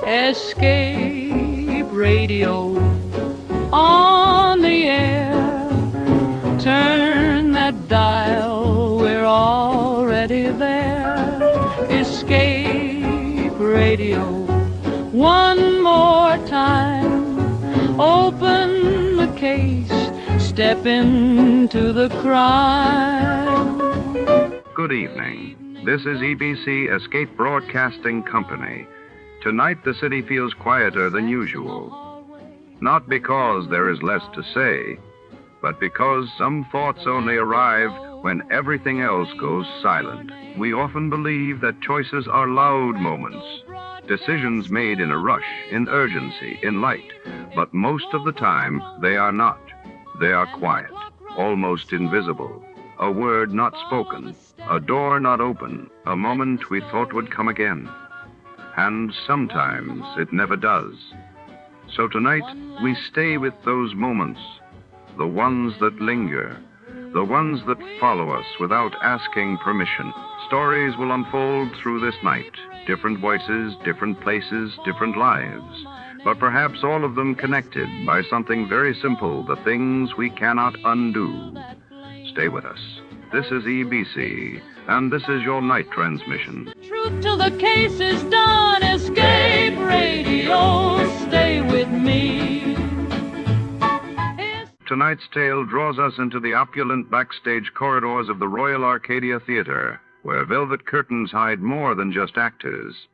Escape radio on the air. Turn that dial, we're already there. Escape radio, one more time. Open the case, step into the crime. Good evening. This is EBC Escape Broadcasting Company. Tonight the city feels quieter than usual. Not because there is less to say, but because some thoughts only arrive when everything else goes silent. We often believe that choices are loud moments, decisions made in a rush, in urgency, in light. But most of the time, they are not. They are quiet, almost invisible. A word not spoken, a door not open, a moment we thought would come again. And sometimes it never does. So tonight, we stay with those moments, the ones that linger, the ones that follow us without asking permission. Stories will unfold through this night, different voices, different places, different lives, but perhaps all of them connected by something very simple, the things we cannot undo. Stay with us. This is EBC, and this is your night transmission. Truth till the case is done. Escape radio, stay with me. Tonight's tale draws us into the opulent backstage corridors of the Royal Arcadia Theater, where velvet curtains hide more than just actors.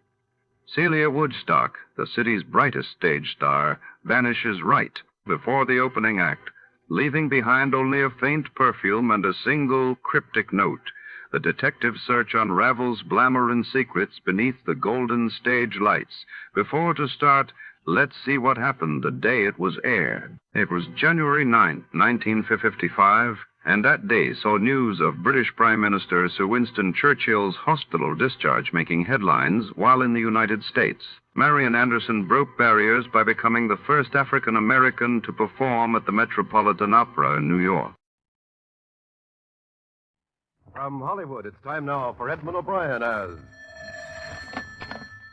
Celia Woodstock, the city's brightest stage star, vanishes right before the opening act, leaving behind only a faint perfume and a single cryptic note. The detective search unravels glamour and secrets beneath the golden stage lights. Before to start, let's see what happened the day it was aired. It was January 9th, 1955, and that day saw news of British Prime Minister Sir Winston Churchill's hospital discharge making headlines while in the United States. Marian Anderson broke barriers by becoming the first African American to perform at the Metropolitan Opera in New York. From Hollywood, it's time now for Edmond O'Brien as...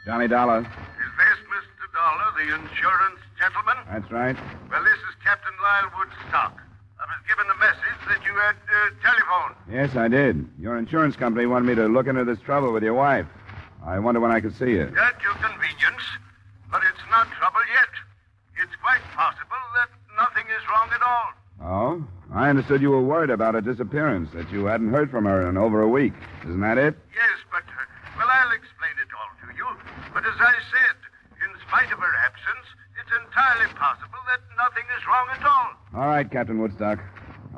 Johnny Dollar. Is this Mr. Dolar, the insurance gentleman? That's right. Well, this is Captain Lyle Woodstock. I was given a message that you had telephoned. Yes, I did. Your insurance company wanted me to look into this trouble with your wife. I wonder when I could see you. At your convenience, but it's not trouble yet. It's quite possible that nothing is wrong at all. Oh? I understood you were worried about her disappearance, that you hadn't heard from her in over a week. Isn't that it? Yes, but, well, I'll explain it all to you. But as I said, in spite of her absence, it's entirely possible that nothing is wrong at all. All right, Captain Woodstock.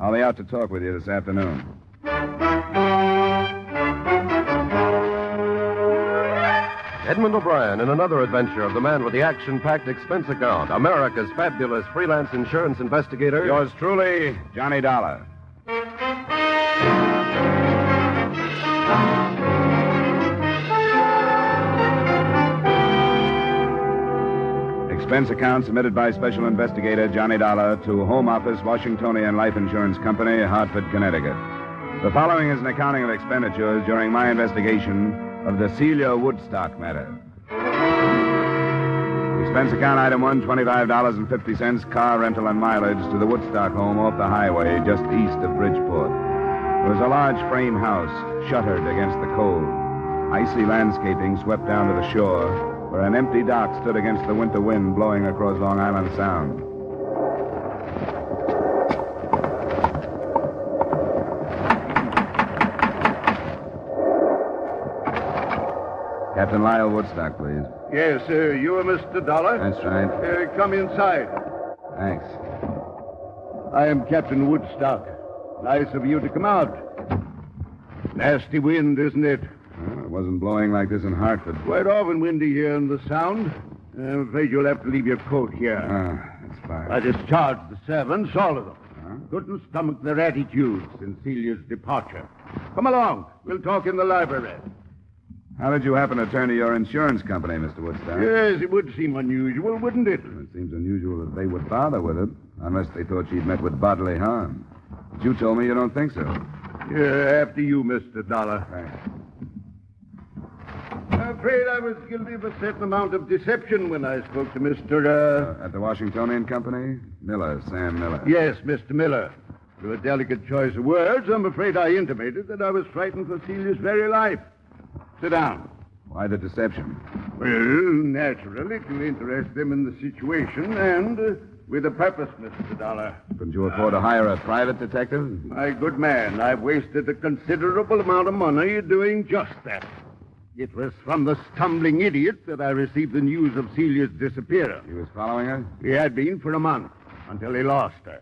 I'll be out to talk with you this afternoon. Edmond O'Brien in another adventure of the man with the action-packed expense account, America's fabulous freelance insurance investigator. Yours truly, Johnny Dollar. Expense account submitted by Special Investigator Johnny Dollar to Home Office, Washingtonian Life Insurance Company, Hartford, Connecticut. The following is an accounting of expenditures during my investigation of the Celia Woodstock matter. Expense account item 1, $25.50, car rental and mileage to the Woodstock home off the highway just east of Bridgeport. It was a large frame house, shuttered against the cold. Icy landscaping swept down to the shore, where an empty dock stood against the winter wind blowing across Long Island Sound. Captain Lyle Woodstock, please. Yes, you are Mr. Dollar? That's right. Come inside. Thanks. I am Captain Woodstock. Nice of you to come out. Nasty wind, isn't it? Well, it wasn't blowing like this in Hartford. Quite often windy here in the Sound. I'm afraid you'll have to leave your coat here. That's fine. I discharged the servants, all of them. Couldn't stomach their attitudes in Celia's departure. Come along. We'll talk in the library. How did you happen to turn to your insurance company, Mr. Woodstock? Yes, it would seem unusual, wouldn't it? It seems unusual that they would bother with it, unless they thought she'd met with bodily harm. But you told me you don't think so. After you, Mr. Dollar. Thanks. I'm afraid I was guilty of a certain amount of deception when I spoke to Mr. At the Washingtonian Company? Miller, Sam Miller. Yes, Mr. Miller. Through a delicate choice of words, I'm afraid I intimated that I was frightened for Celia's very life. Sit down. Why the deception? Well, naturally, to interest them in the situation and with a purpose, Mr. Dollar. Couldn't you afford to hire a private detective? My good man, I've wasted a considerable amount of money doing just that. It was from the stumbling idiot that I received the news of Celia's disappearance. He was following her? He had been for a month, until he lost her.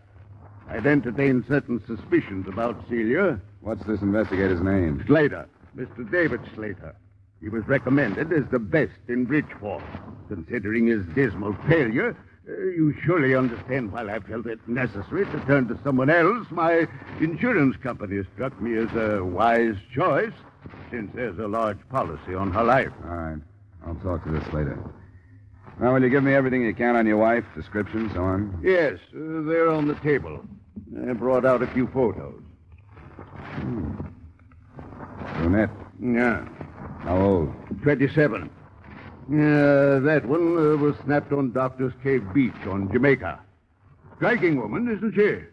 I'd entertained certain suspicions about Celia. What's this investigator's name? Slater, Mr. David Slater. He was recommended as the best in Bridgeport. Considering his dismal failure, you surely understand why I felt it necessary to turn to someone else. My insurance company struck me as a wise choice, since there's a large policy on her life. All right. I'll talk to this later. Now, will you give me everything you can on your wife? Description, so on? Yes, they're on the table. I brought out a few photos. Brunette. Yeah. How old? 27. That one was snapped on Doctor's Cave Beach on Jamaica. Striking woman, isn't she?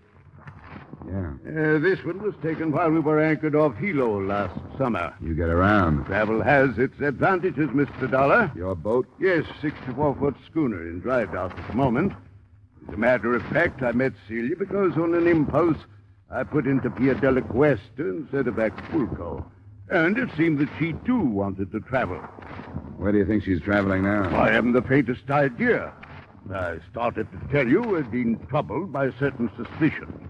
Yeah. This one was taken while we were anchored off Hilo last summer. You get around. Travel has its advantages, Mr. Dollar. Your boat? Yes, 64-foot schooner in drive dock at the moment. As a matter of fact, I met Celia because on an impulse, I put into Pia della Cuesta instead of Acapulco. And it seemed that she, too, wanted to travel. Where do you think she's traveling now? I haven't the faintest idea. I started to tell you I'd been troubled by a certain suspicion.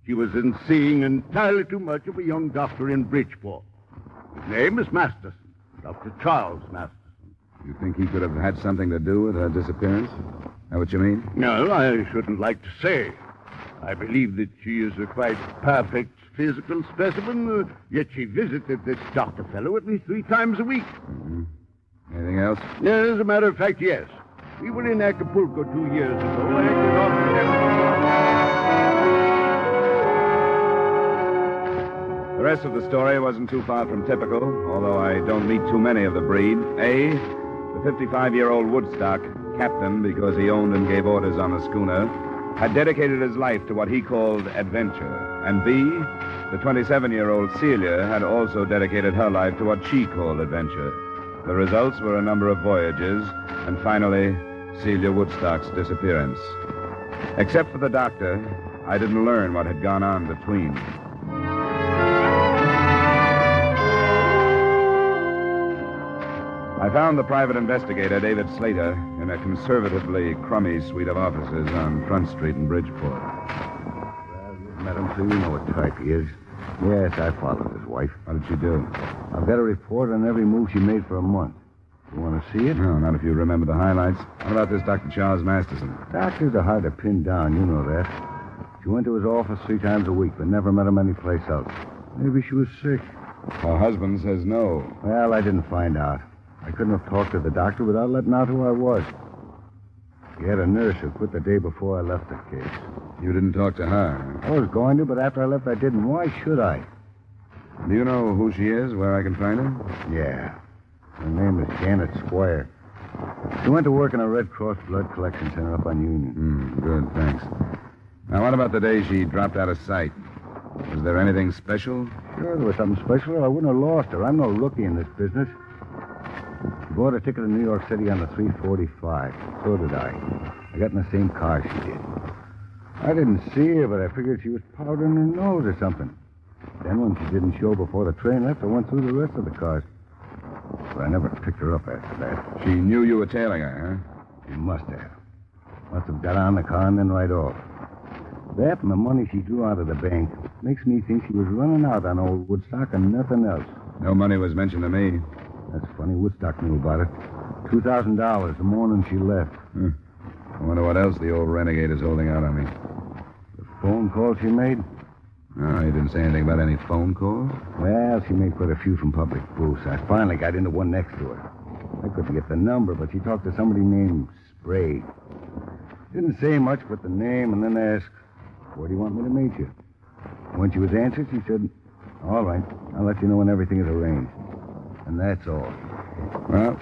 She was in seeing entirely too much of a young doctor in Bridgeport. His name is Masterson, Dr. Charles Masterson. You think he could have had something to do with her disappearance? That what you mean? No, I shouldn't like to say. I believe that she is a quite perfect physical specimen, yet she visited this doctor fellow at least 3 times a week. Mm-hmm. Anything else? As a matter of fact, yes. We were in Acapulco 2 years ago. Anchored off The rest of the story wasn't too far from typical, although I don't meet too many of the breed. A, the 55-year-old Woodstock, captain because he owned and gave orders on the schooner, had dedicated his life to what he called adventure. And B, the 27-year-old Celia had also dedicated her life to what she called adventure. The results were a number of voyages, and finally, Celia Woodstock's disappearance. Except for the doctor, I didn't learn what had gone on between. I found the private investigator, David Slater, in a conservatively crummy suite of offices on Front Street in Bridgeport. Well, you've met him, so you know what type he is. Yes, I followed his wife. What did she do? I've got a report on every move she made for a month. You want to see it? No, not if you remember the highlights. What about this Dr. Charles Masterson? Doctors are hard to pin down, you know that. She went to his office 3 times a week, but never met him anyplace else. Maybe she was sick. Her husband says no. Well, I didn't find out. I couldn't have talked to the doctor without letting out who I was. He had a nurse who quit the day before I left the case. You didn't talk to her? I was going to, but after I left, I didn't. Why should I? Do you know who she is, where I can find her? Yeah. Her name is Janet Squire. She went to work in a Red Cross blood collection center up on Union. Good, thanks. Now, what about the day she dropped out of sight? Was there anything special? Sure, there was something special, or I wouldn't have lost her. I'm no rookie in this business. She bought a ticket to New York City on the 345. So did I. I got in the same car she did. I didn't see her, but I figured she was powdering her nose or something. Then when she didn't show before the train left, I went through the rest of the cars. But I never picked her up after that. She knew you were tailing her, huh? She must have. Must have got on the car and then right off. That and the money she drew out of the bank makes me think she was running out on old Woodstock and nothing else. No money was mentioned to me. That's funny. Woodstock knew about it. $2,000 the morning she left. I wonder what else the old renegade is holding out on me. The phone call she made? No, he didn't say anything about any phone calls. Well, she made quite a few from public booths. I finally got into one next to her. I couldn't get the number, but she talked to somebody named Spade. Didn't say much but the name, and then asked, "Where do you want me to meet you?" When she was answered, she said, All right. I'll let you know when everything is arranged. And that's all. Well,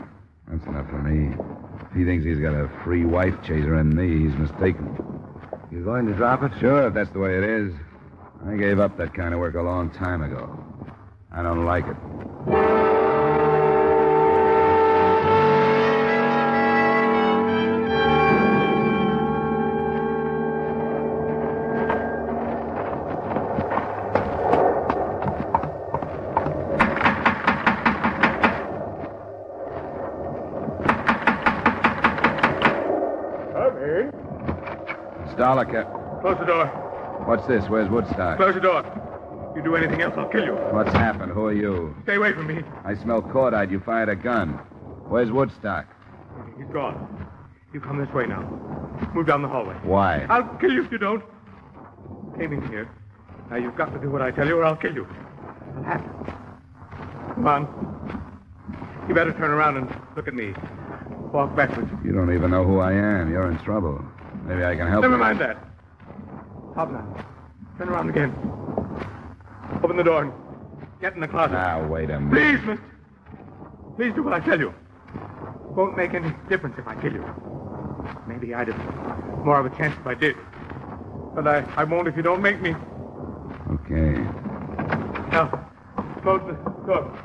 that's enough for me. If he thinks he's got a free wife chaser in me, he's mistaken. You going to drop it? Sure, if that's the way it is. I gave up that kind of work a long time ago. I don't like it. Dolar, Close the door. What's this? Where's Woodstock? Close the door. You do anything else, I'll kill you. What's happened? Who are you? Stay away from me. I smell cordite. You fired a gun. Where's Woodstock? He's gone. You come this way now. Move down the hallway. Why? I'll kill you if you don't. Came in here. Now you've got to do what I tell you or I'll kill you. I'll have to. Come on. You better turn around and look at me. Walk backwards. You don't even know who I am. You're in trouble. Maybe I can help you. Never mind that. Hop now. Turn around again. Open the door and get in the closet. Now, wait a minute. Please, mister. Please do what I tell you. Won't make any difference if I kill you. Maybe I'd have more of a chance if I did. But I won't if you don't make me. Okay. Now, close the door.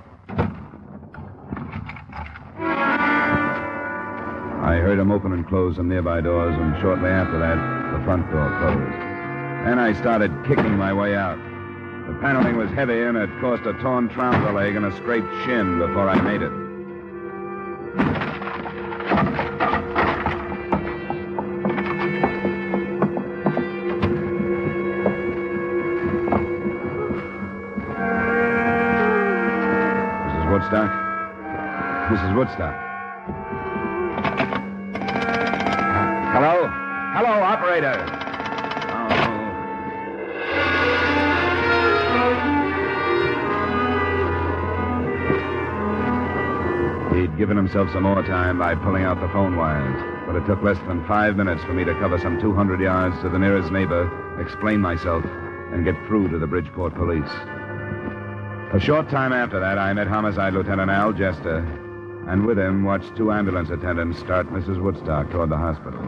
I heard him open and close some nearby doors, and shortly after that, the front door closed. Then I started kicking my way out. The paneling was heavy, and it caused a torn trouser leg and a scraped shin before I made it. Mrs. Woodstock? Mrs. Woodstock? Hello? Hello, operator. He'd given himself some more time by pulling out the phone wires, but it took less than 5 minutes for me to cover some 200 yards to the nearest neighbor, explain myself, and get through to the Bridgeport police. A short time after that, I met Homicide Lieutenant Al Jester, and with him watched 2 ambulance attendants start Mrs. Woodstock toward the hospital.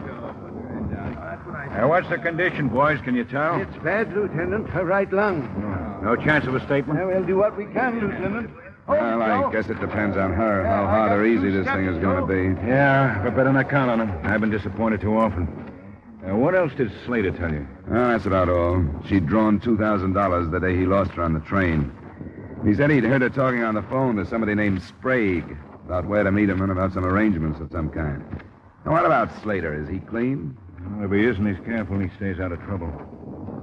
What's the condition, boys? Can you tell? It's bad, Lieutenant. Her right lung. No chance of a statement? We'll do what we can, Lieutenant. Well, I guess it depends on her, how hard or easy this thing is going to be. Yeah, but better not count on him. I've been disappointed too often. What else did Slater tell you? That's about all. She'd drawn $2,000 the day he lost her on the train. He said he'd heard her talking on the phone to somebody named Sprague about where to meet him and about some arrangements of some kind. Now, what about Slater? Is he clean? Well, if he isn't, he's careful and he stays out of trouble.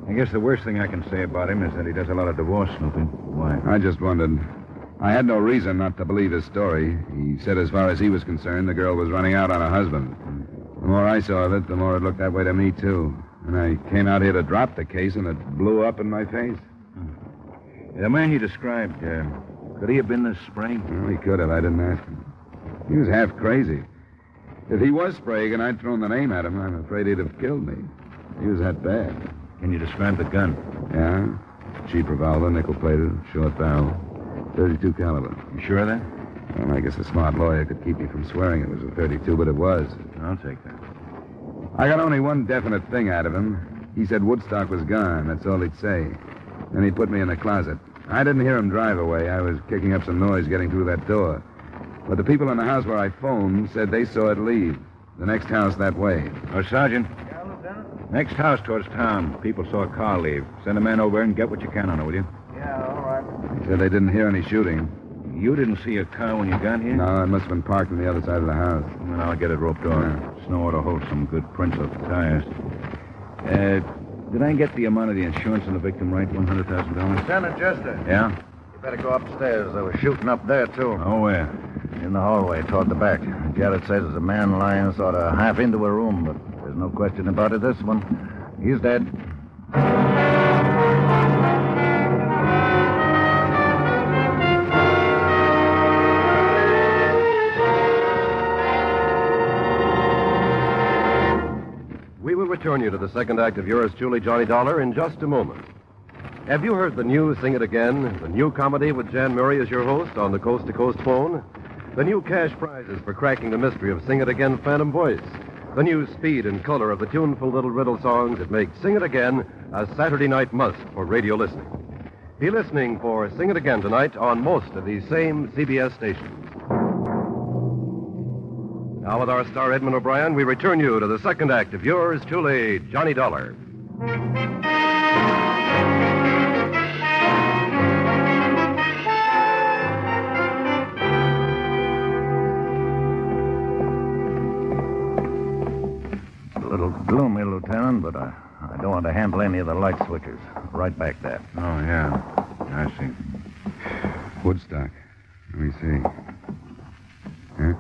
I guess the worst thing I can say about him is that he does a lot of divorce snooping. Why? I just wondered. I had no reason not to believe his story. He said as far as he was concerned, the girl was running out on her husband. The more I saw of it, the more it looked that way to me, too. And I came out here to drop the case, and it blew up in my face. The man you described, could he have been this Sprague? Well, he could have. I didn't ask him. He was half crazy. If he was Sprague and I'd thrown the name at him, I'm afraid he'd have killed me. He was that bad. Can you describe the gun? Yeah. Cheap revolver, nickel-plated, short barrel, .32 caliber. You sure of that? Well, I guess a smart lawyer could keep me from swearing it was a .32, but it was. I'll take that. I got only one definite thing out of him. He said Woodstock was gone. That's all he'd say. Then he put me in the closet. I didn't hear him drive away. I was kicking up some noise getting through that door. But the people in the house where I phoned said they saw it leave. The next house that way. Oh, Sergeant. Yeah, Lieutenant? Next house towards town. People saw a car leave. Send a man over and get what you can on it, will you? Yeah, all right. He said they didn't hear any shooting. You didn't see a car when you got here? No, it must have been parked on the other side of the house. Well, I'll get it roped off. Yeah. Snow ought to hold some good prints off the tires. Did I get the amount of the insurance on the victim right? $100,000? Lieutenant Jester. Yeah? You better go upstairs. There was shooting up there, too. Oh, where? In the hallway, toward the back. Jared says there's a man lying sort of half into a room, but there's no question about it, this one. He's dead. We will return you to the second act of yours truly, Johnny Dollar, in just a moment. Have you heard the new Sing It Again? The new comedy with Jan Murray as your host on the Coast to Coast phone? The new cash prizes for cracking the mystery of Sing It Again Phantom Voice? The new speed and color of the tuneful little riddle songs that make Sing It Again a Saturday night must for radio listening? Be listening for Sing It Again tonight on most of these same CBS stations. Now, with our star Edmond O'Brien, we return you to the second act of yours truly, Johnny Dollar. It's a little gloomy, Lieutenant, but I don't want to handle any of the light switchers. Right back there. Oh, yeah. I see. Woodstock. Let me see. Huh?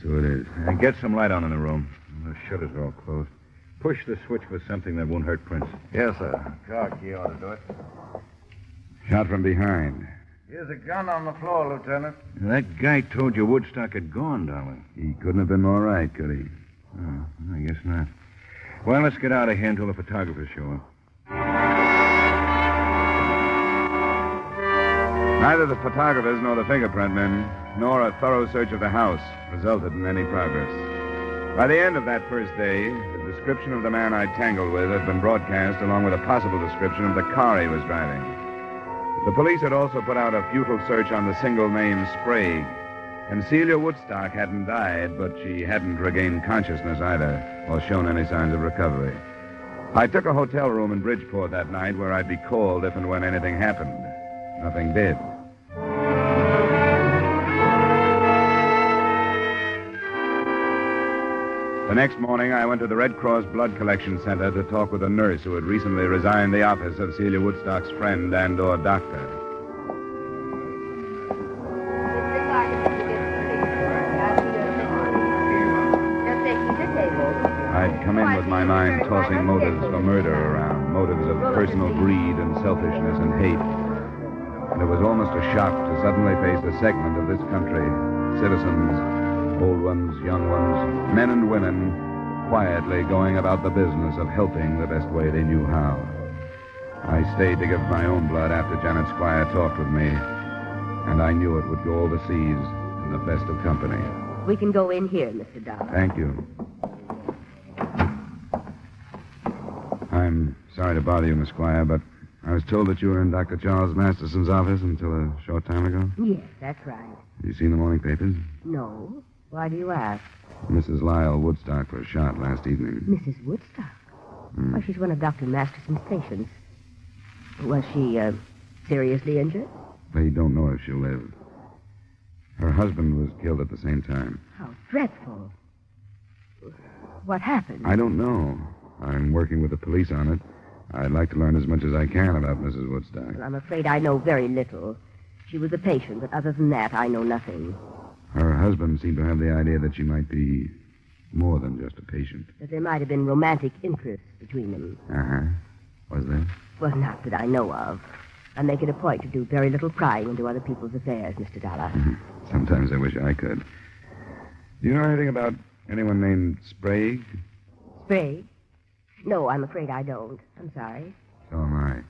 So it is. Get some light on in the room. The shutters are all closed. Push the switch for something that won't hurt Prince. Yes, sir. Car key ought to do it. Shot from behind. Here's a gun on the floor, Lieutenant. That guy told you Woodstock had gone, Dollar. He couldn't have been more right, could he? Oh, I guess not. Well, let's get out of here until the photographers show up. Neither the photographers nor the fingerprint men, nor a thorough search of the house, resulted in any progress. By the end of that first day, the description of the man I tangled with had been broadcast along with a possible description of the car he was driving. The police had also put out a futile search on the single name Sprague. And Celia Woodstock hadn't died, but she hadn't regained consciousness either, or shown any signs of recovery. I took a hotel room in Bridgeport that night where I'd be called if and when anything happened. Nothing did. The next morning, I went to the Red Cross Blood Collection Center to talk with a nurse who had recently resigned the office of Celia Woodstock's friend and/or doctor. I'd come in with my mind tossing motives for murder around, motives of personal greed and selfishness and hate. And it was almost a shock to suddenly face a segment of this country, citizens, old ones, young ones, men and women, quietly going about the business of helping the best way they knew how. I stayed to give my own blood after Janet Squire talked with me, and I knew it would go overseas in the best of company. We can go in here, Mr. Dollar. Thank you. I'm sorry to bother you, Miss Squire, but I was told that you were in Dr. Charles Masterson's office until a short time ago. Yes, that's right. Have you seen the morning papers? No. Why do you ask? Mrs. Lyle Woodstock was shot last evening. Mrs. Woodstock? Why, she's one of Dr. Masterson's patients. Was she, seriously injured? They don't know if she'll live. Her husband was killed at the same time. How dreadful. What happened? I don't know. I'm working with the police on it. I'd like to learn as much as I can about Mrs. Woodstock. Well, I'm afraid I know very little. She was a patient, but other than that, I know nothing. Her husband seemed to have the idea that she might be more than just a patient. That there might have been romantic interest between them. Uh-huh. Was there? Well, not that I know of. I make it a point to do very little prying into other people's affairs, Mr. Dollar. Sometimes I wish I could. Do you know anything about anyone named Sprague? Sprague? No, I'm afraid I don't. I'm sorry. So am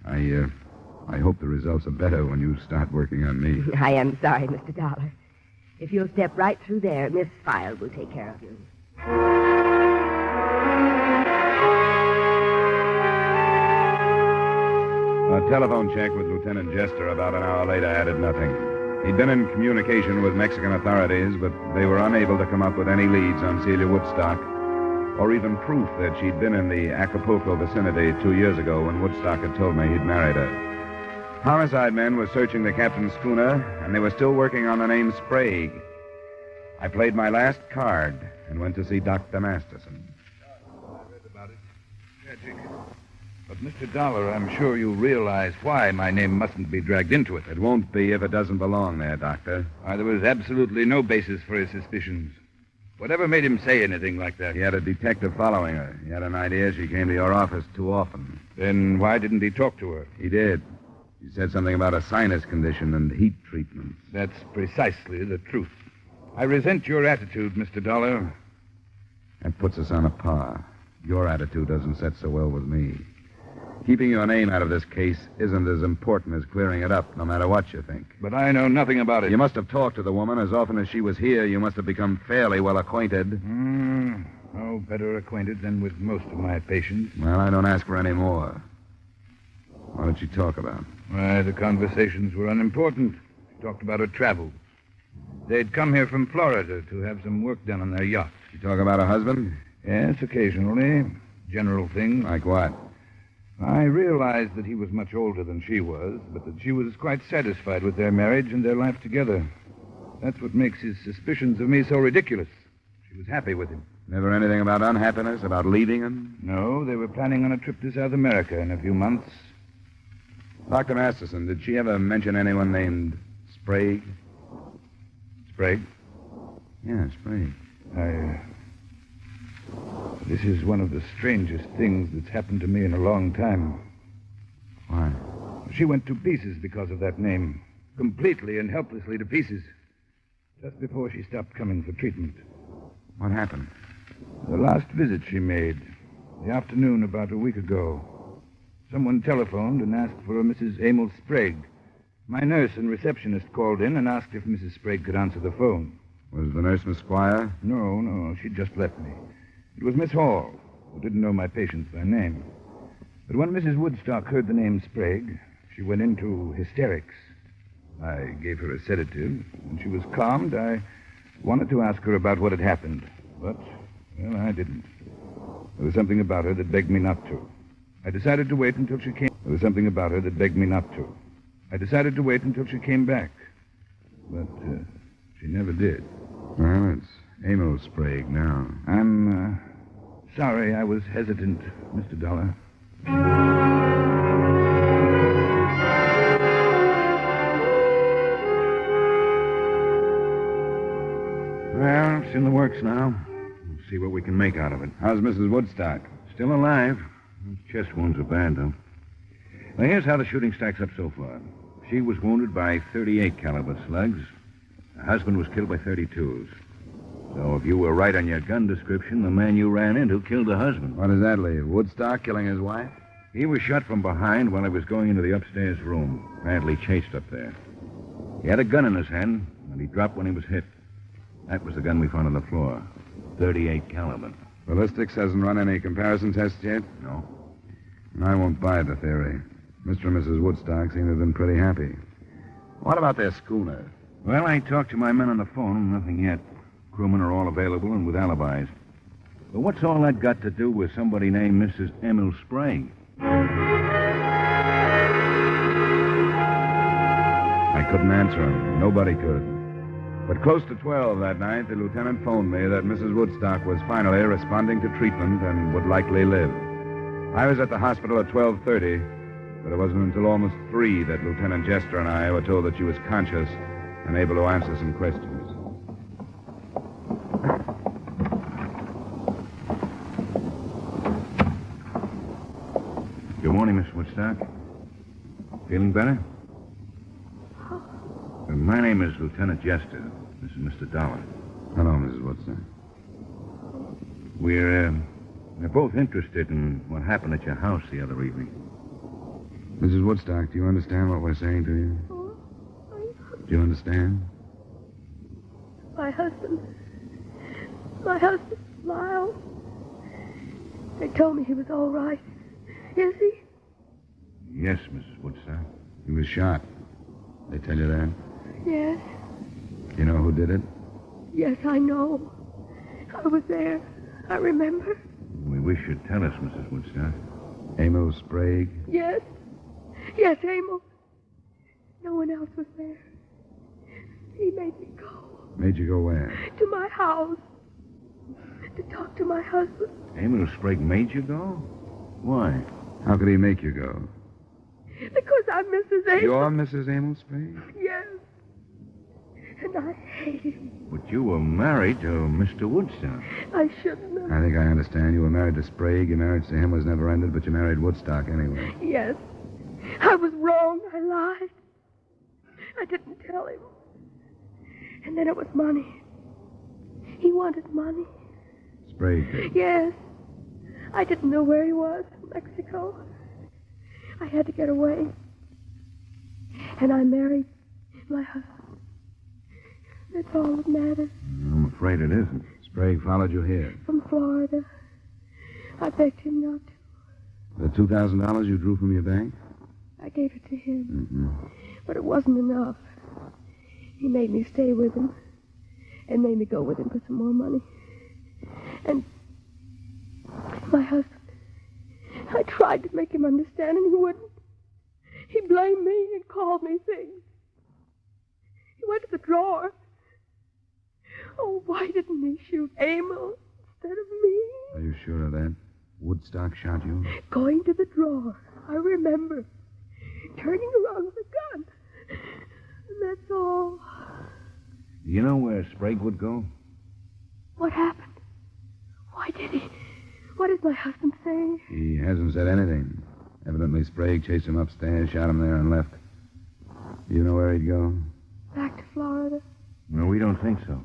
I. I hope the results are better when you start working on me. I am sorry, Mr. Dollar. If you'll step right through there, Miss File will take care of you. A telephone check with Lieutenant Jester about an hour later added nothing. He'd been in communication with Mexican authorities, but they were unable to come up with any leads on Celia Woodstock, or even proof that she'd been in the Acapulco vicinity 2 years ago when Woodstock had told me he'd married her. Homicide men were searching the captain's schooner, and they were still working on the name Sprague. I played my last card and went to see Dr. Masterson. I read about it. Tragic. But, Mr. Dollar, I'm sure you realize why my name mustn't be dragged into it. It won't be if it doesn't belong there, Doctor. Why, there was absolutely no basis for his suspicions. Whatever made him say anything like that? He had a detective following her. He had an idea she came to your office too often. Then why didn't he talk to her? He did. He said something about a sinus condition and heat treatments. That's precisely the truth. I resent your attitude, Mr. Dollar. That puts us on a par. Your attitude doesn't set so well with me. Keeping your name out of this case isn't as important as clearing it up, no matter what you think. But I know nothing about it. You must have talked to the woman. As often as she was here, you must have become fairly well acquainted. No better acquainted than with most of my patients. Well, I don't ask for any more. What did she talk about? Why, the conversations were unimportant. She talked about her travels. They'd come here from Florida to have some work done on their yacht. She talk about her husband? Yes, occasionally. General things. Like what? I realized that he was much older than she was, but that she was quite satisfied with their marriage and their life together. That's what makes his suspicions of me so ridiculous. She was happy with him. Never anything about unhappiness, about leaving him? No, they were planning on a trip to South America in a few months. Dr. Masterson, did she ever mention anyone named Sprague? Sprague? Yeah, Sprague. This is one of the strangest things that's happened to me in a long time. Why? She went to pieces because of that name. Completely and helplessly to pieces. Just before she stopped coming for treatment. What happened? The last visit she made, the afternoon about a week ago. Someone telephoned and asked for a Mrs. Emil Sprague. My nurse and receptionist called in and asked if Mrs. Sprague could answer the phone. Was the nurse Miss Squire? No, she'd just left me. It was Miss Hall, who didn't know my patients by name. But when Mrs. Woodstock heard the name Sprague, she went into hysterics. I gave her a sedative. When she was calmed, I wanted to ask her about what had happened. But, well, I didn't. There was something about her that begged me not to. I decided to wait until she came... There was something about her that begged me not to. I decided to wait until she came back. But she never did. Well, it's Emil Sprague now. I'm sorry I was hesitant, Mr. Dollar. Well, it's in the works now. We'll see what we can make out of it. How's Mrs. Woodstock? Still alive. Those chest wounds are bad, though. Well, here's how the shooting stacks up so far. She was wounded by 38 caliber slugs. Her husband was killed by 32s. So if you were right on your gun description, the man you ran into killed the husband. What does that leave? Woodstock killing his wife? He was shot from behind while he was going into the upstairs room. Badly chased up there. He had a gun in his hand, and he dropped when he was hit. That was the gun we found on the floor. 38 caliber. Ballistics hasn't run any comparison tests yet? No. I won't buy the theory. Mr. and Mrs. Woodstock seem to have been pretty happy. What about their schooner? Well, I talked to my men on the phone. Nothing yet. Crewmen are all available and with alibis. But what's all that got to do with somebody named Mrs. Emil Sprague? I couldn't answer him. Nobody could. But close to 12 that night, the lieutenant phoned me that Mrs. Woodstock was finally responding to treatment and would likely live. I was at the hospital at 12:30, but it wasn't until almost 3 that Lieutenant Jester and I were told that she was conscious and able to answer some questions. Good morning, Miss Woodstock. Feeling better? My name is Lieutenant Jester. This is Mr. Dollar. Hello, Mrs. Woodstock. We're both interested in what happened at your house the other evening. Mrs. Woodstock, do you understand what we're saying to you? Do you understand? My husband, Lyle. They told me he was all right. Is he? Yes, Mrs. Woodstock. He was shot. They tell you that? Yes. You know who did it? Yes, I know. I was there. I remember. We wish you'd tell us, Mrs. Woodstock. Emil Sprague? Yes. Yes, Emil. No one else was there. He made me go. Made you go where? To my house. To talk to my husband. Emil Sprague made you go? Why? How could he make you go? Because I'm Mrs. Emil. You're Mrs. Emil Sprague? Yes. And I hate him. But you were married to Mr. Woodstock. I shouldn't have. I think I understand. You were married to Sprague. Your marriage to him was never ended, but you married Woodstock anyway. Yes. I was wrong. I lied. I didn't tell him. And then it was money. He wanted money. Sprague did? Yes. I didn't know where he was. Mexico. I had to get away. And I married my husband. That's all that matters. I'm afraid it isn't. Sprague followed you here. From Florida. I begged him not to. The $2,000 you drew from your bank? I gave it to him. Mm-hmm. But it wasn't enough. He made me stay with him. And made me go with him for some more money. And my husband, I tried to make him understand, and he wouldn't. He blamed me and called me things. He went to the drawer. Oh, why didn't he shoot Emil instead of me? Are you sure of that? Woodstock shot you? Going to the drawer. I remember. Turning around with a gun. And that's all. Do you know where Sprague would go? What happened? Why did he? What did my husband say? He hasn't said anything. Evidently, Sprague chased him upstairs, shot him there, and left. Do you know where he'd go? Back to Florida. No, we don't think so.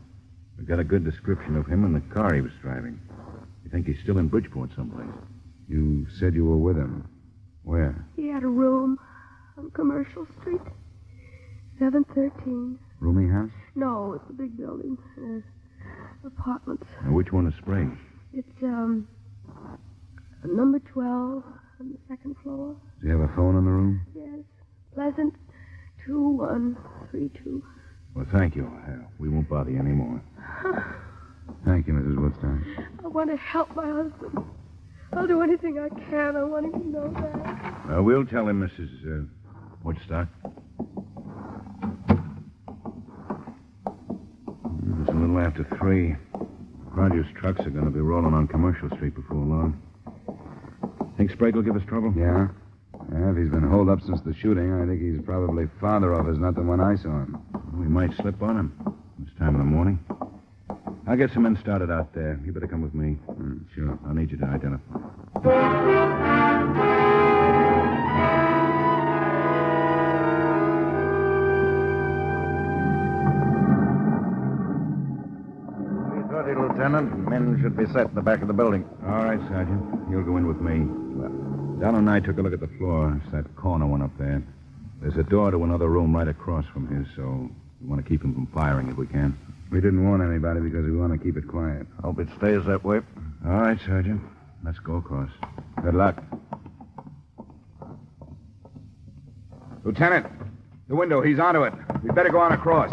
We got a good description of him and the car he was driving. We think he's still in Bridgeport someplace. You said you were with him. Where? He had a room on Commercial Street. 713. Rooming house? No, it's a big building. Apartments. Now, which one is Sprague? It's, number 12 on the second floor. Does he have a phone in the room? Yes. Pleasant 2132. Well, thank you. We won't bother you anymore. Thank you, Mrs. Woodstock. I want to help my husband. I'll do anything I can. I want him to know that. We'll tell him, Mrs. Woodstock. It's a little after 3. Rogers' trucks are going to be rolling on Commercial Street before long. Think Sprague will give us trouble? Yeah. If he's been holed up since the shooting, I think he's probably farther off as not the one I saw him. We might slip on him this time of the morning. I'll get some men started out there. You better come with me. Sure. I'll need you to identify. Lieutenant. Men should be set in the back of the building. All right, Sergeant. You'll go in with me. Don and I took a look at the floor. It's that corner one up there. There's a door to another room right across from his, so we want to keep him from firing if we can. We didn't warn anybody because we want to keep it quiet. Hope it stays that way. All right, Sergeant. Let's go across. Good luck. Lieutenant, the window. He's onto it. We'd better go on across.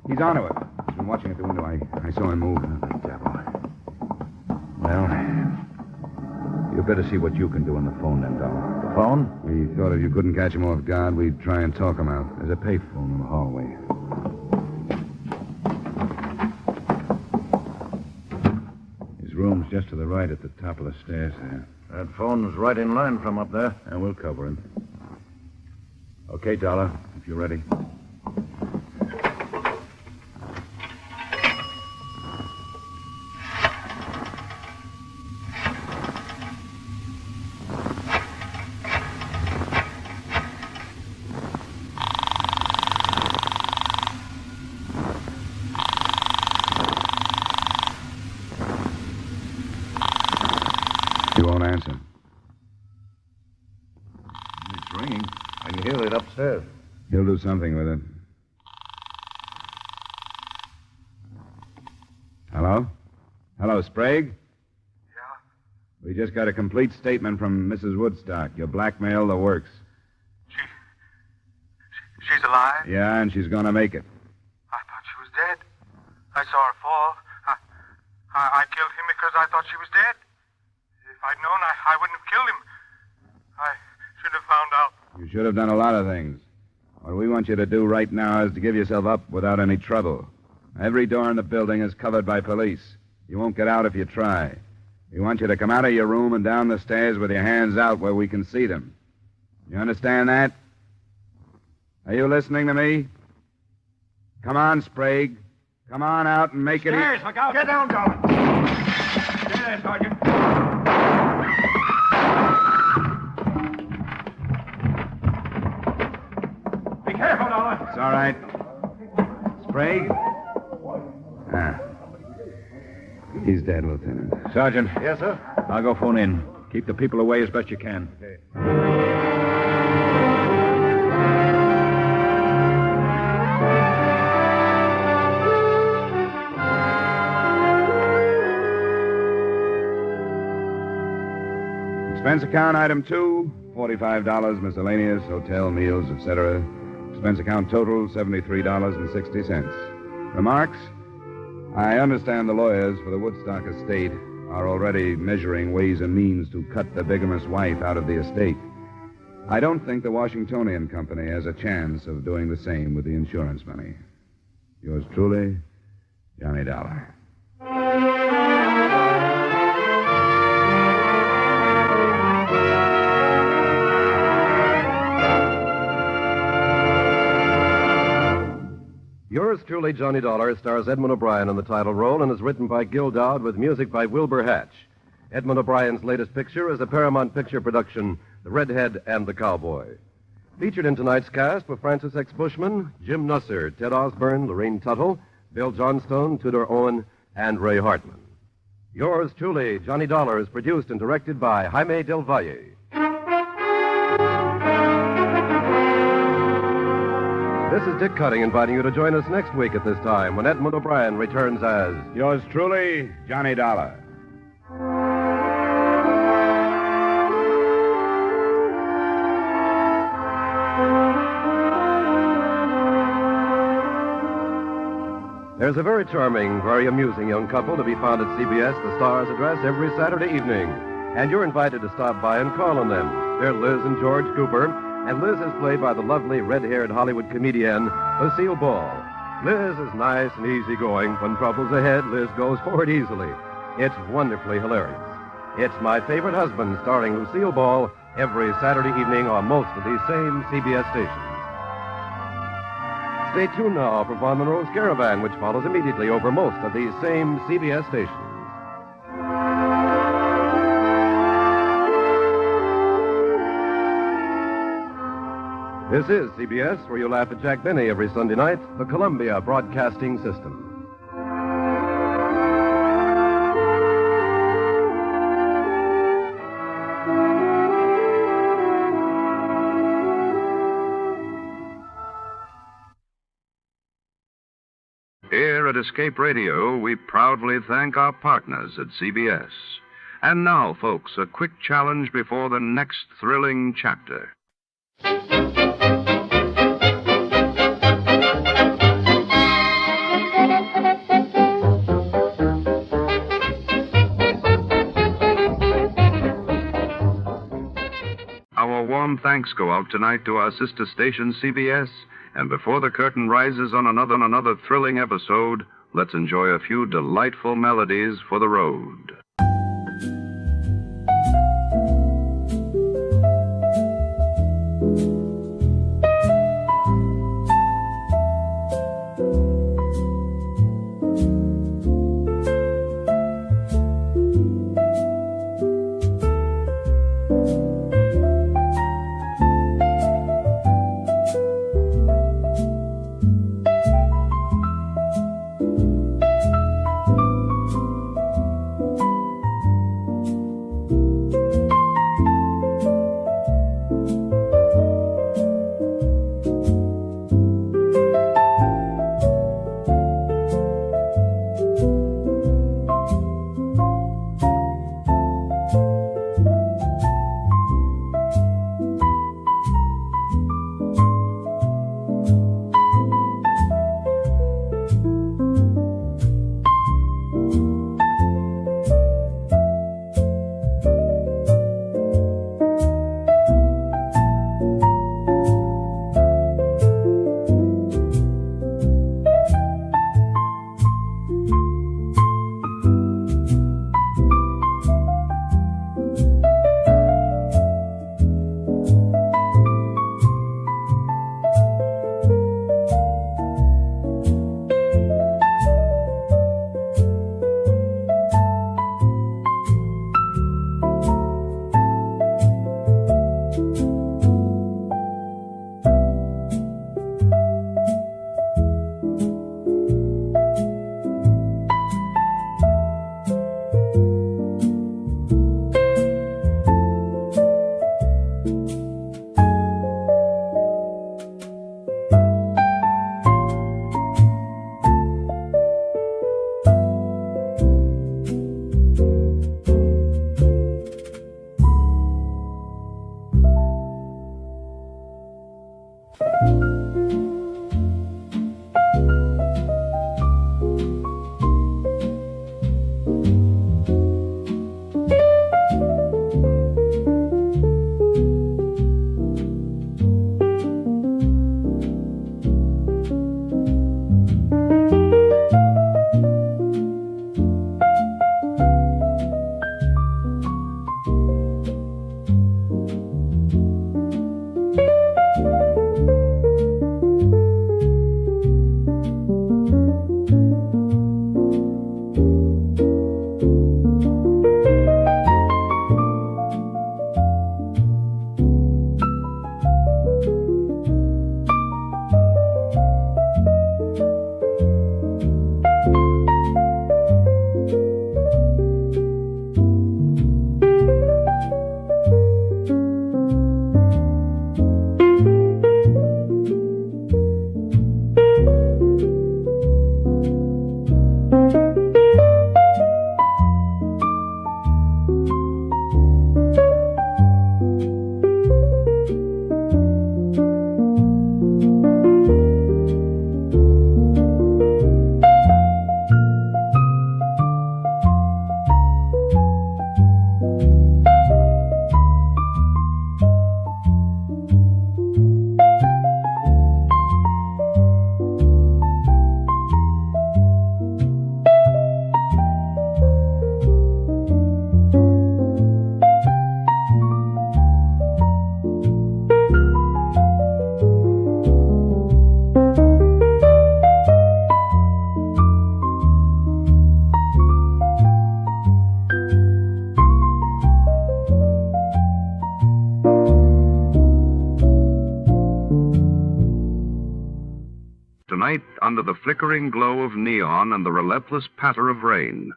He's onto it. He's been watching at the window. I saw him move. The devil. Well, you better see what you can do on the phone then, Dolar. The phone? We thought if you couldn't catch him off guard, we'd try and talk him out. There's a payphone in the hallway. His room's just to the right at the top of the stairs there. That phone's right in line from up there. And we'll cover him. Okay, Dolar, if you're ready. He won't answer. It's ringing. I can hear it upstairs. He'll do something with it. Hello? Hello, Sprague? Yeah? We just got a complete statement from Mrs. Woodstock. You blackmailed the works. She's alive? Yeah, and she's gonna make it. I thought she was dead. I saw her fall. I killed him because I thought she was dead. If I'd known, I wouldn't have killed him. I should have found out. You should have done a lot of things. What we want you to do right now is to give yourself up without any trouble. Every door in the building is covered by police. You won't get out if you try. We want you to come out of your room and down the stairs with your hands out where we can see them. You understand that? Are you listening to me? Come on, Sprague. Come on out and make it... Stairs, look out. Get down, Dolar. Stay there, Sergeant. Be careful, Dolar. It's all right. Sprague? He's dead, Lieutenant. Sergeant. Yes, sir? I'll go phone in. Keep the people away as best you can. Okay. Expense account item 2, $45, miscellaneous, hotel, meals, etc. Expense account total, $73.60. Remarks? I understand the lawyers for the Woodstock estate are already measuring ways and means to cut the bigamous wife out of the estate. I don't think the Washingtonian Company has a chance of doing the same with the insurance money. Yours truly, Johnny Dollar. Yours truly, Johnny Dollar, stars Edmond O'Brien in the title role and is written by Gil Dowd with music by Wilbur Hatch. Edmond O'Brien's latest picture is a Paramount Picture production, The Redhead and the Cowboy. Featured in tonight's cast were Francis X. Bushman, Jim Nusser, Ted Osborne, Lorraine Tuttle, Bill Johnstone, Tudor Owen, and Ray Hartman. Yours truly, Johnny Dollar, is produced and directed by Jaime Del Valle. This is Dick Cutting inviting you to join us next week at this time when Edmond O'Brien returns as Yours truly, Johnny Dollar. There's a very charming, very amusing young couple to be found at CBS, the Star's address, every Saturday evening. And you're invited to stop by and call on them. They're Liz and George Cooper, and Liz is played by the lovely red-haired Hollywood comedian Lucille Ball. Liz is nice and easygoing. When trouble's ahead, Liz goes forward easily. It's wonderfully hilarious. It's My Favorite Husband, starring Lucille Ball, every Saturday evening on most of these same CBS stations. Stay tuned now for Von Monroe's Caravan, which follows immediately over most of these same CBS stations. This is CBS, where you laugh at Jack Benny every Sunday night, the Columbia Broadcasting System. Here at Escape Radio, we proudly thank our partners at CBS. And now, folks, a quick challenge before the next thrilling chapter. Our warm thanks go out tonight to our sister station, CBS. And before the curtain rises on another thrilling episode, let's enjoy a few delightful melodies for the road. Tonight, under the flickering glow of neon and the relentless patter of rain,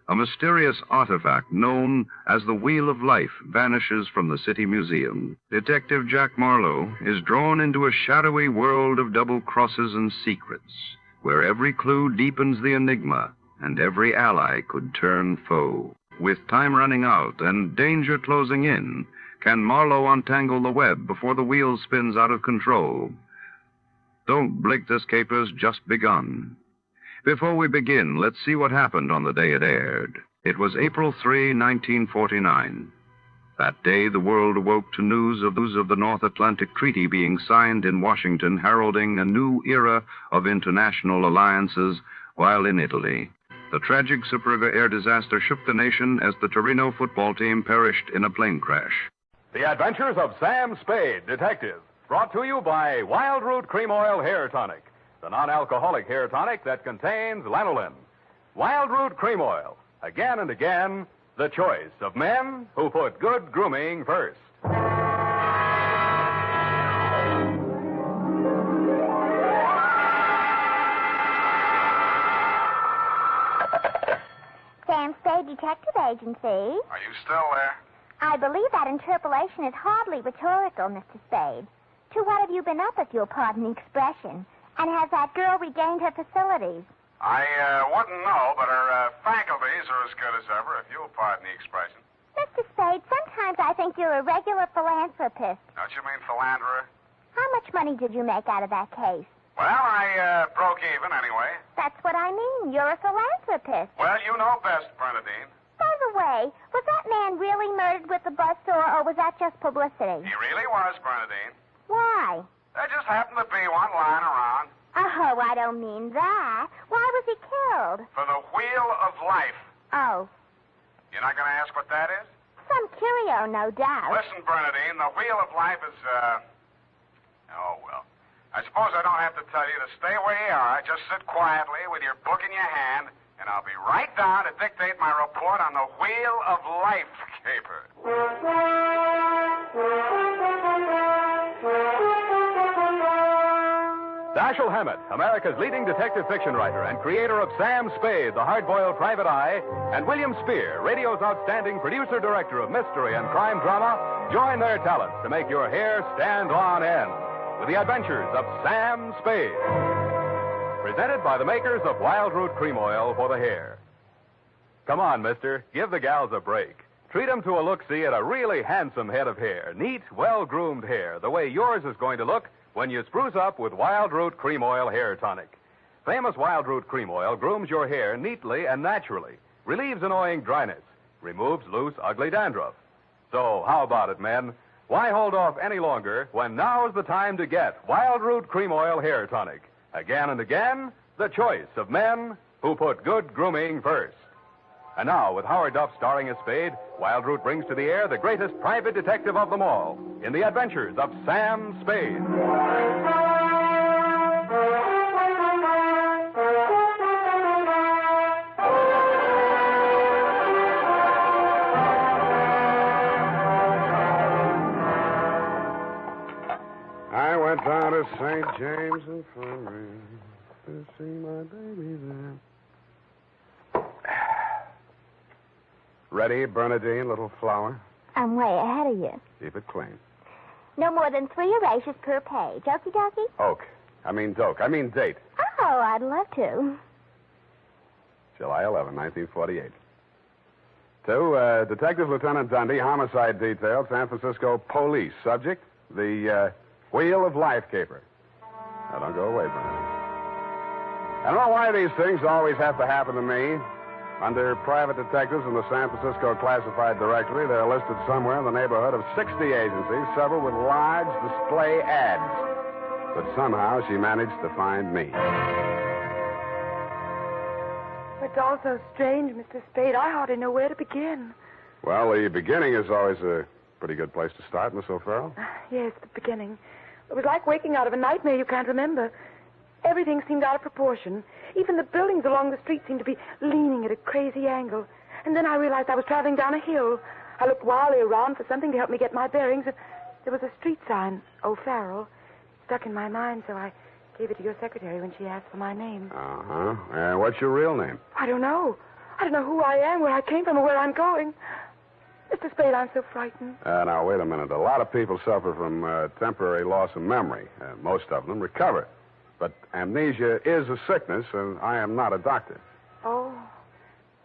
a mysterious artifact known as the Wheel of Life vanishes from the City Museum. Detective Jack Marlowe is drawn into a shadowy world of double crosses and secrets, where every clue deepens the enigma and every ally could turn foe. With time running out and danger closing in, can Marlowe untangle the web before the wheel spins out of control? Don't blink, this caper's just begun. Before we begin, let's see what happened on the day it aired. It was April 3, 1949. That day, the world awoke to news of the North Atlantic Treaty being signed in Washington, heralding a new era of international alliances, while in Italy, the tragic Superga air disaster shook the nation as the Torino football team perished in a plane crash. The Adventures of Sam Spade, Detective, brought to you by Wild Root Cream Oil Hair Tonic, the non-alcoholic hair tonic that contains lanolin. Wild Root Cream Oil, again and again, the choice of men who put good grooming first. Sam Spade Detective Agency. Are you still there? I believe that interpolation is hardly rhetorical, Mr. Spade. To what have you been up, if you'll pardon the expression? And has that girl regained her facilities? I wouldn't know, but her faculties are as good as ever, if you'll pardon the expression. Mr. Spade, sometimes I think you're a regular philanthropist. Don't you mean philanderer? How much money did you make out of that case? Well, I broke even anyway. That's what I mean. You're a philanthropist. Well, you know best, Bernadine. By the way, was that man really murdered with the buzzsaw, or was that just publicity? He really was, Bernadine. Why? There just happened to be one lying around. Oh, I don't mean that. Why was he killed? For the Wheel of Life. Oh. You're not going to ask what that is? Some curio, no doubt. Listen, Bernadine, the Wheel of Life is, oh, well. I suppose I don't have to tell you to stay where you are. Just sit quietly with your book in your hand, and I'll be right down to dictate my report on the Wheel of Life caper. Dashiell Hammett, America's leading detective fiction writer and creator of Sam Spade, the hard-boiled private eye, and William Spear, radio's outstanding producer-director of mystery and crime drama, join their talents to make your hair stand on end with the adventures of Sam Spade. Presented by the makers of Wild Root Cream Oil for the hair. Come on, mister, give the gals a break. Treat them to a look-see at a really handsome head of hair. Neat, well-groomed hair, the way yours is going to look when you spruce up with Wild Root Cream Oil Hair Tonic. Famous Wild Root Cream Oil grooms your hair neatly and naturally, relieves annoying dryness, removes loose, ugly dandruff. So, how about it, men? Why hold off any longer when now's the time to get Wild Root Cream Oil Hair Tonic? Again and again, the choice of men who put good grooming first. And now, with Howard Duff starring as Spade, Wild Root brings to the air the greatest private detective of them all in the adventures of Sam Spade. I went down to St. James Infirmary to see my baby there. Ready, Bernadine, little flower? I'm way ahead of you. Keep it clean. No more than 3 erasures per page. Okie dokie? Doke. I mean date. Oh, I'd love to. July 11, 1948. To Detective Lieutenant Dundee, Homicide Detail, San Francisco Police. Subject, the Wheel of Life caper. Now, don't go away, Bernadine. I don't know why these things always have to happen to me. Under private detectives in the San Francisco Classified Directory, they're listed somewhere in the neighborhood of 60 agencies, several with large display ads. But somehow she managed to find me. It's all so strange, Mr. Spade. I hardly know where to begin. Well, the beginning is always a pretty good place to start, Miss O'Farrell. Yes, the beginning. It was like waking out of a nightmare you can't remember. Everything seemed out of proportion. Even the buildings along the street seemed to be leaning at a crazy angle. And then I realized I was traveling down a hill. I looked wildly around for something to help me get my bearings. There was a street sign, O'Farrell, stuck in my mind, so I Gave it to your secretary when she asked for my name. Uh-huh. What's your real name? I don't know. I don't know who I am, where I came from, or where I'm going. Mr. Spade, I'm so frightened. Now, wait a minute. A lot of people suffer from temporary loss of memory. Most of them recover. But amnesia is a sickness, and I am not a doctor. Oh.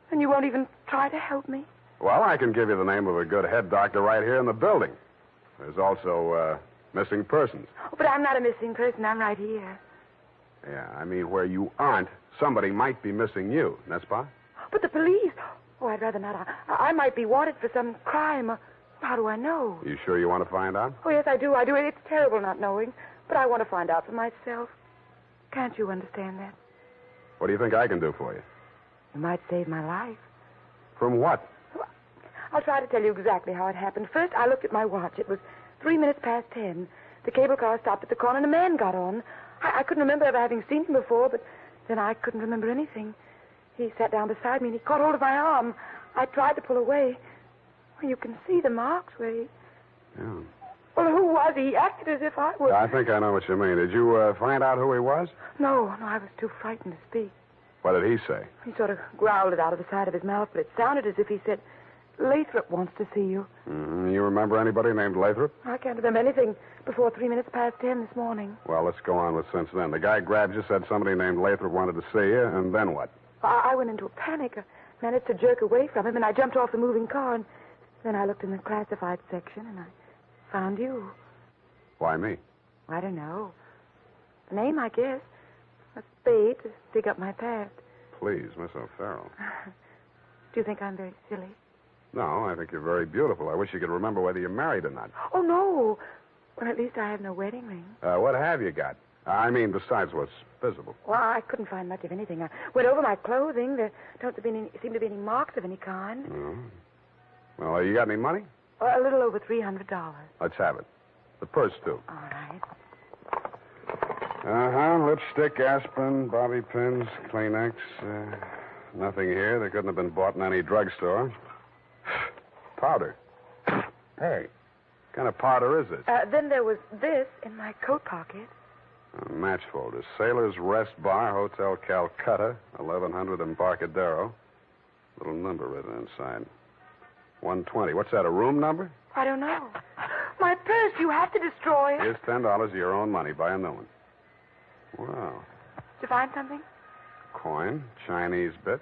And you won't even try to help me? Well, I can give you the name of a good head doctor right here in the building. There's also missing persons. Oh, but I'm not a missing person. I'm right here. Yeah, I mean, where you aren't, somebody might be missing you, n'est-ce pas? But the police... Oh, I'd rather not. I might be wanted for some crime. How do I know? You sure you want to find out? Oh, yes, I do. It's terrible not knowing. But I want to find out for myself. Can't you understand that? What do you think I can do for you? You might save my life. From what? I'll try to tell you exactly how it happened. First, I looked at my watch. It was 3 minutes past 10. The cable car stopped at the corner and a man got on. I couldn't remember ever having seen him before, but then I couldn't remember anything. He sat down beside me and he caught hold of my arm. I tried to pull away. Well, you can see the marks where he... Yeah. Well, who was he? He acted as if I was... I think I know what you mean. Did you find out who he was? No, I was too frightened to speak. What did he say? He sort of growled it out of the side of his mouth, but it sounded as if he said, Lathrop wants to see you. Mm-hmm. You remember anybody named Lathrop? I can't remember anything before 3 minutes past 10 this morning. Well, let's go on with since then. The guy grabbed you, said somebody named Lathrop wanted to see you, and then what? I went into a panic. I managed to jerk away from him, and I jumped off the moving car, and then I looked in the classified section, and I found you. Why me? I don't know. The name, I guess. A spade to dig up my past. Please, Miss O'Farrell. Do you think I'm very silly? No, I think you're very beautiful. I wish you could remember whether you're married or not. Oh, no. Well, at least I have no wedding ring. What have you got? I mean, besides what's visible. Well, I couldn't find much of anything. I went over my clothing. There don't seem to be any marks of any kind. Oh. Well, you got any money? A little over $300. Let's have it. The purse, too. All right. Uh-huh. Lipstick, aspirin, bobby pins, Kleenex. Nothing here. They couldn't have been bought in any drugstore. Powder. Hey, what kind of powder is this? Then there was this in my coat pocket. Match folder. Sailor's Rest Bar, Hotel Calcutta, 1100 Embarcadero. Little number written inside. 120. What's that, a room number? I don't know. My purse, you have to destroy it. Here's $10 of your own money. Buy a new one. Wow. Did you find something? Coin, Chinese bit.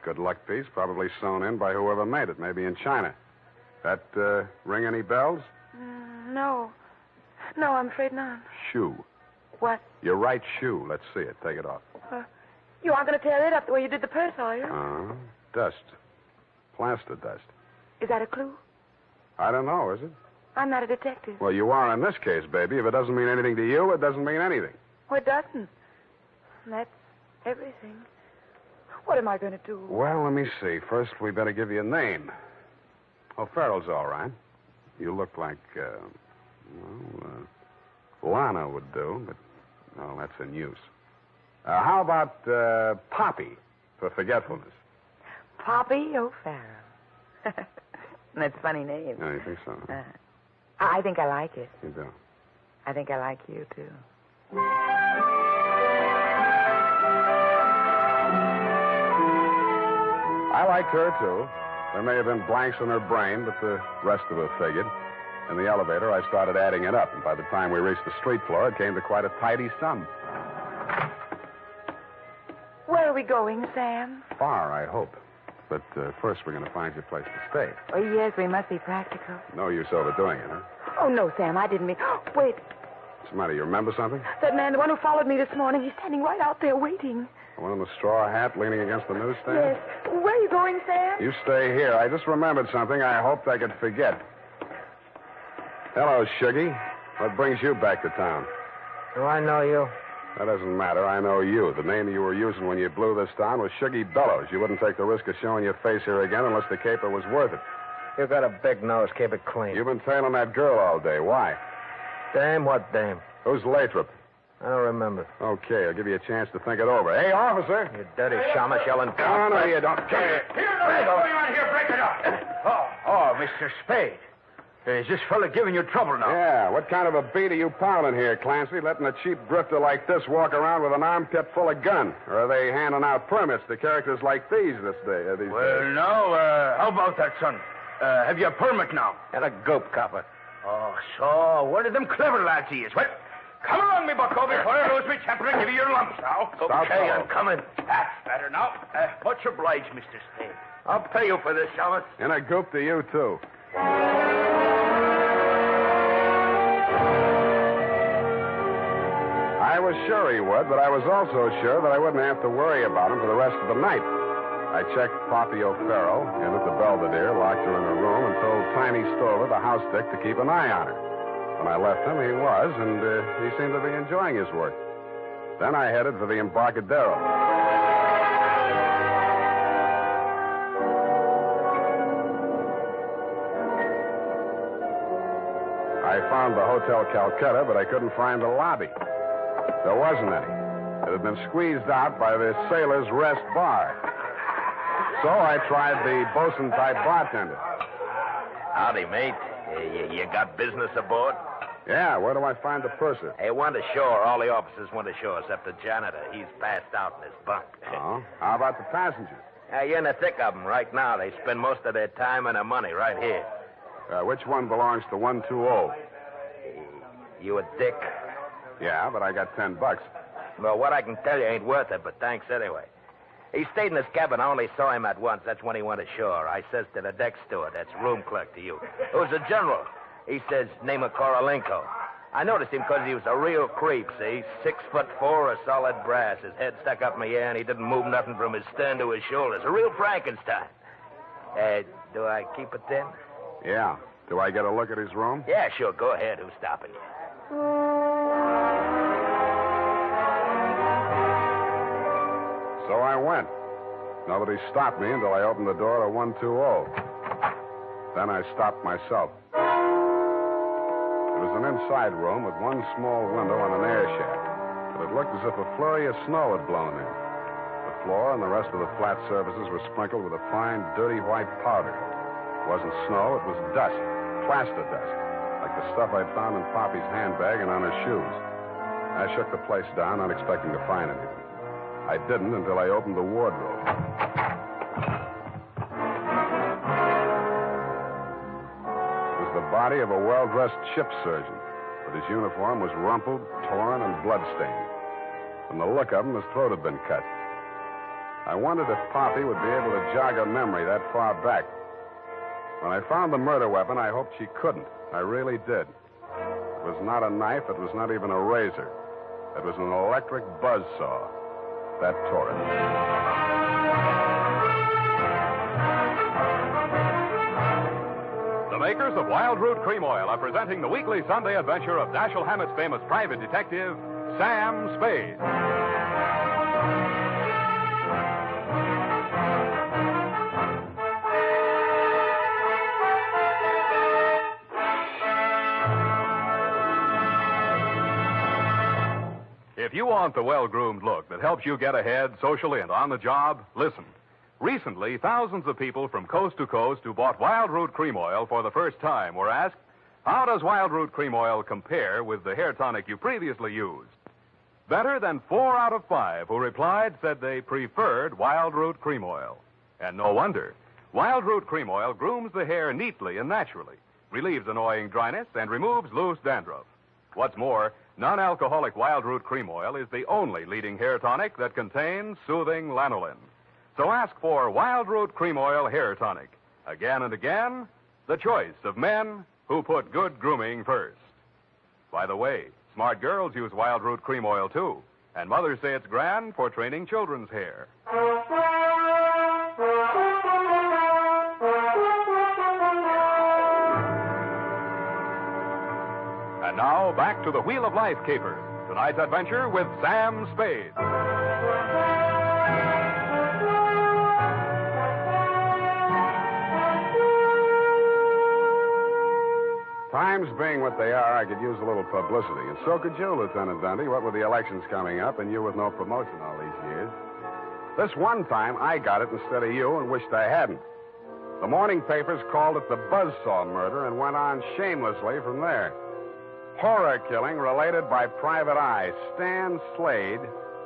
Good luck piece, probably sewn in by whoever made it, maybe in China. That ring any bells? No. No, I'm afraid not. Shoe. What? Your right shoe. Let's see it. Take it off. You aren't going to tear it up the way you did the purse, are you? Dust. Plaster dust. Is that a clue? I don't know, is it? I'm not a detective. Well, you are in this case, baby. If it doesn't mean anything to you, it doesn't mean anything. Well, it doesn't. That's everything. What am I going to do? Well, let me see. First, we better give you a name. Oh, Farrell's all right. You look like, Lana would do, but, well, that's in use. How about Poppy for forgetfulness? Poppy O'Farrell. That's a funny name. Oh, you think so? I think I like it. You do? I think I like you, too. I liked her, too. There may have been blanks in her brain, but the rest of it figured. In the elevator, I started adding it up, and by the time we reached the street floor, it came to quite a tidy sum. Where are we going, Sam? Far, I hope. But first, we're going to find you a place to stay. Oh, yes, we must be practical. No use overdoing it, huh? Oh, no, Sam, I didn't mean... Wait, What's the matter? You remember something? that man, the one who followed me this morning, he's standing right out there waiting. The one in the straw hat leaning against the newsstand? Yes. Where are you going, Sam? You stay here. I just remembered something I hoped I could forget. Hello, Shuggy. What brings you back to town? Do I know you? That doesn't matter. I know you. The name you were using when you blew this town was Shuggy Bellows. You wouldn't take the risk of showing your face here again unless the caper was worth it. You got a big nose. Keep it clean. You've been tailing that girl all day. Why? Dame? What dame? Who's Lathrop? I don't remember. Okay, I'll give you a chance to think it over. Hey, officer! You dirty shamus yelling. No, you don't. Here, what's going on here? Break it up. Oh, Mr. Spade. Is this fella giving you trouble now? Yeah, what kind of a beat are you piling here, Clancy, letting a cheap drifter like this walk around with an armpit full of gun? Or are they handing out permits to characters like these days? Well, now, how about that, son? Have you a permit now? And a gope, copper. Oh, so one of them clever lads he is. Well, come along, me bucko, before I lose my temper and give you your lumps now. Okay, I'm coming. That's better now. Much obliged, Mr. Spade. I'll pay you for this, Shamus. And a goop to you, too. I was sure he would, but I was also sure that I wouldn't have to worry about him for the rest of the night. I checked Poppy O'Farrell in at the Belvedere, locked her in her room, and told Tiny Stover, the house dick, to keep an eye on her. When I left him, he was, and he seemed to be enjoying his work. Then I headed for the Embarcadero. I found the Hotel Calcutta, but I couldn't find the lobby. There wasn't any. It had been squeezed out by the Sailor's Rest Bar. So I tried the bosun-type bartender. Howdy, mate. You got business aboard? Yeah, where do I find the purser? Hey, went ashore. All the officers went ashore except the janitor. He's passed out in his bunk. Oh? How about the passengers? You're in the thick of them right now. They spend most of their time and their money right here. Which one belongs to 120? You a dick? Yeah, but I got $10. Well, what I can tell you ain't worth it, but thanks anyway. He stayed in his cabin. I only saw him at once. That's when he went ashore. I says to the deck steward, that's room clerk to you. It was a general. He says, name of Korolenko. I noticed him because he was a real creep, see? 6'4", of solid brass. His head stuck up in the air, and he didn't move nothing from his stern to his shoulders. A real Frankenstein. Do I keep it then? Yeah. Do I get a look at his room? Yeah, sure. Go ahead. Who's stopping you? So I went. Nobody stopped me until I opened the door to 120. Then I stopped myself. It was an inside room with one small window and an air shaft, but it looked as if a flurry of snow had blown in. The floor and the rest of the flat surfaces were sprinkled with a fine, dirty white powder. It wasn't snow, it was dust, plaster dust, like the stuff I'd found in Poppy's handbag and on her shoes. I shook the place down, not expecting to find anything. I didn't until I opened the wardrobe. It was the body of a well-dressed ship surgeon, but his uniform was rumpled, torn, and bloodstained. From the look of him, his throat had been cut. I wondered if Poppy would be able to jog her memory that far back. When I found the murder weapon, I hoped she couldn't. I really did. It was not a knife. It was not even a razor. It was an electric buzzsaw. That tore it. The makers of Wild Root Cream Oil are presenting the weekly Sunday adventure of Dashiell Hammett's famous private detective, Sam Spade. If you want the well-groomed look that helps you get ahead socially and on the job, listen. Recently, thousands of people from coast to coast who bought Wild Root Cream Oil for the first time were asked, how does Wild Root Cream Oil compare with the hair tonic you previously used? Better than 4 out of 5 who replied said they preferred Wild Root Cream Oil. And no wonder. Wild Root Cream Oil grooms the hair neatly and naturally, relieves annoying dryness, and removes loose dandruff. What's more, non-alcoholic Wild Root Cream Oil is the only leading hair tonic that contains soothing lanolin. So ask for Wild Root Cream Oil Hair Tonic. Again and again, the choice of men who put good grooming first. By the way, smart girls use Wild Root Cream Oil, too. And mothers say it's grand for training children's hair. And now, back to the Wheel of Life caper. Tonight's adventure with Sam Spade. Times being what they are, I could use a little publicity. And so could you, Lieutenant Dundee, what with the elections coming up and you with no promotion all these years. This one time, I got it instead of you and wished I hadn't. The morning papers called it the Buzzsaw murder and went on shamelessly from there. Horror killing related by Private Eye. Stan Slade,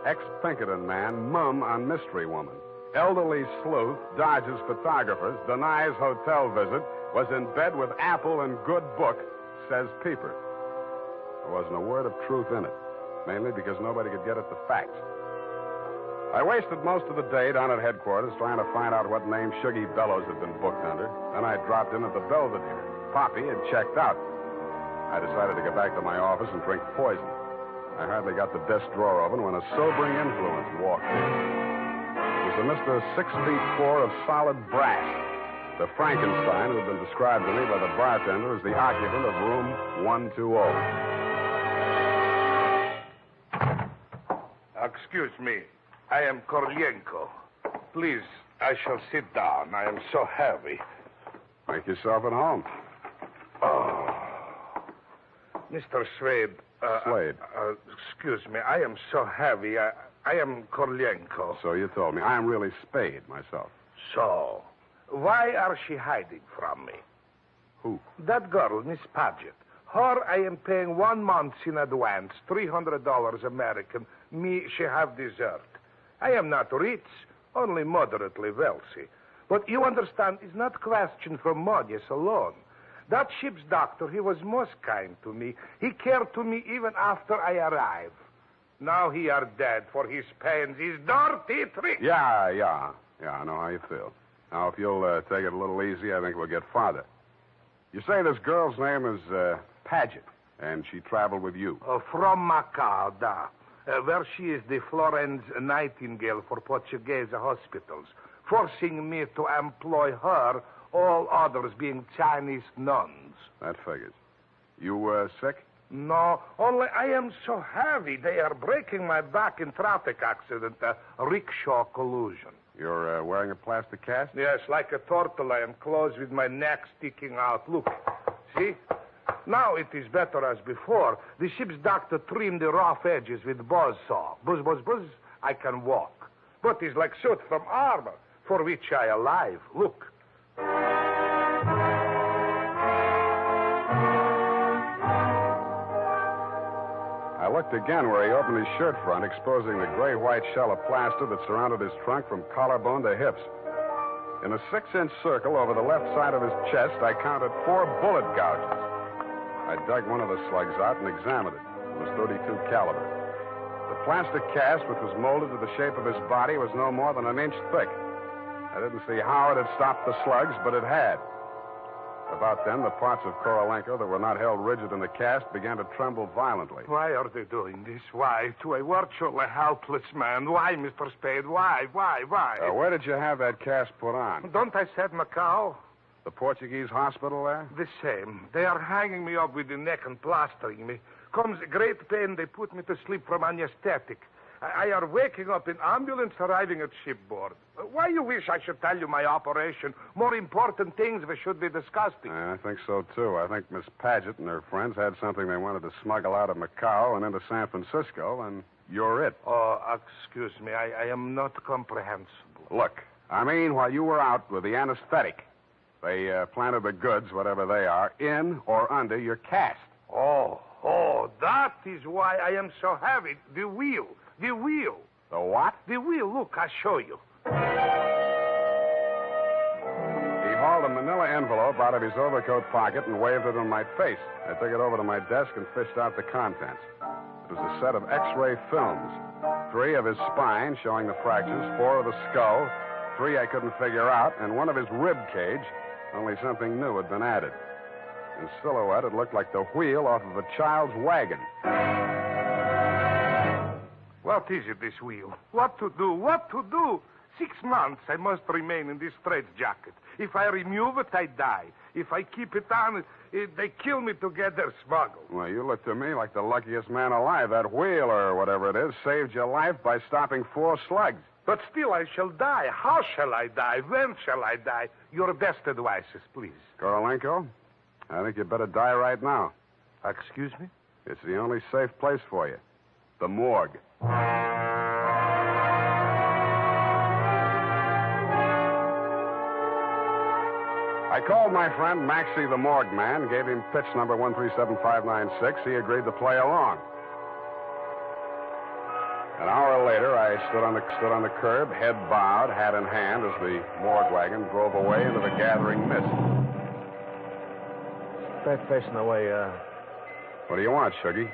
ex-Pinkerton man, mum on mystery woman. Elderly sleuth dodges photographers, denies hotel visit, was in bed with Apple and good book, says Peeper. There wasn't a word of truth in it, mainly because nobody could get at the facts. I wasted most of the day down at headquarters trying to find out what name Shuggy Bellows had been booked under. Then I dropped in at the Belvedere. Poppy had checked out. I decided to go back to my office and drink poison. I hardly got the desk drawer open when a sobering influence walked in. It was a Mr. 6'4" of solid brass. The Frankenstein who had been described to me by the bartender as the occupant of room 120. Excuse me. I am Korlienko. Please, I shall sit down. I am so heavy. Make yourself at home. Oh. Mr. Slade. Slade. Excuse me. I am so heavy. I am Korlienko. So you told me. I am really Spade myself. So, why are she hiding from me? Who? That girl, Miss Paget. Her I am paying 1 month in advance, $300 American. Me, she have dessert. I am not rich, only moderately wealthy. But you understand, it's not question for money alone. That ship's doctor, he was most kind to me. He cared to me even after I arrived. Now he are dead for his pains, his dirty tricks. Yeah, I know how you feel. Now, if you'll take it a little easy, I think we'll get farther. You say this girl's name is Paget, and she traveled with you. From Macau, where she is the Florence Nightingale for Portuguese hospitals, forcing me to employ her, all others being Chinese nuns. That figures. You sick? No, only I am so heavy. They are breaking my back in traffic accident, rickshaw collusion. You're wearing a plastic cast? Yes, like a turtle. I am closed with my neck sticking out. Look, see? Now it is better as before. The ship's doctor trimmed the rough edges with buzzsaw. Buzz, buzz, buzz. I can walk. But it's like suit from armor, for which I alive. Look. I looked again where he opened his shirt front, exposing the gray-white shell of plaster that surrounded his trunk from collarbone to hips. In a 6-inch circle over the left side of his chest, I counted 4 bullet gouges. I dug one of the slugs out and examined it. It was .32 caliber. The plastic cast, which was molded to the shape of his body, was no more than 1 inch thick. I didn't see how it had stopped the slugs, but it had. About then, the parts of Korolenko that were not held rigid in the cast began to tremble violently. Why are they doing this? Why? To a virtually helpless man. Why, Mr. Spade? Why? Where did you have that cast put on? Don't I said Macau? The Portuguese hospital there? The same. They are hanging me up with the neck and plastering me. Comes great pain, they put me to sleep from anesthetic. I are waking up in ambulance arriving at shipboard. Why you wish I should tell you my operation? More important things we should be discussing. I think so, too. I think Miss Paget and her friends had something they wanted to smuggle out of Macau and into San Francisco, and you're it. Oh, excuse me. I am not comprehensible. Look, I mean, while you were out with the anesthetic, they planted the goods, whatever they are, in or under your cast. Oh, that is why I am so heavy. The wheel. The The what? The wheel. Look, I'll show you. He hauled a manila envelope out of his overcoat pocket and waved it in my face. I took it over to my desk and fished out the contents. It was a set of X-ray films. 3 of his spine, showing the fractures, 4 of the skull, 3 I couldn't figure out, and 1 of his rib cage, only something new had been added. In silhouette, it looked like the wheel off of a child's wagon. What is it, this wheel? What to do? 6 months I must remain in this straitjacket. If I remove it, I die. If I keep it on, they kill me to get their smuggle. Well, you look to me like the luckiest man alive. That wheel, or whatever it is, saved your life by stopping 4 slugs. But still I shall die. How shall I die? When shall I die? Your best advices, please. Korolenko, I think you better die right now. Excuse me? It's the only safe place for you. The morgue. I called my friend Maxie the morgue man, gave him pitch number 137596. He agreed to play along. An hour later, I stood on the curb, head bowed, hat in hand, as the morgue wagon drove away into the gathering mist. Straight facing the way, What do you want, Shuggy?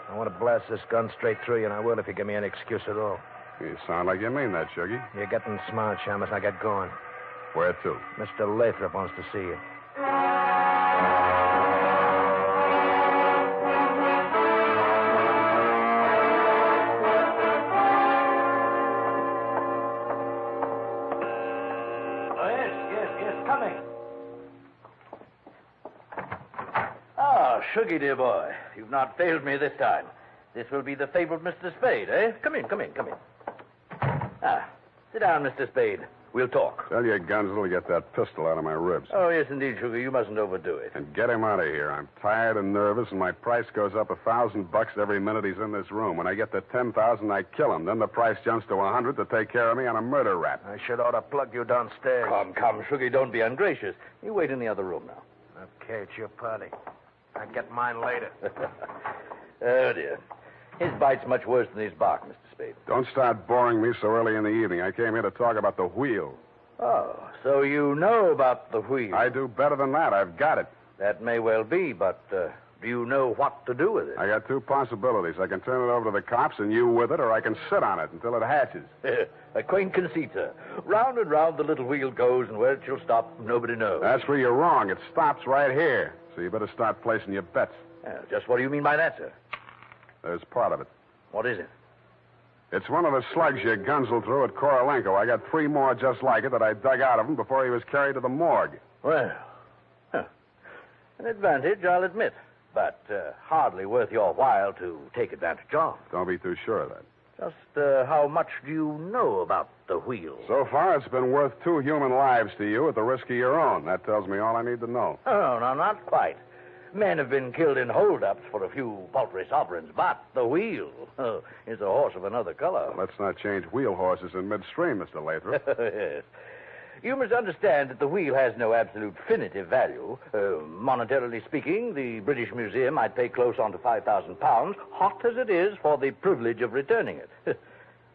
I want to blast this gun straight through you, and I will if you give me any excuse at all. You sound like you mean that, Shuggy. You're getting smart, Shamus. I get going. Where to? Mr. Lathrop wants to see you. Shuggy, dear boy, you've not failed me this time. This will be the fabled Mr. Spade, eh? Come in. Sit down, Mr. Spade. We'll talk. Tell your Gunsel to get that pistol out of my ribs. Oh, yes, indeed, Sugar. You mustn't overdo it. And get him out of here. I'm tired and nervous, and my price goes up $1,000 every minute he's in this room. When I get to 10,000, I kill him. Then the price jumps to 100 to take care of me on a murder rap. I should ought to plug you downstairs. Come, Sugar, don't be ungracious. You wait in the other room now. Okay, it's your party. I'll get mine later. Oh, dear. His bite's much worse than his bark, Mr. Spade. Don't start boring me so early in the evening. I came here to talk about the wheel. Oh, so you know about the wheel? I do better than that. I've got it. That may well be, but do you know what to do with it? I got two possibilities. I can turn it over to the cops and you with it, or I can sit on it until it hatches. A quaint conceit, sir. Round and round the little wheel goes, and where it shall stop, nobody knows. That's where you're wrong. It stops right here. So you better start placing your bets. Just what do you mean by that, sir? There's part of it. What is it? It's one of the slugs you gunsel through at Korolenko. I got 3 more just like it that I dug out of him before he was carried to the morgue. Well, an advantage, I'll admit, but hardly worth your while to take advantage of. Don't be too sure of that. Just how much do you know about the wheel? So far, it's been worth 2 human lives to you at the risk of your own. That tells me all I need to know. Oh, no, not quite. Men have been killed in holdups for a few paltry sovereigns, but the wheel is a horse of another color. Let's not change wheel horses in midstream, Mr. Lathrop. Yes. You must understand that the wheel has no absolute definitive value. Monetarily speaking, the British Museum might pay close on to £5,000, hot as it is, for the privilege of returning it.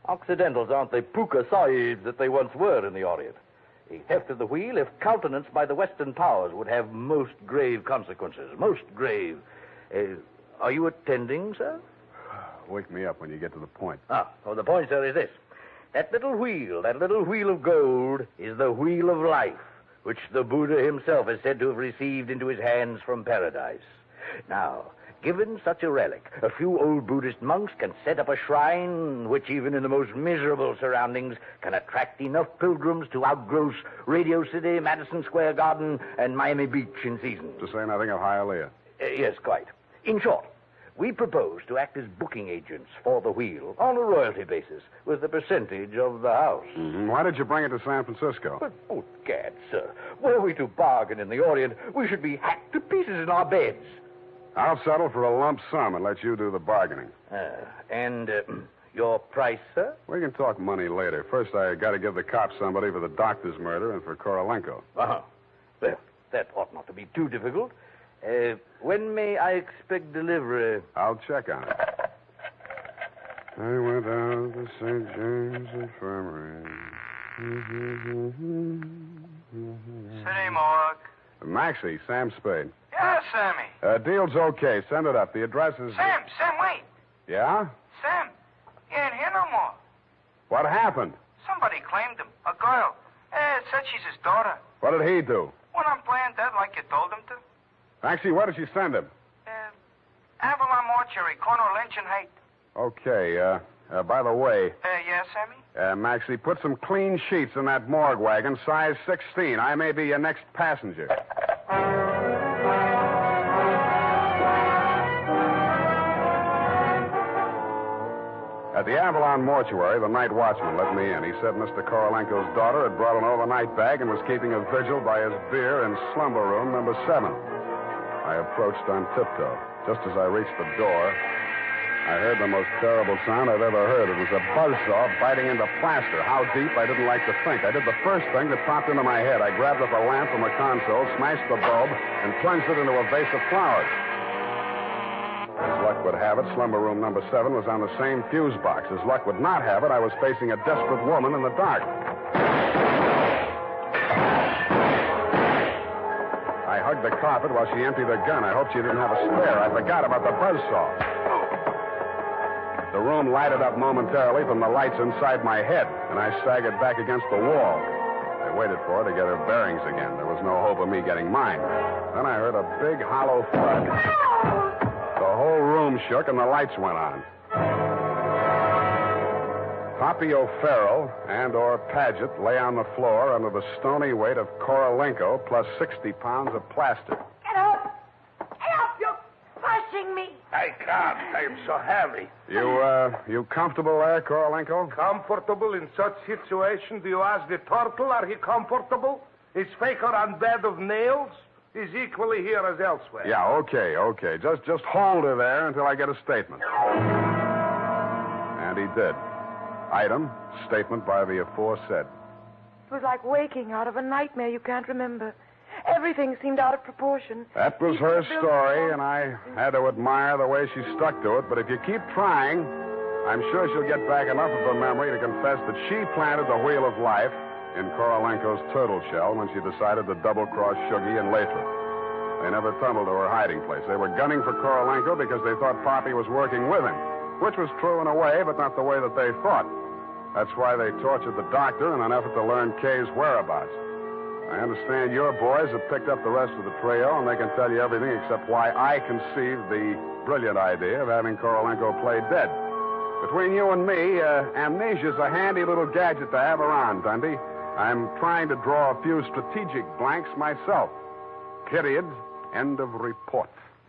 Occidentals aren't the puka sahibs that they once were in the Orient. The theft of the wheel, if countenanced by the Western powers, would have most grave consequences. Most grave. Are you attending, sir? Wake me up when you get to the point. The point, sir, is this. That little wheel of gold, is the wheel of life, which the Buddha himself is said to have received into his hands from paradise. Now, given such a relic, a few old Buddhist monks can set up a shrine which, even in the most miserable surroundings, can attract enough pilgrims to outgross Radio City, Madison Square Garden, and Miami Beach in season. To say nothing of Hialeah. Yes, quite. In short, we propose to act as booking agents for the wheel on a royalty basis with a percentage of the house. Mm-hmm. Why did you bring it to San Francisco? But, oh, gad, sir, were we to bargain in the Orient, we should be hacked to pieces in our beds. I'll settle for a lump sum and let you do the bargaining. And your price, sir? We can talk money later. First, I got to give the cops somebody for the doctor's murder and for Korolenko. Well, that ought not to be too difficult. When may I expect delivery? I'll check on it. I went out to St. James Infirmary. City morgue. Maxie, Sam Spade. Yeah, Sammy. Deal's okay. Send it up. The address is... Sam, wait. Yeah? Sam, he ain't here no more. What happened? Somebody claimed him. A girl. Said she's his daughter. What did he do? Went on playing dead like you told him to. Maxie, where did she send him? Avalon Mortuary, corner of Lynch and Haight. Okay, by the way... Yeah, Sammy? Maxie, put some clean sheets in that morgue wagon, size 16. I may be your next passenger. At the Avalon Mortuary, the night watchman let me in. He said Mr. Korolenko's daughter had brought an overnight bag and was keeping a vigil by his bier in slumber room number 7. I approached on tiptoe. Just as I reached the door, I heard the most terrible sound I've ever heard. It was a buzzsaw biting into plaster. How deep, I didn't like to think. I did the first thing that popped into my head. I grabbed up a lamp from the console, smashed the bulb, and plunged it into a vase of flowers. As luck would have it, slumber room number 7 was on the same fuse box. As luck would not have it, I was facing a desperate woman in the dark. I hugged the carpet while she emptied her gun. I hoped she didn't have a spare. I forgot about the buzzsaw. The room lighted up momentarily from the lights inside my head, and I staggered back against the wall. I waited for her to get her bearings again. There was no hope of me getting mine. Then I heard a big, hollow thud. The whole room shook, and the lights went on. Poppy O'Farrell and/or Paget lay on the floor under the stony weight of Korolenko plus 60 pounds of plaster. Get up! Get up! You're crushing me! I can't. I'm so heavy. You comfortable there, Korolenko? Comfortable in such situation? Do you ask the turtle, are he comfortable? Is Faker on bed of nails? He's equally here as elsewhere. Yeah, okay. Just hold her there until I get a statement. And he did. Item, statement by the aforesaid. It was like waking out of a nightmare you can't remember. Everything seemed out of proportion. That was her story, and I had to admire the way she stuck to it. But if you keep trying, I'm sure she'll get back enough of her memory to confess that she planted the wheel of life in Korolenko's turtle shell when she decided to double-cross Shuggy and Lathrop. They never tunneled to her hiding place. They were gunning for Korolenko because they thought Poppy was working with him, which was true in a way, but not the way that they thought. That's why they tortured the doctor in an effort to learn Kay's whereabouts. I understand your boys have picked up the rest of the trio, and they can tell you everything except why I conceived the brilliant idea of having Korolenko play dead. Between you and me, amnesia's a handy little gadget to have around, Dundee. I'm trying to draw a few strategic blanks myself. Period. End of report.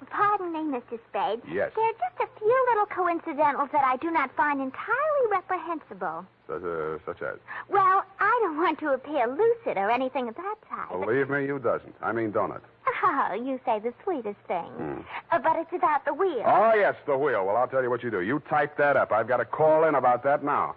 Pardon me, Mr. Spade. Yes. There are just a few little coincidentals that I do not find entirely reprehensible. Such as? Well, I don't want to appear lucid or anything of that type. Believe me, you doesn't. I mean, don't it? Oh, you say the sweetest thing. But it's about the wheel. Oh, yes, the wheel. Well, I'll tell you what you do. You type that up. I've got to call in about that now.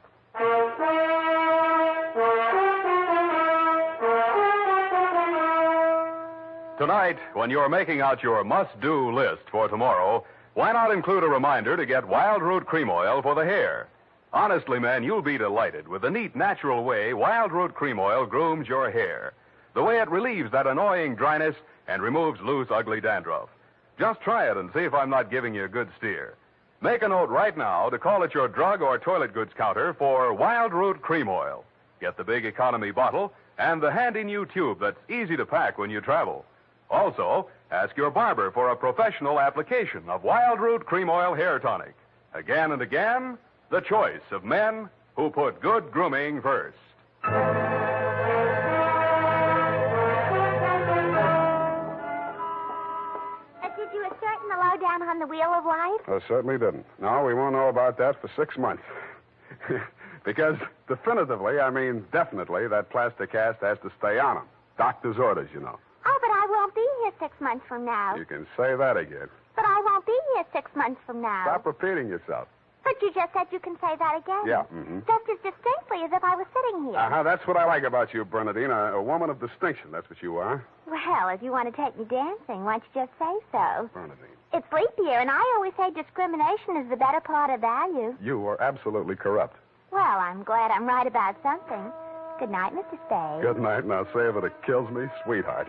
Tonight, when you're making out your must-do list for tomorrow, why not include a reminder to get Wild Root Cream Oil for the hair? Honestly, men, you'll be delighted with the neat, natural way Wild Root Cream Oil grooms your hair. The way it relieves that annoying dryness and removes loose, ugly dandruff. Just try it and see if I'm not giving you a good steer. Make a note right now to call at your drug or toilet goods counter for Wild Root Cream Oil. Get the big economy bottle and the handy new tube that's easy to pack when you travel. Also, ask your barber for a professional application of Wild Root Cream Oil Hair Tonic. Again and again, the choice of men who put good grooming first. Did you ascertain the lowdown on the Wheel of Life? I certainly didn't. No, we won't know about that for 6 months. Because definitively, I mean definitely, that plaster cast has to stay on him. Doctor's orders, you know. Oh, but I won't be here 6 months from now. You can say that again. But I won't be here 6 months from now. Stop repeating yourself. But you just said you can say that again. Yeah. Just as distinctly as if I was sitting here. That's what I like about you, Bernadine. A woman of distinction. That's what you are. Well, if you want to take me dancing, why don't you just say so? Bernadine. It's leap year, and I always say discrimination is the better part of value. You are absolutely corrupt. Well, I'm glad I'm right about something. Good night, Mr. Spade. Good night. Now say that it kills me, sweetheart.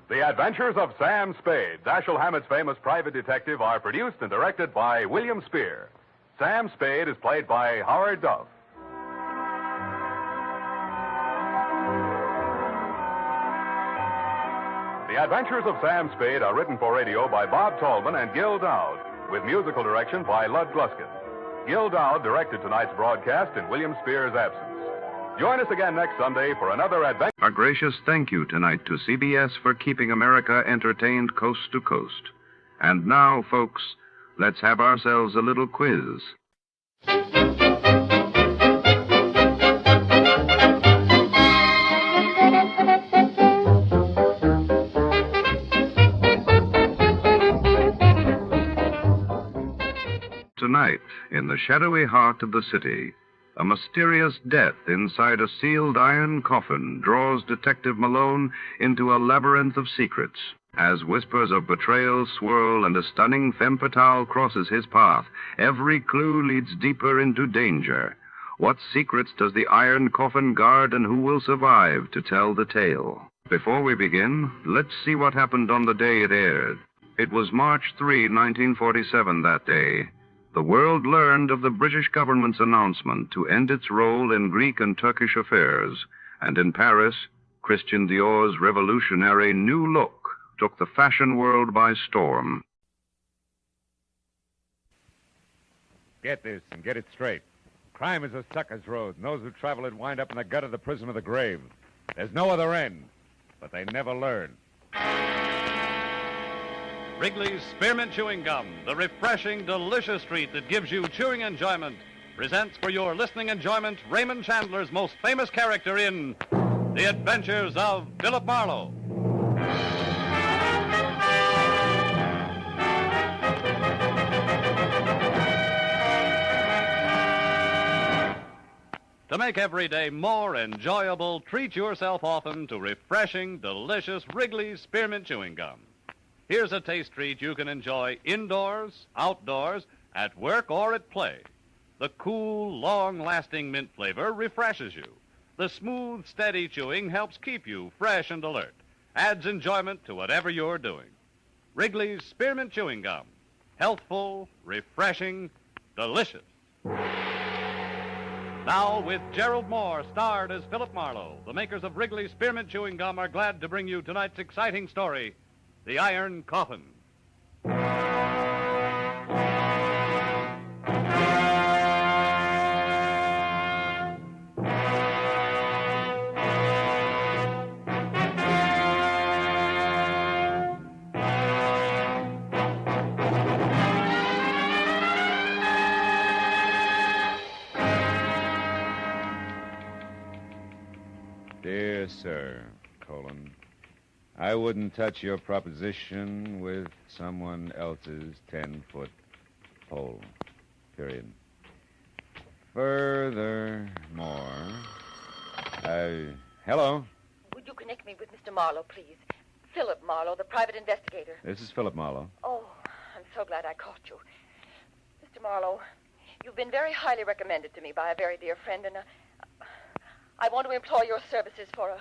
The Adventures of Sam Spade, Dashiell Hammett's famous private detective, are produced and directed by William Spear. Sam Spade is played by Howard Duff. The Adventures of Sam Spade are written for radio by Bob Tallman and Gil Dowd, with musical direction by Lud Gluskin. Gil Dowd directed tonight's broadcast in William Spear's absence. Join us again next Sunday for another adventure. A gracious thank you tonight to CBS for keeping America entertained coast to coast. And now, folks, let's have ourselves a little quiz. Tonight, in the shadowy heart of the city, a mysterious death inside a sealed iron coffin draws Detective Malone into a labyrinth of secrets. As whispers of betrayal swirl and a stunning femme fatale crosses his path, every clue leads deeper into danger. What secrets does the iron coffin guard, and who will survive to tell the tale? Before we begin, let's see what happened on the day it aired. It was March 3, 1947 that day. The world learned of the British government's announcement to end its role in Greek and Turkish affairs. And in Paris, Christian Dior's revolutionary new look took the fashion world by storm. Get this and get it straight. Crime is a sucker's road, and those who travel it wind up in the gut of the prison of the grave. There's no other end, but they never learn. Wrigley's Spearmint Chewing Gum, the refreshing, delicious treat that gives you chewing enjoyment, presents for your listening enjoyment Raymond Chandler's most famous character in The Adventures of Philip Marlowe. To make every day more enjoyable, treat yourself often to refreshing, delicious Wrigley's Spearmint Chewing Gum. Here's a taste treat you can enjoy indoors, outdoors, at work, or at play. The cool, long-lasting mint flavor refreshes you. The smooth, steady chewing helps keep you fresh and alert. Adds enjoyment to whatever you're doing. Wrigley's Spearmint Chewing Gum. Healthful, refreshing, delicious. Now, with Gerald Moore, starred as Philip Marlowe, the makers of Wrigley's Spearmint Chewing Gum are glad to bring you tonight's exciting story, The Iron Coffin. Dear Sir, I wouldn't touch your proposition with someone else's 10-foot pole. Period. Furthermore, Hello? Would you connect me with Mr. Marlowe, please? Philip Marlowe, the private investigator. This is Philip Marlowe. Oh, I'm so glad I caught you. Mr. Marlowe, you've been very highly recommended to me by a very dear friend, and I want to employ your services for a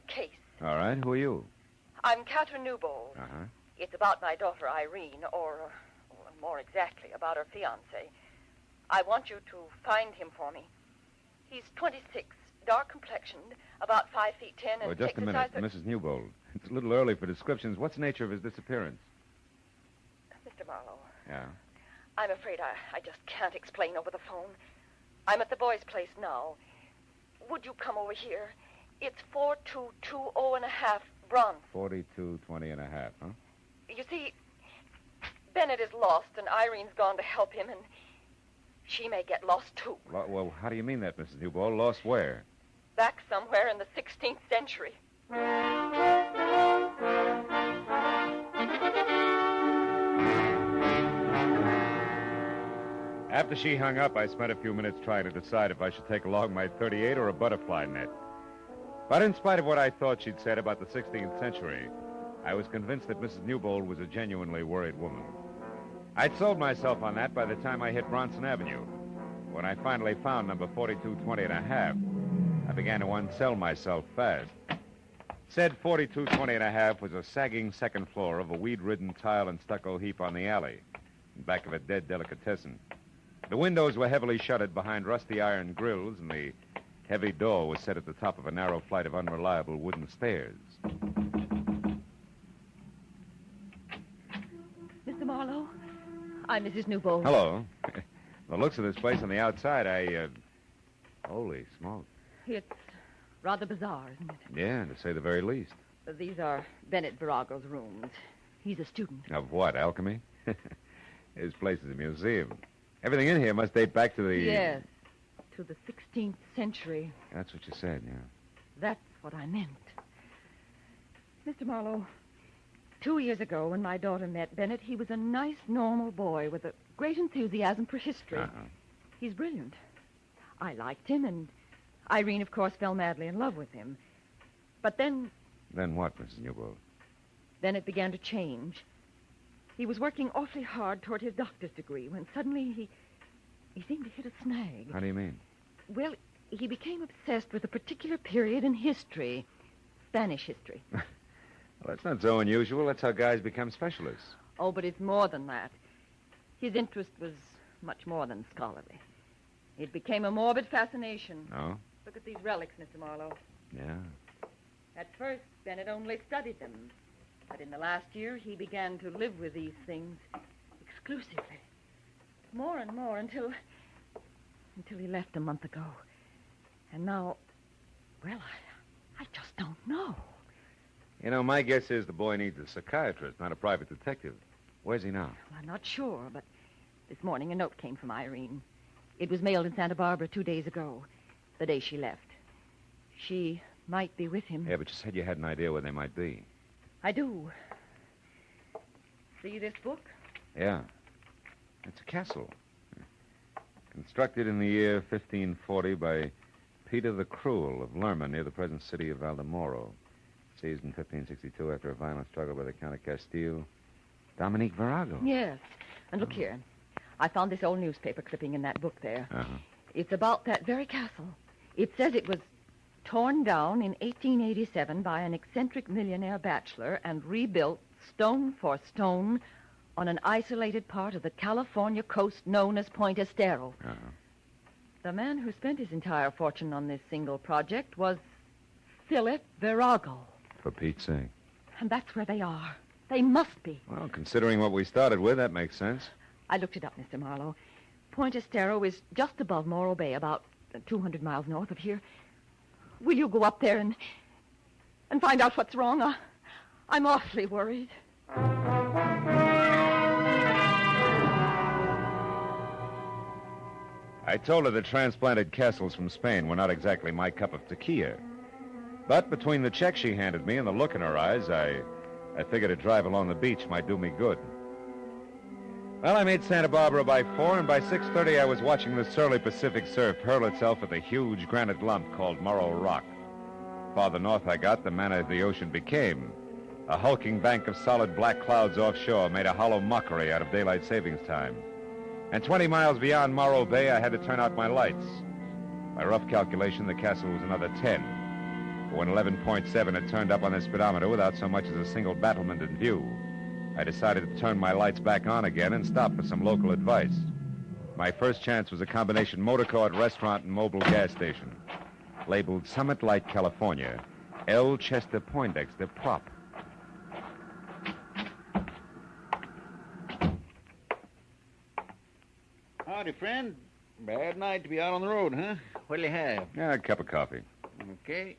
case. All right, who are you? I'm Catherine Newbold. Uh-huh. It's about my daughter, Irene, or more exactly, about her fiancé. I want you to find him for me. He's 26, dark complexioned, about 5 feet 10, and Just a minute, Mrs. Newbold. It's a little early for descriptions. What's the nature of his disappearance? Mr. Marlowe, Yeah. I'm afraid I just can't explain over the phone. I'm at the boys' place now. Would you come over here? It's 4220.5 Bronx. 4220.5, huh? You see, Bennett is lost, and Irene's gone to help him, and she may get lost, too. Well, how do you mean that, Mrs. Newbold? Lost where? Back somewhere in the 16th century. After she hung up, I spent a few minutes trying to decide if I should take along my .38 or a butterfly net. But in spite of what I thought she'd said about the 16th century, I was convinced that Mrs. Newbold was a genuinely worried woman. I'd sold myself on that by the time I hit Bronson Avenue. When I finally found number 4220.5, I began to unsell myself fast. Said 4220.5 was a sagging second floor of a weed-ridden tile and stucco heap on the alley, in back of a dead delicatessen. The windows were heavily shuttered behind rusty iron grills, and the heavy door was set at the top of a narrow flight of unreliable wooden stairs. Mr. Marlowe, I'm Mrs. Newbold. Hello. The looks of this place on the outside, holy smoke. It's rather bizarre, isn't it? Yeah, to say the very least. These are Bennett Virago's rooms. He's a student. Of what, alchemy? His place is a museum. Everything in here must date back to the... Yes, to the 16th century. That's what you said, yeah. That's what I meant. Mr. Marlowe, 2 years ago when my daughter met Bennett, he was a nice, normal boy with a great enthusiasm for history. He's brilliant. I liked him, and Irene, of course, fell madly in love with him. But then... Then what, Mrs. Newbold? Then it began to change. He was working awfully hard toward his doctor's degree when suddenly he seemed to hit a snag. How do you mean? Well, he became obsessed with a particular period in history. Spanish history. Well, that's not so unusual. That's how guys become specialists. Oh, but it's more than that. His interest was much more than scholarly. It became a morbid fascination. Oh? Look at these relics, Mr. Marlowe. Yeah. At first, Bennett only studied them. But in the last year, he began to live with these things exclusively. More and more until he left a month ago. And now, well, I just don't know. You know, my guess is the boy needs a psychiatrist, not a private detective. Where's he now? I'm not sure, but this morning a note came from Irene. It was mailed in Santa Barbara 2 days ago, the day she left. She might be with him. Yeah, but you said you had an idea where they might be. I do. See this book? Yeah. It's a castle. Constructed in the year 1540 by Peter the Cruel of Lerma near the present city of Valdemoro. Seized in 1562 after a violent struggle by the Count of Castile. Dominique Virago. Yes. And look here. I found this old newspaper clipping in that book there. Uh-huh. It's about that very castle. It says it was torn down in 1887 by an eccentric millionaire bachelor and rebuilt stone for stone on an isolated part of the California coast known as Point Estero. Uh-huh. The man who spent his entire fortune on this single project was Philip Virago. For Pete's sake. And that's where they are. They must be. Well, considering what we started with, that makes sense. I looked it up, Mr. Marlowe. Point Estero is just above Morro Bay, about 200 miles north of here. Will you go up there and find out what's wrong? I'm awfully worried. I told her the transplanted castles from Spain were not exactly my cup of tequila. But between the check she handed me and the look in her eyes, I figured a drive along the beach might do me good. Well, I made Santa Barbara by 4, and by 6:30 I was watching the surly Pacific surf hurl itself at the huge granite lump called Morro Rock. Farther north I got, the manner of the ocean became. A hulking bank of solid black clouds offshore made a hollow mockery out of daylight savings time. And 20 miles beyond Morro Bay, I had to turn out my lights. By rough calculation, the castle was another 10. But when 11.7 had turned up on the speedometer without so much as a single battlement in view, I decided to turn my lights back on again and stop for some local advice. My first chance was a combination motor court, restaurant, and mobile gas station. Labeled Summit Light, California, L. Chester Poindexter Prop. Howdy, friend. Bad night to be out on the road, huh? What'll you have? Yeah, a cup of coffee. Okay.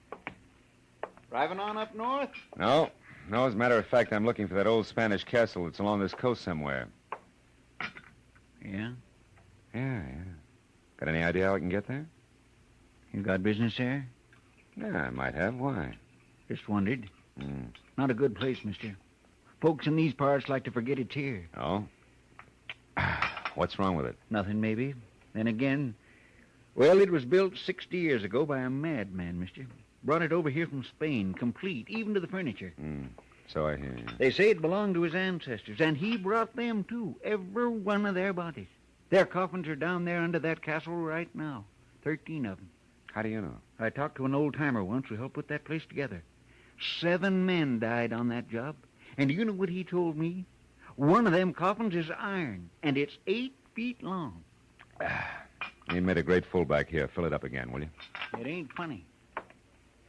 Driving on up north? No, as a matter of fact, I'm looking for that old Spanish castle that's along this coast somewhere. Yeah? Yeah. Got any idea how I can get there? You got business there? Yeah, I might have. Why? Just wondered. Not a good place, mister. Folks in these parts like to forget it's here. Oh? What's wrong with it? Nothing, maybe. Then again, well, it was built 60 years ago by a madman, mister. Brought it over here from Spain, complete, even to the furniture. So I hear you. They say it belonged to his ancestors, and he brought them, too. Every one of their bodies. Their coffins are down there under that castle right now. 13 of them. How do you know? I talked to an old-timer once who helped put that place together. 7 men died on that job. And do you know what he told me? One of them coffins is iron, and it's 8 feet long. You made a great fullback here. Fill it up again, will you? It ain't funny.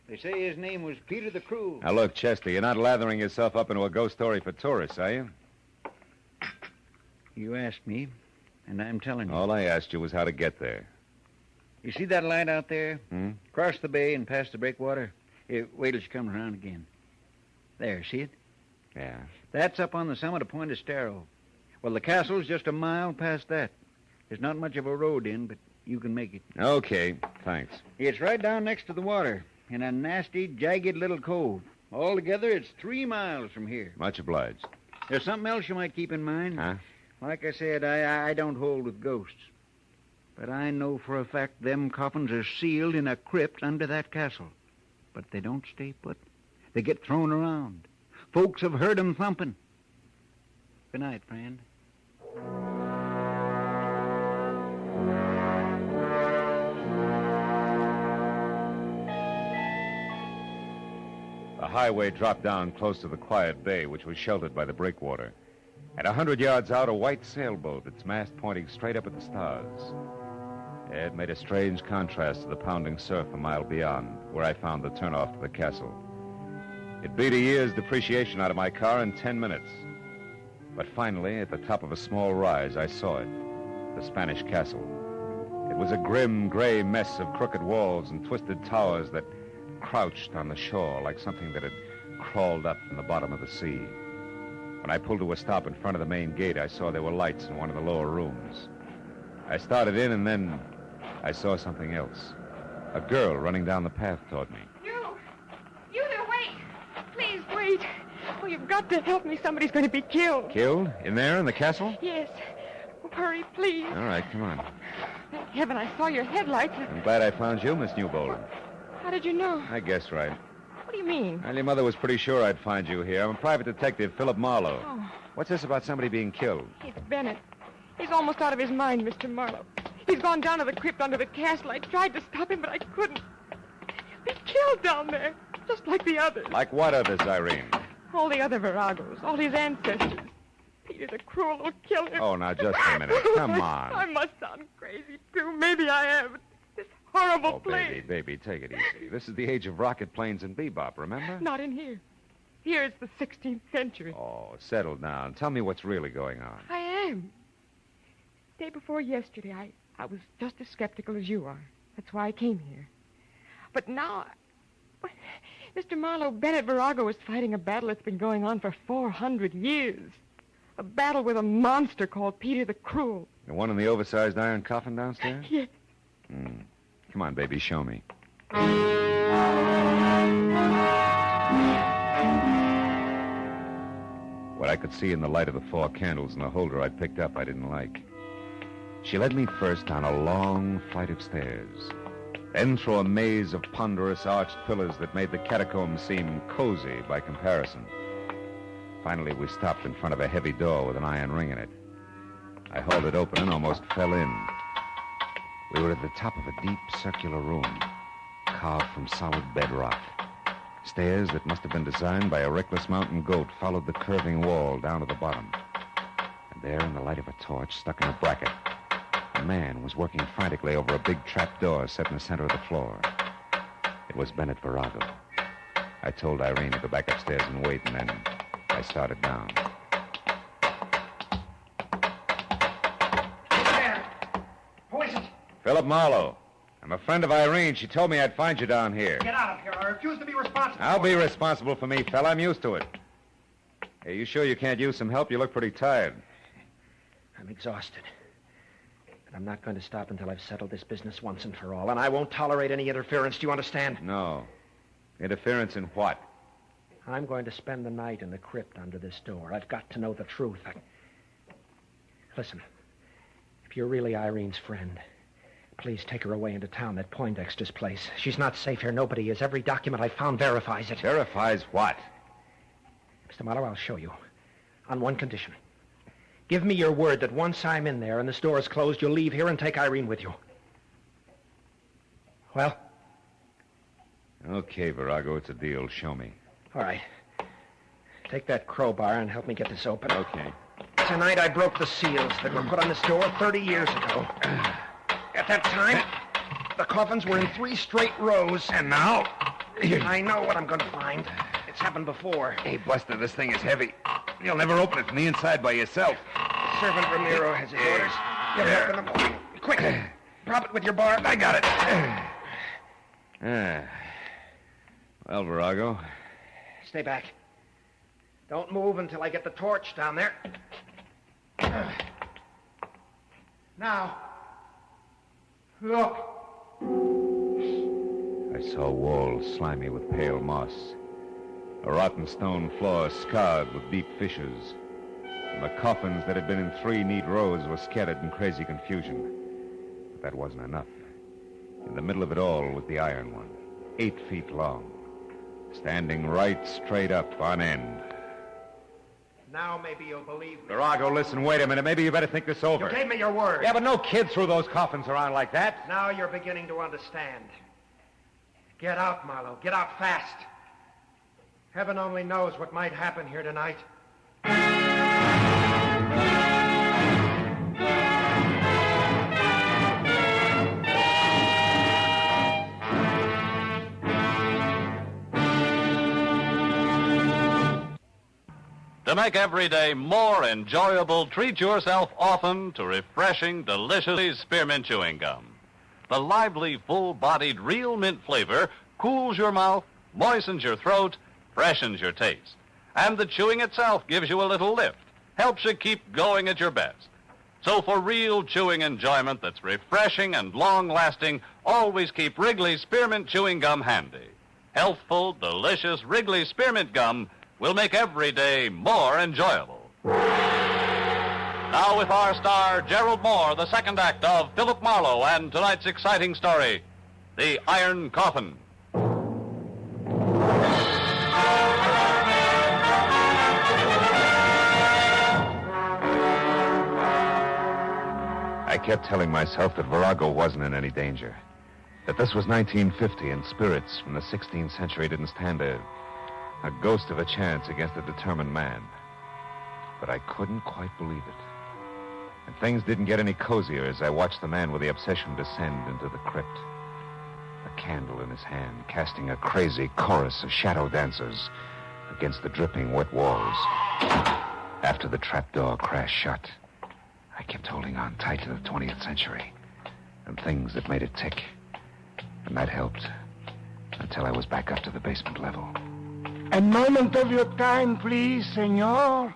They say his name was Peter the Cruel. Now, look, Chester, you're not lathering yourself up into a ghost story for tourists, are you? You asked me, and I'm telling you. All I asked you was how to get there. You see that light out there? Cross the bay and past the breakwater. Wait till she comes around again. There, see it? Yeah. That's up on the summit of Point Estero. Well, the castle's just a mile past that. There's not much of a road in, but you can make it. Okay, thanks. It's right down next to the water, in a nasty, jagged little cove. Altogether, it's 3 miles from here. Much obliged. There's something else you might keep in mind. Huh? Like I said, I don't hold with ghosts. But I know for a fact them coffins are sealed in a crypt under that castle. But they don't stay put. They get thrown around. Folks have heard 'em thumping. Good night, friend. The highway dropped down close to the quiet bay, which was sheltered by the breakwater. At 100 yards out, a white sailboat, its mast pointing straight up at the stars. It made a strange contrast to the pounding surf a mile beyond, where I found the turnoff to the castle. It beat a year's depreciation out of my car in 10 minutes. But finally, at the top of a small rise, I saw it, the Spanish castle. It was a grim, gray mess of crooked walls and twisted towers that crouched on the shore like something that had crawled up from the bottom of the sea. When I pulled to a stop in front of the main gate, I saw there were lights in one of the lower rooms. I started in, and then I saw something else. A girl running down the path toward me. You there, wait. Please, wait. Oh, you've got to help me. Somebody's going to be killed. Killed? In there, in the castle? Yes. Oh, hurry, please. All right, come on. Thank heaven I saw your headlights. I'm glad I found you, Miss Newbold. How did you know? I guessed right. What do you mean? Well, your mother was pretty sure I'd find you here. I'm a private detective, Philip Marlowe. Oh. What's this about somebody being killed? It's Bennett. He's almost out of his mind, Mr. Marlowe. He's gone down to the crypt under the castle. I tried to stop him, but I couldn't. He's been killed down there, just like the others. Like what others, Irene? All the other Varagos, all his ancestors. Peter the Cruel will kill him. Oh, now, just a minute. Come on. I must sound crazy, too. Maybe I am. This horrible place. Baby, take it easy. This is the age of rocket planes and bebop, remember? Not in here. Here it's the 16th century. Oh, settle down. Tell me what's really going on. I am. Day before yesterday, I was just as skeptical as you are. That's why I came here. But now, Mr. Marlowe, Bennett Virago is fighting a battle that's been going on for 400 years. A battle with a monster called Peter the Cruel. The one in the oversized iron coffin downstairs? Yes. Come on, baby, show me. What I could see in the light of the 4 candles in the holder I picked up I didn't like. She led me first down a long flight of stairs, then through a maze of ponderous arched pillars that made the catacombs seem cozy by comparison. Finally, we stopped in front of a heavy door with an iron ring in it. I hauled it open and almost fell in. We were at the top of a deep circular room, carved from solid bedrock. Stairs that must have been designed by a reckless mountain goat followed the curving wall down to the bottom. And there, in the light of a torch stuck in a bracket, a man was working frantically over a big trap door set in the center of the floor. It was Bennett Virago. I told Irene to go back upstairs and wait, and then I started down. There. Who is it? Philip Marlowe. I'm a friend of Irene. She told me I'd find you down here. Get out of here. I refuse to be responsible. I'll be responsible for me, fella. I'm used to it. Hey, you sure you can't use some help? You look pretty tired. I'm exhausted. And I'm not going to stop until I've settled this business once and for all. And I won't tolerate any interference. Do you understand? No. Interference in what? I'm going to spend the night in the crypt under this door. I've got to know the truth. Listen, if you're really Irene's friend, please take her away into town at Poindexter's place. She's not safe here. Nobody is. Every document I found verifies it. Verifies what? Mr. Marlowe, I'll show you. On one condition. Give me your word that once I'm in there and this door is closed, you'll leave here and take Irene with you. Well? Okay, Virago, it's a deal. Show me. All right. Take that crowbar and help me get this open. Okay. Tonight I broke the seals that were put on this door 30 years ago. At that time, the coffins were in 3 straight rows. And now? I know what I'm going to find. It's happened before. Hey, Buster, this thing is heavy. You'll never open it from the inside by yourself. Servant Ramiro has his orders. Get it up in the morning. Quick. Prop it with your bar. I got it. Well, Virago. Stay back. Don't move until I get the torch down there. Now. Look. I saw walls slimy with pale moss. A rotten stone floor scarred with deep fissures. and the coffins that had been in 3 neat rows were scattered in crazy confusion. But that wasn't enough. In the middle of it all was the iron one, 8 feet long, standing right straight up on end. Now maybe you'll believe me. Virago, listen, wait a minute. Maybe you better think this over. You gave me your word. Yeah, but no kid threw those coffins around like that. Now you're beginning to understand. Get out, Marlowe. Get out fast. Heaven only knows what might happen here tonight. To make every day more enjoyable, treat yourself often to refreshing, delicious spearmint chewing gum. The lively, full-bodied, real mint flavor cools your mouth, moistens your throat, freshens your taste. And the chewing itself gives you a little lift, helps you keep going at your best. So for real chewing enjoyment that's refreshing and long-lasting, always keep Wrigley's Spearmint Chewing Gum handy. Healthful, delicious Wrigley's Spearmint Gum will make every day more enjoyable. Now with our star, Gerald Moore, the second act of Philip Marlowe and tonight's exciting story, The Iron Coffin. I kept telling myself that Virago wasn't in any danger. That this was 1950 and spirits from the 16th century didn't stand a ghost of a chance against a determined man. But I couldn't quite believe it. And things didn't get any cozier as I watched the man with the obsession descend into the crypt. A candle in his hand, casting a crazy chorus of shadow dancers against the dripping wet walls. After the trapdoor crashed shut, I kept holding on tight to the 20th century and things that made it tick. And that helped until I was back up to the basement level. A moment of your time, please, senor.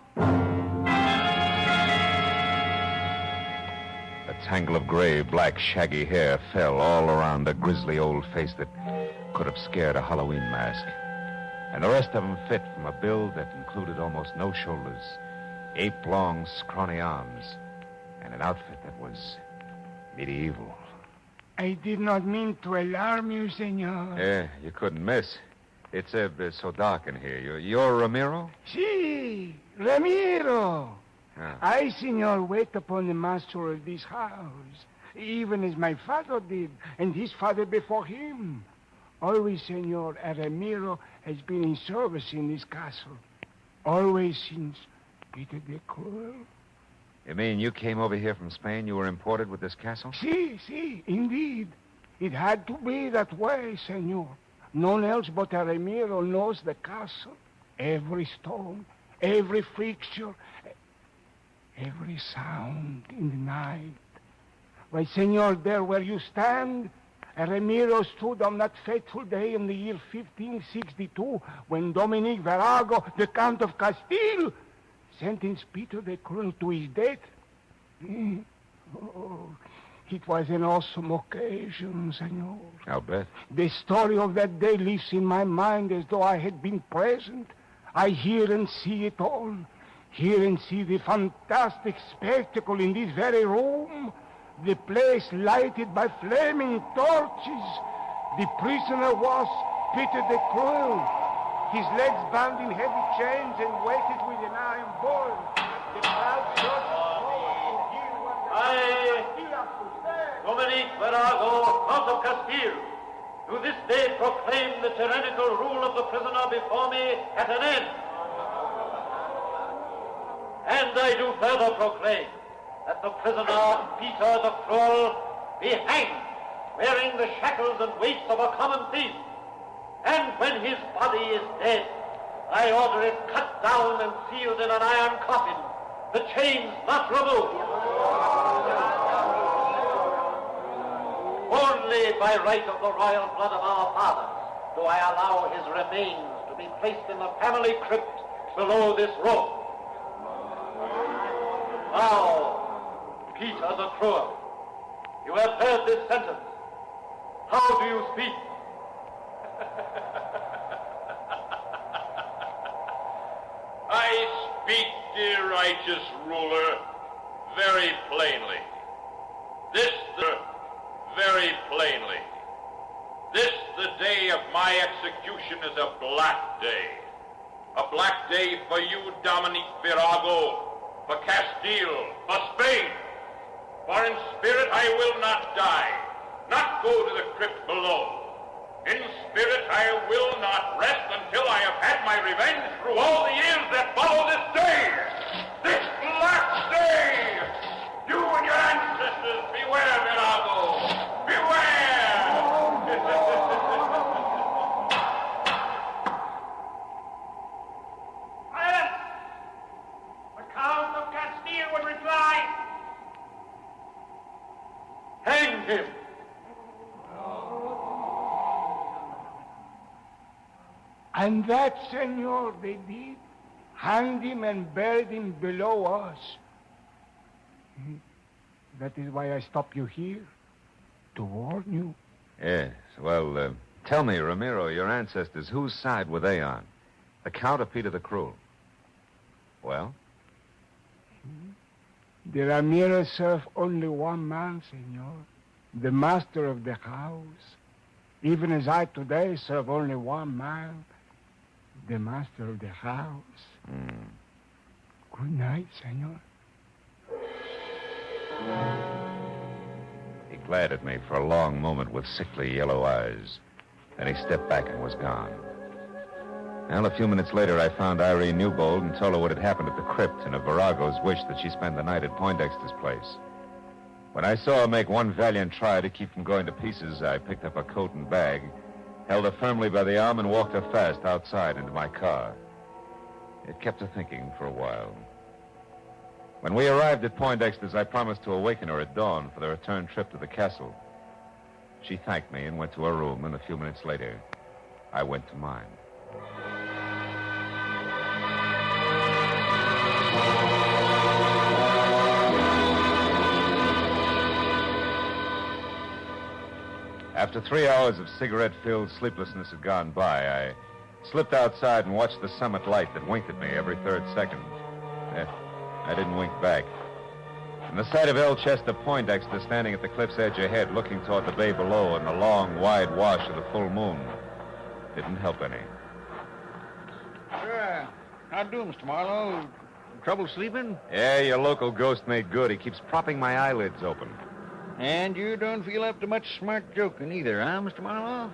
A tangle of gray, black, shaggy hair fell all around a grisly old face that could have scared a Halloween mask. And the rest of them fit from a build that included almost no shoulders, ape-long, scrawny arms, and an outfit that was medieval. I did not mean to alarm you, senor. Yeah, you couldn't miss. It's so dark in here. You're Ramiro? Si, Ramiro. Ah. I, senor, wait upon the master of this house, even as my father did, and his father before him. Always, senor, a Ramiro has been in service in this castle. Always since Peter the Cruel. You mean you came over here from Spain? You were imported with this castle? Si, indeed. It had to be that way, senor. None else but a Ramiro knows the castle. Every stone, every fixture, every sound in the night. Why, senor, there where you stand, a Ramiro stood on that fateful day in the year 1562 when Dominic Virago, the Count of Castile, sentenced Peter the Cruel to his death. Oh, it was an awesome occasion, senor. I'll bet. The story of that day lives in my mind as though I had been present. I hear and see it all. Hear and see the fantastic spectacle in this very room. The place lighted by flaming torches. The prisoner was Peter the Cruel. His legs bound in heavy chains and weighted with an iron ball. The crowd surged forward to hear what the Dominic Virago, Count of Castile, to this day proclaim the tyrannical rule of the prisoner before me at an end. And I do further proclaim that the prisoner, Peter the Cruel, be hanged, wearing the shackles and weights of a common thief. And when his body is dead, I order it cut down and sealed in an iron coffin, the chains not removed. Only by right of the royal blood of our fathers do I allow his remains to be placed in the family crypt below this room. Now, Peter the Cruel, you have heard this sentence. How do you speak? I speak, dear, I righteous ruler very plainly. Very plainly. This, the day of my execution, is a black day. A black day for you, Dominique Virago, for Castile, for Spain. For in spirit I will not die, not go to the crypt below. In spirit I will not rest until I have had my revenge through all the years that follow this day. This black day! You and your ancestors, beware, Virago! Beware! Silence! The Count of Castile would reply. Hang him! And that, senor, they did. Hanged him and buried him below us. That is why I stopped you here, to warn you. Yes. Well, tell me, Ramiro, your ancestors, whose side were they on? The Count or Peter the Cruel? Well? The Ramirez served only one man, senor. The master of the house. Even as I today serve only one man. The master of the house. Good night, senor. He glared at me for a long moment with sickly yellow eyes. Then he stepped back and was gone. Well, a few minutes later, I found Irene Newbold and told her what had happened at the crypt and of Virago's wish that she spend the night at Poindexter's place. When I saw her make one valiant try to keep from going to pieces, I picked up her coat and bag, held her firmly by the arm, and walked her fast outside into my car. It kept her thinking for a while. When we arrived at Poindexter's, I promised to awaken her at dawn for the return trip to the castle. She thanked me and went to her room, and a few minutes later, I went to mine. After 3 hours of cigarette-filled sleeplessness had gone by, I slipped outside and watched the summit light that winked at me every third second. I didn't wink back. And the sight of El Chester Poindexter standing at the cliff's edge ahead, looking toward the bay below and the long, wide wash of the full moon, didn't help any. Sure. How do, Mr. Marlowe? Trouble sleeping? Yeah, your local ghost made good. He keeps propping my eyelids open. And you don't feel up to much smart joking either, huh, Mr. Marlowe?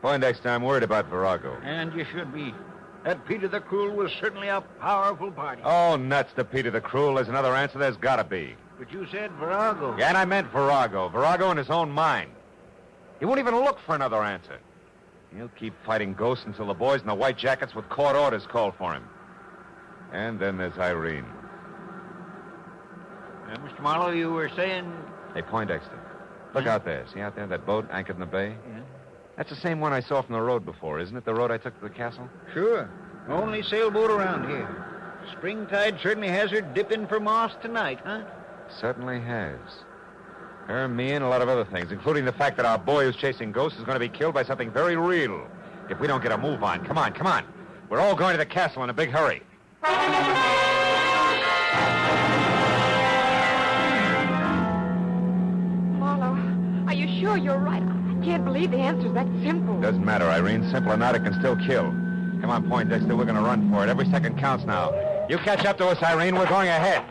Poindexter, I'm worried about Virago. And you should be. That Peter the Cruel was certainly a powerful party. Oh, nuts to Peter the Cruel. There's another answer. There's got to be. But you said Virago. Yeah, and I meant Virago. Virago in his own mind. He won't even look for another answer. He'll keep fighting ghosts until the boys in the white jackets with court orders call for him. And then there's Irene. Mr. Marlowe, you were saying... Hey, Poindexter, look out there. See out there, that boat anchored in the bay? Yeah. That's the same one I saw from the road before, isn't it? The road I took to the castle? Sure. Only sailboat around here. Springtide certainly has her dipping for moss tonight, huh? Certainly has. Her, me, and a lot of other things, including the fact that our boy who's chasing ghosts is going to be killed by something very real. If we don't get a move on. Come on, come on. We're all going to the castle in a big hurry. Marlowe, are you sure you're right? I can't believe the answer's that simple. Doesn't matter, Irene. Simple or not, it can still kill. Come on, Poindexter. We're going to run for it. Every second counts now. You catch up to us, Irene. We're going ahead.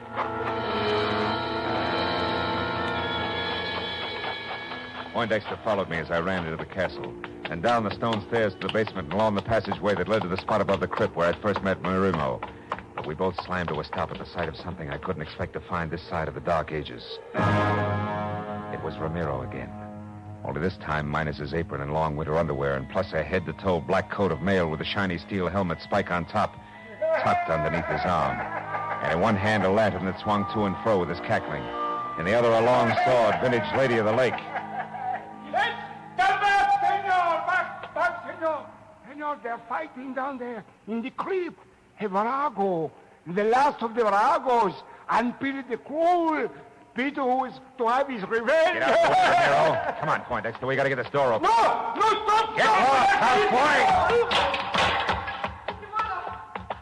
Poindexter followed me as I ran into the castle, and down the stone stairs to the basement and along the passageway that led to the spot above the crypt where I'd first met Marimo. But we both slammed to a stop at the sight of something I couldn't expect to find this side of the Dark Ages. It was Ramiro again. Only this time minus his apron and long winter underwear, and plus a head-to-toe black coat of mail with a shiny steel helmet spike on top, tucked underneath his arm. And in one hand a lantern that swung to and fro with his cackling. In the other a long sword, vintage Lady of the Lake. Come back, senor! Back, senor! Senor, they're fighting down there in the crypt. Virago, the last of the Viragos, and Peter the Cruel. Peter who is to have his revenge. Get out, Ramiro. Come on, Poindexter. We got to get this door open. No, stop! Get off, cowboy!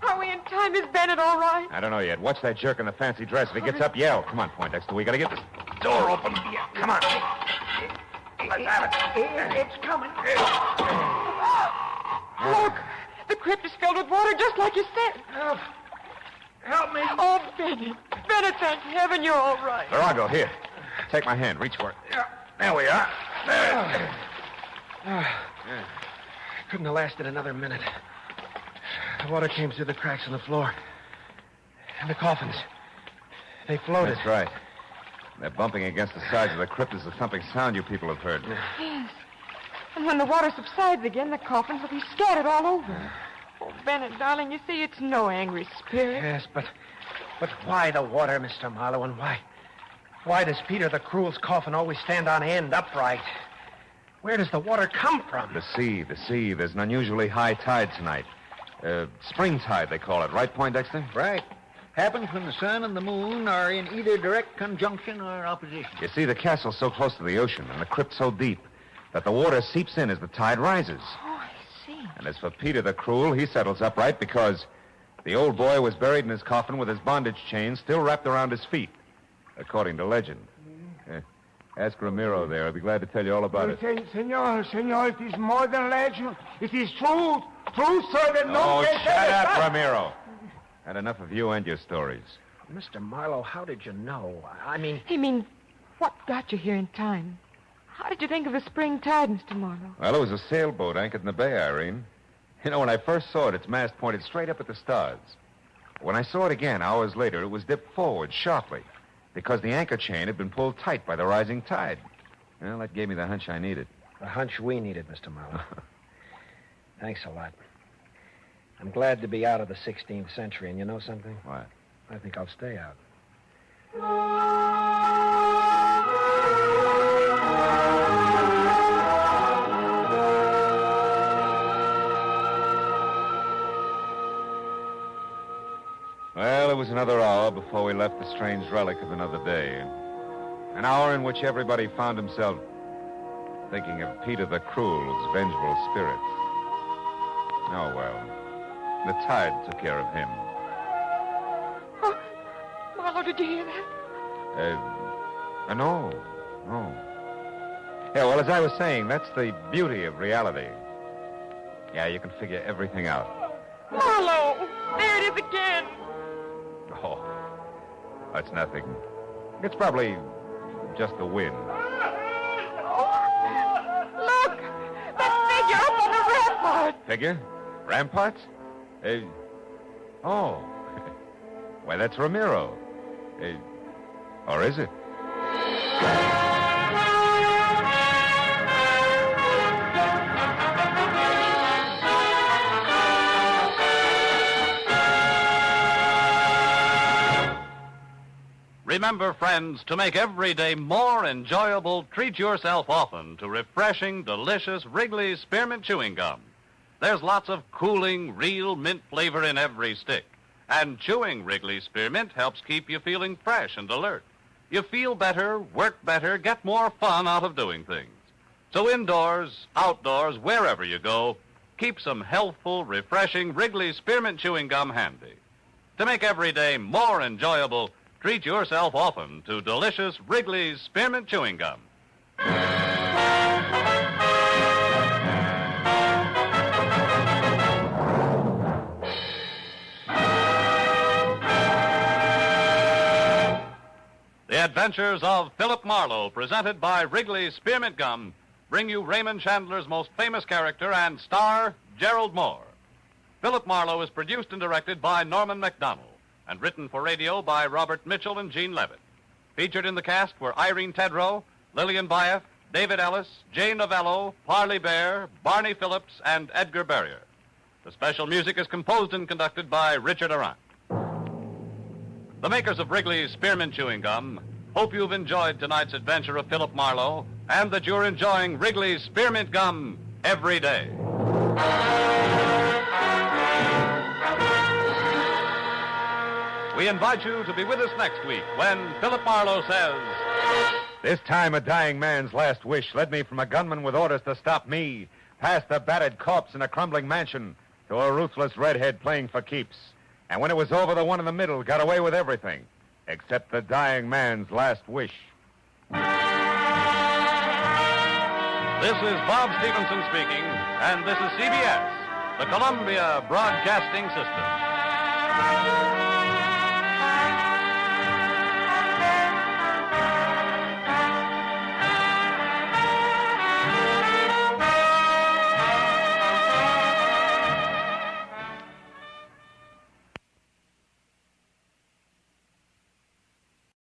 Are we in time? time. Is Bennett all right? I don't know yet. Watch that jerk in the fancy dress. If he gets up, yell. Come on, Poindexter. We gotta get this door open. Come on. Let's have it. It's coming. Look, the crypt is filled with water just like you said. Help me. Oh, Bennett. Bennett, thank heaven you're all right. Virago, here. Take my hand. Reach for it. There we are. Couldn't have lasted another minute. The water came through the cracks in the floor. And the coffins. They floated. That's right. They're bumping against the sides of the crypt as the thumping sound you people have heard. Yes. And when the water subsides again, the coffins will be scattered all over. Oh, Bennett, darling, you see, it's no angry spirit. Yes, but why the water, Mr. Marlowe, and why does Peter the Cruel's coffin always stand on end upright? Where does the water come from? The sea. There's an unusually high tide tonight. Spring tide, they call it. Right, Poindexter? Right. Happens when the sun and the moon are in either direct conjunction or opposition. You see, the castle's so close to the ocean and the crypt so deep that the water seeps in as the tide rises. Oh, I see. And as for Peter the Cruel, he settles upright because the old boy was buried in his coffin with his bondage chain still wrapped around his feet, according to legend. Ask Ramiro there. I'll be glad to tell you all about it. Senor, it is more than legend. It is truth. Truth, sir, that no... Oh, shut up, Ramiro. Had enough of you and your stories. Mr. Marlowe, how did you know? I mean... He means, what got you here in time? How did you think of the spring tide, Mr. Marlowe? Well, it was a sailboat anchored in the bay, Irene. You know, when I first saw it, its mast pointed straight up at the stars. When I saw it again, hours later, it was dipped forward sharply because the anchor chain had been pulled tight by the rising tide. Well, that gave me the hunch I needed. The hunch we needed, Mr. Marlowe. Thanks a lot. I'm glad to be out of the 16th century, and you know something? What? I think I'll stay out. Well, it was another hour before we left the strange relic of another day. An hour in which everybody found himself thinking of Peter the Cruel's vengeful spirit. Oh, well. The tide took care of him. Oh, Marlowe, did you hear that? No. Yeah, well, as I was saying, that's the beauty of reality. Yeah, you can figure everything out. Marlowe, there it is again. Oh, that's nothing. It's probably just the wind. Look, that figure up on the rampart. Figure? Ramparts? Oh. Why, that's Ramiro. Or is it? Remember, friends, to make every day more enjoyable, treat yourself often to refreshing, delicious Wrigley's Spearmint Chewing Gum. There's lots of cooling, real mint flavor in every stick. And chewing Wrigley's Spearmint helps keep you feeling fresh and alert. You feel better, work better, get more fun out of doing things. So indoors, outdoors, wherever you go, keep some healthful, refreshing Wrigley's Spearmint Chewing Gum handy. To make every day more enjoyable, treat yourself often to delicious Wrigley's Spearmint Chewing Gum. The Adventures of Philip Marlowe, presented by Wrigley's Spearmint Gum, bring you Raymond Chandler's most famous character and star, Gerald Moore. Philip Marlowe is produced and directed by Norman MacDonald and written for radio by Robert Mitchell and Gene Levitt. Featured in the cast were Irene Tedrow, Lillian Baeff, David Ellis, Jane Novello, Parley Bear, Barney Phillips, and Edgar Barrier. The special music is composed and conducted by Richard Arant. The makers of Wrigley's Spearmint Chewing Gum hope you've enjoyed tonight's adventure of Philip Marlowe and that you're enjoying Wrigley's Spearmint Gum every day. We invite you to be with us next week when Philip Marlowe says... This time a dying man's last wish led me from a gunman with orders to stop me, past a battered corpse in a crumbling mansion, to a ruthless redhead playing for keeps. And when it was over, the one in the middle got away with everything, except the dying man's last wish. This is Bob Stevenson speaking, and this is CBS, the Columbia Broadcasting System.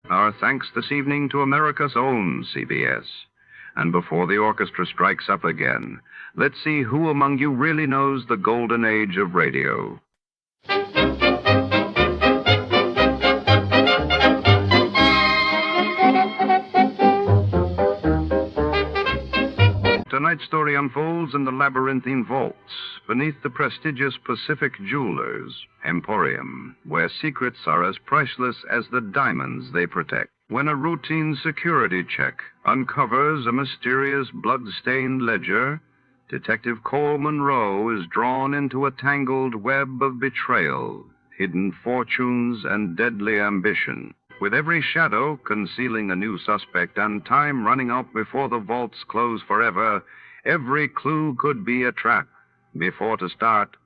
Our thanks this evening to America's own CBS. And before the orchestra strikes up again, let's see who among you really knows the golden age of radio. Tonight's story unfolds in the labyrinthine vaults beneath the prestigious Pacific Jewelers Emporium, where secrets are as priceless as the diamonds they protect. When a routine security check uncovers a mysterious blood-stained ledger, Detective Cole Monroe is drawn into a tangled web of betrayal, hidden fortunes, and deadly ambition. With every shadow concealing a new suspect and time running out before the vaults close forever, every clue could be a trap. Before to start,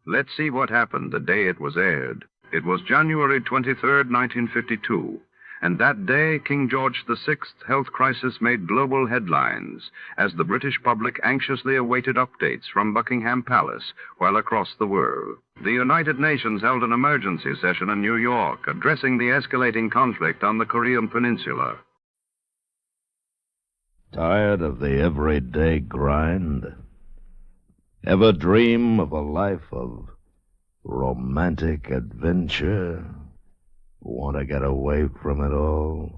let's see what happened the day it was aired. It was January 23rd, 1952. And that day, King George VI's health crisis made global headlines as the British public anxiously awaited updates from Buckingham Palace while across the world. The United Nations held an emergency session in New York addressing the escalating conflict on the Korean Peninsula. Tired of the everyday grind? Ever dream of a life of romantic adventure? Want to get away from it all?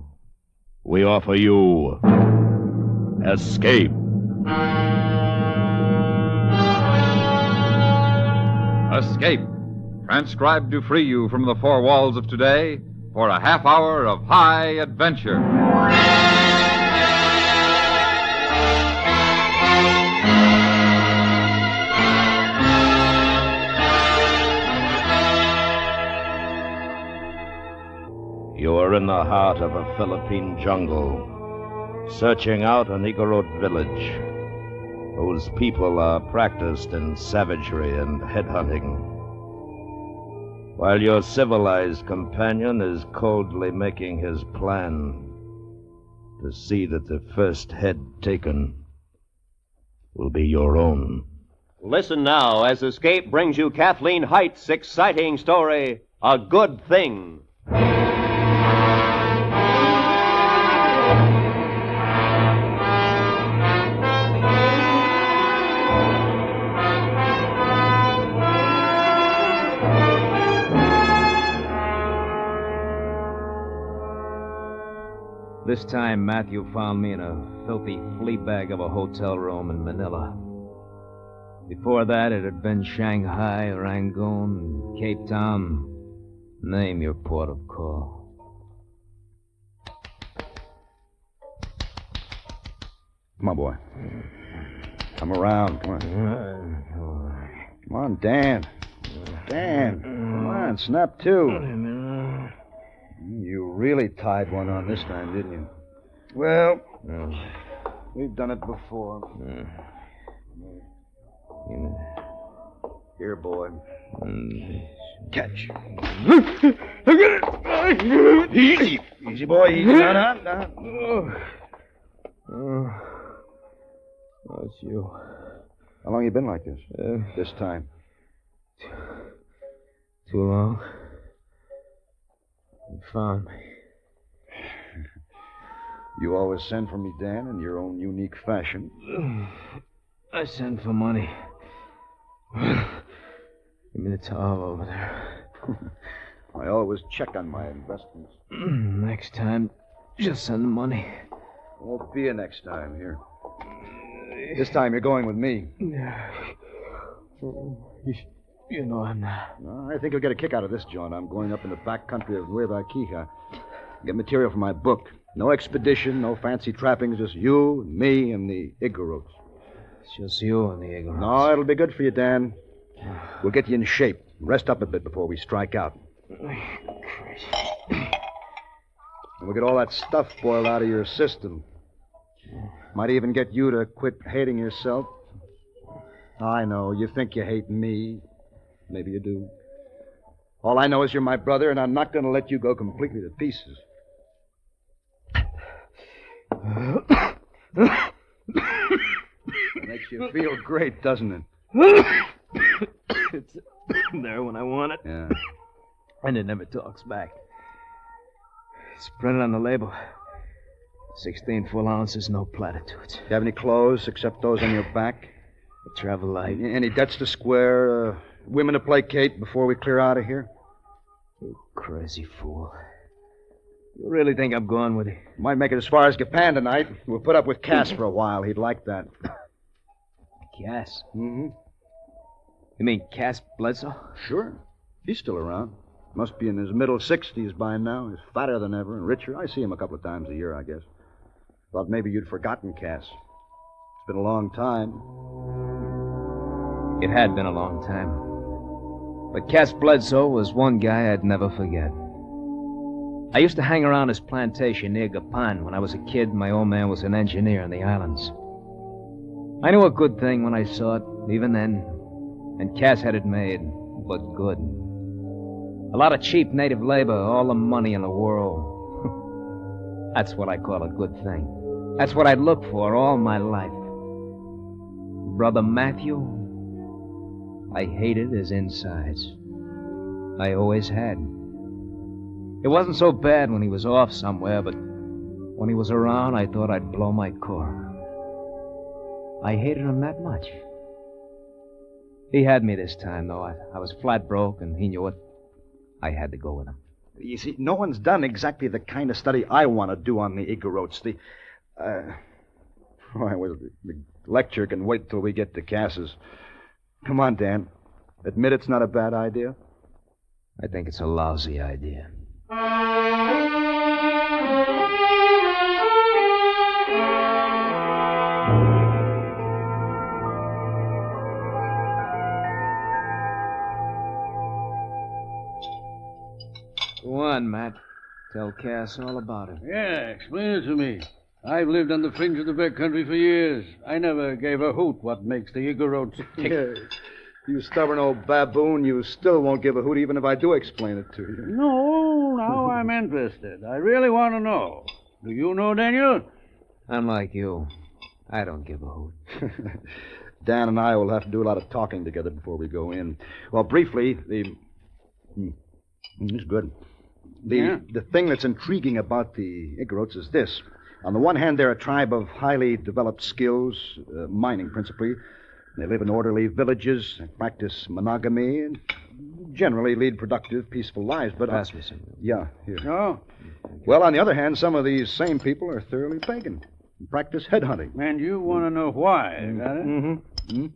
We offer you Escape. Escape, transcribed to free you from the four walls of today for a half hour of high adventure. You are in the heart of a Philippine jungle, searching out an Igorot village whose people are practiced in savagery and headhunting, while your civilized companion is coldly making his plan to see that the first head taken will be your own. Listen now as Escape brings you Kathleen Height's exciting story, A Good Thing. This time, Matthew found me in a filthy flea bag of a hotel room in Manila. Before that, it had been Shanghai, Rangoon, Cape Town. Name your port of call. Come on, boy. Come around. Come on. Come on, Dan. Dan, come on, snap to. You really tied one on this time, didn't you? Well, we've done it before. Here, boy. Catch. Easy. Easy, boy. Easy. Down. Oh, it's you. How long you been like this? This time? Too long. You found me. You always send for me, Dan, in your own unique fashion. I send for money. Give me the towel over there. I always check on my investments. Next time, just send the money. Won't be a next time here. This time you're going with me. You know I'm not. No, I think you'll get a kick out of this joint. I'm going up in the back country of Nueva Ecija. Get material for my book. No expedition, no fancy trappings, just you, me, and the Igorots. It's just you and the Igorots. No, it'll be good for you, Dan. We'll get you in shape. Rest up a bit before we strike out. And we'll get all that stuff boiled out of your system. Might even get you to quit hating yourself. I know, you think you hate me. Maybe you do. All I know is you're my brother, and I'm not going to let you go completely to pieces. It makes you feel great, doesn't it? It's there when I want it. Yeah. And it never talks back. It's printed on the label. 16 full ounces, no platitudes. You have any clothes except those on your back? I travel light. Any debts to square? Women to placate before we clear out of here? You crazy fool. You really think I'm going with you? Might make it as far as Japan tonight. We'll put up with Cass for a while. He'd like that. Cass? Mm-hmm. You mean Cass Bledsoe? Sure. He's still around. Must be in his middle 60s by now. He's fatter than ever and richer. I see him a couple of times a year, I guess. Thought maybe you'd forgotten Cass. It's been a long time. It had been a long time. But Cass Bledsoe was one guy I'd never forget. I used to hang around his plantation near Gapan when I was a kid and my old man was an engineer in the islands. I knew a good thing when I saw it, even then. And Cass had it made, but good. A lot of cheap native labor, all the money in the world. That's what I call a good thing. That's what I'd look for all my life. Brother Matthew, I hated his insides. I always had. It wasn't so bad when he was off somewhere, but when he was around, I thought I'd blow my core. I hated him that much. He had me this time, though. I was flat broke, and he knew it. I had to go with him. You see, no one's done exactly the kind of study I want to do on the Igorots. The lecture can wait till we get to Cass's. Come on, Dan. Admit it's not a bad idea? I think it's a lousy idea. Go on, Matt. Tell Cass all about it. Yeah, explain it to me. I've lived on the fringe of the backcountry for years. I never gave a hoot what makes the Igorots tick. Yeah. You stubborn old baboon, you still won't give a hoot even if I do explain it to you. No, now I'm interested. I really want to know. Do you know, Daniel? Unlike you, I don't give a hoot. Dan and I will have to do a lot of talking together before we go in. Well, briefly, it's good. The thing that's intriguing about the Igorots is this. On the one hand, they're a tribe of highly developed skills, mining principally. They live in orderly villages, practice monogamy, and generally lead productive, peaceful lives. But pass me some. Yeah, here. Oh. Well, on the other hand, some of these same people are thoroughly pagan. Practice headhunting. And you want to know why, got it? Mm-hmm.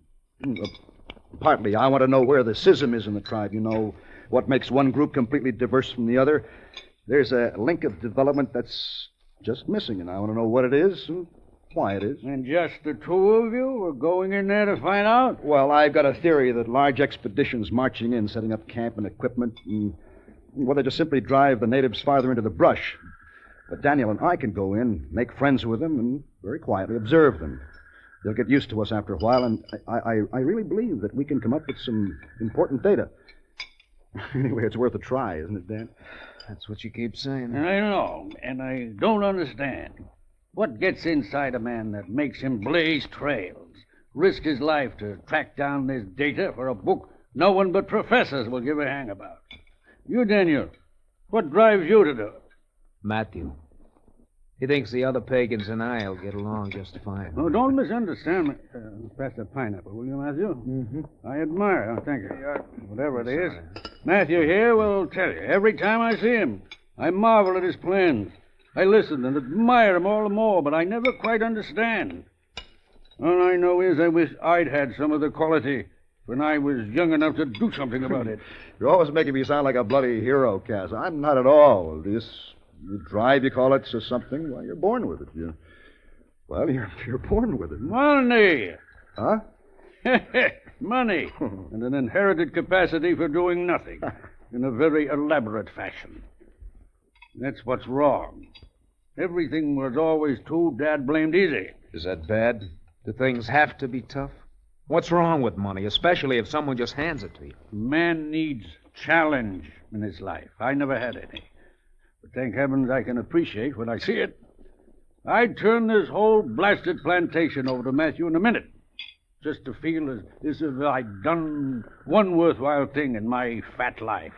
Partly, I want to know where the schism is in the tribe. You know, what makes one group completely diverse from the other. There's a link of development that's just missing, and I want to know what it is and why it is. And just the two of you are going in there to find out? Well, I've got a theory that large expeditions marching in, setting up camp and equipment, and, well, they just simply drive the natives farther into the brush. But Daniel and I can go in, make friends with them, and very quietly observe them. They'll get used to us after a while, and I really believe that we can come up with some important data. Anyway, it's worth a try, isn't it, Dan? That's what you keep saying. I know, and I don't understand. What gets inside a man that makes him blaze trails, risk his life to track down this data for a book no one but professors will give a hang about? You, Daniel, what drives you to do it? Matthew. He thinks the other pagans and I'll get along just fine. Oh, don't misunderstand me. Pass the pineapple, will you, Matthew? Mm-hmm. I admire. Oh, thank you. Whatever it is. Matthew here will tell you. Every time I see him, I marvel at his plans. I listen and admire him all the more, but I never quite understand. All I know is I wish I'd had some of the quality when I was young enough to do something about it. You're always making me sound like a bloody hero, Cass. I'm not at all. This drive, you call it, or something. Well, you're born with it. You're born with it. Money. Huh? money, and an inherited capacity for doing nothing in a very elaborate fashion. That's what's wrong. Everything was always too dad-blamed easy. Is that bad? Do things have to be tough? What's wrong with money, especially if someone just hands it to you? Man needs challenge in his life. I never had any. But thank heavens I can appreciate when I see it. I'd turn this whole blasted plantation over to Matthew in a minute, just to feel as if I'd done one worthwhile thing in my fat life.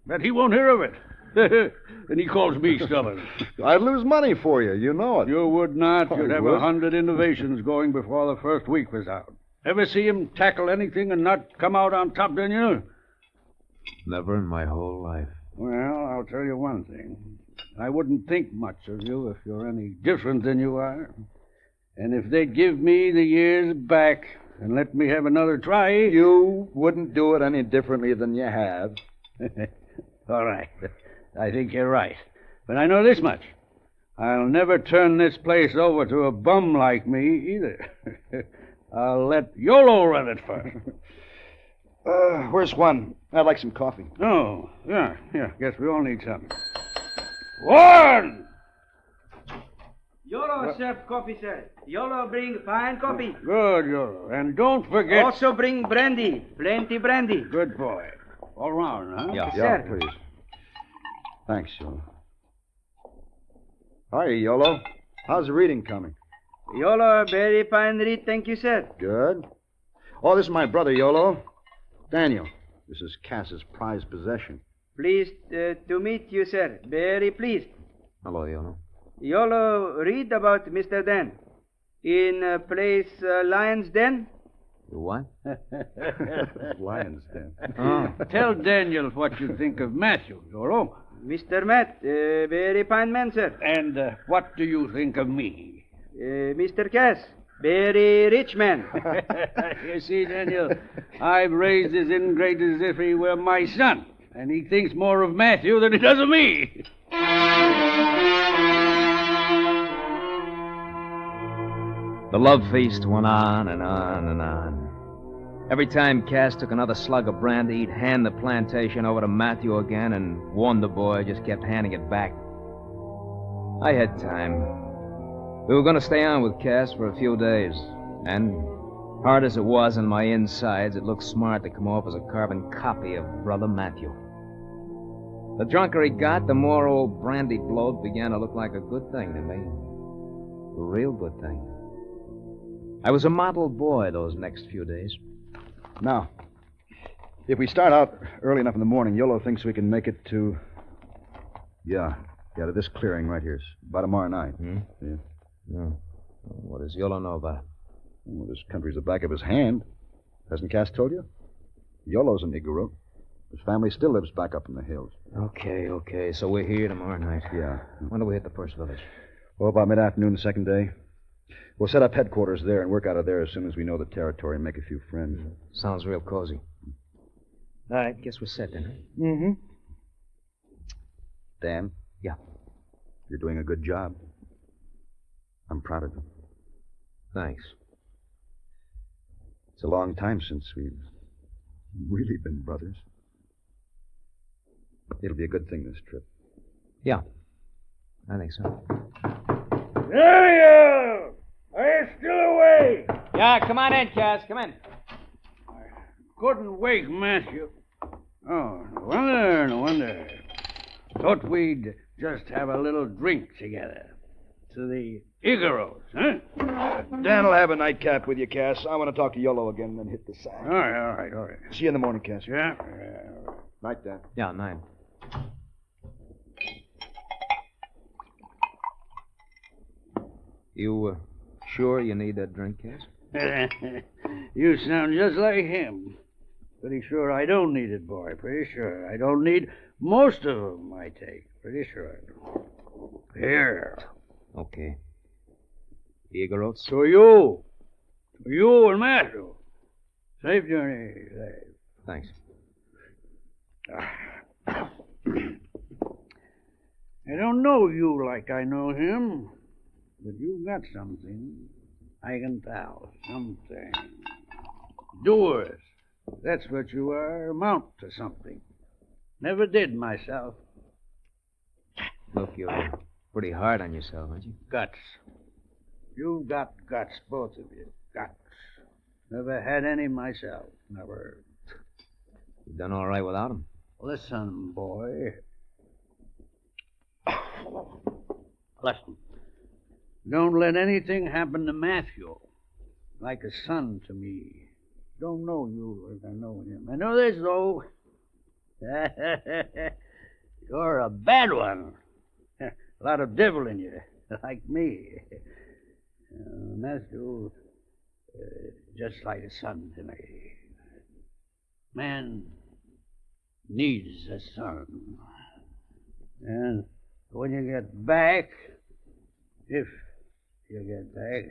But he won't hear of it. And he calls me stubborn. I'd lose money for you. You know it. You would not. You'd have would. 100 innovations going before the first week was out. Ever see him tackle anything and not come out on top, didn't you? Never in my whole life. Well, I'll tell you one thing. I wouldn't think much of you if you're any different than you are. And if they'd give me the years back and let me have another try... You wouldn't do it any differently than you have. All right. I think you're right. But I know this much. I'll never turn this place over to a bum like me, either. I'll let YOLO run it first. Where's Juan? I'd like some coffee. Oh, yeah. Guess we all need some. Juan! YOLO serve coffee, sir. YOLO bring fine coffee. Good, YOLO. And don't forget... Also bring brandy. Plenty brandy. Good boy. All round, huh? Yeah, sir. Please. Thanks, YOLO. Hi, YOLO. How's the reading coming? YOLO, very fine read, thank you, sir. Good. Oh, this is my brother, YOLO. Daniel. This is Cass's prized possession. Pleased to meet you, sir. Very pleased. Hello, YOLO. YOLO, read about Mr. Dan. In place Lion's Den? What? Lion's Den. Tell Daniel what you think of Matthew, YOLO. Mr. Matt, very fine man, sir. And what do you think of me? Mr. Cass, very rich man. You see, Daniel, I've raised this ingrate as if he were my son, and he thinks more of Matthew than he does of me. The love feast went on and on and on. Every time Cass took another slug of brandy, he'd hand the plantation over to Matthew again, and Wonder Boy just kept handing it back. I had time. We were going to stay on with Cass for a few days, and hard as it was on my insides, it looked smart to come off as a carbon copy of Brother Matthew. The drunker he got, the more old brandy bloat began to look like a good thing to me. A real good thing. I was a model boy those next few days. Now, if we start out early enough in the morning, YOLO thinks we can make it to... Yeah, to this clearing right here. It's about tomorrow night. Yeah. What does YOLO know about it? Well, this country's the back of his hand. Hasn't Cass told you? YOLO's an Igorot. His family still lives back up in the hills. Okay. So we're here tomorrow night. Yeah. When do we hit the first village? Well, about mid-afternoon the second day. We'll set up headquarters there and work out of there as soon as we know the territory and make a few friends. Sounds real cozy. All right, guess we're set then. Huh? Mm-hmm. Dan? Yeah? You're doing a good job. I'm proud of you. Thanks. It's a long time since we've really been brothers. It'll be a good thing, this trip. Yeah, I think so. There! Are you still awake? Yeah, come on in, Cass. Come in. Couldn't wake Matthew. Oh, no wonder. Thought we'd just have a little drink together. To the Igoros, huh? Dan will have a nightcap with you, Cass. I want to talk to YOLO again and then hit the sack. All right. See you in the morning, Cass. Yeah. Night, Dan. Yeah, 9. You sure you need that drink, Cass? You sound just like him. Pretty sure I don't need it, boy. Pretty sure. I don't need most of them I take. Pretty sure. Here. Okay. Igorots? To you. To you and Matthew. Safe journey. Safe. Thanks. I don't know you like I know him, but you've got something. I can tell. Something. Doers. That's what you are. Amount to something. Never did myself. Look, you're pretty hard on yourself, aren't you? Guts. You've got guts, both of you. Guts. Never had any myself. Never. You've done all right without them. Listen, boy. Listen. Don't let anything happen to Matthew. Like a son to me. Don't know you as I know him. I know this, though. You're a bad one. A lot of devil in you, like me. Matthew, just like a son to me. Man needs a son. And when you get back, if you get back,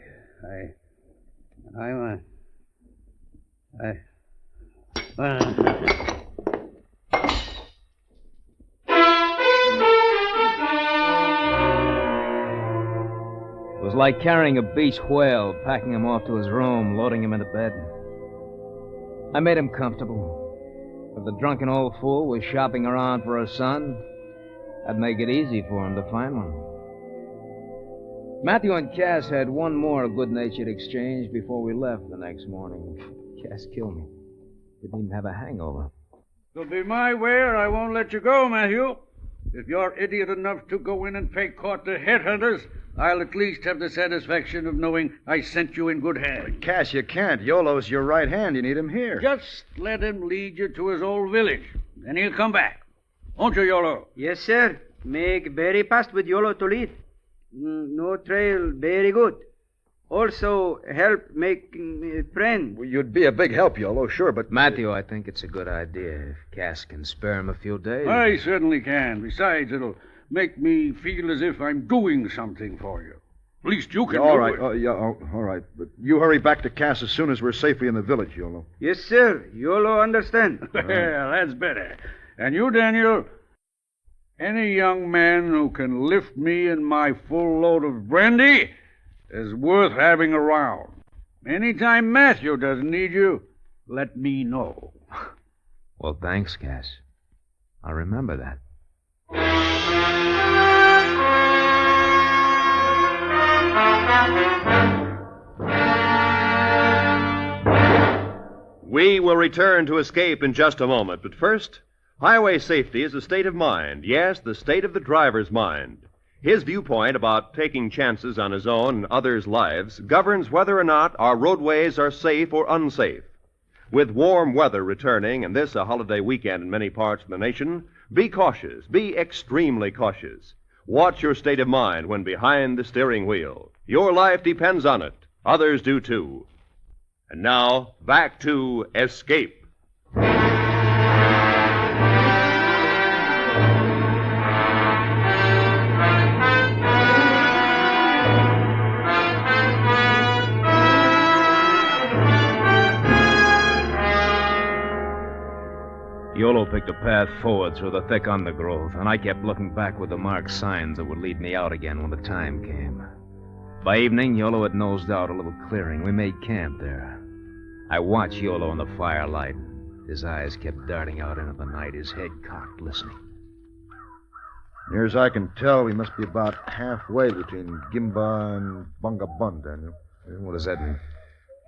It was like carrying a beach whale, packing him off to his room, loading him into bed. I made him comfortable. If the drunken old fool was shopping around for a son, I'd make it easy for him to find one. Matthew and Cass had one more good-natured exchange before we left the next morning. Cass killed me. Didn't even have a hangover. It'll be my way or I won't let you go, Matthew. If you're idiot enough to go in and pay court to headhunters, I'll at least have the satisfaction of knowing I sent you in good hands. Cass, you can't. Yolo's your right hand. You need him here. Just let him lead you to his old village. Then he'll come back. Won't you, Yolo? Yes, sir. Make very fast with Yolo to lead. No trail, very good. Also, help make friend. Well, you'd be a big help, Yolo, sure, but... Matthew, I think it's a good idea if Cass can spare him a few days. I certainly can. Besides, it'll make me feel as if I'm doing something for you. At least you can all do right. it. All right. But you hurry back to Cass as soon as we're safely in the village, Yolo. Yes, sir. Yolo understand. Yeah, that's better. And you, Daniel, any young man who can lift me and my full load of brandy is worth having around. Anytime Matthew doesn't need you, let me know. Well, thanks, Cass. I'll remember that. We will return to Escape in just a moment, but first, highway safety is a state of mind. Yes, the state of the driver's mind. His viewpoint about taking chances on his own and others' lives governs whether or not our roadways are safe or unsafe. With warm weather returning, and this a holiday weekend in many parts of the nation, be cautious. Be extremely cautious. Watch your state of mind when behind the steering wheel. Your life depends on it. Others do too. And now, back to Escape. Yolo picked a path forward through the thick undergrowth, and I kept looking back with the marked signs that would lead me out again when the time came. By evening, Yolo had nosed out a little clearing. We made camp there. I watched Yolo in the firelight. His eyes kept darting out into the night, his head cocked, listening. Near as I can tell, we must be about halfway between Gimba and Bungabun, Daniel. What does that mean?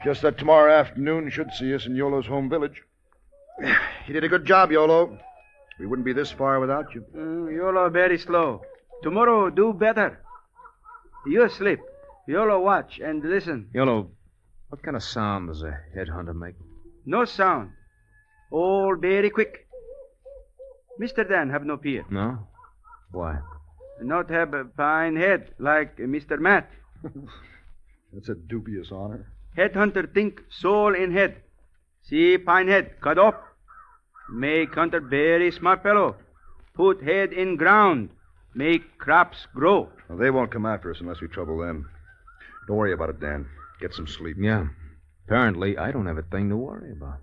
Just that tomorrow afternoon should see us in Yolo's home village. You did a good job, Yolo. We wouldn't be this far without you. Yolo very slow. Tomorrow do better. You sleep. Yolo watch and listen. Yolo, what kind of sound does a headhunter make? No sound. All very quick. Mr. Dan have no fear. No? Why? Not have a fine head like Mr. Matt. That's a dubious honor. Headhunter think soul in head. See fine head cut off. Make hunter very smart fellow. Put head in ground. Make crops grow. Well, they won't come after us unless we trouble them. Don't worry about it, Dan. Get some sleep. Yeah. Apparently, I don't have a thing to worry about.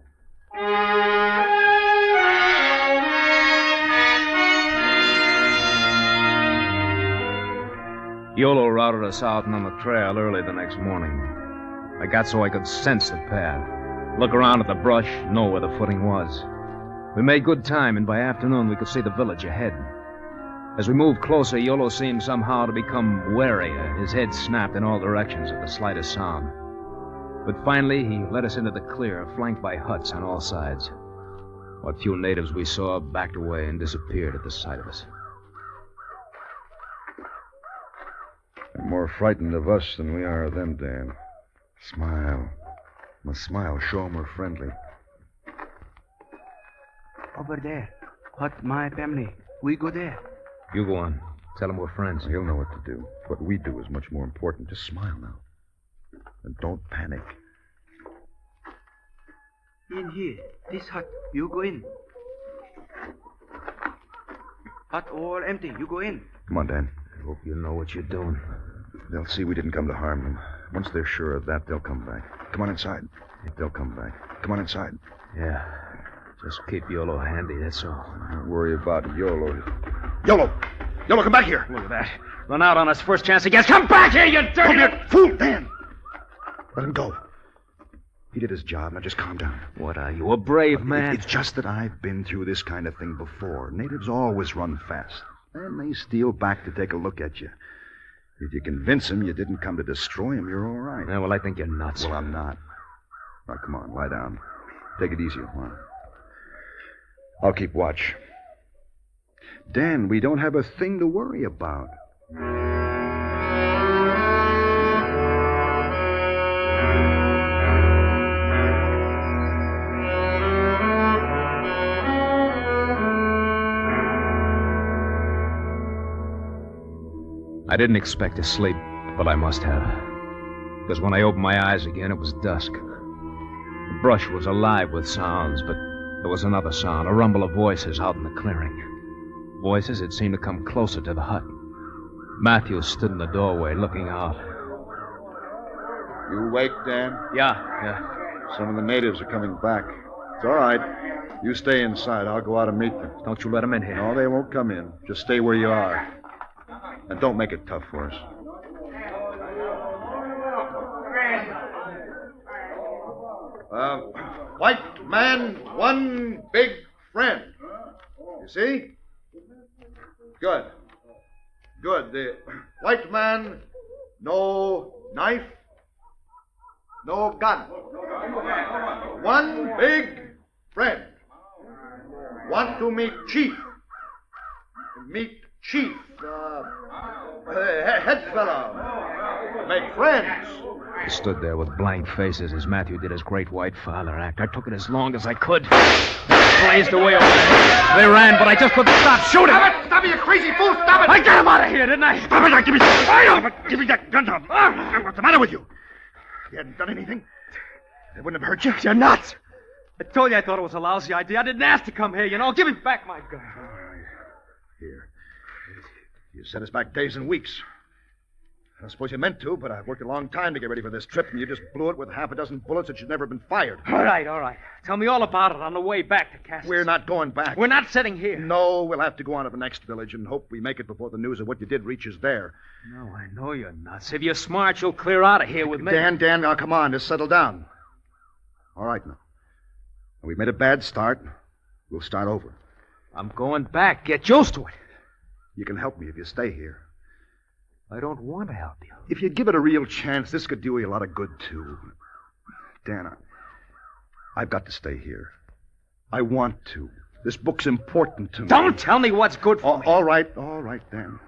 Yolo routed us out and on the trail early the next morning. I got so I could sense the path. look around at the brush, know where the footing was. We made good time, and by afternoon we could see the village ahead. As we moved closer, Yolo seemed somehow to become warier. His head snapped in all directions at the slightest sound. But finally, he led us into the clear, flanked by huts on all sides. What few natives we saw backed away and disappeared at the sight of us. They're more frightened of us than we are of them, Dan. Smile. Must smile. Show 'em we're friendly. Over there. Hut my family. We go there. You go on. Tell him we're friends. He'll know what to do. What we do is much more important. Just smile now. And don't panic. In here. This hut. You go in. Hut all empty. You go in. Come on, Dan. I hope you know what you're doing. They'll see we didn't come to harm them. Once they're sure of that, they'll come back. Come on inside. They'll come back. Come on inside. Yeah. Just keep Yolo handy, that's all. Don't worry about Yolo. Yolo! Yolo, come back here! Look at that. Run out on us first chance he gets. Come back here, you dirty... Come here, fool, Dan! Let him go. He did his job. Now just calm down. What are you, a brave man? It's just that I've been through this kind of thing before. Natives always run fast. And they steal back to take a look at you. If you convince them you didn't come to destroy them, you're all right. Yeah, well, I think you're nuts. Well, I'm not. Now, come on, lie down. Take it easy, come on. I'll keep watch. Dan, we don't have a thing to worry about. I didn't expect to sleep, but I must have. Because when I opened my eyes again, it was dusk. The brush was alive with sounds, but there was another sound, a rumble of voices out in the clearing. Voices that seemed to come closer to the hut. Matthew stood in the doorway, looking out. You awake, Dan? Yeah. Some of the natives are coming back. It's all right. You stay inside. I'll go out and meet them. Don't you let them in here. No, they won't come in. Just stay where you are. And don't make it tough for us. White man, one big friend. You see? Good. Good. The white man, no knife, no gun. One big friend. Want to meet chief. Meet chief. Head fella. Make friends. He stood there with blank faces as Matthew did his great white father act. I took it as long as I could. Blazed away over there. They ran, but I just couldn't stop shooting. Stop it! Stop it, you crazy fool! Stop it! I got him out of here, didn't I? Stop it! Give me that! Give me that gun, Tom. What's the matter with you? You hadn't done anything? They wouldn't have hurt you? You're nuts. I told you I thought it was a lousy idea. I didn't ask to come here, you know. Give me back my gun. All right. Here. You sent us back days and weeks. I suppose you meant to, but I've worked a long time to get ready for this trip, and you just blew it with half a dozen bullets that should never have been fired. All right. Tell me all about it on the way back to Cassis. We're not going back. We're not sitting here. No, we'll have to go on to the next village and hope we make it before the news of what you did reaches there. No, I know you're nuts. If you're smart, you'll clear out of here with me. Dan, now come on, just settle down. All right, now. We made a bad start. We'll start over. I'm going back. Get used to it. You can help me if you stay here. I don't want to help you. If you'd give it a real chance, this could do you a lot of good, too. Dan, I've got to stay here. I want to. This book's important to me. Don't tell me what's good for me. All right, Dan.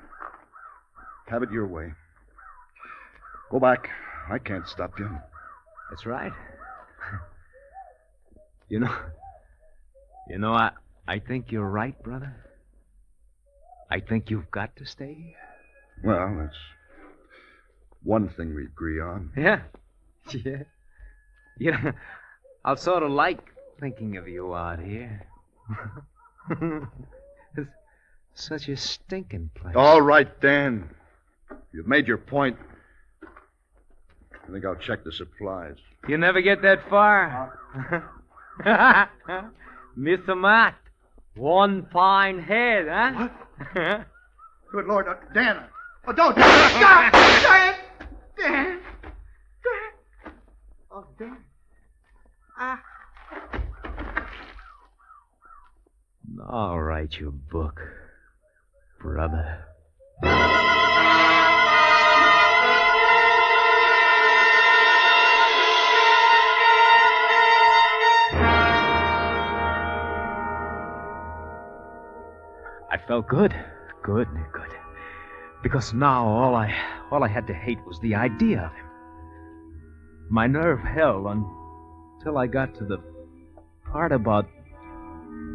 Have it your way. Go back. I can't stop you. That's right. You know, I think you're right, brother. I think you've got to stay here. Well, that's one thing we agree on. Yeah. You know, I'll sort of like thinking of you out here. It's such a stinking place. All right, Dan. You've made your point. I think I'll check the supplies. You never get that far. Mr. Matt, one fine head, huh? What? Good Lord, Dan. Oh, don't. Stop! Dan! Oh, Dan. All right, you book, brother. I felt good. Good. Because now all I had to hate was the idea of him. My nerve held until I got to the part about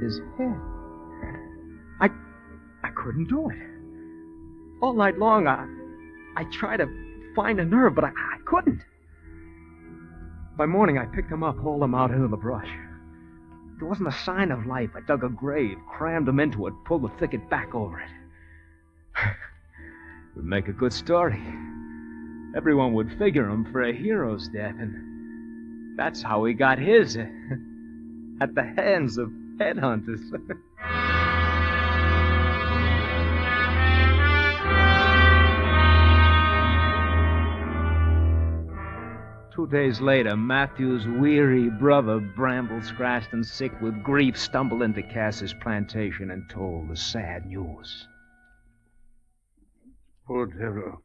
his head. I couldn't do it. All night long, I tried to find a nerve, but I couldn't. By morning, I picked him up, hauled him out into the brush. There wasn't a sign of life. I dug a grave, crammed him into it, pulled the thicket back over it. Would make a good story. Everyone would figure him for a hero's death, and that's how he got his. At the hands of headhunters. 2 days later, Matthew's weary brother, Bramble, scratched and sick with grief, stumbled into Cass's plantation and told the sad news. Poor devil.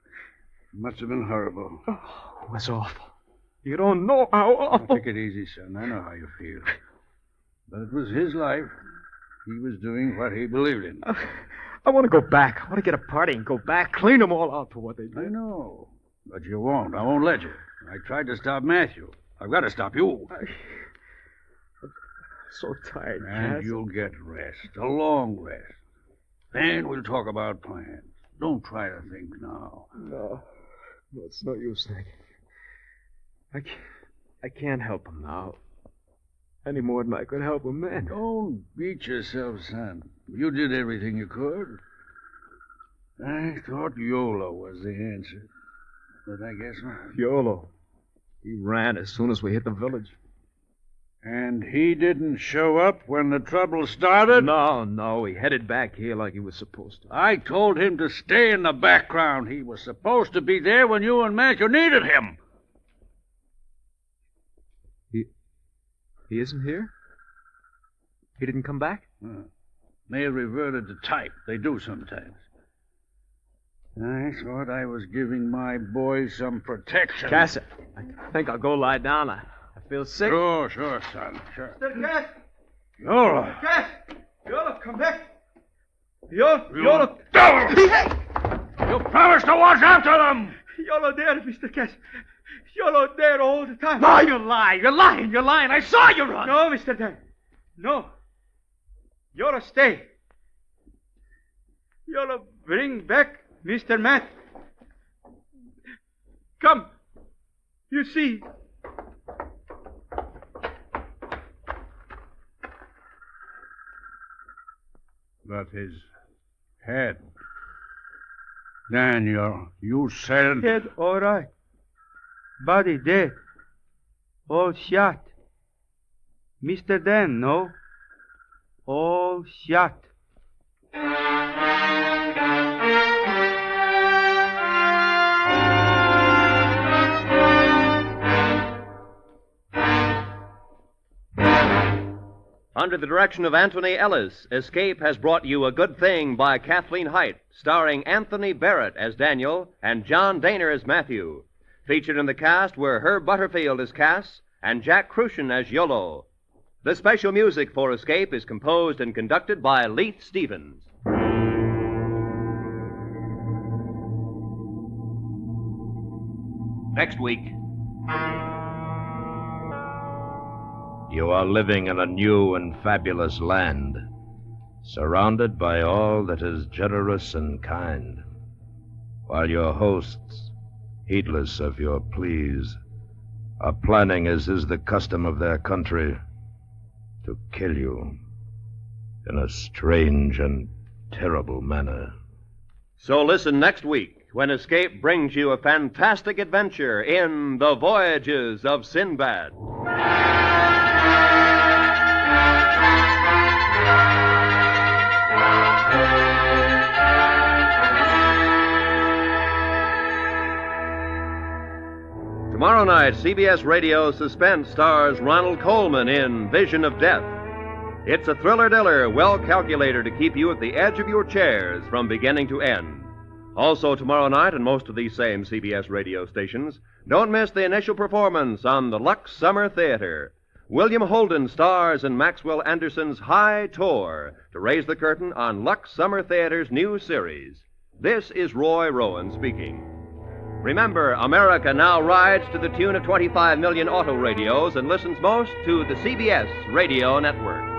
Must have been horrible. Oh, it was awful. You don't know how awful. Take it easy, son. I know how you feel. But it was his life. He was doing what he believed in. I want to go back. I want to get a party and go back, clean them all out for what they did. I know. But you won't. I won't let you. I tried to stop Matthew. I've got to stop you. I'm so tired, And Cass. you'll get rest. A long rest. Then we'll talk about plans. Don't try to think now. No, it's no use thinking. I can't help him now. Any more than I could help him then. Don't beat yourself, son. You did everything you could. I thought YOLO was the answer. But I guess not. YOLO. He ran as soon as we hit the village. And he didn't show up when the trouble started? No. He headed back here like he was supposed to. I told him to stay in the background. He was supposed to be there when you and Matthew needed him. He isn't here? He didn't come back? May have reverted to type. They do sometimes. I thought I was giving my boys some protection. Cass, I think I'll go lie down. I feel sick. Sure, son. Sure. Mr. Cass! YOLO! Cass! YOLO, come back! YOLO! You promised to watch after them! YOLO there, Mr. Cass. YOLO there all the time. No, you lie. You're lying. I saw you run. No, Mr. Dan. No. YOLO stay. YOLO bring back Mr. Matt. Come. You see. But his head. Daniel, you said... Head all right. Body dead. All shot. Mr. Dan, no? All shot. Under the direction of Anthony Ellis, Escape has brought you A Good Thing by Kathleen Height, starring Anthony Barrett as Daniel and John Daner as Matthew. Featured in the cast were Herb Butterfield as Cass and Jack Crucian as YOLO. The special music for Escape is composed and conducted by Leith Stevens. Next week. You are living in a new and fabulous land, surrounded by all that is generous and kind, while your hosts, heedless of your pleas, are planning, as is the custom of their country, to kill you in a strange and terrible manner. So listen next week when Escape brings you a fantastic adventure in The Voyages of Sinbad. Tomorrow Tomorrow night, CBS Radio Suspense stars Ronald Colman in Vision of Death. It's a thriller-diller, well calculated to keep you at the edge of your chairs from beginning to end. Also tomorrow night, on most of these same CBS radio stations, don't miss the initial performance on the Lux Summer Theater. William Holden stars in Maxwell Anderson's High Tour to raise the curtain on Lux Summer Theater's new series. This is Roy Rowan speaking. Remember, America now rides to the tune of 25 million auto radios and listens most to the CBS radio network.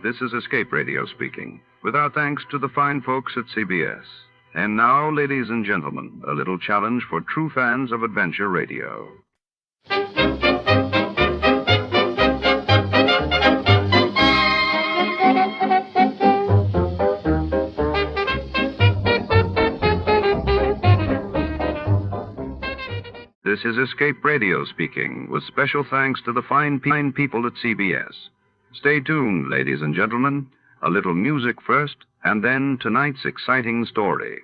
This is Escape Radio speaking, with our thanks to the fine folks at CBS. And now, ladies and gentlemen, a little challenge for true fans of adventure radio. This is Escape Radio speaking, with special thanks to the fine people at CBS. Stay tuned, ladies and gentlemen. A little music first, and then tonight's exciting story.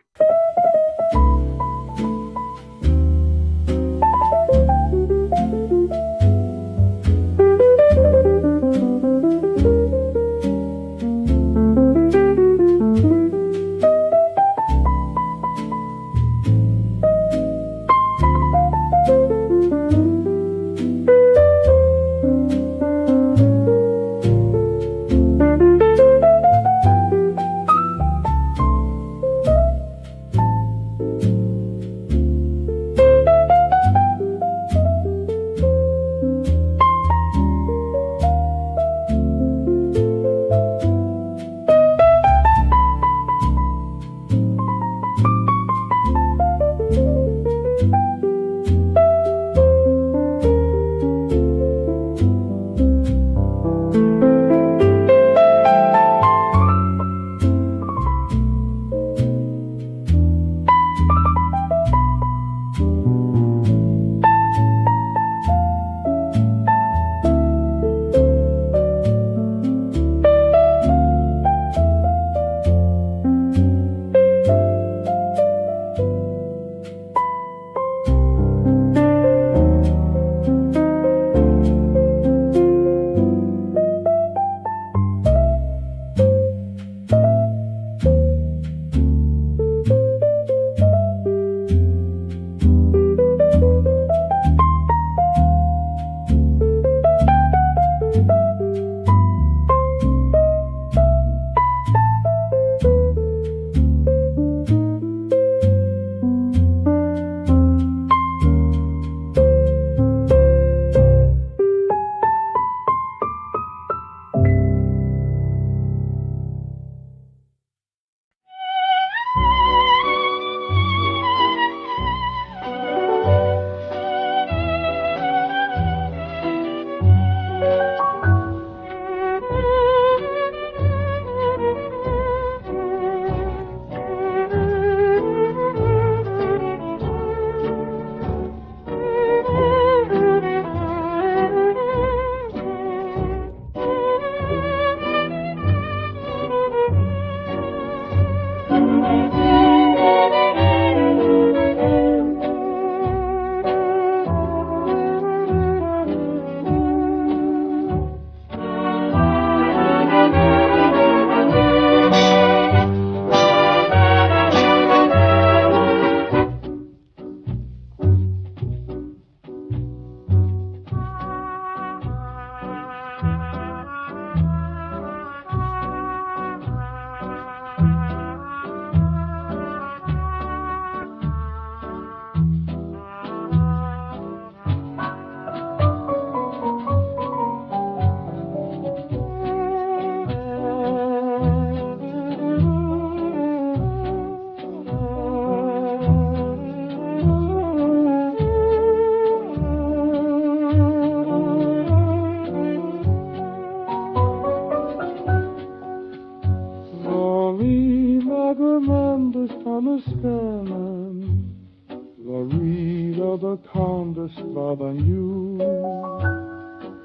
than you.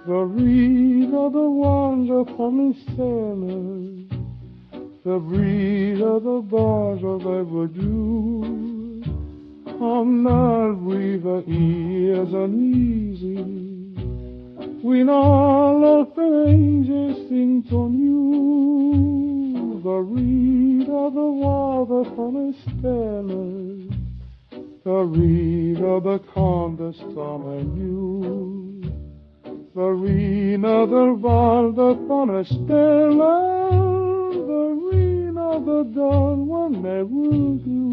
The breed of the wonderful Miss Sailor, the breed of the bars of ever do. On that river is uneasy, when all of the angels sing on you. The reed of the water from a stellar, the reed of the calm, the storm and you. The reed of the water from a stellar, the reed of the dawn one never will do.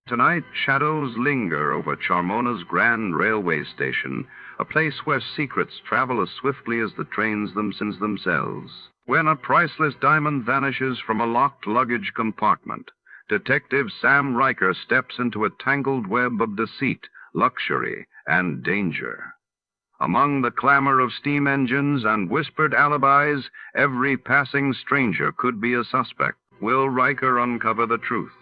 Tonight, shadows linger over Charmona's grand railway station, a place where secrets travel as swiftly as the trains themselves. When a priceless diamond vanishes from a locked luggage compartment, Detective Sam Riker steps into a tangled web of deceit, luxury, and danger. Among the clamor of steam engines and whispered alibis, every passing stranger could be a suspect. Will Riker uncover the truth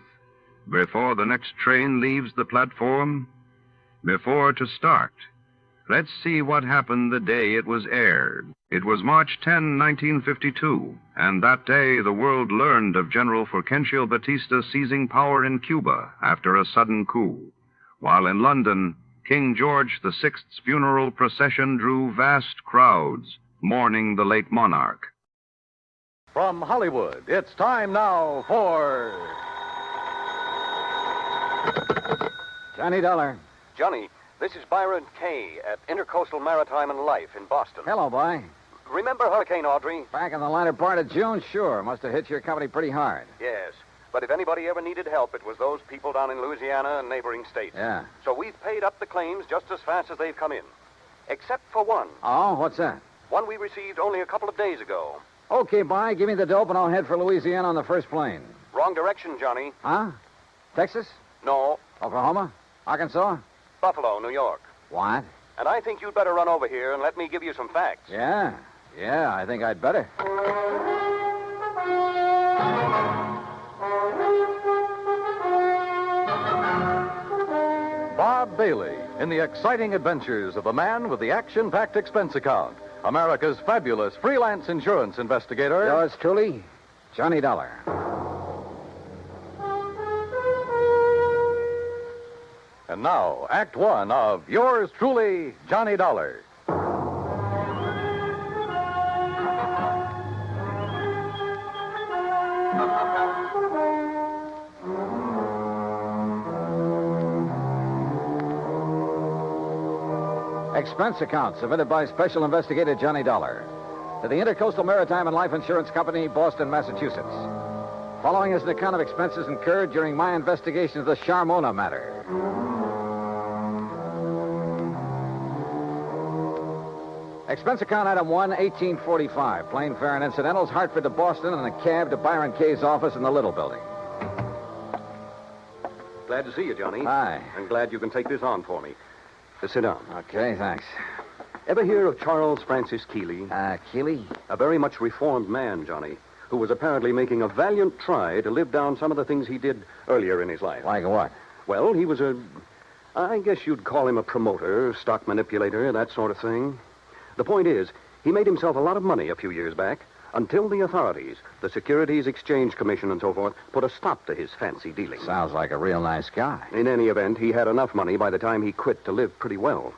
before the next train leaves the platform? Before to start, let's see what happened the day it was aired. It was March 10, 1952, and that day the world learned of General Fulgencio Batista seizing power in Cuba after a sudden coup, while in London, King George VI's funeral procession drew vast crowds mourning the late monarch. From Hollywood, it's time now for... Johnny Dolar. Johnny, this is Byron Kay at Intercoastal Maritime and Life in Boston. Hello, boy. Remember Hurricane Audrey? Back in the latter part of June, sure. Must have hit your company pretty hard. Yes. But if anybody ever needed help, it was those people down in Louisiana and neighboring states. Yeah. So we've paid up the claims just as fast as they've come in. Except for one. Oh, what's that? One we received only a couple of days ago. Okay, boy. Give me the dope and I'll head for Louisiana on the first plane. Wrong direction, Johnny. Huh? Texas? No. Oklahoma? Arkansas? Buffalo, New York. What? And I think you'd better run over here and let me give you some facts. Yeah, I think I'd better. Bob Bailey in the exciting adventures of the man with the action-packed expense account, America's fabulous freelance insurance investigator. Yours truly, Johnny Dolar. And now, Act One of yours truly, Johnny Dolar. Expense account submitted by Special Investigator Johnny Dolar to the Intercoastal Maritime and Life Insurance Company, Boston, Massachusetts. Following is an account of expenses incurred during my investigation of the Charmona matter. Expense account item 1, 1845. Plane fare and incidentals, Hartford to Boston, and a cab to Byron Kay's office in the Little Building. Glad to see you, Johnny. Hi. I'm glad you can take this on for me. Sit down. Okay, thanks. Ever hear of Charles Francis Keeley? Keeley? A very much reformed man, Johnny, who was apparently making a valiant try to live down some of the things he did earlier in his life. Like what? Well, he was I guess you'd call him a promoter, stock manipulator, that sort of thing. The point is, he made himself a lot of money a few years back until the authorities, the Securities Exchange Commission and so forth, put a stop to his fancy dealing. Sounds like a real nice guy. In any event, he had enough money by the time he quit to live pretty well.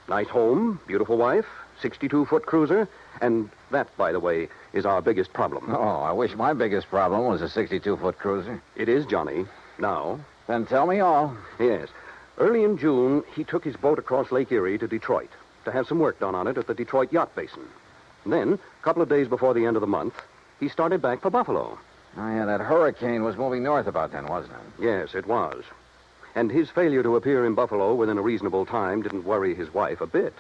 Nice home, beautiful wife, 62-foot cruiser, and that, by the way, is our biggest problem. Oh, I wish my biggest problem was a 62-foot cruiser. It is, Johnny. Now. Then tell me all. Yes. Early in June, he took his boat across Lake Erie to Detroit to have some work done on it at the Detroit Yacht Basin. Then, a couple of days before the end of the month, he started back for Buffalo. Oh, yeah, that hurricane was moving north about then, wasn't it? Yes, it was. And his failure to appear in Buffalo within a reasonable time didn't worry his wife a bit.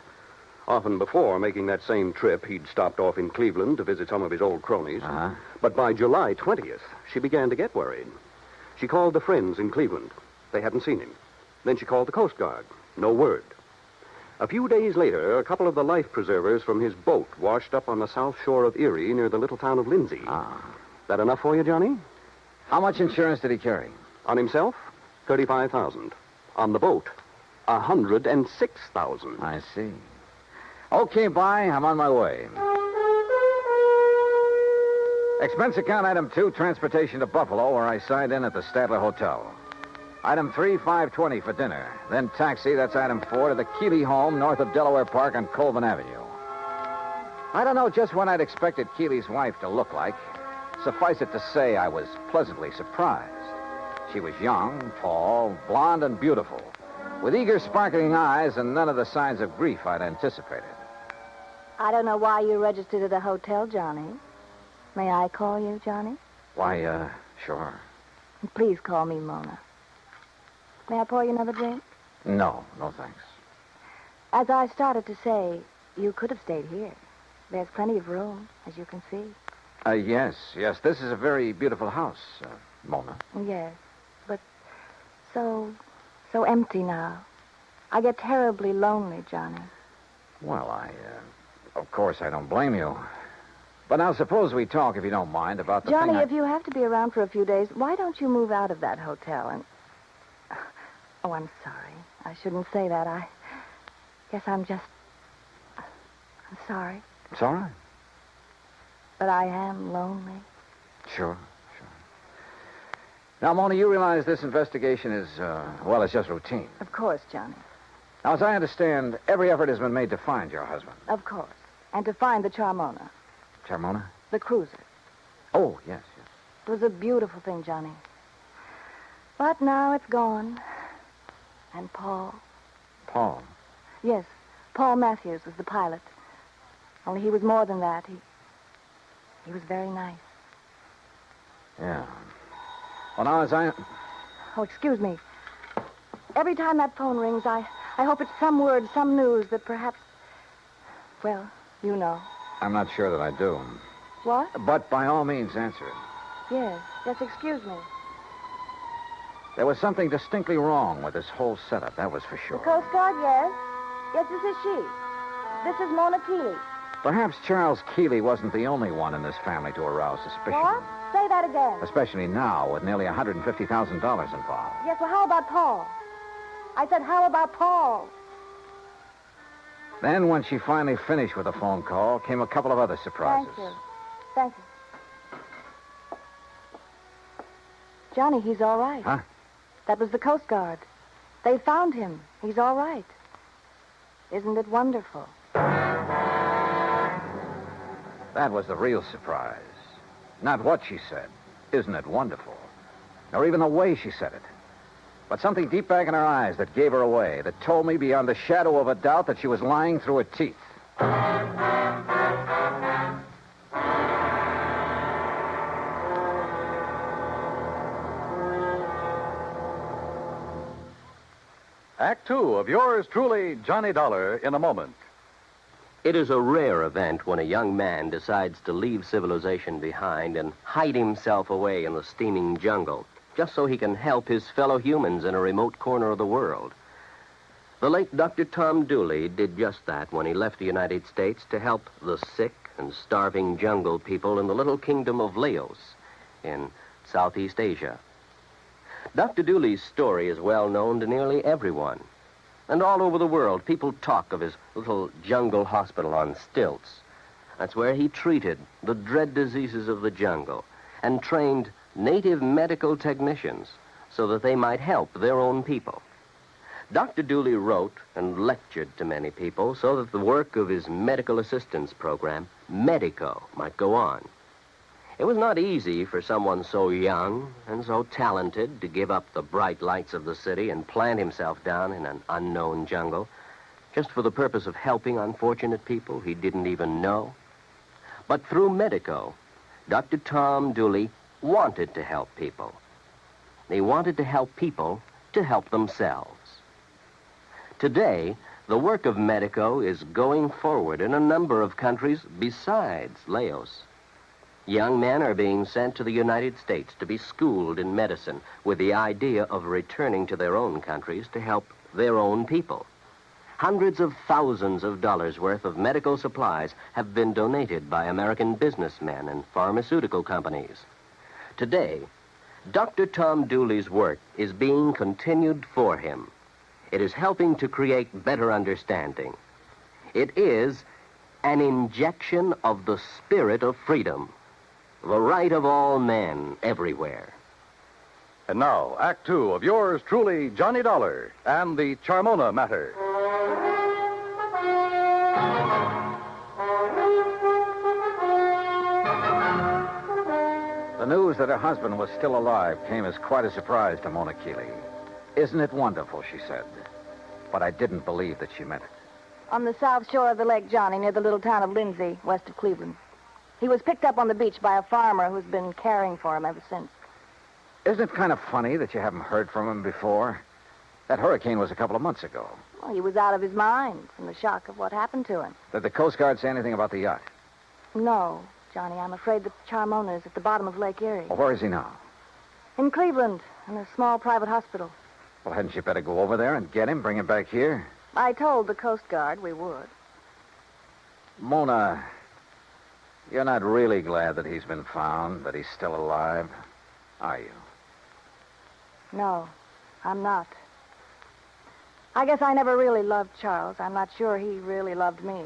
Often before making that same trip, he'd stopped off in Cleveland to visit some of his old cronies. Uh-huh. But by July 20th, she began to get worried. She called the friends in Cleveland. They hadn't seen him. Then she called the Coast Guard. No word. A few days later, a couple of the life preservers from his boat washed up on the south shore of Erie near the little town of Lindsay. That enough for you, Johnny? How much insurance did he carry? On himself, $35,000. On the boat, $106,000. I see. Okay, bye. I'm on my way. Expense account item 2, transportation to Buffalo, where I signed in at the Statler Hotel. Item 3, $5.20 for dinner. Then taxi, that's item 4, to the Keeley home north of Delaware Park on Colvin Avenue. I don't know just what I'd expected Keeley's wife to look like. Suffice it to say, I was pleasantly surprised. She was young, tall, blonde, and beautiful, with eager, sparkling eyes and none of the signs of grief I'd anticipated. I don't know why you registered at the hotel, Johnny. May I call you, Johnny? Why, sure. Please call me Mona. May I pour you another drink? No, thanks. As I started to say, you could have stayed here. There's plenty of room, as you can see. Yes. This is a very beautiful house, Mona. Yes, but so empty now. I get terribly lonely, Johnny. Well, of course, I don't blame you. But now suppose we talk, if you don't mind, about the Johnny, thing if you have to be around for a few days, why don't you move out of that hotel and... Oh, I'm sorry. I shouldn't say that. I guess I'm sorry. It's all right. But I am lonely. Sure. Now, Mona, you realize this investigation is, it's just routine. Of course, Johnny. Now, as I understand, every effort has been made to find your husband. Of course. And to find the Charmona. Charmona? The cruiser. Oh, yes. It was a beautiful thing, Johnny. But now it's gone. And Paul. Paul? Yes. Paul Matthews was the pilot. Only he was more than that. He was very nice. Yeah. Well, now, as I... Oh, excuse me. Every time that phone rings, I hope it's some word, some news that perhaps... Well, you know. I'm not sure that I do. What? But by all means, answer it. Yes, excuse me. There was something distinctly wrong with this whole setup, that was for sure. The Coast Guard, yes. Yes, this is she. This is Mona Keeley. Perhaps Charles Keeley wasn't the only one in this family to arouse suspicion. What? Say that again. Especially now, with nearly $150,000 involved. Yes, well, how about Paul? I said, how about Paul? Then, when she finally finished with the phone call, came a couple of other surprises. Thank you. Johnny, he's all right. Huh? That was the Coast Guard. They found him. He's all right. Isn't it wonderful? That was the real surprise. Not what she said. Isn't it wonderful? Or even the way she said it. But something deep back in her eyes that gave her away, that told me beyond the shadow of a doubt that she was lying through her teeth. Act 2 of yours truly, Johnny Dollar, in a moment. It is a rare event when a young man decides to leave civilization behind and hide himself away in the steaming jungle. just so he can help his fellow humans in a remote corner of the world. The late Dr. Tom Dooley did just that when he left the United States to help the sick and starving jungle people in the little kingdom of Laos in Southeast Asia. Dr. Dooley's story is well known to nearly everyone. And all over the world, people talk of his little jungle hospital on stilts. That's where he treated the dread diseases of the jungle and trained native medical technicians so that they might help their own people. Dr. Dooley wrote and lectured to many people so that the work of his medical assistance program, Medico, might go on. It was not easy for someone so young and so talented to give up the bright lights of the city and plant himself down in an unknown jungle just for the purpose of helping unfortunate people he didn't even know. But through Medico, Dr. Tom Dooley wanted to help people. He wanted to help people to help themselves. Today, the work of Medico is going forward in a number of countries besides Laos. Young men are being sent to the United States to be schooled in medicine with the idea of returning to their own countries to help their own people. Hundreds of thousands of dollars worth of medical supplies have been donated by American businessmen and pharmaceutical companies. Today, Dr. Tom Dooley's work is being continued for him. It is helping to create better understanding. It is an injection of the spirit of freedom, the right of all men everywhere. And now, Act Two of yours truly, Johnny Dollar, and the Charmona Matter. The news that her husband was still alive came as quite a surprise to Mona Keeley. Isn't it wonderful, she said. But I didn't believe that she meant it. On the south shore of the lake, Johnny, near the little town of Lindsay, west of Cleveland. He was picked up on the beach by a farmer who's been caring for him ever since. Isn't it kind of funny that you haven't heard from him before? That hurricane was a couple of months ago. Well, he was out of his mind from the shock of what happened to him. Did the Coast Guard say anything about the yacht? No, Johnny, I'm afraid that Charmona is at the bottom of Lake Erie. Well, where is he now? In Cleveland, in a small private hospital. Well, hadn't you better go over there and get him, bring him back here? I told the Coast Guard we would. Mona, you're not really glad that he's been found, that he's still alive, are you? No, I'm not. I guess I never really loved Charles. I'm not sure he really loved me.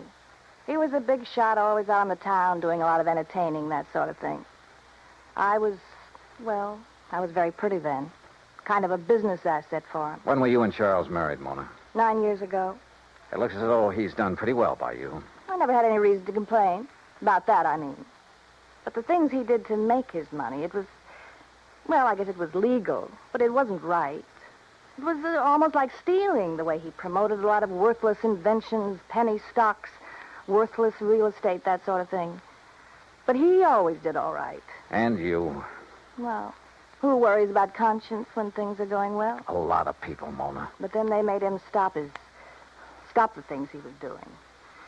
He was a big shot, always out in the town, doing a lot of entertaining, that sort of thing. I was very pretty then. Kind of a business asset for him. When were you and Charles married, Mona? 9 years ago. It looks as though he's done pretty well by you. I never had any reason to complain. About that, I mean. But the things he did to make his money, it was... Well, I guess it was legal, but it wasn't right. It was almost like stealing, the way he promoted a lot of worthless inventions, penny stocks, worthless real estate, that sort of thing. But he always did all right. And you. Well, who worries about conscience when things are going well? A lot of people, Mona. But then they made him stop the things he was doing.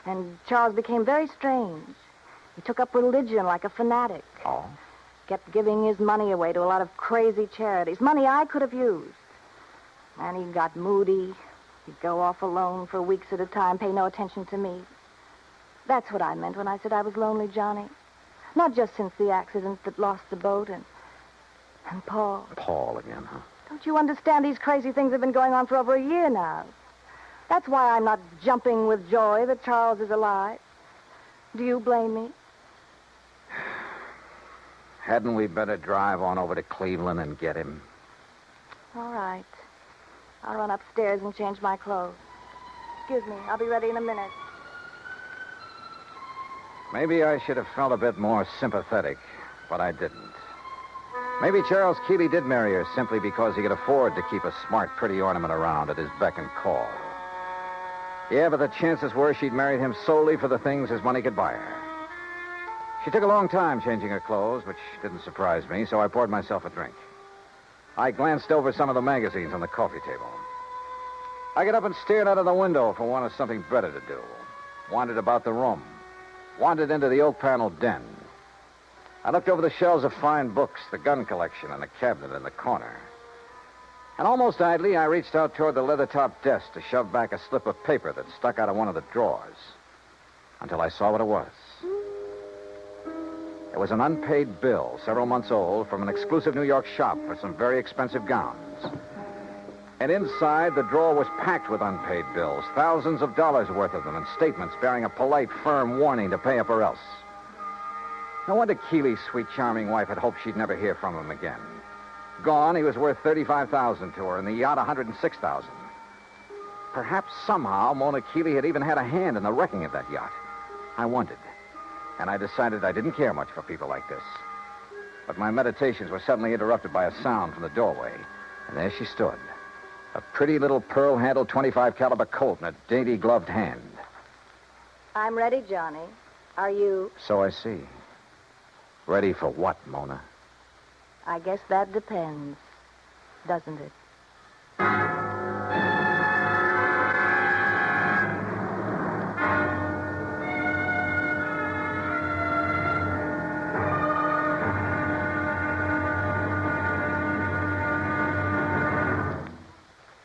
And Charles became very strange. He took up religion like a fanatic. Oh? Kept giving his money away to a lot of crazy charities. Money I could have used. And he got moody. He'd go off alone for weeks at a time, pay no attention to me. That's what I meant when I said I was lonely, Johnny. Not just since the accident that lost the boat and Paul. Paul again, huh? Don't you understand? These crazy things have been going on for over a year now. That's why I'm not jumping with joy that Charles is alive. Do you blame me? Hadn't we better drive on over to Cleveland and get him? All right. I'll run upstairs and change my clothes. Excuse me. I'll be ready in a minute. Maybe I should have felt a bit more sympathetic, but I didn't. Maybe Charles Keeley did marry her simply because he could afford to keep a smart, pretty ornament around at his beck and call. Yeah, but the chances were she'd married him solely for the things his money could buy her. She took a long time changing her clothes, which didn't surprise me, so I poured myself a drink. I glanced over some of the magazines on the coffee table. I got up and stared out of the window for want of something better to do. Wandered about the room. Wandered into the oak-paneled den. I looked over the shelves of fine books, the gun collection, and the cabinet in the corner. And almost idly, I reached out toward the leather-topped desk to shove back a slip of paper that stuck out of one of the drawers. Until I saw what it was. It was an unpaid bill, several months old, from an exclusive New York shop for some very expensive gowns. And inside, the drawer was packed with unpaid bills, thousands of dollars worth of them, and statements bearing a polite, firm warning to pay up or else. No wonder Keeley's sweet, charming wife had hoped she'd never hear from him again. Gone, he was worth $35,000 to her, and the yacht $106,000. Perhaps somehow Mona Keeley had even had a hand in the wrecking of that yacht. I wondered, and I decided I didn't care much for people like this. But my meditations were suddenly interrupted by a sound from the doorway, and there she stood, a pretty little pearl-handled .25 caliber Colt in a dainty gloved hand. I'm ready, Johnny. Are you? So I see. Ready for what, Mona? I guess that depends, doesn't it?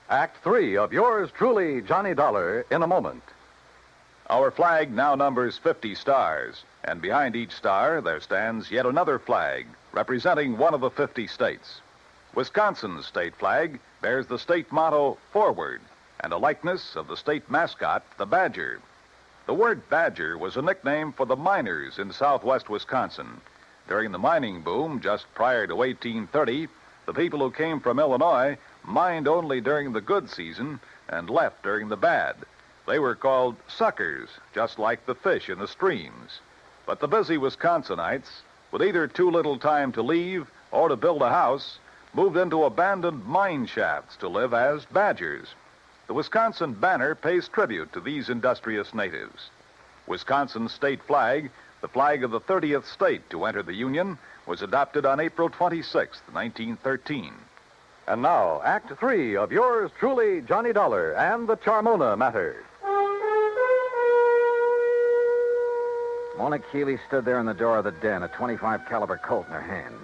Act 3 of yours truly, Johnny Dollar, in a moment. Our flag now numbers 50 stars, and behind each star there stands yet another flag representing one of the 50 states. Wisconsin's state flag bears the state motto, Forward, and a likeness of the state mascot, the badger. The word badger was a nickname for the miners in southwest Wisconsin. During the mining boom just prior to 1830, the people who came from Illinois mined only during the good season and left during the bad. They were called suckers, just like the fish in the streams. But the busy Wisconsinites, with either too little time to leave or to build a house, moved into abandoned mine shafts to live as badgers. The Wisconsin banner pays tribute to these industrious natives. Wisconsin's state flag, the flag of the 30th state to enter the Union, was adopted on April 26, 1913. And now, Act 3 of yours truly, Johnny Dollar, and the Charmona Matter. Mona Keeley stood there in the door of the den, a .25 caliber Colt in her hand.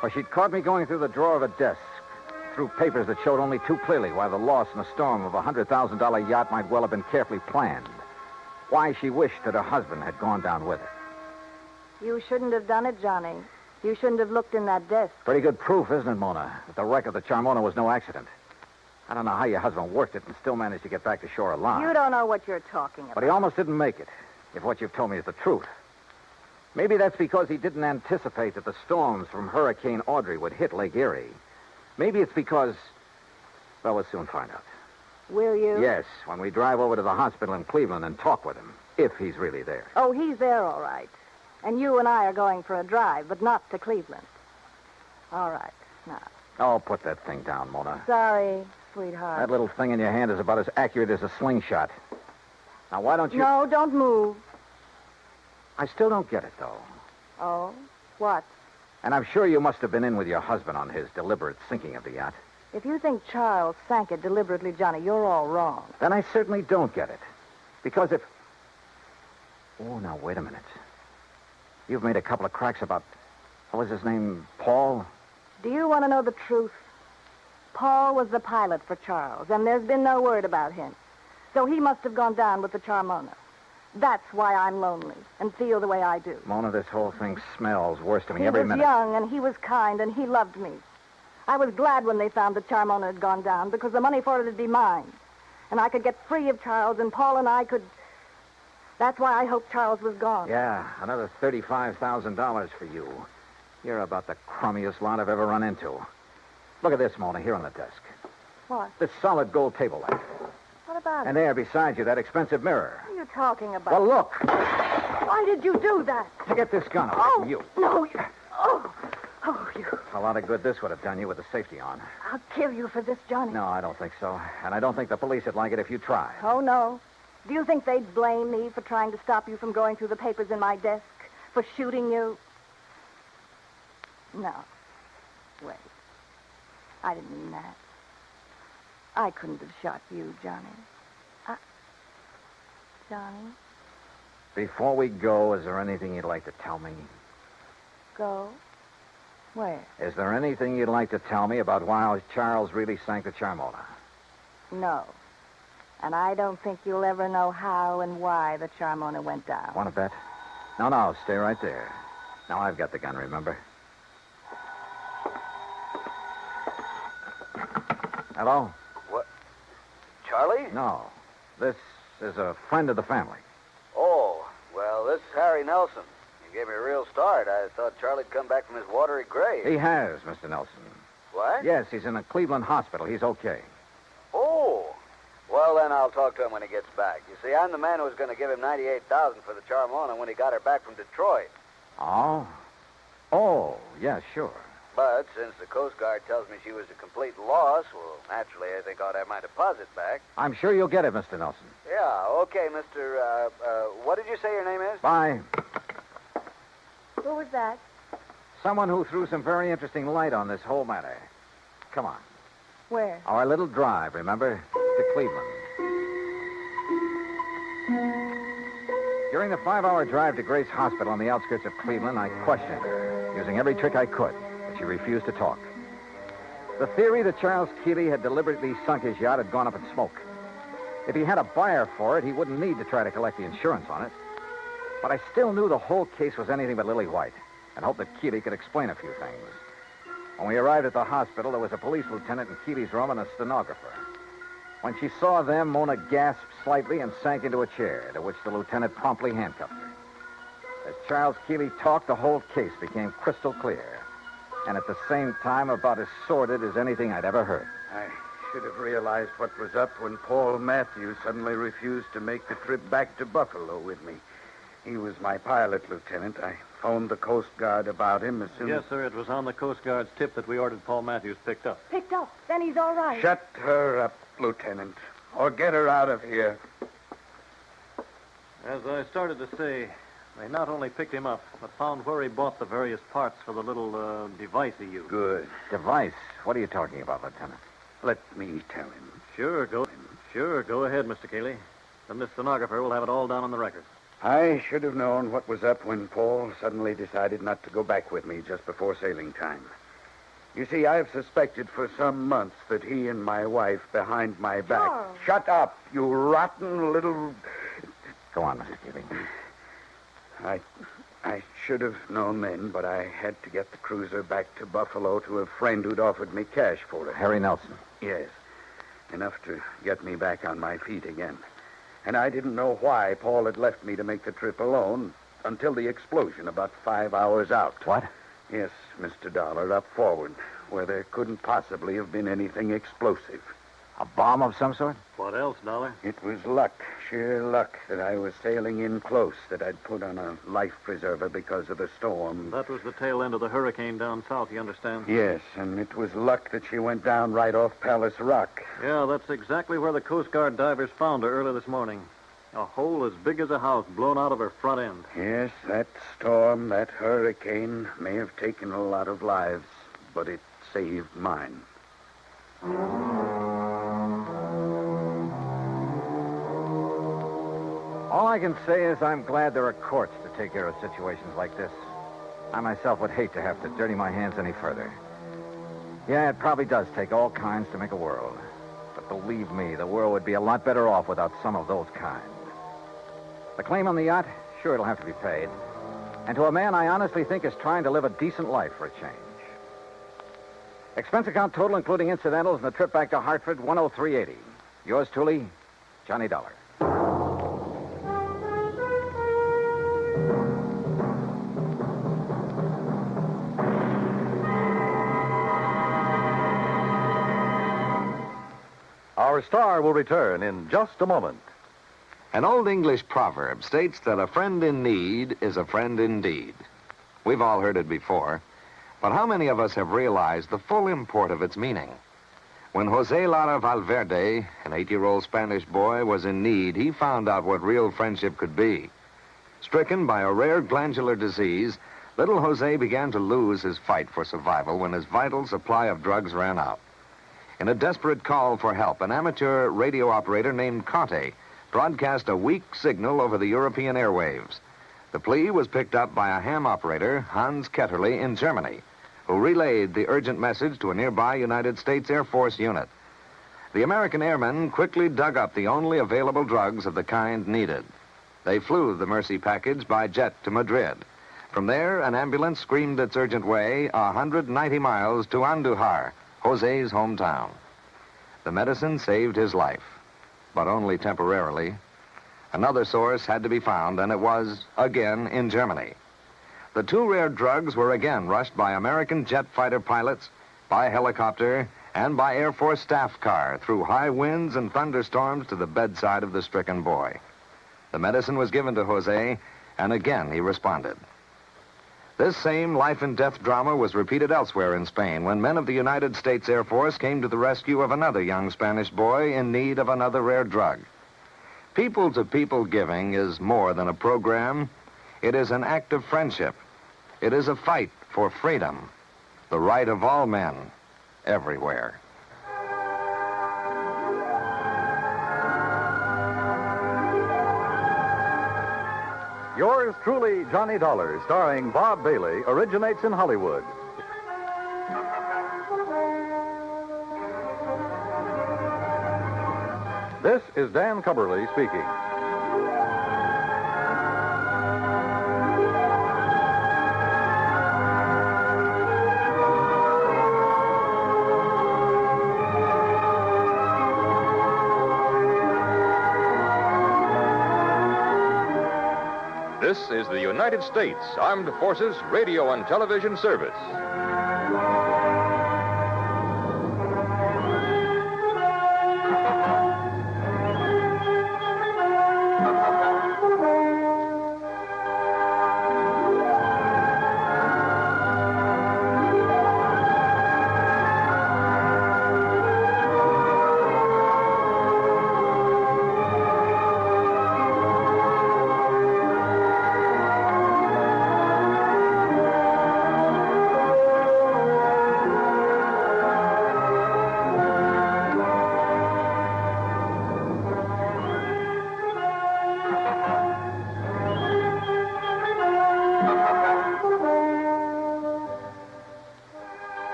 For she'd caught me going through the drawer of a desk, through papers that showed only too clearly why the loss in a storm of a $100,000 yacht might well have been carefully planned. Why she wished that her husband had gone down with it. You shouldn't have done it, Johnny. You shouldn't have looked in that desk. Pretty good proof, isn't it, Mona, that the wreck of the Charmona was no accident. I don't know how your husband worked it and still managed to get back to shore alive. You don't know what you're talking about. But he almost didn't make it, if what you've told me is the truth. Maybe that's because he didn't anticipate that the storms from Hurricane Audrey would hit Lake Erie. Maybe it's because... well, we'll soon find out. Will you? Yes, when we drive over to the hospital in Cleveland and talk with him, if he's really there. Oh, he's there, all right. And you and I are going for a drive, but not to Cleveland. All right, now. Oh, put that thing down, Mona. Sorry, sweetheart. That little thing in your hand is about as accurate as a slingshot. Now, why don't you... No, don't move. I still don't get it, though. Oh? What? And I'm sure you must have been in with your husband on his deliberate sinking of the yacht. If you think Charles sank it deliberately, Johnny, you're all wrong. Then I certainly don't get it. Because if... oh, now, wait a minute. You've made a couple of cracks about... what was his name? Paul? Do you want to know the truth? Paul was the pilot for Charles, and there's been no word about him. So he must have gone down with the Charmona. That's why I'm lonely and feel the way I do. Mona, this whole thing smells worse to me every minute. He was young, and he was kind, and he loved me. I was glad when they found that Charmona had gone down, because the money for it would be mine. And I could get free of Charles, and Paul and I could... That's why I hoped Charles was gone. Yeah, another $35,000 for you. You're about the crummiest lot I've ever run into. Look at this, Mona, here on the desk. What? This solid gold table lamp. What about And it? there beside you, that expensive mirror. What are you talking about? Well, look. Why did you do that? To get this gun away from you. No, you... Oh, you... A lot of good this would have done you with the safety on. I'll kill you for this, Johnny. No, I don't think so. And I don't think the police would like it if you tried. Oh, no. Do you think they'd blame me for trying to stop you from going through the papers in my desk? For shooting you? No. Wait. I didn't mean that. I couldn't have shot you, Johnny. Johnny? Before we go, is there anything you'd like to tell me? Go? Where? Is there anything you'd like to tell me about why Charles really sank the Charmona? No. And I don't think you'll ever know how and why the Charmona went down. Want to bet? No, stay right there. Now I've got the gun, remember? Hello? What? Charlie? No. This is a friend of the family. Oh, well, this is Harry Nelson. You gave me a real start. I thought Charlie'd come back from his watery grave. He has, Mr. Nelson. What? Yes, he's in a Cleveland hospital. He's okay. Oh. Well, then I'll talk to him when he gets back. You see, I'm the man who was going to give him $98,000 for the Charmona when he got her back from Detroit. Oh? Oh, yeah, sure. But since the Coast Guard tells me she was a complete loss, well, naturally, I think I ought to have my deposit back. I'm sure you'll get it, Mr. Nelson. Yeah, okay, Mr. What did you say your name is? Bye. Who was that? Someone who threw some very interesting light on this whole matter. Come on. Where? Our little drive, remember? To Cleveland. During the 5-hour drive to Grace Hospital on the outskirts of Cleveland, I questioned her, using every trick I could, but she refused to talk. The theory that Charles Keeley had deliberately sunk his yacht had gone up in smoke. If he had a buyer for it, he wouldn't need to try to collect the insurance on it. But I still knew the whole case was anything but lily white, and hoped that Keeley could explain a few things. When we arrived at the hospital, there was a police lieutenant in Keeley's room and a stenographer. When she saw them, Mona gasped slightly and sank into a chair, to which the lieutenant promptly handcuffed her. As Charles Keeley talked, the whole case became crystal clear, and at the same time about as sordid as anything I'd ever heard. I should have realized what was up when Paul Matthews suddenly refused to make the trip back to Buffalo with me. He was my pilot, Lieutenant. I phoned the Coast Guard about him as soon as... Yes, sir. It was on the Coast Guard's tip that we ordered Paul Matthews picked up. Picked up. Then he's all right. Shut her up, Lieutenant, or get her out of here. As I started to say, they not only picked him up, but found where he bought the various parts for the little device he used. Good. Device? What are you talking about, Lieutenant? Let me tell him. Sure, go ahead, Mr. Keeley. Then the stenographer will have it all down on the record. I should have known what was up when Paul suddenly decided not to go back with me just before sailing time. You see, I've suspected for some months that he and my wife behind my back... Charles. Shut up, you rotten little... Go on, Mr. Keeley. I should have known then, but I had to get the cruiser back to Buffalo to a friend who'd offered me cash for it. Harry Nelson. Yes. Enough to get me back on my feet again. And I didn't know why Paul had left me to make the trip alone until the explosion about 5 hours out. What? Yes, Mr. Dolar, up forward, where there couldn't possibly have been anything explosive. A bomb of some sort? What else, Dollar? It was luck, sheer luck, that I was sailing in close, that I'd put on a life preserver because of the storm. That was the tail end of the hurricane down south, you understand? Yes, and it was luck that she went down right off Palace Rock. Yeah, that's exactly where the Coast Guard divers found her early this morning. A hole as big as a house blown out of her front end. Yes, that storm, that hurricane may have taken a lot of lives, but it saved mine. All I can say is I'm glad there are courts to take care of situations like this. I myself would hate to have to dirty my hands any further. Yeah, it probably does take all kinds to make a world. But believe me, the world would be a lot better off without some of those kinds. The claim on the yacht, sure, it'll have to be paid. And to a man I honestly think is trying to live a decent life for a change. Expense account total, including incidentals, and the trip back to Hartford, $103.80. Yours truly, Johnny Dollar. Our star will return in just a moment. An old English proverb states that a friend in need is a friend indeed. We've all heard it before, but how many of us have realized the full import of its meaning? When Jose Lara Valverde, an 8-year-old Spanish boy, was in need, he found out what real friendship could be. Stricken by a rare glandular disease, little Jose began to lose his fight for survival when his vital supply of drugs ran out. In a desperate call for help, an amateur radio operator named Conte broadcast a weak signal over the European airwaves. The plea was picked up by a ham operator, Hans Ketterle, in Germany, who relayed the urgent message to a nearby United States Air Force unit. The American airmen quickly dug up the only available drugs of the kind needed. They flew the Mercy package by jet to Madrid. From there, an ambulance screamed its urgent way 190 miles to Andújar, Jose's hometown. The medicine saved his life, but only temporarily. Another source had to be found, and it was, again, in Germany. The two rare drugs were again rushed by American jet fighter pilots, by helicopter, and by Air Force staff car through high winds and thunderstorms to the bedside of the stricken boy. The medicine was given to Jose, and again he responded. This same life and death drama was repeated elsewhere in Spain when men of the United States Air Force came to the rescue of another young Spanish boy in need of another rare drug. People-to-people giving is more than a program. It is an act of friendship. It is a fight for freedom, the right of all men, everywhere. Yours truly, Johnny Dollar, starring Bob Bailey, originates in Hollywood. This is Dan Cubberly speaking. This is the United States Armed Forces Radio and Television Service.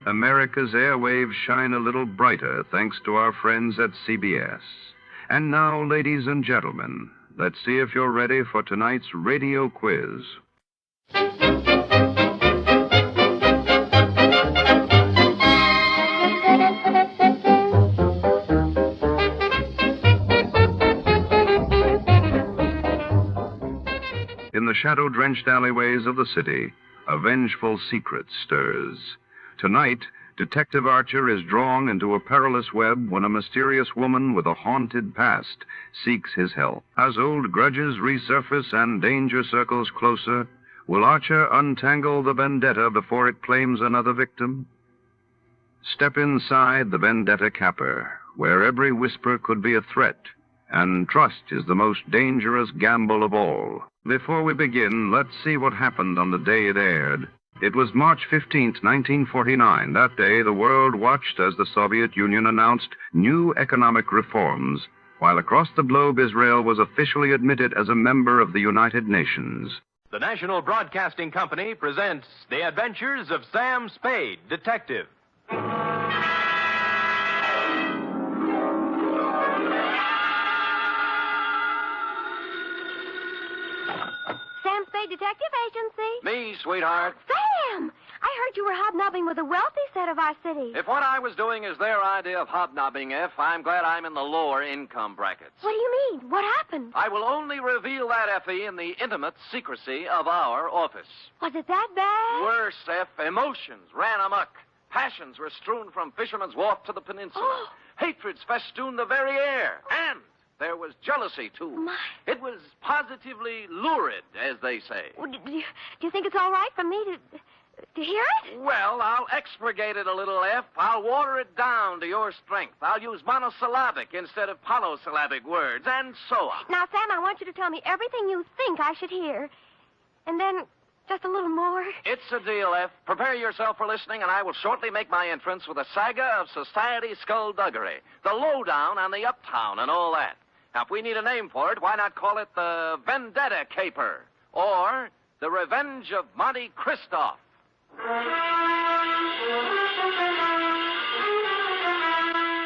America's airwaves shine a little brighter thanks to our friends at CBS. And now, ladies and gentlemen, let's see if you're ready for tonight's radio quiz. In the shadow-drenched alleyways of the city, a vengeful secret stirs. Tonight, Detective Archer is drawn into a perilous web when a mysterious woman with a haunted past seeks his help. As old grudges resurface and danger circles closer, will Archer untangle the Vendetta before it claims another victim? Step inside the Vendetta capper, where every whisper could be a threat, and trust is the most dangerous gamble of all. Before we begin, let's see what happened on the day it aired. It was March 15th, 1949. That day, the world watched as the Soviet Union announced new economic reforms, while across the globe Israel was officially admitted as a member of the United Nations. The National Broadcasting Company presents The Adventures of Sam Spade, Detective. Sam Spade Detective Agency. Me, sweetheart. Sam! I heard you were hobnobbing with the wealthy set of our city. If what I was doing is their idea of hobnobbing, I'm glad I'm in the lower income brackets. What do you mean? What happened? I will only reveal that, Effie, in the intimate secrecy of our office. Was it that bad? Worse, F. Emotions ran amok. Passions were strewn from Fisherman's Wharf to the peninsula. Hatreds festooned the very air. And there was jealousy, too. My. It was positively lurid, as they say. Do you think it's all right for me to To hear it? Well, I'll expurgate it a little, F. I'll water it down to your strength. I'll use monosyllabic instead of polysyllabic words, and so on. Now, Sam, I want you to tell me everything you think I should hear. And then just a little more. It's a deal, F. Prepare yourself for listening, and I will shortly make my entrance with a saga of society skullduggery, the lowdown on the uptown and all that. Now, if we need a name for it, why not call it the Vendetta Caper or the Revenge of Monte Cristo?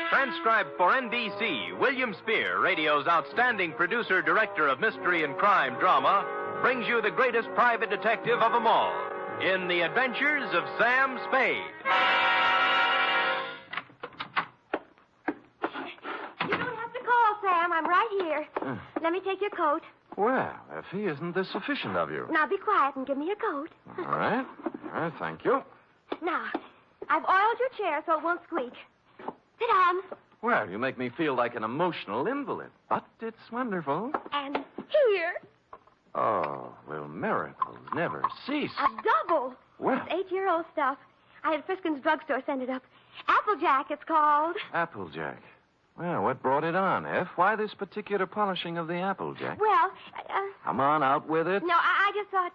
Transcribed for NBC, William Spear, radio's outstanding producer-director of mystery and crime drama, brings you the greatest private detective of them all in The Adventures of Sam Spade. You don't have to call, Sam. I'm right here. Let me take your coat. Well, Effie, isn't this sufficient of you? Now be quiet and give me your coat. All right. Thank you. Now, I've oiled your chair so it won't squeak. Sit down. Well, you make me feel like an emotional invalid, but it's wonderful. And here, Oh, will miracles never cease? a double. Well. It's 8-year-old stuff. I had Friskin's drugstore send it up. Applejack, it's called. Applejack. Well, what brought it on, F? Why this particular polishing of the Applejack? Well, Come on, out with it. no, I just thought,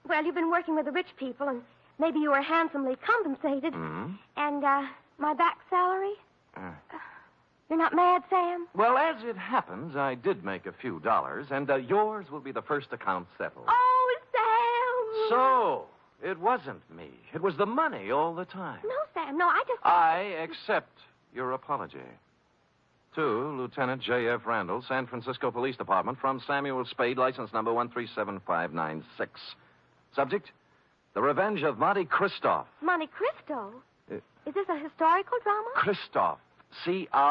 well, you've been working with the rich people, and maybe you were handsomely compensated. Hmm? And, my back salary? You're not mad, Sam? Well, as it happens, I did make a few dollars, and yours will be the first account settled. Oh, Sam! So, it wasn't me. It was the money all the time. No, Sam, no, I just... I accept your apology. To Lieutenant J.F. Randall, San Francisco Police Department, from Samuel Spade, license number 1375596. Subject, The Revenge of Monte Cristo. Monte Cristo? Is this a historical drama? Christoph. Cristoff.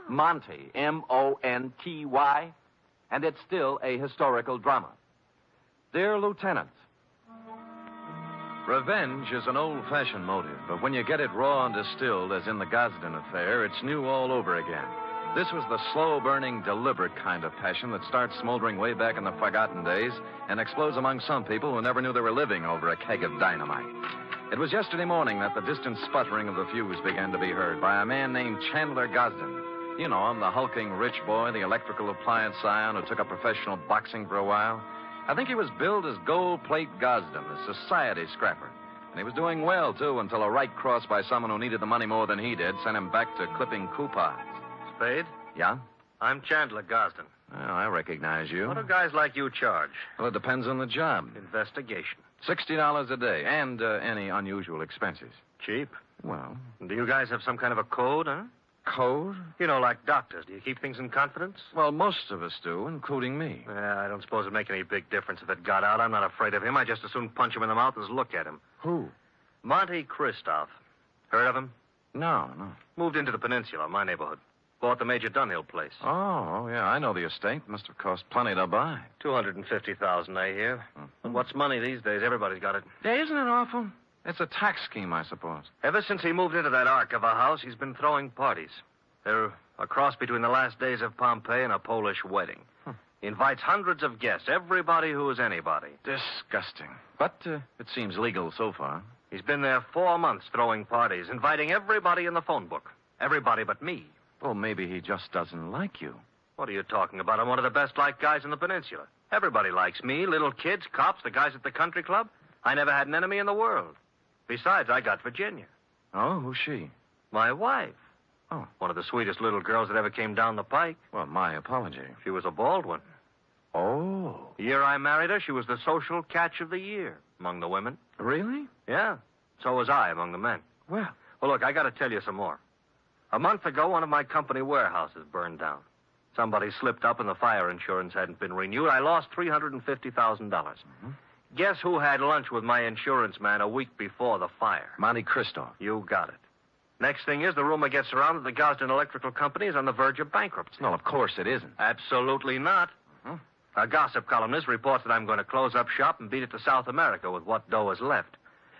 Monty. Monty. And it's still a historical drama. Dear Lieutenant, revenge is an old-fashioned motive, but when you get it raw and distilled, as in the Gosden affair, it's new all over again. This was the slow-burning, deliberate kind of passion that starts smoldering way back in the forgotten days and explodes among some people who never knew they were living over a keg of dynamite. It was yesterday morning that the distant sputtering of the fuse began to be heard by a man named Chandler Gosden. You know him, the hulking rich boy, the electrical appliance scion who took up professional boxing for a while. I think he was billed as Gold Plate Gosden, a society scrapper. And he was doing well, too, until a right cross by someone who needed the money more than he did sent him back to clipping coupons. Spade? Yeah? I'm Chandler Gosden. Well, I recognize you. What do guys like you charge? Well, it depends on the job. Investigation. $60 a day, and any unusual expenses. Cheap? Well. Do you guys have some kind of a code, huh? Code? You know, like doctors. Do you keep things in confidence? Well, most of us do, including me. Yeah, I don't suppose it'd make any big difference if it got out. I'm not afraid of him. I just as soon punch him in the mouth as look at him. Who? Monte Cristo. Heard of him? No. Moved into the peninsula, my neighborhood. Bought the Major Dunhill place. Oh, yeah, I know the estate. Must have cost plenty to buy. $250,000, I hear. And what's money these days? Everybody's got it. Yeah, isn't it awful? It's a tax scheme, I suppose. Ever since he moved into that ark of a house, he's been throwing parties. They're a cross between the last days of Pompeii and a Polish wedding. He invites hundreds of guests, everybody who is anybody. Disgusting. But it seems legal so far. He's been there 4 months throwing parties, inviting everybody in the phone book. Everybody but me. Well, maybe he just doesn't like you. What are you talking about? I'm one of the best-liked guys in the peninsula. Everybody likes me, little kids, cops, the guys at the country club. I never had an enemy in the world. Besides, I got Virginia. Oh, who's she? My wife. Oh. One of the sweetest little girls that ever came down the pike. Well, my apology. She was a bald one. Oh. The year I married her, she was the social catch of the year among the women. Really? Yeah. So was I among the men. Well, look, I got to tell you some more. A month ago, one of my company warehouses burned down. Somebody slipped up and the fire insurance hadn't been renewed. I lost $350,000. Guess who had lunch with my insurance man a week before the fire? Monte Cristo. You got it. Next thing is, the rumor gets around that the Gosden Electrical Company is on the verge of bankruptcy. No, of course it isn't. Absolutely not. A gossip columnist reports that I'm going to close up shop and beat it to South America with what dough is left.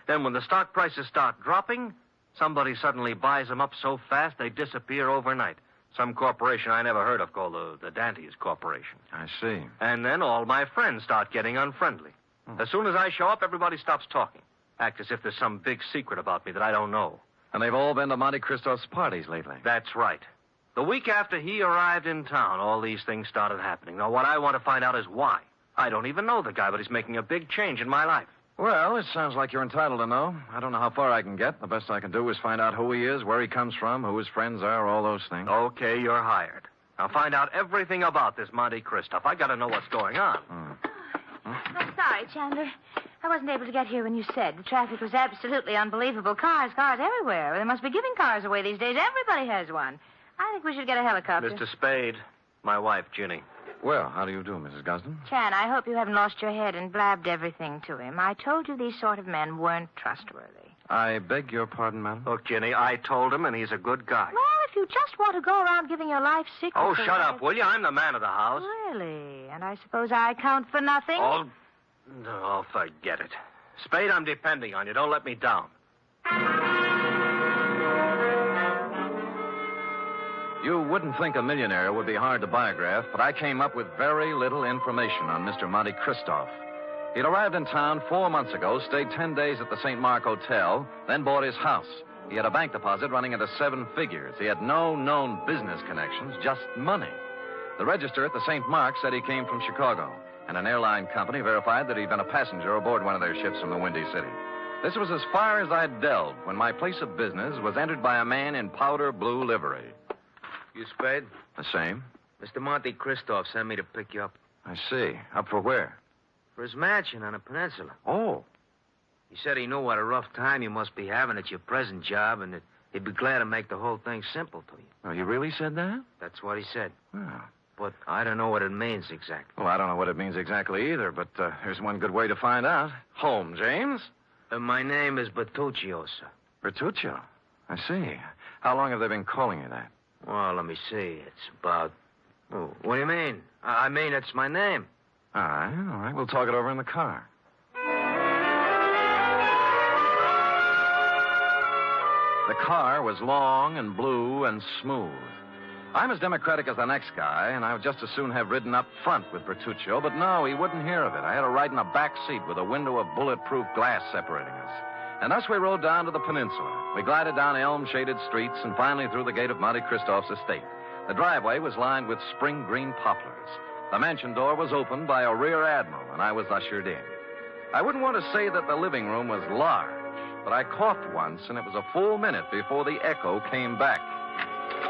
Then when the stock prices start dropping, somebody suddenly buys them up so fast they disappear overnight. Some corporation I never heard of called the Dantes Corporation. I see. And then all my friends start getting unfriendly. As soon as I show up, everybody stops talking. Act as if there's some big secret about me that I don't know. And they've all been to Monte Cristo's parties lately. That's right. The week after he arrived in town, all these things started happening. Now, what I want to find out is why. I don't even know the guy, but he's making a big change in my life. Well, it sounds like you're entitled to know. I don't know how far I can get. The best I can do is find out who he is, where he comes from, who his friends are, all those things. Okay, you're hired. Now find out everything about this Monte Cristo. I got to know what's going on. I'm sorry, Chandler. I wasn't able to get here when you said. The traffic was absolutely unbelievable. Cars everywhere. They must be giving cars away these days. Everybody has one. I think we should get a helicopter. Mr. Spade, my wife, Ginny. Well, how do you do, Mrs. Gosden? Chan, I hope you haven't lost your head and blabbed everything to him. I told you these sort of men weren't trustworthy. I beg your pardon, madam? Look, Ginny, I told him, and he's a good guy. Well, if you just want to go around giving your life secrets... Oh, shut up, will you? I'm the man of the house. Really? And I suppose I count for nothing? Oh, no, forget it. Spade, I'm depending on you. Don't let me down. You wouldn't think a millionaire would be hard to biograph, but I came up with very little information on Mr. Monte Cristo. He'd arrived in town 4 months ago, stayed 10 days at the St. Mark Hotel, then bought his house. He had a bank deposit running into 7 figures. He had no known business connections, just money. The register at the St. Mark said he came from Chicago, and an airline company verified that he'd been a passenger aboard one of their ships from the Windy City. This was as far as I'd delved when my place of business was entered by a man in powder blue livery. You Spade? The same. Mr. Monte Cristo sent me to pick you up. I see. Up for where? For his mansion on the peninsula. Oh. He said he knew what a rough time you must be having at your present job and that he'd be glad to make the whole thing simple to you. Oh, he really said that? That's what he said. Oh. But I don't know what it means exactly. Well, I don't know what it means exactly either, but here's one good way to find out. Home, James? My name is Bertuccio, sir. Bertuccio? I see. How long have they been calling you that? Well, let me see. It's about... Oh, what do you mean? I mean, it's my name. All right. We'll talk it over in the car. The car was long and blue and smooth. I'm as democratic as the next guy, and I would just as soon have ridden up front with Bertuccio, but no, he wouldn't hear of it. I had to ride in a back seat with a window of bulletproof glass separating us. And thus we rode down to the peninsula. We glided down elm-shaded streets and finally through the gate of Monte Cristo's estate. The driveway was lined with spring green poplars. The mansion door was opened by a rear admiral, and I was ushered in. I wouldn't want to say that the living room was large, but I coughed once, and it was a full minute before the echo came back.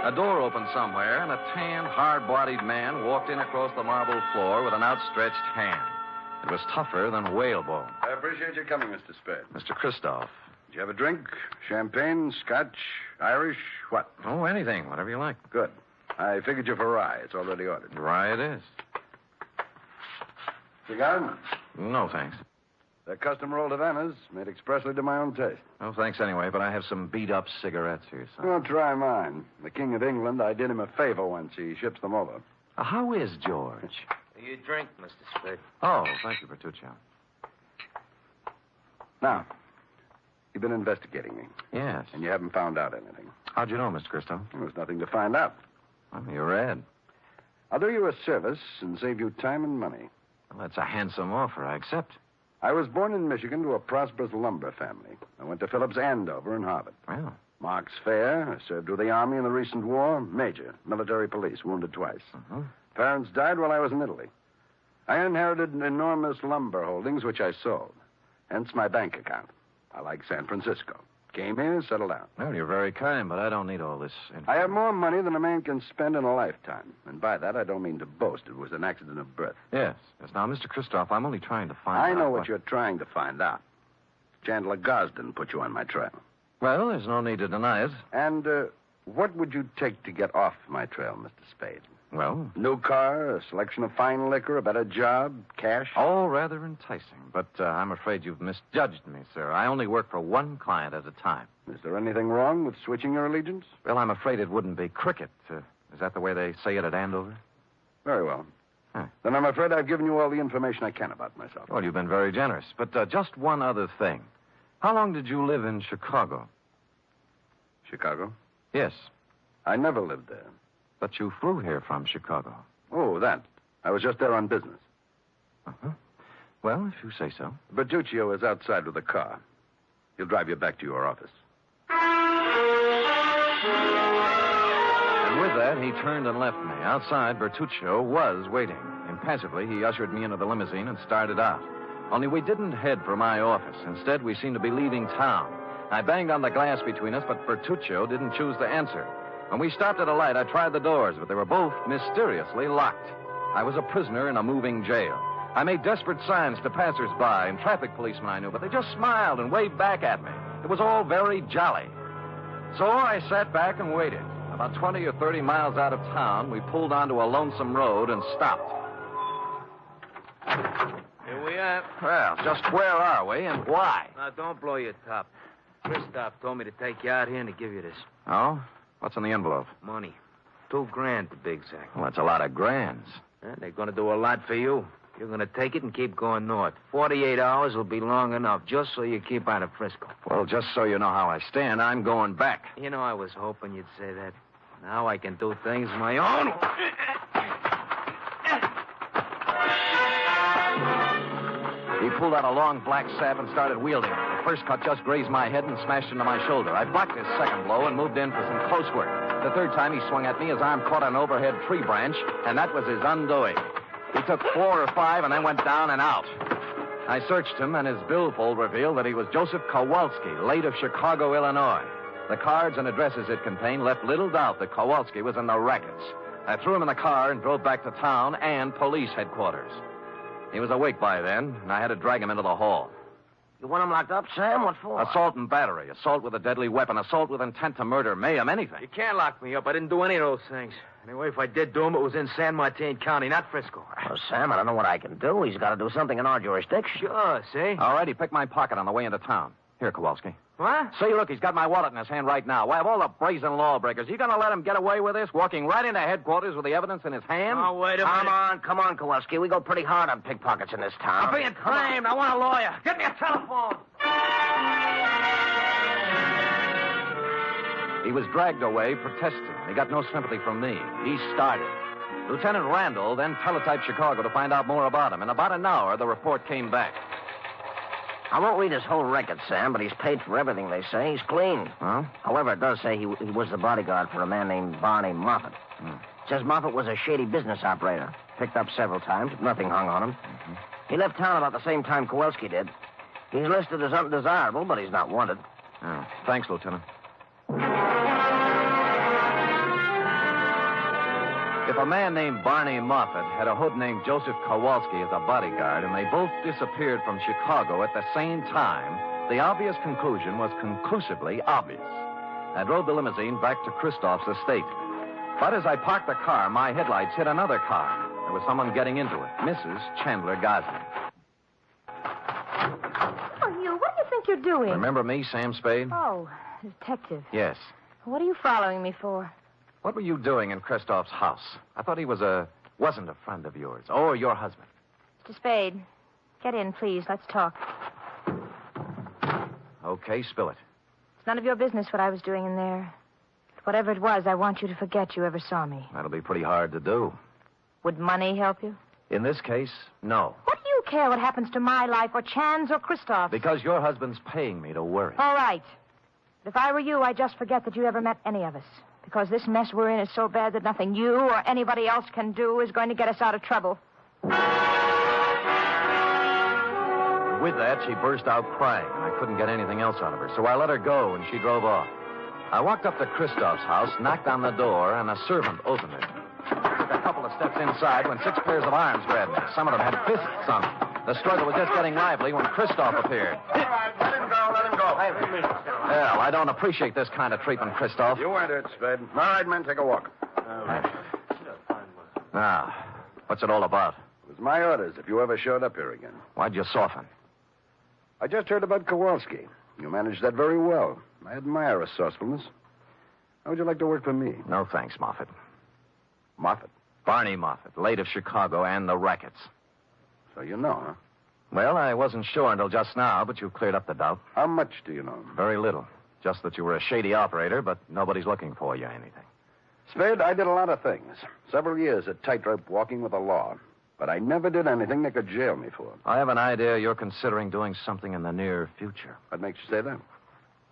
A door opened somewhere, and a tan, hard-bodied man walked in across the marble floor with an outstretched hand. It was tougher than whalebone. I appreciate your coming, Mr. Spade. Mr. Christoph. Did you have a drink? Champagne, Scotch, Irish, what? Oh, anything, whatever you like. Good. I figured you for rye. It's already ordered. Rye it is. Cigar? No, thanks. They're custom rolled Havanas, made expressly to my own taste. No, thanks anyway, but I have some beat-up cigarettes here, son. Oh, try mine. The King of England, I did him a favor once. He ships them over. How is George? You drink, Mr. Spade. Oh, thank you, Bertuccio. Now, you've been investigating me. Yes. And you haven't found out anything. How'd you know, Mr. Christo? There's nothing to find out. Well, you read. I'll do you a service and save you time and money. Well, that's a handsome offer. I accept. I was born in Michigan to a prosperous lumber family. I went to Phillips Andover and Harvard. Well. Mark's fair. I served with the Army in the recent war. Major, military police, wounded twice. Parents died while I was in Italy. I inherited enormous lumber holdings, which I sold. Hence my bank account. I like San Francisco. Came here, settled down. Well, you're very kind, but I don't need all this information. I have more money than a man can spend in a lifetime. And by that, I don't mean to boast. It was an accident of birth. Yes. Now, Mr. Christoph, I'm only trying to find out. I know what you're trying to find out. Chandler Gosden put you on my trail. Well, there's no need to deny it. And what would you take to get off my trail, Mr. Spade? Well? New car, a selection of fine liquor, a better job, cash? All rather enticing, but I'm afraid you've misjudged me, sir. I only work for one client at a time. Is there anything wrong with switching your allegiance? Well, I'm afraid it wouldn't be cricket. Is that the way they say it at Andover? Very well. Then I'm afraid I've given you all the information I can about myself. Well, you've been very generous. But just one other thing. How long did you live in Chicago? Chicago? Yes. I never lived there. But you flew here from Chicago. Oh, that. I was just there on business. Well, if you say so. Bertuccio is outside with the car. He'll drive you back to your office. And with that, he turned and left me. Outside, Bertuccio was waiting. Impassively, he ushered me into the limousine and started out. Only we didn't head for my office. Instead, we seemed to be leaving town. I banged on the glass between us, but Bertuccio didn't choose to answer. When we stopped at a light, I tried the doors, but they were both mysteriously locked. I was a prisoner in a moving jail. I made desperate signs to passers-by and traffic policemen I knew, but they just smiled and waved back at me. It was all very jolly. So I sat back and waited. About 20 or 30 miles out of town, we pulled onto a lonesome road and stopped. Here we are. Well, just where are we and why? Now, don't blow your top. Christoph told me to take you out here and to give you this. Oh? What's in the envelope? Money. $2,000 to be exact. Well, that's a lot of grands. They're going to do a lot for you. You're going to take it and keep going north. 48 hours will be long enough just so you keep out of Frisco. Well, just so you know how I stand, I'm going back. You know, I was hoping you'd say that. Now I can do things my own. He pulled out a long black sap and started wielding it. The first cut just grazed my head and smashed into my shoulder. I blocked his second blow and moved in for some close work. The third time he swung at me, his arm caught an overhead tree branch, and that was his undoing. He took 4 or 5 and then went down and out. I searched him, and his billfold revealed that he was Joseph Kowalski, late of Chicago, Illinois. The cards and addresses it contained left little doubt that Kowalski was in the rackets. I threw him in the car and drove back to town and police headquarters. He was awake by then, and I had to drag him into the hall. You want him locked up, Sam? What for? Assault and battery, assault with a deadly weapon, assault with intent to murder, mayhem, anything. You can't lock me up. I didn't do any of those things. Anyway, if I did do them, it was in San Martin County, not Frisco. Well, Sam, I don't know what I can do. He's got to do something in our jurisdiction. Sure, see? All right, he picked my pocket on the way into town. Here, Kowalski. What? See, look, he's got my wallet in his hand right now. Why, of all the brazen lawbreakers, you going to let him get away with this, walking right into headquarters with the evidence in his hand? Oh, wait a minute. Come on, Kowalski. We go pretty hard on pickpockets in this town. I'm being claimed. I want a lawyer. Get me a telephone. He was dragged away protesting. He got no sympathy from me. He started. Lieutenant Randall then teletyped Chicago to find out more about him. In about an hour, the report came back. I won't read his whole record, Sam, but he's paid for everything, they say. He's clean. Huh? However, it does say he was the bodyguard for a man named Barney Moffat. It says Moffat was a shady business operator. Picked up several times, but nothing hung on him. He left town about the same time Kowalski did. He's listed as undesirable, but he's not wanted. Oh, thanks, Lieutenant. If a man named Barney Moffat had a hood named Joseph Kowalski as a bodyguard, and they both disappeared from Chicago at the same time, the obvious conclusion was conclusively obvious. I drove the limousine back to Christoph's estate. But as I parked the car, my headlights hit another car. There was someone getting into it, Mrs. Chandler Gosling. Oh, you, what do you think you're doing? Remember me, Sam Spade? Oh, detective. Yes. What are you following me for? What were you doing in Christoph's house? I thought he wasn't a friend of yours, or your husband. Mr. Spade, get in, please. Let's talk. Okay, spill it. It's none of your business what I was doing in there. But whatever it was, I want you to forget you ever saw me. That'll be pretty hard to do. Would money help you? In this case, no. What do you care what happens to my life or Chan's or Christoph's? Because your husband's paying me to worry. All right. But if I were you, I'd just forget that you ever met any of us. Because this mess we're in is so bad that nothing you or anybody else can do is going to get us out of trouble. With that, she burst out crying, and I couldn't get anything else out of her, so I let her go, and she drove off. I walked up to Christoph's house, knocked on the door, and a servant opened it. I took a couple of steps inside when 6 pairs of arms grabbed me. Some of them had fists on them. The struggle was just getting lively when Christoph appeared. All right, let him go, let him go. Well, I don't appreciate this kind of treatment, Christoph. You weren't hurt, Spade. All right, men, take a walk. Now, what's it all about? It was my orders if you ever showed up here again. Why'd you soften? I just heard about Kowalski. You managed that very well. I admire resourcefulness. How would you like to work for me? No, thanks, Moffat. Moffat? Barney Moffat, late of Chicago and the rackets. So you know, huh? Well, I wasn't sure until just now, but you've cleared up the doubt. How much do you know? Very little. Just that you were a shady operator, but nobody's looking for you or anything. Spade, I did a lot of things. Several years at tightrope walking with the law. But I never did anything they could jail me for. I have an idea you're considering doing something in the near future. What makes you say that?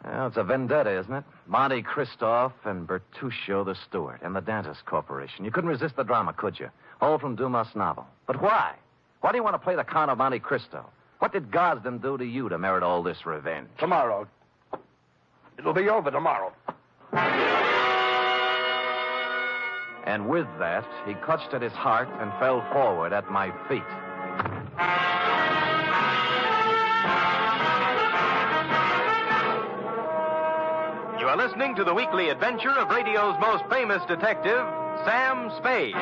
Well, it's a vendetta, isn't it? Monte Christoph and Bertuccio the Steward and the Dentist Corporation. You couldn't resist the drama, could you? All from Dumas' novel. But why? Why do you want to play the Count of Monte Cristo? What did Gosden do to you to merit all this revenge? Tomorrow. It'll be over tomorrow. And with that, he clutched at his heart and fell forward at my feet. You are listening to the weekly adventure of radio's most famous detective, Sam Spade.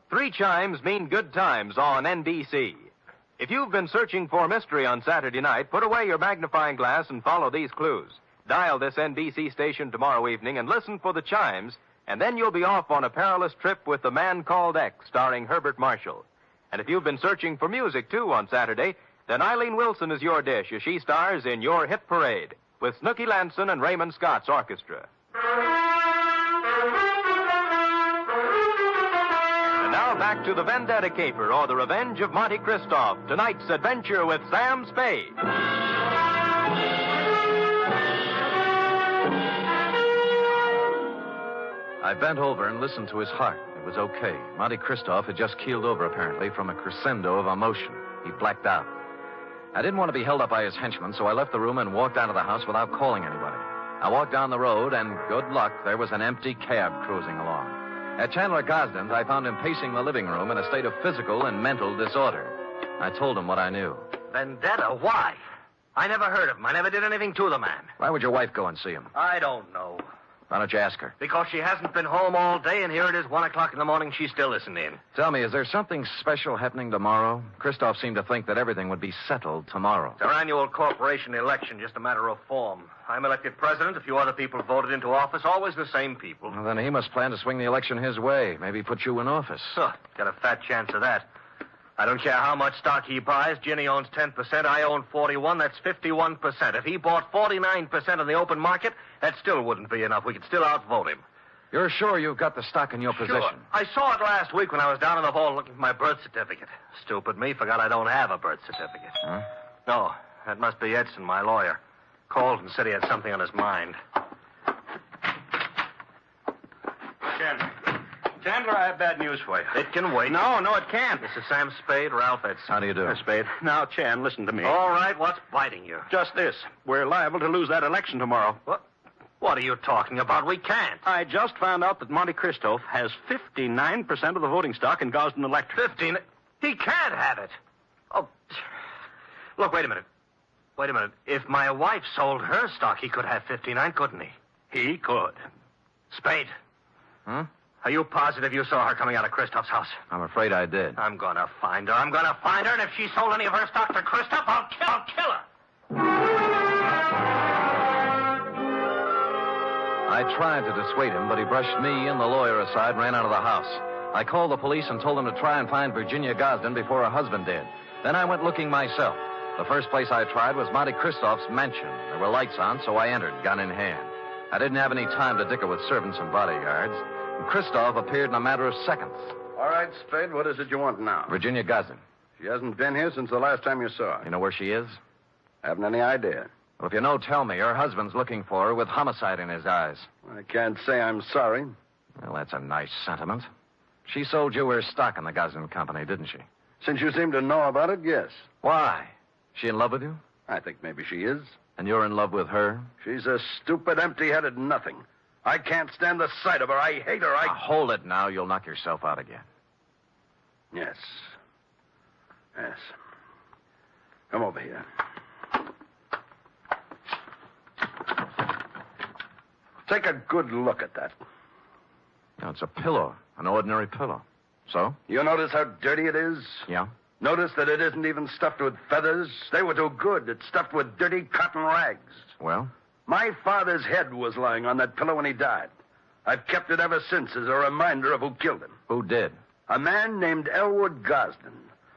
Three chimes mean good times on NBC. If you've been searching for mystery on Saturday night, put away your magnifying glass and follow these clues. Dial this NBC station tomorrow evening and listen for the chimes, and then you'll be off on a perilous trip with The Man Called X, starring Herbert Marshall. And if you've been searching for music, too, on Saturday, then Eileen Wilson is your dish as she stars in Your Hit Parade with Snooky Lanson and Raymond Scott's orchestra. And now back to the Vendetta Caper, or The Revenge of Monte Christoph, tonight's adventure with Sam Spade. I bent over and listened to his heart. It was okay. Monte Christoph had just keeled over, apparently, from a crescendo of emotion. He blacked out. I didn't want to be held up by his henchmen, so I left the room and walked out of the house without calling anybody. I walked down the road, and good luck, there was an empty cab cruising along. At Chandler Gosden's, I found him pacing the living room in a state of physical and mental disorder. I told him what I knew. Vendetta? Why? I never heard of him. I never did anything to the man. Why would your wife go and see him? I don't know. Why don't you ask her? Because she hasn't been home all day, and here it is 1 o'clock in the morning. She's still listening. Tell me, is there something special happening tomorrow? Christoph seemed to think that everything would be settled tomorrow. It's our annual corporation election, just a matter of form. I'm elected president. A few other people voted into office, always the same people. Well, then he must plan to swing the election his way. Maybe put you in office. Huh, got a fat chance of that. I don't care how much stock he buys. Ginny owns 10%. I own 41. That's 51%. If he bought 49% in the open market, that still wouldn't be enough. We could still outvote him. You're sure you've got the stock in your possession? Sure. I saw it last week when I was down in the hall looking for my birth certificate. Stupid me, forgot I don't have a birth certificate. Huh? No, that must be Edson, my lawyer. Called and said he had something on his mind. Chandler, I have bad news for you. It can wait. No, it can't. This is Sam Spade, Ralph Edson. How do you do? Spade. Now, Chan, listen to me. All right, what's biting you? Just this. We're liable to lose that election tomorrow. What are you talking about? We can't. I just found out that Monte Christoph has 59% of the voting stock in Gosden Electric. 15? He can't have it. Oh, look, wait a minute. If my wife sold her stock, he could have 59, couldn't he? He could. Spade. Huh? Are you positive you saw her coming out of Christoph's house? I'm afraid I did. I'm going to find her. And if she sold any of her stock to Christoph, I'll kill her. I tried to dissuade him, but he brushed me and the lawyer aside and ran out of the house. I called the police and told them to try and find Virginia Gosden before her husband did. Then I went looking myself. The first place I tried was Monte Christoph's mansion. There were lights on, so I entered, gun in hand. I didn't have any time to dicker with servants and bodyguards. Christoph appeared in a matter of seconds. All right, Spade, what is it you want now? Virginia Gosden. She hasn't been here since the last time you saw her. You know where she is? Haven't any idea. Well, if you know, tell me. Her husband's looking for her with homicide in his eyes. I can't say I'm sorry. Well, that's a nice sentiment. She sold you her stock in the Gosden Company, didn't she? Since you seem to know about it, yes. Why? She in love with you? I think maybe she is. And you're in love with her? She's a stupid, empty-headed nothing. I can't stand the sight of her. I hate her. Now, hold it now. You'll knock yourself out again. Yes. Come over here. Take a good look at that. No, it's a pillow. An ordinary pillow. So? You notice how dirty it is? Yeah. Notice that it isn't even stuffed with feathers. They were too good. It's stuffed with dirty cotton rags. Well? My father's head was lying on that pillow when he died. I've kept it ever since as a reminder of who killed him. Who did? A man named Elwood Gosden.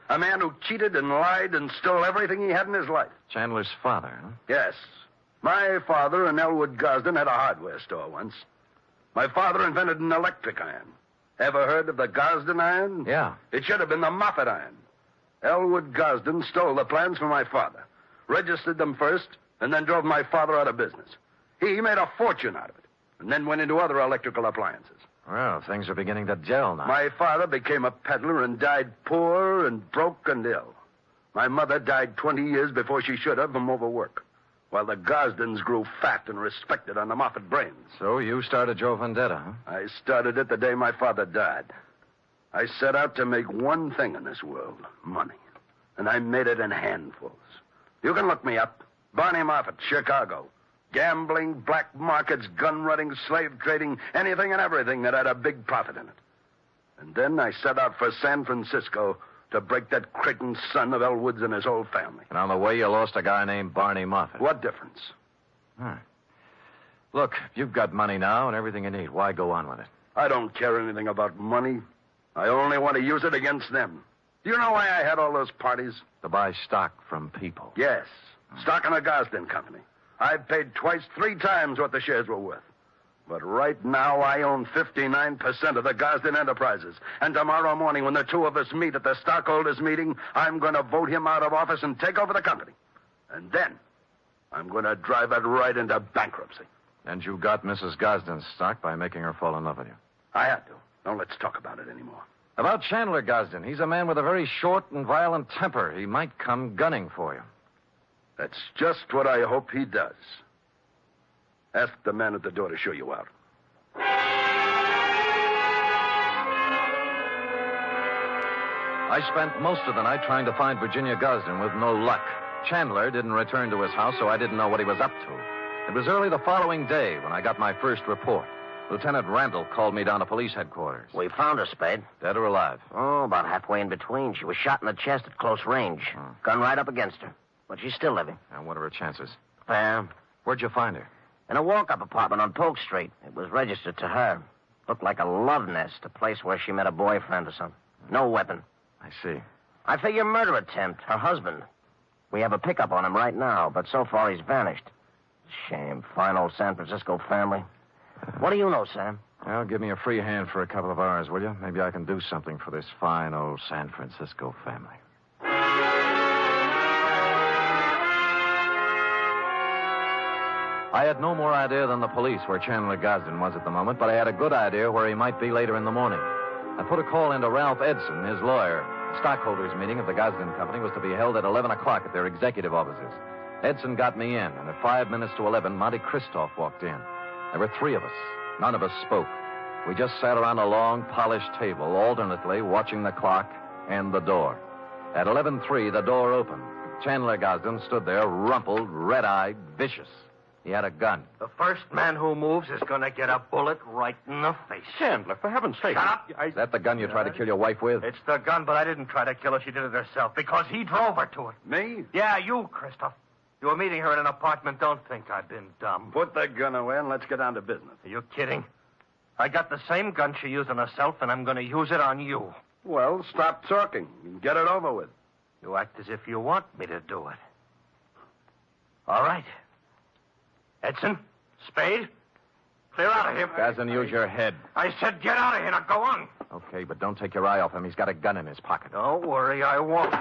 A man who cheated and lied and stole everything he had in his life. Chandler's father, huh? Yes. My father and Elwood Gosden had a hardware store once. My father invented an electric iron. Ever heard of the Gosden iron? Yeah. It should have been the Moffat iron. Elwood Gosden stole the plans from my father, registered them first, and then drove my father out of business. He made a fortune out of it, and then went into other electrical appliances. Well, things are beginning to gel now. My father became a peddler and died poor and broke and ill. My mother died 20 years before she should have from overwork, while the Gosdens grew fat and respected on the Moffat brains. So you started your vendetta, huh? I started it the day my father died. I set out to make one thing in this world, money. And I made it in handfuls. You can look me up. Barney Moffat, Chicago. Gambling, black markets, gun running, slave trading, anything and everything that had a big profit in it. And then I set out for San Francisco to break that Creighton son of Elwood's and his whole family. And on the way, you lost a guy named Barney Moffat. What difference? Look, you've got money now and everything you need. Why go on with it? I don't care anything about money. I only want to use it against them. Do you know why I had all those parties? To buy stock from people. Yes. Stock in the Gosden Company. I've paid twice, 3 times what the shares were worth. But right now, I own 59% of the Gosden Enterprises. And tomorrow morning, when the two of us meet at the stockholders' meeting, I'm going to vote him out of office and take over the company. And then, I'm going to drive it right into bankruptcy. And you got Mrs. Gosden's stock by making her fall in love with you. I had to. Don't let's talk about it anymore. About Chandler Gosden, he's a man with a very short and violent temper. He might come gunning for you. That's just what I hope he does. Ask the man at the door to show you out. I spent most of the night trying to find Virginia Gosden with no luck. Chandler didn't return to his house, so I didn't know what he was up to. It was early the following day when I got my first report. Lieutenant Randall called me down to police headquarters. We found her, Spade. Dead or alive? Oh, about halfway in between. She was shot in the chest at close range. Gun right up against her. But she's still living. And what are her chances? Fair. Where'd you find her? In a walk-up apartment on Polk Street. It was registered to her. Looked like a love nest, a place where she met a boyfriend or something. No weapon. I see. I figure murder attempt. Her husband. We have a pickup on him right now, but so far he's vanished. Shame. Fine old San Francisco family. What do you know, Sam? Well, give me a free hand for a couple of hours, will you? Maybe I can do something for this fine old San Francisco family. I had no more idea than the police where Chandler Gosden was at the moment, but I had a good idea where he might be later in the morning. I put a call into Ralph Edson, his lawyer. The stockholders' meeting of the Gosden Company was to be held at 11 o'clock at their executive offices. Edson got me in, and at 5 minutes to 11, Monte Christoph walked in. There were 3 of us. None of us spoke. We just sat around a long, polished table, alternately watching the clock and the door. At 11:03, the door opened. Chandler Gosden stood there, rumpled, red-eyed, vicious. He had a gun. The first man who moves is going to get a bullet right in the face. Chandler, for heaven's sake. Shut up. Is that the gun you tried to kill your wife with? It's the gun, but I didn't try to kill her. She did it herself because he drove her to it. Me? Yeah, you, Christoph. You were meeting her in an apartment. Don't think I've been dumb. Put the gun away and let's get down to business. Are you kidding? I got the same gun she used on herself, and I'm going to use it on you. Well, stop talking and get it over with. You act as if you want me to do it. All right. Edson, Spade, clear out of here. Gosden, use your head. I said get out of here. Now go on. Okay, but don't take your eye off him. He's got a gun in his pocket. Don't worry, I won't.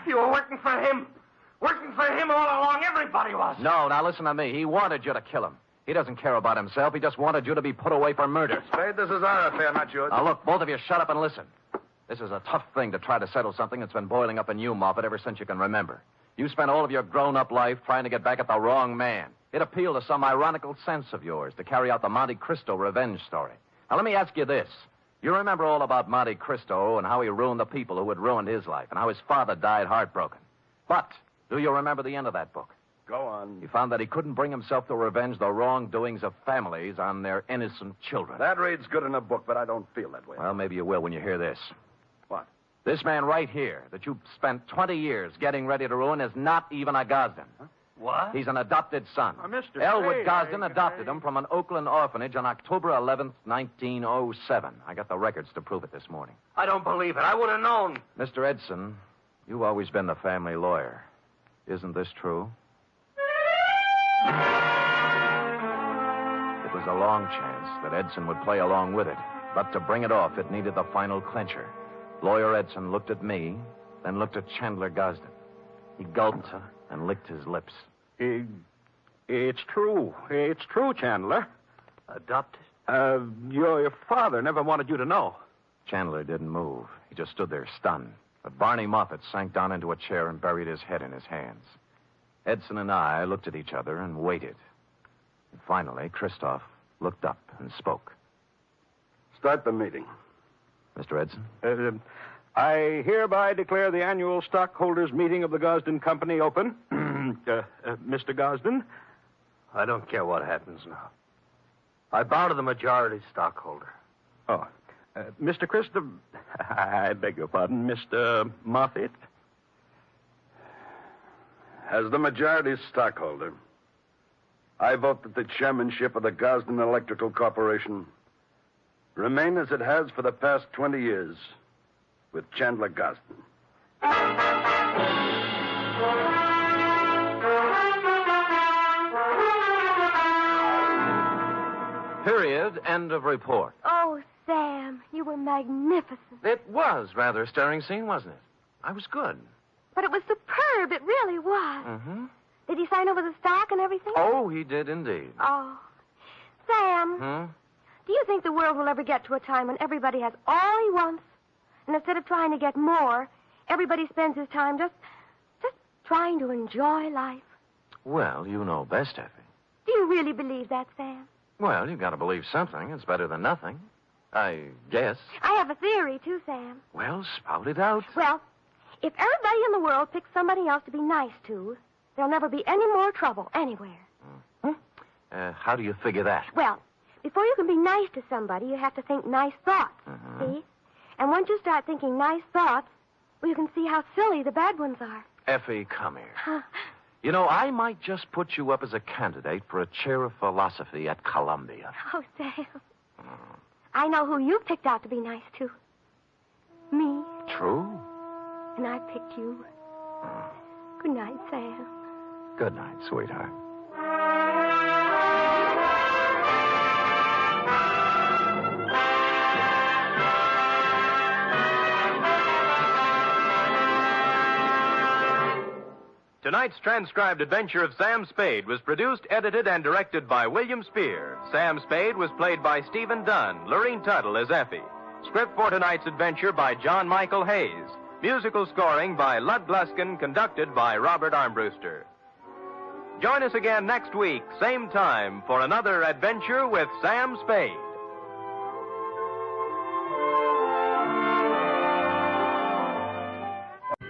You were working for him. Working for him all along. Everybody was. No, now listen to me. He wanted you to kill him. He doesn't care about himself. He just wanted you to be put away for murder. Spade, this is our affair, not yours. Now, look, both of you shut up and listen. This is a tough thing to try to settle something that's been boiling up in you, Moffat, ever since you can remember. You spent all of your grown-up life trying to get back at the wrong man. It appealed to some ironical sense of yours to carry out the Monte Cristo revenge story. Now, let me ask you this. You remember all about Monte Cristo and how he ruined the people who had ruined his life and how his father died heartbroken. But do you remember the end of that book? Go on. He found that he couldn't bring himself to revenge the wrongdoings of families on their innocent children. That reads good in a book, but I don't feel that way. Well, maybe you will when you hear this. What? This man right here that you spent 20 years getting ready to ruin is not even a Gosden. Huh? What? He's an adopted son. Mr. Elwood Spade, Gosden adopted him from an Oakland orphanage on October 11th, 1907. I got the records to prove it this morning. I don't believe it. I would have known. Mr. Edson, you've always been the family lawyer. Isn't this true? It was a long chance that Edson would play along with it. But to bring it off, it needed the final clincher. Lawyer Edson looked at me, then looked at Chandler Gosden. He gulped and licked his lips. It's true. It's true, Chandler. Adopted? Your father never wanted you to know. Chandler didn't move. He just stood there stunned. But Barney Moffett sank down into a chair and buried his head in his hands. Edson and I looked at each other and waited. And finally, Christoph looked up and spoke. Start the meeting. Mr. Edson? I hereby declare the annual stockholders' meeting of the Gosden Company open. Mr. Gosden? I don't care what happens now. I bow to the majority stockholder. Oh. Mr. Christopher... I beg your pardon, Mr. Moffett? As the majority stockholder, I vote that the chairmanship of the Gosden Electrical Corporation remain as it has for the past 20 years with Chandler Gosden. Period. End of report. Oh, Sam, you were magnificent. It was rather a stirring scene, wasn't it? I was good. But it was superb. It really was. Mm-hmm. Did he sign over the stock and everything? Oh, he did indeed. Oh. Sam, do you think the world will ever get to a time when everybody has all he wants? And instead of trying to get more, everybody spends his time just trying to enjoy life? Well, you know best, Effie. Do you really believe that, Sam? Well, you've got to believe something. It's better than nothing. I guess. I have a theory, too, Sam. Well, spout it out. Well, if everybody in the world picks somebody else to be nice to, there'll never be any more trouble anywhere. How do you figure that? Well, before you can be nice to somebody, you have to think nice thoughts, see? And once you start thinking nice thoughts, well, you can see how silly the bad ones are. Effie, come here. You know, I might just put you up as a candidate for a chair of philosophy at Columbia. Oh, Sam. I know who you picked out to be nice to. Me. True. And I picked you. Good night, Sam. Good night, sweetheart. Tonight's transcribed adventure of Sam Spade was produced, edited, and directed by William Spear. Sam Spade was played by Stephen Dunn, Lorene Tuttle as Effie. Script for tonight's adventure by John Michael Hayes. Musical scoring by Lud Gluskin, conducted by Robert Armbruster. Join us again next week, same time, for another adventure with Sam Spade.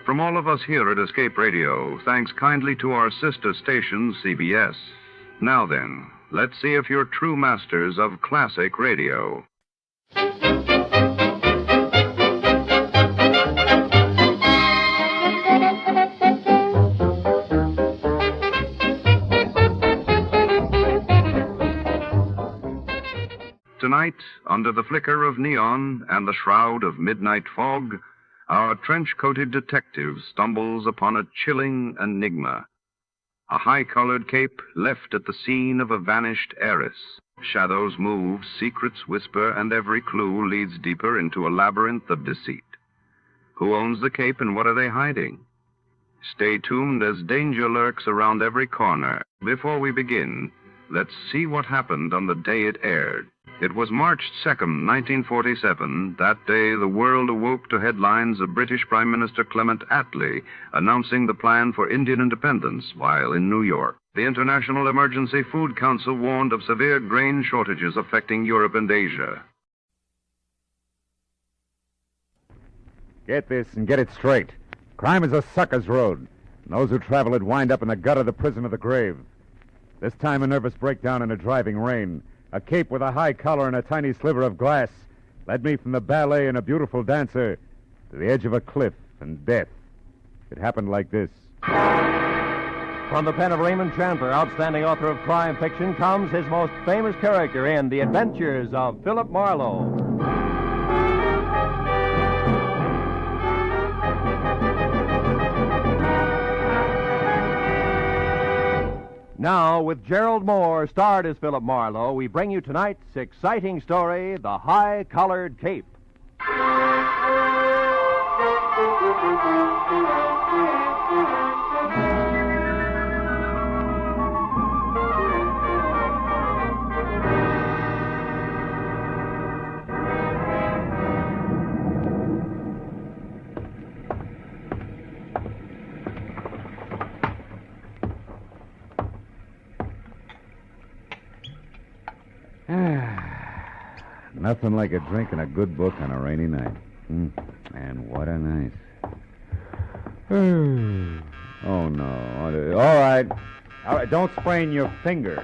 From all of us here at Escape Radio, thanks kindly to our sister station, CBS. Now then, let's see if you're true masters of classic radio. Tonight, under the flicker of neon and the shroud of midnight fog, our trench-coated detective stumbles upon a chilling enigma. A high-colored cape left at the scene of a vanished heiress. Shadows move, secrets whisper, and every clue leads deeper into a labyrinth of deceit. Who owns the cape and what are they hiding? Stay tuned as danger lurks around every corner. Before we begin, let's see what happened on the day it aired. It was March 2nd, 1947. That day, the world awoke to headlines of British Prime Minister Clement Attlee announcing the plan for Indian independence, while in New York, the International Emergency Food Council warned of severe grain shortages affecting Europe and Asia. Get this and get it straight. Crime is a sucker's road. And those who travel it wind up in the gut of the prison of the grave. This time, a nervous breakdown in a driving rain. A cape with a high collar and a tiny sliver of glass led me from the ballet and a beautiful dancer to the edge of a cliff and death. It happened like this. From the pen of Raymond Chandler, outstanding author of crime fiction, comes his most famous character in The Adventures of Philip Marlowe. Now, with Gerald Moore, starred as Philip Marlowe, we bring you tonight's exciting story, The High-Collared Cape. Nothing like a drink and a good book on a rainy night. And what a night. Oh, no. All right. Don't sprain your finger.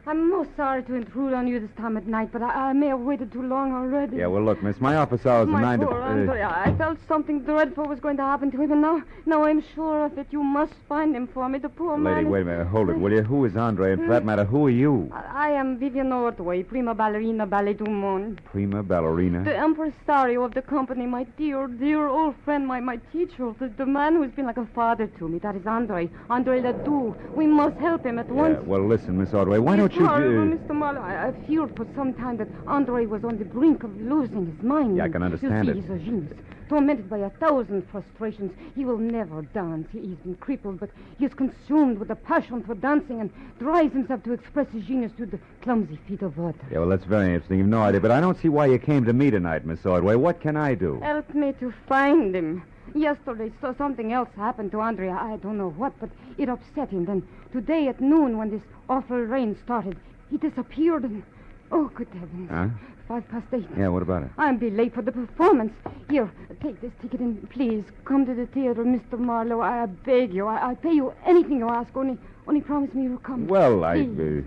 I'm most sorry to intrude on you this time at night, but I may have waited too long already. Yeah, well, look, miss, my office hours are 9 to... Poor Andre. I felt something dreadful was going to happen to him, and now I'm sure of it. You must find him for me. The poor man... Lady, wait a minute. Hold it, will you? Who is Andre? And for that matter, who are you? I am Vivian Ordway, prima ballerina ballet du monde. Prima ballerina? The impresario of the company, my dear, dear old friend, my teacher, the man who's been like a father to me. That is Andre. Andre Ledoux. We must help him at once. Well, listen, Miss Ordway, why don't you... Mr. Marlowe, I feared for some time that Andre was on the brink of losing his mind. Yeah, I can understand you see, he's a genius. Tormented by 1,000 frustrations. He will never dance. He's been crippled, but he is consumed with a passion for dancing and drives himself to express his genius to the clumsy feet of water. Yeah, well, that's very interesting. You've no idea, but I don't see why you came to me tonight, Miss Ordway. What can I do? Help me to find him. Yesterday, something else happened to Andre. I don't know what, but it upset him. Then today at noon, when this awful rain started, he disappeared and... Oh, good heavens. Huh? 8:05. Yeah, what about it? I'll be late for the performance. Here, take this ticket and please come to the theater, Mr. Marlowe. I beg you. I'll pay you anything you ask. Only promise me you'll come. Well, please.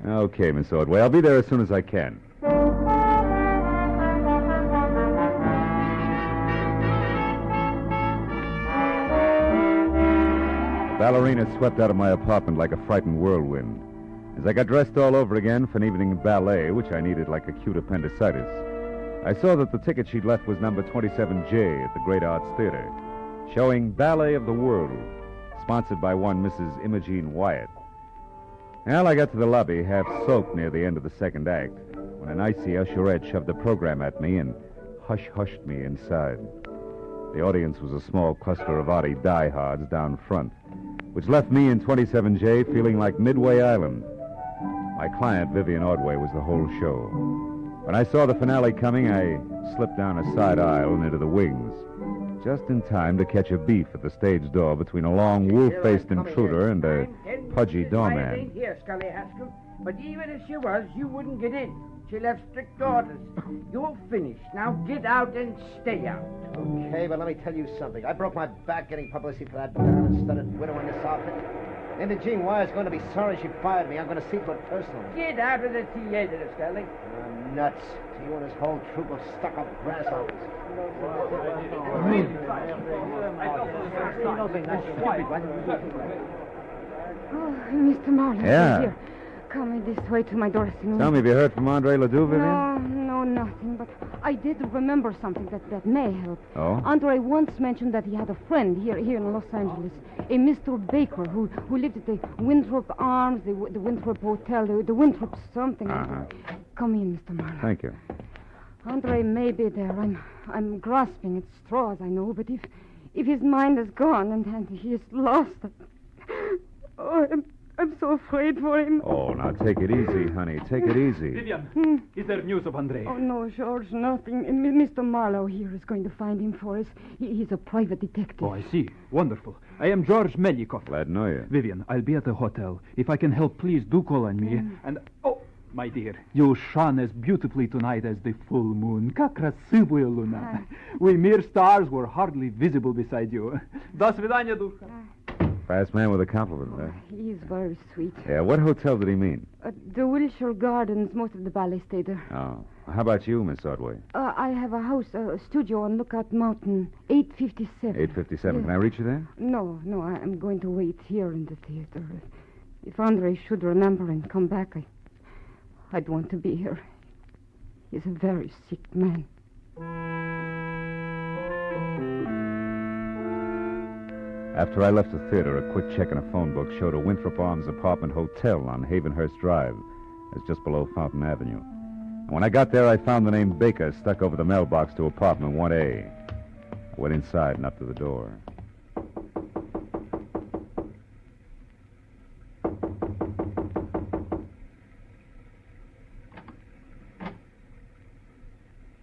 Okay, Miss Ordway. I'll be there as soon as I can. The ballerina swept out of my apartment like a frightened whirlwind. As I got dressed all over again for an evening ballet, which I needed like acute appendicitis, I saw that the ticket she'd left was number 27J at the Great Arts Theater, showing Ballet of the World, sponsored by one Mrs. Imogene Wyatt. Well, I got to the lobby, half soaked near the end of the second act, when an icy usherette shoved the program at me and hush-hushed me inside. The audience was a small cluster of Artie diehards down front, which left me in 27J feeling like Midway Island. My client, Vivian Ordway, was the whole show. When I saw the finale coming, I slipped down a side aisle and into the wings, just in time to catch a beef at the stage door between a long, wolf-faced intruder and a pudgy doorman. Here, Scully Haskell. But even if she was, you wouldn't get in. She left strict orders. You're finished. Now get out and stay out. Okay, but let me tell you something. I broke my back getting publicity for that diamond-studded widow in this outfit. Imogene Wyat's going to be sorry she fired me. I'm going to see to it personally. Get out of the theater, Scully. You're nuts. You and this whole troop of stuck-up grasshoppers. Oh, Mr. Marlowe. Yeah. Here. Coming this way to my dressing room. Tell me, have you heard from Andre Ledoux, Vivian? No, nothing. But I did remember something that may help. Oh? Andre once mentioned that he had a friend here in Los Angeles, a Mr. Baker, who lived at the Winthrop Arms, the Winthrop Hotel, the Winthrop something. Come in, Mr. Marlowe. Thank you. Andre may be there. I'm grasping at straws, I know, but if his mind is gone and he is lost, I'm so afraid for him. Oh, now take it easy, honey. Take it easy. Vivian, is there news of Andre? Oh, no, George, nothing. Mr. Marlowe here is going to find him for us. He's a private detective. Oh, I see. Wonderful. I am George Melikov. Glad to know you. Vivian, I'll be at the hotel. If I can help, please do call on me. And, my dear, you shone as beautifully tonight as the full moon. Как красивая луна. We mere stars were hardly visible beside you. До свидания, душа. Fast man with a compliment, huh? He's very sweet. Yeah, what hotel did he mean? The Wilshire Gardens, most of the ballet stay there. Oh. How about you, Miss Ordway? I have a house, a studio on Lookout Mountain, 857. 857. Yeah. Can I reach you there? No, I'm going to wait here in the theater. If Andre should remember and come back, I'd want to be here. He's a very sick man. After I left the theater, a quick check in a phone book showed a Winthrop Arms apartment hotel on Havenhurst Drive. It's just below Fountain Avenue. And when I got there, I found the name Baker stuck over the mailbox to apartment 1A. I went inside and up to the door.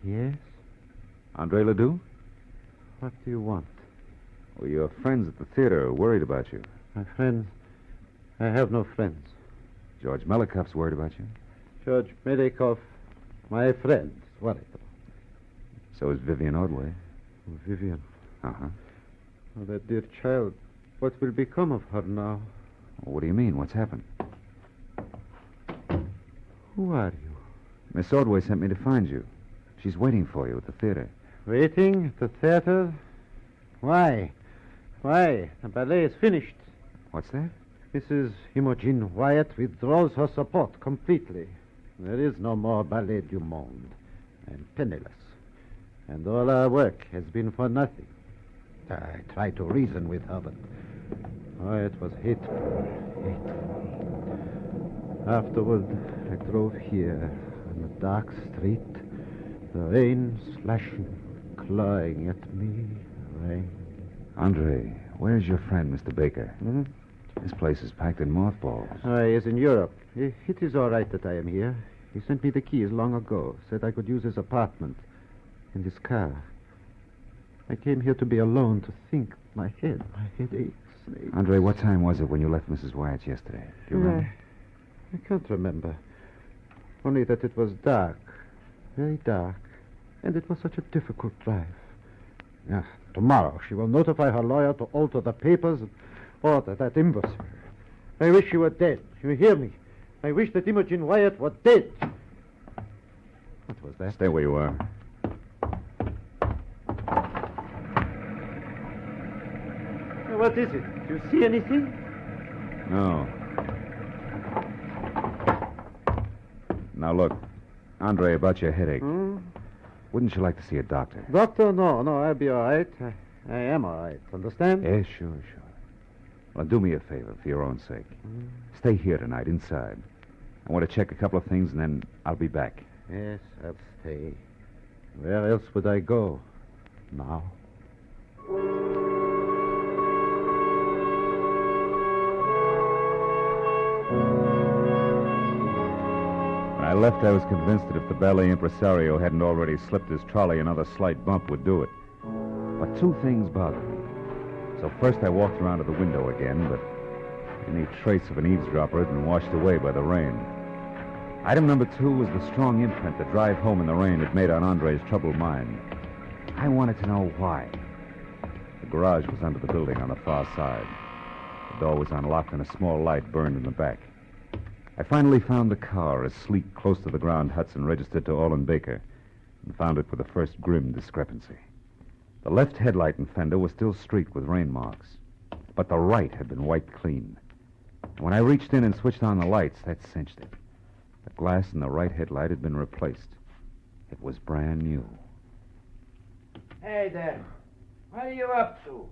Yes? Andre Ledoux? What do you want? Well, your friends at the theater are worried about you. My friends? I have no friends. George Melikoff's worried about you. George Melikoff, my friend, is worried about. So is Vivian Ordway. Vivian. Uh-huh. Oh, that dear child. What will become of her now? Well, what do you mean? What's happened? Who are you? Miss Ordway sent me to find you. She's waiting for you at the theater. Waiting at the theater? Why? Why? The ballet is finished. What's that? Mrs. Imogen Wyatt withdraws her support completely. There is no more Ballet du Monde. I'm penniless. And all our work has been for nothing. I tried to reason with her, but it was hateful. Afterward, I drove here on the dark street, the rain slashing, clawing at me. Rain. Andre, where's your friend, Mr. Baker? This place is packed in mothballs. He is in Europe. It is all right that I am here. He sent me the keys long ago, said I could use his apartment and his car. I came here to be alone, to think. My head aches. Andre, what time was it when you left Mrs. Wyatt's yesterday? Do you remember? I can't remember. Only that it was dark. Very dark. And it was such a difficult drive. Tomorrow she will notify her lawyer to alter the papers and order that imbecile. I wish she were dead. You hear me? I wish that Imogen Wyatt were dead. What was that? Stay where you are. What is it? Do you see anything? No. Now, look. Andre, about your headache. Wouldn't you like to see a doctor? Doctor? No, I'll be all right. I am all right. Understand? Yes, sure. Well, do me a favor for your own sake. Stay here tonight, inside. I want to check a couple of things, and then I'll be back. Yes, I'll stay. Where else would I go now? When I left, I was convinced that if the ballet impresario hadn't already slipped his trolley, another slight bump would do it. But two things bothered me. So first I walked around to the window again, but any trace of an eavesdropper had been washed away by the rain. Item number 2 was the strong imprint the drive home in the rain had made on Andre's troubled mind. I wanted to know why. The garage was under the building on the far side. The door was unlocked and a small light burned in the back. I finally found the car, a sleek, close-to-the-ground Hudson registered to Olin Baker, and found it with the first grim discrepancy. The left headlight and fender were still streaked with rain marks, but the right had been wiped clean. And when I reached in and switched on the lights, that cinched it. The glass in the right headlight had been replaced. It was brand new. Hey there. What are you up to?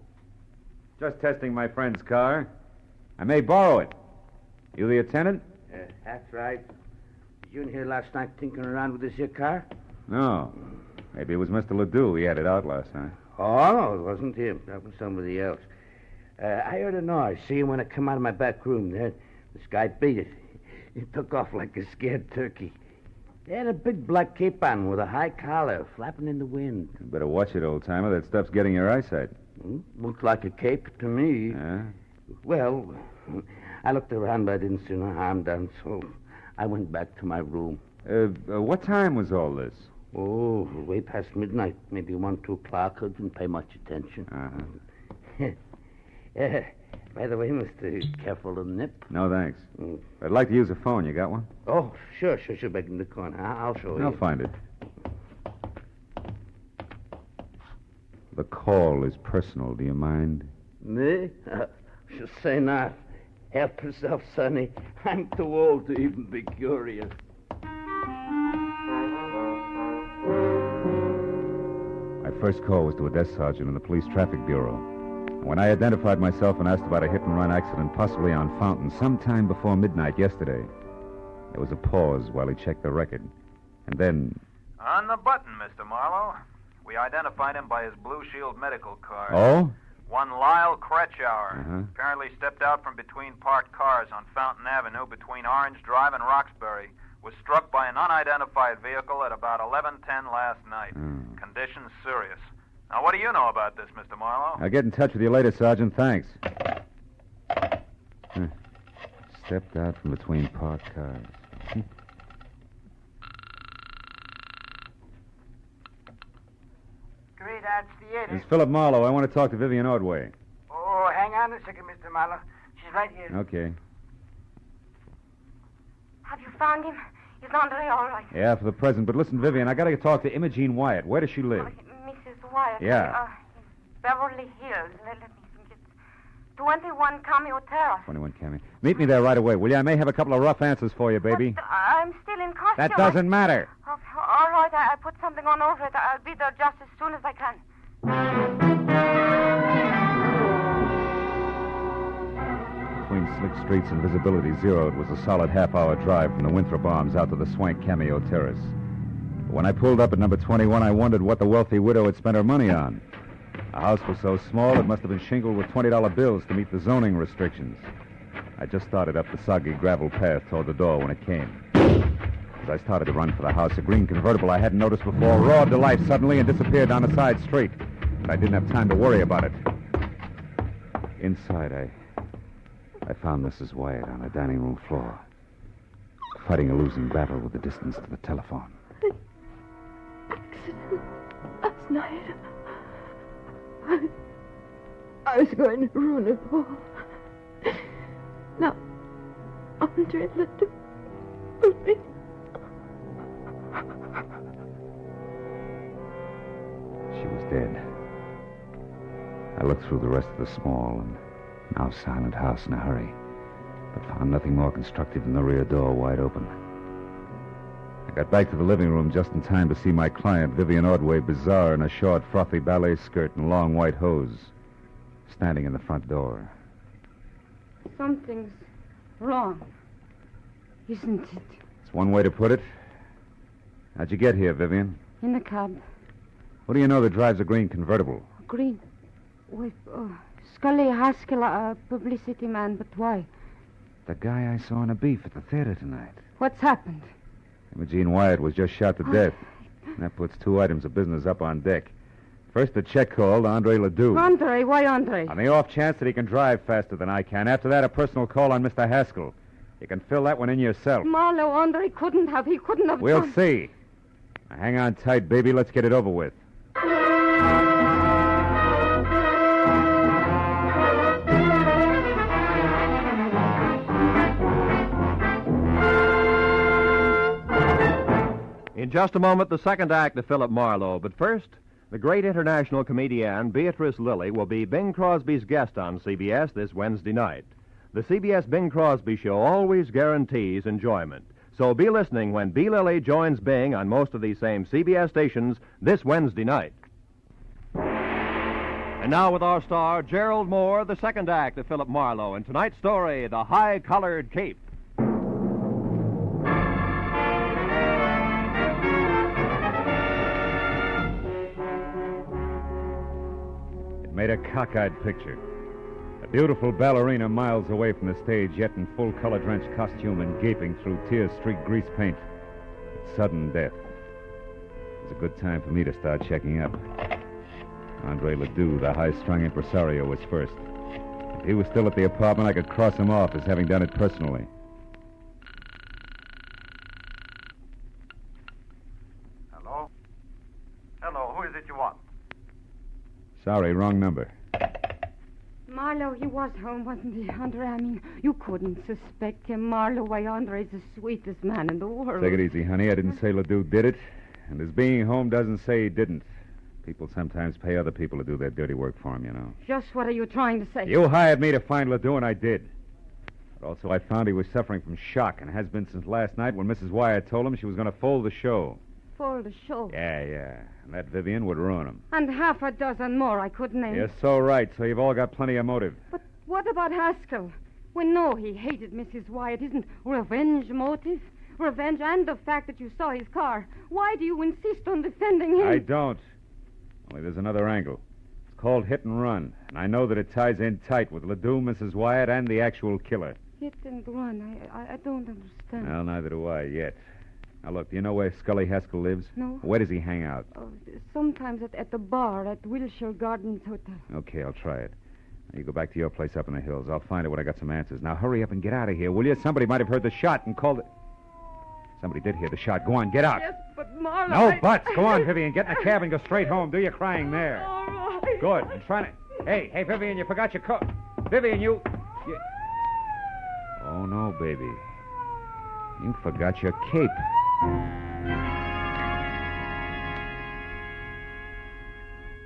Just testing my friend's car. I may borrow it. You the attendant? That's right. You in here last night tinkering around with this here car? No. Maybe it was Mr. Ledoux. He had it out last night. Oh, no, it wasn't him. That was somebody else. I heard a noise. See him when I come out of my back room there. This guy beat it. He took off like a scared turkey. He had a big black cape on with a high collar, flapping in the wind. You better watch it, old-timer. That stuff's getting your eyesight. Looked like a cape to me. Yeah? Well, I looked around, but I didn't see no harm done, so I went back to my room. What time was all this? Oh, way past midnight. Maybe 1, 2 o'clock. I didn't pay much attention. By the way, mister, careful the nip. No, thanks. I'd like to use a phone. You got one? Oh, sure. Back in the corner. I'll show you. I'll find it. The call is personal. Do you mind? Me? Should say not. Help yourself, Sonny. I'm too old to even be curious. My first call was to a desk sergeant in the police traffic bureau. When I identified myself and asked about a hit-and-run accident possibly on Fountain sometime before midnight yesterday, there was a pause while he checked the record. And then... On the button, Mr. Marlowe. We identified him by his Blue Shield medical card. Oh? One Lyle Kretschauer. Uh-huh. Apparently stepped out from between parked cars on Fountain Avenue between Orange Drive and Roxbury. Was struck by an unidentified vehicle at about 11:10 last night. Condition serious. Now, what do you know about this, Mr. Marlowe? I'll get in touch with you later, Sergeant. Thanks. Stepped out from between parked cars. Great Arts Theater. It's Philip Marlowe. I want to talk to Vivian Ordway. Oh, hang on a second, Mr. Marlowe. She's right here. Okay. Have you found him? Is Andre all right? Yeah, for the present. But listen, Vivian, I got to talk to Imogene Wyatt. Where does she live? Mrs. Wyatt. Yeah. Beverly Hills. Let me think. It's 21 Cameo Terrace. 21 Cammy. Meet me there right away, will you? I may have a couple of rough answers for you, baby. But I'm still in costume. That doesn't matter. All right, I put something on over it. I'll be there just as soon as I can. Between slick streets and visibility zero, it was a solid half-hour drive from the Winthrop Arms out to the swank Cameo Terrace. But when I pulled up at number 21, I wondered what the wealthy widow had spent her money on. The house was so small, it must have been shingled with $20 bills to meet the zoning restrictions. I just started up the soggy gravel path toward the door when it came. As I started to run for the house, a green convertible I hadn't noticed before roared to life suddenly and disappeared down a side street. But I didn't have time to worry about it. Inside, I found Mrs. Wyatt on the dining room floor, fighting a losing battle with the distance to the telephone. Accident last night. I was going to ruin it all. Now, Andre let me. She was dead. I looked through the rest of the small and now silent house in a hurry, but found nothing more constructive than the rear door wide open. I got back to the living room just in time to see my client, Vivian Ordway, bizarre in a short, frothy ballet skirt and long white hose, standing in the front door. Something's wrong, isn't it? It's one way to put it. How'd you get here, Vivian? In the cab. What do you know that drives a green convertible? Green. Wait, Scully Haskell, a publicity man, but why? The guy I saw in a beef at the theater tonight. What's happened? Imogene Wyatt was just shot to death. And that puts two items of business up on deck. First, a check call to Andre Ledoux. Andre? Why Andre? On the off chance that he can drive faster than I can. After that, a personal call on Mr. Haskell. You can fill that one in yourself. Marlowe, Andre couldn't have. He couldn't have We'll done... see. Now, hang on tight, baby. Let's get it over with. In just a moment, the second act of Philip Marlowe. But first, the great international comedienne Beatrice Lilly will be Bing Crosby's guest on CBS this Wednesday night. The CBS Bing Crosby Show always guarantees enjoyment. So be listening when B. Lilly joins Bing on most of these same CBS stations this Wednesday night. And now with our star, Gerald Moore, the second act of Philip Marlowe. And tonight's story, The High-Collared Cape. Made a cockeyed picture. A beautiful ballerina miles away from the stage, yet in full color-drenched costume and gaping through tear-streaked grease paint. It's sudden death. It's a good time for me to start checking up. Andre Ledoux, the high-strung impresario, was first. If he was still at the apartment, I could cross him off as having done it personally. Hello? Hello, who is it you want? Sorry, wrong number. Marlowe, he was home, wasn't he, Andre? I mean, you couldn't suspect him, Marlowe. Why, Andre's the sweetest man in the world. Take it easy, honey. I didn't say Ledoux did it. And his being home doesn't say he didn't. People sometimes pay other people to do their dirty work for them, you know. Just what are you trying to say? You hired me to find Ledoux, and I did. But also I found he was suffering from shock, and has been since last night when Mrs. Wyatt told him she was going to fold the show. Fold the show? Yeah. And that Vivian would ruin him. And half a dozen more I could name. You're so right, so you've all got plenty of motive. But what about Haskell? We know he hated Mrs. Wyatt. Isn't revenge motive? Revenge and the fact that you saw his car. Why do you insist on defending him? I don't. Only there's another angle. It's called hit and run. And I know that it ties in tight with Ledoux, Mrs. Wyatt, and the actual killer. Hit and run? I don't understand. Well, neither do I yet. Now, look, do you know where Scully Haskell lives? No. Where does he hang out? Oh, sometimes at the bar at Wilshire Gardens Hotel. Okay, I'll try it. Now, you go back to your place up in the hills. I'll find it when I got some answers. Now, hurry up and get out of here, will you? Somebody might have heard the shot and called it... Somebody did hear the shot. Go on, get out. Yes, but Marlowe... No buts. Go on, Vivian. Get in the cab and go straight home. Do your crying there. All right. Good. I'm trying to... Hey, Vivian, you forgot your coat. Vivian, you... Oh, no, baby. You forgot your cape.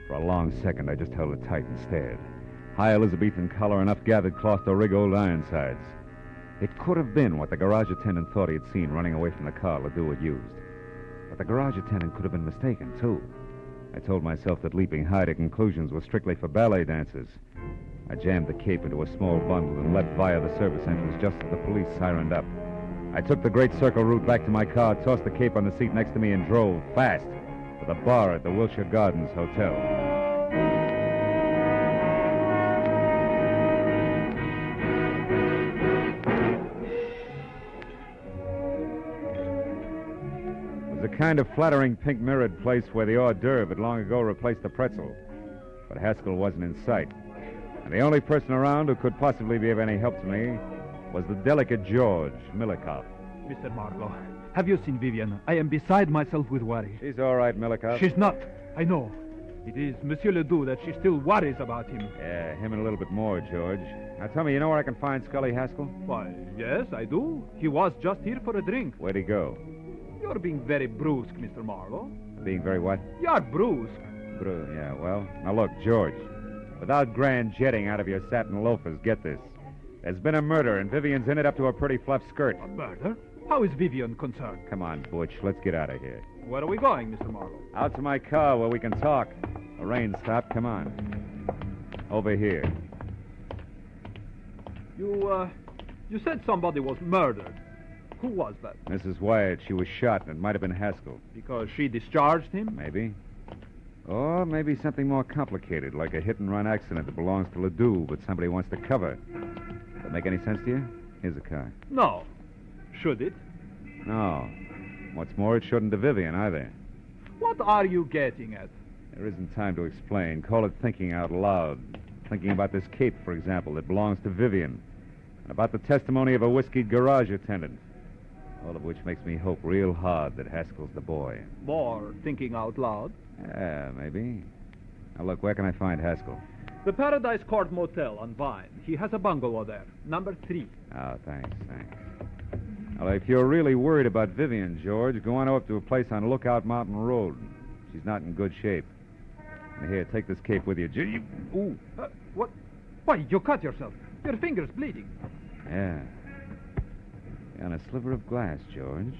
For a long second, I just held it tight and stared. High Elizabethan collar, enough gathered cloth to rig old Ironsides. It could have been what the garage attendant thought he had seen running away from the car Ledoux had used. But the garage attendant could have been mistaken, too. I told myself that leaping high to conclusions was strictly for ballet dancers. I jammed the cape into a small bundle and left via the service entrance just as the police sirened up. I took the Great Circle route back to my car, tossed the cape on the seat next to me, and drove fast to the bar at the Wilshire Gardens Hotel. It was a kind of flattering pink mirrored place where the hors d'oeuvre had long ago replaced the pretzel. But Haskell wasn't in sight. And the only person around who could possibly be of any help to me was the delicate George Milikoff. Mr. Marlowe, have you seen Vivian? I am beside myself with worry. She's all right, Milikoff. She's not. I know. It is Monsieur Ledoux that she still worries about him. Yeah, him and a little bit more, George. Now tell me, you know where I can find Scully Haskell? Why, yes, I do. He was just here for a drink. Where'd he go? You're being very brusque, Mr. Marlowe. Being very what? You're brusque. Yeah, well, now look, George. Without grand jetting out of your satin loafers, get this. There's been a murder, and Vivian's in it up to her pretty fluff skirt. A murder? How is Vivian concerned? Come on, Butch. Let's get out of here. Where are we going, Mr. Marlowe? Out to my car where we can talk. The rain stopped. Come on. Over here. You said somebody was murdered. Who was that? Mrs. Wyatt. She was shot, and it might have been Haskell. Because she discharged him? Maybe. Or maybe something more complicated, like a hit-and-run accident that belongs to Ledoux, but somebody wants to cover. Does that make any sense to you? Here's a car. No. Should it? No. What's more, it shouldn't to Vivian, either. What are you getting at? There isn't time to explain. Call it thinking out loud. Thinking about this cape, for example, that belongs to Vivian. And about the testimony of a whiskeyed garage attendant. All of which makes me hope real hard that Haskell's the boy. More thinking out loud? Yeah, maybe. Now, look, where can I find Haskell? The Paradise Court Motel on Vine. He has a bungalow there, number 3. Oh, thanks. Now, if you're really worried about Vivian, George, go on up to a place on Lookout Mountain Road. She's not in good shape. Now, here, take this cape with you. Ooh. What? Why, you cut yourself. Your finger's bleeding. Yeah. You're on a sliver of glass, George.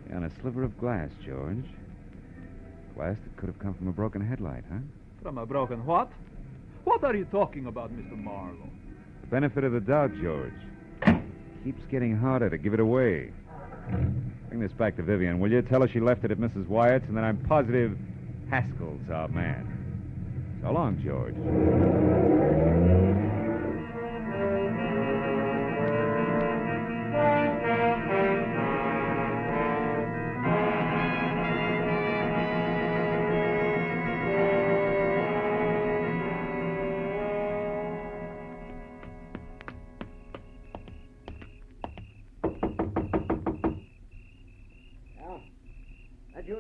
You're on a sliver of glass, George. Glass that could have come from a broken headlight, huh? From a broken what? What are you talking about, Mr. Marlowe? The benefit of the doubt, George. Keeps getting harder to give it away. Bring this back to Vivian, will you? Tell her she left it at Mrs. Wyatt's, and then I'm positive Haskell's our man. So long, George.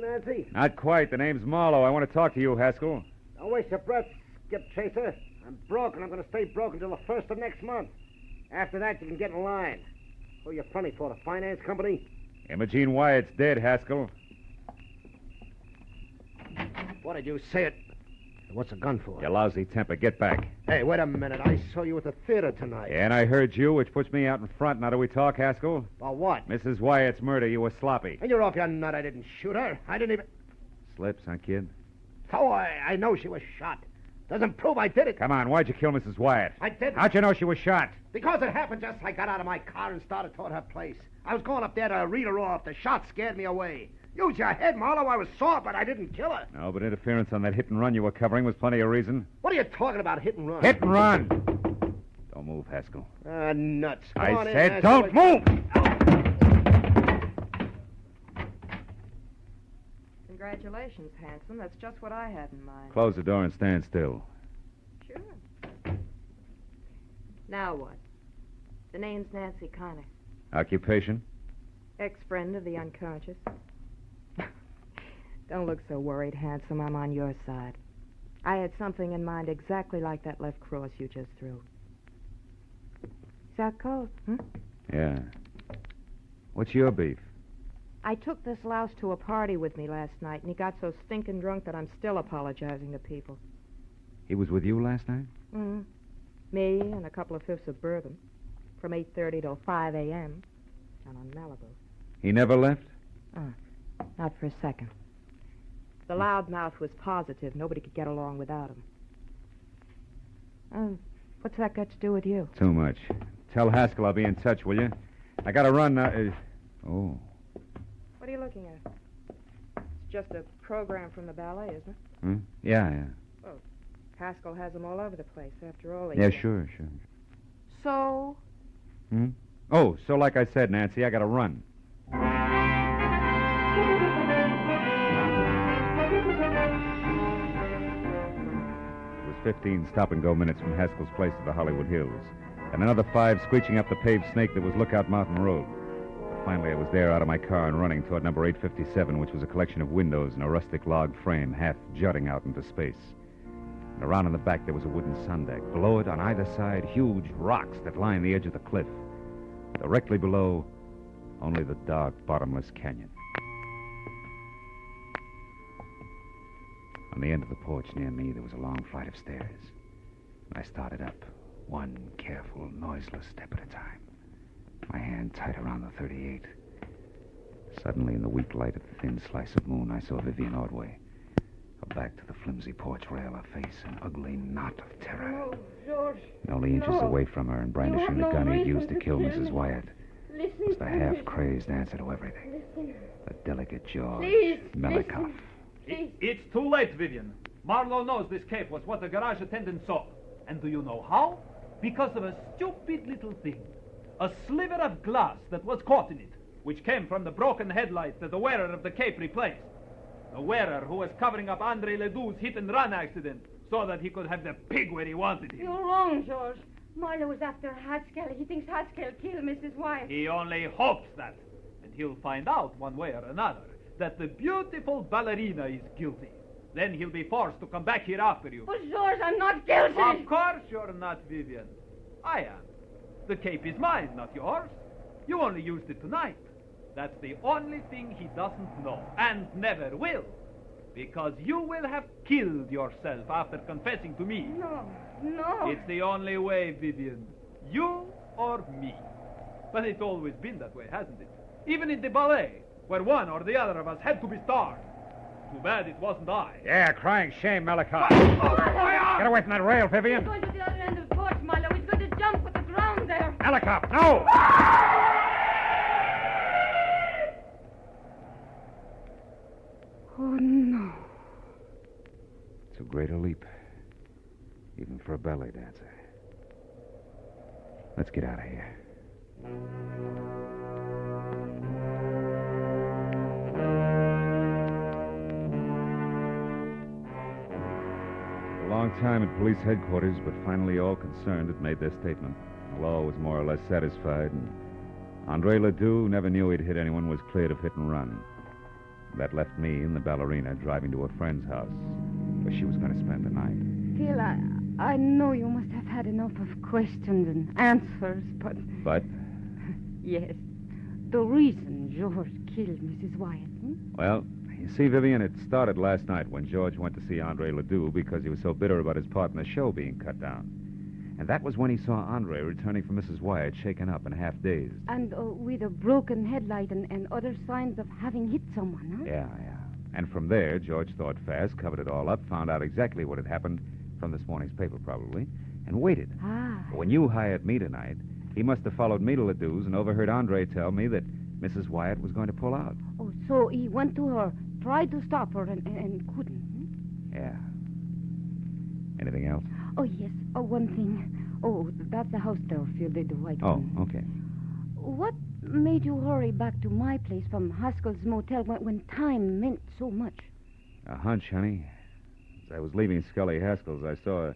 Nancy? Not quite. The name's Marlowe. I want to talk to you, Haskell. Don't waste your breath, Skip Chaser. I'm broke, and I'm going to stay broke until the 1st of next month. After that, you can get in line. Who are you funny for, the finance company? Imogene Wyatt's dead, Haskell. What did you say it? What's the gun for? You lousy temper. Get back. Hey, wait a minute. I saw you at the theater tonight. Yeah, and I heard you, which puts me out in front. Now do we talk, Haskell? About what? Mrs. Wyatt's murder. You were sloppy. And you're off your nut. I didn't shoot her. I didn't even... Slips, huh, kid? Oh, I know she was shot. Doesn't prove I did it. Come on, why'd you kill Mrs. Wyatt? I didn't. How'd you know she was shot? Because it happened just as I got out of my car and started toward her place. I was going up there to read her off. The shot scared me away. Use your head, Marlowe. I was sore, but I didn't kill her. No, but interference on that hit and run you were covering was plenty of reason. What are you talking about, hit and run? Hit and run! Don't move, Haskell. Nuts. Come I on in, said Haskell. don't move! Congratulations, handsome. That's just what I had in mind. Close the door and stand still. Sure. Now what? The name's Nancy Connor. Occupation? Ex-friend of the unconscious. Don't look so worried, handsome. I'm on your side. I had something in mind exactly like that left cross you just threw. Is that cold, Yeah. What's your beef? I took this louse to a party with me last night, and he got so stinking drunk that I'm still apologizing to people. He was with you last night? Mm-hmm. Me and a couple of fifths of bourbon. From 8:30 till 5 a.m. And on Malibu. He never left? Not for a second. The loudmouth was positive. Nobody could get along without him. What's that got to do with you? Too much. Tell Haskell I'll be in touch, will you? I gotta run now. Oh. What are you looking at? It's just a program from the ballet, isn't it? Hmm? Yeah. Well, Haskell has them all over the place, after all. Yeah, sure. So? Hmm? Oh, so like I said, Nancy, I gotta run. It was 15 stop-and-go minutes from Haskell's place to the Hollywood Hills, and another 5 screeching up the paved snake that was Lookout Mountain Road. But finally, I was there out of my car and running toward number 857, which was a collection of windows and a rustic log frame half jutting out into space. And around in the back, there was a wooden sun deck. Below it, on either side, huge rocks that lined the edge of the cliff. Directly below, only the dark, bottomless canyon. On the end of the porch near me, there was a long flight of stairs. And I started up, one careful, noiseless step at a time. My hand tight around the 38. Suddenly, in the weak light of the thin slice of moon, I saw Vivian Ordway. Her back to the flimsy porch rail, her face an ugly knot of terror. No, George. And only inches away from her and brandishing the gun he'd used to kill Mrs. Wyatt was the half-crazed answer to everything. The delicate jaw, Melikov. It's too late, Vivian. Marlowe knows this cape was what the garage attendant saw. And do you know how? Because of a stupid little thing. A sliver of glass that was caught in it, which came from the broken headlight that the wearer of the cape replaced. The wearer who was covering up Andre Ledoux's hit-and-run accident so that he could have the pig where he wanted him. You're wrong, George. Marlowe was after Haskell. He thinks Haskell killed Mrs. Wyatt. He only hopes that. And he'll find out one way or another that the beautiful ballerina is guilty. Then he'll be forced to come back here after you. But, George, I'm not guilty. Of course you're not, Vivian. I am. The cape is mine, not yours. You only used it tonight. That's the only thing he doesn't know, and never will. Because you will have killed yourself after confessing to me. No. It's the only way, Vivian. You or me. But it's always been that way, hasn't it? Even in the ballet, where one or the other of us had to be starved. Too bad it wasn't I. Yeah, crying shame, Melikov. Get away from that rail, Vivian. He's going to the other end of the porch, Marlowe. He's going to jump with the ground there. Melikov, no! Oh, no. Too great a leap. Even for a ballet dancer. Let's get out of here. A long time at police headquarters, but finally all concerned had made their statement. The law was more or less satisfied, and Andre Ledoux, who never knew he'd hit anyone, was cleared of hit and run. That left me and the ballerina driving to a friend's house, where she was going to spend the night. Phil, I know you must have had enough of questions and answers, but... But? Yes. The reason George killed Mrs. Wyatt. Well, you see, Vivian, it started last night when George went to see Andre Ledoux because he was so bitter about his part in the show being cut down. And that was when he saw Andre returning from Mrs. Wyatt, shaken up and half dazed. And with a broken headlight and other signs of having hit someone, huh? Yeah. And from there, George thought fast, covered it all up, found out exactly what had happened from this morning's paper, probably, and waited. When you hired me tonight, he must have followed me to Ledoux's and overheard Andre tell me that Mrs. Wyatt was going to pull out. Oh, so he went to her, tried to stop her, and couldn't. Yeah. Anything else? Oh, yes. Oh, one thing. Oh, that's the house there, Phil, the white one. Oh, okay. What made you hurry back to my place from Haskell's motel when time meant so much? A hunch, honey. As I was leaving Scully Haskell's, I saw a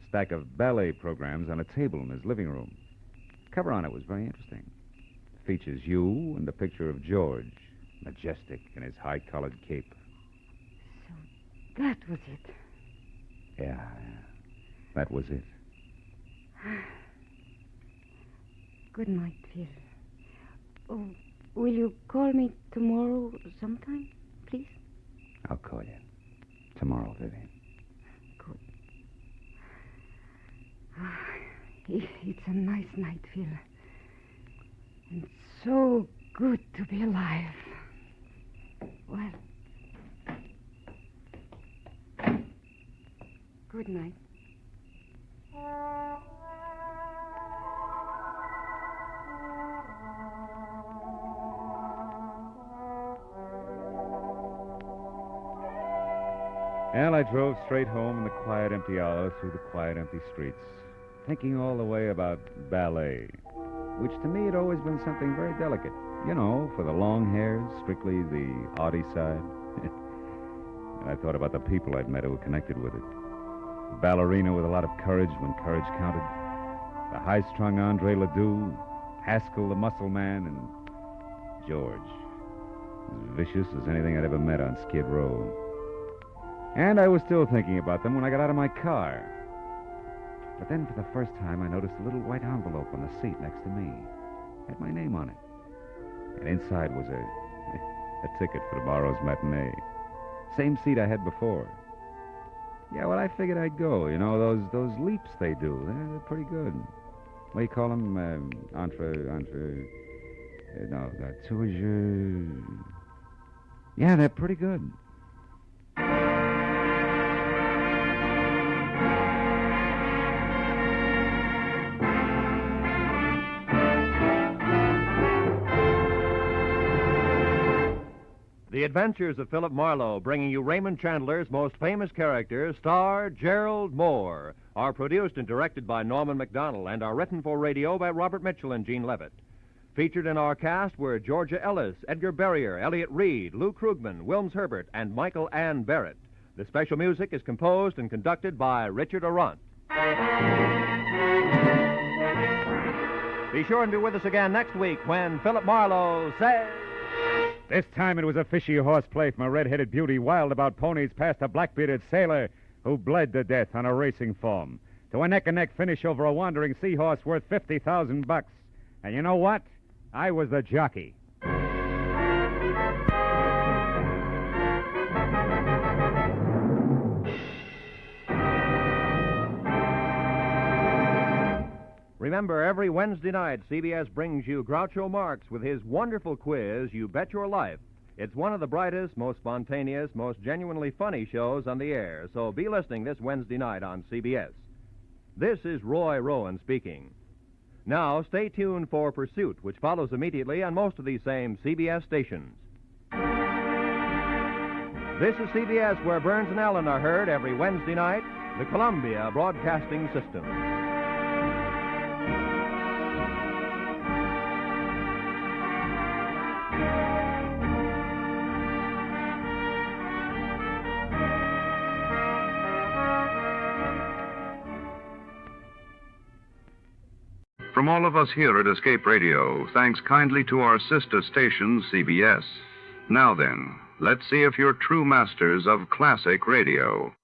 stack of ballet programs on a table in his living room. The cover on it was very interesting. It features you and a picture of George, majestic in his high-collared cape. So that was it. Yeah, that was it. Good night, Phil. Oh, will you call me tomorrow sometime, please? I'll call you. Tomorrow, Vivian. Good. It's a nice night, Phil. And so good to be alive. Well, good night. Well, I drove straight home in the quiet, empty hours through the quiet, empty streets, thinking all the way about ballet, which to me had always been something very delicate. You know, for the long hairs, strictly the arty side. And I thought about the people I'd met who were connected with it. A ballerina with a lot of courage when courage counted. The high-strung Andre Ledoux, Haskell the muscle man, and George. As vicious as anything I'd ever met on Skid Row. And I was still thinking about them when I got out of my car. But then for the first time, I noticed a little white envelope on the seat next to me. It had my name on it. And inside was a ticket for tomorrow's matinee. Same seat I had before. Yeah, well, I figured I'd go. You know, those leaps they do, they're pretty good. What do you call them? Yeah, they're pretty good. The Adventures of Philip Marlowe, bringing you Raymond Chandler's most famous characters, star Gerald Moore, are produced and directed by Norman McDonald and are written for radio by Robert Mitchell and Gene Levitt. Featured in our cast were Georgia Ellis, Edgar Barrier, Elliot Reed, Lou Krugman, Wilms Herbert, and Michael Ann Barrett. The special music is composed and conducted by Richard Arant. Be sure and be with us again next week when Philip Marlowe says... This time it was a fishy horseplay from a red-headed beauty wild about ponies past a black-bearded sailor who bled to death on a racing form, to a neck-and-neck finish over a wandering seahorse worth $50,000. And you know what? I was the jockey. Remember, every Wednesday night, CBS brings you Groucho Marx with his wonderful quiz, You Bet Your Life. It's one of the brightest, most spontaneous, most genuinely funny shows on the air, so be listening this Wednesday night on CBS. This is Roy Rowan speaking. Now, stay tuned for Pursuit, which follows immediately on most of these same CBS stations. This is CBS, where Burns and Allen are heard every Wednesday night, the Columbia Broadcasting System. From all of us here at Escape Radio, thanks kindly to our sister station, CBS. Now then, let's see if you're true masters of classic radio.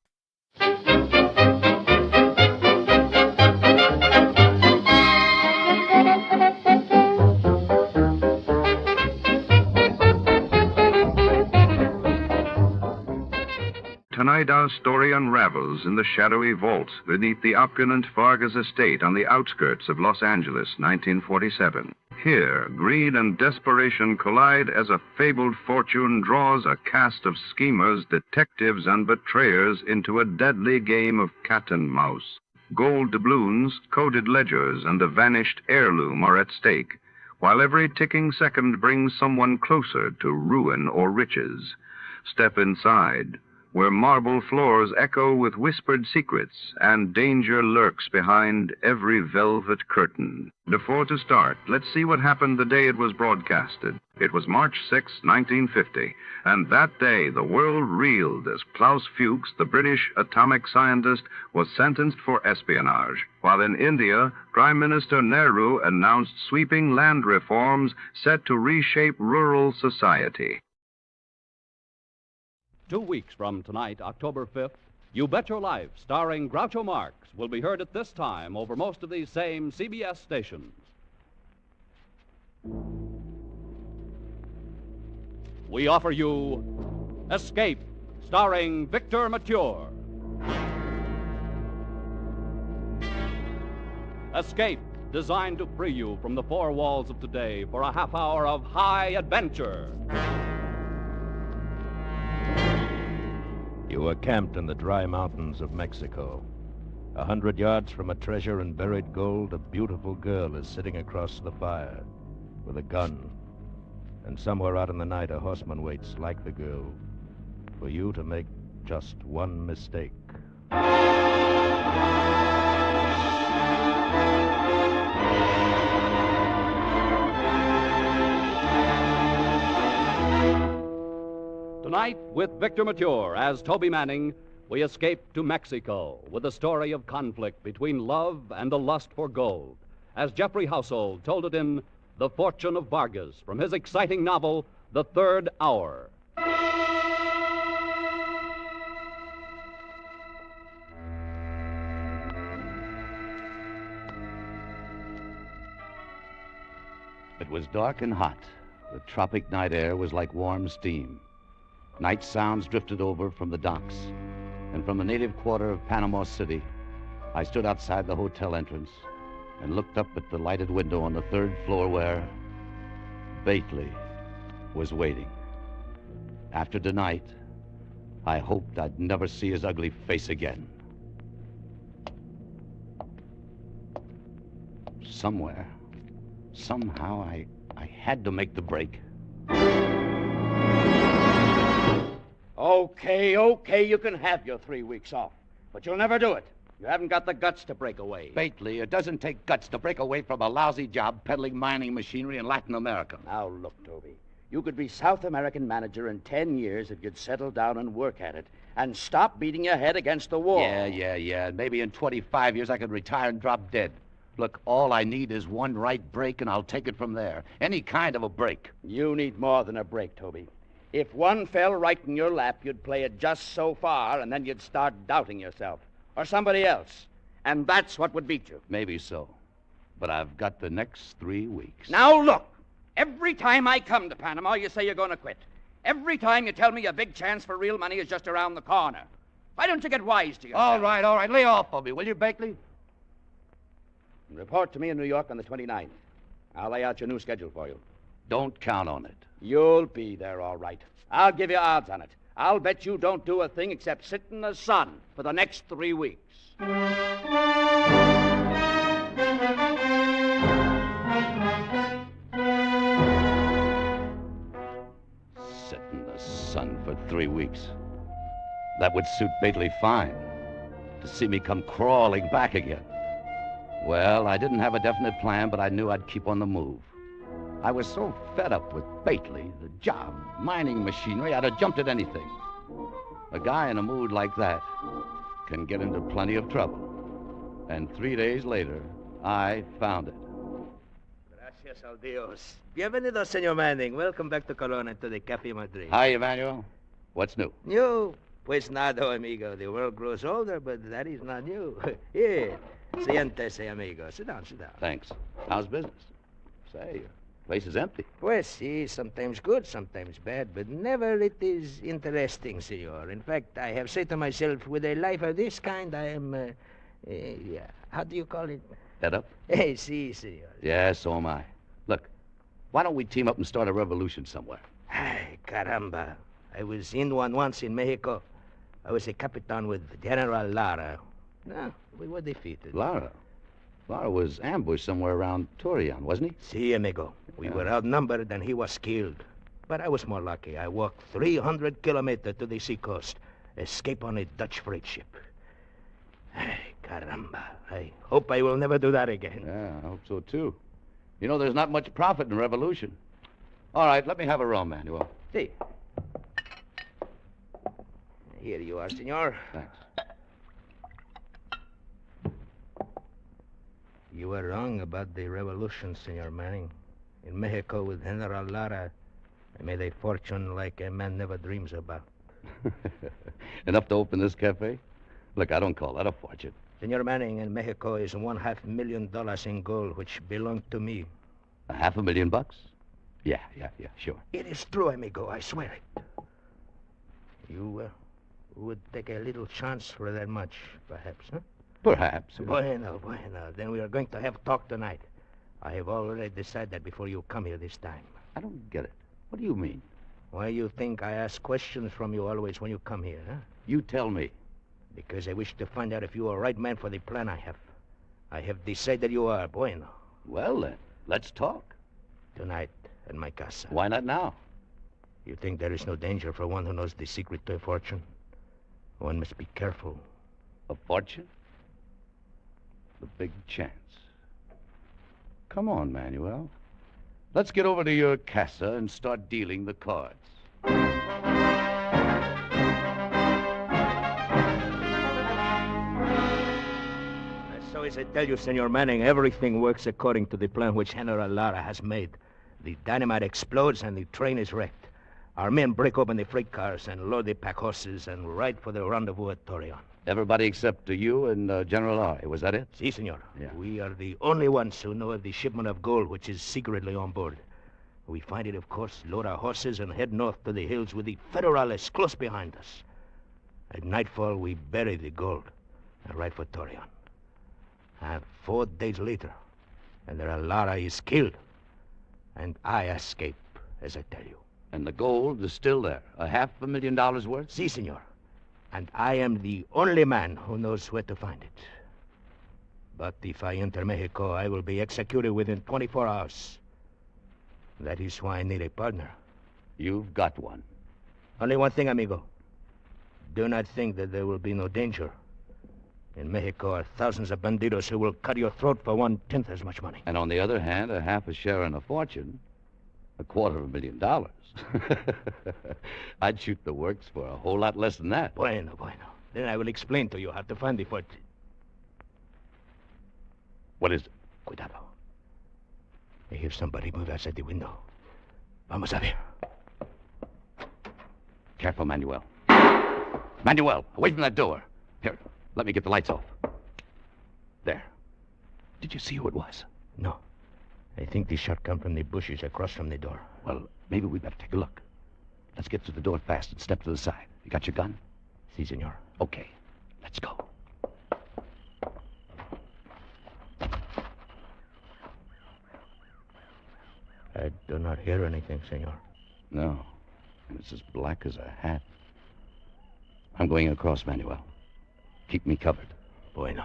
night our story unravels in the shadowy vaults beneath the opulent Vargas estate on the outskirts of Los Angeles, 1947. Here, greed and desperation collide as a fabled fortune draws a cast of schemers, detectives, and betrayers into a deadly game of cat and mouse. Gold doubloons, coded ledgers, and a vanished heirloom are at stake, while every ticking second brings someone closer to ruin or riches. Step inside, where marble floors echo with whispered secrets and danger lurks behind every velvet curtain. Before to start, let's see what happened the day it was broadcasted. It was March 6, 1950, and that day the world reeled as Klaus Fuchs, the British atomic scientist, was sentenced for espionage, while in India, Prime Minister Nehru announced sweeping land reforms set to reshape rural society. 2 weeks from tonight, October 5th, You Bet Your Life, starring Groucho Marx, will be heard at this time over most of these same CBS stations. We offer you Escape, starring Victor Mature. Escape, designed to free you from the four walls of today for a half hour of high adventure. You are camped in the dry mountains of Mexico. 100 yards from a treasure in buried gold, a beautiful girl is sitting across the fire with a gun. And somewhere out in the night, a horseman waits, like the girl, for you to make just one mistake. Tonight, with Victor Mature as Toby Manning, we escape to Mexico with a story of conflict between love and the lust for gold, as Jeffrey Household told it in The Fortune of Vargas from his exciting novel, The Third Hour. It was dark and hot. The tropic night air was like warm steam. Night sounds drifted over from the docks, and from the native quarter of Panama City, I stood outside the hotel entrance and looked up at the lighted window on the third floor where Bately was waiting. After tonight, I hoped I'd never see his ugly face again. Somewhere, somehow, I had to make the break. Okay, you can have your 3 weeks off. But you'll never do it. You haven't got the guts to break away. Bately, it doesn't take guts to break away from a lousy job peddling mining machinery in Latin America. Now, look, Toby. You could be South American manager in 10 years if you'd settle down and work at it and stop beating your head against the wall. Yeah. Maybe in 25 years I could retire and drop dead. Look, all I need is one right break, and I'll take it from there. Any kind of a break. You need more than a break, Toby. If one fell right in your lap, you'd play it just so far, and then you'd start doubting yourself. Or somebody else. And that's what would beat you. Maybe so. But I've got the next 3 weeks. Now, look. Every time I come to Panama, you say you're going to quit. Every time you tell me a big chance for real money is just around the corner. Why don't you get wise to yourself? All right. Lay off of me, will you, Bately? Report to me in New York on the 29th. I'll lay out your new schedule for you. Don't count on it. You'll be there, all right. I'll give you odds on it. I'll bet you don't do a thing except sit in the sun for the next 3 weeks. Sit in the sun for 3 weeks. That would suit Bately fine. To see me come crawling back again. Well, I didn't have a definite plan, but I knew I'd keep on the move. I was so fed up with Bately, the job, mining machinery, I'd have jumped at anything. A guy in a mood like that can get into plenty of trouble. And 3 days later, I found it. Gracias al Dios. Bienvenido, Senor Manning. Welcome back to Cologne and to the Cafe Madrid. Hi, Emmanuel. What's new? New? Pues nada, amigo. The world grows older, but that is not new. Here. Siéntese, amigo. Sit down. Thanks. How's business? Say, Place is empty. Pues, see, sometimes good, sometimes bad, but never it is interesting, senor. In fact, I have said to myself, with a life of this kind, I am, how do you call it? Fed up? Hey, si, senor. Yeah, so am I. Look, why don't we team up and start a revolution somewhere? Ay, caramba. I was in one once in Mexico. I was a capitan with General Lara. No, we were defeated. Lara? Lara was ambushed somewhere around Torreon, wasn't he? Si, amigo. We were outnumbered and he was killed. But I was more lucky. I walked 300 kilometers to the seacoast, escape on a Dutch freight ship. Ay, caramba. I hope I will never do that again. Yeah, I hope so, too. You know, there's not much profit in revolution. All right, let me have a rum, Manuel. Si. Here you are, senor. Thanks. You were wrong about the revolution, Senor Manning. In Mexico with General Lara, I made a fortune like a man never dreams about. Enough to open this cafe? Look, I don't call that a fortune. Senor Manning, in Mexico is $500,000 in gold, which belonged to me. $500,000? Yeah, sure. It is true, amigo, I swear it. You would take a little chance for that much, perhaps, huh? Perhaps. Bueno. Then we are going to have talk tonight. I have already decided that before you come here this time. I don't get it. What do you mean? Why you think I ask questions from you always when you come here, huh? You tell me. Because I wish to find out if you are right man for the plan I have. I have decided you are, bueno. Well, then, let's talk. Tonight at my casa. Why not now? You think there is no danger for one who knows the secret to a fortune? One must be careful. A fortune? The big chance. Come on, Manuel. Let's get over to your casa and start dealing the cards. So as I tell you, Senor Manning, everything works according to the plan which General Lara has made. The dynamite explodes and the train is wrecked. Our men break open the freight cars and load the pack horses and ride for the rendezvous at Torreon. Everybody except you and General Lara. Was that it? Si, senor. Yeah. We are the only ones who know of the shipment of gold which is secretly on board. We find it, of course, load our horses and head north to the hills with the Federales close behind us. At nightfall, we bury the gold and ride for Torreon. And 4 days later, General Lara is killed, and I escape, as I tell you. And the gold is still there, $500,000 worth? Si, senor. And I am the only man who knows where to find it. But if I enter Mexico, I will be executed within 24 hours. That is why I need a partner. You've got one. Only one thing, amigo. Do not think that there will be no danger. In Mexico are thousands of bandidos who will cut your throat for 1/10 as much money. And on the other hand, a half a share in a fortune, $250,000. I'd shoot the works for a whole lot less than that. Bueno. Then I will explain to you how to find the fortune. What is it? Cuidado. I hear somebody move outside the window. Vamos a ver. Careful, Manuel. Manuel, away from that door. Here, let me get the lights off. There. Did you see who it was? No. I think the shot come from the bushes across from the door. Well, maybe we'd better take a look. Let's get to the door fast and step to the side. You got your gun? Si, senor. Okay, let's go. I do not hear anything, senor. No, and it's as black as a hat. I'm going across, Manuel. Keep me covered. Bueno.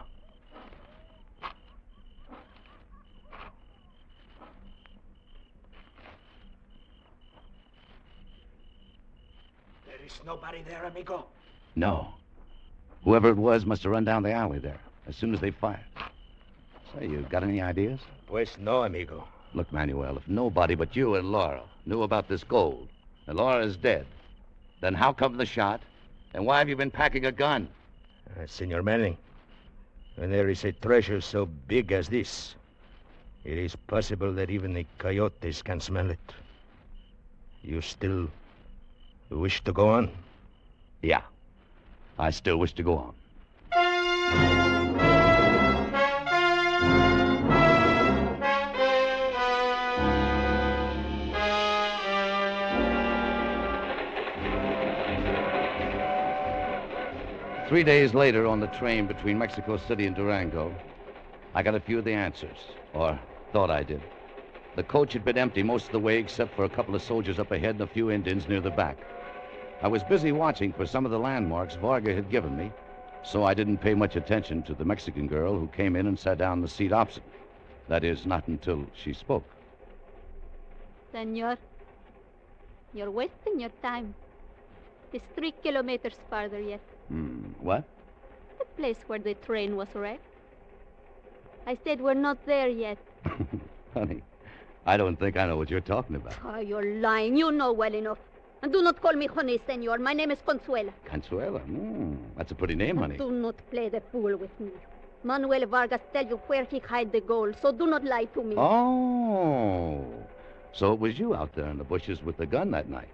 There is nobody there, amigo? No. Whoever it was must have run down the alley there as soon as they fired. Say, you got any ideas? Pues no, amigo. Look, Manuel, if nobody but you and Laura knew about this gold, and Laura is dead, then how come the shot? And why have you been packing a gun? Senor Manning, when there is a treasure so big as this, it is possible that even the coyotes can smell it. You still wish to go on? Yeah, I still wish to go on. 3 days later, on the train between Mexico City and Durango, I got a few of the answers, or thought I did. The coach had been empty most of the way except for a couple of soldiers up ahead and a few Indians near the back. I was busy watching for some of the landmarks Vargas had given me, so I didn't pay much attention to the Mexican girl who came in and sat down in the seat opposite. That is, not until she spoke. Senor, you're wasting your time. It's 3 kilometers farther yet. What? The place where the train was wrecked. I said we're not there yet. Honey, I don't think I know what you're talking about. Oh, you're lying. You know well enough. And do not call me honey, senor. My name is Consuela. Consuela? That's a pretty name, honey. Do not play the fool with me. Manuel Vargas tell you where he hide the gold, so do not lie to me. Oh, so it was you out there in the bushes with the gun that night.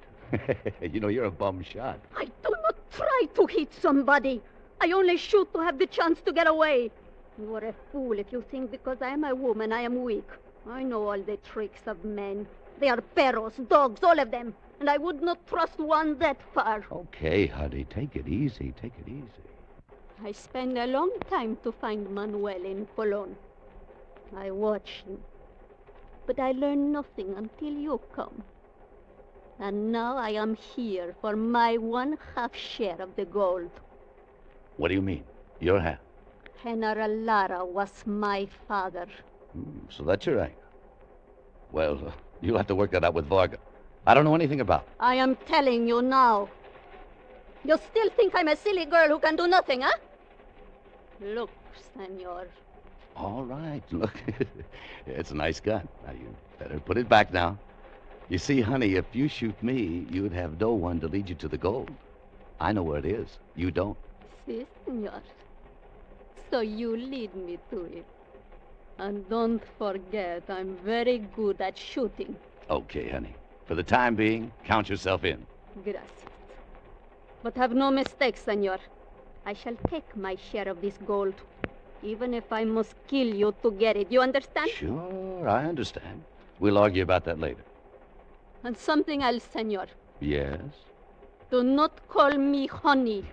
You know, you're a bum shot. I do not try to hit somebody. I only shoot to have the chance to get away. You are a fool if you think because I am a woman I am weak. I know all the tricks of men. They are perros, dogs, all of them. And I would not trust one that far. Okay, honey, take it easy. Take it easy. I spent a long time to find Manuel in Colon. I watched him. But I learned nothing until you come. And now I am here for my 1/2 share of the gold. What do you mean? Your half? General Lara was my father. So that's your angle. Well, you'll have to work that out with Vargas. I don't know anything about it. I am telling you now. You still think I'm a silly girl who can do nothing, huh? Look, senor. All right, look. It's a nice gun. Now, you better put it back now. You see, honey, if you shoot me, you'd have no one to lead you to the gold. I know where it is. You don't. Si, senor. So you lead me to it. And don't forget, I'm very good at shooting. Okay, honey. For the time being, count yourself in. Gracias. But have no mistake, senor. I shall take my share of this gold, even if I must kill you to get it. You understand? Sure, I understand. We'll argue about that later. And something else, senor. Yes? Do not call me honey.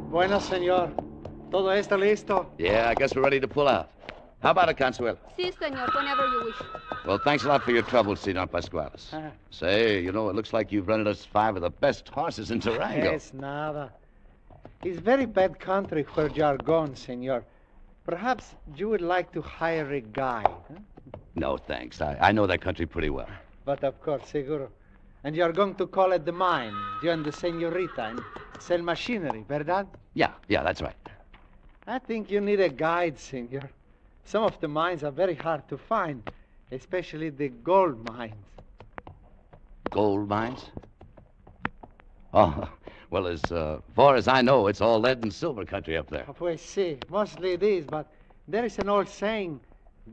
Bueno, señor. ¿Todo está listo? Yeah, I guess we're ready to pull out. How about it, Consuelo? Si, senor, whenever you wish. Well, thanks a lot for your trouble, Senor Pascuales. Say, you know, it looks like you've rented us 5 of the best horses in Durango. Es nada. It's very bad country where you are going, senor. Perhaps you would like to hire a guide. Huh? No, thanks. I know that country pretty well. But of course, seguro. And you are going to call at the mine, you and the senorita, and sell machinery, verdad? Yeah, that's right. I think you need a guide, senor. Some of the mines are very hard to find, especially the gold mines. Gold mines? Oh, well, as far as I know, it's all lead and silver country up there. Pues sí, mostly it is, but there is an old saying,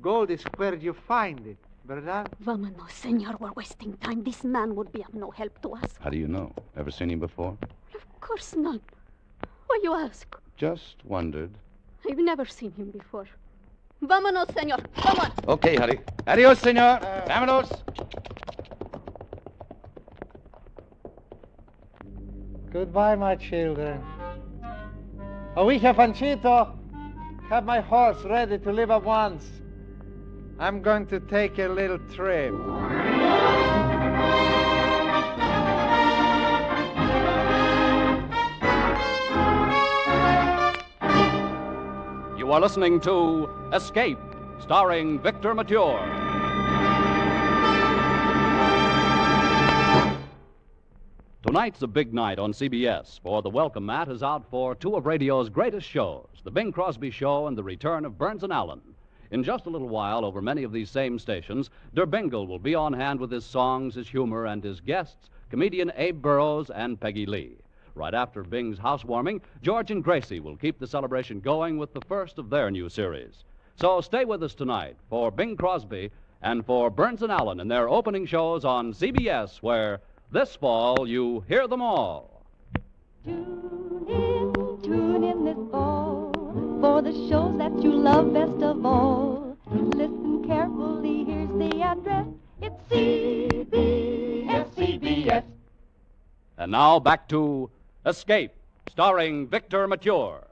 gold is where you find it, verdad? Vámonos, senor, we're wasting time. This man would be of no help to us. How do you know? Ever seen him before? Of course not. Why you ask? Just wondered. I've never seen him before. Vámonos, senor. Come on. Okay, honey. Adios, senor. Vámonos. Goodbye, my children. Oveja Panchito, have my horse ready to leave at once. I'm going to take a little trip. You are listening to Escape, starring Victor Mature. Tonight's a big night on CBS, for the welcome mat is out for 2 of radio's greatest shows, The Bing Crosby Show and the return of Burns and Allen. In just a little while, over many of these same stations, Der Bingle will be on hand with his songs, his humor, and his guests, comedian Abe Burrows and Peggy Lee. Right after Bing's housewarming, George and Gracie will keep the celebration going with the first of their new series. So stay with us tonight for Bing Crosby and for Burns and Allen in their opening shows on CBS, where this fall you hear them all. Tune in this fall for the shows that you love best of all. Listen carefully, here's the address. It's CBS. And now back to Escape, starring Victor Mature.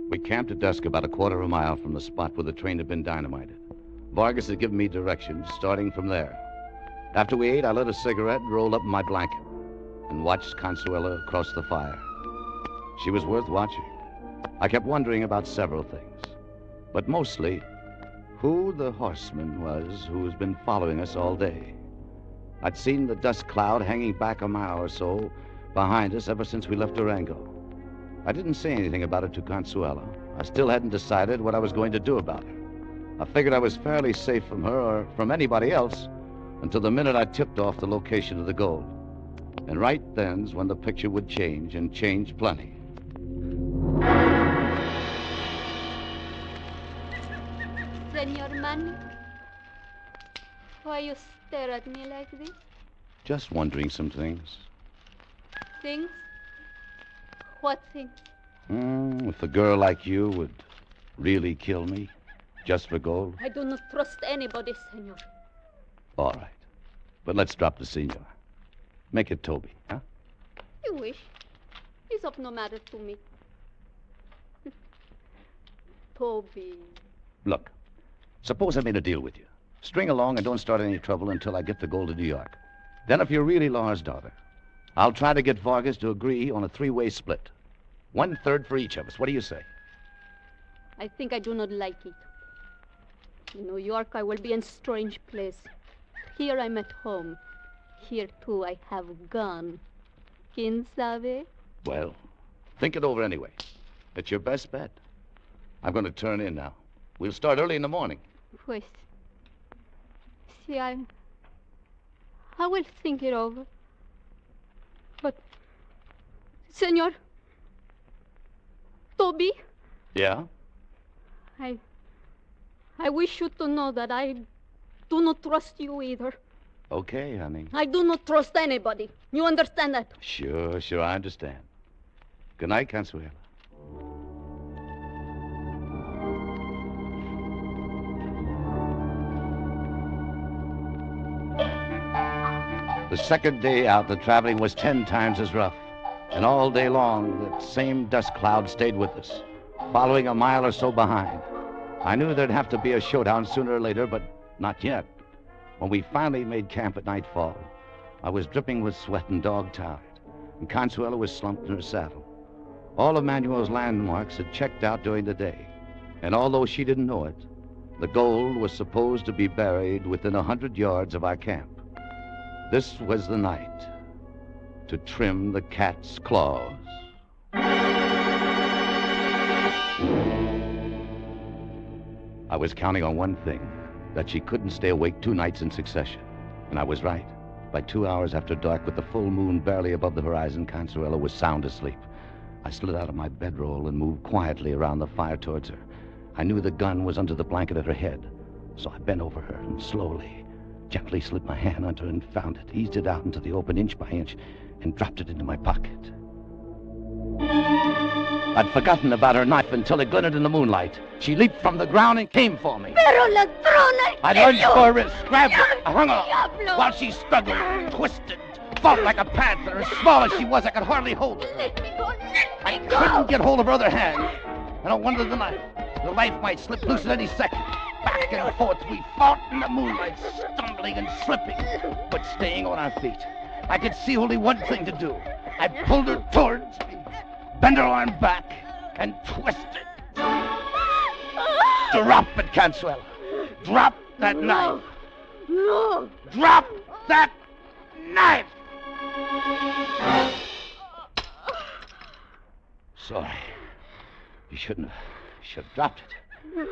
We camped at dusk about a quarter of a mile from the spot where the train had been dynamited. Vargas had given me directions, starting from there. After we ate, I lit a cigarette and rolled up in my blanket and watched Consuela across the fire. She was worth watching. I kept wondering about several things, but mostly who the horseman was who's been following us all day. I'd seen the dust cloud hanging back a mile or so behind us ever since we left Durango. I didn't say anything about it to Consuela. I still hadn't decided what I was going to do about her. I figured I was fairly safe from her or from anybody else until the minute I tipped off the location of the gold. And right then's when the picture would change, and change plenty. Senor Manny, why you stare at me like this? Just wondering some things. Things? What things? If a girl like you would really kill me just for gold. I do not trust anybody, senor. All right. But let's drop the senor. Make it Toby, huh? You wish. It's of no matter to me. Toby. Look, suppose I made a deal with you. String along and don't start any trouble until I get the gold to New York. Then if you're really Laura's daughter, I'll try to get Vargas to agree on a three-way split. 1/3 for each of us. What do you say? I think I do not like it. In New York, I will be in strange place. Here I'm at home. Here, too, I have a gun. ¿Quién sabe? Well, think it over anyway. It's your best bet. I'm going to turn in now. We'll start early in the morning. Pues, see, I will think it over. But, senor, Toby? Yeah? I wish you to know that I do not trust you either. Okay, honey. I do not trust anybody. You understand that? Sure, I understand. Good night, Consuela. The second day out, the traveling was 10 times as rough. And all day long, that same dust cloud stayed with us, following a mile or so behind. I knew there'd have to be a showdown sooner or later, but not yet. When we finally made camp at nightfall, I was dripping with sweat and dog-tired, and Consuela was slumped in her saddle. All of Manuel's landmarks had checked out during the day, and although she didn't know it, the gold was supposed to be buried within 100 yards of our camp. This was the night to trim the cat's claws. I was counting on one thing, that she couldn't stay awake 2 nights in succession. And I was right. By 2 hours after dark, with the full moon barely above the horizon, Consuela was sound asleep. I slid out of my bedroll and moved quietly around the fire towards her. I knew the gun was under the blanket at her head, so I bent over her and slowly, gently slid my hand under and found it, eased it out into the open inch by inch, and dropped it into my pocket. I'd forgotten about her knife until it glinted in the moonlight. She leaped from the ground and came for me. Pero ladrona! I lunged for her wrist, grabbed her. I hung on while she struggled, twisted, fought like a panther. As small as she was, I could hardly hold her. Let me go! I couldn't get hold of her other hand. And I wondered the knife might slip loose at any second. Back and forth we fought in the moonlight, stumbling and slipping, but staying on our feet. I could see only one thing to do. I pulled her towards me, bent her arm back, and twisted. Drop it, Consuela. Drop that knife. No. Drop that knife. Sorry. You should have dropped it.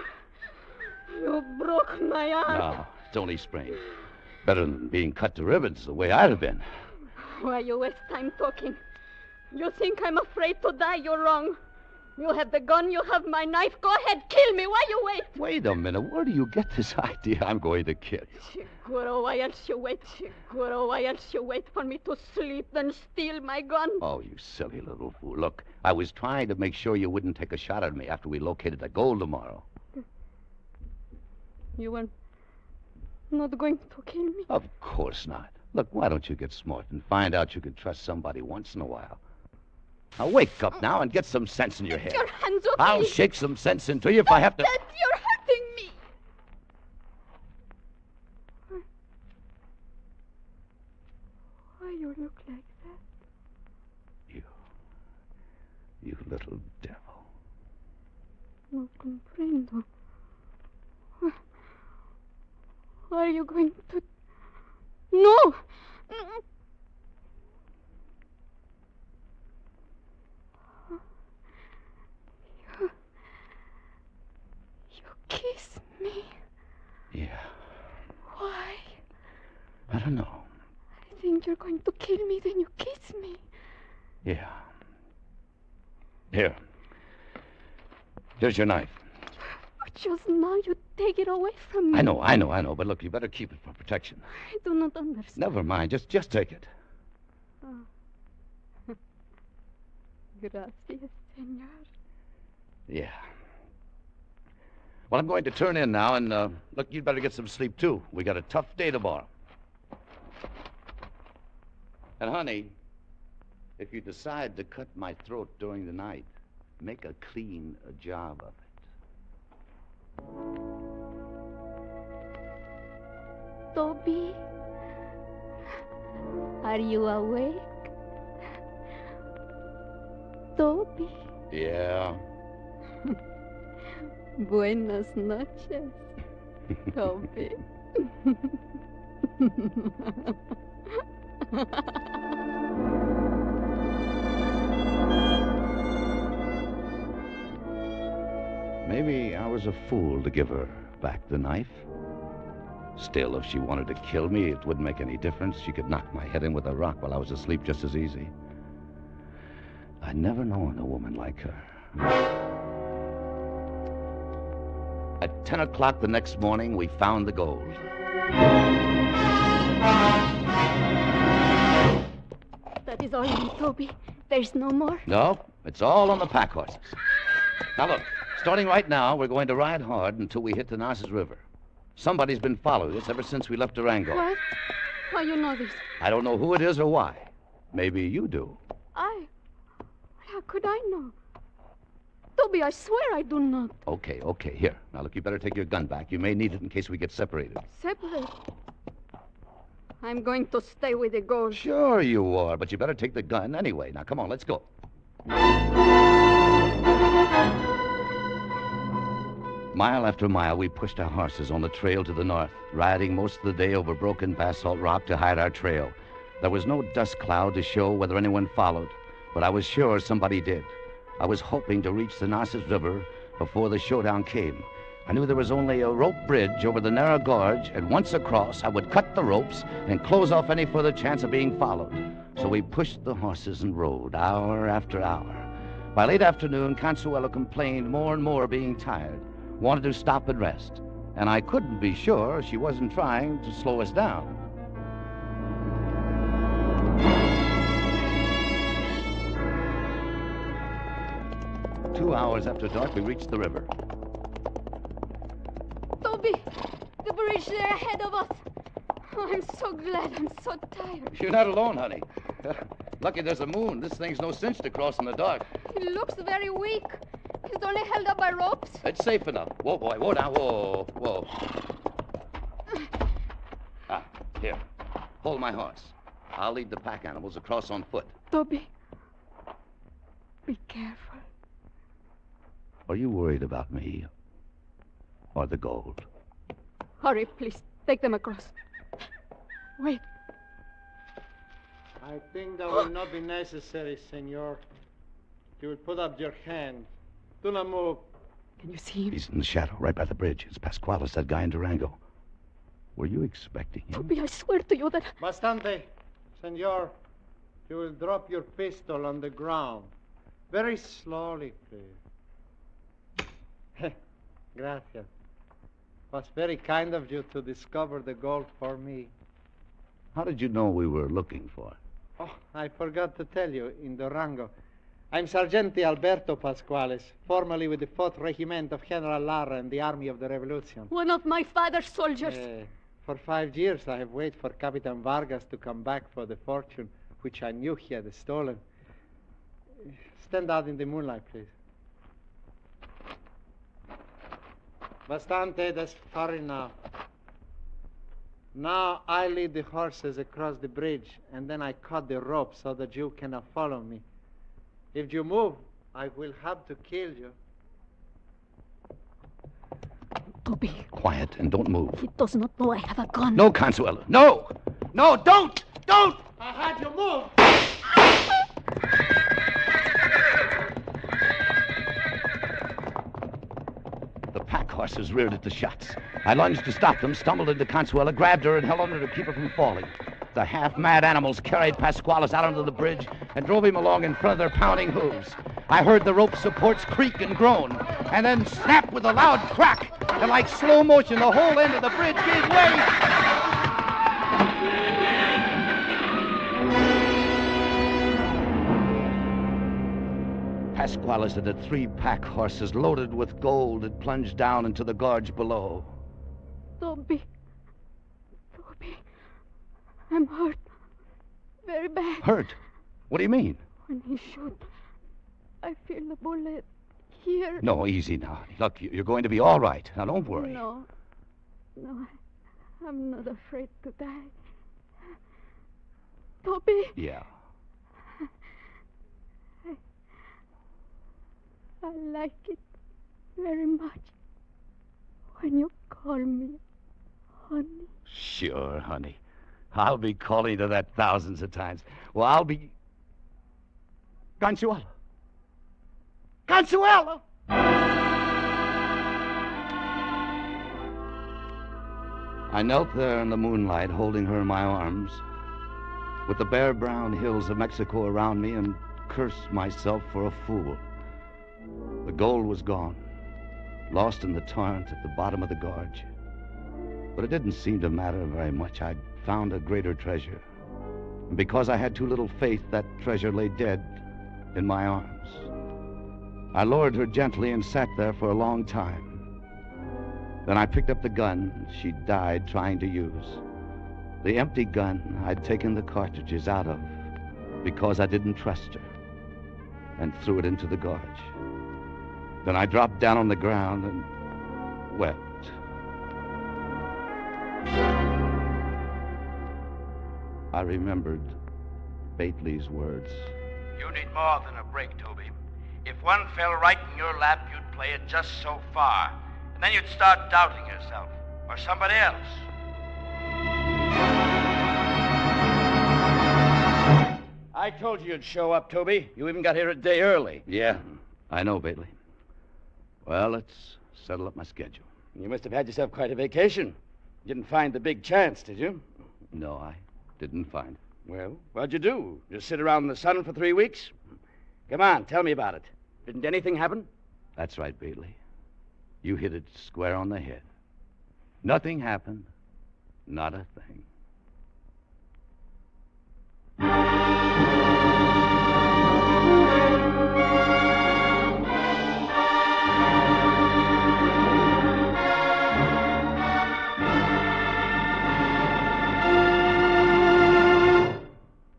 You broke my arm. No, it's only sprained. Better than being cut to ribbons the way I'd have been. Why you waste time talking? You think I'm afraid to die? You're wrong. You have the gun, you have my knife. Go ahead, kill me. Why you wait? Wait a minute. Where do you get this idea I'm going to kill you? Seguro, why else you wait? Seguro, why else you wait for me to sleep, then steal my gun? Oh, you silly little fool. Look, I was trying to make sure you wouldn't take a shot at me after we located the gold tomorrow. You were not going to kill me? Of course not. Look, why don't you get smart and find out you can trust somebody once in a while? Now, wake up now and get some sense in your head. Your hands off I'll me. shake some sense into you if I have to... That you're hurting me. Why you look like that? You little devil. No comprendo. Why are you going to... No! Kiss me. Yeah. Why? I don't know. I think you're going to kill me, then you kiss me. Yeah. Here. Here's your knife. But just now you take it away from me. I know. But look, you better keep it for protection. I do not understand. Never mind. Just take it. Oh. Gracias, senor. Yeah. Well, I'm going to turn in now, and, look, you'd better get some sleep, too. We got a tough day tomorrow. And, honey, if you decide to cut my throat during the night, make a clean job of it. Toby, are you awake? Toby. Yeah. Buenas noches, Toby. Maybe I was a fool to give her back the knife. Still, if she wanted to kill me, it wouldn't make any difference. She could knock my head in with a rock while I was asleep just as easy. I'd never known a woman like her. At 10 o'clock the next morning, we found the gold. That is all you need, Toby. There's no more? No, it's all on the pack horses. Now look, starting right now, we're going to ride hard until we hit the Narcissus River. Somebody's been following us ever since we left Durango. What? Why you know this? I don't know who it is or why. Maybe you do. How could I know? Toby, I swear I do not. Okay. Here. Now, look, you better take your gun back. You may need it in case we get separated. Separate? I'm going to stay with the gold. Sure you are, but you better take the gun anyway. Now, come on, let's go. Mile after mile, we pushed our horses on the trail to the north, riding most of the day over broken basalt rock to hide our trail. There was no dust cloud to show whether anyone followed, but I was sure somebody did. I was hoping to reach the Narcissus River before the showdown came. I knew there was only a rope bridge over the narrow gorge, and once across, I would cut the ropes and close off any further chance of being followed. So we pushed the horses and rode, hour after hour. By late afternoon, Consuelo complained more and more being tired, wanted to stop and rest, and I couldn't be sure she wasn't trying to slow us down. Two hours after dark, we reached the river. Toby, the bridge there ahead of us. Oh, I'm so glad. I'm so tired. You're not alone, honey. Lucky there's a moon. This thing's no cinch to cross in the dark. It looks very weak. It's only held up by ropes. It's safe enough. Whoa, boy. Whoa, now. Whoa. Here. Hold my horse. I'll lead the pack animals across on foot. Toby, be careful. Are you worried about me? Or the gold? Hurry, please. Take them across. Wait. I think that will not be necessary, senor. You will put up your hand. Do not move. Can you see him? He's in the shadow, right by the bridge. It's Pasquales, that guy in Durango. Were you expecting him? Toby, I swear to you that... Bastante, senor. You will drop your pistol on the ground. Very slowly, please. Gracias. It was very kind of you to discover the gold for me. How did you know we were looking for it? Oh, I forgot to tell you, in Durango. I'm Sergeante Alberto Pasquales, formerly with the 4th Regiment of General Lara in the Army of the Revolution. One of my father's soldiers. For 5 years, I have waited for Captain Vargas to come back for the fortune which I knew he had stolen. Stand out in the moonlight, please. Bastante, that's far enough. Now I lead the horses across the bridge, and then I cut the rope so that you cannot follow me. If you move, I will have to kill you. Toby. Quiet and don't move. He does not know I have a gun. No, Consuelo. No! No, don't! Don't! I had you move! The pack horses reared at the shots. I lunged to stop them, stumbled into Consuela, grabbed her, and held on her to keep her from falling. The half-mad animals carried Pasquales out onto the bridge and drove him along in front of their pounding hooves. I heard the rope supports creak and groan, and then snap with a loud crack, and like slow motion, the whole end of the bridge gave way. Pasquales and the 3 pack horses loaded with gold had plunged down into the gorge below. Toby. I'm hurt. Very bad. Hurt? What do you mean? When he shot, I feel the bullet here. No, easy now. Look, you're going to be all right. Now, don't worry. No, I'm not afraid to die. Toby. Yeah. I like it very much when you call me honey. Sure, honey. I'll be calling to that thousands of times. Well, I'll be... Consuelo! Consuelo! I knelt there in the moonlight, holding her in my arms, with the bare brown hills of Mexico around me, and cursed myself for a fool. The gold was gone, lost in the torrent at the bottom of the gorge. But it didn't seem to matter very much. I'd found a greater treasure. And because I had too little faith, that treasure lay dead in my arms. I lowered her gently and sat there for a long time. Then I picked up the gun she died trying to use. The empty gun I'd taken the cartridges out of because I didn't trust her, and threw it into the gorge. Then I dropped down on the ground and wept. I remembered Bately's words. You need more than a break, Toby. If one fell right in your lap, you'd play it just so far. And then you'd start doubting yourself. Or somebody else. I told you you'd show up, Toby. You even got here a day early. Yeah, I know, Bately. Well, let's settle up my schedule. You must have had yourself quite a vacation. You didn't find the big chance, did you? No, I didn't find it. Well, what'd you do? Just sit around in the sun for 3 weeks? Come on, tell me about it. Didn't anything happen? That's right, Bately. You hit it square on the head. Nothing happened. Not a thing.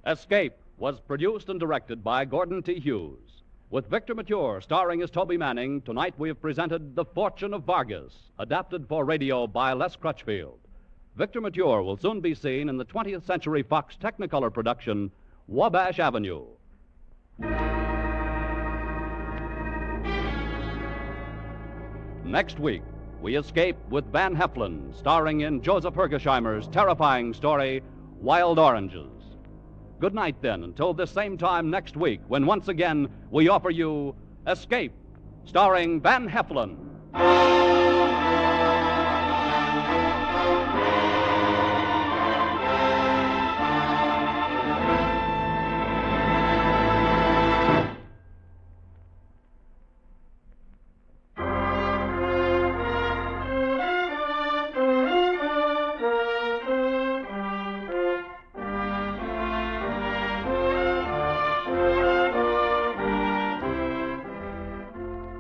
Escape was produced and directed by Gordon T. Hughes. With Victor Mature starring as Toby Manning, tonight we have presented The Fortune of Vargas, adapted for radio by Les Crutchfield. Victor Mature will soon be seen in the 20th Century Fox Technicolor production, Wabash Avenue. Next week, we escape with Van Heflin, starring in Joseph Hergesheimer's terrifying story, Wild Oranges. Good night, then, until this same time next week, when once again we offer you Escape, starring Van Heflin.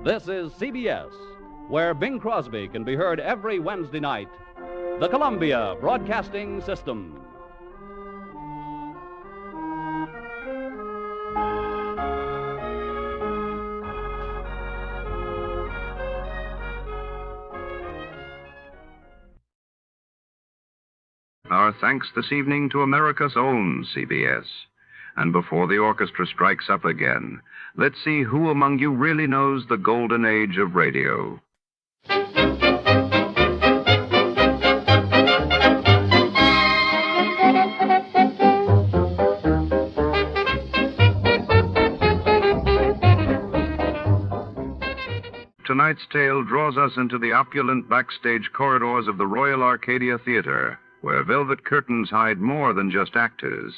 This is CBS, where Bing Crosby can be heard every Wednesday night. The Columbia Broadcasting System. Our thanks this evening to America's own CBS. And before the orchestra strikes up again, let's see who among you really knows the golden age of radio. Tonight's tale draws us into the opulent backstage corridors of the Royal Arcadia Theater, where velvet curtains hide more than just actors.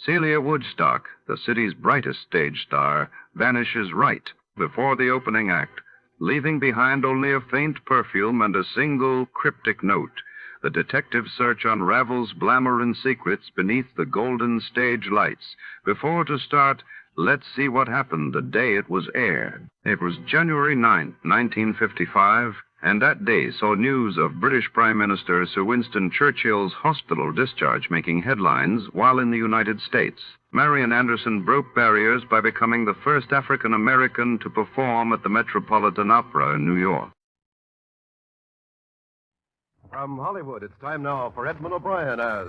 Celia Woodstock, the city's brightest stage star, vanishes right before the opening act, leaving behind only a faint perfume and a single cryptic note. The detective search unravels glamour and secrets beneath the golden stage lights. Before to start, let's see what happened the day it was aired. It was January 9, 1955, and that day saw news of British Prime Minister Sir Winston Churchill's hospital discharge making headlines while in the United States. Marian Anderson broke barriers by becoming the first African American to perform at the Metropolitan Opera in New York. From Hollywood, it's time now for Edmond O'Brien as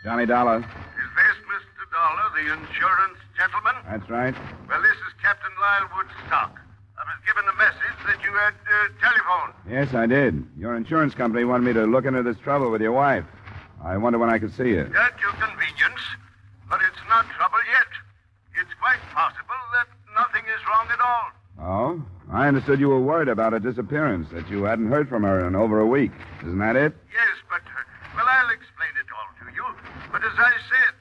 Johnny Dollar. Is this Mr. Dolar, the insurance gentleman? That's right. Well, this is Captain Lyle Woodstock. I was given a message that you had telephoned. Yes, I did. Your insurance company wanted me to look into this trouble with your wife. I wonder when I could see you. At your convenience, but it's not trouble yet. It's quite possible that nothing is wrong at all. Oh? I understood you were worried about her disappearance, that you hadn't heard from her in over a week. Isn't that it? Yes, but, well, I'll explain it all to you. But as I said,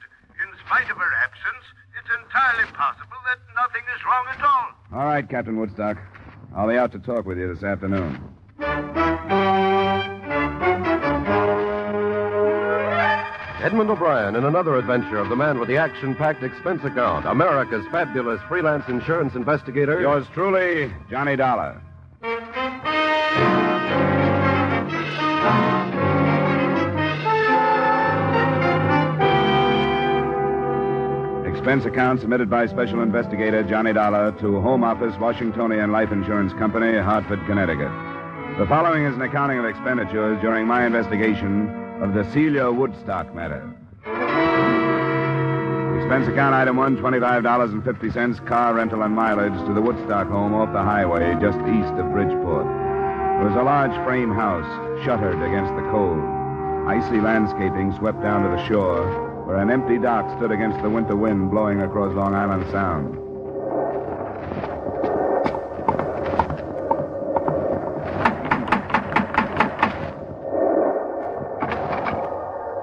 in spite of her absence, it's entirely possible that nothing is wrong at all. All right, Captain Woodstock. I'll be out to talk with you this afternoon. Edmond O'Brien in another adventure of the man with the action-packed expense account, America's fabulous freelance insurance investigator. Yours truly, Johnny Dollar. Expense account submitted by Special Investigator Johnny Dollar to Home Office, Washingtonian Life Insurance Company, Hartford, Connecticut. The following is an accounting of expenditures during my investigation of the Celia Woodstock matter. Expense account item 1, $25.50, car rental and mileage to the Woodstock home off the highway just east of Bridgeport. It was a large frame house, shuttered against the cold. Icy landscaping swept down to the shore, where an empty dock stood against the winter wind blowing across Long Island Sound.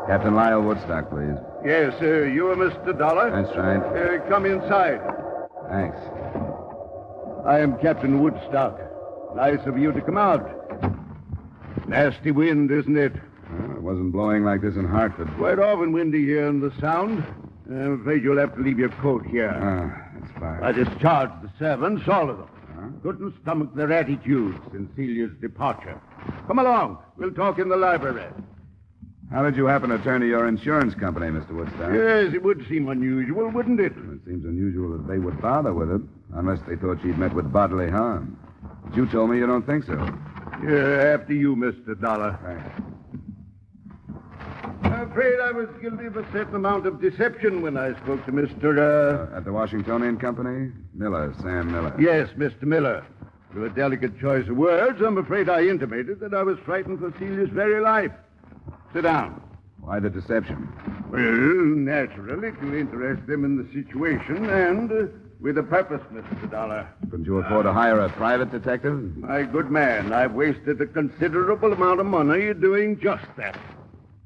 Captain Lyle Woodstock, please. Yes, you are Mr. Dollar? That's right. Come inside. Thanks. I am Captain Woodstock. Nice of you to come out. Nasty wind, isn't it? Well, it wasn't blowing like this in Hartford. Quite often windy here in the Sound. I'm afraid you'll have to leave your coat here. That's fine. I discharged the servants, all of them. Couldn't stomach their attitudes since Celia's departure. Come along. We'll talk in the library. How did you happen to turn to your insurance company, Mr. Woodstock? Yes, it would seem unusual, wouldn't it? It seems unusual that they would bother with it, unless they thought she'd met with bodily harm. But you told me you don't think so. Yeah, after you, Mr. Dollar. Thanks. I'm afraid I was guilty of a certain amount of deception when I spoke to Mr. At the Washingtonian Company? Miller, Sam Miller. Yes, Mr. Miller. Through a delicate choice of words, I'm afraid I intimated that I was frightened for Celia's very life. Sit down. Why the deception? Well, naturally, to interest them in the situation and with a purpose, Mr. Dollar. Couldn't you afford to hire a private detective? My good man, I've wasted a considerable amount of money doing just that.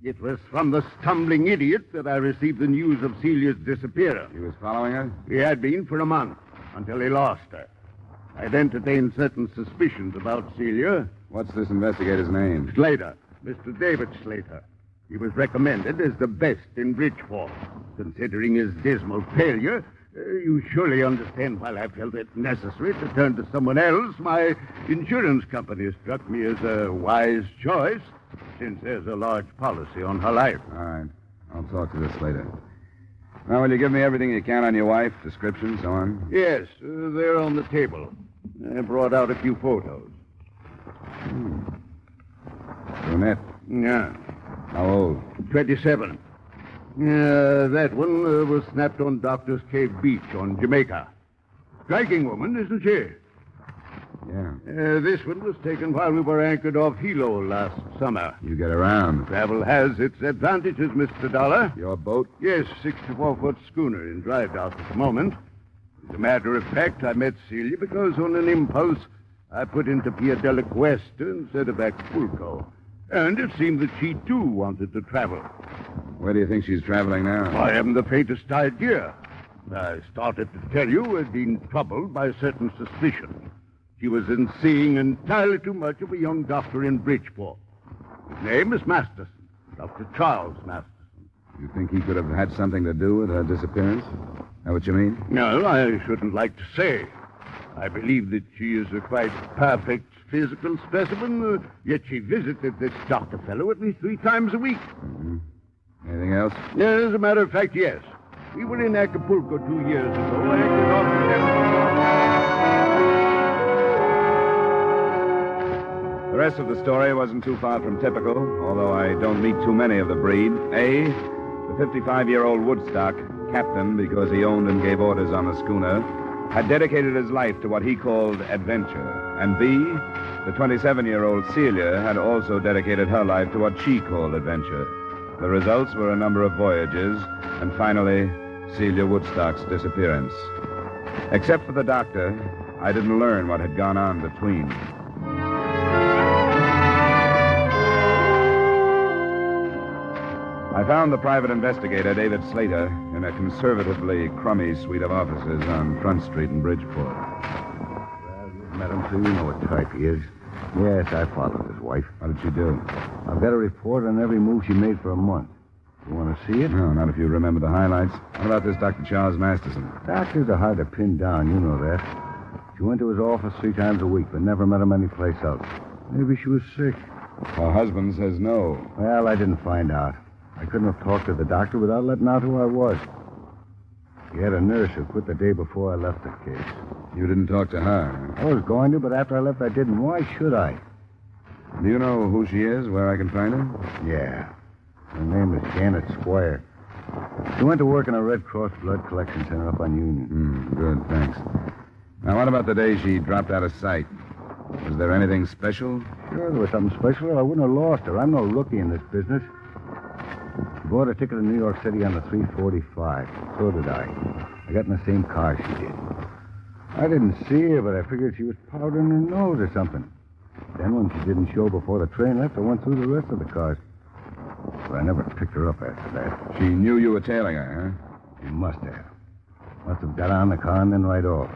It was from the stumbling idiot that I received the news of Celia's disappearance. He was following her? He had been for a month, until he lost her. I'd entertained certain suspicions about Celia. What's this investigator's name? Slater. Mr. David Slater. He was recommended as the best in Bridgeport. Considering his dismal failure, You surely understand why I felt it necessary to turn to someone else. My insurance company struck me as a wise choice, since there's a large policy on her life. All right. I'll talk to this later. Now, will you give me everything you can on your wife, description, so on? Yes, they're on the table. I brought out a few photos. Brunette. Yeah. How old? 27. That one was snapped on Doctor's Cave Beach on Jamaica. Striking woman, isn't she? Yeah. This one was taken while we were anchored off Hilo last summer. You get around. Travel has its advantages, Mr. Dollar. Your boat? Yes, 64-foot schooner in drive dock at the moment. As a matter of fact, I met Celia because on an impulse, I put into Pia del Cuesta instead of Acapulco. And it seemed that she, too, wanted to travel. Where do you think she's traveling now? I haven't the faintest idea. I started to tell you I'd been troubled by a certain suspicion. She was in seeing entirely too much of a young doctor in Bridgeport. His name is Masterson, Dr. Charles Masterson. You think he could have had something to do with her disappearance? Is that what you mean? No, I shouldn't like to say. I believe that she is a quite perfect physical specimen, yet she visited this doctor fellow at least 3 times a week. Mm-hmm. Anything else? As a matter of fact, yes. We were in Acapulco 2 years ago. Anchored off The rest of the story wasn't too far from typical, although I don't meet too many of the breed. A, the 55-year-old Woodstock, captain because he owned and gave orders on the schooner, had dedicated his life to what he called adventure. And B, the 27-year-old Celia had also dedicated her life to what she called adventure. The results were a number of voyages, and finally, Celia Woodstock's disappearance. Except for the doctor, I didn't learn what had gone on between. I found the private investigator, David Slater, in a conservatively crummy suite of offices on Front Street in Bridgeport. Well, you've met him, so you know what type he is. Yes, I followed his wife. What did she do? I've got a report on every move she made for a month. You want to see it? No, not if you remember the highlights. What about this Dr. Charles Masterson? Doctors are hard to pin down, you know that. She went to his office 3 times a week, but never met him anyplace else. Maybe she was sick. Her husband says no. Well, I didn't find out. I couldn't have talked to the doctor without letting out who I was. He had a nurse who quit the day before I left the case. You didn't talk to her? I was going to, but after I left, I didn't. Why should I? Do you know who she is, where I can find her? Yeah. Her name is Janet Squire. She went to work in a Red Cross blood collection center up on Union. Good, thanks. Now, what about the day she dropped out of sight? Was there anything special? Sure, there was something special, or I wouldn't have lost her. I'm no rookie in this business. She bought a ticket to New York City on the 345. So did I. I got in the same car she did. I didn't see her, but I figured she was powdering her nose or something. Then when she didn't show before the train left, I went through the rest of the cars. But I never picked her up after that. She knew you were tailing her, huh? She must have. Must have got on the car and then right off.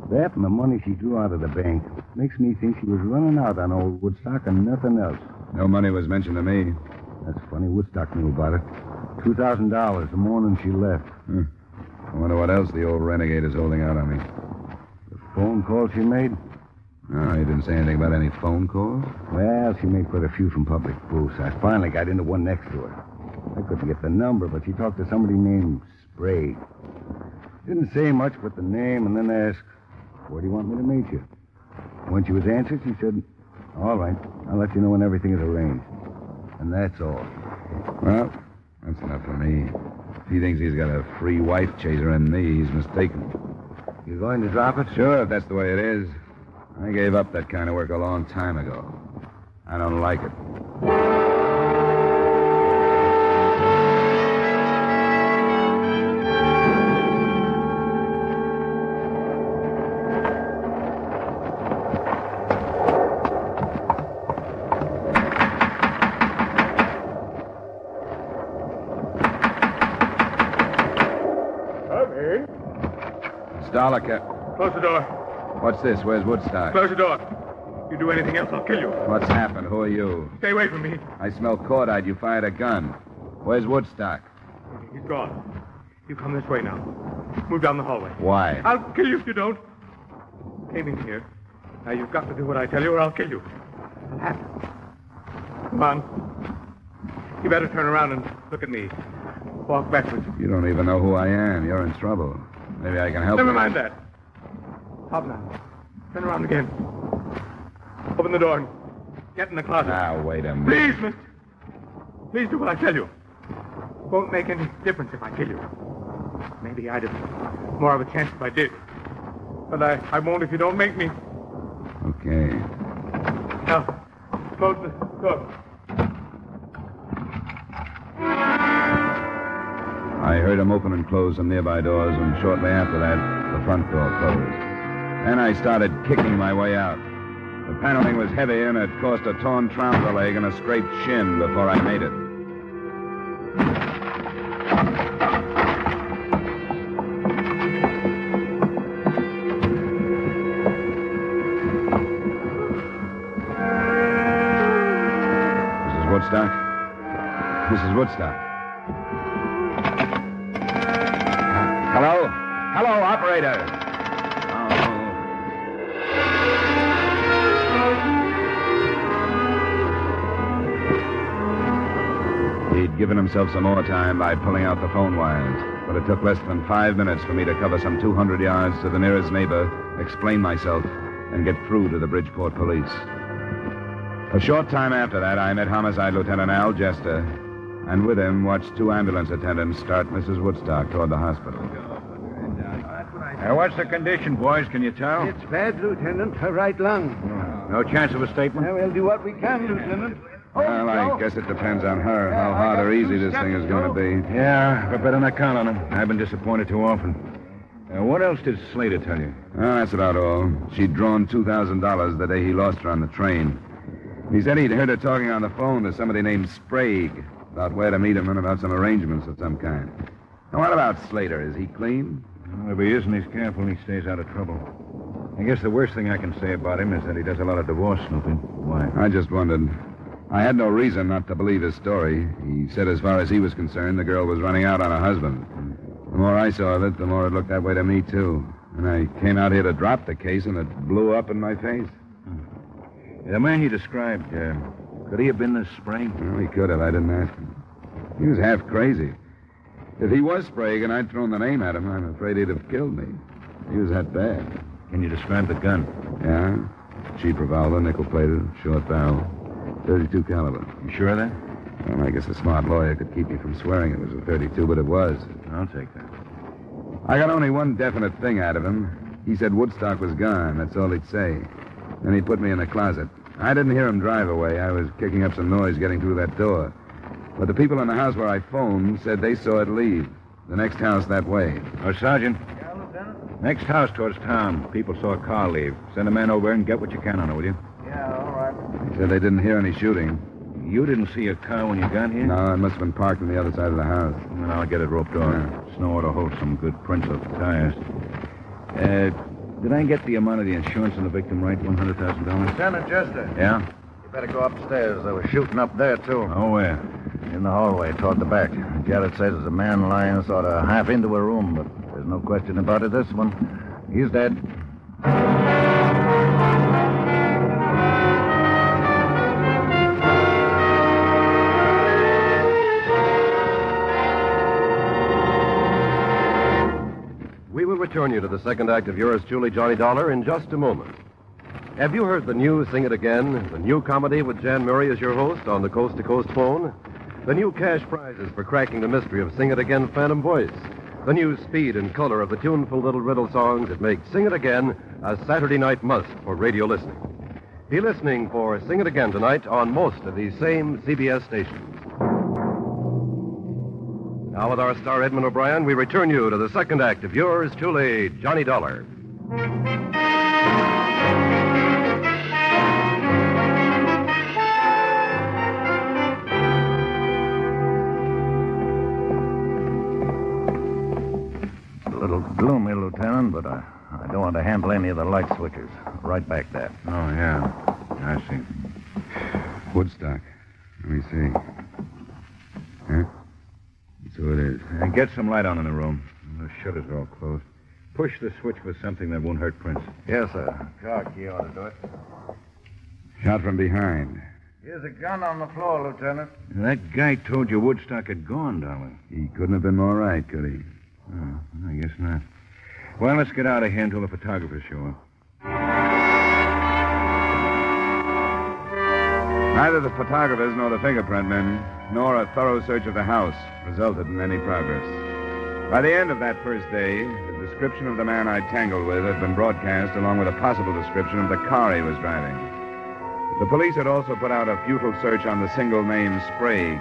That and the money she drew out of the bank makes me think she was running out on old Woodstock and nothing else. No money was mentioned to me. That's funny. Woodstock knew about it. $2,000 the morning she left. I wonder what else the old renegade is holding out on me. The phone call she made? No, he didn't say anything about any phone calls. Well, she made quite a few from public booths. I finally got into one next to her. I couldn't get the number, but she talked to somebody named Spade. Didn't say much but the name, and then asked, "Where do you want me to meet you?" When she was answered, she said, "All right, I'll let you know when everything is arranged." And that's all. Well, that's enough for me. If he thinks he's got a free wife chaser in me, he's mistaken. You going to drop it? Sure, if that's the way it is. I gave up that kind of work a long time ago. I don't like it. Dolar, Close the door. What's this? Where's Woodstock? Close the door. You do anything else, I'll kill you. What's happened? Who are you? Stay away from me. I smell cordite. You fired a gun. Where's Woodstock? He's gone. You come this way now. Move down the hallway. Why? I'll kill you if you don't. Came in here. Now you've got to do what I tell you or I'll kill you. It'll happen. Come on. You better turn around and look at me. Walk backwards. You don't even know who I am. You're in trouble. Maybe I can help Never you. mind that. Hop now. Turn around again. Open the door and get in the closet. Now, wait a minute. Please, mister. Please do what I tell you. Won't make any difference if I kill you. Maybe I'd have more of a chance if I did. But I won't if you don't make me. Okay. Now, close the door. I heard him open and close some nearby doors, and shortly after that, the front door closed. Then I started kicking my way out. The paneling was heavy, and it caused a torn trouser leg and a scraped shin before I made it. Mrs. Woodstock? Mrs. Woodstock? Hello? Hello, operator. He'd given himself some more time by pulling out the phone wires, but it took less than 5 minutes for me to cover some 200 yards to the nearest neighbor, explain myself, and get through to the Bridgeport police. A short time after that, I met Homicide Lieutenant Al Jester, and with him watched 2 ambulance attendants start Mrs. Woodstock toward the hospital. What's the condition, boys? Can you tell? It's bad, Lieutenant. Her right lung. No chance of a statement? We'll do what we can, Lieutenant. Well, I guess it depends on her, how hard or easy this thing is going to be. Yeah, but better not count on him. I've been disappointed too often. What else did Slater tell you? That's about all. She'd drawn $2,000 the day he lost her on the train. He said he'd heard her talking on the phone to somebody named Sprague about where to meet him and about some arrangements of some kind. Now, what about Slater? Is he clean? Well, if he isn't, he's careful and he stays out of trouble. I guess the worst thing I can say about him is that he does a lot of divorce snooping. Why? I just wondered. I had no reason not to believe his story. He said as far as he was concerned, the girl was running out on her husband. The more I saw of it, the more it looked that way to me, too. And I came out here to drop the case, and it blew up in my face. The man he described, could he have been this Sprague? Well, he could have. I didn't ask him. He was half crazy. If he was Sprague and I'd thrown the name at him, I'm afraid he'd have killed me. He was that bad. Can you describe the gun? Yeah. Cheap revolver, nickel-plated, short barrel, .32 caliber. You sure of that? Well, I guess a smart lawyer could keep me from swearing it was a .32, but it was. I'll take that. I got only one definite thing out of him. He said Woodstock was gone. That's all he'd say. Then he put me in the closet. I didn't hear him drive away. I was kicking up some noise getting through that door. But the people in the house where I phoned said they saw it leave. The next house that way. Oh, Sergeant. Yeah, Lieutenant? Next house towards town. People saw a car leave. Send a man over and get what you can on it, will you? Yeah, all right. He said they didn't hear any shooting. You didn't see a car when you got here? No, it must have been parked on the other side of the house. Well, I'll get it roped off. Yeah. Snow ought to hold some good prints of the tires. Did I get the amount of the insurance on the victim right? $100,000? Lieutenant Jester. Yeah? You better go upstairs. There was shooting up there, too. Oh, where? In the hallway, toward the back. Jared says there's a man lying sort of half into a room, but there's no question about it. This one, he's dead. We will return you to the second act of yours truly, Johnny Dollar, in just a moment. Have you heard the new Sing It Again, the new comedy with Jan Murray as your host on the Coast to Coast phone? The new cash prizes for cracking the mystery of Sing It Again Phantom Voice. The new speed and color of the tuneful little riddle songs that make Sing It Again a Saturday night must for radio listening. Be listening for Sing It Again tonight on most of these same CBS stations. Now with our star Edmond O'Brien, we return you to the second act of yours truly, Johnny Dollar. A little gloomy, Lieutenant, but I don't want to handle any of the light switches. Right back there. Oh, yeah. I see. Woodstock. Let me see. Huh? It's So it is. And get some light on in the room. The shutters are all closed. Push the switch with something that won't hurt Prince. Yes, sir. Car key ought to do it. Shot from behind. Here's a gun on the floor, Lieutenant. That guy told you Woodstock had gone, Dollar. He couldn't have been more right, could he? Oh, I guess not. Well, let's get out of here until the photographers show up. Neither the photographers nor the fingerprint men, nor a thorough search of the house, resulted in any progress. By the end of that first day, the description of the man I tangled with had been broadcast along with a possible description of the car he was driving. The police had also put out a futile search on the single name Sprague.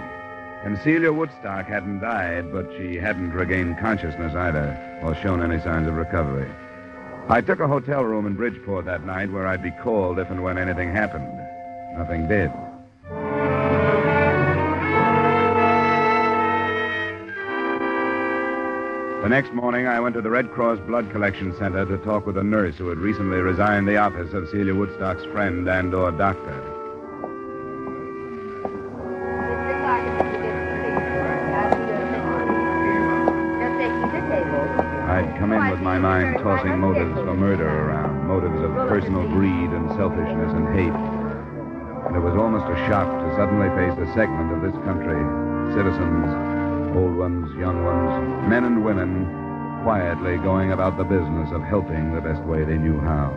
And Celia Woodstock hadn't died, but she hadn't regained consciousness either, or shown any signs of recovery. I took a hotel room in Bridgeport that night where I'd be called if and when anything happened. Nothing did. The next morning, I went to the Red Cross Blood Collection Center to talk with a nurse who had recently resigned the office of Celia Woodstock's friend and/or doctor. I'd come in with my mind tossing motives for murder around, motives of personal greed and selfishness and hate. And it was almost a shock to suddenly face a segment of this country, citizens, old ones, young ones, men and women, quietly going about the business of helping the best way they knew how.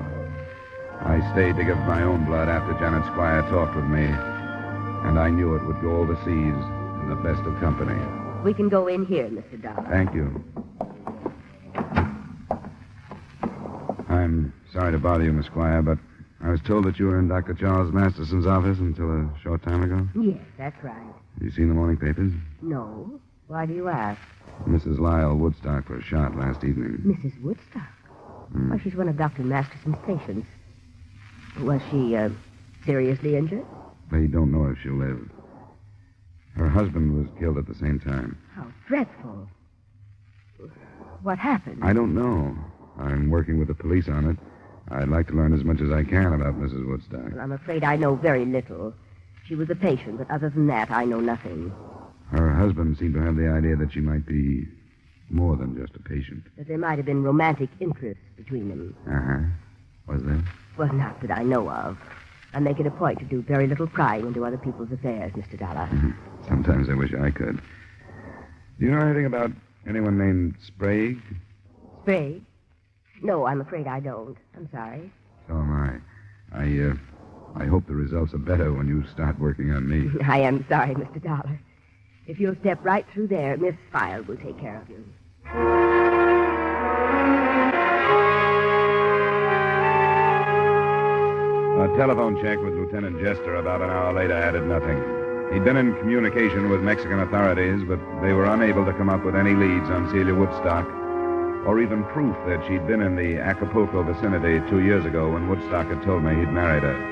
I stayed to give my own blood after Janet Squire talked with me, and I knew it would go overseas in the best of company. We can go in here, Mr. Dolar. Thank you. I'm sorry to bother you, Miss Squire, but I was told that you were in Dr. Charles Masterson's office until a short time ago. Yes, that's right. Have you seen the morning papers? No. Why do you ask? Mrs. Lyle Woodstock was shot last evening. Mrs. Woodstock? Why, she's one of Dr. Masterson's patients. Was she, seriously injured? They don't know if she'll live. Her husband was killed at the same time. How dreadful. What happened? I don't know. I'm working with the police on it. I'd like to learn as much as I can about Mrs. Woodstock. Well, I'm afraid I know very little. She was a patient, but other than that, I know nothing. Her husband seemed to have the idea that she might be more than just a patient. That there might have been romantic interest between them. Uh-huh. Was there? Well, not that I know of. I make it a point to do very little prying into other people's affairs, Mr. Dollar. Sometimes I wish I could. Do you know anything about anyone named Sprague? Sprague? No, I'm afraid I don't. I'm sorry. So am I. I hope the results are better when you start working on me. I am sorry, Mr. Dollar. If you'll step right through there, Miss File will take care of you. A telephone check with Lieutenant Jester about an hour later added nothing. He'd been in communication with Mexican authorities, but they were unable to come up with any leads on Celia Woodstock, or even proof that she'd been in the Acapulco vicinity 2 years ago when Woodstock had told me he'd married her.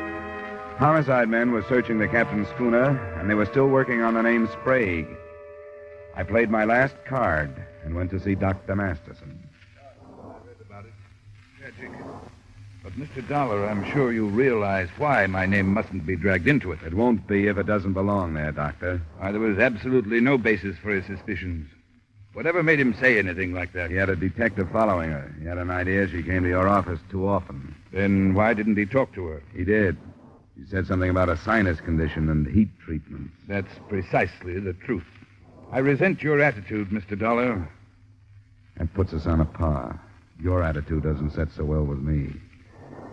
Homicide men were searching the captain's schooner, and they were still working on the name Sprague. I played my last card and went to see Dr. Masterson. I read about it. Tragic. But, Mr. Dollar, I'm sure you realize why my name mustn't be dragged into it. It won't be if it doesn't belong there, Doctor. Why, there was absolutely no basis for his suspicions. Whatever made him say anything like that? He had a detective following her. He had an idea she came to your office too often. Then why didn't he talk to her? He did. He said something about a sinus condition and heat treatment. That's precisely the truth. I resent your attitude, Mr. Dollar. That puts us on a par. Your attitude doesn't set so well with me.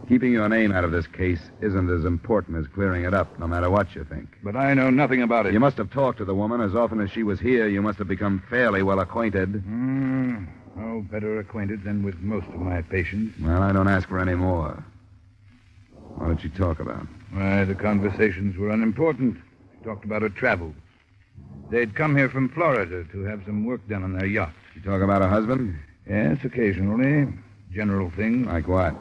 Keeping your name out of this case isn't as important as clearing it up, no matter what you think. But I know nothing about it. You must have talked to the woman. As often as she was here, you must have become fairly well acquainted. No better acquainted than with most of my patients. Well, I don't ask for any more. What did she talk about? Why, the conversations were unimportant. She talked about her travels. They'd come here from Florida to have some work done on their yacht. She talk about her husband? Yes, occasionally. General things. Like what?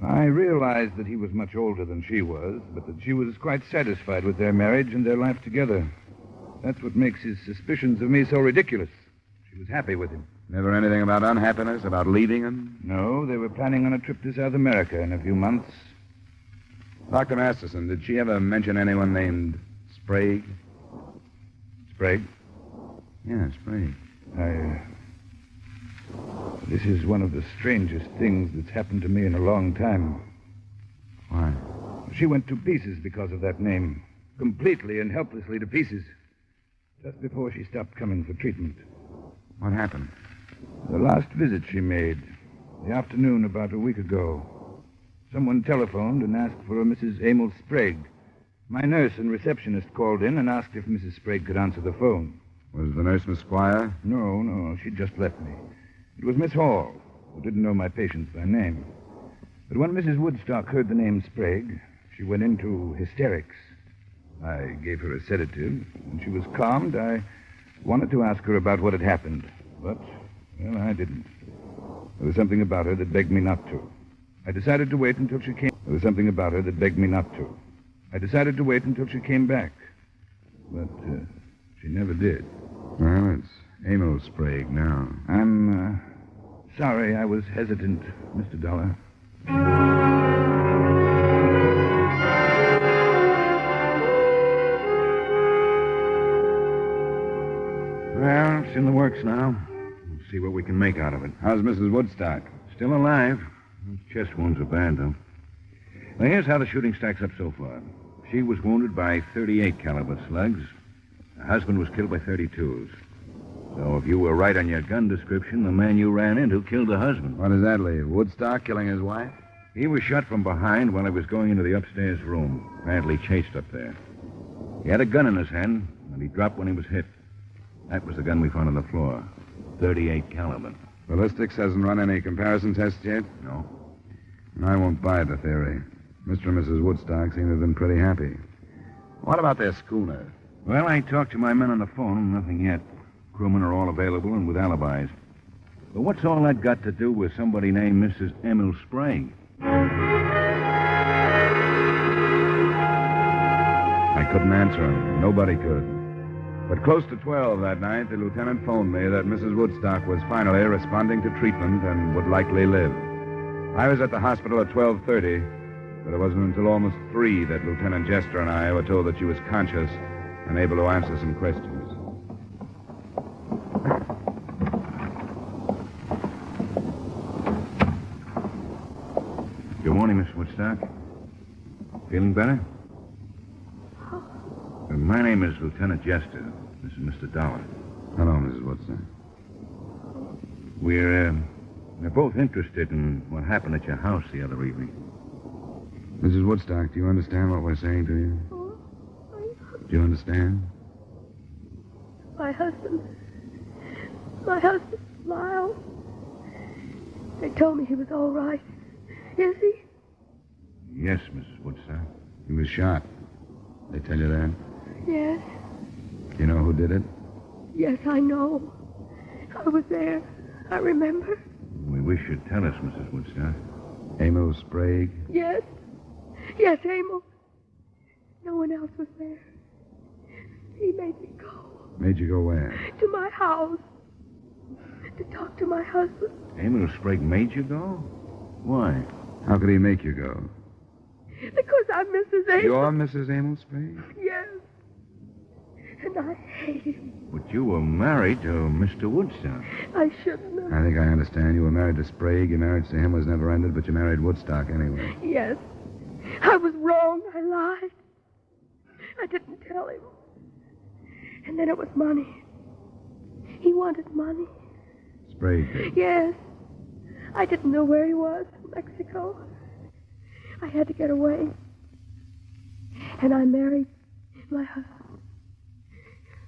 I realized that he was much older than she was, but that she was quite satisfied with their marriage and their life together. That's what makes his suspicions of me so ridiculous. She was happy with him. Never anything about unhappiness, about leaving him? No, they were planning on a trip to South America in a few months. Dr. Masterson, did she ever mention anyone named Sprague? Sprague? Yeah, Sprague. This is one of the strangest things that's happened to me in a long time. Why? She went to pieces because of that name. Completely and helplessly to pieces. Just before she stopped coming for treatment. What happened? The last visit she made, the afternoon about a week ago. Someone telephoned and asked for a Mrs. Emil Sprague. My nurse and receptionist called in and asked if Mrs. Sprague could answer the phone. Was the nurse Miss Squire? No, she just left me. It was Miss Hall, who didn't know my patient by name. But when Mrs. Woodstock heard the name Sprague, she went into hysterics. I gave her a sedative. When she was calmed, I wanted to ask her about what had happened. But, well, I didn't. There was something about her that begged me not to. I decided to wait until she came... There was something about her that begged me not to. I decided to wait until she came back. But she never did. Well, it's Emil Sprague now. I'm sorry I was hesitant, Mr. Dolar. Well, it's in the works now. We'll see what we can make out of it. How's Mrs. Woodstock? Still alive. Those chest wounds are bad, though. Well, here's how the shooting stacks up so far. She was wounded by 38 caliber slugs. Her husband was killed by 32s. So if you were right on your gun description, the man you ran into killed the husband. What does that leave? Woodstock killing his wife? He was shot from behind while he was going into the upstairs room. Apparently chased up there. He had a gun in his hand, and he dropped when he was hit. That was the gun we found on the floor. 38 caliber. Ballistics hasn't run any comparison tests yet? No. I won't buy the theory. Mr. and Mrs. Woodstock seem to have been pretty happy. What about their schooner? Well, I talked to my men on the phone. Nothing yet. Crewmen are all available and with alibis. But what's all that got to do with somebody named Mrs. Emil Sprague? I couldn't answer him. Nobody could. But close to 12 that night, the lieutenant phoned me that Mrs. Woodstock was finally responding to treatment and would likely live. I was at the hospital at 12:30, but it wasn't until almost 3 that Lieutenant Jester and I were told that she was conscious and able to answer some questions. Good morning, Miss Woodstock. Feeling better? My name is Lieutenant Jester. This is Mr. Dolar. Hello, Mrs. Woodstock. We're both interested in what happened at your house the other evening. Mrs. Woodstock, do you understand what we're saying to you? Do you understand? My husband, Lyle. They told me he was all right. Is he? Yes, Mrs. Woodstock. He was shot. They tell you that? Yes. Do you know who did it? Yes, I know. I was there. I remember. We wish you'd tell us, Mrs. Woodstock. Emil Sprague? Yes. Yes, Emil. No one else was there. He made me go. Made you go where? To my house. To talk to my husband. Emil Sprague made you go? Why? How could he make you go? Because I'm Mrs. Emil. You're Mrs. Emil Sprague? Yes. And I hate him. But you were married to Mr. Woodstock. I shouldn't have. I think I understand. You were married to Sprague. Your marriage to him was never ended, but you married Woodstock anyway. Yes. I was wrong. I lied. I didn't tell him. And then it was money. He wanted money. Sprague did? Yes. I didn't know where he was in Mexico. I had to get away. And I married my husband.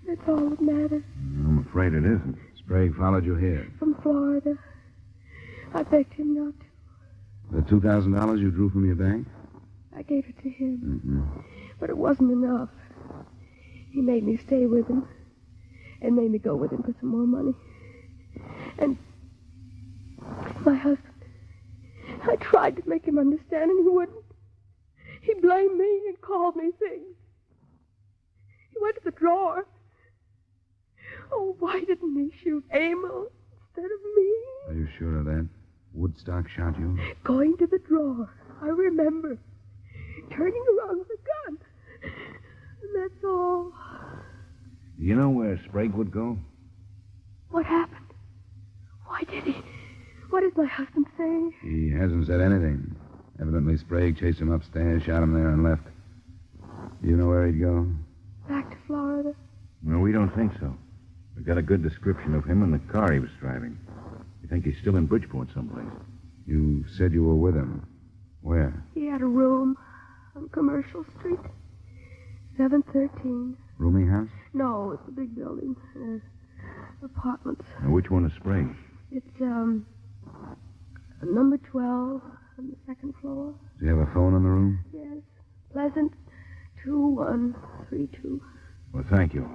That's all that matters. I'm afraid it isn't. Sprague followed you here. From Florida. I begged him not to. The $2,000 you drew from your bank? I gave it to him. Mm-hmm. But it wasn't enough. He made me stay with him. And made me go with him for some more money. And my husband, I tried to make him understand, and he wouldn't. He blamed me and called me things. He went to the drawer. Oh, why didn't he shoot Emil instead of me? Are you sure of that? Woodstock shot you? Going to the drawer. I remember. Turning around with a gun. And that's all. You know where Sprague would go? What happened? Why did he? What did my husband say? He hasn't said anything. Evidently, Sprague chased him upstairs, shot him there, and left. Do you know where he'd go? Back to Florida. No, we don't think so. We got a good description of him and the car he was driving. We think he's still in Bridgeport someplace. You said you were with him. Where? He had a room on Commercial Street. 713. Rooming house? No, it's a big building. Apartments. Now, which one is Sprague? It's, number 12 on the second floor. Does he have a phone in the room? Yes. Pleasant 2132. Well, thank you.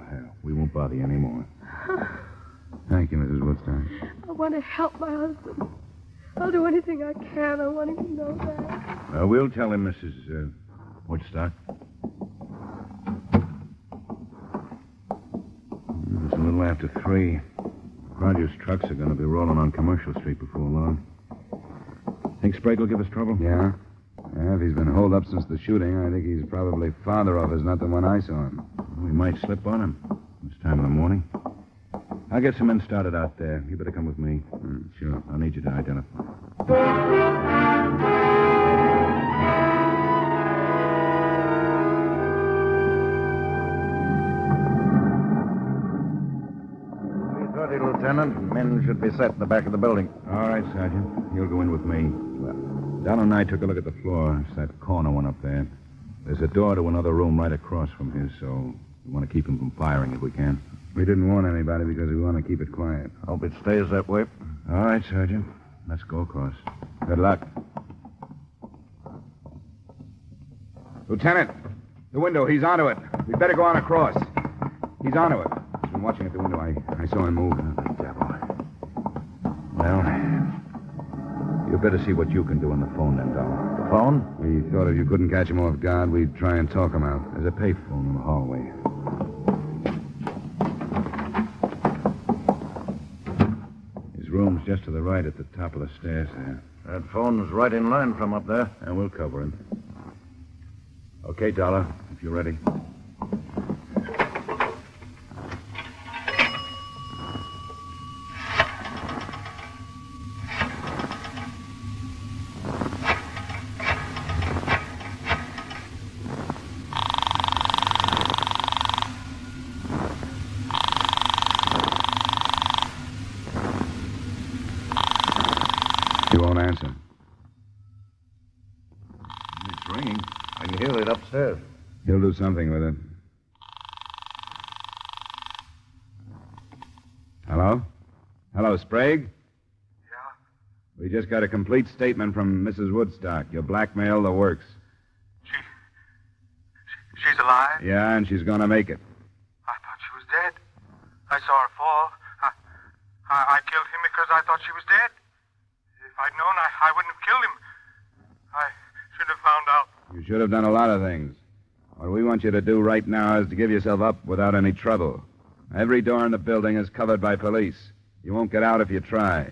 We won't bother you anymore. Thank you, Mrs. Woodstock. I want to help my husband. I'll do anything I can. I want him to know that. We'll tell him, Mrs. Woodstock. It's a little after 3. Rogers' trucks are going to be rolling on Commercial Street before long. Think Sprague will give us trouble? Yeah? If he's been holed up since the shooting, I think he's probably farther off as nothing when I saw him. We might slip on him this time of the morning. I'll get some men started out there. You better come with me. Sure. I'll need you to identify. Lieutenant. Men should be set in the back of the building. All right, Sergeant. You'll go in with me. Well, Donald and I took a look at the floor. It's that corner one up there. There's a door to another room right across from his, so we want to keep him from firing if we can. We didn't warn anybody because we want to keep it quiet. Hope it stays that way. All right, Sergeant. Let's go across. Good luck. Lieutenant, the window. He's onto it. We'd better go on across. He's onto it. He's been watching at the window. I saw him move. The devil. Well, you better see what you can do on the phone then, Dolar. The phone? We thought if you couldn't catch him off guard, we'd try and talk him out. There's a payphone in the hallway. His room's just to the right at the top of the stairs there. That phone's right in line from up there. And we'll cover him. Okay, Dolar, if you're ready. He won't answer. It's ringing. I can hear it upstairs. He'll do something with it. Hello? Hello, Sprague? Yeah? We just got a complete statement from Mrs. Woodstock. You blackmailed the works. She's alive? Yeah, and she's gonna make it. I thought she was dead. I saw her fall. I killed him because I thought she was dead. If I'd known, I wouldn't have killed him. I should have found out. You should have done a lot of things. What we want you to do right now is to give yourself up without any trouble. Every door in the building is covered by police. You won't get out if you try.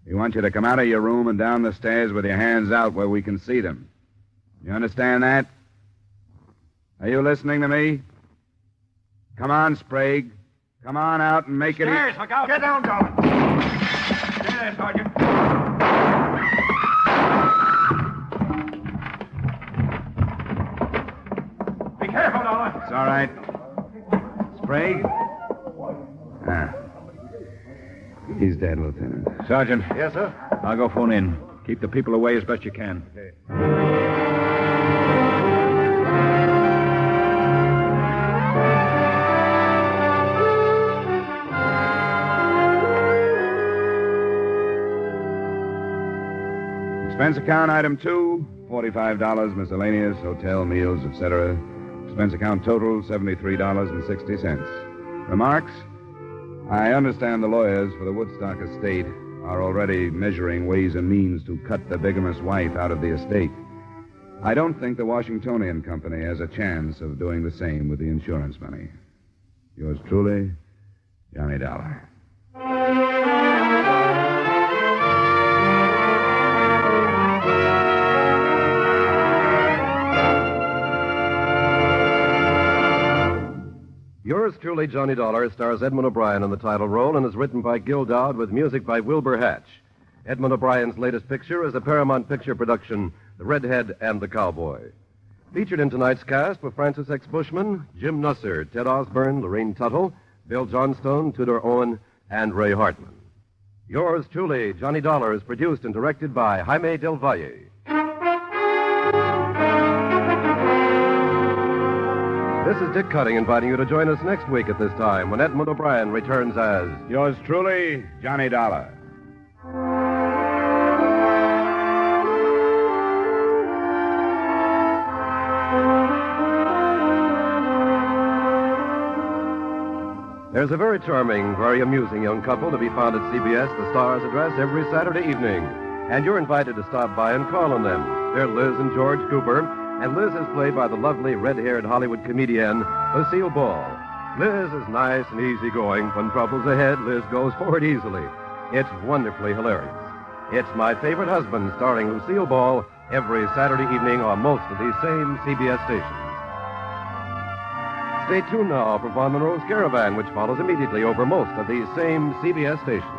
We want you to come out of your room and down the stairs with your hands out where we can see them. You understand that? Are you listening to me? Come on, Sprague. Come on out and make it... Stairs, look out. Get down, Dolan. Stay there, Sergeant. Be careful, Dolan. It's all right. Sprague? He's dead, Lieutenant. Sergeant. Yes, sir? I'll go phone in. Keep the people away as best you can. Okay. Expense account item 2, $45, miscellaneous, hotel, meals, etc. Expense account total, $73.60. Remarks? I understand the lawyers for the Woodstock estate are already measuring ways and means to cut the bigamous wife out of the estate. I don't think the Washingtonian Company has a chance of doing the same with the insurance money. Yours truly, Johnny Dollar. Yours Yours truly, Johnny Dollar, stars Edmond O'Brien in the title role and is written by Gil Dowd with music by Wilbur Hatch. Edmond O'Brien's latest picture is a Paramount Picture production, The Redhead and the Cowboy. Featured in tonight's cast were Francis X. Bushman, Jim Nusser, Ted Osborne, Lorraine Tuttle, Bill Johnstone, Tudor Owen, and Ray Hartman. Yours truly, Johnny Dollar, is produced and directed by Jaime Del Valle. This is Dick Cutting inviting you to join us next week at this time when Edmond O'Brien returns as Yours truly, Johnny Dollar. There's a very charming, very amusing young couple to be found at CBS, the Star's address, every Saturday evening. And you're invited to stop by and call on them. They're Liz and George Cooper, and Liz is played by the lovely red-haired Hollywood comedian, Lucille Ball. Liz is nice and easygoing. When trouble's ahead, Liz goes forward easily. It's wonderfully hilarious. It's My Favorite Husband, starring Lucille Ball, every Saturday evening on most of these same CBS stations. Stay tuned now for Von Monroe's Caravan, which follows immediately over most of these same CBS stations.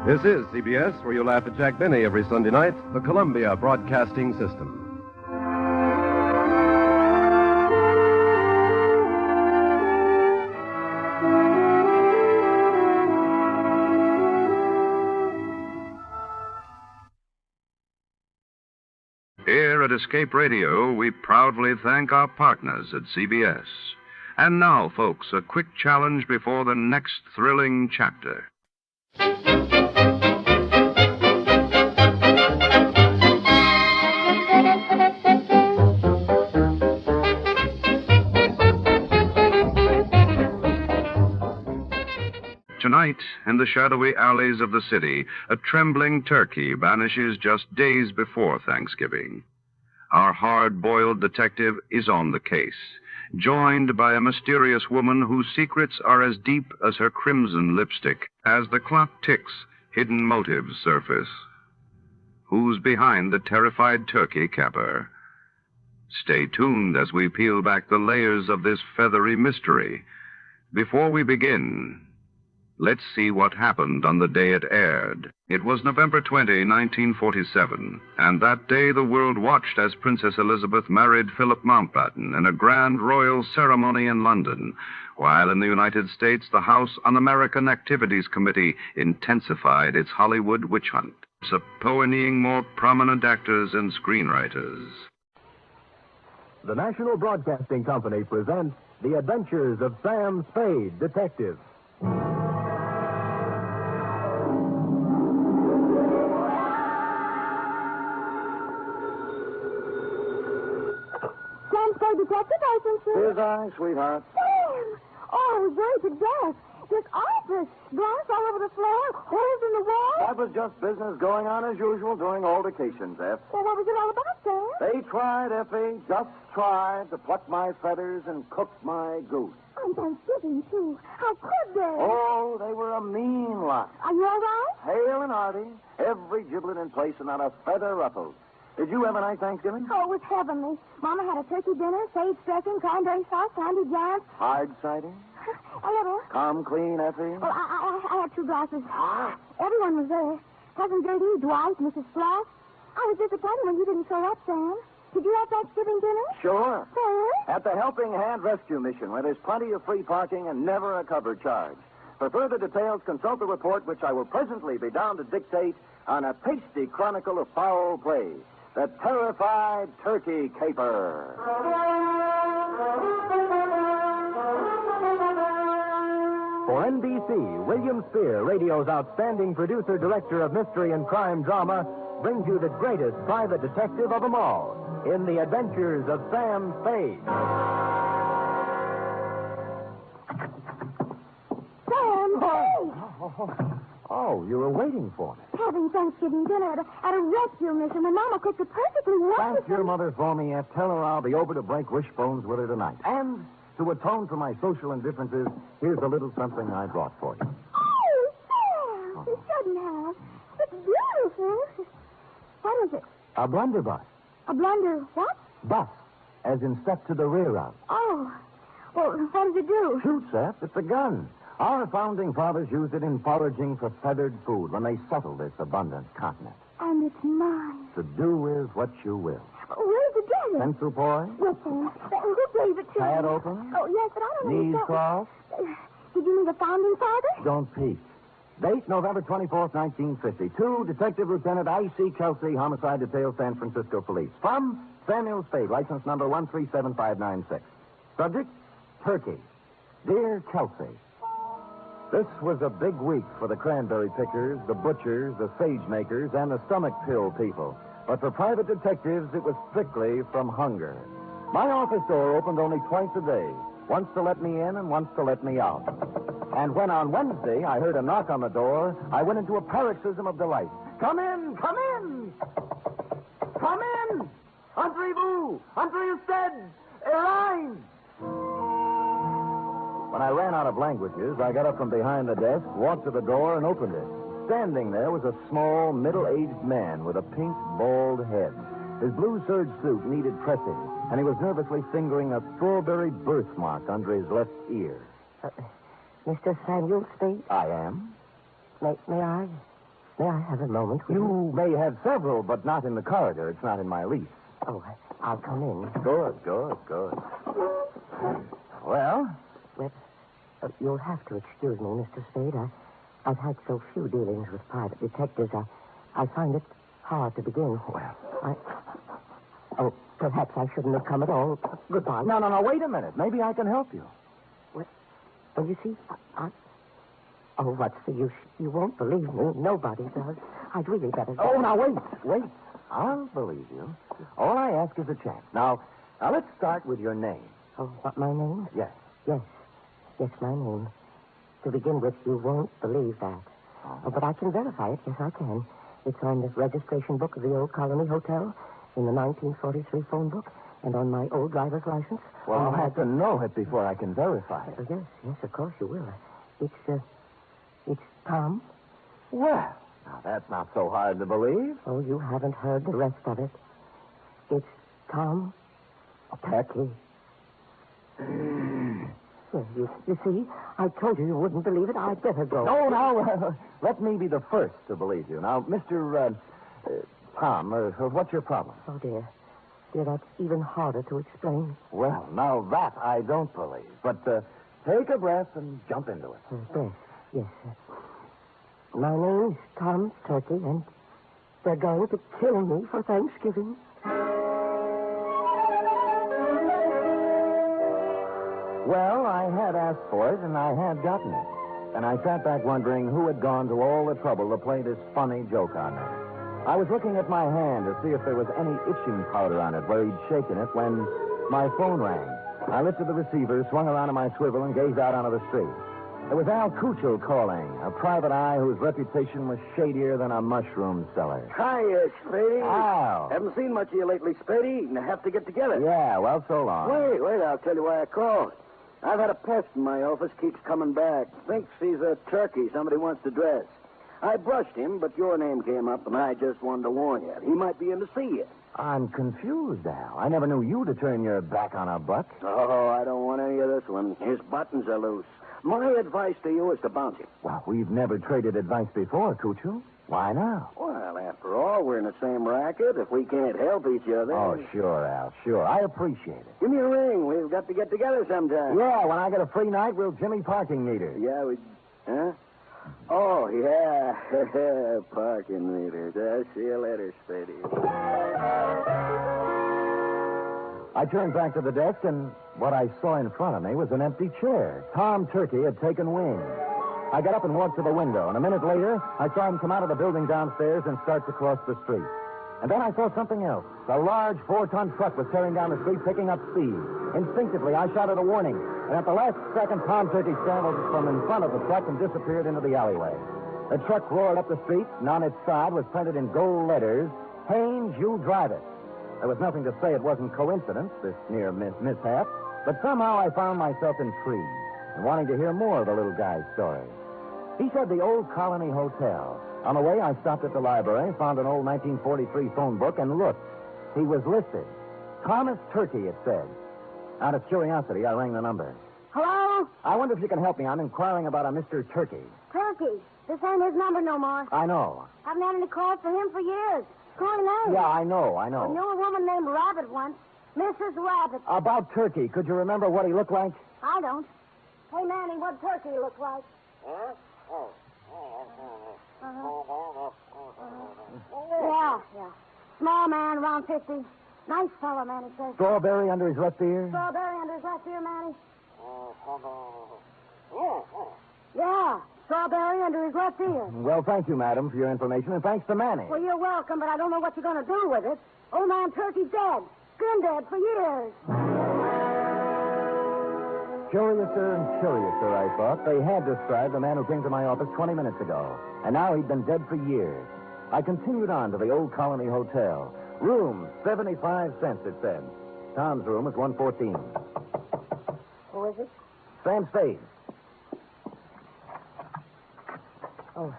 This is CBS, where you laugh at Jack Benny every Sunday night, the Columbia Broadcasting System. Here at Escape Radio, we proudly thank our partners at CBS. And now, folks, a quick challenge before the next thrilling chapter. Tonight, in the shadowy alleys of the city, a trembling turkey vanishes just days before Thanksgiving. Our hard-boiled detective is on the case, joined by a mysterious woman whose secrets are as deep as her crimson lipstick. As the clock ticks, hidden motives surface. Who's behind the terrified turkey capper? Stay tuned as we peel back the layers of this feathery mystery. Before we begin, let's see what happened on the day it aired. It was November 20, 1947, and that day the world watched as Princess Elizabeth married Philip Mountbatten in a grand royal ceremony in London, while in the United States the House Un-American Activities Committee intensified its Hollywood witch hunt, subpoenaing more prominent actors and screenwriters. The National Broadcasting Company presents The Adventures of Sam Spade, Detective. Detective agency. Here's I, sweetheart. Sam! Oh, I was worried to death. This office, glass all over the floor, holes in the wall. That was just business going on as usual during altercations, F. Well, what was it all about, Sam? They tried, Effie, just tried to pluck my feathers and cook my goose. On Thanksgiving, too. How could they? Oh, they were a mean lot. Are you all right? Hale and hearty, every giblet in place and not a feather ruffled. Did you have a nice Thanksgiving? Oh, it was heavenly. Mama had a turkey dinner, sage dressing, cranberry sauce, candied yams. Hard cider? A little. Come clean, Effie? Well, I had 2 glasses. Everyone was there. Cousin Gertie, Dwight, Mrs. Floss. I was disappointed when you didn't show up, Sam. Did you have Thanksgiving dinner? Sure. Sam? At the Helping Hand Rescue Mission, where there's plenty of free parking and never a cover charge. For further details, consult the report, which I will presently be down to dictate on a tasty chronicle of foul play. The Terrified Turkey Caper. For NBC, William Spear, radio's outstanding producer-director of mystery and crime drama, brings you the greatest private detective of them all in The Adventures of Sam Spade. Sam, hey! Oh, you were waiting for me. Having Thanksgiving dinner at a rescue mission when Mama cooked a perfectly wonderful... Thank your mother for me, F. Tell her I'll be over to break wishbones with her tonight. And to atone for my social indifferences, here's a little something I brought for you. Oh, Sam! You shouldn't have. It's beautiful. What is it? A blunderbuss. A blunder what? Bus, as in step to the rear of. Oh. Well, what does it do? Shoot, Seth. It's a gun. Our founding fathers used it in foraging for feathered food when they settled this abundant continent. And it's mine. To do with what you will. Where did you get it? Pencil boy? Well, who gave it to Pad me? open? Oh, yes, but I don't know. Knees crossed? Did you mean the founding fathers? Don't peek. Date, November 24th, 1952. Detective Lieutenant I.C. Kelsey, Homicide Detail, San Francisco Police. From Samuel Spade, license number 137596. Subject, Turkey. Dear Kelsey, this was a big week for the cranberry pickers, the butchers, the sage makers, and the stomach pill people. But for private detectives, it was strictly from hunger. My office door opened only twice a day, once to let me in and once to let me out. And when on Wednesday I heard a knock on the door, I went into a paroxysm of delight. Come in! Come in! Come in! Entrez-vous! Entrez-vous! Airline! When I ran out of languages, I got up from behind the desk, walked to the door, and opened it. Standing there was a small, middle-aged man with a pink, bald head. His blue serge suit needed pressing, and he was nervously fingering a strawberry birthmark under his left ear. Mr. Samuel Spade? I am. May I have a moment with you? You may have several, but not in the corridor. It's not in my lease. Oh, I'll come in. Good. Well? Well, you'll have to excuse me, Mr. Spade. I've had so few dealings with private detectives. I find it hard to begin. Well, perhaps I shouldn't have come at all. Goodbye. No, wait a minute. Maybe I can help you. Well, you see, Oh, what's the use? You won't believe me. Nobody does. I'd really better... Oh, now, wait. I'll believe you. All I ask is a chance. Now, let's start with your name. Oh, what, my name? Yes. Yes, my name. To begin with, you won't believe that. Oh, but I can verify it. Yes, I can. It's on the registration book of the old Colony Hotel, in the 1943 phone book, and on my old driver's license. Well, I'll have to know it before I can verify it. Yes, of course you will. It's Tom. Well, now that's not so hard to believe. Oh, you haven't heard the rest of it. It's Tom Turkey. Well, you see, I told you wouldn't believe it. I'd better go. No, now, let me be the first to believe you. Now, Mr. Tom, what's your problem? Oh, dear, that's even harder to explain. Well, now that I don't believe. But take a breath and jump into it. Breath, yes. My name's Tom Turkey, and they're going to kill me for Thanksgiving. Well, I had asked for it, and I had gotten it. And I sat back wondering who had gone to all the trouble to play this funny joke on me. I was looking at my hand to see if there was any itching powder on it where he'd shaken it when my phone rang. I lifted the receiver, swung around on my swivel, and gazed out onto the street. It was Al Cuccio calling, a private eye whose reputation was shadier than a mushroom cellar. Hiya, Spady. Al. Haven't seen much of you lately, Spady. And I have to get together. Yeah, well, so long. Wait, I'll tell you why I called. I've had a pest in my office, keeps coming back. Thinks he's a turkey somebody wants to dress. I brushed him, but your name came up, and I just wanted to warn you. He might be in to see you. I'm confused, Al. I never knew you to turn your back on a buck. Oh, I don't want any of this one. His buttons are loose. My advice to you is to bounce him. Well, we've never traded advice before, Cuccio. Why now? Well, after all, we're in the same racket. If we can't help each other... Oh, sure, Al, sure. I appreciate it. Give me a ring. We've got to get together sometime. Yeah, when I get a free night, we'll Jimmy parking meter. Yeah, Huh? Oh, yeah. Parking meters. I'll see you later, Spady. I turned back to the desk, and what I saw in front of me was an empty chair. Tom Turkey had taken wing. I got up and walked to the window, and a minute later, I saw him come out of the building downstairs and start to cross the street. And then I saw something else. A large 4-ton truck was tearing down the street, picking up speed. Instinctively, I shouted a warning, and at the last second, Tom Turkey scrambled from in front of the truck and disappeared into the alleyway. The truck roared up the street, and on its side was printed in gold letters, "Haynes, you drive it." There was nothing to say it wasn't coincidence, this near mishap, but somehow I found myself intrigued and wanting to hear more of the little guy's story. He said the old Colony Hotel, On the way, I stopped at the library, found an old 1943 phone book, and looked. He was listed. Thomas Turkey, it said. Out of curiosity, I rang the number. Hello? I wonder if you can help me. I'm inquiring about a Mr. Turkey. Turkey. This ain't his number no more. I know. Haven't had any calls for him for years. Calling name. Yeah, I know. I knew a woman named Rabbit once. Mrs. Rabbit. About Turkey, could you remember what he looked like? I don't. Hey, Manny, what Turkey look like? Yeah. Small man, around 50. Nice fellow, Manny says. Strawberry under his left ear? Strawberry under his left ear, Manny? Yeah, strawberry under his left ear. Well, thank you, madam, for your information, and thanks to Manny. Well, you're welcome, but I don't know what you're going to do with it. Old man Turkey's dead. Been dead for years. Curiouser and curiouser, I thought. They had described the man who came to my office 20 minutes ago, and now he'd been dead for years. I continued on to the Old Colony Hotel. Room, 75 cents, it said. Tom's room is 114. Who is it? Sam Spade. Oh,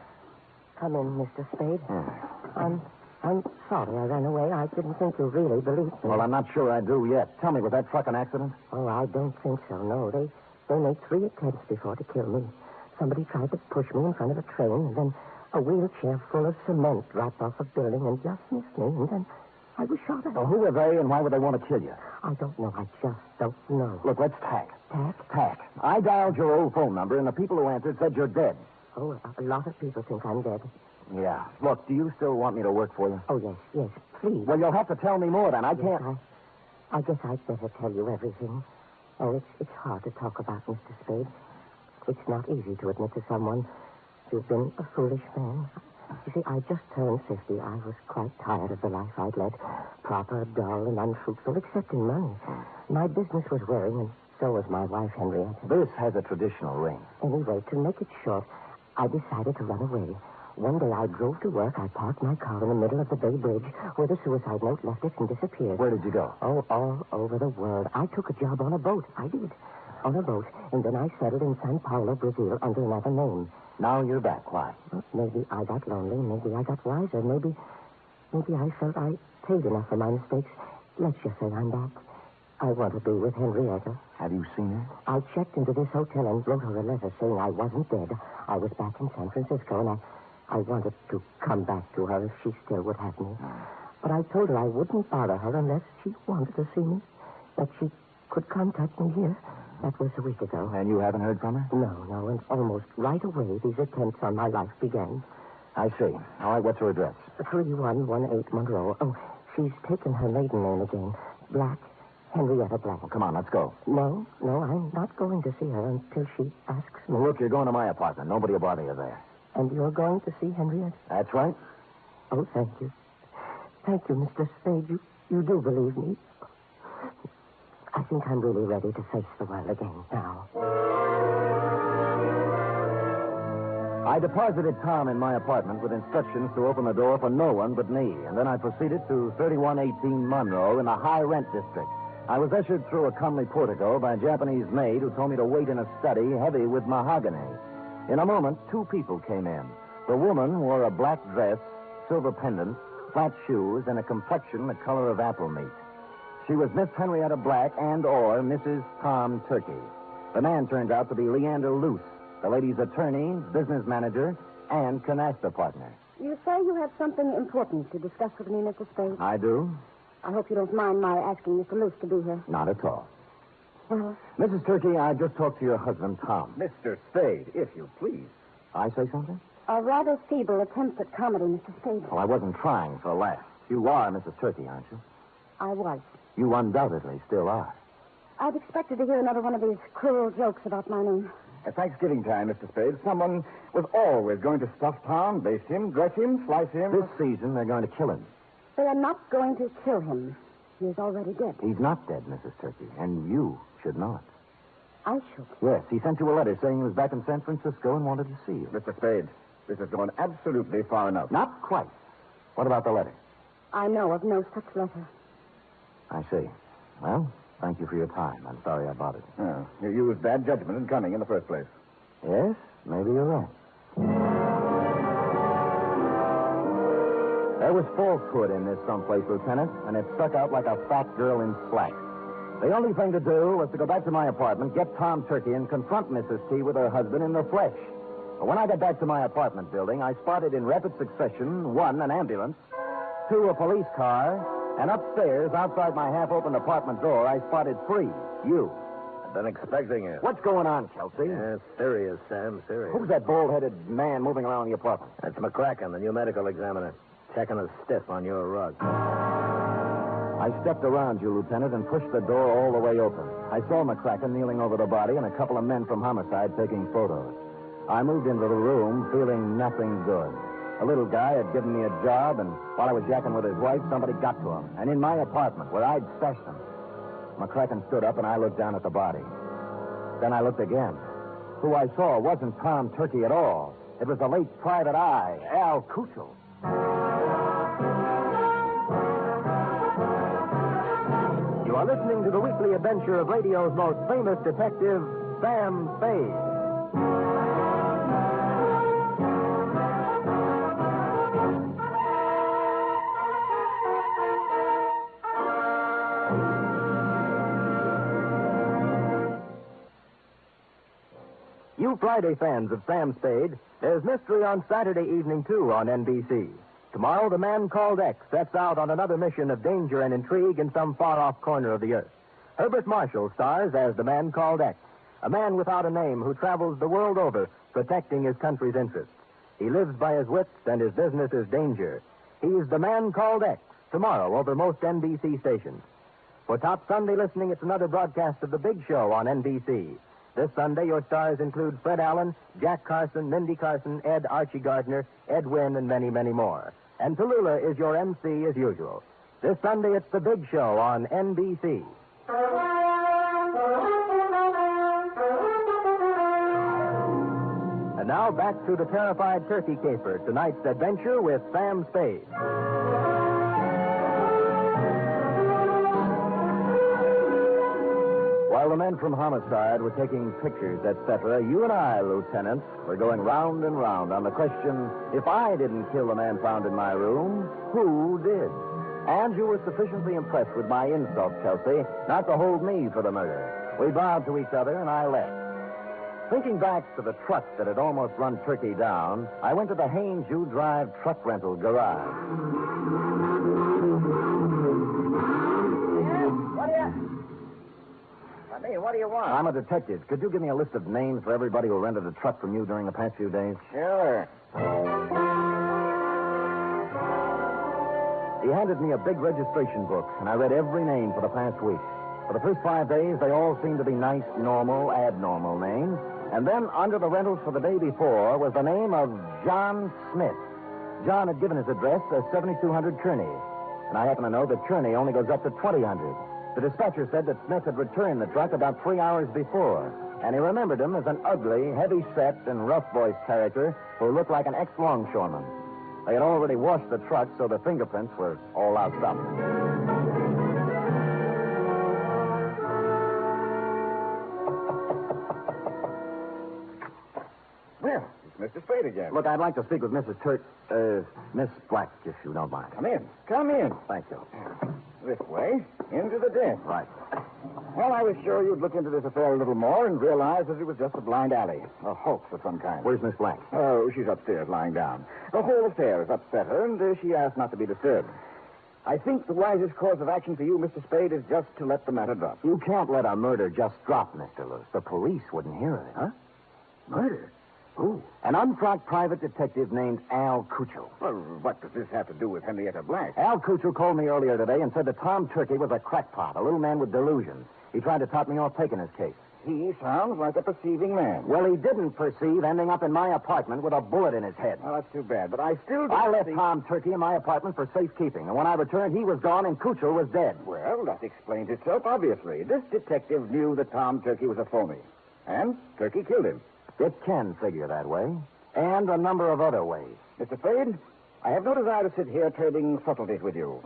come in, Mr. Spade. I'm sorry I ran away. I didn't think you really believed me. Well, I'm not sure I do yet. Tell me, was that truck an accident? Oh, I don't think so, no. They made 3 attempts before to kill me. Somebody tried to push me in front of a train, and then a wheelchair full of cement dropped off a building and just missed me, and then I was shot at. Well, who were they, and why would they want to kill you? I don't know. I just don't know. Look, let's tack. Tack? Tack. I dialed your old phone number, and the people who answered said you're dead. Oh, a lot of people think I'm dead. Yeah. Look, do you still want me to work for you? Oh, yes, please. Well, you'll have to tell me more, then. I can't... I guess I'd better tell you everything. Oh, it's hard to talk about, Mr. Spade. It's not easy to admit to someone you've been a foolish man. You see, I just turned 50. I was quite tired of the life I'd led. Proper, dull, and unfruitful, except in money. My business was wearing, and so was my wife, Henrietta. This has a traditional ring. Anyway, to make it short, I decided to run away. One day I drove to work. I parked my car in the middle of the Bay Bridge where the suicide note left it and disappeared. Where did you go? Oh, all over the world. I took a job on a boat. I did. On a boat. And then I settled in Sao Paulo, Brazil, under another name. Now you're back. Why? Well, maybe I got lonely. Maybe I got wiser. Maybe I felt I paid enough for my mistakes. Let's just say I'm back. I want to be with Henrietta. Have you seen her? I checked into this hotel and wrote her a letter saying I wasn't dead. I was back in San Francisco, and I wanted to come back to her if she still would have me. But I told her I wouldn't bother her unless she wanted to see me. That she could contact me here. That was a week ago. And you haven't heard from her? No. And almost right away, these attempts on my life began. I see. All right, what's her address? 3118 Monroe. Oh, she's taken her maiden name again. Black. Henrietta Black. Well, come on, let's go. No, I'm not going to see her until she asks me. Well, look, you're going to my apartment. Nobody will bother you there. And you're going to see Henrietta? That's right. Oh, thank you. Thank you, Mr. Spade. You do believe me. I think I'm really ready to face the world again now. I deposited Tom in my apartment with instructions to open the door for no one but me, and then I proceeded to 3118 Monroe in the high-rent district. I was ushered through a comely portico by a Japanese maid who told me to wait in a study heavy with mahogany. In a moment, 2 people came in. The woman wore a black dress, silver pendant, flat shoes, and a complexion the color of apple meat. She was Miss Henrietta Black and/or Mrs. Tom Turkey. The man turned out to be Leander Luce, the lady's attorney, business manager, and canasta partner. You say you have something important to discuss with me, Mr. Spade? I do. I hope you don't mind my asking Mr. Luce to be here. Not at all. Well, Mrs. Turkey, I just talked to your husband, Tom. Mr. Spade, if you please. I say something? a rather feeble attempt at comedy, Mr. Spade. Well, I wasn't trying for a laugh. You are Mrs. Turkey, aren't you? I was. You undoubtedly still are. I'd expected to hear another one of these cruel jokes about my name. At Thanksgiving time, Mr. Spade, someone was always going to stuff Tom, baste him, dress him, slice him. This season, they're going to kill him. They are not going to kill him. He is already dead. He's not dead, Mrs. Turkey, and you should know it. I should. Yes, he sent you a letter saying he was back in San Francisco and wanted to see you. Mr. Spade, this has gone absolutely far enough. Not quite. What about the letter? I know of no such letter. I see. Well, thank you for your time. I'm sorry I bothered you. Oh, you used bad judgment in coming in the first place. Yes, maybe you're right. There was falsehood in this someplace, Lieutenant, and it stuck out like a fat girl in slacks. The only thing to do was to go back to my apartment, get Tom Turkey, and confront Mrs. T with her husband in the flesh. But when I got back to my apartment building, I spotted in rapid succession, 1, an ambulance, 2, a police car, and upstairs, outside my half-opened apartment door, I spotted 3, you. I've been expecting it. What's going on, Kelsey? Yeah, serious, Sam, serious. Who's that bald-headed man moving around the apartment? That's McCracken, the new medical examiner. Checking a stiff on your rug. I stepped around you, Lieutenant, and pushed the door all the way open. I saw McCracken kneeling over the body and a couple of men from homicide taking photos. I moved into the room feeling nothing good. A little guy had given me a job, and while I was yakking with his wife, somebody got to him. And in my apartment, where I'd stashed him. McCracken stood up, and I looked down at the body. Then I looked again. Who I saw wasn't Tom Turkey at all. It was the late private eye, Al Cuccio. You are listening to the weekly adventure of radio's most famous detective, Sam Spade. You Friday fans of Sam Spade, there's mystery on Saturday evening, too, on NBC. Tomorrow, the man called X sets out on another mission of danger and intrigue in some far-off corner of the earth. Herbert Marshall stars as the man called X, a man without a name who travels the world over protecting his country's interests. He lives by his wits, and his business is danger. He's the man called X, tomorrow over most NBC stations. For top Sunday listening, it's another broadcast of The Big Show on NBC. This Sunday, your stars include Fred Allen, Jack Carson, Mindy Carson, Ed Archie Gardner, Ed Wynn, and many, many more. And Tallulah is your MC as usual. This Sunday, it's The Big Show on NBC. And now back to the terrified turkey caper, tonight's adventure with Sam Spade. While the men from homicide were taking pictures, etc., you and I, Lieutenant, were going round and round on the question, if I didn't kill the man found in my room, who did? And you were sufficiently impressed with my insult, Kelsey, not to hold me for the murder. We bowed to each other, and I left. Thinking back to the truck that had almost run Turkey down, I went to the Haynes U Drive truck rental garage. What do you want? I'm a detective. Could you give me a list of names for everybody who rented a truck from you during the past few days? Sure. He handed me a big registration book, and I read every name for the past week. For the first 5 days, they all seemed to be nice, normal, abnormal names. And then, under the rentals for the day before, was the name of John Smith. John had given his address as 7200 Kearney. And I happen to know that Kearney only goes up to 2000. The dispatcher said that Smith had returned the truck about 3 hours before, and he remembered him as an ugly, heavy-set, and rough-voiced character who looked like an ex-longshoreman. They had already washed the truck, so the fingerprints were all out up. Well, it's Mr. Spade again. Look, I'd like to speak with Miss Black, if you don't mind. Come in. Come in. Thank you. This way, into the den. Right. Well, I was sure you'd look into this affair a little more and realize that it was just a blind alley, a hoax of some kind. Where's Miss Black? Oh, she's upstairs, lying down. The whole affair has upset her, and she asked not to be disturbed. I think the wisest course of action for you, Mr. Spade, is just to let the matter drop. You can't let a murder just drop, Mr. Lewis. The police wouldn't hear of it. Huh? Murder? Who? An untracked private detective named Al Cuccio. Well, what does this have to do with Henrietta Black? Al Cuccio called me earlier today and said that Tom Turkey was a crackpot, a little man with delusions. He tried to top me off taking his case. He sounds like a perceiving man. Well, he didn't perceive ending up in my apartment with a bullet in his head. Well, that's too bad, but I still don't I left see... Tom Turkey in my apartment for safekeeping, and when I returned, he was gone and Cuccio was dead. Well, that explains itself, obviously. This detective knew that Tom Turkey was a phony, and Turkey killed him. It can figure that way, and a number of other ways. Mr. Spade, I have no desire to sit here trading subtleties with you.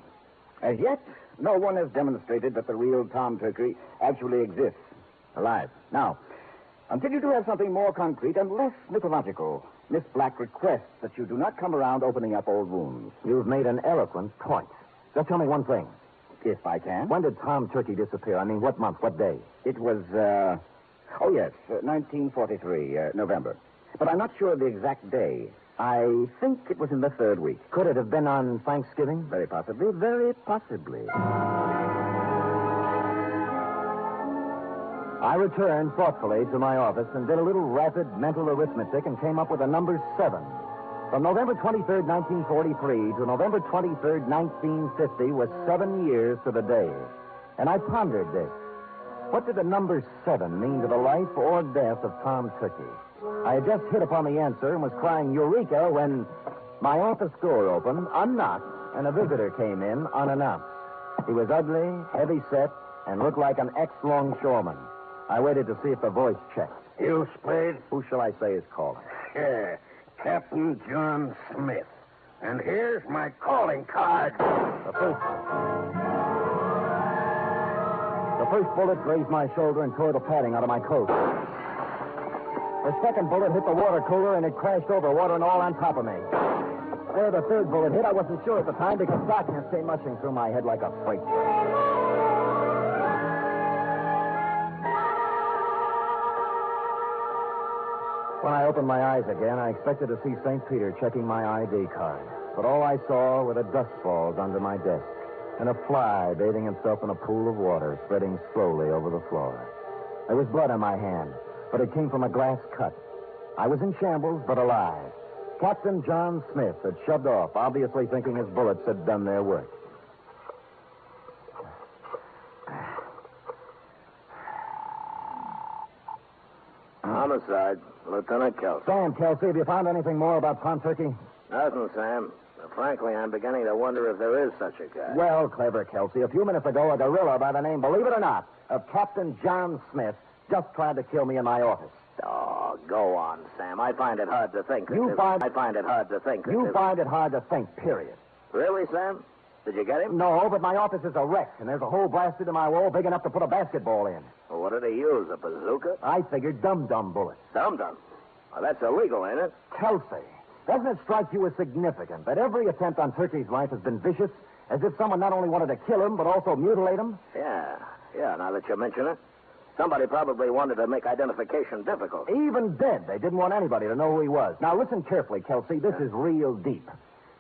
As yet, no one has demonstrated that the real Tom Turkey actually exists, alive. Now, Until you do have something more concrete and less mythological, Miss Black requests that you do not come around opening up old wounds. You've made an eloquent point. Just tell me one thing. If I can. When did Tom Turkey disappear? I mean, what month, what day? It was, 1943, November. But I'm not sure of the exact day. I think it was in the third week. Could it have been on Thanksgiving? Very possibly, very possibly. I returned thoughtfully to my office and did a little rapid mental arithmetic and came up with the number 7. From November 23rd, 1943 to November 23rd, 1950 was 7 years to the day. And I pondered this. What did the number 7 mean to the life or death of Tom Turkey? I had just hit upon the answer and was crying Eureka when my office door opened, unlocked, and a visitor came in unannounced. He was ugly, heavy-set, and looked like an ex-longshoreman. I waited to see if the voice checked. You, Spade? Who shall I say is calling? Yeah, Captain John Smith. And here's my calling card. The first bullet grazed my shoulder and tore the padding out of my coat. The second bullet hit the water cooler and it crashed over, water and all on top of me. Where the third bullet hit, I wasn't sure at the time because darkness came mushing through my head like a freight train. When I opened my eyes again, I expected to see St. Peter checking my ID card. But all I saw were the dust balls under my desk and a fly bathing himself in a pool of water spreading slowly over the floor. There was blood on my hand, but it came from a glass cut. I was in shambles, but alive. Captain John Smith had shoved off, obviously thinking his bullets had done their work. Homicide, Lieutenant Kelsey. Sam, Kelsey, have you found anything more about Tom Turkey? Nothing, Sam. Frankly, I'm beginning to wonder if there is such a guy. Well, clever Kelsey. A few minutes ago, a gorilla by the name, believe it or not, of Captain John Smith just tried to kill me in my office. Oh, go on, Sam. I find it hard to think. You find it hard to think. You find it hard to think, period. Really, Sam? Did you get him? No, but my office is a wreck, and there's a hole blasted in my wall big enough to put a basketball in. Well, what did he use, a bazooka? I figured dum-dum bullets. Dum-dum? Well, that's illegal, ain't it? Kelsey, doesn't it strike you as significant that every attempt on Turkey's life has been vicious, as if someone not only wanted to kill him, but also mutilate him? Yeah, now that you mention it. Somebody probably wanted to make identification difficult. Even dead, they didn't want anybody to know who he was. Now, listen carefully, Kelsey. This is real deep.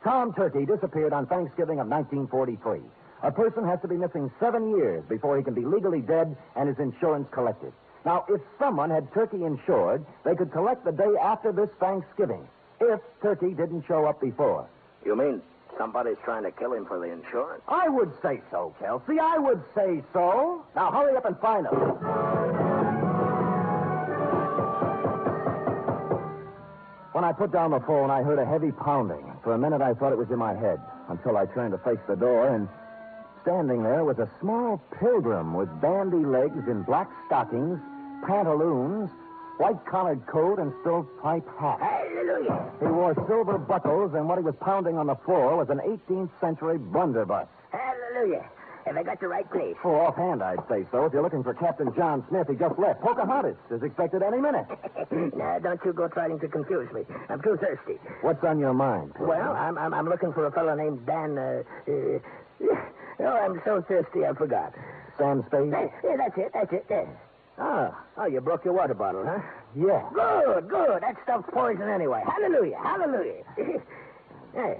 Tom Turkey disappeared on Thanksgiving of 1943. A person has to be missing 7 years before he can be legally dead and his insurance collected. Now, if someone had Turkey insured, they could collect the day after this Thanksgiving, if Turkey didn't show up before. You mean somebody's trying to kill him for the insurance? I would say so, Kelsey. I would say so. Now, hurry up and find him. When I put down the phone, I heard a heavy pounding. For a minute, I thought it was in my head, until I turned to face the door, and standing there was a small pilgrim with bandy legs in black stockings, pantaloons, white-collared coat, and stovepipe hat. Hallelujah! He wore silver buckles, and what he was pounding on the floor was an 18th century blunderbuss. Hallelujah! Have I got the right place? Oh, offhand, I'd say so. If you're looking for Captain John Smith, he just left. Pocahontas is expected any minute. Now, don't you go trying to confuse me. I'm too thirsty. What's on your mind? Well, I'm looking for a fellow named Dan, oh, I'm so thirsty I forgot. Sam Spade? Yeah, that's it. Yeah. Oh, you broke your water bottle, huh? Yeah. Good. That stuff's poison anyway. Hallelujah. Hey,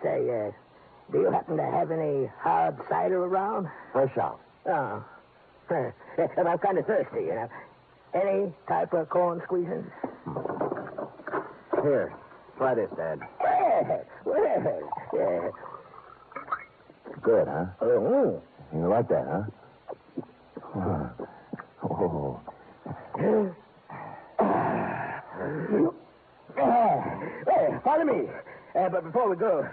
say, do you happen to have any hard cider around? Fresh out. Oh. I'm kind of thirsty, you know. Any type of corn squeezing? Here, try this, Dad. Well. Good, huh? Oh. You like that, huh? Oh. Follow me. But before we go,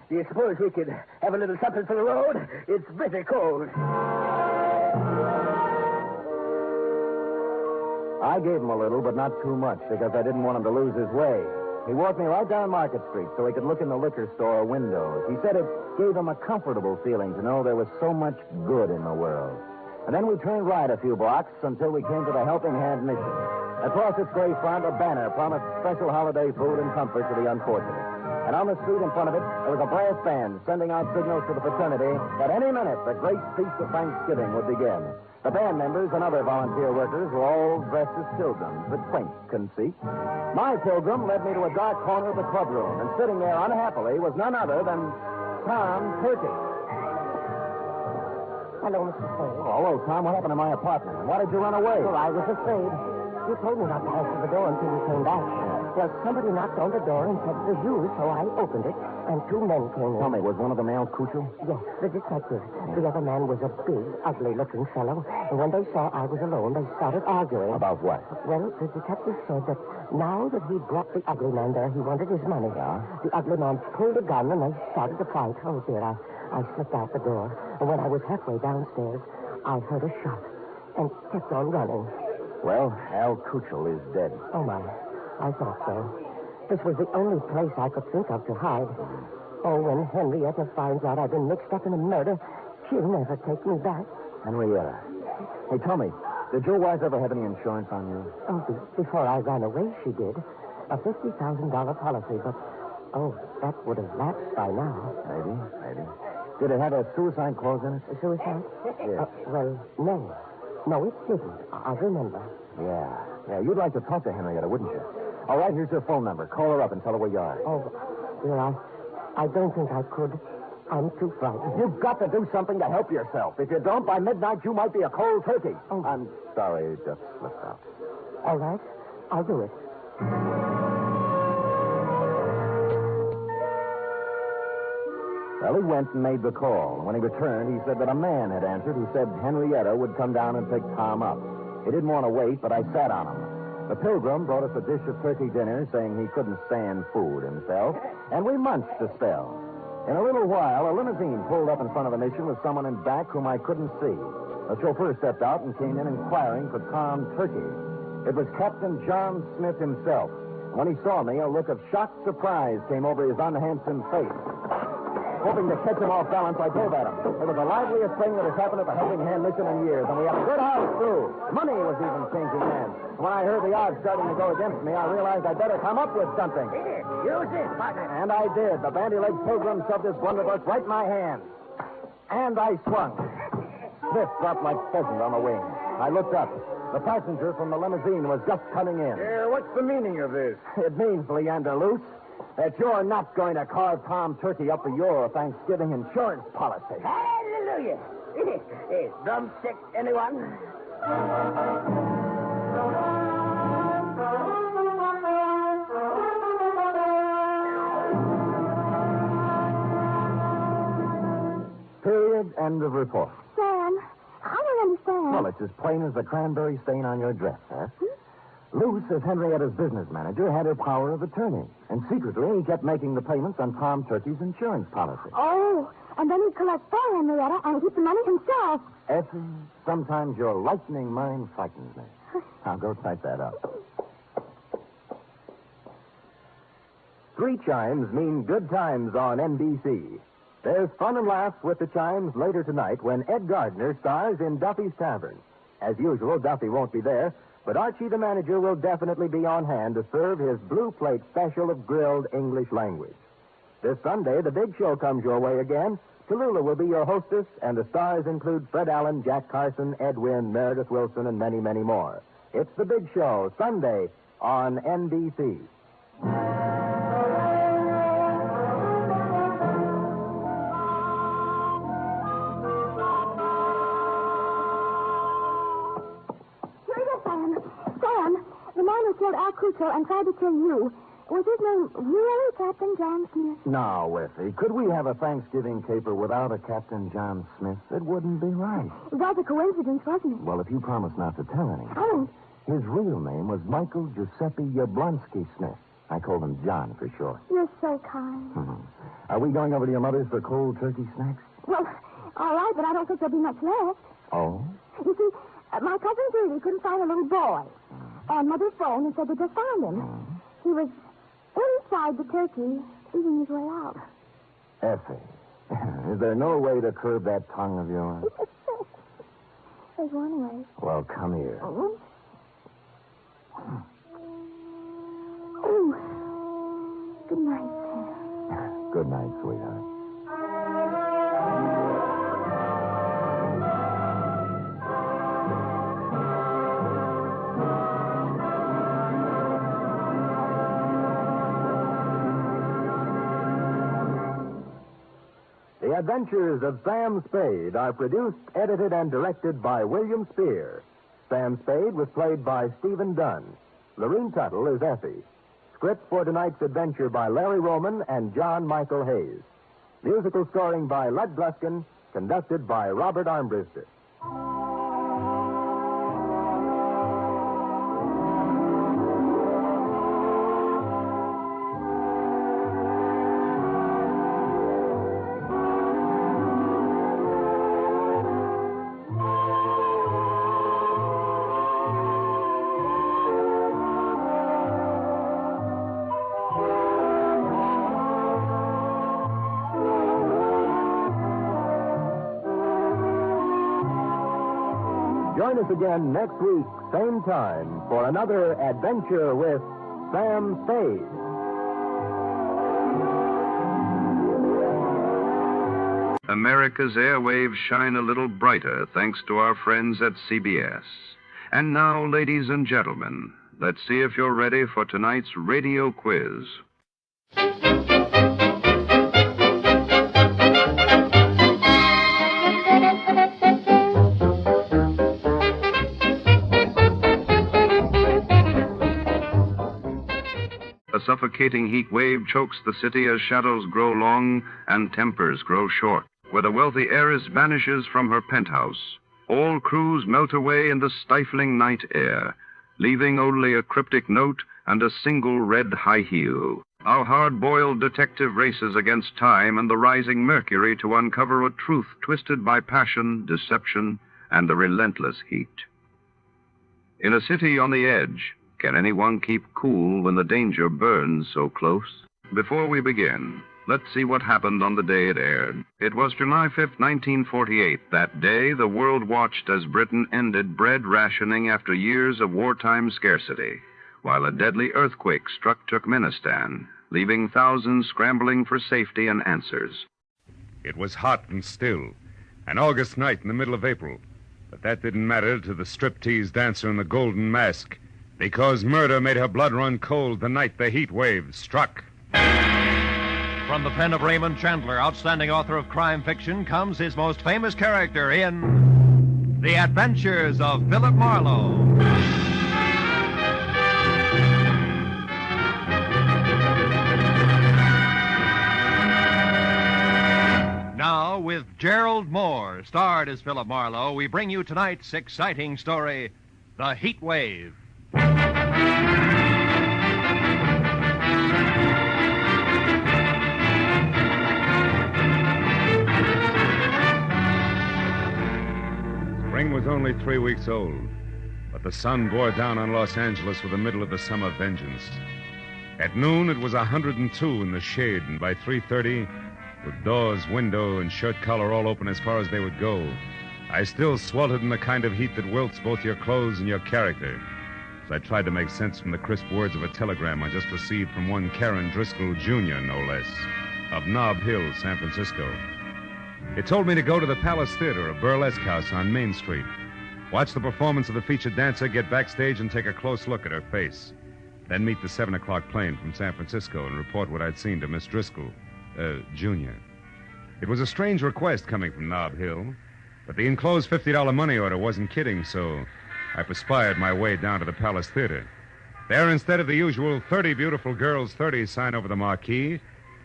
do you suppose we could have a little something for the road? It's bitter cold. I gave him a little, but not too much, because I didn't want him to lose his way. He walked me right down Market Street so he could look in the liquor store windows. He said it gave him a comfortable feeling to know there was so much good in the world. And then we turned right a few blocks until we came to the Helping Hand Mission. Across its gray front, a banner promised special holiday food and comfort to the unfortunate. And on the street in front of it, there was a brass band sending out signals to the fraternity that any minute the great feast of Thanksgiving would begin. The band members and other volunteer workers were all dressed as pilgrims, a quaint conceit. My pilgrim led me to a dark corner of the clubroom, and sitting there unhappily was none other than Tom Turkey. Hello, Mr. Spade. Oh, hello, Tom. What happened to my apartment? And why did you run away? Well, I was afraid. You told me not to answer the door until you came back. Well, somebody knocked on the door and said it was you, so I opened it, and two men came in. Tell me, was one of them Al Cuccio? Yes, the detective. The other man was a big, ugly-looking fellow, and when they saw I was alone, they started arguing. About what? Well, the detective said that now that he'd brought the ugly man there, he wanted his money. Yeah? The ugly man pulled a gun, and they started to fight. Oh, dear, I slipped out the door, and when I was halfway downstairs, I heard a shot and kept on running. Well, Al Cuccio is dead. Oh, my. I thought so. This was the only place I could think of to hide. Oh, when Henrietta finds out I've been mixed up in a murder, she'll never take me back. Henrietta. Hey, tell me, did your wife ever have any insurance on you? Oh, before I ran away, she did. A $50,000 policy, but, oh, that would have lapsed by now. Maybe. Did it have a suicide clause in it? A suicide? Yes. Well, no. No, it didn't. I remember. Yeah, you'd like to talk to Henrietta, wouldn't you? All right, here's her phone number. Call her up and tell her where you are. Oh, dear, I don't think I could. I'm too frightened. You've got to do something to help yourself. If you don't, by midnight, you might be a cold turkey. Oh. I'm sorry, it just slipped out. All right, I'll do it. Well, he went and made the call. When he returned, he said that a man had answered who said Henrietta would come down and pick Tom up. He didn't want to wait, but I sat on him. The pilgrim brought us a dish of turkey dinner, saying he couldn't stand food himself, and we munched a spell. In a little while, a limousine pulled up in front of the mission with someone in back whom I couldn't see. The chauffeur stepped out and came in inquiring for Tom Turkey. It was Captain John Smith himself. When he saw me, a look of shocked surprise came over his unhandsome face. Hoping to catch him off balance, I drove at him. It was the liveliest thing that has happened at the Helping Hand Mission in years, and we had a good house, too. Money was even changing hands. When I heard the odds starting to go against me, I realized I'd better come up with something. Use it, partner. And I did. The bandy-legged pilgrim shoved his blunderbuss right in my hand. And I swung. Smith dropped like pheasant on the wing. I looked up. The passenger from the limousine was just coming in. What's the meaning of this? It means, Leander Luce, that you're not going to carve Tom Turkey up for your Thanksgiving insurance policy. Hallelujah. Drumstick, anyone? Period. End of report. Sam, I don't understand. Well, it's as plain as the cranberry stain on your dress, huh? Luce, as Henrietta's business manager, had her power of attorney. And secretly, he kept making the payments on Tom Turkey's insurance policy. Oh, and then he'd collect for Henrietta and keep the money himself. Effie, sometimes your lightning mind frightens me. Now, go type that up. 3 chimes mean good times on NBC. There's fun and laughs with the chimes later tonight when Ed Gardner stars in Duffy's Tavern. As usual, Duffy won't be there, but Archie the manager will definitely be on hand to serve his blue plate special of grilled English language. This Sunday, the big show comes your way again. Tallulah will be your hostess, and the stars include Fred Allen, Jack Carson, Ed Wynn, Meredith Wilson, and many, many more. It's the big show, Sunday on NBC. Sam, the man who killed Al Cuccio and tried to kill you, was his name really Captain John Smith? Now, Effie, could we have a Thanksgiving caper without a Captain John Smith? It wouldn't be right. It was a coincidence, wasn't it? Well, if you promise not to tell anyone. I won't. His real name was Michael Giuseppe Yablonsky Smith. I called him John for short. You're so kind. Are we going over to your mother's for cold turkey snacks? Well, all right, but I don't think there'll be much left. Oh? You see, my cousin Judy couldn't find a little boy. And Mother phoned and said they just found him. He was inside the turkey, eating his way out. Effie, is there no way to curb that tongue of yours? There's one way. Well, come here. Oh. Good night, Sam. Good night, sweetheart. The Adventures of Sam Spade are produced, edited, and directed by William Spear. Sam Spade was played by Stephen Dunn. Lorene Tuttle is Effie. Script for tonight's adventure by Larry Roman and John Michael Hayes. Musical scoring by Lud Gluskin, conducted by Robert Armbruster. Join us again next week, same time, for another adventure with Sam Spade. America's airwaves shine a little brighter thanks to our friends at CBS. And now, ladies and gentlemen, let's see if you're ready for tonight's radio quiz. A suffocating heat wave chokes the city as shadows grow long and tempers grow short. Where the wealthy heiress vanishes from her penthouse, all crews melt away in the stifling night air, leaving only a cryptic note and a single red high heel. Our hard-boiled detective races against time and the rising mercury to uncover a truth twisted by passion, deception, and the relentless heat. In a city on the edge, can anyone keep cool when the danger burns so close? Before we begin, let's see what happened on the day it aired. It was July 5th, 1948. That day, the world watched as Britain ended bread rationing after years of wartime scarcity, while a deadly earthquake struck Turkmenistan, leaving thousands scrambling for safety and answers. It was hot and still, an August night in the middle of April. But that didn't matter to the striptease dancer in the golden mask, because murder made her blood run cold the night the heat wave struck. From the pen of Raymond Chandler, outstanding author of crime fiction, comes his most famous character in The Adventures of Philip Marlowe. Now, with Gerald Moore, starred as Philip Marlowe, we bring you tonight's exciting story, The Heat Wave. Spring was only 3 weeks old, but the sun bore down on Los Angeles with the middle of the summer vengeance. At noon, it was 102 in the shade, and by 3:30, with doors, window, and shirt collar all open as far as they would go, I still sweltered in the kind of heat that wilts both your clothes and your character. As I tried to make sense from the crisp words of a telegram I just received from one Karen Driscoll, Jr., no less, of Nob Hill, San Francisco. It told me to go to the Palace Theater, a burlesque house on Main Street, watch the performance of the featured dancer, get backstage, and take a close look at her face. Then meet the 7 o'clock plane from San Francisco and report what I'd seen to Miss Driscoll, Jr. It was a strange request coming from Nob Hill, but the enclosed $50 money order wasn't kidding, so I perspired my way down to the Palace Theater. There, instead of the usual 30 beautiful girls, 30 sign over the marquee,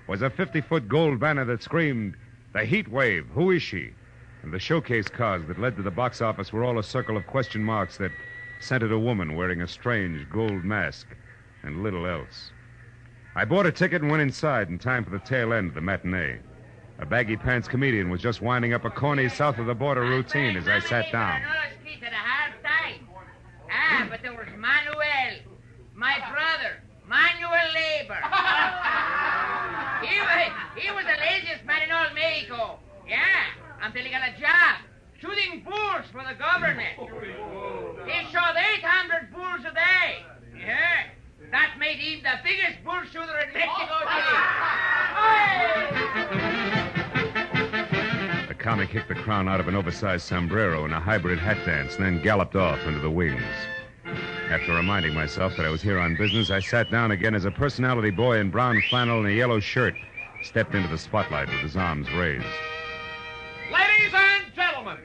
was a 50-foot gold banner that screamed, "The Heat Wave, who is she?" And the showcase cars that led to the box office were all a circle of question marks that centered a woman wearing a strange gold mask and little else. I bought a ticket and went inside in time for the tail end of the matinee. A baggy-pants comedian was just winding up a corny south-of-the-border routine as I sat down. But there was Manuel, my brother, Manuel Labor. He was the laziest man in all Mexico. Yeah, until he got a job. shooting bulls for the government. He shot 800 bulls a day. Yeah. That made him the biggest bull shooter in Mexico City. The comic kicked the crown out of an oversized sombrero in a hybrid hat dance and then galloped off under the wings. After reminding myself that I was here on business, I sat down again as a personality boy in brown flannel and a yellow shirt stepped into the spotlight with his arms raised. Ladies and gentlemen,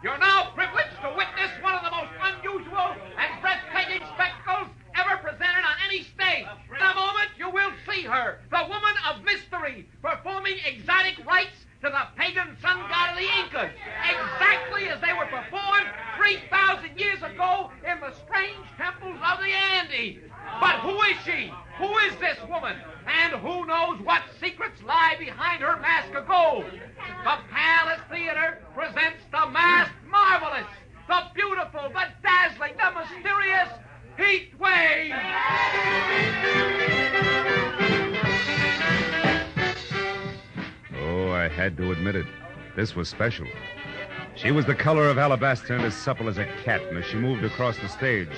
you're now privileged to witness one of the most unusual and breathtaking spectacles ever presented on any stage. In a moment, you will see her, the woman of mystery, performing exotic rites to the pagan sun god of the Incas, exactly as they were performed 3,000 years ago in the strange temples of the Andes. But who is she? Who is this woman? And who knows what secrets lie behind her mask of gold? The Palace Theater presents the masked marvelous, the beautiful, the dazzling, the mysterious Heat Wave. Oh, I had to admit it. This was special. She was the color of alabaster and as supple as a cat, and as she moved across the stage,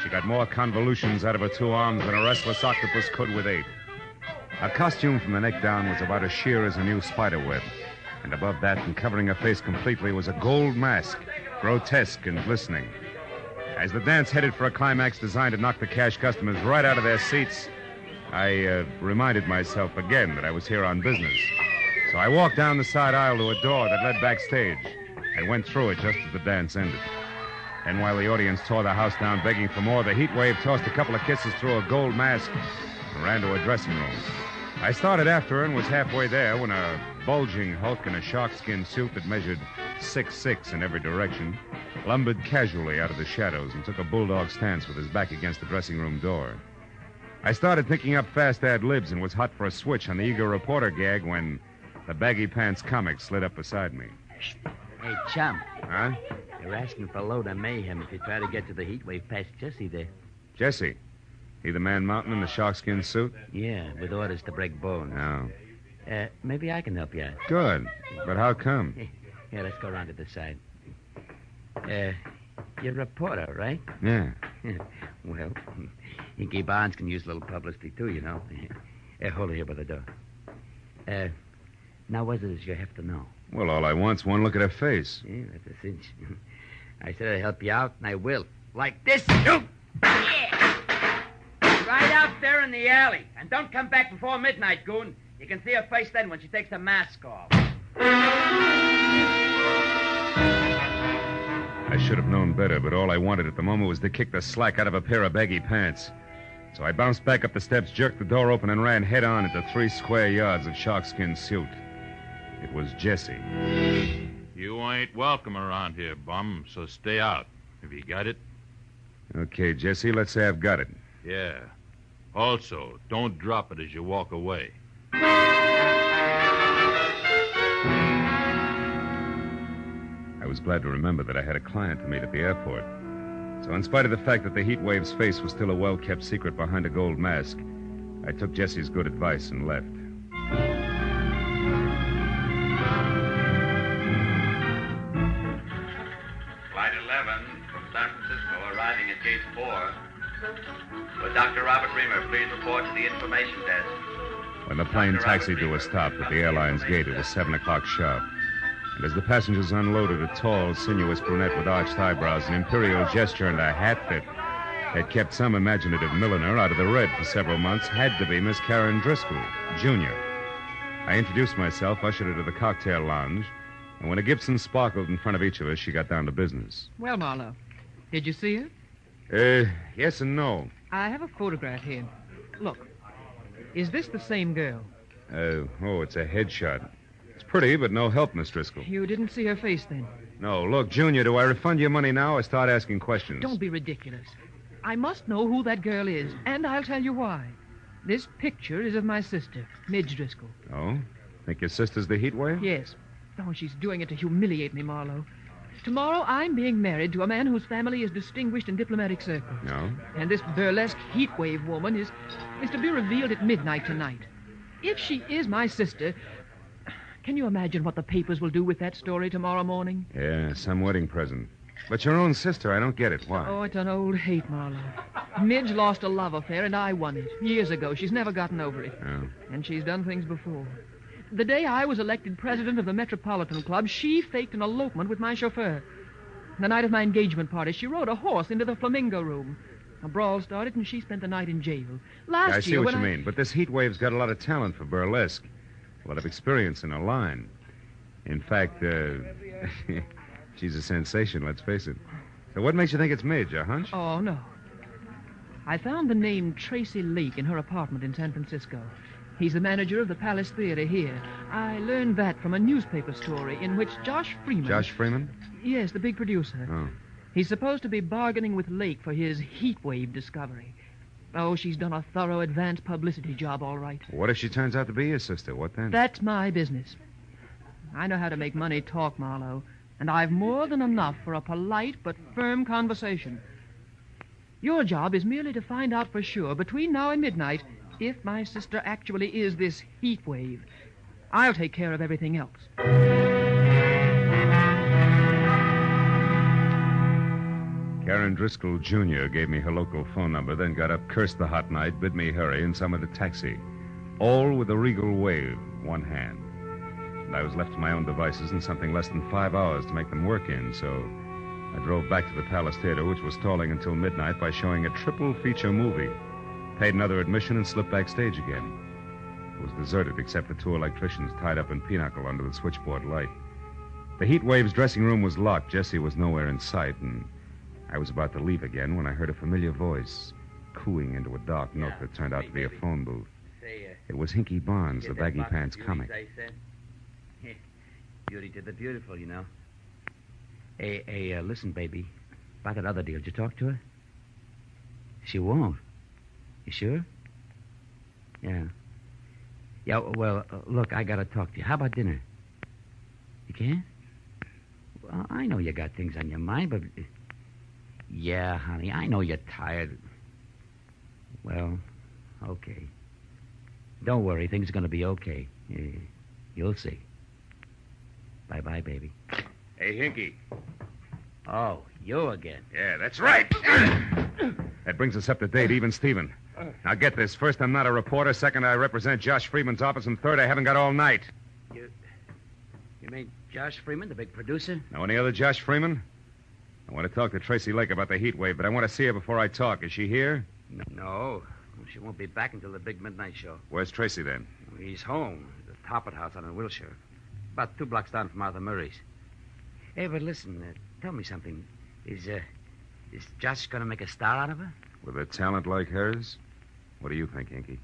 she got more convolutions out of her two arms than a restless octopus could with 8. Her costume from the neck down was about as sheer as a new spider web, and above that, and covering her face completely, was a gold mask, grotesque and glistening. As the dance headed for a climax designed to knock the cash customers right out of their seats, I reminded myself again that I was here on business. So I walked down the side aisle to a door that led backstage. I went through it just as the dance ended. And while the audience tore the house down begging for more, the heat wave tossed a couple of kisses through a gold mask and ran to a dressing room. I started after her and was halfway there when a bulging hulk in a sharkskin suit that measured 6'6" in every direction lumbered casually out of the shadows and took a bulldog stance with his back against the dressing room door. I started thinking up fast ad-libs and was hot for a switch on the eager reporter gag when the baggy pants comic slid up beside me. Hey, chum. Huh? You're asking for a load of mayhem if you try to get to the heat wave past Jesse there. Jesse? He the man mountain in the sharkskin suit? Yeah, with orders to break bones. Oh. Maybe I can help you out. Good. But how come? Yeah, let's go around to the side. You're a reporter, right? Yeah. Well, Inky Barnes can use a little publicity, too, you know. Hold it here by the door. Now, what is it you have to know? Well, all I want's one look at her face. Yeah, that's a cinch. I said I'd help you out, and I will. Like this. Yeah. Right out there in the alley. And don't come back before midnight, goon. You can see her face then when she takes the mask off. I should have known better, but all I wanted at the moment was to kick the slack out of a pair of baggy pants. So I bounced back up the steps, jerked the door open, and ran head-on into 3 square yards of sharkskin suit. It was Jesse. You ain't welcome around here, bum, so stay out. Have you got it? Okay, Jesse, let's say I've got it. Yeah. Also, don't drop it as you walk away. I was glad to remember that I had a client to meet at the airport. So in spite of the fact that the heat wave's face was still a well-kept secret behind a gold mask, I took Jesse's good advice and left. Flight 11 from San Francisco arriving at Gate 4. Will Dr. Robert Reamer please report to the information desk? When the plane taxied to a stop at the airline's gate, it was 7 o'clock sharp. And as the passengers unloaded, a tall, sinuous brunette with arched eyebrows, an imperial gesture, and a hat that had kept some imaginative milliner out of the red for several months had to be Miss Karen Driscoll, Jr. I introduced myself, ushered her to the cocktail lounge, and when a Gibson sparkled in front of each of us, she got down to business. Well, Marlowe, did you see her? Yes and no. I have a photograph here. Look, is this the same girl? It's a headshot. It's pretty, but no help, Miss Driscoll. You didn't see her face then? No. Look, Junior, do I refund your money now or start asking questions? Don't be ridiculous. I must know who that girl is, and I'll tell you why. This picture is of my sister, Midge Driscoll. Oh? Think your sister's the heat wave? Yes. Oh, she's doing it to humiliate me, Marlowe. Tomorrow, I'm being married to a man whose family is distinguished in diplomatic circles. No? And this burlesque heat wave woman is to be revealed at midnight tonight. If she is my sister, Can you imagine what the papers will do with that story tomorrow morning? Yeah, some wedding present. But your own sister, I don't get it. Why? Oh, it's an old hate, Marlowe. Midge lost a love affair, and I won it. Years ago. She's never gotten over it. Oh. And she's done things before. The day I was elected president of the Metropolitan Club, she faked an elopement with my chauffeur. The night of my engagement party, she rode a horse into the Flamingo Room. A brawl started, and she spent the night in jail. Last year, I see what you mean, but this heat wave's got a lot of talent for burlesque. A lot of experience in her line. In fact, she's a sensation, let's face it. So what makes you think it's Midge, a hunch? Oh, no. I found the name Tracy Lake in her apartment in San Francisco. He's the manager of the Palace Theater here. I learned that from a newspaper story in which Josh Freeman... Josh Freeman? Yes, the big producer. Oh. He's supposed to be bargaining with Lake for his heat wave discovery. Oh, she's done a thorough advance publicity job, all right. What if she turns out to be your sister? What then? That's my business. I know how to make money talk, Marlowe, and I've more than enough for a polite but firm conversation. Your job is merely to find out for sure, between now and midnight, if my sister actually is this heat wave. I'll take care of everything else. Karen Driscoll Jr. gave me her local phone number, then got up, cursed the hot night, bid me hurry, and summoned a taxi. All with a regal wave, one hand. And I was left to my own devices in something less than 5 hours to make them work in, so I drove back to the Palace Theater, which was stalling until midnight by showing a triple feature movie. Paid another admission and slipped backstage again. It was deserted except for 2 electricians tied up in pinochle under the switchboard light. The heat wave's dressing room was locked. Jessie was nowhere in sight, and I was about to leave again when I heard a familiar voice cooing into a dark nook that turned out to be a phone booth. It was Hinky Barnes, the baggy pants comic. Beauty to the beautiful, you know. Hey, listen, baby. About that other deal, did you talk to her? She won't. You sure? Yeah. Yeah, well, look, I gotta talk to you. How about dinner? You can't? Well, I know you got things on your mind, but... Yeah, honey, I know you're tired. Well, okay. Don't worry, things are gonna be okay. You'll see. Bye-bye, baby. Hey, Hinky. Oh, you again. Yeah, that's right. That brings us up to date, even Steven. Now get this. First, I'm not a reporter. Second, I represent Josh Freeman's office. And third, I haven't got all night. You mean Josh Freeman, the big producer? Know any other Josh Freeman? I want to talk to Tracy Lake about the heat wave, but I want to see her before I talk. Is she here? No. She won't be back until the big midnight show. Where's Tracy, then? He's home. The Toppert House on in Wilshire. About 2 blocks down from Arthur Murray's. Hey, but listen, tell me something. Is Josh going to make a star out of her? With a talent like hers? What do you think, Hinky?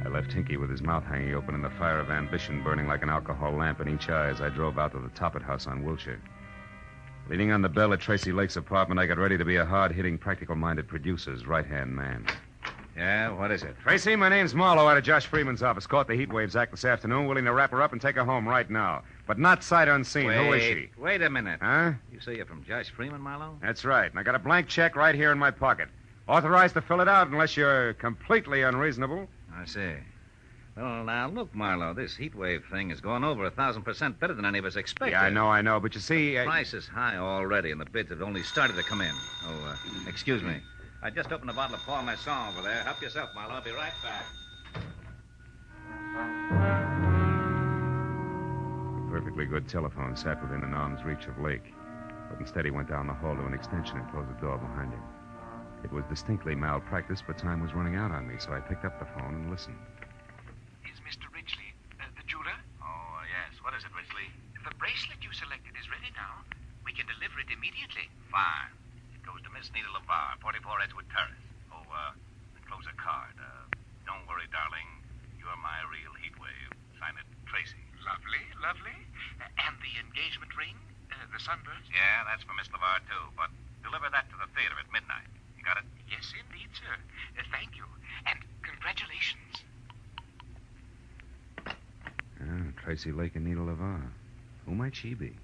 I left Hinky with his mouth hanging open and the fire of ambition burning like an alcohol lamp in each eye as I drove out to the Toppert House on Wilshire. Leaning on the bell at Tracy Lake's apartment, I got ready to be a hard-hitting, practical-minded producer's right-hand man. Yeah, what is it? Tracy, my name's Marlowe out of Josh Freeman's office. Caught the heat waves act this afternoon, willing to wrap her up and take her home right now. But not sight unseen. Who is she? Wait a minute. Huh? You say you're from Josh Freeman, Marlowe? That's right. And I got a blank check right here in my pocket. Authorized to fill it out unless you're completely unreasonable. I see. Well, now, look, Marlowe, this heat wave thing is going over 1,000% better than any of us expected. Yeah, I know. But you see... The price is high already, and the bids have only started to come in. Oh, excuse me. I just opened a bottle of Paul Masson over there. Help yourself, Marlowe. I'll be right back. A perfectly good telephone sat within an arm's reach of Lake. But instead he went down the hall to an extension and closed the door behind him. It was distinctly malpractice, but time was running out on me, so I picked up the phone and listened. Is Mr. Ridgely the jeweler? Oh, yes. What is it, Ridgely? The bracelet you selected is ready now. We can deliver it immediately. Fine. It goes to Miss Nita LeVar, 44 Edgewood Terrace. Oh, enclose a card. Don't worry, darling. You're my real heat wave. Sign it, Tracy. Lovely, lovely. And the engagement ring? The sunburst? Yeah, that's for Miss LeVar, too. But deliver that to the theater at midnight. You got it? Yes, indeed, sir. Thank you. And congratulations. Tracy Lake and Nita LeVar. Who might she be?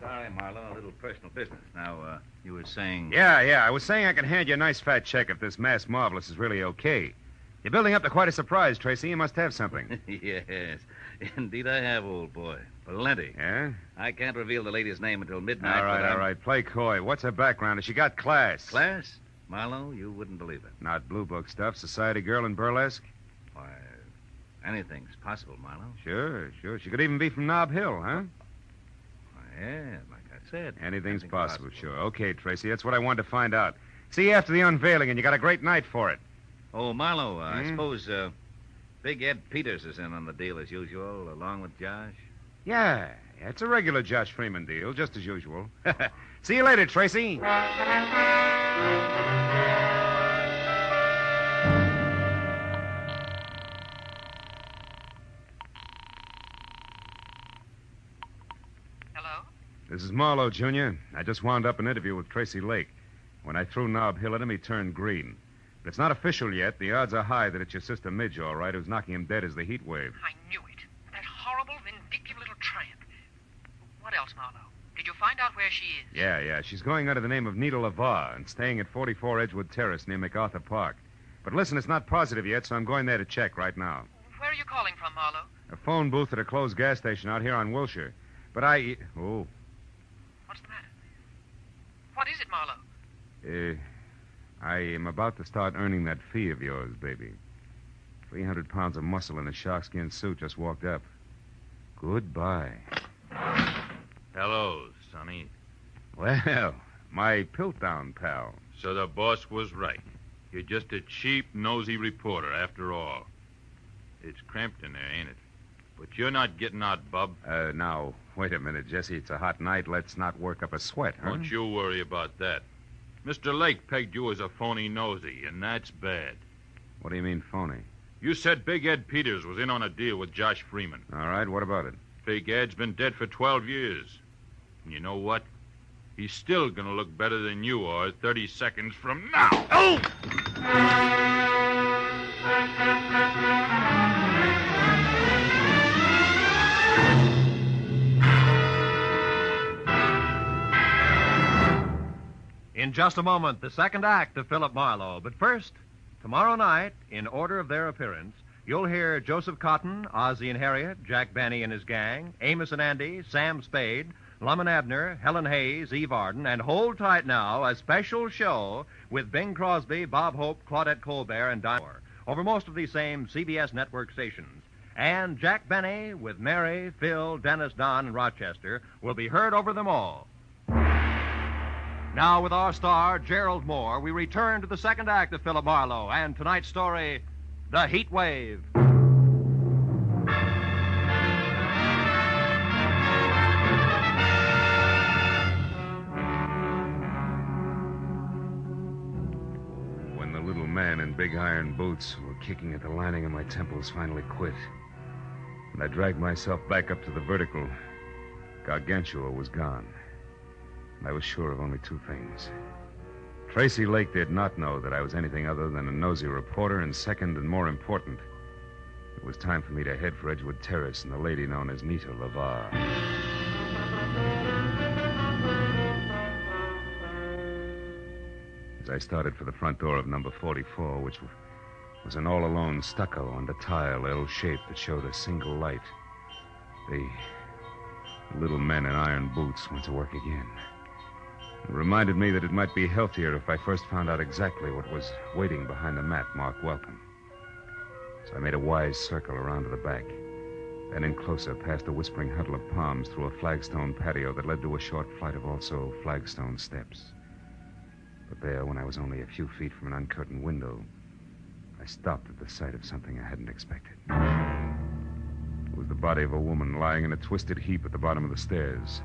Sorry, Marlowe, a little personal business. Now, you were saying... Yeah, I was saying I can hand you a nice fat check if this mass marvelous is really okay. You're building up to quite a surprise, Tracy. You must have something. Yes, indeed I have, old boy. Plenty. Yeah? I can't reveal the lady's name until midnight. All right. Play coy. What's her background? Has she got class? Class? Marlowe, you wouldn't believe it. Not blue book stuff. Society girl in burlesque? Why, anything's possible, Marlowe. Sure. She could even be from Nob Hill, huh? Yeah, like I said. Anything's possible, sure. Okay, Tracy, that's what I wanted to find out. See you after the unveiling, and you got a great night for it. Oh, Marlowe, I suppose Big Ed Peters is in on the deal as usual, along with Josh? Yeah, it's a regular Josh Freeman deal, just as usual. See you later, Tracy. Hello? This is Marlowe, Jr. I just wound up an interview with Tracy Lake. When I threw Nob Hill at him, he turned green. But it's not official yet. The odds are high that it's your sister Midge, all right, who's knocking him dead as the heat wave. I knew it. That horrible, vindictive little tramp. What else, Marlowe? Did you find out where she is? Yeah. She's going under the name of Nita LaVar and staying at 44 Edgewood Terrace near MacArthur Park. But listen, it's not positive yet, so I'm going there to check right now. Where are you calling from, Marlowe? A phone booth at a closed gas station out here on Wilshire. But Oh. What's the matter? What is it, Marlowe? I am about to start earning that fee of yours, baby. 300 pounds of muscle in a sharkskin suit just walked up. Goodbye. Hello, Sonny. Well, my Piltdown pal. So the boss was right. You're just a cheap, nosy reporter, after all. It's cramped in there, ain't it? But you're not getting out, bub. Now, wait a minute, Jesse. It's a hot night. Let's not work up a sweat, huh? Don't you worry about that. Mr. Lake pegged you as a phony nosy, and that's bad. What do you mean, phony? You said Big Ed Peters was in on a deal with Josh Freeman. All right, what about it? Big Ed's been dead for 12 years. And you know what? He's still going to look better than you are 30 seconds from now. Oh! In just a moment, the second act of Philip Marlowe. But first, tomorrow night, in order of their appearance, you'll hear Joseph Cotton, Ozzie and Harriet, Jack Benny and his gang, Amos and Andy, Sam Spade, Lum and Abner, Helen Hayes, Eve Arden, and hold tight now, a special show with Bing Crosby, Bob Hope, Claudette Colbert, and Dinah over most of these same CBS network stations. And Jack Benny with Mary, Phil, Dennis, Don, and Rochester will be heard over them all. Now, with our star, Gerald Moore, we return to the second act of Philip Marlowe and tonight's story, The Heat Wave. When the little man in big iron boots who were kicking at the lining of my temples finally quit, and I dragged myself back up to the vertical, Gargantua was gone. I was sure of only two things. Tracy Lake did not know that I was anything other than a nosy reporter, and second and more important, it was time for me to head for Edgewood Terrace and the lady known as Nita LaVar. As I started for the front door of number 44, which was an all-alone stucco under tile L shape that showed a single light, the little men in iron boots went to work again. It reminded me that it might be healthier if I first found out exactly what was waiting behind the mat marked Welcome. So I made a wise circle around to the back, then in closer past a whispering huddle of palms through a flagstone patio that led to a short flight of also flagstone steps. But there, when I was only a few feet from an uncurtained window, I stopped at the sight of something I hadn't expected. It was the body of a woman lying in a twisted heap at the bottom of the stairs.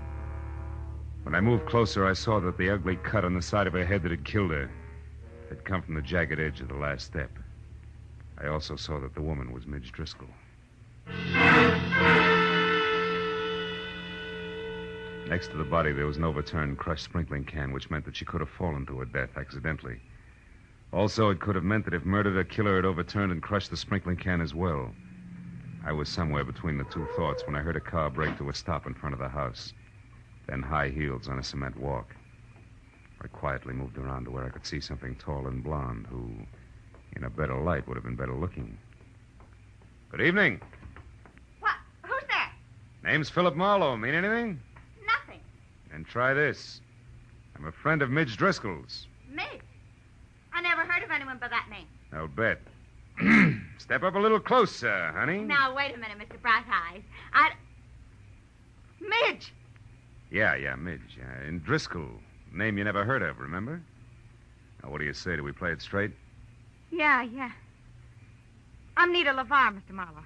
When I moved closer, I saw that the ugly cut on the side of her head that had killed her had come from the jagged edge of the last step. I also saw that the woman was Midge Driscoll. Next to the body, there was an overturned, crushed sprinkling can, which meant that she could have fallen to her death accidentally. Also, it could have meant that if murdered, her killer had overturned and crushed the sprinkling can as well. I was somewhere between the two thoughts when I heard a car brake to a stop in front of the house. Then high heels on a cement walk. I quietly moved around to where I could see something tall and blonde who, In a better light would have been better looking. Good evening. What? Who's there? Name's Philip Marlowe. Mean anything? Nothing. And try this. I'm a friend of Midge Driscoll's. Midge? I never heard of anyone by that name. I'll bet. Step up a little closer, honey. Now, wait a minute, Mr. Bright Eyes. Midge! Yeah, Midge. And Driscoll. Name you never heard of, remember? Now, what do you say? Do we play it straight? Yeah. I'm Nita LeVar, Mr. Marlowe.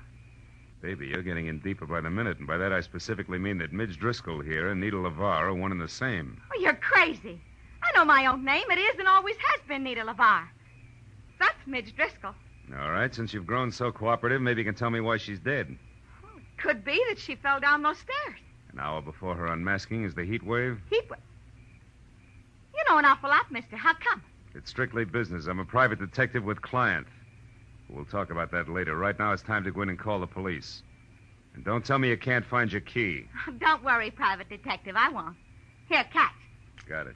Baby, you're getting in deeper by the minute, and by that I specifically mean that Midge Driscoll here and Nita LeVar are one and the same. Oh, you're crazy. I know my own name. It is and always has been Nita LeVar. That's Midge Driscoll. All right, since you've grown so cooperative, maybe you can tell me why she's dead. Could be that she fell down those stairs. An hour before her unmasking is the heat wave? Heat wave? You know an awful lot, mister. How come? It's strictly business. I'm a private detective with client. We'll talk about that later. Right now, it's time to go in and call the police. And don't tell me you can't find your key. Don't worry, private detective. I won't. Here, catch. Got it.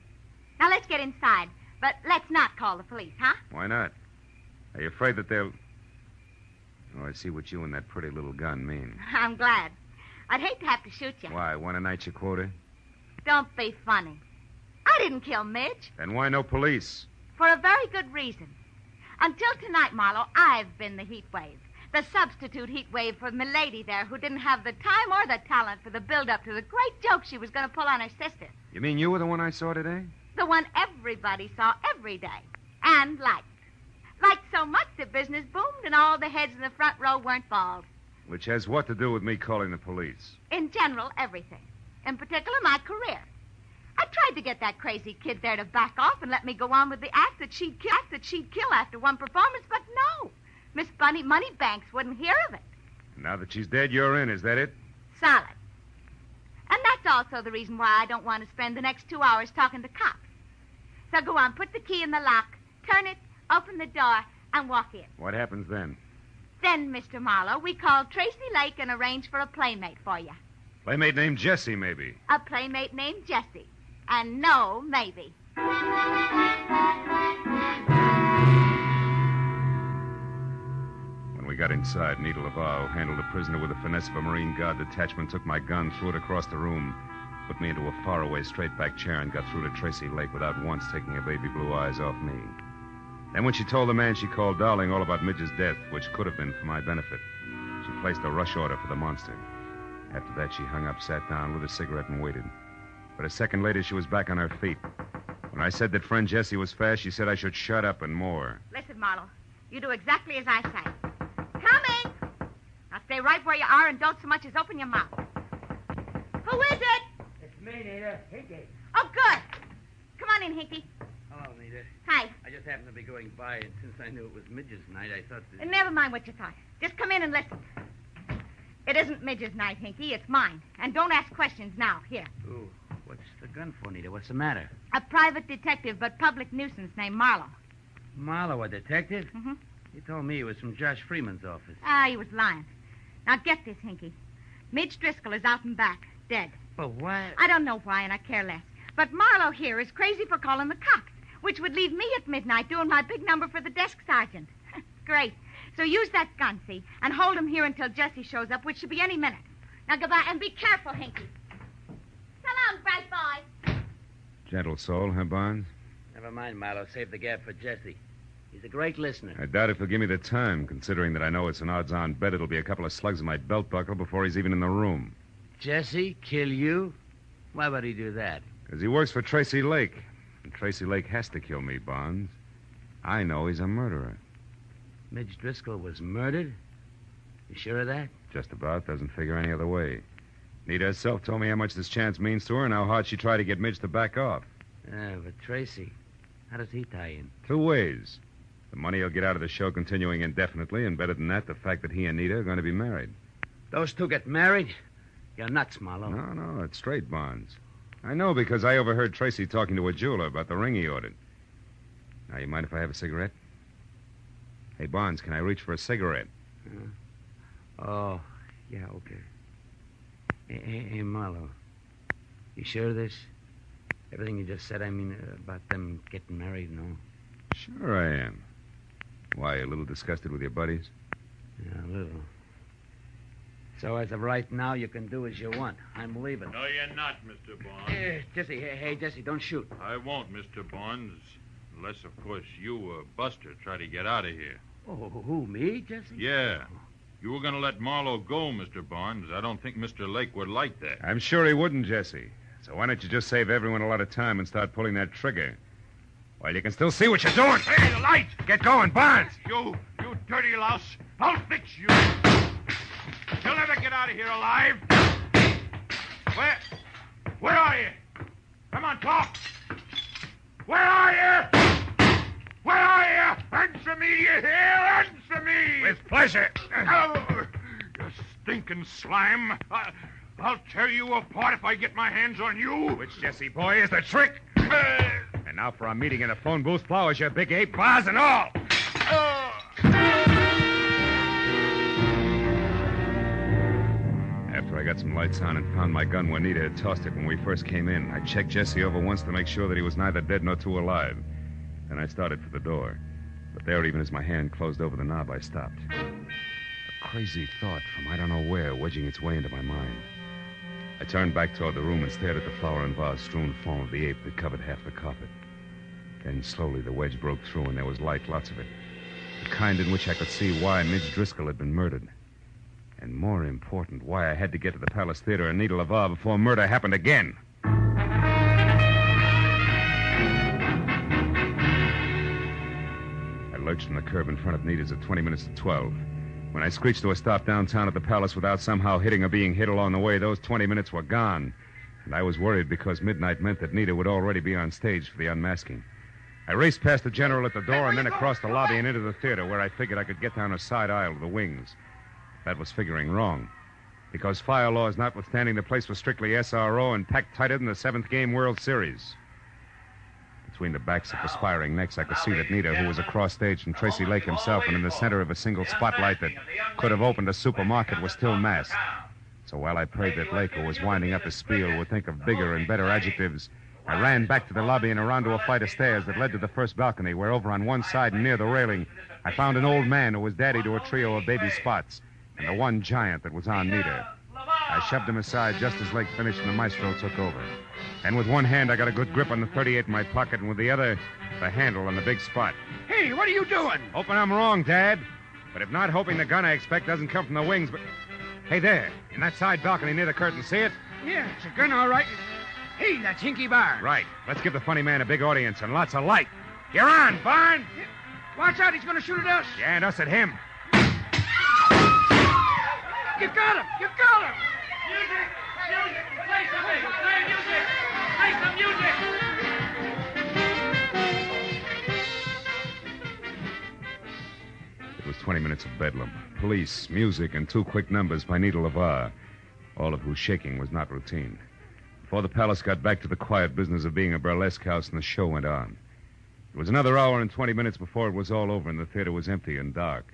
Now, let's get inside. But let's not call the police, huh? Why not? Are you afraid that they'll... Oh, I see what you and that pretty little gun mean. I'm glad. I'd hate to have to shoot you. Why, want a night your quota? Don't be funny. I didn't kill Midge. Then why no police? For a very good reason. Until tonight, Marlowe, I've been the heat wave. The substitute heat wave for Milady there, who didn't have the time or the talent for the build-up to the great joke she was going to pull on her sister. You mean you were the one I saw today? The one everybody saw every day. And liked. Liked so much that business boomed and all the heads in the front row weren't bald. Which has what to do with me calling the police? In general, everything. In particular, my career. I tried to get that crazy kid there to back off and let me go on with the act that she'd kill after one performance, but no. Miss Bunny Moneybanks wouldn't hear of it. Now that she's dead, you're in, is that it? Solid. And that's also the reason why I don't want to spend the next 2 hours talking to cops. So go on, put the key in the lock, turn it, open the door, and walk in. What happens then? Then, Mr. Marlowe, we call Tracy Lake and arrange for a playmate for you. Playmate named Jessie, maybe. A playmate named Jessie. And no, maybe. When we got inside, Nita LeVar, who handled the prisoner with the finesse of a Marine Guard detachment, took my gun, threw it across the room, put me into a faraway straight-back chair, and got through to Tracy Lake without once taking her baby blue eyes off me. Then when she told the man she called Darling all about Midge's death, which could have been for my benefit, she placed a rush order for the monster. After that, she hung up, sat down, lit a cigarette, and waited. But a second later, she was back on her feet. When I said that friend Jessie was fast, she said I should shut up and more. Listen, Marlowe, you do exactly as I say. Coming! Now stay right where you are and don't so much as open your mouth. Who is it? It's me, Nita. Hinky. Oh, good. Come on in, Hinky. Hello, Nita. Hi. I just happened to be going by, and since I knew it was Midge's night, I thought that... Never mind what you thought. Just come in and listen. It isn't Midge's night, Hinky. It's mine. And don't ask questions now. Here. Ooh, what's the gun for, Nita? What's the matter? A private detective, but public nuisance named Marlowe. Marlowe, a detective? Mm-hmm. You told me he was from Josh Freeman's office. He was lying. Now get this, Hinky. Midge Driscoll is out and back, dead. But why? I don't know why, and I care less. But Marlowe here is crazy for calling the cops, which would leave me at midnight doing my big number for the desk sergeant. Great. So use that gun, see, and hold him here until Jessie shows up, which should be any minute. Now goodbye, and be careful, Hinky. So long, bright boy. Gentle soul, huh, Barnes? Never mind, Marlowe. Save the gap for Jessie. He's a great listener. I doubt if he'll give me the time, considering that I know it's an odds-on bet it'll be a couple of slugs in my belt buckle before he's even in the room. Jessie? Kill you? Why would he do that? Because he works for Tracy Lake. And Tracy Lake has to kill me, Barnes. I know he's a murderer. Midge Driscoll was murdered? You sure of that? Just about. Doesn't figure any other way. Nita herself told me how much this chance means to her and how hard she tried to get Midge to back off. Yeah, but Tracy, how does he tie in? 2 ways. The money he'll get out of the show continuing indefinitely, and better than that, the fact that he and Nita are going to be married. Those two get married? You're nuts, Marlowe. No, it's straight, Barnes. I know because I overheard Tracy talking to a jeweler about the ring he ordered. Now, you mind if I have a cigarette? Hey, Barnes, can I reach for a cigarette? Oh, yeah, okay. Hey, Marlowe, you sure of this? Everything you just said, I mean, about them getting married and all? Sure I am. Why, a little disgusted with your buddies? Yeah, a little. So as of right now, you can do as you want. I'm leaving. No, you're not, Mr. Barnes. Jesse, hey, Jesse, don't shoot. I won't, Mr. Barnes. Unless, of course, you or Buster try to get out of here. Oh, who, me, Jesse? Yeah. You were going to let Marlowe go, Mr. Barnes. I don't think Mr. Lake would like that. I'm sure he wouldn't, Jesse. So why don't you just save everyone a lot of time and start pulling that trigger? While you can still see what you're doing. Hey, the light! Get going, Barnes! You dirty louse. I'll fix you. You'll never get out of here alive. Where are you? Come on, talk. Where are you? Where are you? Answer me, do you hear? Answer me! With pleasure. Oh, you stinking slime. I'll tear you apart if I get my hands on you. Which, Jesse boy, is the trick? And now for our meeting in a phone booth, flowers, you big ape, bars and all. After I got some lights on and found my gun where Nita had tossed it when we first came in, I checked Jesse over once to make sure that he was neither dead nor too alive. Then I started for the door. But there, even as my hand closed over the knob, I stopped. A crazy thought from I don't know where wedging its way into my mind. I turned back toward the room and stared at the flower and vase-strewn form of the ape that covered half the carpet. Then slowly the wedge broke through and there was light, lots of it. The kind in which I could see why Midge Driscoll had been murdered. And more important, why I had to get to the Palace Theater and Nita LaVar before murder happened again. I lurched from the curb in front of Nita's at 20 minutes to 12. When I screeched to a stop downtown at the Palace without somehow hitting or being hit along the way, those 20 minutes were gone. And I was worried because midnight meant that Nita would already be on stage for the unmasking. I raced past the general at the door and then across the lobby and into the theater where I figured I could get down a side aisle to the wings. That was figuring wrong. Because fire laws notwithstanding, the place was strictly SRO and packed tighter than the 7th Game World Series. Between the backs of perspiring necks, I could see that Nita, who was across stage from Tracy Lake himself and in the center of a single spotlight that could have opened a supermarket, was still masked. So while I prayed that Lake, who was winding up his spiel, would think of bigger and better adjectives, I ran back to the lobby and around to a flight of stairs that led to the first balcony, where over on one side and near the railing, I found an old man who was daddy to a trio of baby Spots, and the one giant that was on Nita. I shoved him aside just as Lake finished and the maestro took over. And with one hand, I got a good grip on the .38 in my pocket, and with the other, the handle on the big Spot. Hey, what are you doing? Hoping I'm wrong, Dad. But if not, hoping the gun I expect doesn't come from the wings, but... Hey, there, in that side balcony near the curtain, see it? Yeah, it's a gun, all right. Hey, that's Hinky Barnes. Right. Let's give the funny man a big audience and lots of light. You're on, Barnes! Watch out, he's going to shoot at us. Yeah, and us at him. You got him! You got him! Music! Music! Play something! Play music! Play some music! It was 20 minutes of bedlam. Police, music, and 2 quick numbers by Nita LaVar, all of whose shaking was not routine. Before the Palace got back to the quiet business of being a burlesque house, and the show went on. It was another hour and 20 minutes before it was all over, and the theater was empty and dark,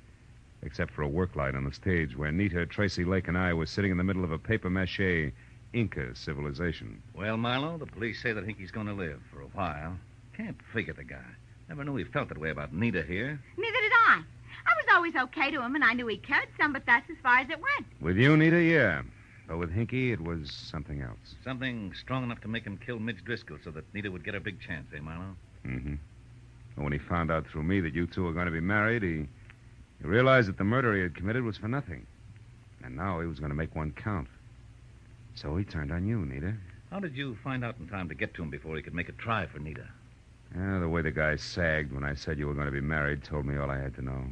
except for a work light on the stage where Nita, Tracy Lake, and I were sitting in the middle of a papier-mâché Inca civilization. Well, Marlowe, the police say that Hinky's going to live for a while. Can't figure the guy. Never knew he felt that way about Nita here. Neither did I. I was always okay to him, and I knew he cared some, but that's as far as it went. With you, Nita, yeah. But with Hinky, it was something else. Something strong enough to make him kill Midge Driscoll so that Nita would get a big chance, eh, Marlowe? Mm-hmm. And when he found out through me that you two were going to be married, he realized that the murder he had committed was for nothing. And now he was going to make one count. So he turned on you, Nita. How did you find out in time to get to him before he could make a try for Nita? The way the guy sagged when I said you were going to be married told me all I had to know.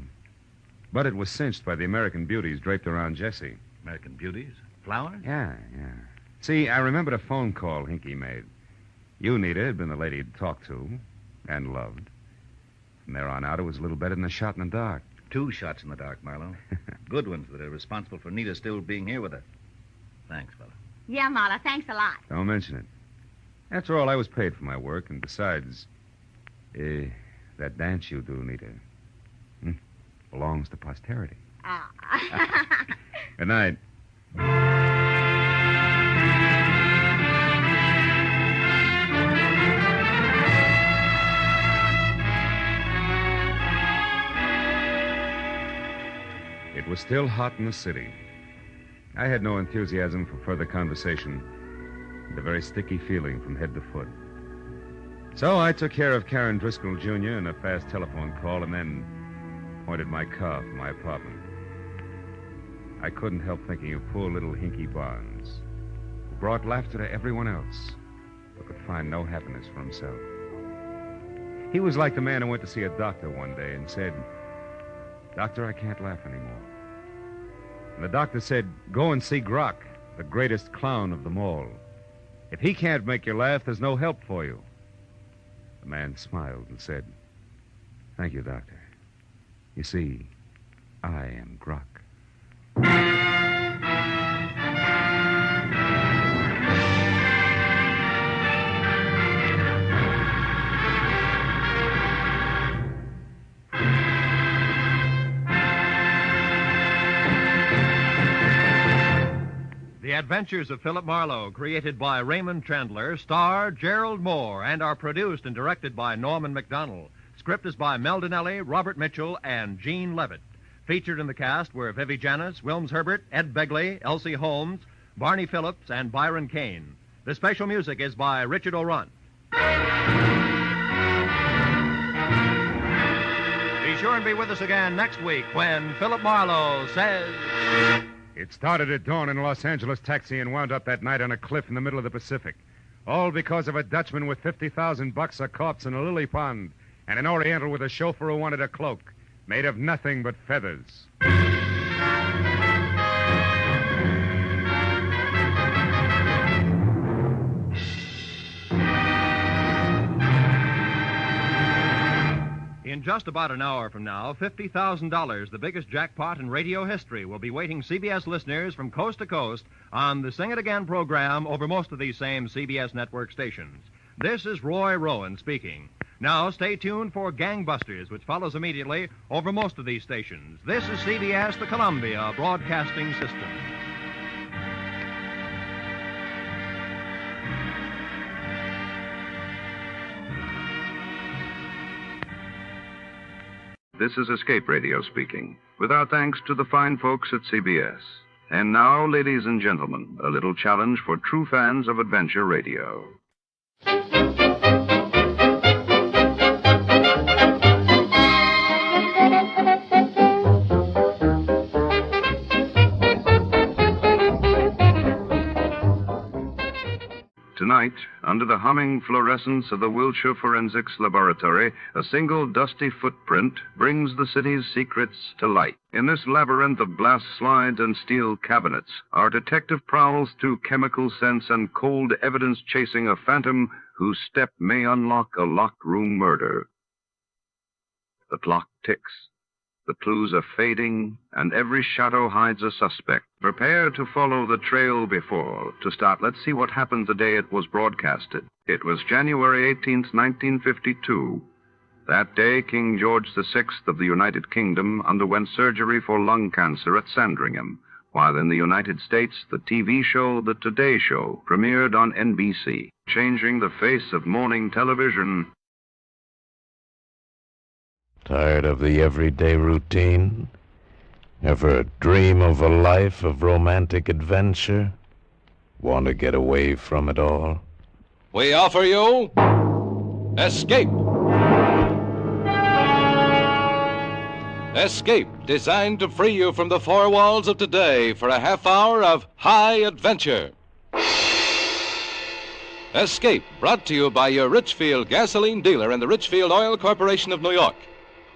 But it was cinched by the American beauties draped around Jesse. American beauties? Flowers? Yeah. See, I remembered a phone call Hinky made. You, Nita, had been the lady he'd talked to and loved. From there on out, it was a little better than a shot in the dark. 2 shots in the dark, Marlowe. Good ones that are responsible for Nita still being here with her. Thanks, fella. Yeah, Marla, thanks a lot. Don't mention it. After all, I was paid for my work, and besides, that dance you do, Nita, belongs to posterity. Good night. It was still hot in the city. I had no enthusiasm for further conversation, and a very sticky feeling from head to foot. So I took care of Karen Driscoll Jr. in a fast telephone call and then pointed my car for my apartment. I couldn't help thinking of poor little Hinky Barnes, who brought laughter to everyone else, but could find no happiness for himself. He was like the man who went to see a doctor one day and said, "Doctor, I can't laugh anymore." And the doctor said, "Go and see Grok, the greatest clown of them all. If he can't make you laugh, there's no help for you." The man smiled and said, "Thank you, doctor. You see, I am Grok." The Adventures of Philip Marlowe, created by Raymond Chandler, star Gerald Moore, and are produced and directed by Norman MacDonald. Script is by Mel Dinelli, Robert Mitchell, and Gene Levitt. Featured in the cast were Vivi Janis, Wilms Herbert, Ed Begley, Elsie Holmes, Barney Phillips, and Byron Kane. The special music is by Richard O'Runt. Be sure and be with us again next week when Philip Marlowe says... It started at dawn in a Los Angeles taxi and wound up that night on a cliff in the middle of the Pacific. All because of a Dutchman with $50,000, a corpse in a lily pond, and an Oriental with a chauffeur who wanted a cloak made of nothing but feathers. In just about an hour from now, $50,000, the biggest jackpot in radio history, will be waiting CBS listeners from coast to coast on the Sing It Again program over most of these same CBS network stations. This is Roy Rowan speaking. Now, stay tuned for Gangbusters, which follows immediately over most of these stations. This is CBS, the Columbia Broadcasting System. This is Escape Radio speaking, with our thanks to the fine folks at CBS. And now, ladies and gentlemen, a little challenge for true fans of adventure radio. Tonight, under the humming fluorescence of the Wilshire Forensics Laboratory, a single dusty footprint brings the city's secrets to light. In this labyrinth of glass slides and steel cabinets, our detective prowls through chemical scents and cold evidence chasing a phantom whose step may unlock a locked room murder. The clock ticks. The clues are fading, and every shadow hides a suspect. Prepare to follow the trail before. To start, let's see what happened the day it was broadcasted. It was January 18th, 1952. That day, King George VI of the United Kingdom underwent surgery for lung cancer at Sandringham, while in the United States, the TV show The Today Show premiered on NBC, changing the face of morning television. Tired of the everyday routine? Ever dream of a life of romantic adventure? Want to get away from it all? We offer you Escape. Escape, designed to free you from the four walls of today for a half hour of high adventure. Escape, brought to you by your Richfield gasoline dealer and the Richfield Oil Corporation of New York.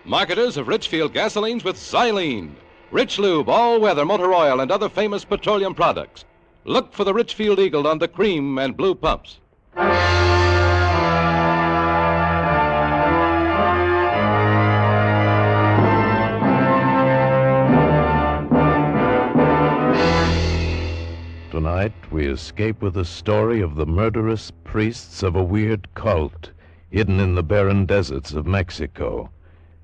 Marketers of Richfield gasolines with xylene, Rich Lube, all-weather motor oil, and other famous petroleum products. Look for the Richfield Eagle on the cream and blue pumps. Tonight, we escape with the story of the murderous priests of a weird cult hidden in the barren deserts of Mexico.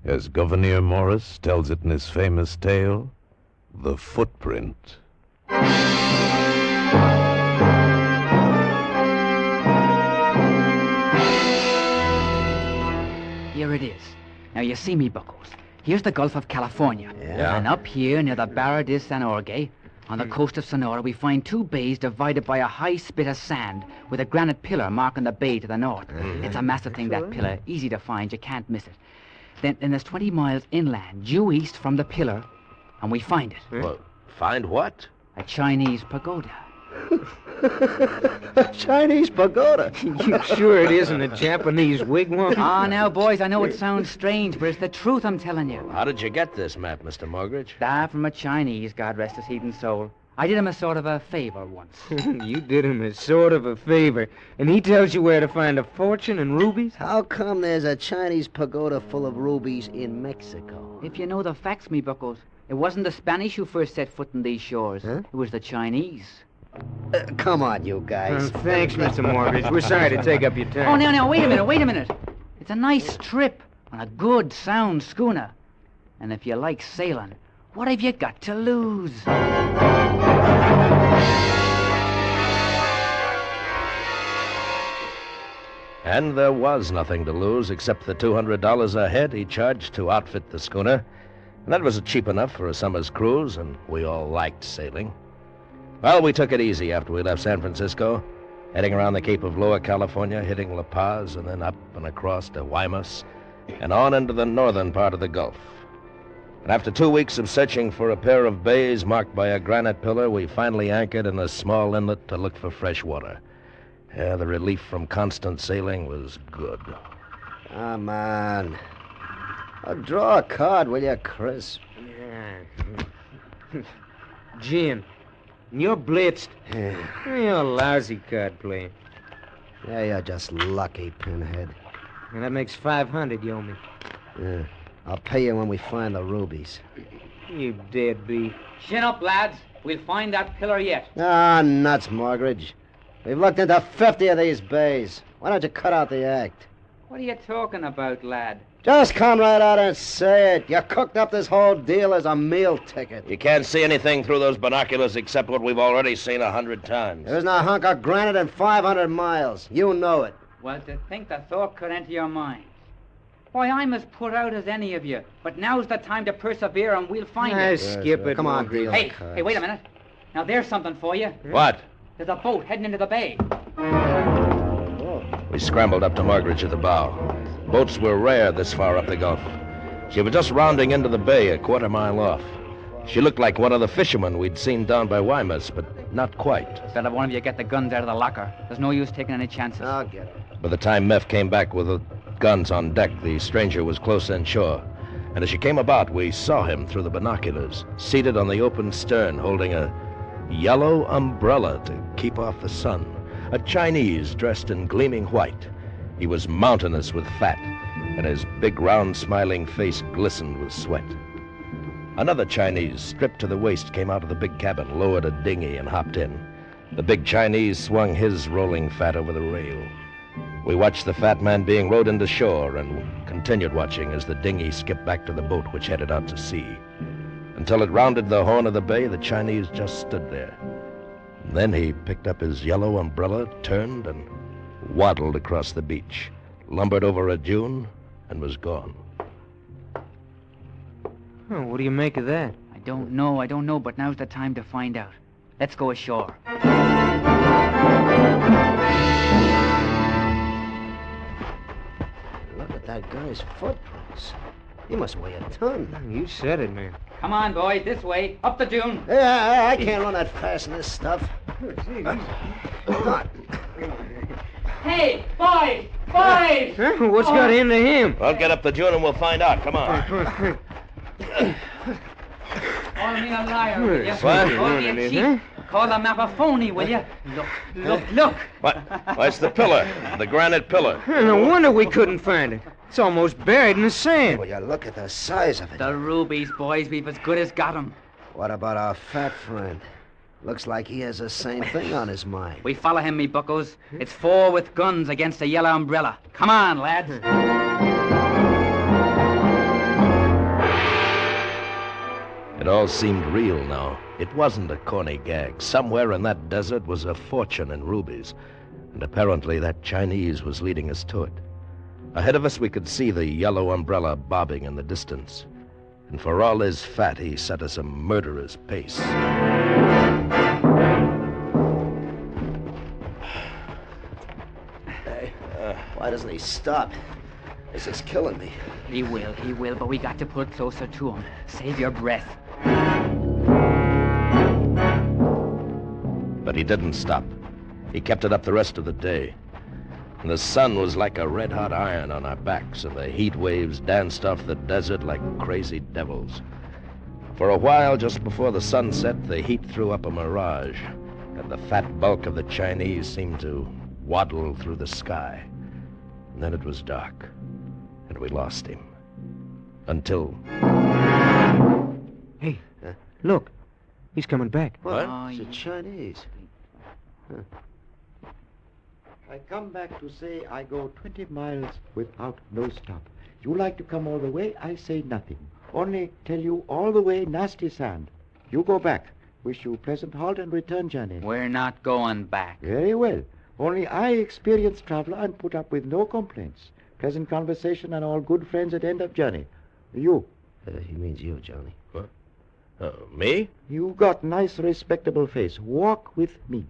As Governor Morris tells it in his famous tale, The Footprint. Here it is. Now, you see me, Buckles. Here's the Gulf of California. Yeah. And up here near the Barra de San Jorge, on the coast of Sonora, we find two bays divided by a high spit of sand with a granite pillar marking the bay to the north. It's a massive thing, that pillar. Easy to find. You can't miss it. Then there's 20 miles inland, due east from the pillar, and we find it. Well, find what? A Chinese pagoda. A Chinese pagoda? You sure it isn't a Japanese wigwam? Now, boys, I know it sounds strange, but it's the truth I'm telling you. How did you get this map, Mr. Morgridge? From a Chinese, God rest his heathen soul. I did him a sort of a favor once. You did him a sort of a favor, and he tells you where to find a fortune and rubies? How come there's a Chinese pagoda full of rubies in Mexico? If you know the facts, me buckles, it wasn't the Spanish who first set foot in these shores. It was the Chinese. Come on, you guys. Thanks, Mr. Morgridge. We're sorry to take up your time. Now, wait a minute. It's a nice trip on a good, sound schooner. And if you like sailing, what have you got to lose? And there was nothing to lose except the $200 a head he charged to outfit the schooner. And that was cheap enough for a summer's cruise, and we all liked sailing. Well, we took it easy after we left San Francisco, heading around the Cape of Lower California, hitting La Paz, and then up and across to Guaymas, and on into the northern part of the Gulf. And after 2 weeks of searching for a pair of bays marked by a granite pillar, we finally anchored in a small inlet to look for fresh water. The relief from constant sailing was good. Come on. Draw a card, will you, Chris? Jim, you're blitzed. You're a lousy card player. Yeah, you're just lucky, Pinhead. And that makes 500 you owe me. Yeah. I'll pay you when we find the rubies. You deadbeat. Chin up, lads. We'll find that pillar yet. Nuts, Morgridge. We've looked into 50 of these bays. Why don't you cut out the act? What are you talking about, lad? Just come right out and say it. You cooked up this whole deal as a meal ticket. You can't see anything through those binoculars except what we've already seen 100 times. There isn't a hunk of granite in 500 miles. You know it. Well, to think the thought could enter your mind. Why, I'm as put out as any of you. But now's the time to persevere, and we'll find it. Skip it. Come on, deal. Hey, wait a minute. Now, there's something for you. What? There's a boat heading into the bay. We scrambled up to Morgridge at the bow. Boats were rare this far up the Gulf. She was just rounding into the bay a quarter mile off. She looked like one of the fishermen we'd seen down by Guaymas, but not quite. Better one of you get the guns out of the locker. There's no use taking any chances. I'll get it. By the time Meph came back with the guns on deck, the stranger was close inshore. And as she came about, we saw him through the binoculars, seated on the open stern, holding a yellow umbrella to keep off the sun. A Chinese dressed in gleaming white. He was mountainous with fat, and his big, round, smiling face glistened with sweat. Another Chinese, stripped to the waist, came out of the big cabin, lowered a dinghy, and hopped in. The big Chinese swung his rolling fat over the rail. We watched the fat man being rowed into shore and continued watching as the dinghy skipped back to the boat which headed out to sea. Until it rounded the horn of the bay, the Chinese just stood there. And then he picked up his yellow umbrella, turned, and waddled across the beach, lumbered over a dune, and was gone. Oh, what do you make of that? I don't know, but now's the time to find out. Let's go ashore. Look at that guy's footprints. He must weigh a ton. You said it, man. Come on, boys, this way, up the dune. Yeah, I can't run that fast in this stuff. Hey, boys! Boys! Huh? What's got into him? Well, get up the dune and we'll find out. Come on. Call me a liar, will you? What? Call me a cheat. Call a map a phony, will you? Look. What? Why, it's the pillar, the granite pillar. No wonder we couldn't find it. It's almost buried in the sand. Will you look at the size of it? The rubies, boys, we've as good as got 'em. What about our fat friend? Looks like he has the same thing on his mind. We follow him, me buckos. It's 4 with guns against a yellow umbrella. Come on, lads. It all seemed real now. It wasn't a corny gag. Somewhere in that desert was a fortune in rubies, and apparently that Chinese was leading us to it. Ahead of us, we could see the yellow umbrella bobbing in the distance. And for all his fat, he set us a murderous pace. Hey, why doesn't he stop? This is killing me. He will, but we got to pull closer to him. Save your breath. But he didn't stop. He kept it up the rest of the day. And the sun was like a red-hot iron on our backs, and the heat waves danced off the desert like crazy devils. For a while, just before the sun set, the heat threw up a mirage, and the fat bulk of the Chinese seemed to waddle through the sky. And then it was dark, and we lost him. Until... Hey, look. He's coming back. What? It's the Chinese. Huh. I come back to say I go 20 miles without no stop. You like to come all the way, I say nothing. Only tell you all the way nasty sand. You go back. Wish you pleasant halt and return journey. We're not going back. Very well. Only I experienced traveler and put up with no complaints. Pleasant conversation and all good friends at end of journey. You. He means you, Johnny. What? Me? You got nice respectable face. Walk with me.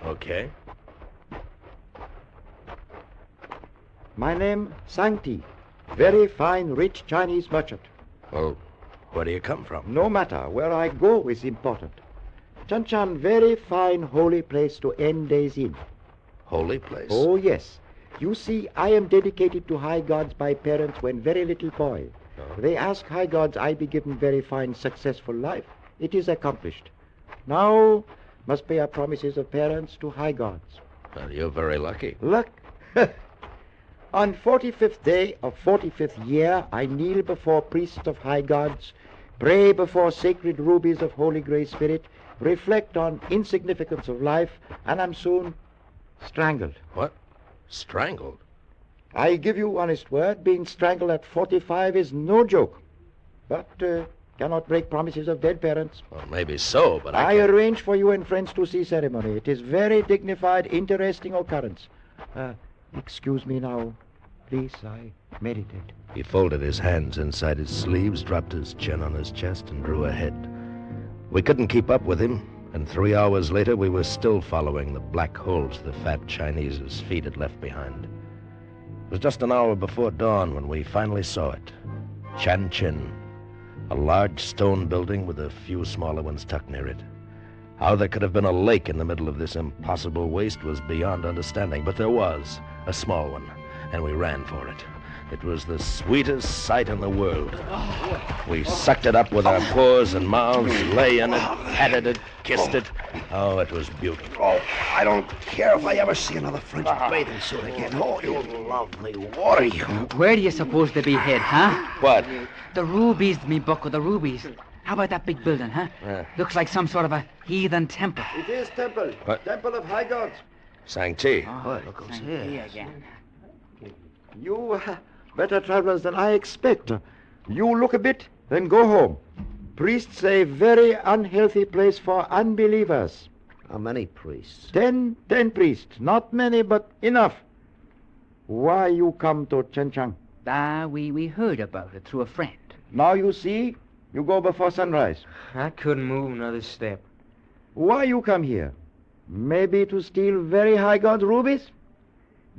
Okay. My name, Sankti. Very fine, rich Chinese merchant. Well, where do you come from? No matter. Where I go is important. Chanchan, very fine, holy place to end days in. Holy place? Oh, yes. You see, I am dedicated to high gods by parents when very little boy. Oh. They ask high gods I be given very fine, successful life. It is accomplished. Now, must pay our promises of parents to high gods. Well, you're very lucky. Luck? On 45th day of 45th year, I kneel before priests of high gods, pray before sacred rubies of holy grey spirit, reflect on insignificance of life, and am soon strangled. What? Strangled? I give you honest word, being strangled at 45 is no joke. But cannot break promises of dead parents. Well, maybe so, but I arrange for you and friends to see ceremony. It is very dignified, interesting occurrence. Excuse me now. Please, I meditate. He folded his hands inside his sleeves, dropped his chin on his chest, and drew ahead. We couldn't keep up with him, and 3 hours later we were still following the black holes the fat Chinese's feet had left behind. It was just an hour before dawn when we finally saw it. Chan Chin, a large stone building with a few smaller ones tucked near it. How there could have been a lake in the middle of this impossible waste was beyond understanding, but there was, a small one, and we ran for it. It was the sweetest sight in the world. We sucked it up with our paws and mouths, lay in it, patted it, kissed it. Oh, it was beautiful. Oh, I don't care if I ever see another French bathing suit again. Oh, you lovely water, you. Where do you suppose they be hid, huh? What? The rubies, me bucko, the rubies. How about that big building, huh? Looks like some sort of a heathen temple. It is temple. What? Temple of high gods. Sancti. Oh, look who's here again. You better travelers than I expect. You look a bit, then go home. Priests say very unhealthy place for unbelievers. How many priests? 10 priests. Not many, but enough. Why you come to Chenchang? We heard about it through a friend. Now you see, you go before sunrise. I couldn't move another step. Why you come here? Maybe to steal very high gods' rubies?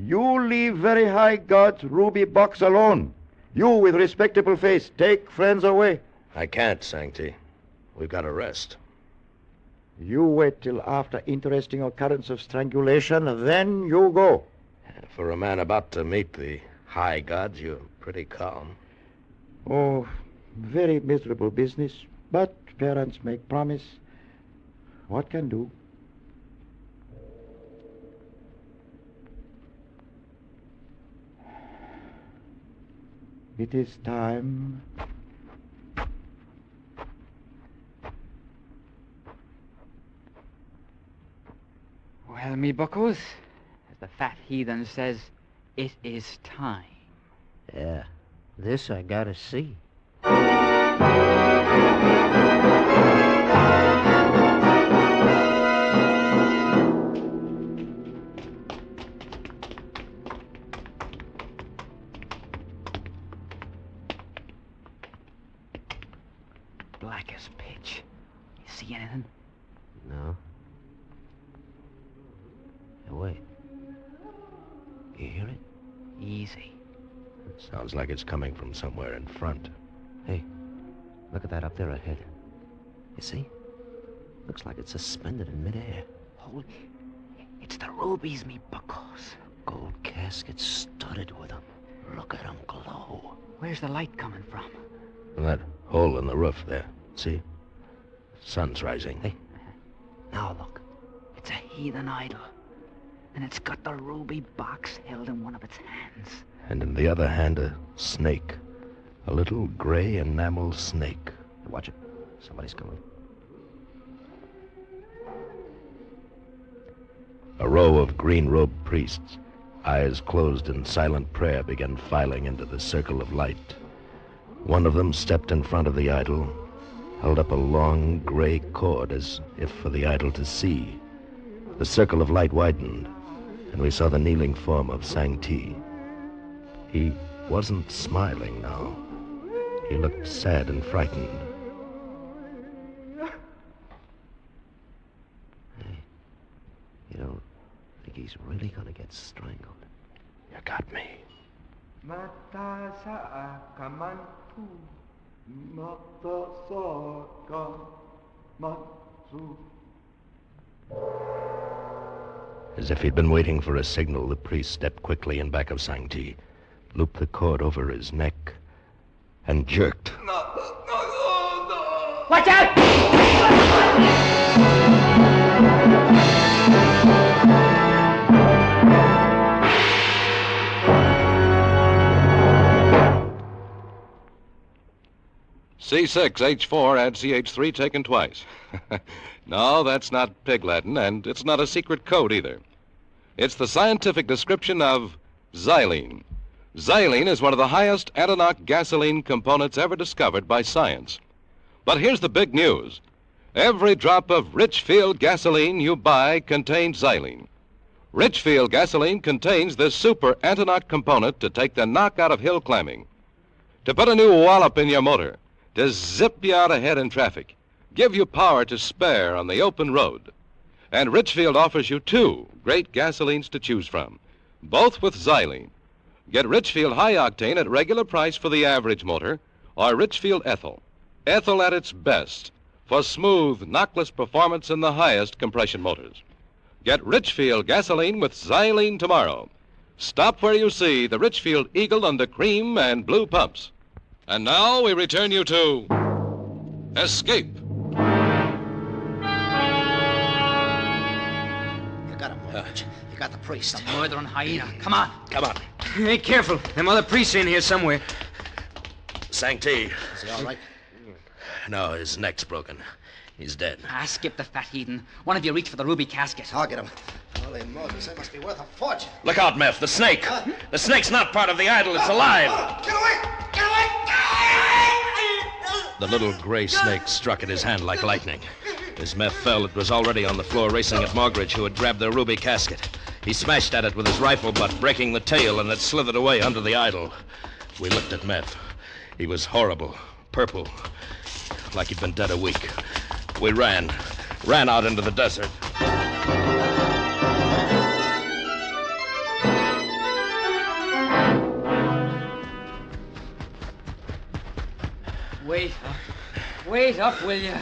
You leave very high gods' ruby box alone. You with respectable face, take friends away. I can't, Sancti. We've got to rest. You wait till after interesting occurrence of strangulation, then you go. For a man about to meet the high gods, you're pretty calm. Oh, very miserable business. But parents make promise. What can do? It is time. Well, me buckos, as the fat heathen says, it is time. Yeah, this I gotta see. black as pitch. You see anything? No. Hey, wait. You hear it? Easy. Sounds like it's coming from somewhere in front. Hey, look at that up there ahead. You see? Looks like it's suspended in midair. Holy... It's the rubies, me buckos. Gold casket studded with them. Look at them glow. Where's the light coming from? From that hole in the roof there. See? Sun's rising. Hey, now look. It's a heathen idol. And it's got the ruby box held in one of its hands. And in the other hand, a snake. A little gray enamel snake. Watch it. Somebody's coming. A row of green-robed priests, eyes closed in silent prayer, began filing into the circle of light. One of them stepped in front of the idol, held up a long gray cord as if for the idol to see. The circle of light widened, and we saw the kneeling form of Sang-Ti. He wasn't smiling now. He looked sad and frightened. Hey, you don't think he's really gonna get strangled? You got me. As if he'd been waiting for a signal, the priest stepped quickly in back of Sang-Ti, looped the cord over his neck, and jerked. Watch out! C6H4 add CH3 taken twice. No, that's not Pig Latin, and it's not a secret code either. It's the scientific description of xylene. Xylene is one of the highest antinought gasoline components ever discovered by science. But here's the big news. Every drop of Richfield gasoline you buy contains xylene. Richfield gasoline contains this super antinought component to take the knock out of hill climbing, to put a new wallop in your motor, to zip you out ahead in traffic, give you power to spare on the open road. And Richfield offers you two great gasolines to choose from, both with xylene. Get Richfield High Octane at regular price for the average motor, or Richfield Ethyl. Ethyl at its best for smooth, knockless performance in the highest compression motors. Get Richfield gasoline with xylene tomorrow. Stop where you see the Richfield Eagle under cream and blue pumps. And now we return you to Escape. You got him, Mortgage. You got the priest. The murdering hyena. Come on. Come on. Hey, careful. Them other priests are in here somewhere. Sang-Ti. Is he all right? No, his neck's broken. He's dead. Skip the fat heathen. One of you reach for the ruby casket. I'll get him. Holy Moses, they must be worth a fortune. Look out, Meph. The snake. The snake's not part of the idol. It's alive. Get away! Get away! The little gray snake struck at his hand like lightning. As Meph fell, it was already on the floor racing at Morgridge, who had grabbed the ruby casket. He smashed at it with his rifle butt, breaking the tail, and it slithered away under the idol. We looked at Meph. He was horrible, purple, like he'd been dead a week. We ran out into the desert. Wait up, will you?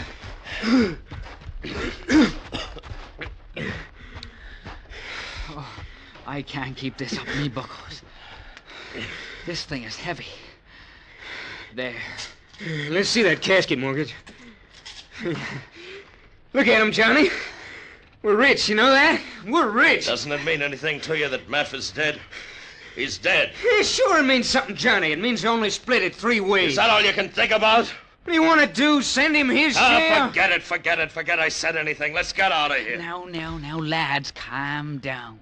Oh, I can't keep this up, me buckos. This thing is heavy. There. Let's see that casket, Mortgage. Look at him, Johnny. We're rich, you know that? We're rich. Doesn't it mean anything to you that Meph is dead? He's dead. Yeah, sure it means something, Johnny. It means you only split it 3 ways. Is that all you can think about? What do you want to do? Send him his share? Forget I said anything. Let's get out of here. Now, lads, calm down.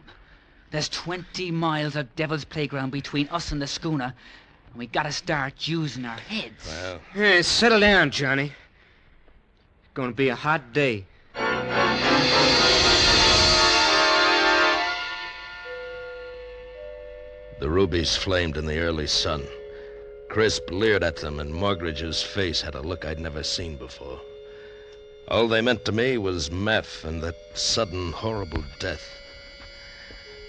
There's 20 miles of Devil's Playground between us and the schooner, and we gotta start using our heads. Well... Yeah, settle down, Johnny. It's gonna be a hot day. The rubies flamed in the early sun, Crisp leered at them, and Morgridge's face had a look I'd never seen before. All they meant to me was meth and that sudden, horrible death.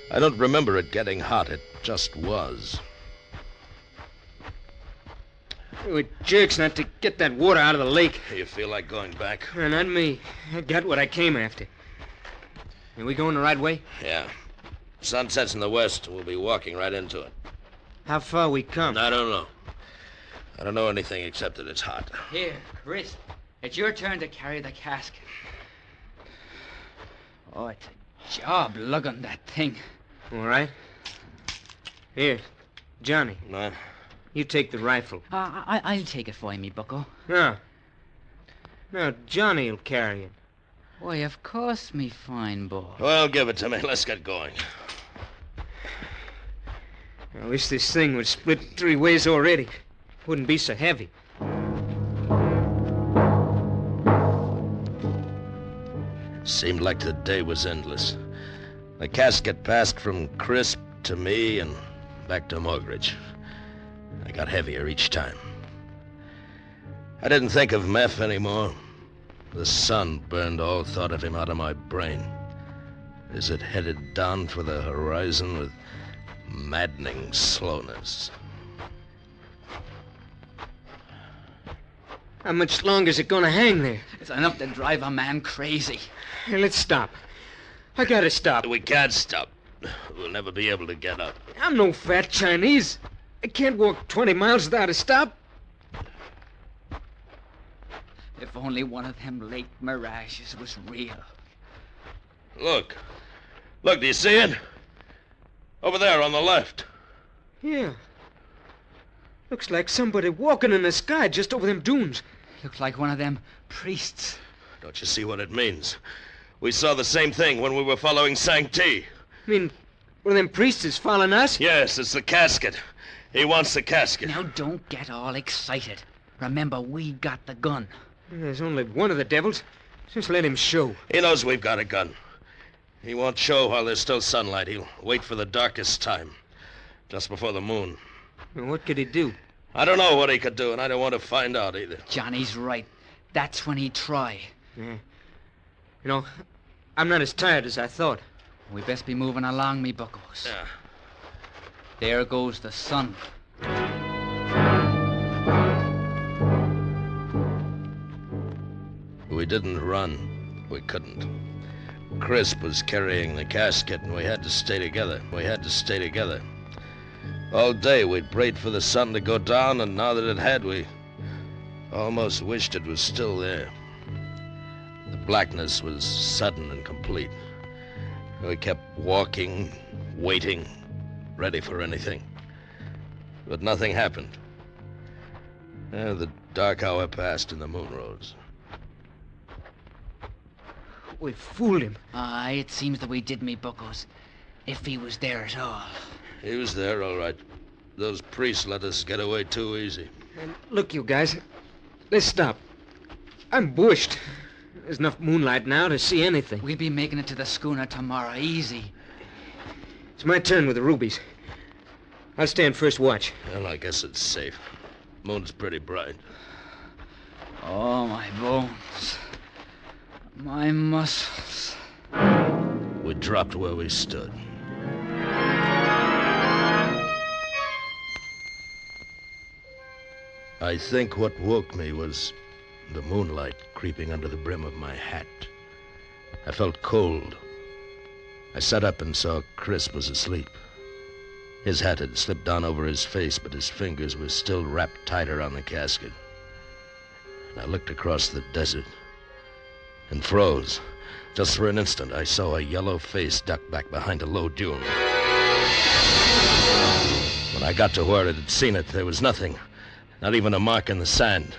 I don't remember it getting hot. It just was. It jerks not to get that water out of the lake. You feel like going back? Not me. I got what I came after. Are we going the right way? Yeah. Sun sets in the west. We'll be walking right into it. How far we come? I don't know. I don't know anything except that it's hot. Here, Chris. It's your turn to carry the casket. Oh, it's a job lugging that thing. All right. Here, Johnny. No. You take the rifle. I'll take it for you, me bucko. No. No, Johnny'll carry it. Why, of course, me fine boy. Well, give it to me. Let's get going. I wish this thing would split 3 ways already. Wouldn't be so heavy. Seemed like the day was endless. The casket passed from Crisp to me and back to Morgridge. I got heavier each time. I didn't think of Meph anymore. The sun burned all thought of him out of my brain as it headed down for the horizon with maddening slowness. How much longer is it going to hang there? It's enough to drive a man crazy. Hey, let's stop. I gotta stop. We can't stop. We'll never be able to get up. I'm no fat Chinese. I can't walk 20 miles without a stop. If only one of them lake mirages was real. Look. Look, do you see it? Over there on the left. Yeah. Looks like somebody walking in the sky just over them dunes. Looks like one of them priests. Don't you see what it means? We saw the same thing when we were following Sancti. I mean, one of them priests is following us? Yes, it's the casket. He wants the casket. Now, don't get all excited. Remember, we got the gun. There's only one of the devils. Just let him show. He knows we've got a gun. He won't show while there's still sunlight. He'll wait for the darkest time, just before the moon. Well, what could he do? I don't know what he could do, and I don't want to find out either. Johnny's right. That's when he'd try. Yeah. You know, I'm not as tired as I thought. We best be moving along, me buckos. Yeah. There goes the sun. We didn't run. We couldn't. Crisp was carrying the casket, and we had to stay together. All day we'd prayed for the sun to go down, and now that it had, we almost wished it was still there. The blackness was sudden and complete. We kept walking, waiting, ready for anything. But nothing happened. The dark hour passed and the moon rose. We fooled him. Aye, it seems that we did, me buckos. If he was there at all. He was there, all right. Those priests let us get away too easy. And look, you guys. Let's stop. I'm bushed. There's enough moonlight now to see anything. We'll be making it to the schooner tomorrow, easy. It's my turn with the rubies. I'll stand first watch. Well, I guess it's safe. Moon's pretty bright. Oh, my bones. My muscles. We dropped where we stood. I think what woke me was the moonlight creeping under the brim of my hat. I felt cold. I sat up and saw Crisp was asleep. His hat had slipped down over his face, but his fingers were still wrapped tight around the casket. And I looked across the desert and froze. Just for an instant, I saw a yellow face duck back behind a low dune. When I got to where it had seen it, there was nothing. Not even a mark in the sand.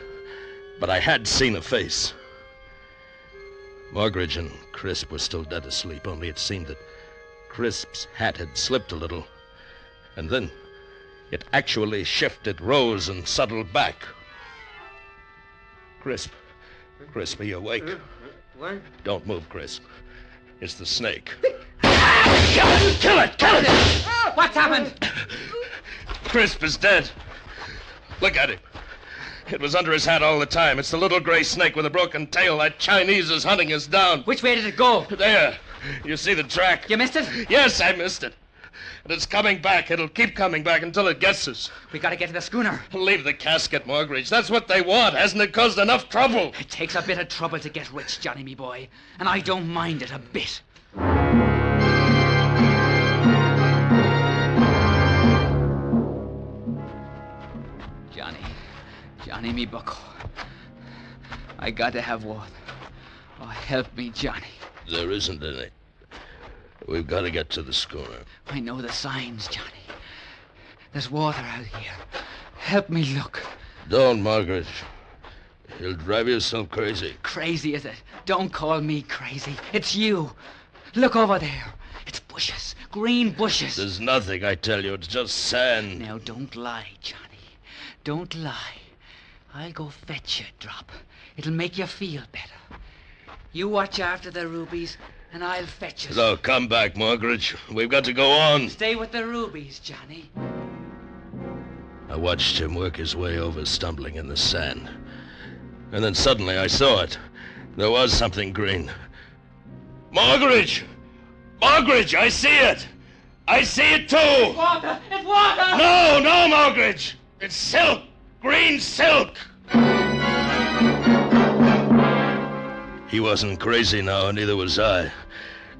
But I had seen a face. Morgridge and Crisp were still dead asleep, only it seemed that Crisp's hat had slipped a little. And then it actually shifted, rose, and settled back. Crisp, are you awake? What? Don't move, Crisp. It's the snake. Kill it! What's happened? Crisp is dead. Look at him. It was under his hat all the time. It's the little gray snake with a broken tail. That Chinese is hunting us down. Which way did it go? There. You see the track? You missed it? Yes, I missed it. And it's coming back. It'll keep coming back until it gets us. We gotta get to the schooner. Leave the casket, Morgridge. That's what they want. Hasn't it caused enough trouble? It takes a bit of trouble to get rich, Johnny, me boy. And I don't mind it a bit. Johnny, me bucko. I gotta have water. Oh, help me, Johnny. There isn't any. We've got to get to the schooner. I know the signs, Johnny. There's water out here. Help me look. Don't, Margaret. You'll drive yourself crazy. Crazy, is it? Don't call me crazy. It's you. Look over there. It's bushes. Green bushes. There's nothing, I tell you. It's just sand. Now, don't lie, Johnny. Don't lie. I'll go fetch you a drop. It'll make you feel better. You watch after the rubies, and I'll fetch you. No, come back, Margaret. We've got to go on. Stay with the rubies, Johnny. I watched him work his way over, stumbling in the sand. And then suddenly I saw it. There was something green. Margaret! Margaret, I see it! I see it too! It's water! It's water! No, Margaret! It's silk! Green silk! He wasn't crazy now, and neither was I.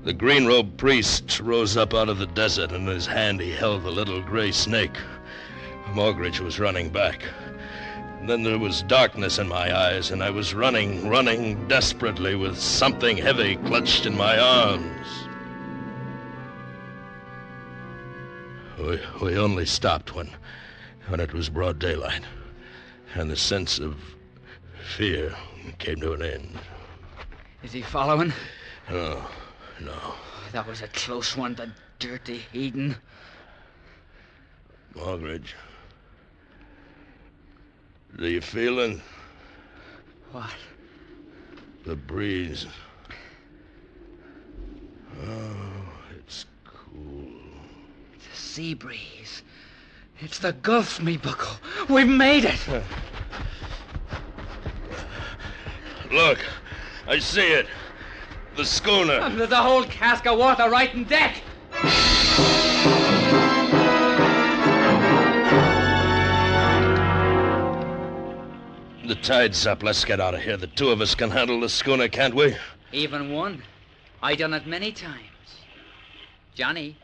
The green-robed priest rose up out of the desert, and in his hand he held the little gray snake. Margaret was running back. And then there was darkness in my eyes, and I was running desperately with something heavy clutched in my arms. We only stopped when it was broad daylight, and the sense of fear came to an end. Is he following? No. That was a close one, the dirty heathen. Margaret, do you feel it? What? The breeze. Oh, it's cool. It's a sea breeze. It's the Gulf, me bucko. We've made it. Look, I see it. The schooner. And there's a whole cask of water right in deck. The tide's up. Let's get out of here. The two of us can handle the schooner, can't we? Even one. I done it many times. Johnny.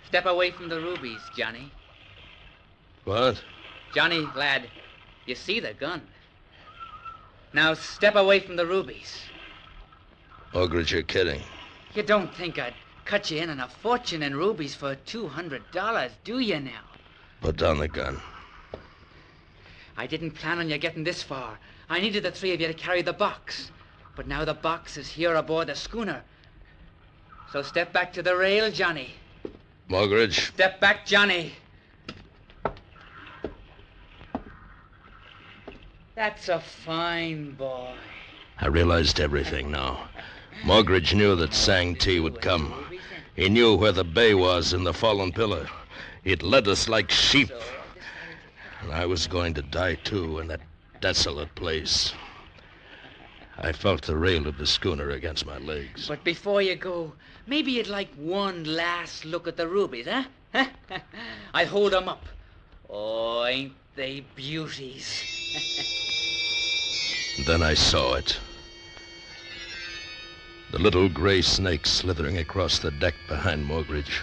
Step away from the rubies, Johnny. What? Johnny, lad, you see the gun. Now step away from the rubies. Margaret, you're kidding. You don't think I'd cut you in on a fortune in rubies for $200, do you now? Put down the gun. I didn't plan on you getting this far. I needed the three of you to carry the box. But now the box is here aboard the schooner. So step back to the rail, Johnny. Margaret. Step back, Johnny. That's a fine boy. I realized everything now. Margaret knew that Sang-Ti would come. He knew where the bay was in the fallen pillar. It led us like sheep. And I was going to die, too, in that desolate place. I felt the rail of the schooner against my legs. But before you go, maybe you'd like one last look at the rubies, huh? I'll hold them up. Oh, ain't they beauties? Then I saw it. The little gray snake slithering across the deck behind Morgridge.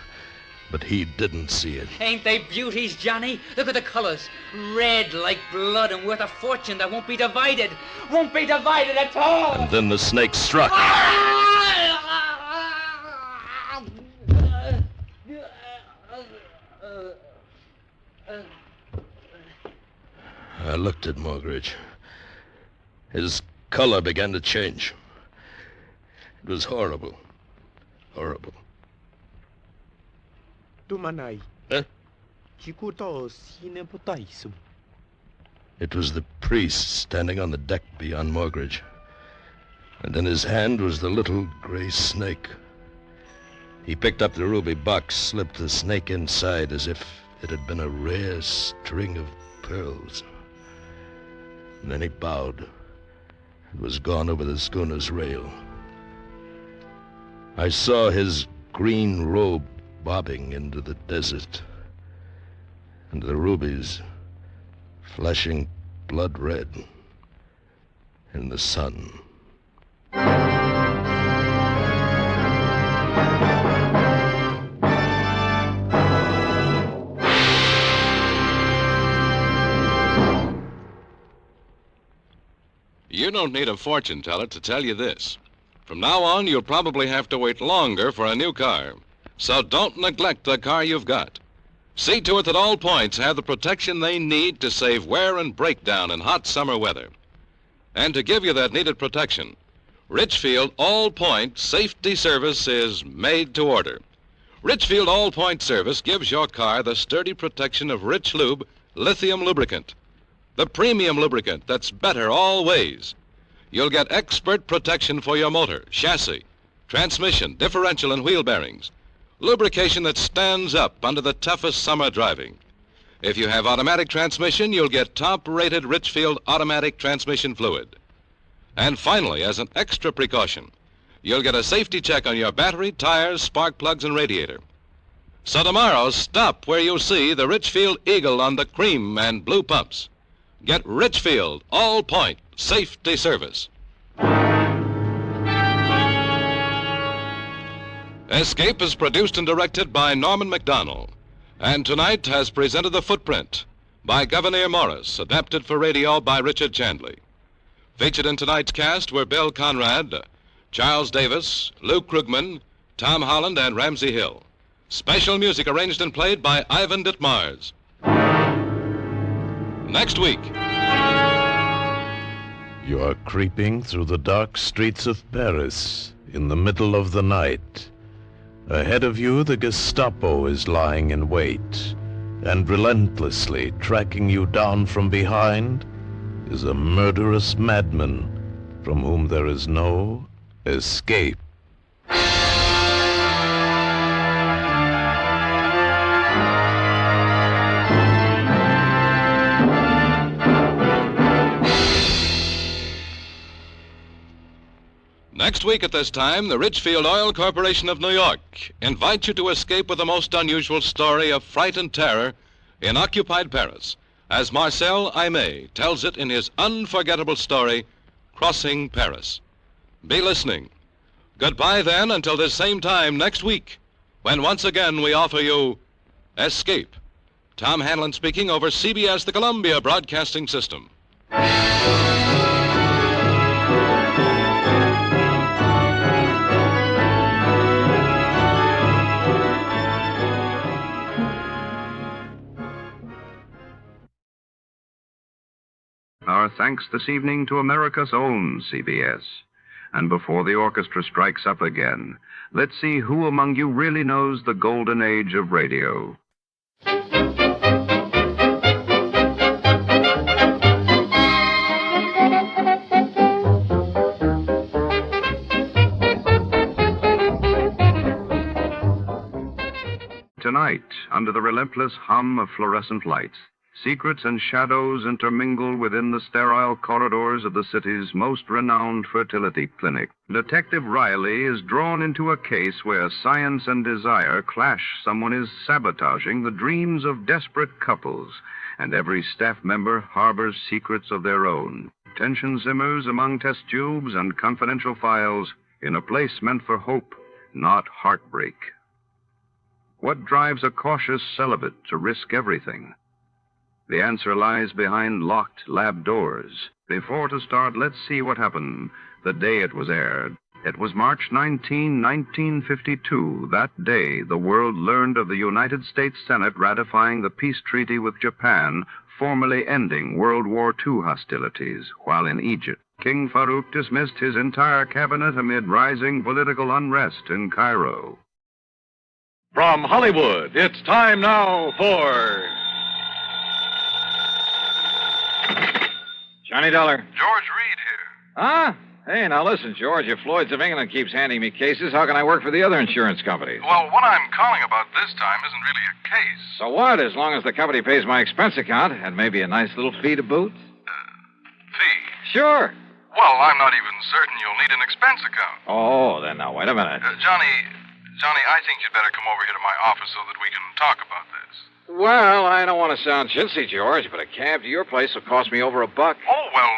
But he didn't see it. Ain't they beauties, Johnny? Look at the colors. Red like blood and worth a fortune that won't be divided. Won't be divided at all. And then the snake struck. I looked at Morgridge. His color began to change. It was horrible. Horrible. Tumanay. Huh? Chikuto sinepotaisu. It was the priest standing on the deck beyond Morgridge. And in his hand was the little gray snake. He picked up the ruby box, slipped the snake inside as if it had been a rare string of pearls. And then he bowed and was gone over the schooner's rail. I saw his green robe bobbing into the desert, and the rubies flashing blood red in the sun. You don't need a fortune teller to tell you this. From now on, you'll probably have to wait longer for a new car. So don't neglect the car you've got. See to it that all points have the protection they need to save wear and breakdown in hot summer weather. And to give you that needed protection, Richfield All Point Safety Service is made to order. Richfield All Point Service gives your car the sturdy protection of Rich Lube lithium lubricant. The premium lubricant that's better all ways. You'll get expert protection for your motor, chassis, transmission, differential, and wheel bearings. Lubrication that stands up under the toughest summer driving. If you have automatic transmission, you'll get top-rated Richfield automatic transmission fluid. And finally, as an extra precaution, you'll get a safety check on your battery, tires, spark plugs, and radiator. So tomorrow, stop where you see the Richfield Eagle on the cream and blue pumps. Get Richfield All Point Safety Service. Escape is produced and directed by Norman MacDonald, and tonight has presented The Footprint by Gouverneur Morris, adapted for radio by Richard Chandley. Featured in tonight's cast were Bill Conrad, Charles Davis, Luke Krugman, Tom Holland, and Ramsey Hill. Special music arranged and played by Ivan Ditmars. Next week. You're creeping through the dark streets of Paris in the middle of the night. Ahead of you, the Gestapo is lying in wait, and relentlessly tracking you down from behind is a murderous madman from whom there is no escape. Next week at this time, the Richfield Oil Corporation of New York invites you to escape with the most unusual story of fright and terror in occupied Paris, as Marcel Aimé tells it in his unforgettable story, Crossing Paris. Be listening. Goodbye then until this same time next week, when once again we offer you Escape. Tom Hanlon speaking over CBS, the Columbia Broadcasting System. Our thanks this evening to America's own CBS. And before the orchestra strikes up again, let's see who among you really knows the golden age of radio. Tonight, under the relentless hum of fluorescent lights, secrets and shadows intermingle within the sterile corridors of the city's most renowned fertility clinic. Detective Riley is drawn into a case where science and desire clash. Someone is sabotaging the dreams of desperate couples, and every staff member harbors secrets of their own. Tension simmers among test tubes and confidential files in a place meant for hope, not heartbreak. What drives a cautious celibate to risk everything? The answer lies behind locked lab doors. Before to start, let's see what happened the day it was aired. It was March 19, 1952. That day, the world learned of the United States Senate ratifying the peace treaty with Japan, formally ending World War II hostilities, while in Egypt, King Farouk dismissed his entire cabinet amid rising political unrest in Cairo. From Hollywood, it's time now for Johnny Dollar. George Reed here. Huh? Hey, now listen, George. If Lloyd's of England keeps handing me cases, how can I work for the other insurance companies? Well, what I'm calling about this time isn't really a case. So what? As long as the company pays my expense account and maybe a nice little fee to boot? Fee? Sure. Well, I'm not even certain you'll need an expense account. Oh, then now, wait a minute. Johnny, I think you'd better come over here to my office so that we can talk about this. Well, I don't want to sound chintzy, George, but a cab to your place will cost me over $1. Oh, well,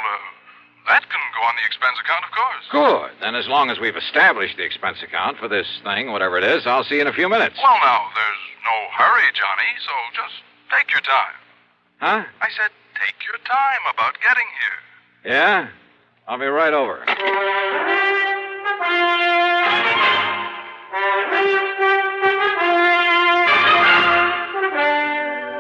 that can go on the expense account, of course. Good. Then as long as we've established the expense account for this thing, whatever it is, I'll see you in a few minutes. Well, now, there's no hurry, Johnny, so just take your time. Huh? I said take your time about getting here. Yeah? I'll be right over.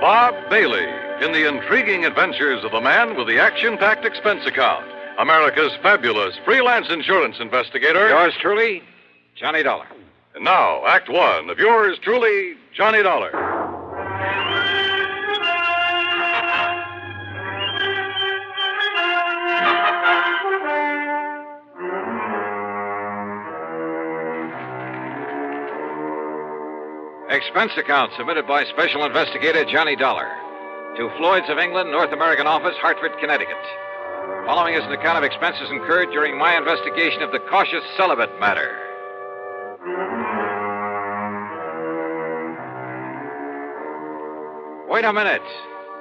Bob Bailey in the intriguing adventures of the man with the action-packed expense account. America's fabulous freelance insurance investigator. Yours truly, Johnny Dollar. And now, Act One of yours truly, Johnny Dollar. Expense account submitted by Special Investigator Johnny Dollar to Floyd's of England, North American Office, Hartford, Connecticut. Following is an account of expenses incurred during my investigation of the cautious Celibate matter. Wait a minute.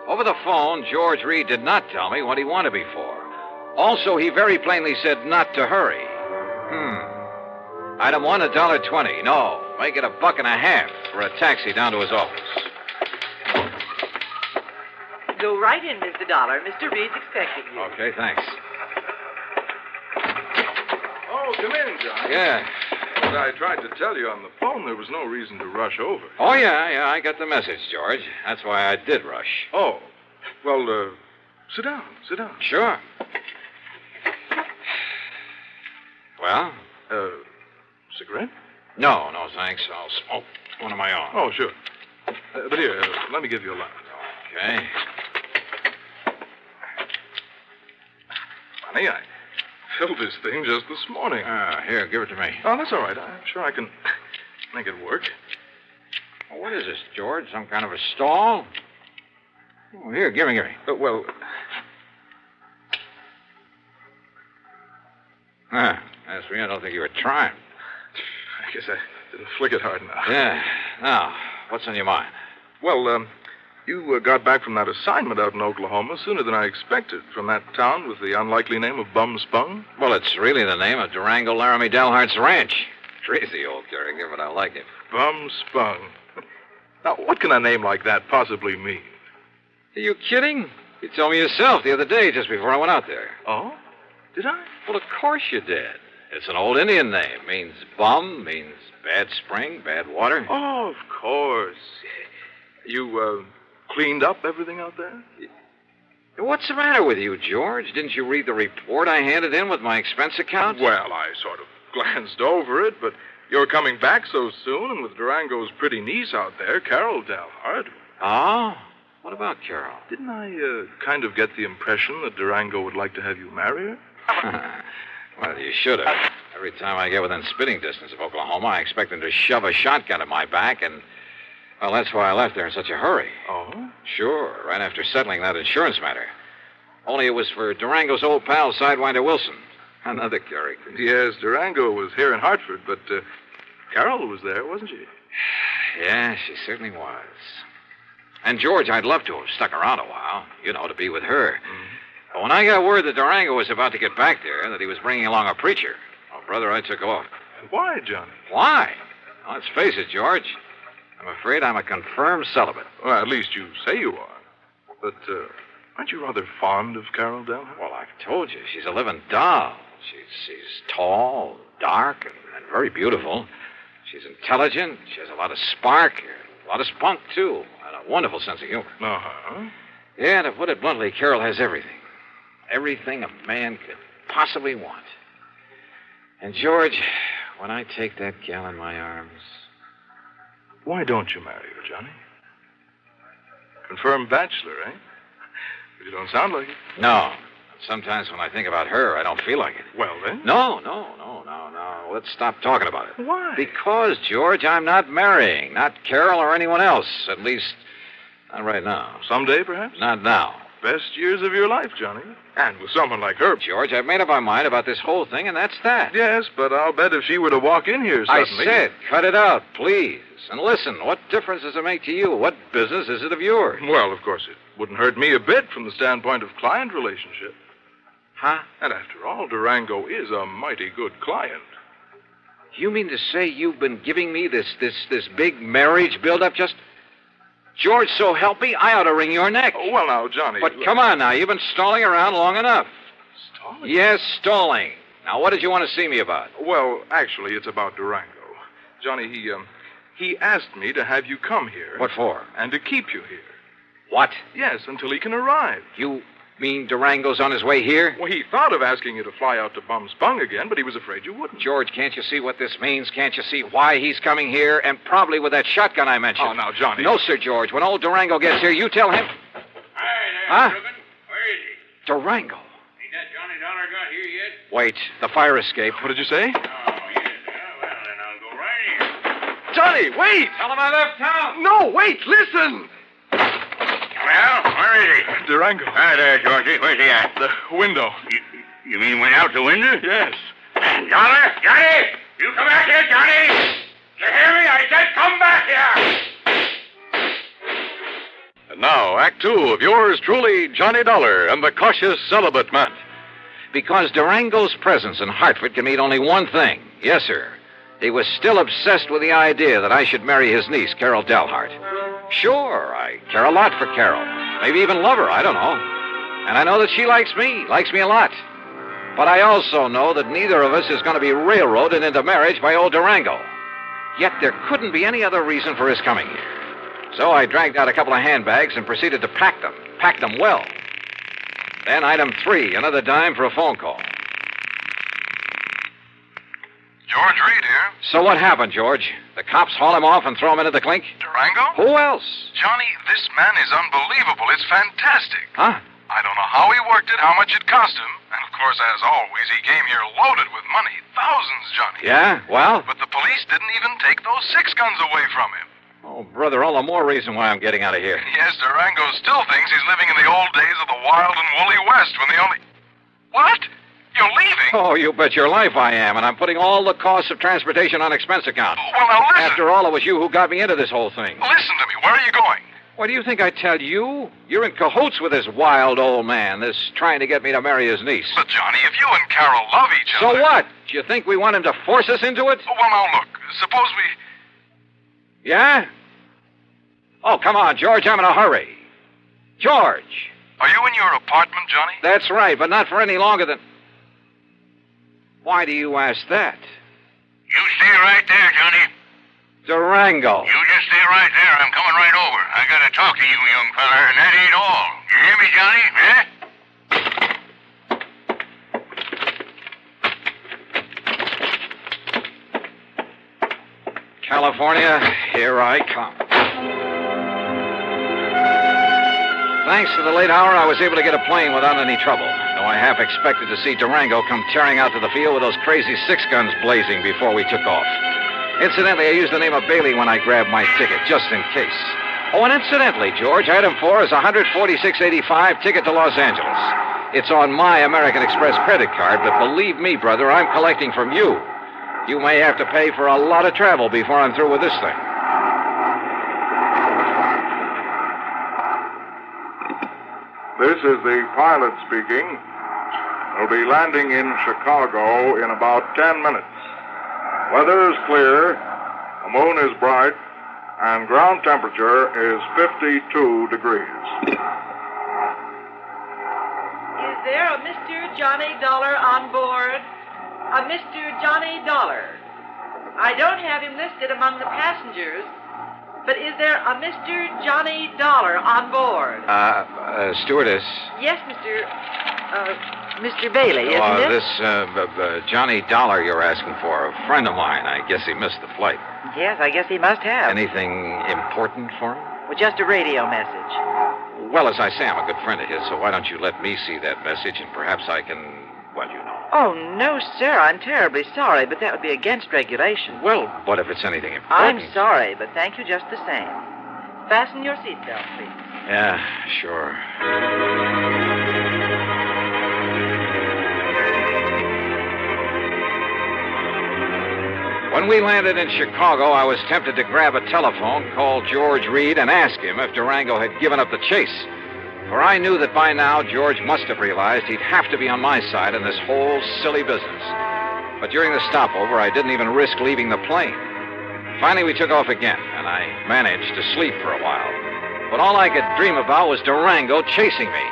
Over the phone, George Reed did not tell me what he wanted me for. Also, he very plainly said not to hurry. Item 1, $1.20. No, make it $1.50 for a taxi down to his office. Go right in, Mr. Dollar. Mr. Reed's expecting you. Okay, thanks. Oh, come in, Johnny. Yeah. As I tried to tell you on the phone, there was no reason to rush over. Oh, yeah, I got the message, George. That's why I did rush. Oh, well, sit down. Sure. Well? Cigarette? No, thanks. I'll smoke one of my own. Oh, sure. But here, let me give you a light. Okay. Funny, I filled this thing just this morning. Here, give it to me. Oh, that's all right. I'm sure I can make it work. Well, what is this, George? Some kind of a stall? Oh, here, give me. Well... As for me, I don't think you were trying. I guess I didn't flick it hard enough. Yeah. Now, what's on your mind? Well, you got back from that assignment out in Oklahoma sooner than I expected, from that town with the unlikely name of Bum Spung. Well, it's really the name of Durango Laramie Delhart's ranch. Crazy old character, but I like it. Bum Spung. Now, what can a name like that possibly mean? Are you kidding? You told me yourself the other day, just before I went out there. Oh? Did I? Well, of course you did. It's an old Indian name. Means bum, means bad spring, bad water. Oh, of course. You, cleaned up everything out there? What's the matter with you, George? Didn't you read the report I handed in with my expense account? Well, I sort of glanced over it, but you're coming back so soon, and with Durango's pretty niece out there, Carol Dalhart. Oh? What about Carol? Didn't I, kind of get the impression that Durango would like to have you marry her? Well, you should have. Every time I get within spitting distance of Oklahoma, I expect them to shove a shotgun at my back, and, well, that's why I left there in such a hurry. Oh? Sure, right after settling that insurance matter. Only it was for Durango's old pal, Sidewinder Wilson. Another character. Yes, Durango was here in Hartford, but Carol was there, wasn't she? Yeah, she certainly was. And, George, I'd love to have stuck around a while, to be with her. But when I got word that Durango was about to get back there, that he was bringing along a preacher, oh, brother, I took off. Why, Johnny? Why? Well, let's face it, George. I'm afraid I'm a confirmed celibate. Well, at least you say you are. But, aren't you rather fond of Carol Dalhart? Well, I've told you, she's a living doll. She's tall, dark, and very beautiful. She's intelligent. She has a lot of spark, a lot of spunk, too, and a wonderful sense of humor. Uh-huh. Yeah, to put it bluntly, Carol has everything. Everything a man could possibly want. And, George, when I take that gal in my arms... Why don't you marry her, Johnny? Confirmed bachelor, eh? But you don't sound like it. No. Sometimes when I think about her, I don't feel like it. Well, then? No. Let's stop talking about it. Why? Because, George, I'm not marrying. Not Carol or anyone else. At least, not right now. Someday, perhaps? Not now. Best years of your life, Johnny. And with someone like her. George, I've made up my mind about this whole thing, and that's that. Yes, but I'll bet if she were to walk in here suddenly... I said, cut it out, please. And listen, what difference does it make to you? What business is it of yours? Well, of course, it wouldn't hurt me a bit from the standpoint of client relationship. Huh? And after all, Durango is a mighty good client. You mean to say you've been giving me this big marriage build-up just... George, so help me, I ought to wring your neck. Oh, well, now, Johnny... But come on now, you've been stalling around long enough. Stalling? Yes, stalling. Now, what did you want to see me about? Well, actually, it's about Durango. Johnny, he asked me to have you come here. What for? And to keep you here. What? Yes, until he can arrive. You mean Durango's on his way here? Well, he thought of asking you to fly out to Bum Spung again, but he was afraid you wouldn't. George, can't you see what this means? Can't you see why he's coming here? And probably with that shotgun I mentioned. Oh, now, Johnny... No, sir, George. When old Durango gets here, you tell him... Hi there, Huh? Dugan. Where is he? Durango. Ain't that Johnny Dollar got here yet? Wait, the fire escape. What did you say? Oh, yes. Well, then I'll go right here. Johnny, wait! Tell him I left town. No, wait, listen! Well, where is he? Durango. Hi there, Georgie. Where's he at? The window. You mean went out the window? Yes. Dollar, Johnny! You come back here, Johnny! You hear me? I said come back here! And now, Act Two of yours truly, Johnny Dollar and the Cautious Celibate Man. Because Durango's presence in Hartford can mean only one thing. Yes, sir. He was still obsessed with the idea that I should marry his niece, Carol Dalhart. Sure, I care a lot for Carol. Maybe even love her, I don't know. And I know that she likes me a lot. But I also know that neither of us is going to be railroaded into marriage by old Durango. Yet there couldn't be any other reason for his coming here. So I dragged out a couple of handbags and proceeded to pack them well. Then item 3, another dime for a phone call. George Reed here. So what happened, George? The cops haul him off and throw him into the clink? Durango? Who else? Johnny, this man is unbelievable. It's fantastic. Huh? I don't know how he worked it, how much it cost him. And, of course, as always, he came here loaded with money. Thousands, Johnny. Yeah? Well? But the police didn't even take those 6 guns away from him. Oh, brother, all the more reason why I'm getting out of here. Yes, Durango still thinks he's living in the old days of the wild and woolly West when the only... What? You're leaving? Oh, you bet your life I am, and I'm putting all the costs of transportation on expense account. Well, now listen. After all, it was you who got me into this whole thing. Listen to me. Where are you going? Why, do you think I tell you? You're in cahoots with this wild old man, this trying to get me to marry his niece. But, Johnny, if you and Carol love each other... So what? Do you think we want him to force us into it? Oh, well, now, look. Suppose we... Yeah? Oh, come on, George. I'm in a hurry. George! Are you in your apartment, Johnny? That's right, but not for any longer than... Why do you ask that? You stay right there, Johnny. Durango. You just stay right there. I'm coming right over. I gotta talk to you, young feller, and that ain't all. You hear me, Johnny? California, here I come. Thanks to the late hour, I was able to get a plane without any trouble, though I half expected to see Durango come tearing out to the field with those crazy 6 guns blazing before we took off. Incidentally, I used the name of Bailey when I grabbed my ticket, just in case. Oh, and incidentally, George, item 4 is a $146.85 ticket to Los Angeles. It's on my American Express credit card, but believe me, brother, I'm collecting from you. You may have to pay for a lot of travel before I'm through with this thing. This is the pilot speaking. We'll be landing in Chicago in about 10 minutes. Weather is clear, the moon is bright, and ground temperature is 52 degrees. Is there a Mr. Johnny Dollar on board? A Mr. Johnny Dollar. I don't have him listed among the passengers, but is there a Mr. Johnny Dollar on board? Stewardess. Yes, Mr. Bailey, isn't it? This Johnny Dollar you're asking for, a friend of mine. I guess he missed the flight. Yes, I guess he must have. Anything important for him? Well, just a radio message. Well, as I say, I'm a good friend of his, so why don't you let me see that message, and perhaps I can, well, you know. Oh, no, sir. I'm terribly sorry, but that would be against regulation. Well, what if it's anything important? I'm sorry, but thank you just the same. Fasten your seatbelt, please. Yeah, sure. When we landed in Chicago, I was tempted to grab a telephone, call George Reed, and ask him if Durango had given up the chase. For I knew that by now George must have realized he'd have to be on my side in this whole silly business. But during the stopover, I didn't even risk leaving the plane. Finally, we took off again, and I managed to sleep for a while. But all I could dream about was Durango chasing me.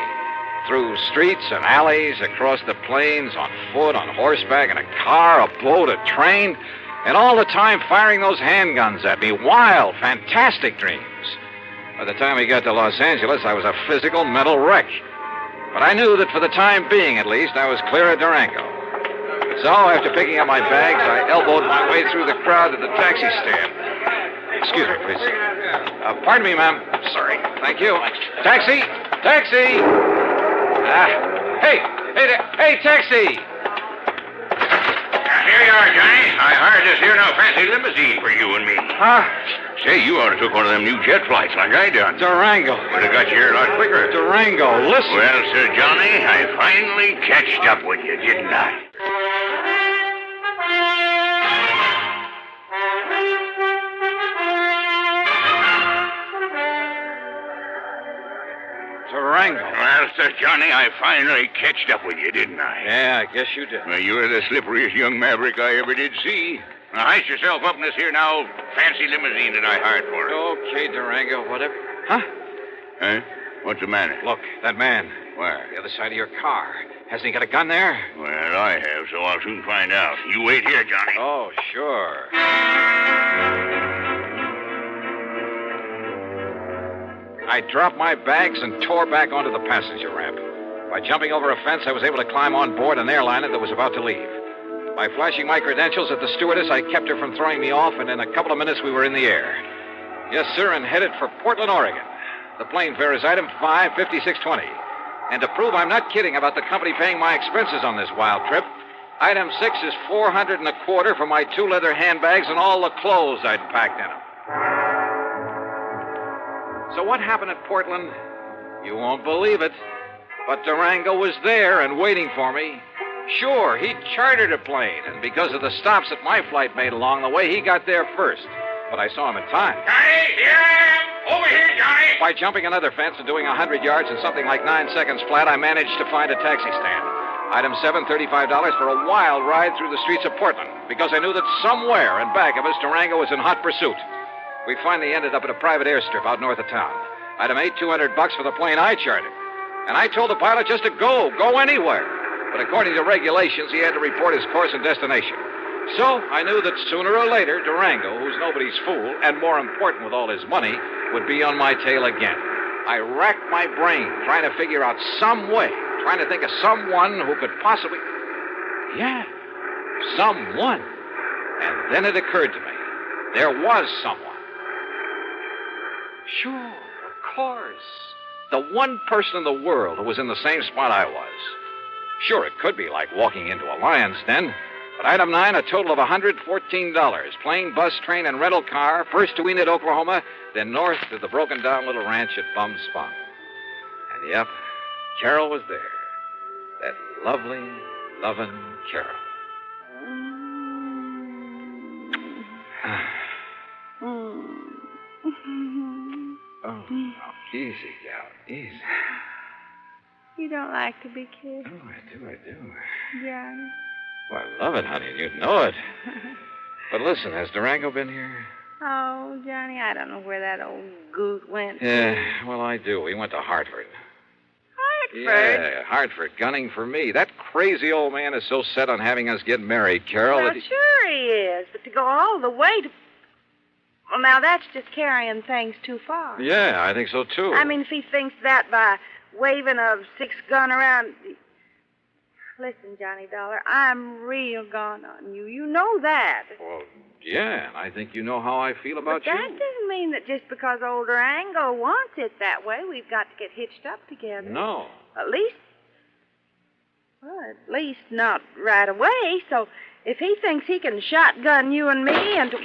Through streets and alleys, across the plains, on foot, on horseback, in a car, a boat, a train, and all the time firing those handguns at me. Wild, fantastic dreams. By the time we got to Los Angeles, I was a physical, mental wreck. But I knew that for the time being, at least, I was clear of Durango. So, after picking up my bags, I elbowed my way through the crowd to the taxi stand. Excuse me, please. Pardon me, ma'am. Sorry. Thank you. Taxi! Taxi! Hey, taxi! Here you are, Johnny. I hired this here now fancy limousine for you and me. Huh? Say, you ought to took one of them new jet flights like I done. Durango. Would have got you here a lot quicker. Durango, listen. Well, Sir Johnny, I finally catched up with you, didn't I? Durango. Well, Sir Johnny, I finally catched up with you, didn't I? Yeah, I guess you did. Well, you're the slipperiest young maverick I ever did see. Now, heist yourself up in this here now fancy limousine that I hired for it. Okay, Durango, whatever. Huh? Huh? What's the matter? Look, that man. Where? The other side of your car. Hasn't he got a gun there? Well, I have, so I'll soon find out. You wait here, Johnny. Oh, sure. I dropped my bags and tore back onto the passenger ramp. By jumping over a fence, I was able to climb on board an airliner that was about to leave. By flashing my credentials at the stewardess, I kept her from throwing me off, and in a couple of minutes we were in the air. Yes, sir, and headed for Portland, Oregon. The plane fare is item 55620. And to prove I'm not kidding about the company paying my expenses on this wild trip, item 6 is $425 for my 2 leather handbags and all the clothes I'd packed in them. So what happened at Portland? You won't believe it. But Durango was there and waiting for me. Sure, he chartered a plane, and because of the stops that my flight made along the way, he got there first. But I saw him in time. Johnny, here I am! Over here, Johnny! By jumping another fence and doing 100 yards in something like 9 seconds flat, I managed to find a taxi stand. Item 7, $35 for a wild ride through the streets of Portland, because I knew that somewhere in back of us, Durango was in hot pursuit. We finally ended up at a private airstrip out north of town. Item 8, $200 for the plane I chartered. And I told the pilot just to go anywhere. But according to regulations, he had to report his course and destination. So I knew that sooner or later, Durango, who's nobody's fool, and more important with all his money, would be on my tail again. I racked my brain trying to figure out some way, trying to think of someone who could possibly... Yeah, someone. And then it occurred to me. There was someone. Sure, of course. The one person in the world who was in the same spot I was. Sure, it could be like walking into a lion's den. But item 9, a total of $114. Plane, bus, train, and rental car. First to Enid, Oklahoma, then north to the broken-down little ranch at Bum Spot. And yep, Carol was there. That lovely, loving Carol. Oh, easy, gal, easy. You don't like to be kissed? Oh, I do. Johnny. Well, I love it, honey, and you'd know it. But listen, has Durango been here? Oh, Johnny, I don't know where that old goot went. Yeah, well, I do. He went to Hartford. Hartford? Yeah, Hartford, gunning for me. That crazy old man is so set on having us get married, Carol. Well, sure he is, but to go all the way to... Well, now, that's just carrying things too far. Yeah, I think so, too. I mean, if he thinks that by waving a 6-gun around... Listen, Johnny Dollar, I'm real gone on you. You know that. Well, yeah, and I think you know how I feel about But that doesn't mean that just because old Durango wants it that way, we've got to get hitched up together. No. At least not right away. So if he thinks he can shotgun you and me and... Oh,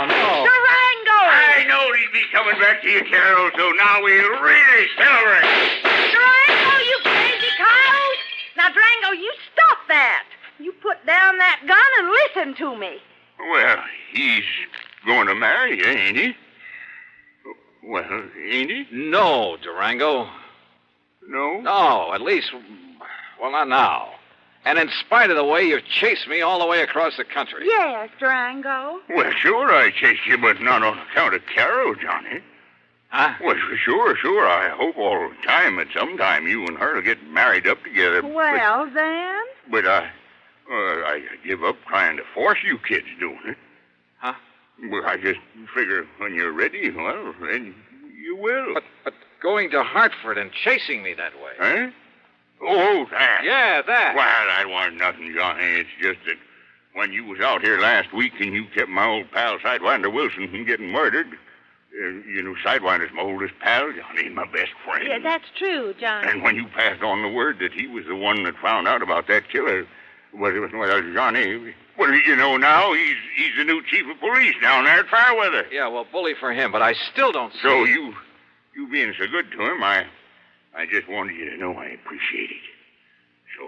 no. Durango! I knowed he'd be coming back to you, Carol, so now we'll really celebrate. Durango, you crazy coyote! Now, Durango, you stop that. You put down that gun and listen to me. Well, he's going to marry you, ain't he? Well, ain't he? No, Durango. No? No, at least, well, not now. And in spite of the way you've chased me all the way across the country. Yes, Durango. Well, sure I chased you, but not on account of Carol, Johnny. Huh? Well, sure. I hope all the time that sometime you and her will get married up together. Well, then? But I give up trying to force you kids doing it. Huh? Well, I just figure when you're ready, well, then you will. But going to Hartford and chasing me that way. Huh? Oh, that. Yeah, that. Well, that wasn't nothing, Johnny. It's just that when you was out here last week and you kept my old pal Sidewinder Wilson from getting murdered, you know, Sidewinder's my oldest pal, Johnny, my best friend. Yeah, that's true, Johnny. And when you passed on the word that he was the one that found out about that killer, well, Johnny, what do you know now? He's the new chief of police down there at Fairweather. Yeah, well, bully for him, but I still don't see... So you being so good to him, I just wanted you to know I appreciate it. So,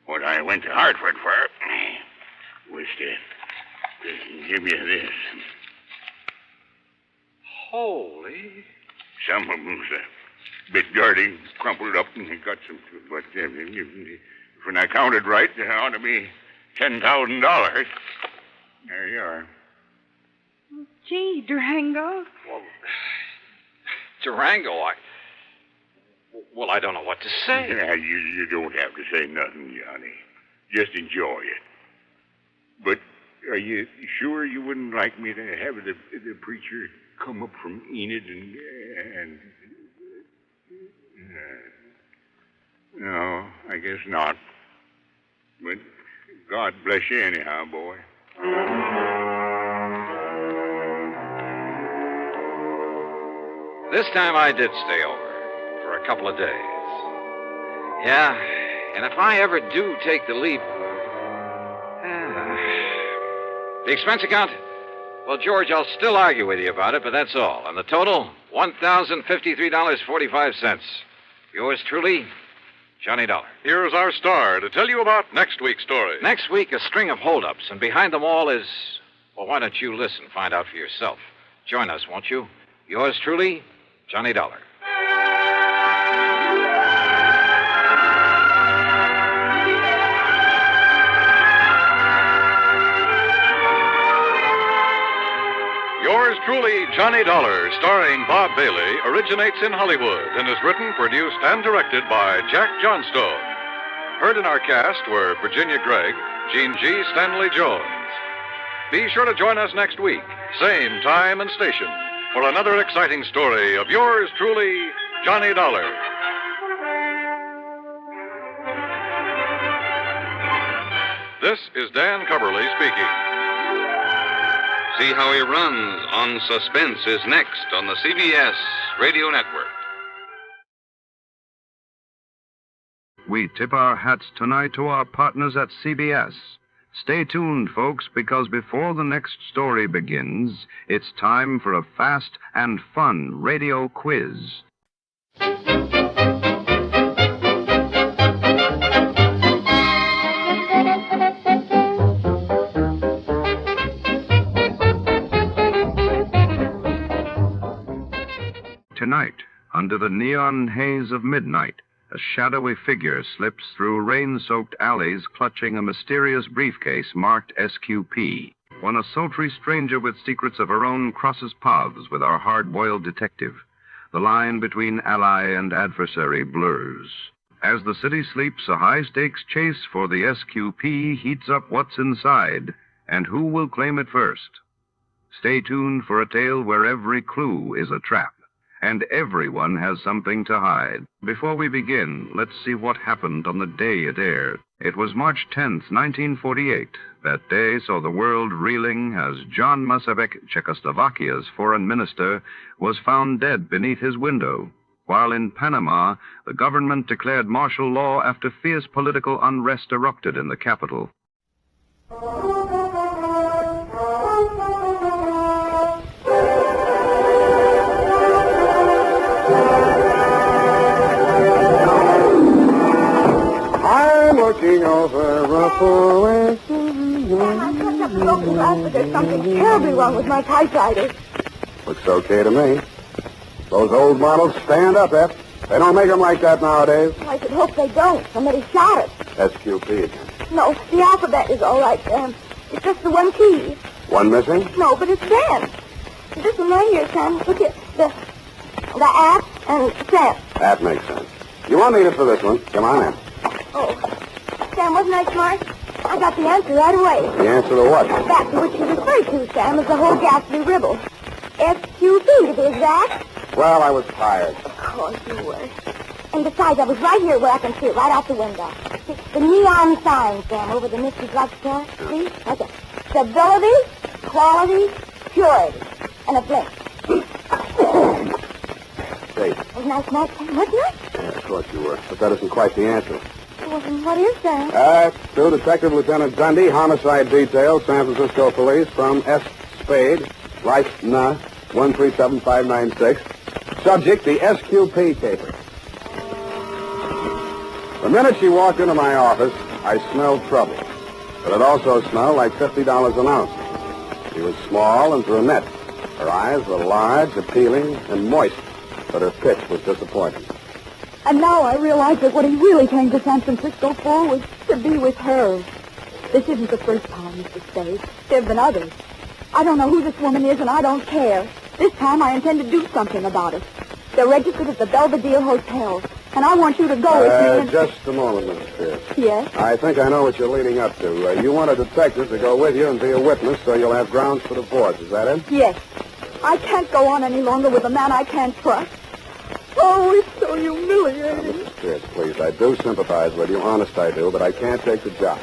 what I went to Hartford for was to give you this. Holy... Some of them's a bit dirty, crumpled up, and got some... But when I counted right, there ought to be $10,000. There you are. Gee, Durango. Well, Durango, Well, I don't know what to say. Yeah, you don't have to say nothing, Johnny. Just enjoy it. But are you sure you wouldn't like me to have the preacher come up from Enid and no, I guess not. But God bless you anyhow, boy. This time I did stay over for a couple of days. Yeah, and if I ever do take the leap... The expense account? Well, George, I'll still argue with you about it, but that's all. And the total, $1,053.45. Yours truly, Johnny Dollar. Here's our star to tell you about next week's story. Next week, a string of holdups, and behind them all is... Well, why don't you listen, find out for yourself. Join us, won't you? Yours truly, Johnny Dollar. Yours truly, Johnny Dollar, starring Bob Bailey, originates in Hollywood and is written, produced, and directed by Jack Johnstone. Heard in our cast were Virginia Gregg, Gene G. Stanley Jones. Be sure to join us next week, same time and station, for another exciting story of yours truly, Johnny Dollar. This is Dan Cubberly speaking. See How He Runs on Suspense is next on the CBS Radio Network. We tip our hats tonight to our partners at CBS. Stay tuned, folks, because before the next story begins, it's time for a fast and fun radio quiz. Tonight, under the neon haze of midnight, a shadowy figure slips through rain-soaked alleys clutching a mysterious briefcase marked SQP. When a sultry stranger with secrets of her own crosses paths with our hard-boiled detective, the line between ally and adversary blurs. As the city sleeps, a high-stakes chase for the SQP heats up what's inside, and who will claim it first. Stay tuned for a tale where every clue is a trap, and everyone has something to hide. Before we begin, let's see what happened on the day it aired. It was March 10th, 1948. That day saw the world reeling as John Masarek, Czechoslovakia's foreign minister, was found dead beneath his window, while in Panama, the government declared martial law after fierce political unrest erupted in the capital. I'm looking over ruffle and... I got up broken glass, but there's something terribly wrong with my typewriter. Looks okay to me. Those old models stand up, Eph. They don't make them like that nowadays. I should hope they don't. Somebody shot it. SQP again. No, the alphabet is all right, Sam. It's just the one key. One missing? No, but it's Sam. This one right here, Sam. Look at the at and Sam. That makes sense. You won't need it for this one. Come on in. Oh, Sam, wasn't I smart? I got the answer right away. The answer to what? That to which you referred to, Sam, is the whole ghastly ribble. SQP, to be exact. Well, I was tired. Of course you were. And besides, I was right here where I can see it, right out the window. See, the neon sign, Sam, over the Misty Drugstore. See? Like a stability, quality, purity. And a blink. Say. Wasn't I smart, Sam? Wasn't I? Yeah, of course you were. But that isn't quite the answer. Well, what is that? To Detective Lieutenant Dundee, Homicide Detail, San Francisco Police, from S. Spade, Life Na, 137596. Subject, the SQP caper. The minute she walked into my office, I smelled trouble. But it also smelled like $50 an ounce. She was small and brunette. Her eyes were large, appealing, and moist. But her pitch was disappointing. And now I realize that what he really came to San Francisco for was to be with her. This isn't the first time, Mr. Spade. There have been others. I don't know who this woman is, and I don't care. This time I intend to do something about it. They're registered at the Belvedere Hotel, and I want you to go with me. Just a moment, Mrs. Pierce. Yes? I think I know what you're leading up to. You want a detective to go with you and be a witness so you'll have grounds for divorce. Is that it? Yes. I can't go on any longer with a man I can't trust. Oh, it's so humiliating. Mrs. Pierce, please, I do sympathize with you. Honest I do, but I can't take the job.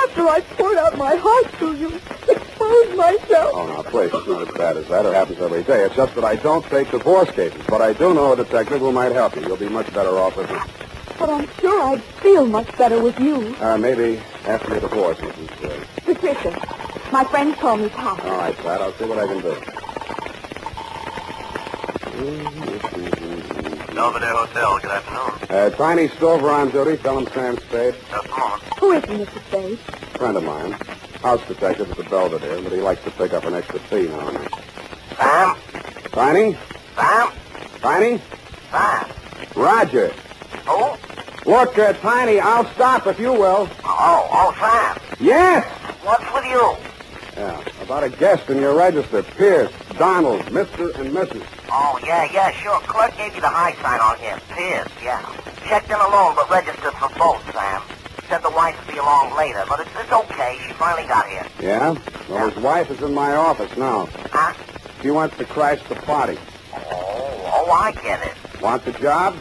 After I poured out my heart to you, exposed myself. Oh, now, please, it's not as bad as that. It happens every day. It's just that I don't take divorce cases. But I do know a detective who might help you. You'll be much better off with me. But I'm sure I'd feel much better with you. Maybe after your divorce, Mrs. Pierce. Patricia, my friends call me Pat. All right, Pat, I'll see what I can do. Belvedere Hotel, good afternoon. Tiny Stover on duty. Tell him Sam Spade. Just a moment. Who is he, Mr. Spade? Friend of mine. House detective at the Belvedere, but he likes to pick up an extra fee now and then. Sam? Tiny? Sam? Tiny? Sam? Roger. Who? Look, Tiny, I'll stop if you will. Oh, Sam. Yes! What's with you? Yeah, about a guest in your register. Pierce, Donald, Mr. and Mrs. Oh, yeah, sure. Clerk gave you the high sign on him. Pierce, yeah. Checked in alone, but registered for both, Sam. Said the wife would be along later, but it's okay. She finally got here. Yeah? Well, his wife is in my office now. Huh? She wants to crash the party. Oh, I get it. Want the job?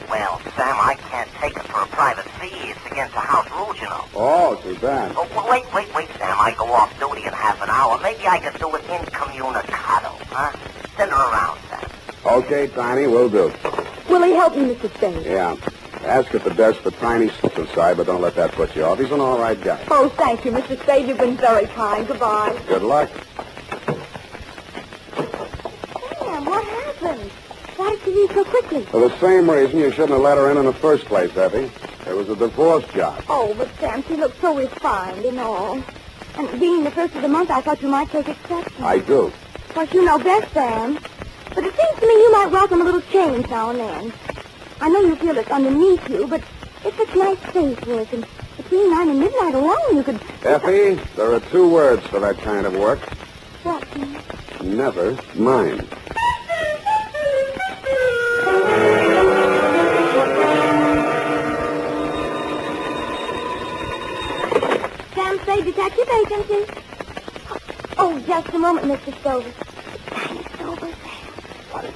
Well, Sam, I can't take it for a private fee. It's against the house rules, you know. Oh, too bad. Oh, well, wait, Sam. I go off duty in half an hour. Maybe I can do it incommunicado, huh? Send her around, Sam. Okay, Tiny, will do. Will he help me, Mr. Spade? Yeah. Ask at the desk for Tiny inside, but don't let that put you off. He's an all right guy. Oh, thank you, Mr. Spade. You've been very kind. Goodbye. Good luck. Sam, what happened? Why did you leave so quickly? For the same reason you shouldn't have let her in the first place, Effie. It was a divorce job. Oh, but Sam, she looked so refined and all. And being the first of the month, I thought you might take exception. I do. Of course, you know best, Sam. But it seems to me you might welcome a little change now and then. I know you feel it's underneath you, but it's such nice space work, and between 9 and midnight alone, you could... Effie, there are 2 words for that kind of work. What, Sam? Never mind. Sam Spade, detective agency. Oh, just a moment, Mr. Stover. Stover, Sam. What is it?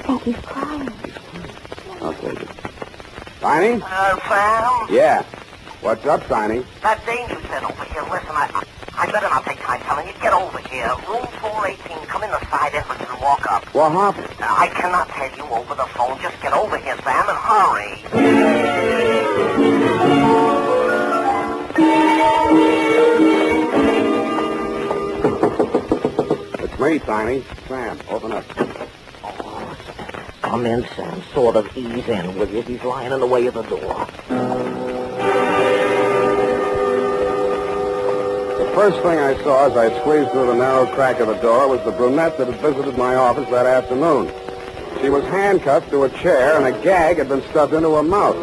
think he's crying. I'll take it. Tiny? Sam? Yeah. What's up, Tiny? That dame you said over here. Listen, I better not take time telling you. Get over here. Room 418. Come in the side entrance and walk up. What happened? I cannot tell you over the phone. Just get over here, Sam, and hurry. It's me, Tiny. Sam, open up. Come in, Sam. Sort of ease in, will you? He's lying in the way of the door. The first thing I saw as I squeezed through the narrow crack of the door was the brunette that had visited my office that afternoon. She was handcuffed to a chair, and a gag had been stuffed into her mouth.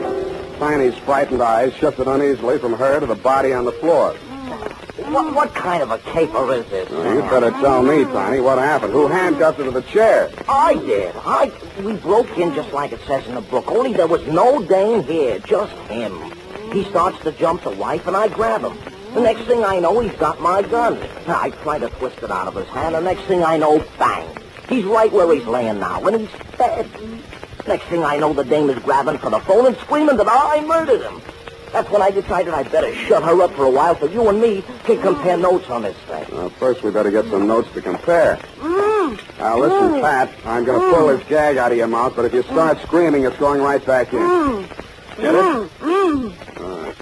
Tiny's frightened eyes shifted uneasily from her to the body on the floor. What kind of a caper is this? Well, you'd better tell me, Tiny, what happened. Who handcuffed her to the chair? I did. We broke in just like it says in the book, only there was no dame here, just him. He starts to jump the wife, and I grab him. The next thing I know, he's got my gun. I try to twist it out of his hand. The next thing I know, bang. He's right where he's laying now, and he's dead. Next thing I know, the dame is grabbing for the phone and screaming that I murdered him. That's when I decided I'd better shut her up for a while so you and me can compare notes on this thing. Well, first we better get some notes to compare. Now, listen, Pat, I'm going to pull this gag out of your mouth, but if you start screaming, it's going right back in. Get it? All right.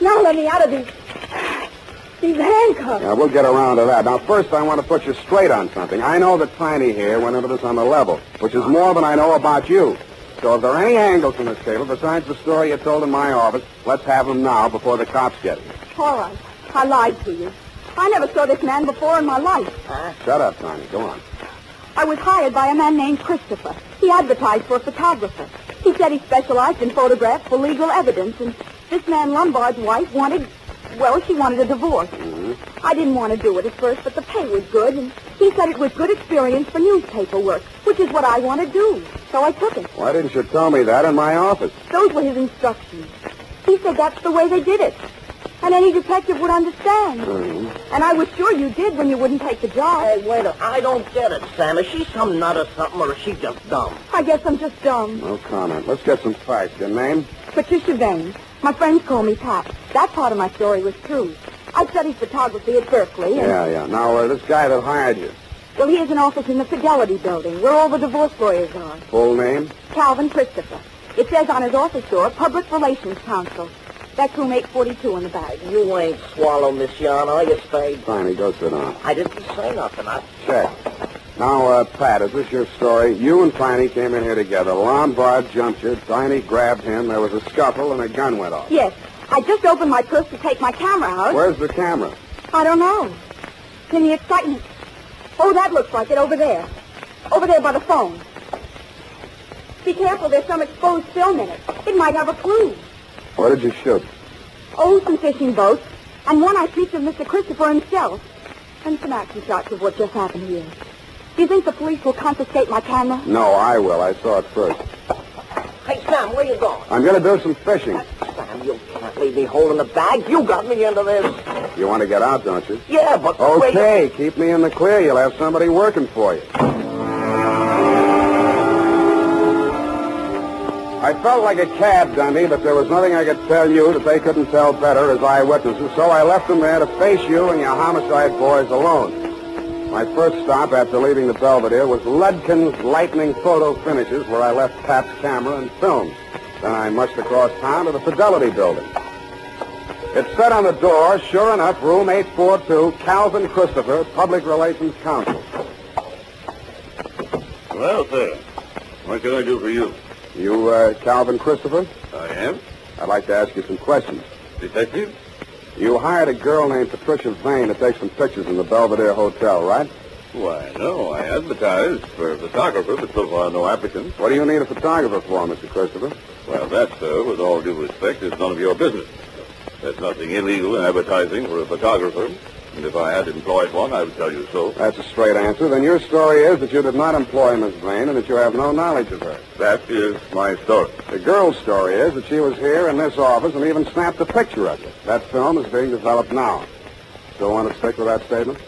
Now let me out of these handcuffs. Yeah, we'll get around to that. Now, first, I want to put you straight on something. I know that Tiny here went into this on the level, which is more than I know about you. So if there are any angles from this table besides the story you told in my office, let's have them now before the cops get here. All right. I lied to you. I never saw this man before in my life. Shut up, Tiny. Go on. I was hired by a man named Christopher. He advertised for a photographer. He said he specialized in photographs for legal evidence, and this man Lombard's wife wanted she wanted a divorce. I didn't want to do it at first, but the pay was good, and he said it was good experience for newspaper work, which is what I want to do. So I took it. Why didn't you tell me that in my office? Those were his instructions. He said that's the way they did it, and any detective would understand. And I was sure you did when you wouldn't take the job. Hey, wait a minute. I don't get it, Sam. Is she some nut or something, or is she just dumb? I guess I'm just dumb. No comment. Let's get some facts. Your name? Patricia Vane. My friends call me Pat. That part of my story was true. I studied photography at Berkeley. And... Yeah. Now, this guy that hired you. Well, he has an office in the Fidelity Building, where all the divorce lawyers are. Full name? Calvin Christopher. It says on his office door, Public Relations Counsel. That's room 842 in the bag. You ain't swallow, Miss Yarn, are you, Spade? Fine, go sit down. I didn't say nothing. Check. Now, Pat, is this your story? You and Tiny came in here together. Lombard jumped you. Tiny grabbed him. There was a scuffle, and a gun went off. Yes. I just opened my purse to take my camera out. Where's the camera? I don't know. In the excitement. Oh, that looks like it over there. Over there by the phone. Be careful, there's some exposed film in it. It might have a clue. What did you shoot? Oh, some fishing boats. And one I featured Mr. Christopher himself. And some action shots of what just happened here. Do you think the police will confiscate my camera? No, I will. I saw it first. Hey, Sam, where you going? I'm going to do some fishing. Sam, you can't leave me holding the bag. You got me into this. You want to get out, don't you? Yeah, but... Okay, keep me in the clear. You'll have somebody working for you. I felt like a cad, Dundee, but there was nothing I could tell you that they couldn't tell better as eyewitnesses, so I left them there to face you and your homicide boys alone. My first stop after leaving the Belvedere was Ludkin's Lightning Photo Finishes, where I left Pat's camera and films. Then I mushed across town to the Fidelity Building. It said on the door, sure enough, room 842, Calvin Christopher, Public Relations Counsel. Well, sir, what can I do for you? You, Calvin Christopher? I am. I'd like to ask you some questions. Detective? You hired a girl named Patricia Vane to take some pictures in the Belvedere Hotel, right? Why, no. I advertised for a photographer, but so far no applicants. What do you need a photographer for, Mr. Christopher? Well, that, sir, with all due respect, is none of your business. There's nothing illegal in advertising for a photographer. And if I had employed one, I would tell you so. That's a straight answer. Then your story is that you did not employ Miss Vane and that you have no knowledge of her. That is my story. The girl's story is that she was here in this office and even snapped a picture of you. That film is being developed now. Still want to stick with that statement?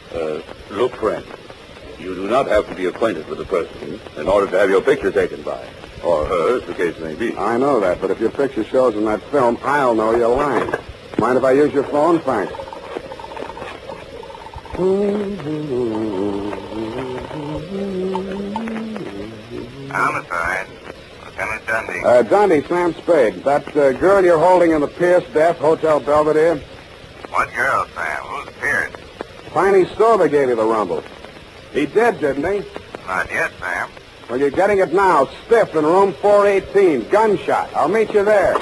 Look, friend, You do not have to be acquainted with the person in order to have your picture taken by. Or her, as the case may be. I know that, but if your picture shows in that film, I'll know you're lying. Mind if I use your phone? Thanks. Homicide. Lieutenant Dundee. Dundee, Sam Spade. That girl you're holding in the Pierce death, Hotel Belvedere? What girl, Sam? Who's Pierce? Tiny Silver gave you the rumble. He did, didn't he? Not yet, Sam. Well, you're getting it now, stiff in room 418. Gunshot. I'll meet you there.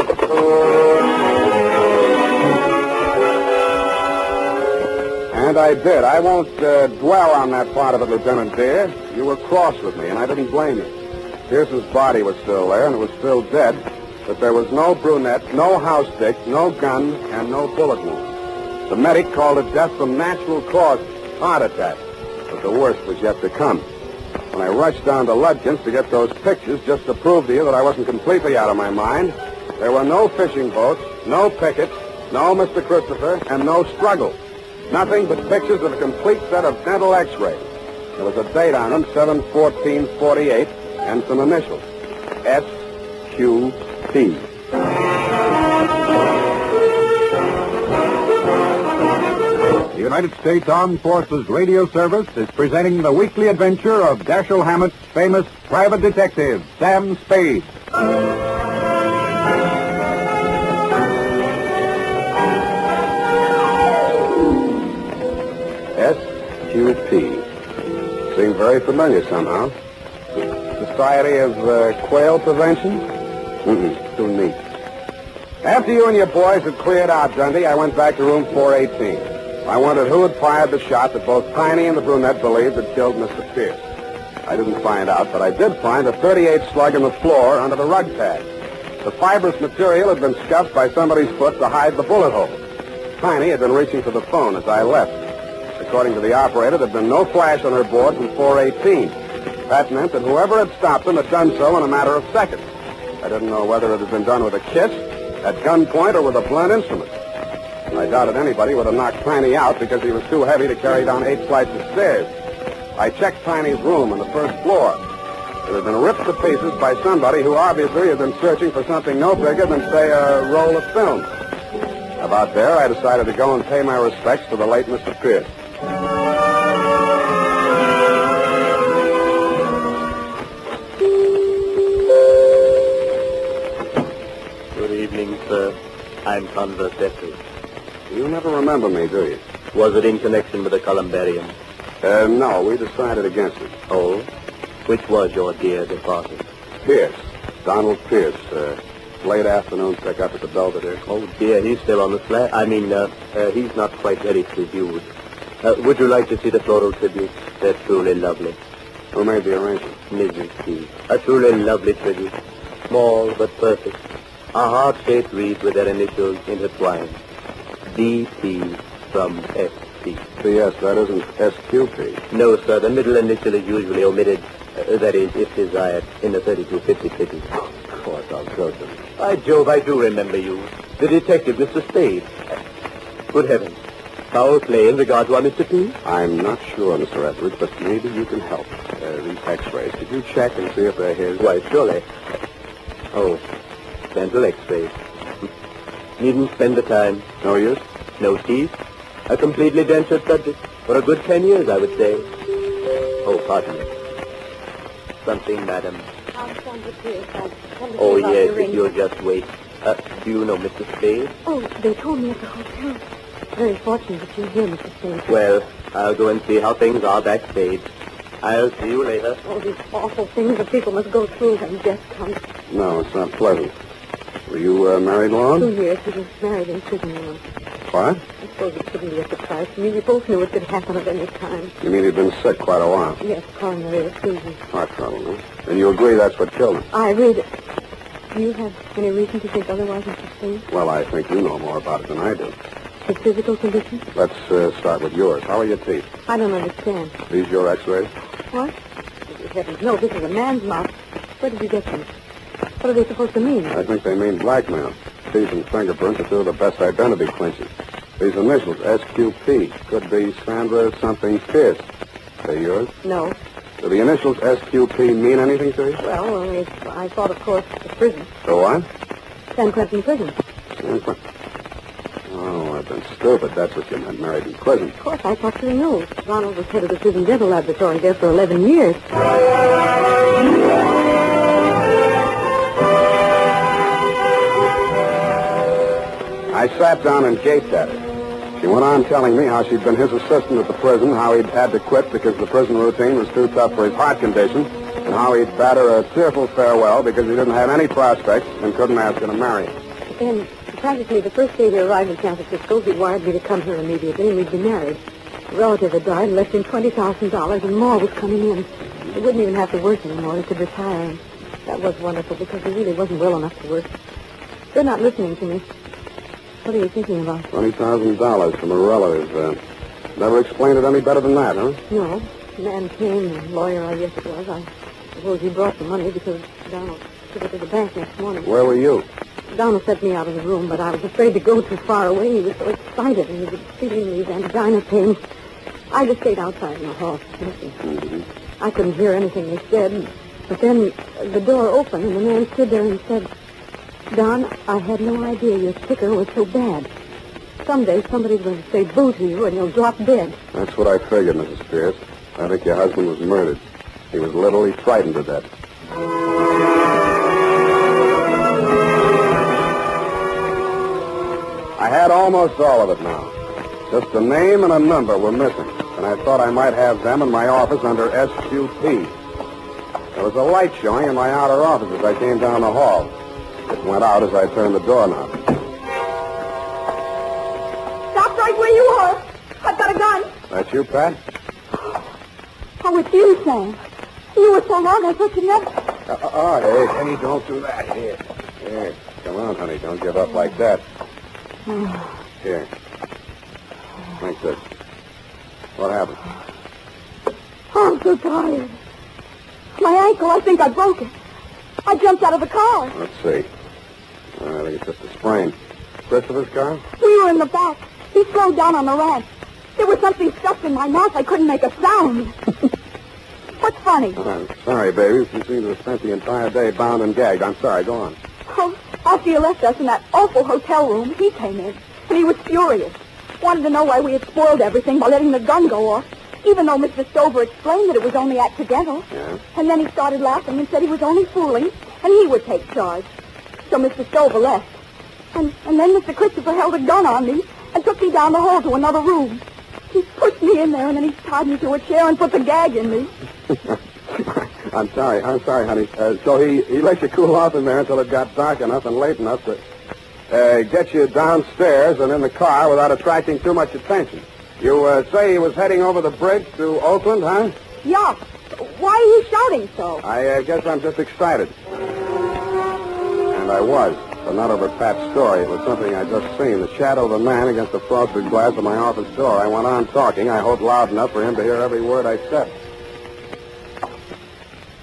And I did. I won't dwell on that part of it, Lieutenant dear. You were cross with me, and I didn't blame you. Pearson's body was still there, and it was still dead, but there was no brunette, no house stick, no gun, and no bullet wound. The medic called it death from natural causes, heart attack, but the worst was yet to come. When I rushed down to Ludkin's to get those pictures just to prove to you that I wasn't completely out of my mind, there were no fishing boats, no pickets, no Mr. Christopher, and no struggle. Nothing but pictures of a complete set of dental x-rays. There was a date on them, 7/14/48, and some initials, S.Q.P. The United States Armed Forces Radio Service is presenting the weekly adventure of Dashiell Hammett's famous private detective, Sam Spade. S.Q.P. Seemed very familiar somehow. Society of Quail Prevention? Too neat. After you and your boys had cleared out, Dundee, I went back to room 418. I wondered who had fired the shot that both Tiny and the brunette believed had killed Mr. Pierce. I didn't find out, but I did find a .38 slug in the floor under the rug pad. The fibrous material had been scuffed by somebody's foot to hide the bullet hole. Tiny had been reaching for the phone as I left. According to the operator, there had been no flash on her board from 418. That meant that whoever had stopped them had done so in a matter of seconds. I didn't know whether it had been done with a kiss, at gunpoint, or with a blunt instrument. I doubted anybody would have knocked Tiny out because he was too heavy to carry down 8 flights of stairs. I checked Tiny's room on the first floor. It had been ripped to pieces by somebody who obviously had been searching for something no bigger than, say, a roll of film. About there, I decided to go and pay my respects to the late Mr. Pierce. Good evening, sir. I'm Converse Jeffrey. You never remember me, do you? Was it in connection with the columbarium? No, we decided against it. Oh? Which was your dear departed? Pierce. Donald Pierce. Late afternoon pick-up at the Belvedere. Oh, dear, he's still on the flat. He's not quite ready to be viewed. Would you like to see the floral tribute? They're truly lovely. Who made the arrangement? Mrs. P. A truly lovely tribute. Small but perfect. A heart-shaped wreath with their initials intertwined. D.P. from S.P. P.S., that isn't S.Q.P. No, sir. The middle initial is usually omitted. That is, if desired, in the 3250 city. Of course, I'll go to them. By Jove, I do remember you. The detective, Mr. Spade. Good heavens. Foul play in regard to our Mr. P? I'm not sure, Mr. Etheridge, but maybe you can help. These x-rays. Could you check and see if they're his? Why, surely. Oh, dental x-rays. Needn't spend the time. No use? No teeth. A completely dentured subject. For a good 10 years, I would say. Oh, pardon me. Something, madam. Oh, yes, if you'll just wait. Do you know Mr. Spade? Oh, they told me at the hotel. Very fortunate that you're here, Mr. Spade. Well, I'll go and see how things are backstage. I'll see you later. Oh, these awful things that people must go through when death comes. No, it's not pleasant. Were you married long? 2 years. We were married in prison once. What? I suppose it shouldn't be a surprise to me. We both knew it could happen at any time. You mean he'd been sick quite a while? Yes, coronary effusion. Heart trouble, huh? And you agree that's what killed him? I read it. Do you have any reason to think otherwise, Mr. Spade? Well, I think you know more about it than I do. His physical condition? Let's start with yours. How are your teeth? I don't understand. These your x-rays? What? Heavens, no, this is a man's mouth. Where did you get them? What are they supposed to mean? I think they mean blackmail. Teeth and fingerprints are two of the best identity clinches. These initials, SQP, could be Sandra something Pierce. they yours? No. Do the initials SQP mean anything to you? Well, only I thought, of course, the prison. The what? San Quentin prison. San Quentin. Oh, I've been stupid. That's what you meant, married in prison. Of course, I thought you knew. Ronald was head of the prison dental laboratory there for 11 years. I sat down and gaped at her. She went on telling me how she'd been his assistant at the prison, how he'd had to quit because the prison routine was too tough for his heart condition, and how he'd bade her a tearful farewell because he didn't have any prospects and couldn't ask her to marry him. And practically the first day we arrived in San Francisco, he wired me to come here immediately, and we'd be married. A relative had died and left him $20,000, and more was coming in. He wouldn't even have to work anymore. He could retire, and that was wonderful because he really wasn't well enough to work. You're not listening to me. What are you thinking about? $20,000 from a relative. Never explained it any better than that, huh? No. The man came, the lawyer, I guess it was. I suppose he brought the money because Donald took it to the bank next morning. Where were you? Donald sent me out of the room, but I was afraid to go too far away. He was so excited, and he was feeling these angina pains. I just stayed outside in the hall, listening. Mm-hmm. I couldn't hear anything they said, but then the door opened, and the man stood there and said, Don, I had no idea your ticker was so bad. Someday somebody's going to say boo to you, and you'll drop dead. That's what I figured, Mrs. Pierce. I think your husband was murdered. He was literally frightened to death. I had almost all of it now. Just a name and a number were missing, and I thought I might have them in my office under SQP. There was a light showing in my outer office as I came down the hall. It went out as I turned the doorknob. Stop right where you are. I've got a gun. That you, Pat? Oh, it's you, Sam. You were so long, I thought you'd never... Hey, don't do that. Here. Come on, honey. Don't give up like that. Here. Like this. What happened? Oh, I'm so tired. My ankle, I think I broke it. I jumped out of the car. Let's see. I think it's just a sprain. Christopher's car? We were in the back. He slowed down on the ramp. There was something stuffed in my mouth. I couldn't make a sound. What's funny? Sorry, baby. You seem to have spent the entire day bound and gagged. I'm sorry. Go on. Oh, after you left us in that awful hotel room, he came in, and he was furious. Wanted to know why we had spoiled everything by letting the gun go off, even though Mr. Stover explained that it was only accidental. Yeah? And then he started laughing and said he was only fooling, and he would take charge. So Mr. Stover left. And then Mr. Christopher held a gun on me and took me down the hall to another room. He pushed me in there, and then he tied me to a chair and put the gag in me. I'm sorry, honey. So he let you cool off in there until it got dark enough and late enough to get you downstairs and in the car without attracting too much attention. You say he was heading over the bridge to Oakland, huh? Yeah. Why are you shouting so? I guess I'm just excited. And I was, but not over Pat's story. It was something I'd just seen. The shadow of a man against the frosted glass of my office door. I went on talking, I hoped loud enough for him to hear every word I said.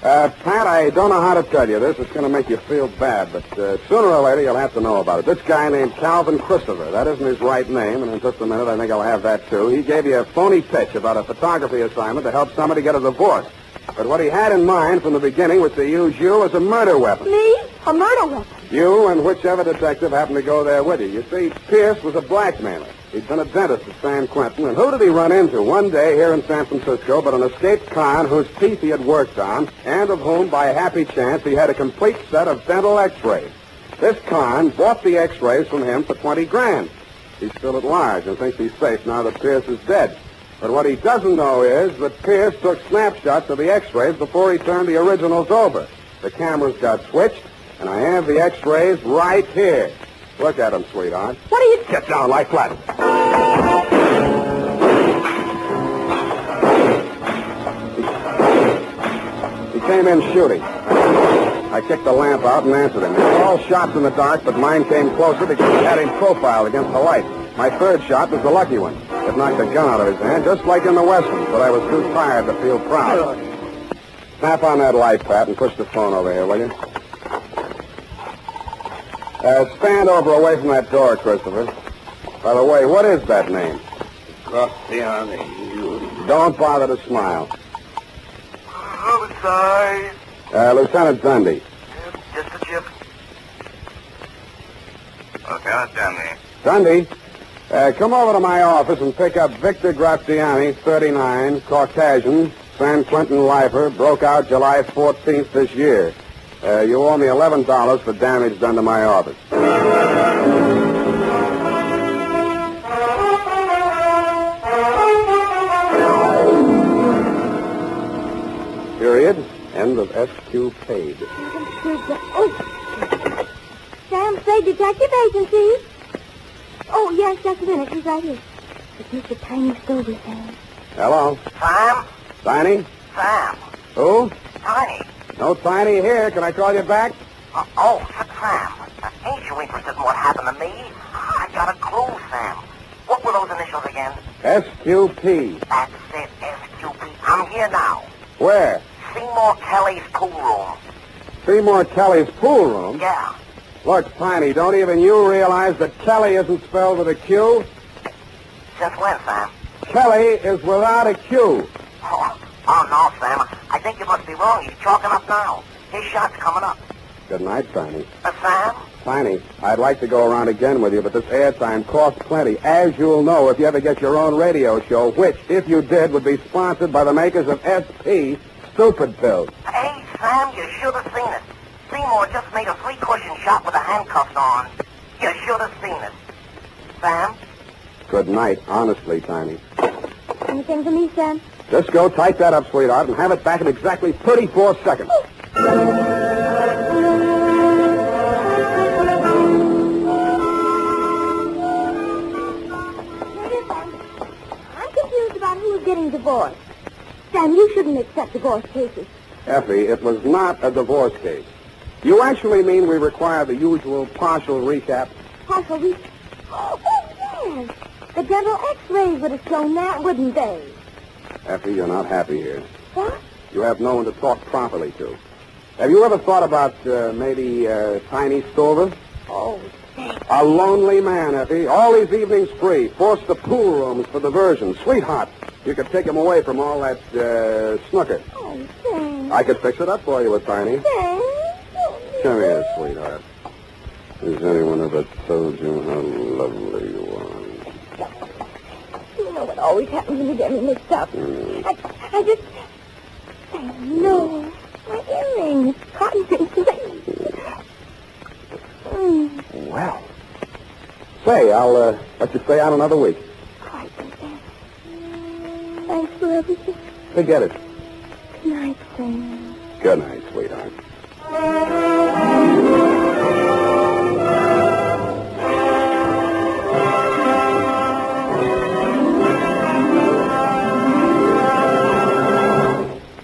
Pat, I don't know how to tell you this. It's going to make you feel bad, but sooner or later you'll have to know about it. This guy named Calvin Christopher, that isn't his right name, and in just a minute I think I'll have that too. He gave you a phony pitch about a photography assignment to help somebody get a divorce. But what he had in mind from the beginning was to use you as a murder weapon. Me? A murder weapon? You and whichever detective happened to go there with you. You see, Pierce was a blackmailer. He'd been a dentist at San Quentin, and who did he run into one day here in San Francisco but an escaped con whose teeth he had worked on, and of whom, by a happy chance, he had a complete set of dental x-rays. This con bought the x-rays from him for $20,000. He's still at large and thinks he's safe now that Pierce is dead. But what he doesn't know is that Pierce took snapshots of the x-rays before he turned the originals over. The cameras got switched, and I have the x-rays right here. Look at them, sweetheart. What are you... Get down, lie flat. He came in shooting. I kicked the lamp out and answered him. They were all shots in the dark, but mine came closer because he had him profiled against the light. My third shot was the lucky one. It knocked the gun out of his hand, just like in the Western, but I was too tired to feel proud. Snap on that light, Pat, and push the phone over here, will you? Stand over away from that door, Christopher. By the way, what is that name? Cross the army. Don't bother to smile. Homicide. Lieutenant Dundee. Just a chip. Lieutenant Dundee. Dundee, come over to my office and pick up Victor Graziani, 39, Caucasian, San Quentin lifer, broke out July 14th this year. You owe me $11 for damage done to my office. Period. End of SQ paid. Oh. Sam Spade Detective Agency. Oh, yes, just a minute. He's right here. It's Mr. Tiny Stover, Sam. Hello. Sam? Tiny? Sam. Who? Tiny. No Tiny here. Can I call you back? Sam. Ain't you interested in what happened to me? I got a clue, Sam. What were those initials again? SQP. That's it, SQP. I'm here now. Where? Seymour Kelly's pool room. Seymour Kelly's pool room? Yeah. Look, Tiny, don't even you realize that Kelly isn't spelled with a Q? Since when, Sam? Kelly is without a Q. Oh, no, Sam. I think you must be wrong. He's chalking up now. His shot's coming up. Good night, Tiny. Sam? Tiny, I'd like to go around again with you, but this airtime costs plenty. As you'll know if you ever get your own radio show, which, if you did, would be sponsored by the makers of SP Stupid Pills. Hey, Sam, you should have seen it. Seymour just made a three-cushion shot with the handcuffs on. You should have seen it. Sam? Good night, honestly, Tiny. Anything for me, Sam? Just go type that up, sweetheart, and have it back in exactly 34 seconds. I'm confused about who's getting divorced. Sam, you shouldn't accept divorce cases. Effie, it was not a divorce case. You actually mean we require the usual partial recap? Partial recap? Oh, yes. The dental x-rays would have shown that, wouldn't they? Effie, you're not happy here. What? You have no one to talk properly to. Have you ever thought about maybe Tiny Stover? Oh, thanks. A lonely man, Effie. All these evenings free. Forced to pool rooms for diversion. Sweetheart, you could take him away from all that snooker. Oh, thanks. I could fix it up for you with Tiny. Thanks. Come here, sweetheart. Has anyone ever told you how lovely you are? You know what always happens when you get me mixed up. I just... No. My earrings. Cotton Well. Say, I'll let you stay out another week. Thanks for everything. Forget it. Good night, Sam. Good night, sweetheart.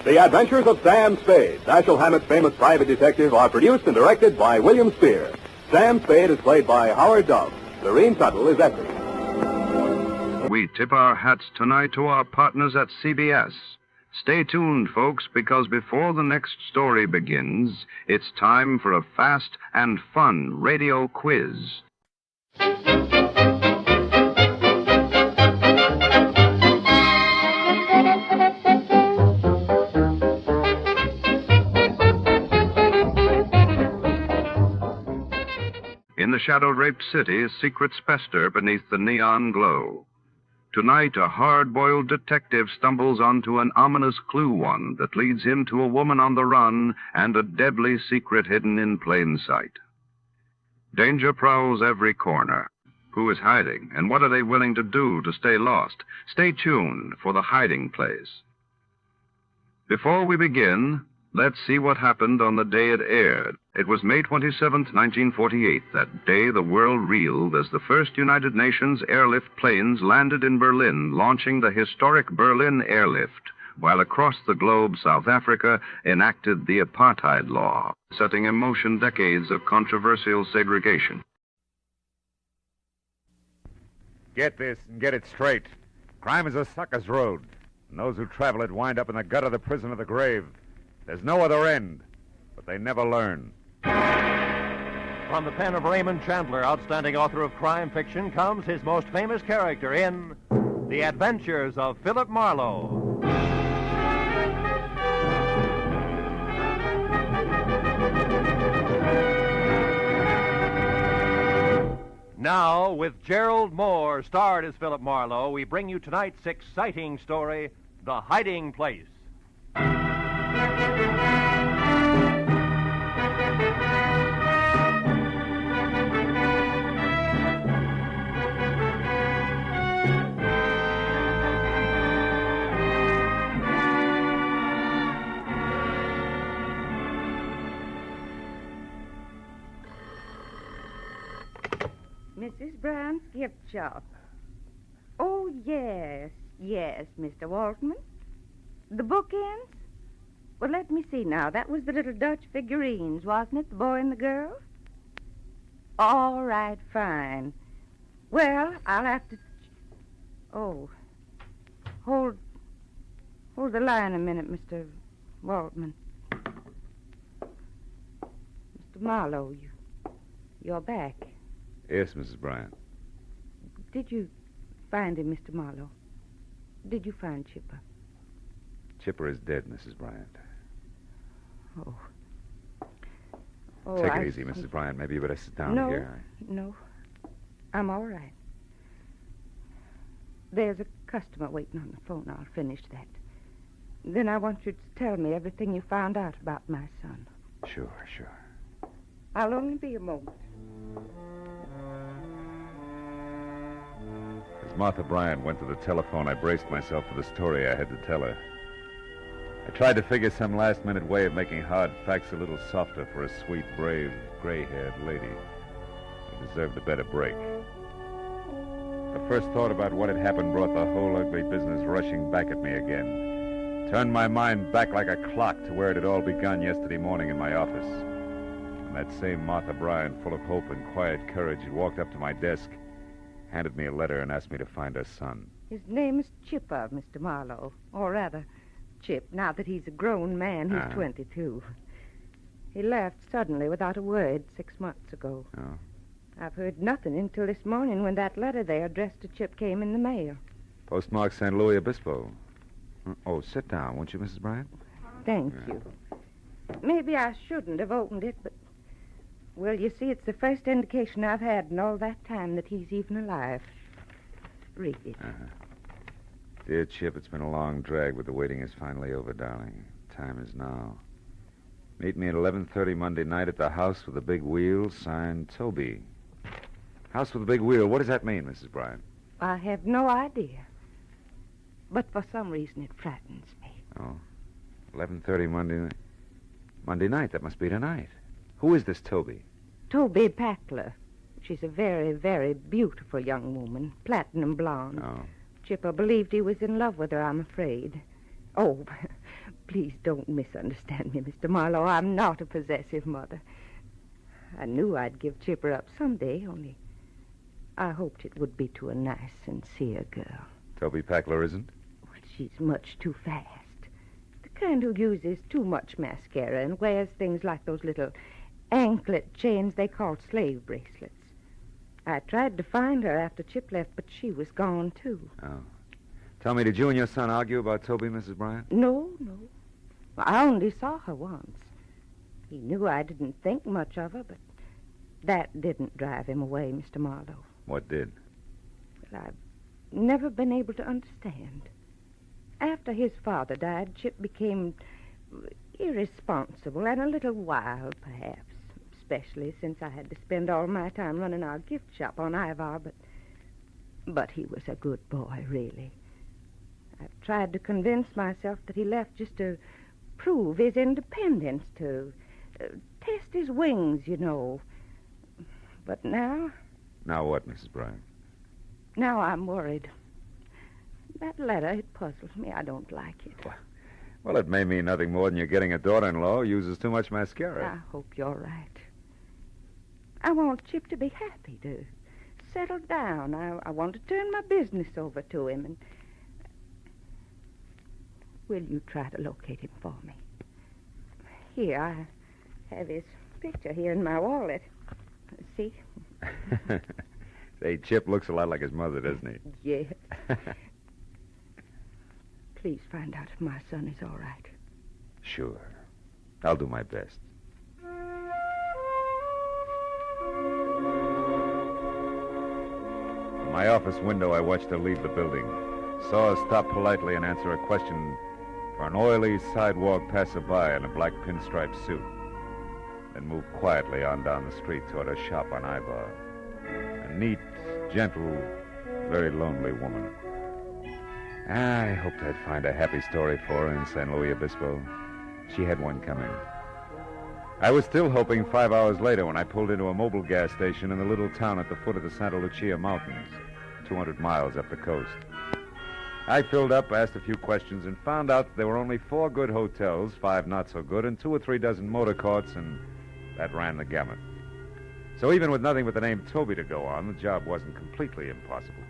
The Adventures of Sam Spade, Dashiell Hammett's famous private detective, are produced and directed by William Spear. Sam Spade is played by Howard Dove. Lorene Tuttle is Effie. We tip our hats tonight to our partners at CBS. Stay tuned, folks, because before the next story begins, it's time for a fast and fun radio quiz. In the shadow-draped city, secrets fester beneath the neon glow. Tonight, a hard-boiled detective stumbles onto an ominous clue one that leads him to a woman on the run and a deadly secret hidden in plain sight. Danger prowls every corner. Who is hiding, and what are they willing to do to stay lost? Stay tuned for The Hiding Place. Before we begin, let's see what happened on the day it aired. It was May 27th, 1948. That day, the world reeled as the first United Nations airlift planes landed in Berlin, launching the historic Berlin Airlift, while across the globe, South Africa enacted the apartheid law, setting in motion decades of controversial segregation. Get this and get it straight. Crime is a sucker's road, and those who travel it wind up in the gut of the prison of the grave. There's no other end, but they never learn. From the pen of Raymond Chandler, outstanding author of crime fiction, comes his most famous character in The Adventures of Philip Marlowe. Now, with Gerald Moore starred as Philip Marlowe, we bring you tonight's exciting story, The Hiding Place. Mrs. Brown's gift shop. Oh, yes, Mr. Waltman. The bookends? Well, let me see now. That was the little Dutch figurines, wasn't it? The boy and the girl? All right, fine. Well, I'll have to... Oh. Hold the line a minute, Mr. Waltman. Mr. Marlowe, you're back. Yes, Mrs. Bryant. Did you find him, Mr. Marlowe? Did you find Chipper? Chipper is dead, Mrs. Bryant. Oh. Take it easy, Mrs. Bryant. Maybe you better sit down here. No. I'm all right. There's a customer waiting on the phone. I'll finish that. Then I want you to tell me everything you found out about my son. Sure. I'll only be a moment. As Martha Bryant went to the telephone, I braced myself for the story I had to tell her. I tried to figure some last-minute way of making hard facts a little softer for a sweet, brave, gray-haired lady who deserved a better break. The first thought about what had happened brought the whole ugly business rushing back at me again. Turned my mind back like a clock to where it had all begun yesterday morning in my office. And that same Martha Bryant, full of hope and quiet courage, had walked up to my desk, handed me a letter, and asked me to find her son. His name is Chipper, Mr. Marlowe. Or rather, Chip, now that he's a grown man. He's 22. He left suddenly without a word 6 months ago. Oh. I've heard nothing until this morning when that letter they addressed to Chip came in the mail. Postmark St. Louis Obispo. Oh, sit down, won't you, Mrs. Bryant? Thank you. Maybe I shouldn't have opened it, but... Well, you see, it's the first indication I've had in all that time that he's even alive. Read it. Dear Chip, it's been a long drag, but the waiting is finally over, darling. Time is now. Meet me at 11:30 Monday night at the House with the Big Wheel, signed Toby. House with the Big Wheel, what does that mean, Mrs. Bryant? I have no idea. But for some reason it frightens me. Oh, 11:30 Monday night. That must be tonight. Who is this Toby? Toby Packler. She's a very, very beautiful young woman, platinum blonde. Oh. Chipper believed he was in love with her, I'm afraid. Oh, please don't misunderstand me, Mr. Marlowe. I'm not a possessive mother. I knew I'd give Chipper up someday, only I hoped it would be to a nice, sincere girl. Toby Packler isn't? Well, she's much too fast. The kind who uses too much mascara and wears things like those little anklet chains they call slave bracelets. I tried to find her after Chip left, but she was gone, too. Oh. Tell me, did you and your son argue about Toby, Mrs. Bryant? No. I only saw her once. He knew I didn't think much of her, but that didn't drive him away, Mr. Marlowe. What did? Well, I've never been able to understand. After his father died, Chip became irresponsible and a little wild, perhaps. Especially since I had to spend all my time running our gift shop on Ivar, but he was a good boy, really. I've tried to convince myself that he left just to prove his independence, to test his wings, you know. But now... Now what, Mrs. Bryant? Now I'm worried. That letter, it puzzles me. I don't like it. Well, it may mean nothing more than you're getting a daughter-in-law who uses too much mascara. I hope you're right. I want Chip to be happy, to settle down. I want to turn my business over to him, and... Will you try to locate him for me? Here, I have his picture here in my wallet. See? Say, Chip looks a lot like his mother, doesn't he? Yes. Please find out if my son is all right. Sure. I'll do my best. From my office window, I watched her leave the building. Saw her stop politely and answer a question for an oily sidewalk passerby in a black pinstripe suit. Then move quietly on down the street toward her shop on Ibar. A neat, gentle, very lonely woman. I hoped I'd find a happy story for her in San Luis Obispo. She had one coming. I was still hoping 5 hours later when I pulled into a mobile gas station in the little town at the foot of the Santa Lucia Mountains, 200 miles up the coast. I filled up, asked a few questions, and found out that there were only 4 good hotels, 5 not so good, and 2 or 3 dozen motor courts, and that ran the gamut. So even with nothing but the name Toby to go on, the job wasn't completely impossible.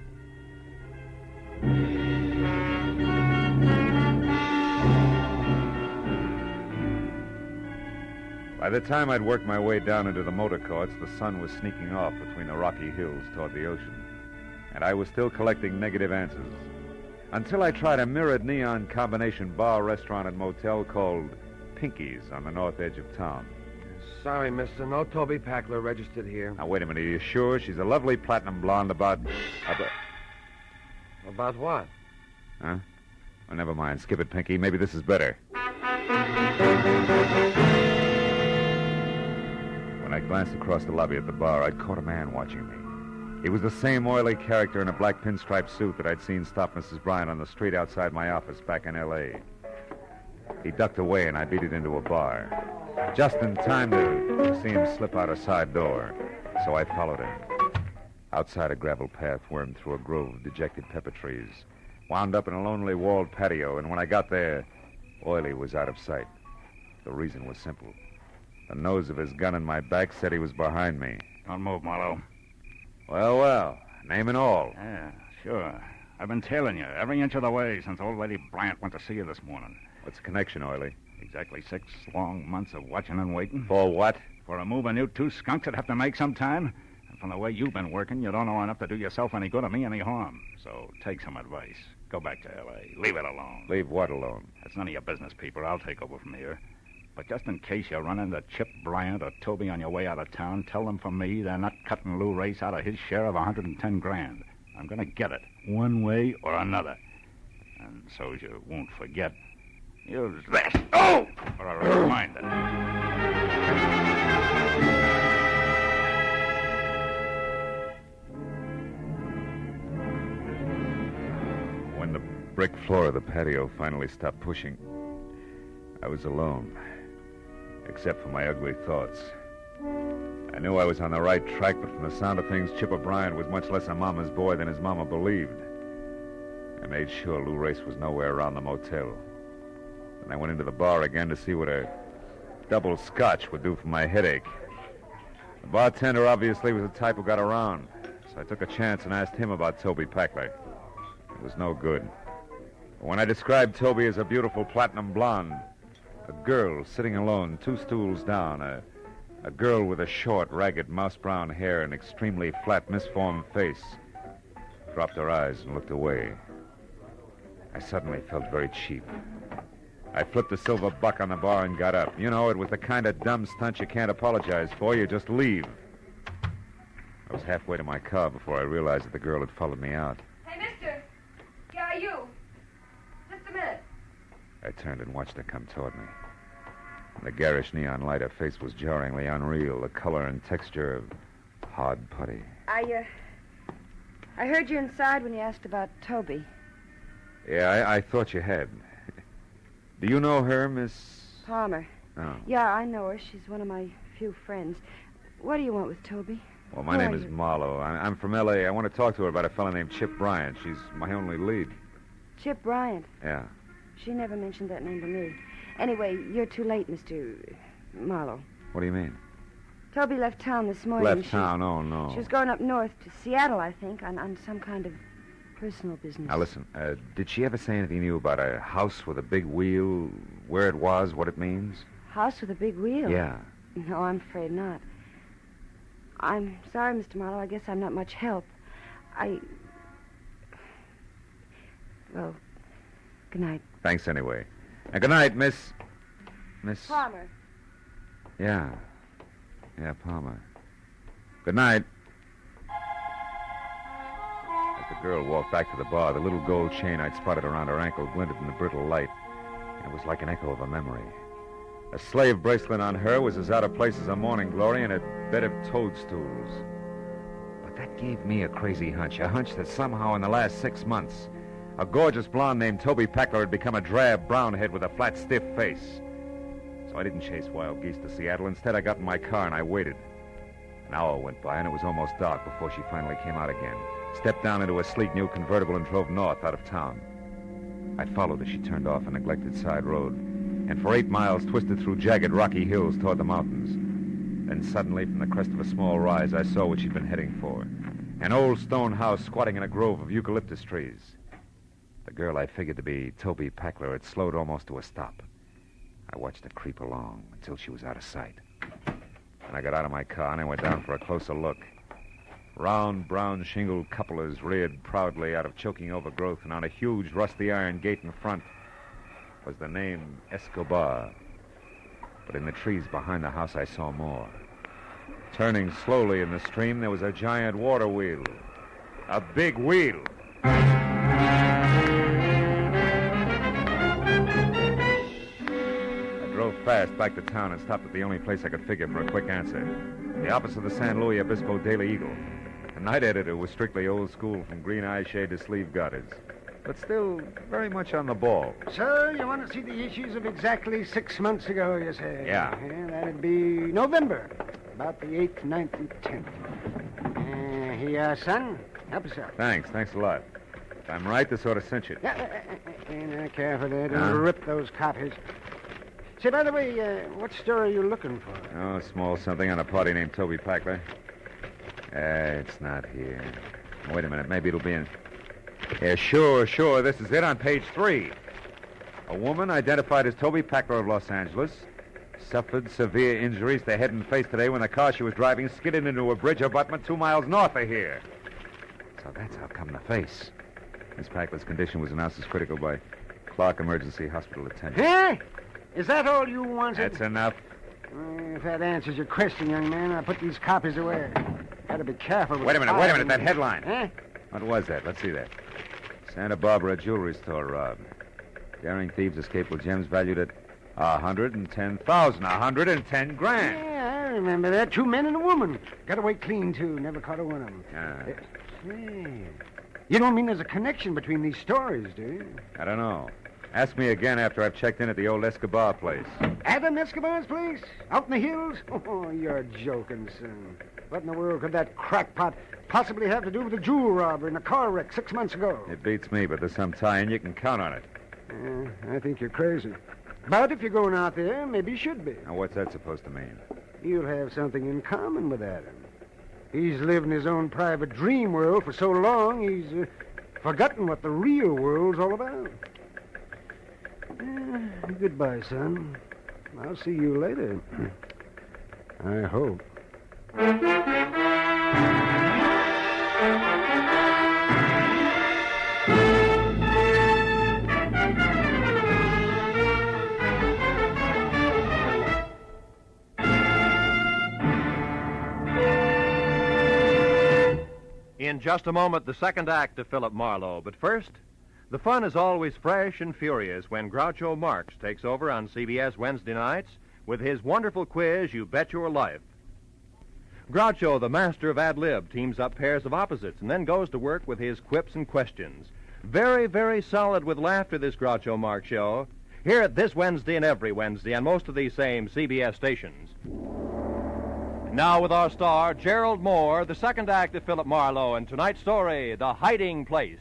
By the time I'd worked my way down into the motor courts, the sun was sneaking off between the rocky hills toward the ocean, and I was still collecting negative answers. Until I tried a mirrored neon combination bar, restaurant, and motel called Pinky's on the north edge of town. Sorry, mister. No Toby Packler registered here. Now, wait a minute. Are you sure? She's a lovely platinum blonde about... About what? Huh? Oh, never mind. Skip it, Pinky. Maybe this is better. When I glanced across the lobby at the bar, I'd caught a man watching me. He was the same oily character in a black pinstripe suit that I'd seen stop Mrs. Bryant on the street outside my office back in L.A. He ducked away, and I beat it into a bar. Just in time to see him slip out a side door, so I followed him. Outside, a gravel path wormed through a grove of dejected pepper trees, wound up in a lonely walled patio, and when I got there, Oily was out of sight. The reason was simple. The nose of his gun in my back said he was behind me. Don't move, Marlowe. Well, name and all. Yeah, sure. I've been tailing you every inch of the way since old Lady Bryant went to see you this morning. What's the connection, Oily? Exactly 6 long months of watching and waiting. For what? For a move a new 2 skunks that have to make some time. And from the way you've been working, you don't know enough to do yourself any good or me any harm. So take some advice. Go back to L.A. Leave it alone. Leave what alone? That's none of your business, people. I'll take over from here. But just in case you run into Chip Bryant or Toby on your way out of town, tell them from me they're not cutting Lou Race out of his share of $110,000. I'm going to get it, one way or another. And so's you won't forget, use this. Oh! For a reminder. When the brick floor of the patio finally stopped pushing, I was alone, except for my ugly thoughts. I knew I was on the right track, but from the sound of things, Chip O'Brien was much less a mama's boy than his mama believed. I made sure Lou Race was nowhere around the motel. Then I went into the bar again to see what a double scotch would do for my headache. The bartender obviously was the type who got around, so I took a chance and asked him about Toby Packler. It was no good. But when I described Toby as a beautiful platinum blonde, a girl sitting alone 2 stools down, a girl with a short, ragged, mouse-brown hair and extremely flat, misformed face, dropped her eyes and looked away. I suddenly felt very cheap. I flipped the silver buck on the bar and got up. You know, it was the kind of dumb stunt you can't apologize for. You just leave. I was halfway to my car before I realized that the girl had followed me out. Hey, mister. Yeah, you. Just a minute. I turned and watched her come toward me. In the garish neon light, her face was jarringly unreal, the color and texture of hard putty. I heard you inside when you asked about Toby. Yeah, I thought you had. Do you know her, Miss... Palmer. Oh. Yeah, I know her. She's one of my few friends. What do you want with Toby? Well, my name is Marlowe. I'm from L.A. I want to talk to her about a fellow named Chip Bryant. She's my only lead. Chip Bryant. Yeah. She never mentioned that name to me. Anyway, you're too late, Mr. Marlowe. What do you mean? Toby left town this morning. Left town? Oh, no. She was going up north to Seattle, I think, on some kind of personal business. Now, listen, did she ever say anything to you about a house with a big wheel, where it was, what it means? House with a big wheel? Yeah. No, I'm afraid not. I'm sorry, Mr. Marlowe. I guess I'm not much help. Well, Good night. Thanks anyway. And good night, Miss... Palmer. Yeah, Palmer. Good night. As the girl walked back to the bar, the little gold chain I'd spotted around her ankle glinted in the brittle light. It was like an echo of a memory. A slave bracelet on her was as out of place as a morning glory in a bed of toadstools. But that gave me a crazy hunch, a hunch that somehow in the last 6 months, a gorgeous blonde named Toby Packler had become a drab brown head with a flat, stiff face. So I didn't chase wild geese to Seattle. Instead, I got in my car and I waited. An hour went by and it was almost dark before she finally came out again, stepped down into a sleek new convertible and drove north out of town. I followed as she turned off a neglected side road, and for 8 miles twisted through jagged rocky hills toward the mountains. Then suddenly, from the crest of a small rise, I saw what she'd been heading for. An old stone house squatting in a grove of eucalyptus trees. The girl I figured to be Toby Packler had slowed almost to a stop. I watched her creep along until she was out of sight. And I got out of my car and I went down for a closer look. Round, brown shingled cupolas reared proudly out of choking overgrowth, and on a huge rusty iron gate in front was the name Escobar. But in the trees behind the house I saw more. Turning slowly in the stream, there was a giant water wheel. A big wheel. I drove fast back to town and stopped at the only place I could figure for a quick answer. The office of the San Luis Obispo Daily Eagle. The night editor was strictly old school, from green eye shade to sleeve garters, but still very much on the ball. So, you want to see the issues of exactly 6 months ago, you say? Yeah. That'd be November. About the 8th, 9th, and 10th. Here you are, son. Help yourself. Thanks a lot. If I'm right, this ought to cinch it. Careful there. Don't rip those copies. Say, by the way, what story are you looking for? Oh, a small something on a party named Toby Packler. It's not here. Wait a minute. Maybe it'll be in... Yeah, sure. This is it on page 3. A woman identified as Toby Packler of Los Angeles suffered severe injuries to head and face today when the car she was driving skidded into a bridge abutment 2 miles north of here. So that's how come the face. Miss Packler's condition was announced as critical by Clark Emergency Hospital attendant. Huh? Is that all you wanted? That's enough. If that answers your question, young man, I'll put these copies away. Gotta be careful with Wait a minute, that headline. Huh? What was that? Let's see that. Santa Barbara jewelry store robbed. Daring thieves escaped with gems valued at $110,000. $110 grand. Yeah, I remember that. 2 men and a woman. Got away clean, too. Never caught a one of them. Hey, you don't mean there's a connection between these stories, do you? I don't know. Ask me again after I've checked in at the old Escobar place. Adam Escobar's place? Out in the hills? Oh, you're joking, son. What in the world could that crackpot possibly have to do with a jewel robbery and a car wreck 6 months ago? It beats me, but there's some tie-in. You can count on it. I think you're crazy. But if you're going out there, maybe you should be. Now, what's that supposed to mean? You'll have something in common with Adam. He's lived in his own private dream world for so long, he's forgotten what the real world's all about. Goodbye, son. I'll see you later. I hope. In just a moment, the second act of Philip Marlowe. But first, the fun is always fresh and furious when Groucho Marx takes over on CBS Wednesday nights with his wonderful quiz, You Bet Your Life. Groucho, the master of ad-lib, teams up pairs of opposites and then goes to work with his quips and questions. Very, very solid with laughter, this Groucho Marx show. Hear it this Wednesday and every Wednesday on most of these same CBS stations. Now with our star, Gerald Moore, the second act of Philip Marlowe, and tonight's story, The Hiding Place.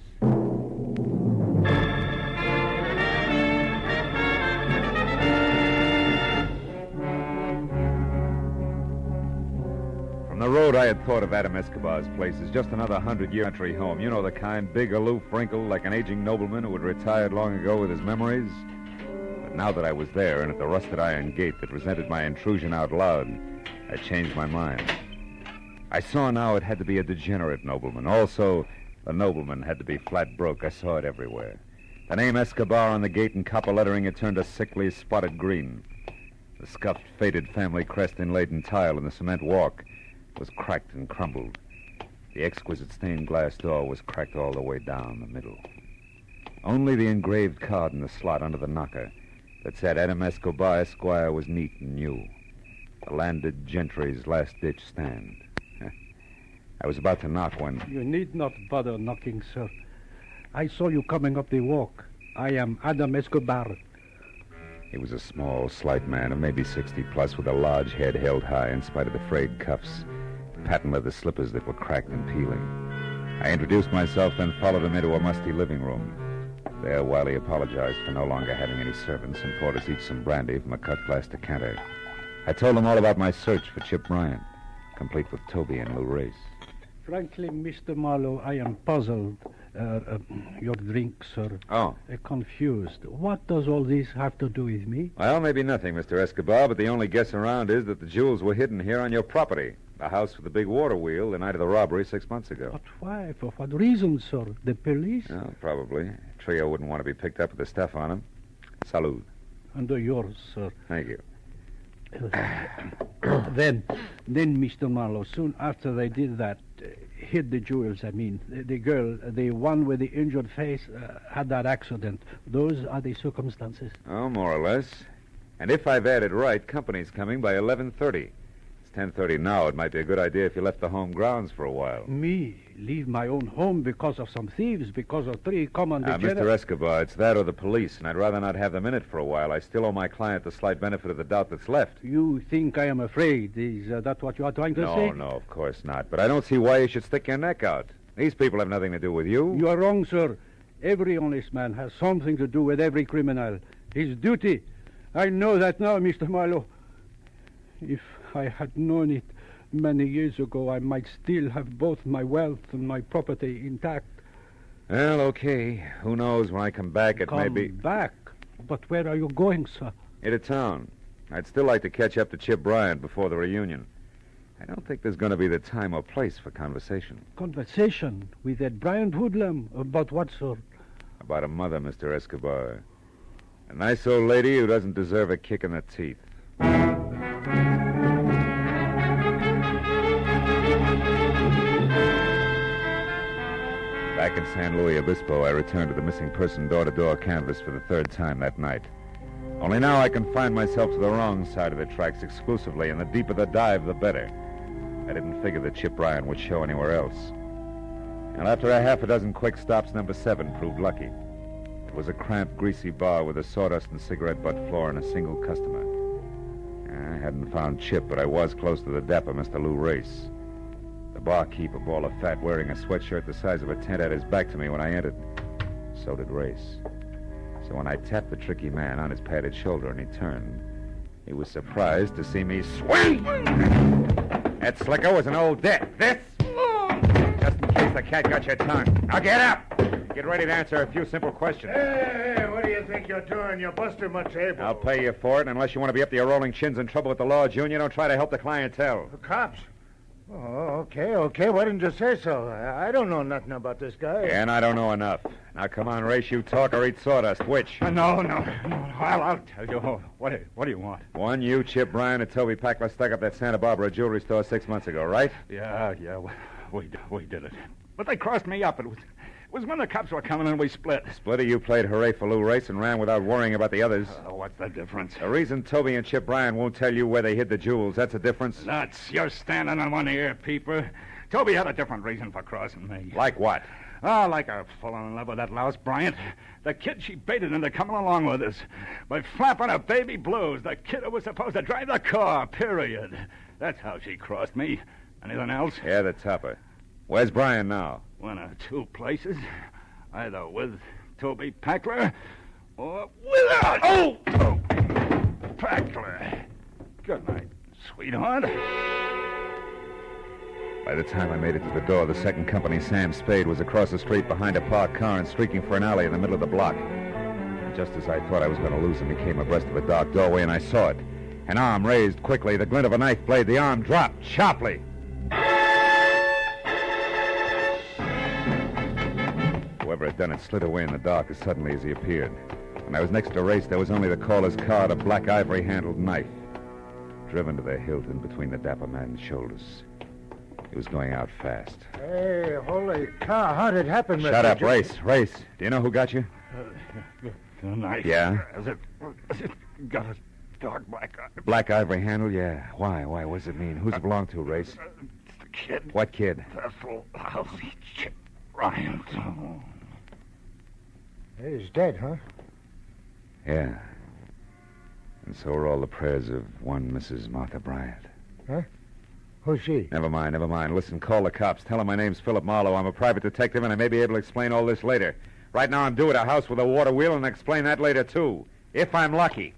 From the road, I had thought of Adam Escobar's place as just another 100-year country home. You know the kind, big, aloof, wrinkled, like an aging nobleman who had retired long ago with his memories. But now that I was there and at the rusted iron gate that resented my intrusion out loud, I changed my mind. I saw now it had to be a degenerate nobleman. Also, the nobleman had to be flat broke. I saw it everywhere. The name Escobar on the gate in copper lettering had turned a sickly, spotted green. The scuffed, faded family crest inlaid in tile in the cement walk was cracked and crumbled. The exquisite stained glass door was cracked all the way down the middle. Only the engraved card in the slot under the knocker that said Adam Escobar, Esquire, was neat and new. The landed gentry's last-ditch stand. I was about to knock when... You need not bother knocking, sir. I saw you coming up the walk. I am Adam Escobar. He was a small, slight man of maybe 60-plus with a large head held high in spite of the frayed cuffs, patent leather slippers that were cracked and peeling. I introduced myself, then followed him into a musty living room. There, Wiley apologized for no longer having any servants and poured us each some brandy from a cut-glass decanter. I told him all about my search for Chip Bryant, complete with Toby and Lou Race. Frankly, Mr. Marlowe, I am puzzled. Your drink, sir. Oh. Confused. What does all this have to do with me? Well, maybe nothing, Mr. Escobar, but the only guess around is that the jewels were hidden here on your property. The house with the big water wheel the night of the robbery 6 months ago. But why? For what reason, sir? The police? Oh, probably. Trio wouldn't want to be picked up with the stuff on him. Salud. Under yours, sir. Thank you. Then, Mr. Marlowe, soon after they did that, hid the jewels, I mean, the girl, the one with the injured face, had that accident. Those are the circumstances. Oh, more or less. And if I've added right, company's coming by 11:30. It's 10:30 now. It might be a good idea if you left the home grounds for a while. Me? Leave my own home because of some thieves, because of 3 common degenerates? Mr. Escobar, it's that or the police, and I'd rather not have them in it for a while. I still owe my client the slight benefit of the doubt that's left. You think I am afraid? Is that what you are trying to say? No, of course not. But I don't see why you should stick your neck out. These people have nothing to do with you. You are wrong, sir. Every honest man has something to do with every criminal. His duty. I know that now, Mr. Marlowe. If I had known it many years ago, I might still have both my wealth and my property intact. Well, okay. Who knows, when I come back, it may be... Come back? But where are you going, sir? Into town. I'd still like to catch up to Chip Bryant before the reunion. I don't think there's going to be the time or place for conversation. Conversation with that Bryant hoodlum? About what sort? About a mother, Mr. Escobar. A nice old lady who doesn't deserve a kick in the teeth. Back in San Luis Obispo, I returned to the missing person door-to-door canvass for the 3rd time that night. Only now I confined myself to the wrong side of the tracks exclusively, and the deeper the dive, the better. I didn't figure that Chip Bryant would show anywhere else. And after a half a dozen quick stops, number 7 proved lucky. It was a cramped, greasy bar with a sawdust and cigarette butt floor and a single customer. I hadn't found Chip, but I was close to the dapper Mr. Lou Race. The barkeep, a ball of fat, wearing a sweatshirt the size of a tent, had his back to me when I entered. So did Race. So when I tapped the tricky man on his padded shoulder and he turned, he was surprised to see me swing! That slicker was an old debt. This? Just in case the cat got your tongue. Now get up! Get ready to answer a few simple questions. Hey, what do you think you're doing? You're busting my table. I'll pay you for it, and unless you want to be up to your rolling chins in trouble with the law, Junior, don't try to help the clientele. The cops? Oh, okay. Why didn't you say so? I don't know nothing about this guy. Yeah, and I don't know enough. Now, come on, Race, you talk or eat sawdust. Which? No. I'll tell you. What do you want? One, you, Chip Bryant, and Toby Packler stuck up that Santa Barbara jewelry store 6 months ago, right? Yeah, we did it. But they crossed me up. It was when the cops were coming and we split. Split, or you played hooray for Lou Race and ran without worrying about the others? What's the difference? The reason Toby and Chip Bryant won't tell you where they hid the jewels, that's a difference? Nuts. You're standing on one ear, peeper. Toby had a different reason for crossing me. Like what? Oh, like her falling in love with that louse Bryant. The kid she baited into coming along with us. By flapping her baby blues, the kid who was supposed to drive the car, period. That's how she crossed me. Anything else? Yeah, the topper. Where's Brian now? One of 2 places. Either with Toby Packler or without. Oh! Packler. Good night, sweetheart. By the time I made it to the door, the second company, Sam Spade, was across the street behind a parked car and streaking for an alley in the middle of the block. And just as I thought I was going to lose him, he came abreast of a dark doorway, and I saw it. An arm raised quickly, the glint of a knife blade. The arm dropped sharply. Whoever Whoever had done it slid away in the dark as suddenly as he appeared. When I was next to Race, there was only the caller's card, a black ivory-handled knife, driven to the hilt in between the dapper man's shoulders. He was going out fast. Hey, holy cow, how did it happen, Mr. Shut up, Jones? Race. Do you know who got you? The knife. Yeah? Has it got a dark black eye? Black ivory handle, yeah. Why? What does it mean? Who's it belong to, Race? It's the kid. What kid? Cecil lousy Chip Bryant. He's dead, huh? Yeah. And so are all the prayers of one Mrs. Martha Bryant. Huh? Who's she? Never mind. Listen, call the cops. Tell them my name's Philip Marlowe. I'm a private detective, and I may be able to explain all this later. Right now, I'm due at a house with a water wheel, and I'll explain that later, too. If I'm lucky.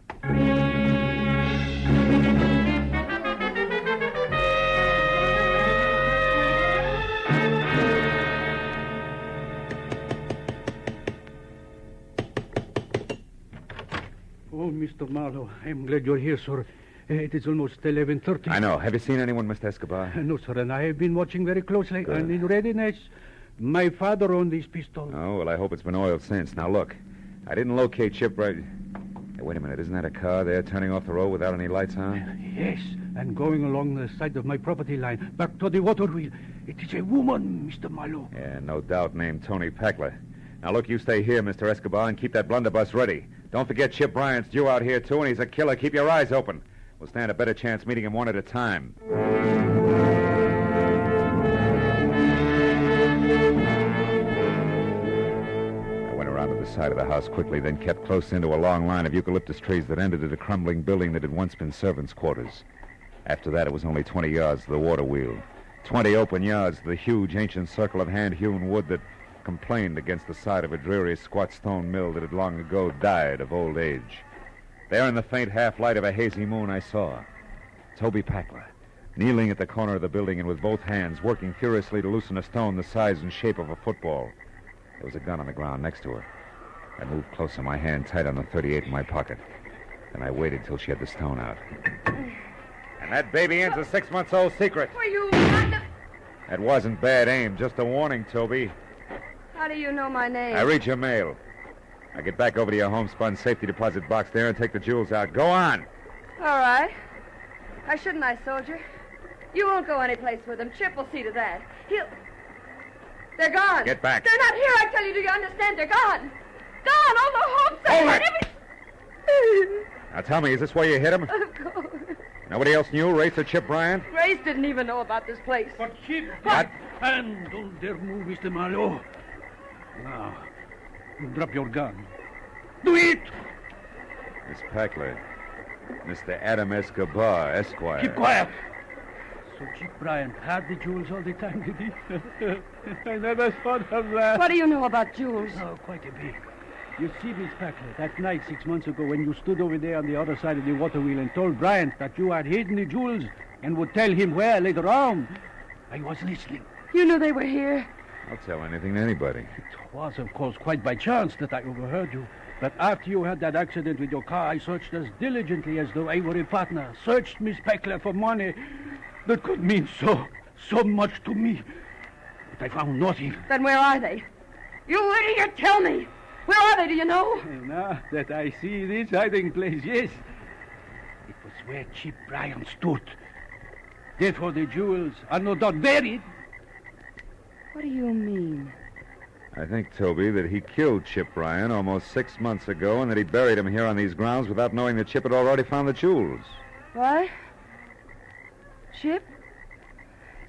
Oh, Mr. Marlowe, I'm glad you're here, sir. It is almost 11:30. I know. Have you seen anyone, Mr. Escobar? No, sir, and I have been watching very closely. Good. And in readiness, my father owned this pistol. Oh, well, I hope it's been oiled since. Now, look, I didn't locate Chip right... Hey, wait a minute. Isn't that a car there turning off the road without any lights on? Yes, and going along the side of my property line, back to the water wheel. It is a woman, Mr. Marlowe. Yeah, no doubt, named Tony Packler. Now, look, you stay here, Mr. Escobar, and keep that blunderbuss ready. Don't forget Chip Bryant's due out here, too, and he's a killer. Keep your eyes open. We'll stand a better chance meeting him one at a time. I went around to the side of the house quickly, then kept close into a long line of eucalyptus trees that ended at a crumbling building that had once been servants' quarters. After that, it was only 20 yards to the water wheel. 20 open yards to the huge ancient circle of hand-hewn wood that complained against the side of a dreary squat stone mill that had long ago died of old age. There in the faint half-light of a hazy moon, I saw Toby Packler, kneeling at the corner of the building and with both hands working furiously to loosen a stone the size and shape of a football. There was a gun on the ground next to her. I moved closer, my hand tight on the .38 in my pocket. Then I waited till she had the stone out. And that baby end's a 6-month-old secret. Were you not the... That wasn't bad aim, just a warning, Toby. How do you know my name? I read your mail. Now get back over to your homespun safety deposit box there and take the jewels out. Go on. All right. Why shouldn't I, soldier? You won't go anyplace with them. Chip will see to that. They're gone. Get back. They're not here, I tell you. Do you understand? They're gone. Gone. All the hopes I Hold had. it. Now tell me, is this where you hit him? Of course. Nobody else knew, Race or Chip Bryant? Grace didn't even know about this place. But Chip... What? And don't dare move, Mr. Marlowe. Now, drop your gun. Do it! Miss Packler. Mr. Adam Escobar, Esquire. Keep quiet. So Chip Bryant had the jewels all the time, did he? I never thought of that. What do you know about jewels? Oh, quite a bit. You see, Miss Packler, that night 6 months ago when you stood over there on the other side of the water wheel and told Bryant that you had hidden the jewels and would tell him where later on, I was listening. You knew they were here? I'll tell anything to anybody. It was, of course, quite by chance that I overheard you. But after you had that accident with your car, I searched as diligently as though I were a partner. Searched Miss Packler for money that could mean so much to me. But I found nothing. Then where are they? You idiot, tell me! Where are they, do you know? Now that I see this hiding place, yes. It was where Chip Bryant stood. Therefore the jewels are no doubt buried. What do you mean? I think, Toby, that he killed Chip Bryant almost 6 months ago and that he buried him here on these grounds without knowing that Chip had already found the jewels. What? Chip?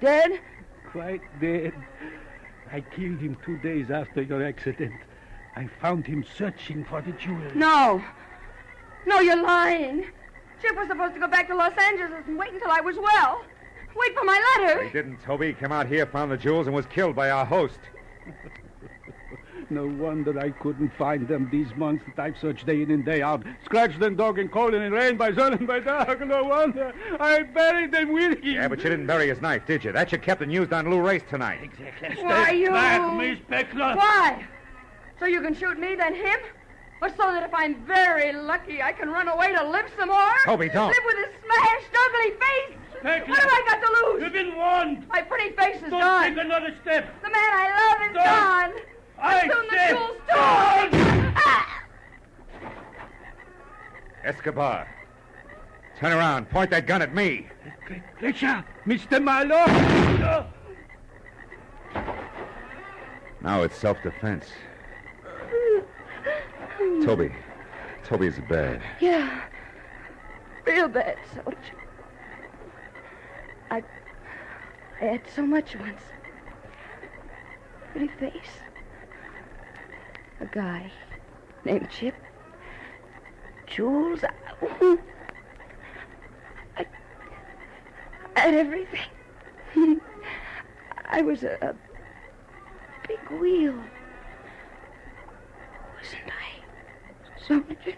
Dead? Quite dead. I killed him 2 days after your accident. I found him searching for the jewels. No. No, you're lying. Chip was supposed to go back to Los Angeles and wait until I was well. Wait for my letter. He didn't, Toby. He came out here, found the jewels, and was killed by our host. No wonder I couldn't find them these months that I've searched day in and day out. Scratched and dog and cold and in rain by sun and by dark. No wonder I buried them with him. Yeah, but you didn't bury his knife, did you? That you kept and used on Lou Race tonight. Exactly. Why, you... Back, Miss Packler. Why? So you can shoot me, then him? Or so that if I'm very lucky, I can run away to live some more? Toby, don't. Live with a smashed, ugly face? Packler. What have I got to lose? You've been warned. My pretty face is Don't gone. take another step. The man I love is gone. Escobar, turn around. Point that gun at me. Letcha, Mr. Marlowe. Now it's self-defense. Toby, is it bad? Yeah. Real bad, soldier. I had so much once. Pretty face. A guy named Chip. Jewels. I had everything. I was a big wheel. Wasn't I, soldier?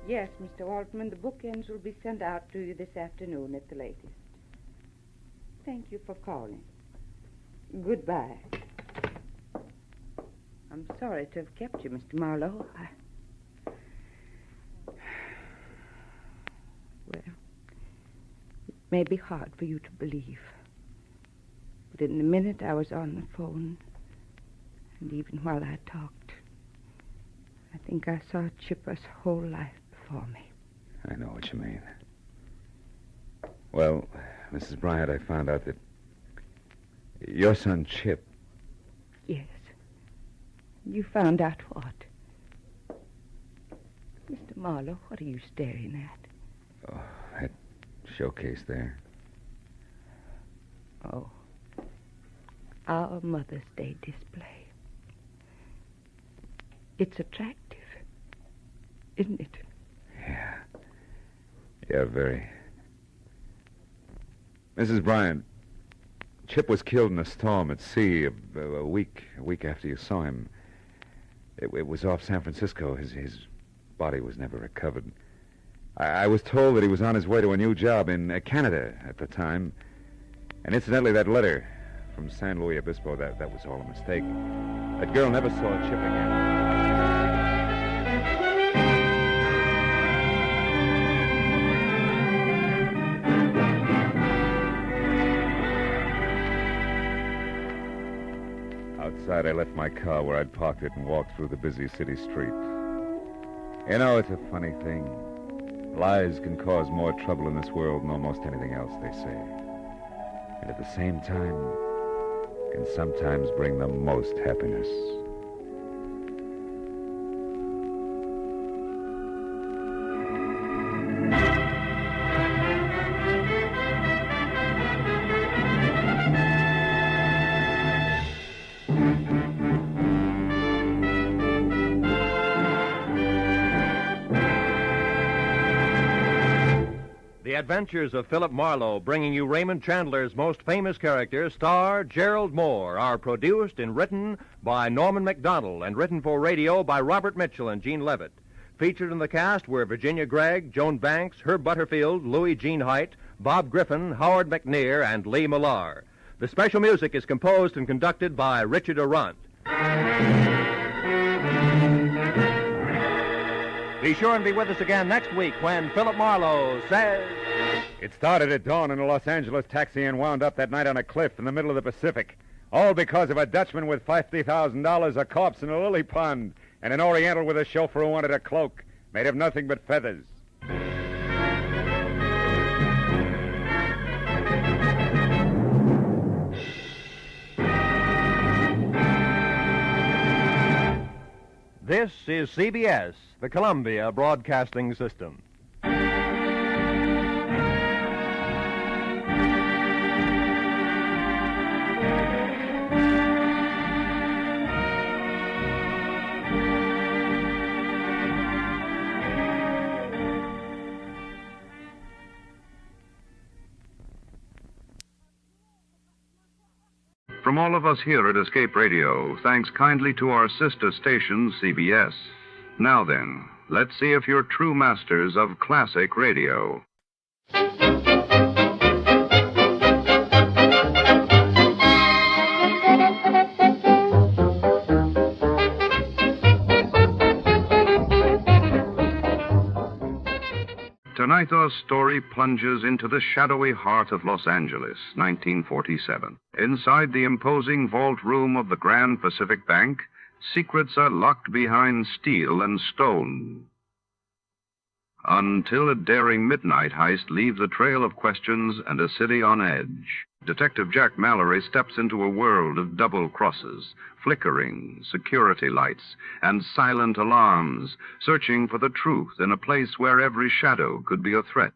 Yes, Mr. Altman, the bookends will be sent out to you this afternoon at the latest. Thank you for calling. Goodbye. I'm sorry to have kept you, Mr. Marlowe. Well, it may be hard for you to believe, but in the minute I was on the phone, and even while I talked, I think I saw Chipper's whole life before me. I know what you mean. Well, Mrs. Bryant, I found out that your son, Chip... Yes. You found out what? Mr. Marlowe, what are you staring at? Oh, that showcase there. Oh. Our Mother's Day display. It's attractive, isn't it? Yeah, very. Mrs. Bryant, Chip was killed in a storm at sea a week after you saw him. It was off San Francisco. His body was never recovered. I was told that he was on his way to a new job in Canada at the time. And incidentally, that letter from San Luis Obispo, that was all a mistake. That girl never saw Chip again. Outside, I left my car where I'd parked it and walked through the busy city street. You know, it's a funny thing. Lies can cause more trouble in this world than almost anything else, they say. And at the same time, can sometimes bring the most happiness. The Adventures of Philip Marlowe, bringing you Raymond Chandler's most famous character, star Gerald Moore, are produced and written by Norman MacDonald and written for radio by Robert Mitchell and Gene Levitt. Featured in the cast were Virginia Gregg, Joan Banks, Herb Butterfield, Louis Jean Height, Bob Griffin, Howard McNear, and Lee Millar. The special music is composed and conducted by Richard Arant. Be sure and be with us again next week when Philip Marlowe says... It started at dawn in a Los Angeles taxi and wound up that night on a cliff in the middle of the Pacific. All because of a Dutchman with $50,000, a corpse in a lily pond, and an Oriental with a chauffeur who wanted a cloak made of nothing but feathers. This is CBS, the Columbia Broadcasting System. From all of us here at Escape Radio, thanks kindly to our sister station, CBS. Now then, let's see if you're true masters of classic radio. Tonight, our story plunges into the shadowy heart of Los Angeles, 1947. Inside the imposing vault room of the Grand Pacific Bank, secrets are locked behind steel and stone. Until a daring midnight heist leaves a trail of questions and a city on edge. Detective Jack Mallory steps into a world of double crosses, flickering security lights, and silent alarms, searching for the truth in a place where every shadow could be a threat.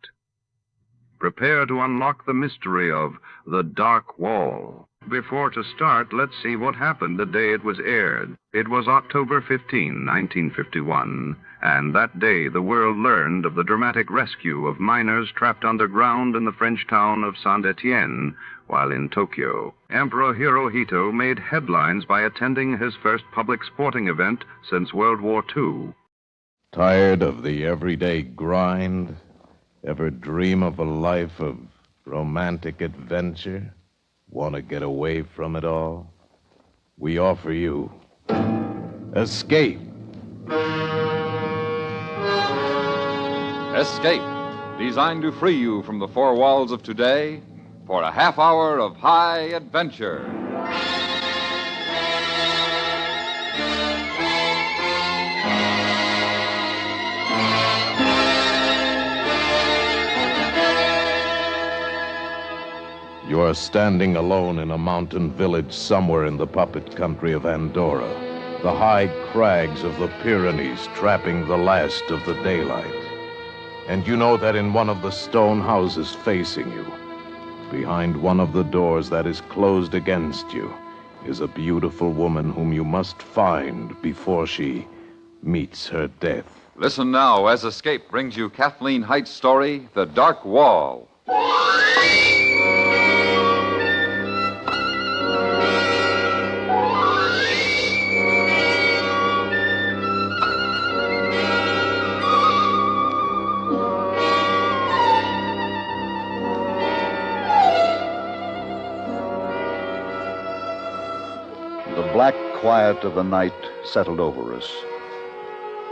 Prepare to unlock the mystery of The Dark Wall. Before to start, let's see what happened the day it was aired. It was October 15, 1951, and that day the world learned of the dramatic rescue of miners trapped underground in the French town of Saint-Étienne while in Tokyo. Emperor Hirohito made headlines by attending his first public sporting event since World War II. Tired of the everyday grind? Ever dream of a life of romantic adventure? Want to get away from it all? We offer you Escape. Escape, designed to free you from the four walls of today for a half hour of high adventure. You are standing alone in a mountain village somewhere in the puppet country of Andorra, the high crags of the Pyrenees trapping the last of the daylight. And you know that in one of the stone houses facing you, behind one of the doors that is closed against you, is a beautiful woman whom you must find before she meets her death. Listen now as Escape brings you Kathleen Height's story, The Dark Wall. The black quiet of the night settled over us.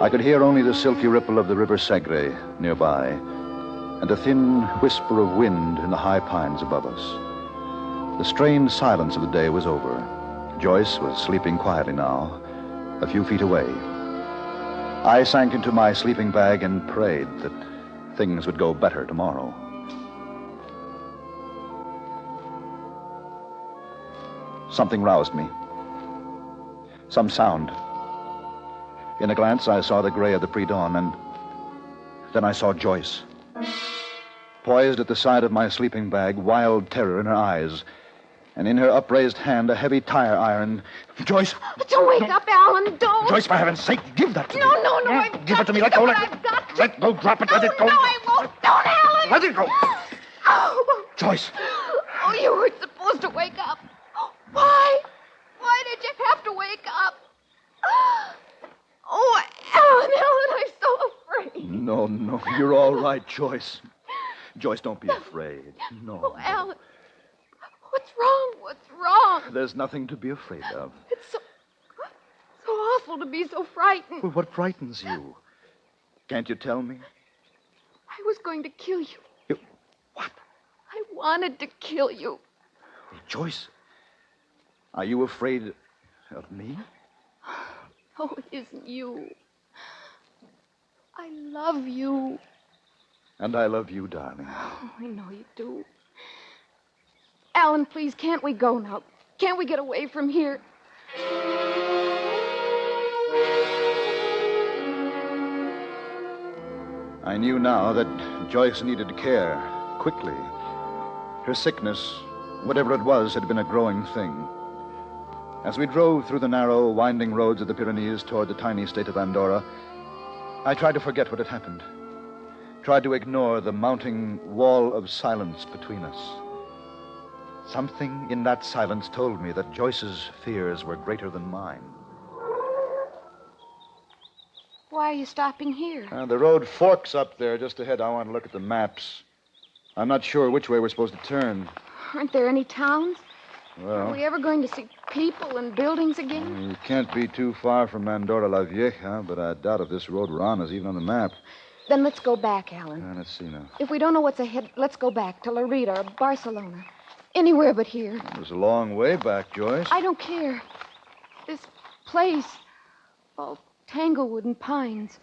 I could hear only the silky ripple of the river Segre nearby, and a thin whisper of wind in the high pines above us. The strained silence of the day was over. Joyce was sleeping quietly now, a few feet away. I sank into my sleeping bag and prayed that things would go better tomorrow. Something roused me. Some sound. In a glance, I saw the gray of the pre-dawn, and then I saw Joyce. Poised at the side of my sleeping bag, wild terror in her eyes, and in her upraised hand, a heavy tire iron. Joyce! Don't wake up, Alan, don't! Joyce, for heaven's sake, give that to me! No, Give it to me, let go, let go, drop it, let it go! No, I won't, don't, Alan! Let it go! Oh. Joyce! Oh, you weren't supposed to wake up. Why? Why did you have to wake up? Oh, Alan, I'm so afraid. No, you're all right, Joyce. Joyce, don't be afraid. No. Oh, Alan, what's wrong? There's nothing to be afraid of. It's so awful to be so frightened. Well, what frightens you? Can't you tell me? I was going to kill you. You... What? I wanted to kill you. Joyce, are you afraid of me? Oh, it isn't you. I love you. And I love you, darling. Oh, I know you do. Alan, please, can't we go now? Can't we get away from here? I knew now that Joyce needed care, quickly. Her sickness, whatever it was, had been a growing thing. As we drove through the narrow, winding roads of the Pyrenees toward the tiny state of Andorra, I tried to forget what had happened. Tried to ignore the mounting wall of silence between us. Something in that silence told me that Joyce's fears were greater than mine. Why are you stopping here? The road forks up there just ahead. I want to look at the maps. I'm not sure which way we're supposed to turn. Aren't there any towns? Well, Are we ever going to see people and buildings again? you can't be too far from Andorra la Vieja, but I doubt if this road we're on is even on the map. Then let's go back, Alan. Let's see now. If we don't know what's ahead, let's go back to Lerida or Barcelona. Anywhere but here. It was a long way back, Joyce. I don't care. This place, all tanglewood and pines,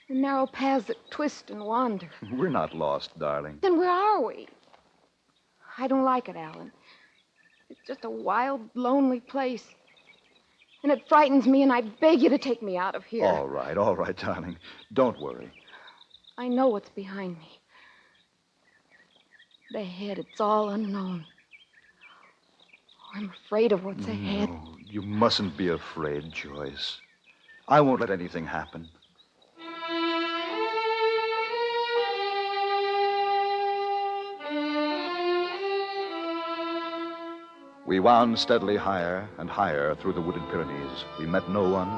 the narrow paths that twist and wander. We're not lost, darling. Then where are we? I don't like it, Alan. It's just a wild, lonely place. And it frightens me, and I beg you to take me out of here. All right, darling. Don't worry. I know what's behind me. But ahead, it's all unknown. I'm afraid of what's ahead. No, you mustn't be afraid, Joyce. I won't let anything happen. We wound steadily higher and higher through the wooded Pyrenees. We met no one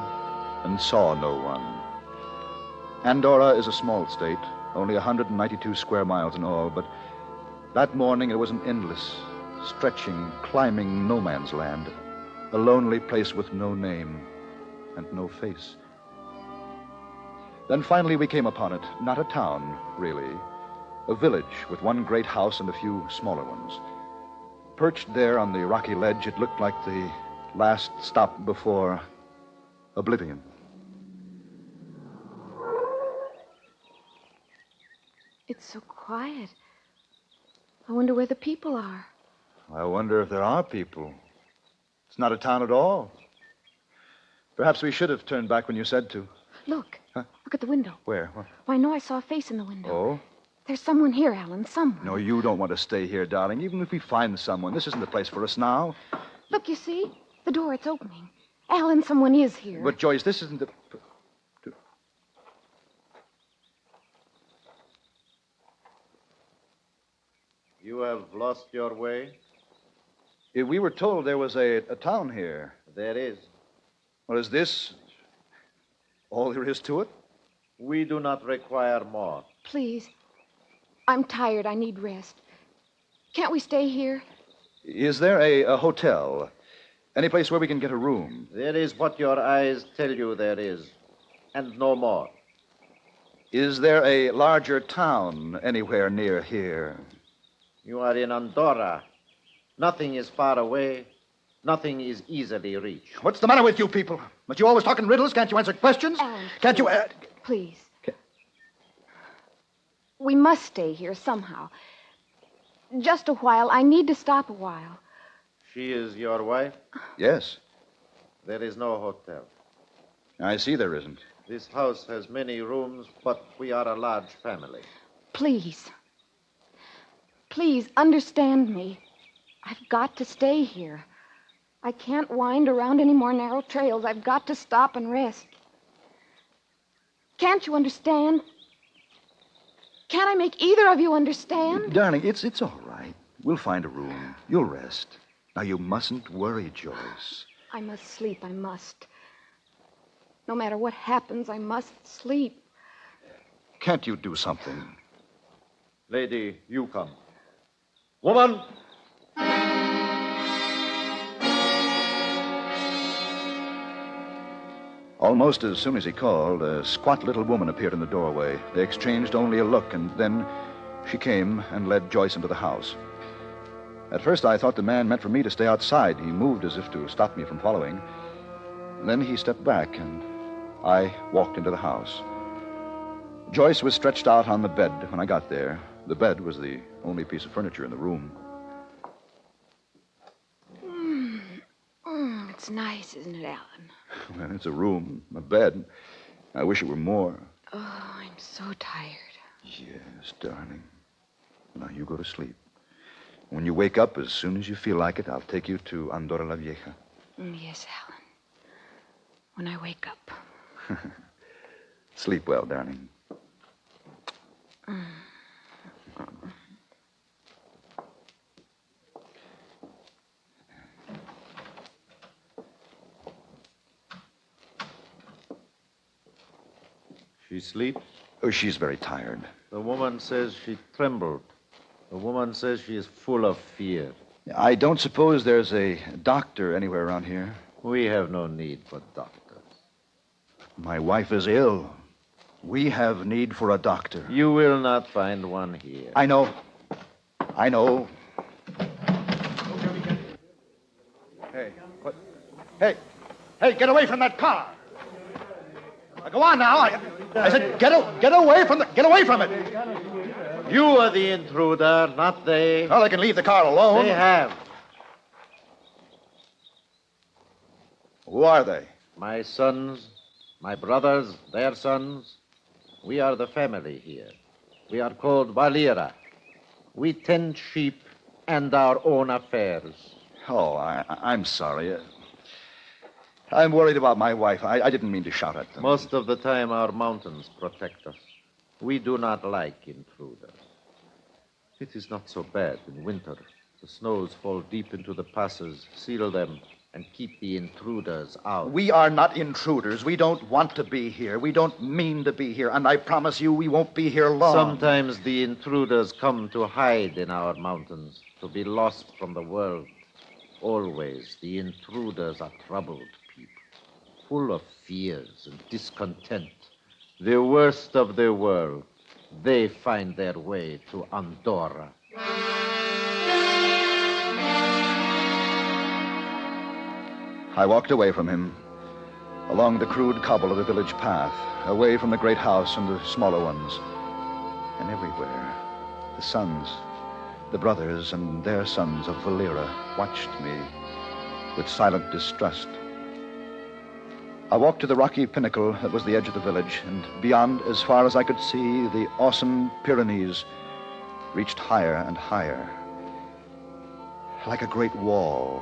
and saw no one. Andorra is a small state, only 192 square miles in all, but that morning it was an endless, stretching, climbing no man's land, a lonely place with no name and no face. Then finally we came upon it, not a town, really, a village with one great house and a few smaller ones. Perched there on the rocky ledge, it looked like the last stop before oblivion. It's so quiet. I wonder where the people are. I wonder if there are people. It's not a town at all. Perhaps we should have turned back when you said to. Look. Huh? Look at the window. Where? What? Why, I know I saw a face in the window. Oh? There's someone here, Alan, someone. No, you don't want to stay here, darling. Even if we find someone, this isn't the place for us now. Look, you see? The door, it's opening. Alan, someone is here. But, Joyce, this isn't the... You have lost your way? We were told there was a town here. There is. Well, is this all there is to it? We do not require more. Please. I'm tired. I need rest. Can't we stay here? Is there a hotel? Any place where we can get a room? There is what your eyes tell you there is, and no more. Is there a larger town anywhere near here? You are in Andorra. Nothing is far away. Nothing is easily reached. What's the matter with you people? But you always talk in riddles? Can't you answer questions? Alan, Can't you... Please. We must stay here somehow. Just a while. I need to stop a while. She is your wife? Yes. There is no hotel. I see there isn't. This house has many rooms, but we are a large family. Please. Please, understand me. I've got to stay here. I can't wind around any more narrow trails. I've got to stop and rest. Can't you understand? Can't I make either of you understand? Darling, it's all right. We'll find a room. You'll rest. Now, you mustn't worry, Joyce. I must sleep. I must. No matter what happens, I must sleep. Can't you do something? Lady, you come. Woman! Almost as soon as he called, a squat little woman appeared in the doorway. They exchanged only a look, and then she came and led Joyce into the house. At first, I thought the man meant for me to stay outside. He moved as if to stop me from following. Then he stepped back, and I walked into the house. Joyce was stretched out on the bed when I got there. The bed was the only piece of furniture in the room. It's nice, isn't it, Alan? Well, it's a room, a bed. I wish it were more. Oh, I'm so tired. Yes, darling. Now, you go to sleep. When you wake up, as soon as you feel like it, I'll take you to Andorra la Vieja. Yes, Alan. When I wake up. Sleep well, darling. She sleeps? Oh, she's very tired. The woman says she trembled. The woman says she is full of fear. I don't suppose there's a doctor anywhere around here. We have no need for doctors. My wife is ill. We have need for a doctor. You will not find one here. I know. I know. Hey, what? Hey, get away from that car. Go on now. I said, get away from it. You are the intruder, not they. Well, they can leave the car alone. They have. Who are they? My sons, my brothers, their sons. We are the family here. We are called Valera. We tend sheep and our own affairs. Oh, I'm sorry. I'm worried about my wife. I didn't mean to shout at them. Most of the time, our mountains protect us. We do not like intruders. It is not so bad in winter. The snows fall deep into the passes, seal them, and keep the intruders out. We are not intruders. We don't want to be here. We don't mean to be here. And I promise you we won't be here long. Sometimes the intruders come to hide in our mountains, to be lost from the world. Always, the intruders are troubled people, full of fears and discontent. The worst of the world, they find their way to Andorra. I walked away from him, along the crude cobble of the village path, away from the great house and the smaller ones. And everywhere, the sons, the brothers and their sons of Valera watched me with silent distrust. I walked to the rocky pinnacle that was the edge of the village, and beyond, as far as I could see, the awesome Pyrenees reached higher and higher, like a great wall,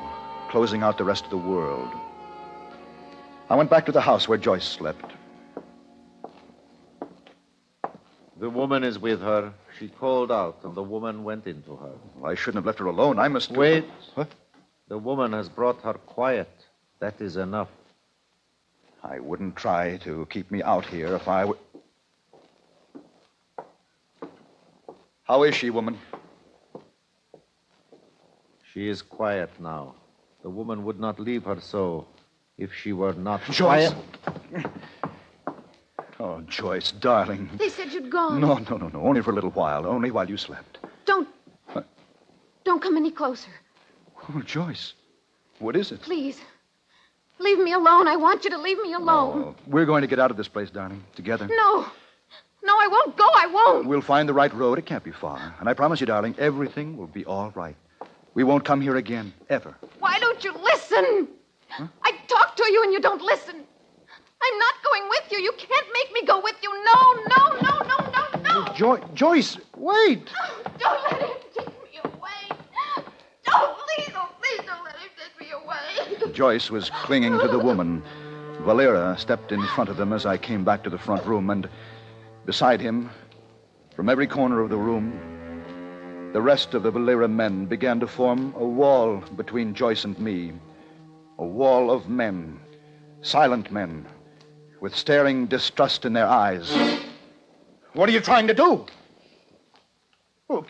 closing out the rest of the world. I went back to the house where Joyce slept. The woman is with her. She called out, and the woman went into her. Well, I shouldn't have left her alone. I must... Wait. What? The woman has brought her quiet. That is enough. I wouldn't try to keep me out here if I were... How is she, woman? She is quiet now. The woman would not leave her so if she were not Joyce. quiet. Oh, Joyce, darling. They said you'd gone. No. Only for a little while. Only while you slept. Don't come any closer. Oh, Joyce. What is it? Please. Leave me alone. I want you to leave me alone. Oh, we're going to get out of this place, darling. Together. No, I won't go. I won't. We'll find the right road. It can't be far. And I promise you, darling, everything will be all right. We won't come here again, ever. Why don't you listen? Huh? I talk to you and you don't listen. I'm not going with you. You can't make me go with you. No. Oh, Joyce, wait. Oh, don't let him take me away. Please don't let him take me away. Joyce was clinging to the woman. Valera stepped in front of them as I came back to the front room, and beside him, from every corner of the room, the rest of the Valera men began to form a wall between Joyce and me. A wall of men, silent men, with staring distrust in their eyes. What are you trying to do? Oh,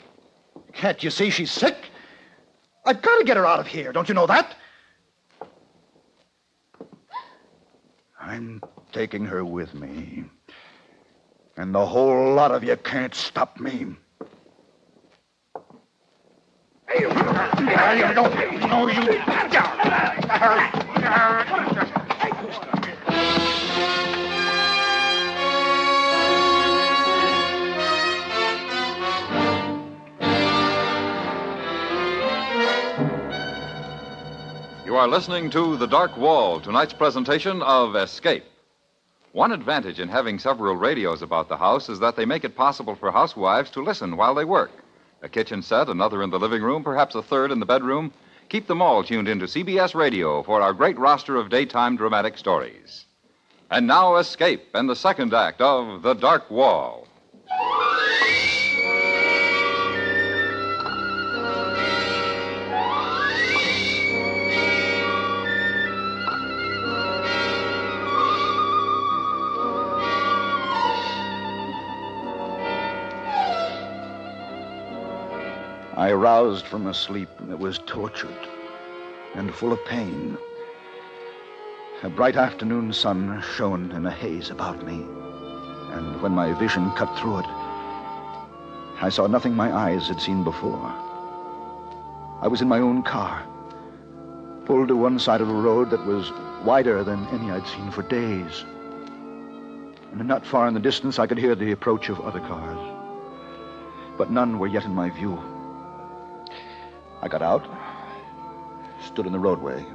can't you see she's sick? I've got to get her out of here. Don't you know that? I'm taking her with me. And the whole lot of you can't stop me. You are listening to The Dark Wall, tonight's presentation of Escape. One advantage in having several radios about the house is that they make it possible for housewives to listen while they work. A kitchen set, another in the living room, perhaps a third in the bedroom. Keep them all tuned into CBS Radio for our great roster of daytime dramatic stories. And now, Escape and the second act of The Dark Wall. I roused from a sleep that was tortured and full of pain. A bright afternoon sun shone in a haze about me. And when my vision cut through it, I saw nothing my eyes had seen before. I was in my own car, pulled to one side of a road that was wider than any I'd seen for days. And not far in the distance, I could hear the approach of other cars. But none were yet in my view. I got out, stood in the roadway.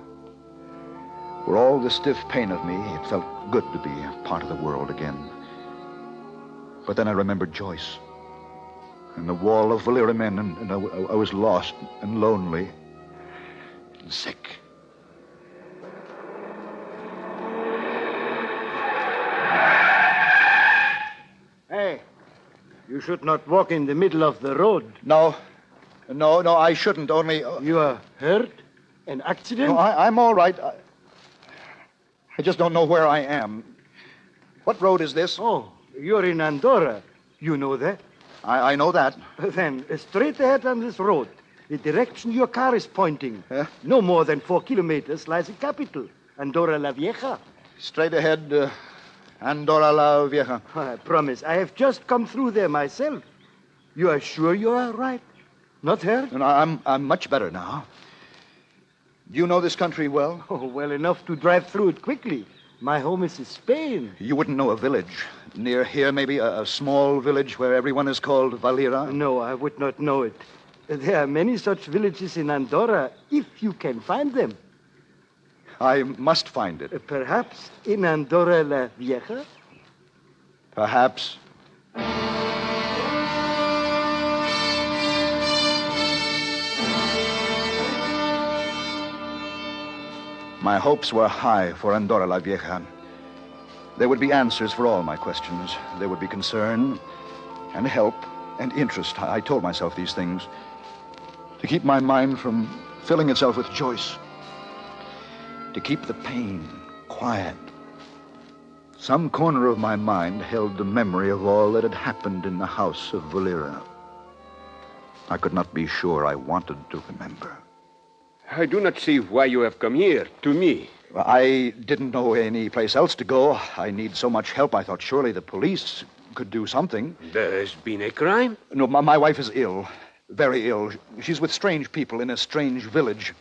For all the stiff pain of me, it felt good to be a part of the world again. But then I remembered Joyce and the wall of Valera men, and I was lost and lonely and sick. Hey, you should not walk in the middle of the road. No, I shouldn't, only... You are hurt? An accident? No, I'm all right. I just don't know where I am. What road is this? Oh, you're in Andorra. You know that? I know that. Then, straight ahead on this road, the direction your car is pointing. Huh? No more than 4 kilometers lies the capital, Andorra la Vieja. Straight ahead, Andorra la Vieja. I promise. I have just come through there myself. You are sure you are right? Not hurt? No, I'm much better now. Do you know this country well? Oh, well enough to drive through it quickly. My home is in Spain. You wouldn't know a village. Near here, maybe a small village where everyone is called Valera? No, I would not know it. There are many such villages in Andorra, if you can find them. I must find it. Perhaps in Andorra la Vieja? Perhaps. My hopes were high for Andorra la Vieja. There would be answers for all my questions. There would be concern and help and interest. I told myself these things to keep my mind from filling itself with Joyce, to keep the pain quiet. Some corner of my mind held the memory of all that had happened in the house of Valera. I could not be sure I wanted to remember. I do not see why you have come here, to me. I didn't know any place else to go. I need so much help. I thought surely the police could do something. There has been a crime? No, my wife is ill. Very ill. She's with strange people in a strange village.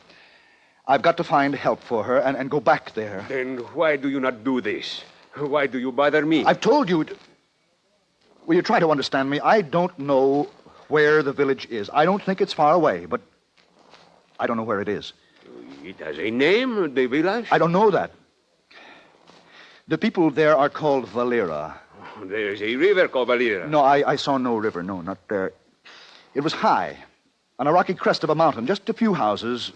I've got to find help for her and go back there. Then why do you not do this? Why do you bother me? I've told you. Will you try to understand me? I don't know where the village is. I don't think it's far away, but I don't know where it is. It has a name, the village? I don't know that. The people there are called Valera. Oh, there's a river called Valera. No, I saw no river. No, not there. It was high, on a rocky crest of a mountain, just a few houses.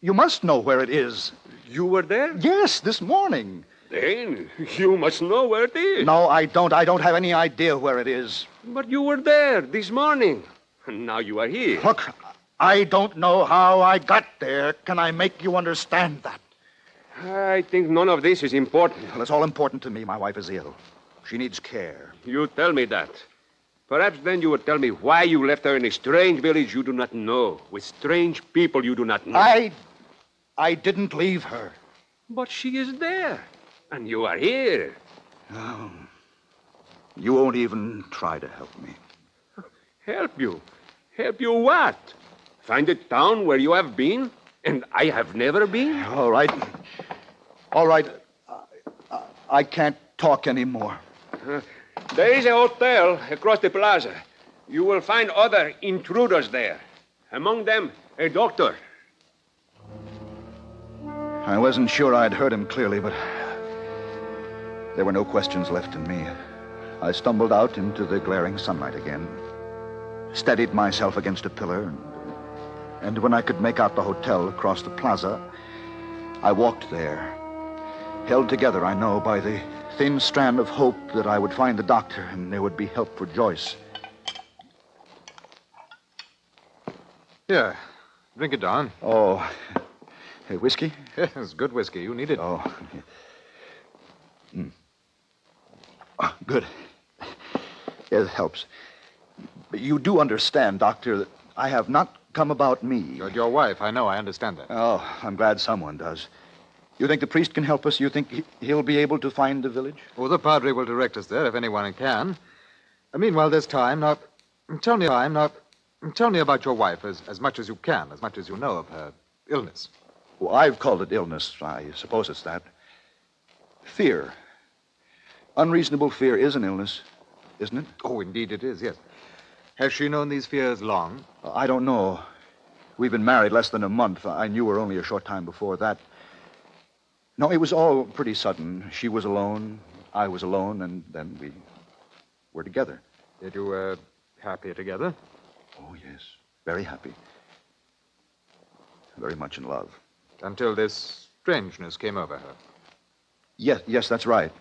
You must know where it is. You were there? Yes, this morning. Then you must know where it is. No, I don't. I don't have any idea where it is. But you were there this morning. And now you are here. Look, I don't know how I got there. Can I make you understand that? I think none of this is important. Well, it's all important to me. My wife is ill. She needs care. You tell me that. Perhaps then you would tell me why you left her in a strange village you do not know, with strange people you do not know. I didn't leave her. But she is there, and you are here. Oh, you won't even try to help me. Help you? Help you what? Find a town where you have been, and I have never been? All right. All right. I can't talk anymore. There is a hotel across the plaza. You will find other intruders there. Among them, a doctor. I wasn't sure I'd heard him clearly, but there were no questions left in me. I stumbled out into the glaring sunlight again, steadied myself against a pillar, and when I could make out the hotel across the plaza, I walked there, held together, I know, by the thin strand of hope that I would find the doctor and there would be help for Joyce. Here, drink it, Don. Oh, hey, whiskey? Yes, good whiskey. You need it. Oh. Oh, good. It helps. But you do understand, Doctor, that I have not come about me. You're your wife. I know. I understand that. Oh, I'm glad someone does. You think the priest can help us? You think he'll be able to find the village? Oh, the padre will direct us there if anyone can. Meanwhile, this time, now, tell me about your wife as much as you can, as much as you know of her illness. Well, I've called it illness. I suppose it's that. Fear. Unreasonable fear is an illness, isn't it? Oh, indeed it is, yes. Has she known these fears long? I don't know. We've been married less than a month. I knew her only a short time before that. No, it was all pretty sudden. She was alone, I was alone, and then we were together. Yet you were happy together? Oh, yes. Very happy. Very much in love. Until this strangeness came over her. Yes, that's right.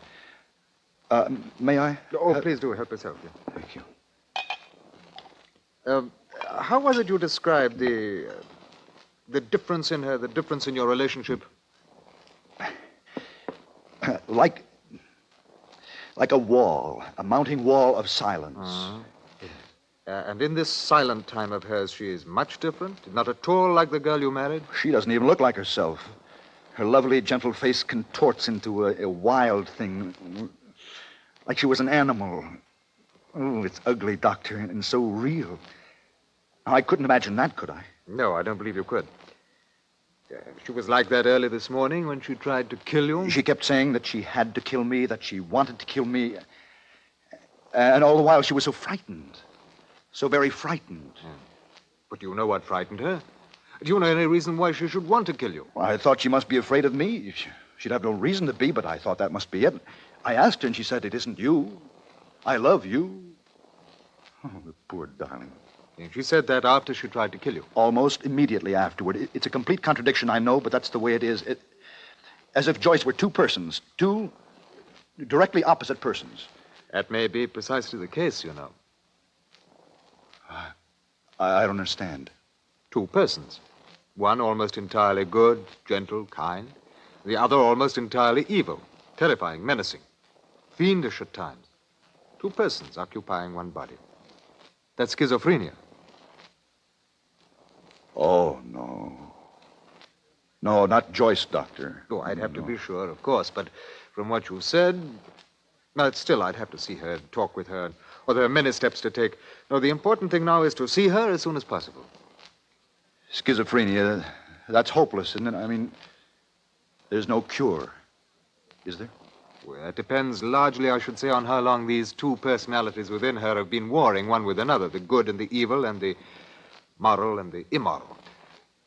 May I? Oh, please do help yourself. Yeah. Thank you. How was it you described the difference in her, the difference in your relationship? Like a wall, a mounting wall of silence. Uh-huh. And in this silent time of hers, she is much different? Not at all like the girl you married? She doesn't even look like herself. Her lovely, gentle face contorts into a wild thing, like she was an animal. Oh, it's ugly, Doctor, and so real. I couldn't imagine that, could I? No, I don't believe you could. She was like that early this morning when she tried to kill you? She kept saying that she had to kill me, that she wanted to kill me. And all the while she was so frightened. So very frightened. But do you know what frightened her? Do you know any reason why she should want to kill you? Well, I thought she must be afraid of me. She'd have no reason to be, but I thought that must be it. I asked her, and she said, "It isn't you. I love you." Oh, the poor darling. And she said that after she tried to kill you? Almost immediately afterward. It's a complete contradiction, I know, but that's the way it is. As if Joyce were two persons, two directly opposite persons. That may be precisely the case, you know. I don't understand. Two persons. One almost entirely good, gentle, kind. The other almost entirely evil, terrifying, menacing, fiendish at times. Two persons occupying one body. That's schizophrenia. Oh, no. No, not Joyce, Doctor. Oh, I'd have to be sure, of course, but from what you said, but still, I'd have to see her, talk with her, or there are many steps to take. No, the important thing now is to see her as soon as possible. Schizophrenia, that's hopeless, isn't it? I mean, there's no cure, is there? Well, it depends largely, I should say, on how long these two personalities within her have been warring one with another, the good and the evil, and the moral and the immoral.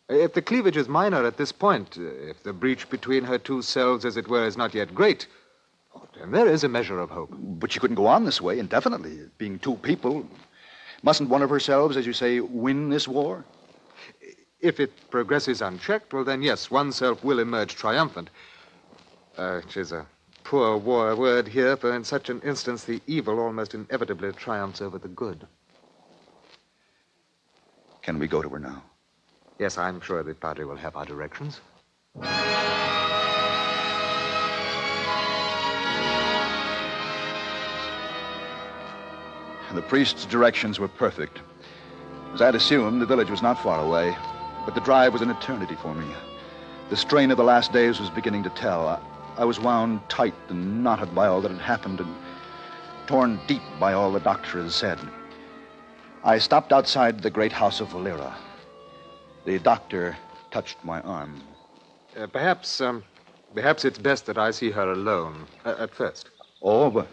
If the cleavage is minor at this point, if the breach between her two selves, as it were, is not yet great, then there is a measure of hope. But she couldn't go on this way indefinitely, being two people. Mustn't one of herselves, as you say, win this war? If it progresses unchecked, well, then, yes, one self will emerge triumphant. Which is a poor war word here, for in such an instance, the evil almost inevitably triumphs over the good. Can we go to her now? Yes, I'm sure the Padre will have our directions. The priest's directions were perfect. As I'd assumed, the village was not far away, but the drive was an eternity for me. The strain of the last days was beginning to tell. I was wound tight and knotted by all that had happened and torn deep by all the doctor had said. I stopped outside the great house of Valera. The doctor touched my arm. Perhaps it's best that I see her alone at first. Oh,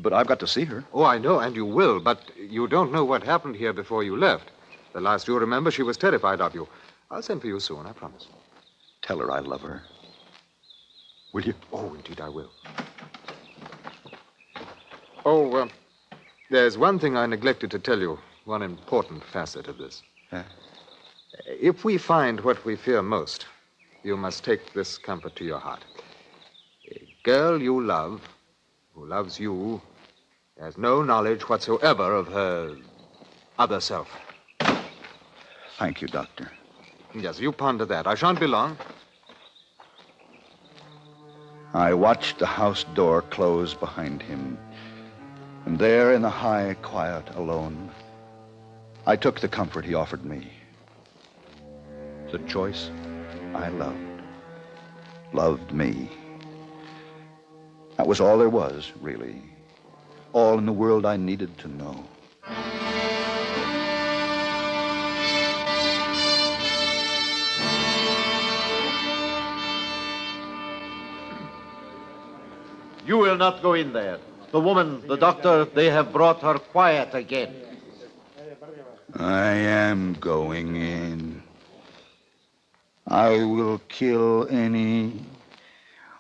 but I've got to see her. Oh, I know, and you will, but you don't know what happened here before you left. The last you remember, she was terrified of you. I'll send for you soon, I promise. Tell her I love her. Will you? Oh, indeed I will. Oh, there's one thing I neglected to tell you, one important facet of this. Huh? If we find what we fear most, you must take this comfort to your heart. A girl you love, who loves you, has no knowledge whatsoever of her other self. Thank you, Doctor. Yes, you ponder that. I shan't be long. I watched the house door close behind him. And there in the high quiet alone, I took the comfort he offered me. The choice I loved. loved me. That was all there was, really. All in the world I needed to know. You will not go in there. The woman, the doctor, they have brought her quiet again. I am going in. I will kill any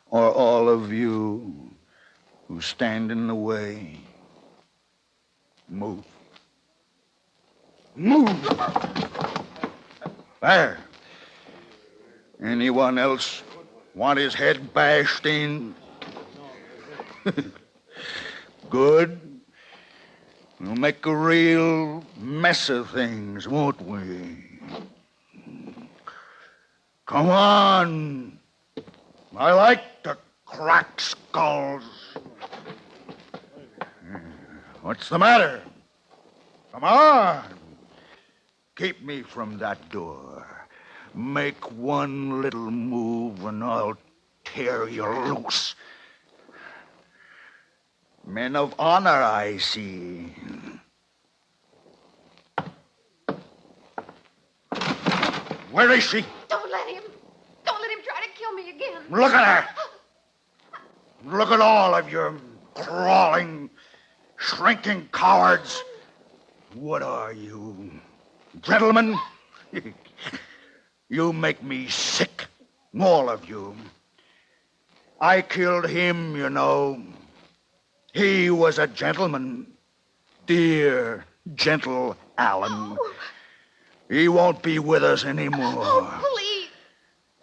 or all of you who stand in the way. Move. Move! There. Anyone else want his head bashed in? Good. We'll make a real mess of things, won't we? Come on. I like to crack skulls. What's the matter? Come on. Keep me from that door. Make one little move and I'll tear you loose. Men of honor, I see. Where is she? Don't let him. Don't let him try to kill me again. Look at her. Look at all of you crawling, shrinking cowards. What are you, gentlemen? You make me sick, all of you. I killed him, you know. He was a gentleman. Dear, gentle Alan. Oh. He won't be with us anymore. Oh, please.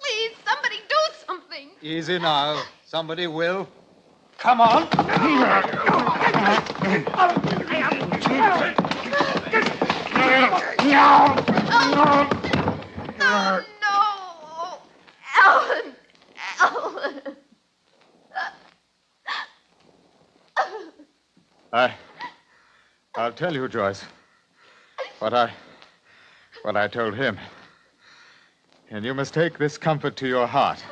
Please, somebody do something. Easy now. Somebody will. Come on. No. Alan. I'll tell you, Joyce, what I told him. And you must take this comfort to your heart.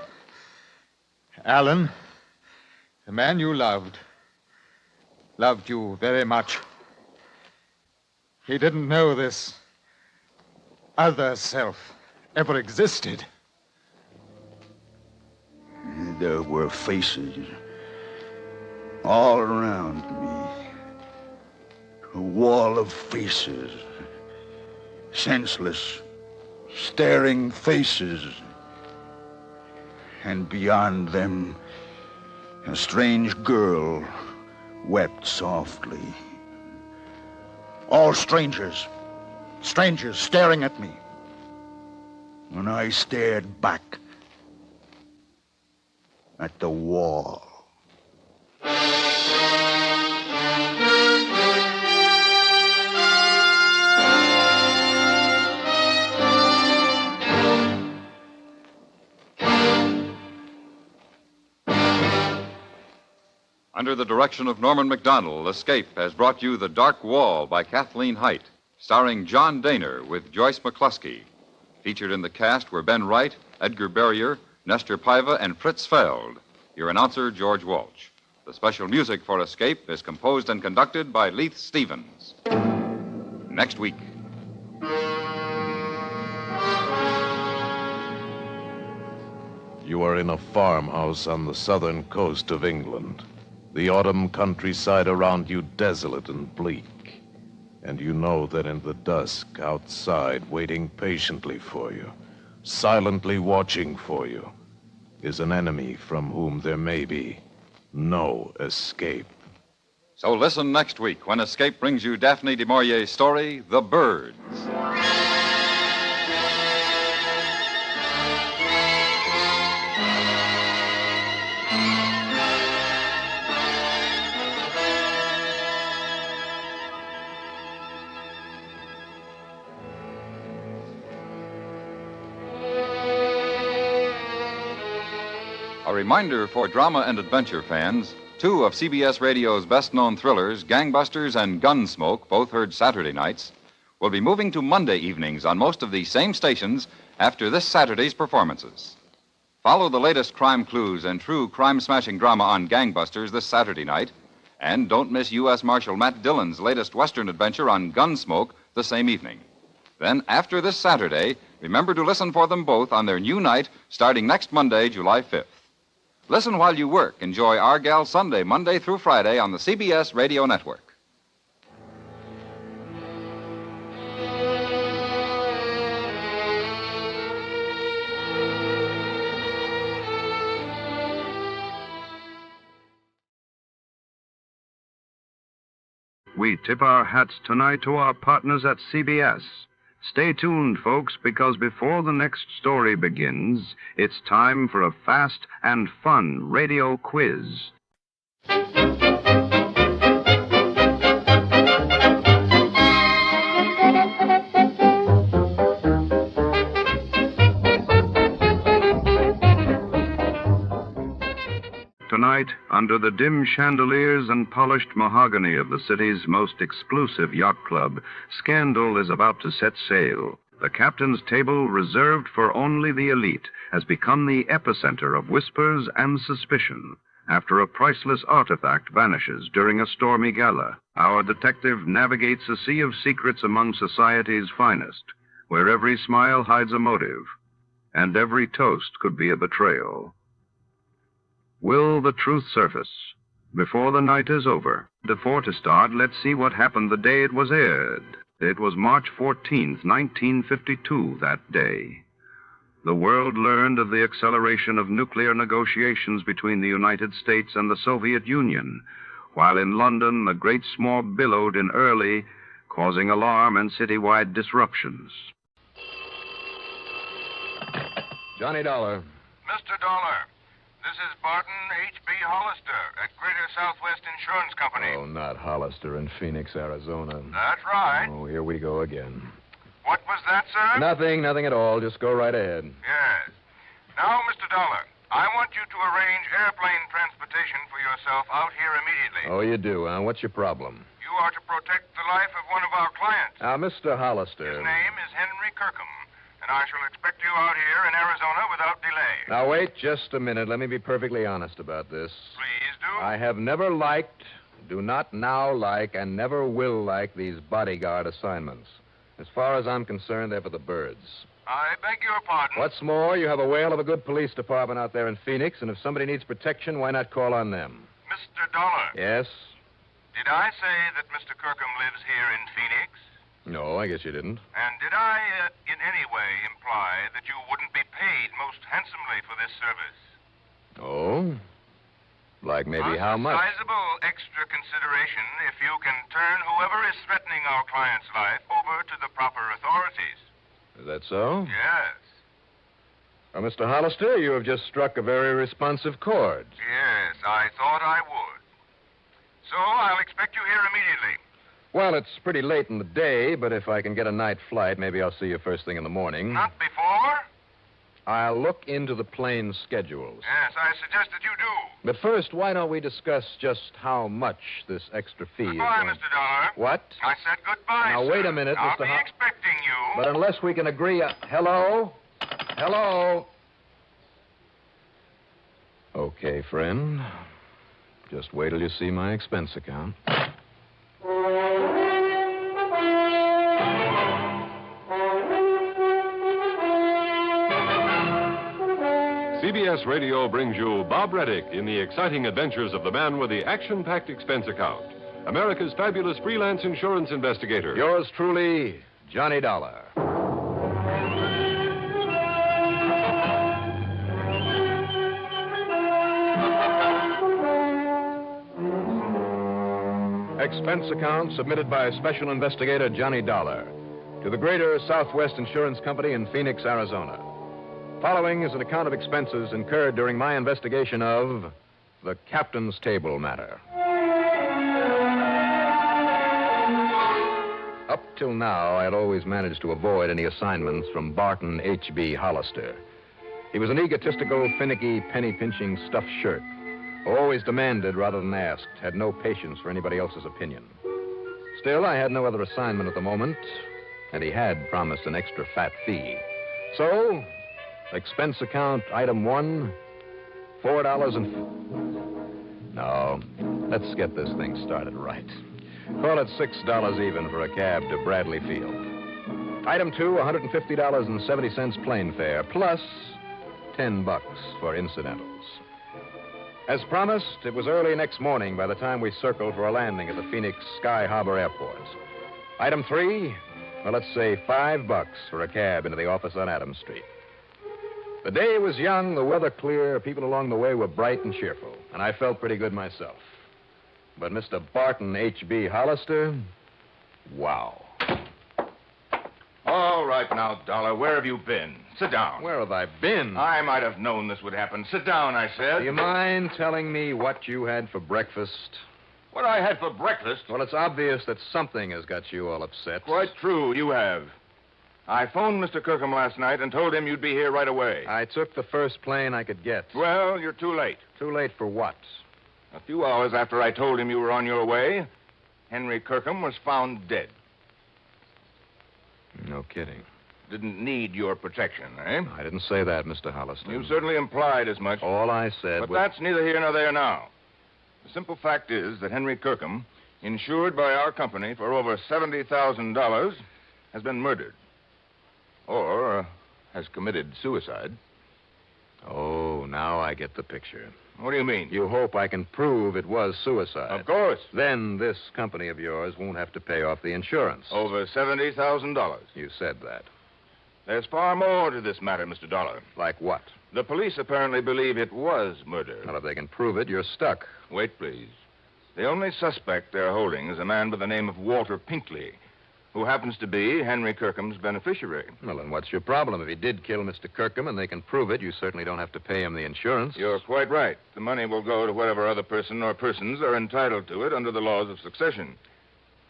Alan, the man you loved you very much. He didn't know this other self ever existed. There were faces all around me. A wall of faces. Senseless, staring faces. And beyond them, a strange girl wept softly. All strangers. Strangers staring at me. And I stared back at the wall. Under the direction of Norman MacDonald, Escape has brought you The Dark Wall by Kathleen Hite, starring John Daner with Joyce McCluskey. Featured in the cast were Ben Wright, Edgar Barrier, Nestor Paiva, and Fritz Feld. Your announcer, George Walsh. The special music for Escape is composed and conducted by Leith Stevens. Next week. You are in a farmhouse on the southern coast of England. The autumn countryside around you desolate and bleak. And you know that in the dusk outside, waiting patiently for you, silently watching for you, is an enemy from whom there may be no escape. So listen next week when Escape brings you Daphne du Maurier's story, The Birds. A reminder for drama and adventure fans, two of CBS Radio's best-known thrillers, Gangbusters and Gunsmoke, both heard Saturday nights, will be moving to Monday evenings on most of these same stations after this Saturday's performances. Follow the latest crime clues and true crime-smashing drama on Gangbusters this Saturday night. And don't miss U.S. Marshal Matt Dillon's latest Western adventure on Gunsmoke the same evening. Then, after this Saturday, remember to listen for them both on their new night starting next Monday, July 5th. Listen while you work. Enjoy Argyle Sunday, Monday through Friday on the CBS Radio Network. We tip our hats tonight to our partners at CBS. Stay tuned, folks, because before the next story begins, it's time for a fast and fun radio quiz. Tonight, under the dim chandeliers and polished mahogany of the city's most exclusive yacht club, scandal is about to set sail. The captain's table, reserved for only the elite, has become the epicenter of whispers and suspicion after a priceless artifact vanishes during a stormy gala. Our detective navigates a sea of secrets among society's finest, where every smile hides a motive, and every toast could be a betrayal. Will the truth surface before the night is over? Before to start, let's see what happened the day it was aired. It was March 14th, 1952, that day. The world learned of the acceleration of nuclear negotiations between the United States and the Soviet Union, while in London the great smog billowed in early, causing alarm and citywide disruptions. Johnny Dolar. Mr. Dolar. This is Barton H.B. Hollister at Greater Southwest Insurance Company. Oh, not Hollister in Phoenix, Arizona. That's right. Oh, here we go again. What was that, sir? Nothing at all. Just go right ahead. Yes. Now, Mr. Dollar, I want you to arrange airplane transportation for yourself out here immediately. Oh, you do, huh? What's your problem? You are to protect the life of one of our clients. Now, Mr. Hollister. His name is Henry Kirkham, and I shall expect you out here in Arizona without delay. Now, wait just a minute. Let me be perfectly honest about this. Please do. I have never liked, do not now like, and never will like these bodyguard assignments. As far as I'm concerned, they're for the birds. I beg your pardon. What's more, you have a whale of a good police department out there in Phoenix, and if somebody needs protection, why not call on them? Mr. Dollar. Yes? Did I say that Mr. Kirkham lives here in Phoenix? No, I guess you didn't. And did I, in any way, imply that you wouldn't be paid most handsomely for this service? Oh? Like maybe how much? A sizable extra consideration if you can turn whoever is threatening our client's life over to the proper authorities. Is that so? Yes. Well, Mr. Hollister, you have just struck a very responsive chord. Yes, I thought I would. So I'll expect you here immediately. Well, it's pretty late in the day, but if I can get a night flight, maybe I'll see you first thing in the morning. Not before? I'll look into the plane schedules. Yes, I suggest that you do. But first, why don't we discuss just how much this extra fee Goodbye, is? Mr. Dollar. What? I said goodbye, Now, sir. wait a minute, I'll Mr. be expecting you. But unless we can agree... hello? Hello? Okay, friend. Just wait till you see my expense account. CBS Radio brings you Bob Reddick in the exciting adventures of the man with the action-packed expense account, America's fabulous freelance insurance investigator. Yours truly, Johnny Dollar. Expense account submitted by Special Investigator Johnny Dollar to the Greater Southwest Insurance Company in Phoenix, Arizona. Following is an account of expenses incurred during my investigation of the Captain's Table matter. Up till now, I had always managed to avoid any assignments from Barton H.B. Hollister. He was an egotistical, finicky, penny-pinching stuffed shirt, who always demanded rather than asked, had no patience for anybody else's opinion. Still, I had no other assignment at the moment, and he had promised an extra fat fee. So, Expense account, item 1, $4 and... No, let's get this thing started right. Call it $6 even for a cab to Bradley Field. Item 2, $150.70 plane fare, plus $10 for incidentals. As promised, it was early next morning by the time we circled for a landing at the Phoenix Sky Harbor Airport. Item 3, well, let's say $5 for a cab into the office on Adams Street. The day was young, the weather clear, people along the way were bright and cheerful, and I felt pretty good myself. But Mr. Barton H.B. Hollister, wow. All right now, Dollar, where have you been? Sit down. Where have I been? I might have known this would happen. Sit down, I said. Do you mind telling me what you had for breakfast? What I had for breakfast? Well, it's obvious that something has got you all upset. Quite true, you have. I phoned Mr. Kirkham last night and told him you'd be here right away. I took the first plane I could get. Well, you're too late. Too late for what? A few hours after I told him you were on your way, Henry Kirkham was found dead. No kidding. Didn't need your protection, eh? I didn't say that, Mr. Hollister. You certainly implied as much. All I said But was... that's neither here nor there now. The simple fact is that Henry Kirkham, insured by our company for over $70,000, has been murdered. Or has committed suicide. Oh, now I get the picture. What do you mean? You hope I can prove it was suicide. Of course. Then this company of yours won't have to pay off the insurance. Over $70,000. You said that. There's far more to this matter, Mr. Dollar. Like what? The police apparently believe it was murder. Well, if they can prove it, you're stuck. Wait, please. The only suspect they're holding is a man by the name of Walter Pinkley, who happens to be Henry Kirkham's beneficiary. Well, then what's your problem? If he did kill Mr. Kirkham and they can prove it, you certainly don't have to pay him the insurance. You're quite right. The money will go to whatever other person or persons are entitled to it under the laws of succession.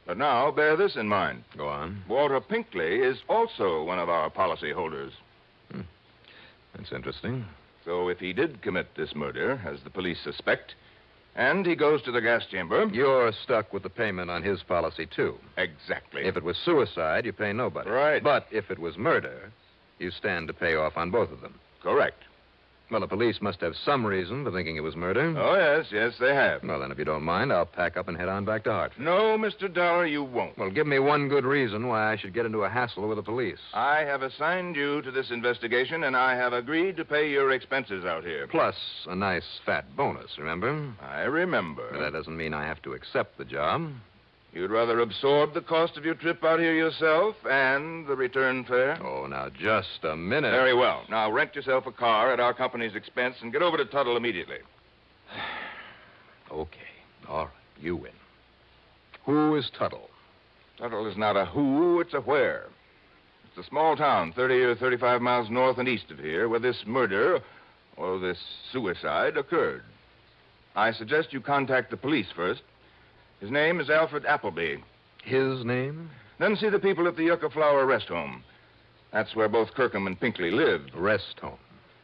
But now, bear this in mind. Go on. Walter Pinkley is also one of our policy holders. That's interesting. So if he did commit this murder, as the police suspect, and he goes to the gas chamber... You're stuck with the payment on his policy, too. Exactly. If it was suicide, you pay nobody. Right. But if it was murder, you stand to pay off on both of them. Correct. Well, the police must have some reason for thinking it was murder. Oh, yes, they have. Well, then, if you don't mind, I'll pack up and head on back to Hartford. No, Mr. Dollar, you won't. Well, give me one good reason why I should get into a hassle with the police. I have assigned you to this investigation, and I have agreed to pay your expenses out here. Plus a nice fat bonus, remember? I remember. But that doesn't mean I have to accept the job. You'd rather absorb the cost of your trip out here yourself and the return fare? Oh, now, just a minute. Very well. Now, rent yourself a car at our company's expense and get over to Tuttle immediately. Okay. All right. You win. Who is Tuttle? Tuttle is not a who, it's a where. It's a small town, 30 or 35 miles north and east of here, where this murder, or this suicide, occurred. I suggest you contact the police first. His name is Alfred Appleby. His name? Then see the people at the Yucca Flower Rest Home. That's where both Kirkham and Pinkley lived. Rest home?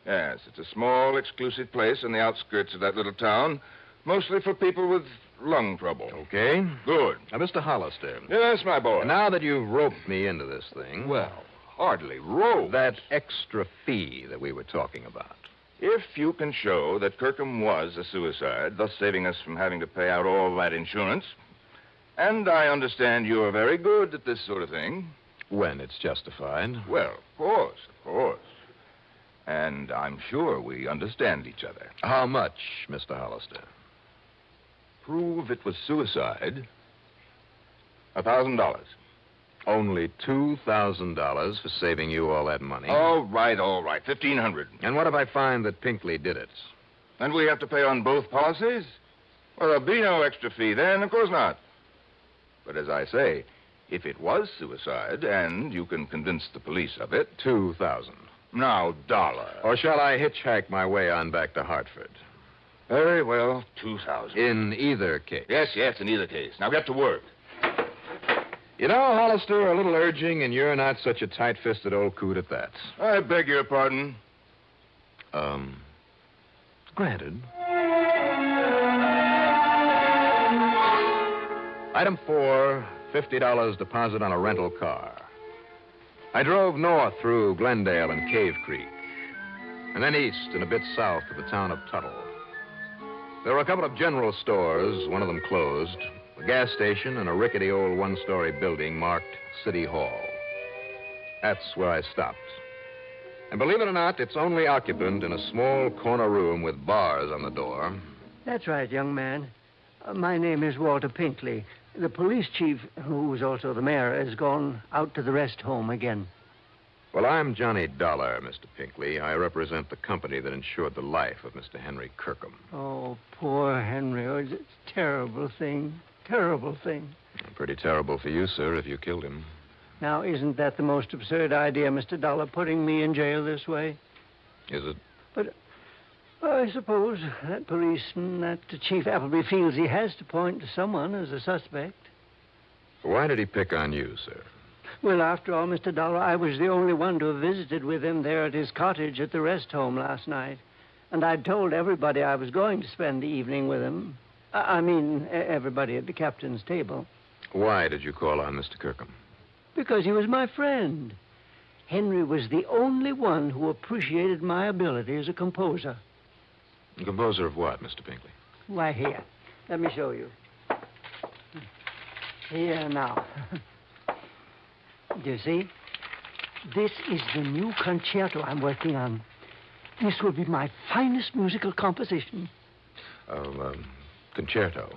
Yes, it's a small, exclusive place on the outskirts of that little town, mostly for people with lung trouble. Okay. Good. Now, Mr. Hollister. Yes, my boy. Now that you've roped me into this thing... Well, hardly roped. That extra fee that we were talking about. If you can show that Kirkham was a suicide, thus saving us from having to pay out all that insurance, and I understand you're very good at this sort of thing. When it's justified. Well, of course. And I'm sure we understand each other. How much, Mr. Hollister? Prove it was suicide. $1,000. Only $2,000 for saving you all that money. All right. $1,500. And what if I find that Pinkley did it? And we have to pay on both policies? Well, there'll be no extra fee then, of course not. But as I say, if it was suicide, and you can convince the police of it... $2,000. Now, Dollar. Or shall I hitchhike my way on back to Hartford? Very well, $2,000. In either case. Yes, in either case. Now get to work. You know, Hollister, a little urging, and you're not such a tight-fisted old coot at that. I beg your pardon. Granted. Item 4, $50 deposit on a rental car. I drove north through Glendale and Cave Creek. and then east and a bit south to the town of Tuttle. There were a couple of general stores, one of them closed, a gas station, and a rickety old one-story building marked City Hall. That's where I stopped. And believe it or not, it's only occupant in a small corner room with bars on the door. That's right, young man. My name is Walter Pinkley. The police chief, who is also the mayor, has gone out to the rest home again. Well, I'm Johnny Dolar, Mr. Pinkley. I represent the company that insured the life of Mr. Henry Kirkham. Oh, poor Henry. Oh, it's a terrible thing. Terrible thing. Pretty terrible for you, sir, if you killed him. Now, isn't that the most absurd idea, Mr. Dollar, putting me in jail this way? Is it? But I suppose that policeman, that Chief Appleby, feels he has to point to someone as a suspect. Why did he pick on you, sir? Well, after all, Mr. Dollar, I was the only one to have visited with him there at his cottage at the rest home last night. And I'd told everybody I was going to spend the evening with him. I mean, everybody at the captain's table. Why did you call on Mr. Kirkham? Because he was my friend. Henry was the only one who appreciated my ability as a composer. A composer of what, Mr. Pinkley? Why, here. Let me show you. Here now. Do you see? This is the new concerto I'm working on. This will be my finest musical composition. Concerto.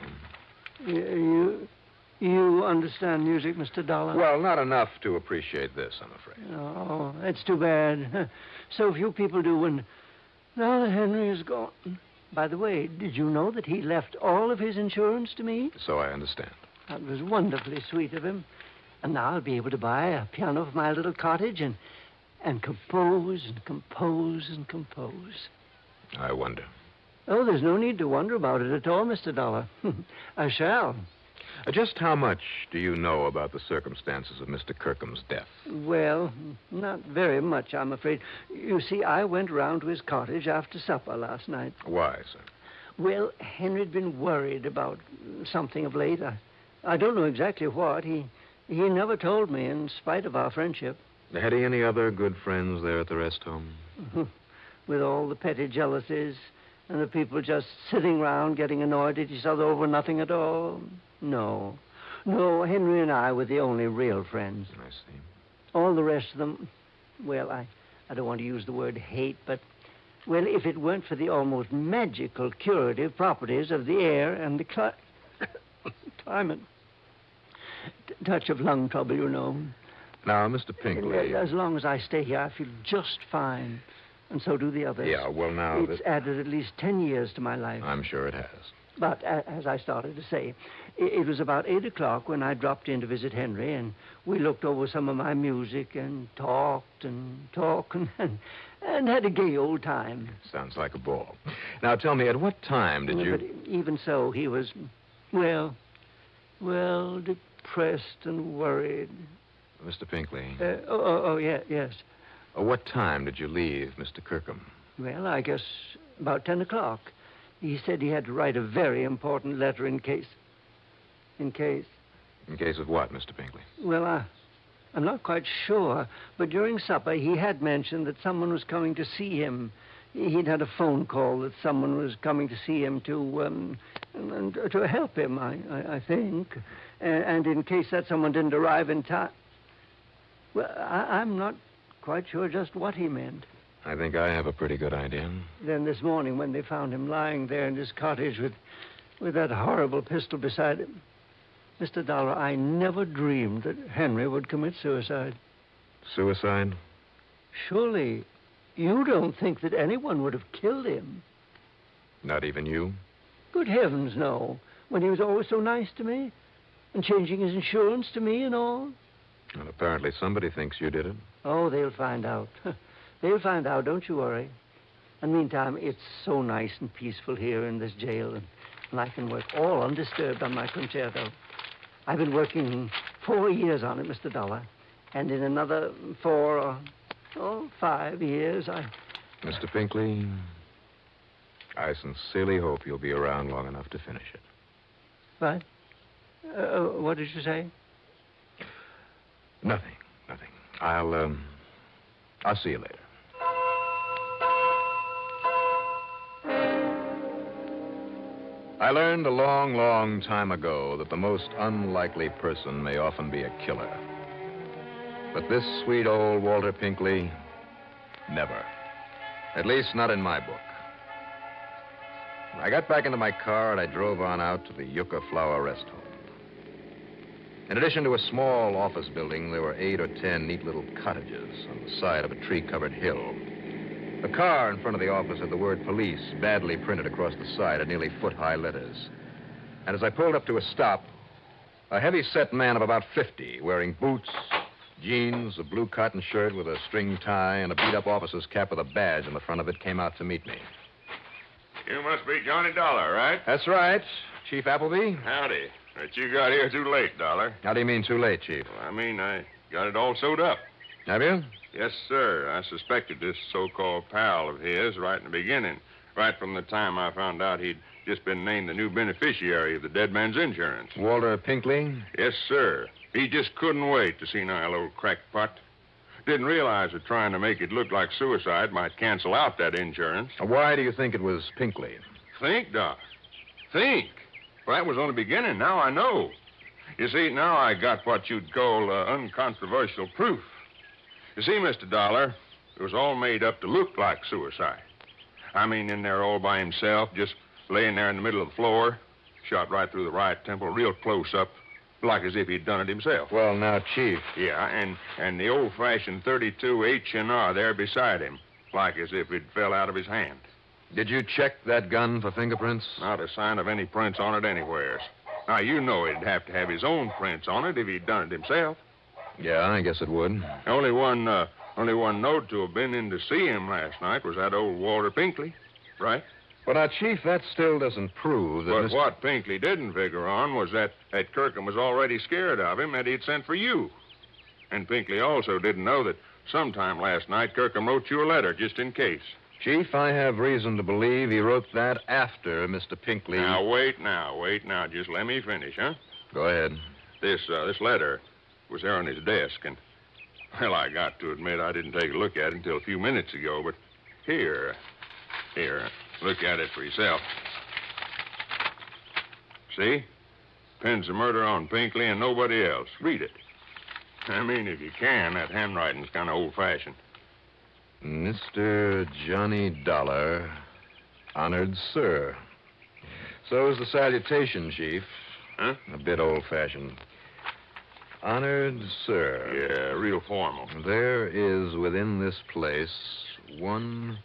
You understand music, Mr. Dollar? Well, not enough to appreciate this, I'm afraid. Oh, that's too bad. So few people do when... Now that Henry is gone. By the way, did you know that he left all of his insurance to me? So I understand. That was wonderfully sweet of him. And now I'll be able to buy a piano for my little cottage and compose and compose and compose. I wonder. Oh, there's no need to wonder about it at all, Mr. Dollar. I shall. Just how much do you know about the circumstances of Mr. Kirkham's death? Well, not very much, I'm afraid. You see, I went round to his cottage after supper last night. Why, sir? Well, Henry'd been worried about something of late. I don't know exactly what. He never told me, in spite of our friendship. Had he any other good friends there at the rest home? With all the petty jealousies and the people just sitting round getting annoyed at each other over nothing at all? No, Henry and I were the only real friends. I see. All the rest of them, well, I don't want to use the word hate, but, well, if it weren't for the almost magical curative properties of the air and the climate. Touch of lung trouble, you know. Now, Mr. Pinkley... As long as I stay here, I feel just fine. And so do the others. Yeah, well, now... It's added at least 10 years to my life. I'm sure it has. But, as I started to say, it was about 8 o'clock when I dropped in to visit Henry, and we looked over some of my music and talked and had a gay old time. Sounds like a ball. Now, tell me, at what time did you... But even so, he was, well, depressed and worried. Mr. Pinkley? Yes. What time did you leave Mr. Kirkham? Well, I guess about 10 o'clock. He said he had to write a very important letter in case... In case of what, Mr. Pinkley? Well, I'm not quite sure, but during supper he had mentioned that someone was coming to see him. He'd had a phone call that someone was coming to see him to help him, I think. And in case that someone didn't arrive in time... Well, I'm not quite sure just what he meant. I think I have a pretty good idea. Then this morning, when they found him lying there in his cottage with that horrible pistol beside him, Mr. Dollar, I never dreamed that Henry would commit suicide. Suicide? Surely you don't think that anyone would have killed him? Not even you? Good heavens, no. When he was always so nice to me and changing his insurance to me and all. Well, apparently somebody thinks you did it. Oh, they'll find out. They'll find out, don't you worry. And meantime, it's so nice and peaceful here in this jail, and I can work all undisturbed on my concerto. I've been working 4 years on it, Mr. Dollar, and in another 4 or 5 years, Mr. Pinkley, I sincerely hope you'll be around long enough to finish it. What? What did you say? Nothing. I'll see you later. I learned a long, long time ago that the most unlikely person may often be a killer. But this sweet old Walter Pinkley, never. At least not in my book. I got back into my car and I drove on out to the Yucca Flower Rest Home. In addition to a small office building, there were 8 or 10 neat little cottages on the side of a tree-covered hill. The car in front of the office had the word police badly printed across the side in nearly foot-high letters. And as I pulled up to a stop, a heavy-set man of about 50, wearing boots, jeans, a blue cotton shirt with a string tie, and a beat-up officer's cap with a badge on the front of it, came out to meet me. You must be Johnny Dollar, right? That's right. Chief Appleby? Howdy. But you got here too late, Dollar. How do you mean too late, Chief? Well, I mean, I got it all sewed up. Have you? Yes, sir. I suspected this so-called pal of his right in the beginning, right from the time I found out he'd just been named the new beneficiary of the dead man's insurance. Walter Pinkley? Yes, sir. He just couldn't wait to see Nile, old crackpot. Didn't realize that trying to make it look like suicide might cancel out that insurance. Why do you think it was Pinkley? Think, Doc. Think. Well, that was only beginning. Now I know. You see, now I got what you'd call uncontroversial proof. You see, Mr. Dollar, it was all made up to look like suicide. I mean, in there all by himself, just laying there in the middle of the floor, shot right through the right temple, real close up, like as if he'd done it himself. Well, now, Chief. Yeah, and the old-fashioned 32 H&R there beside him, like as if it fell out of his hand. Did you check that gun for fingerprints? Not a sign of any prints on it anywhere. Now, you know he'd have to have his own prints on it if he'd done it himself. Yeah, I guess it would. Only one note to have been in to see him last night was that old Walter Pinkley, right? Well, now, Chief, that still doesn't prove that... But what Pinkley didn't figure on was that Kirkham was already scared of him, that he'd sent for you. And Pinkley also didn't know that sometime last night Kirkham wrote you a letter just in case. Chief, I have reason to believe he wrote that after Mr. Pinkley... Now, wait now. Just let me finish, huh? Go ahead. This letter was there on his desk, and, well, I got to admit I didn't take a look at it until a few minutes ago, but here, look at it for yourself. See? Pins the murder on Pinkley and nobody else. Read it. I mean, if you can, that handwriting's kind of old-fashioned. Mr. Johnny Dollar, honored sir. So is the salutation, Chief. Huh? A bit old-fashioned. Honored sir. Yeah, real formal. There is within this place one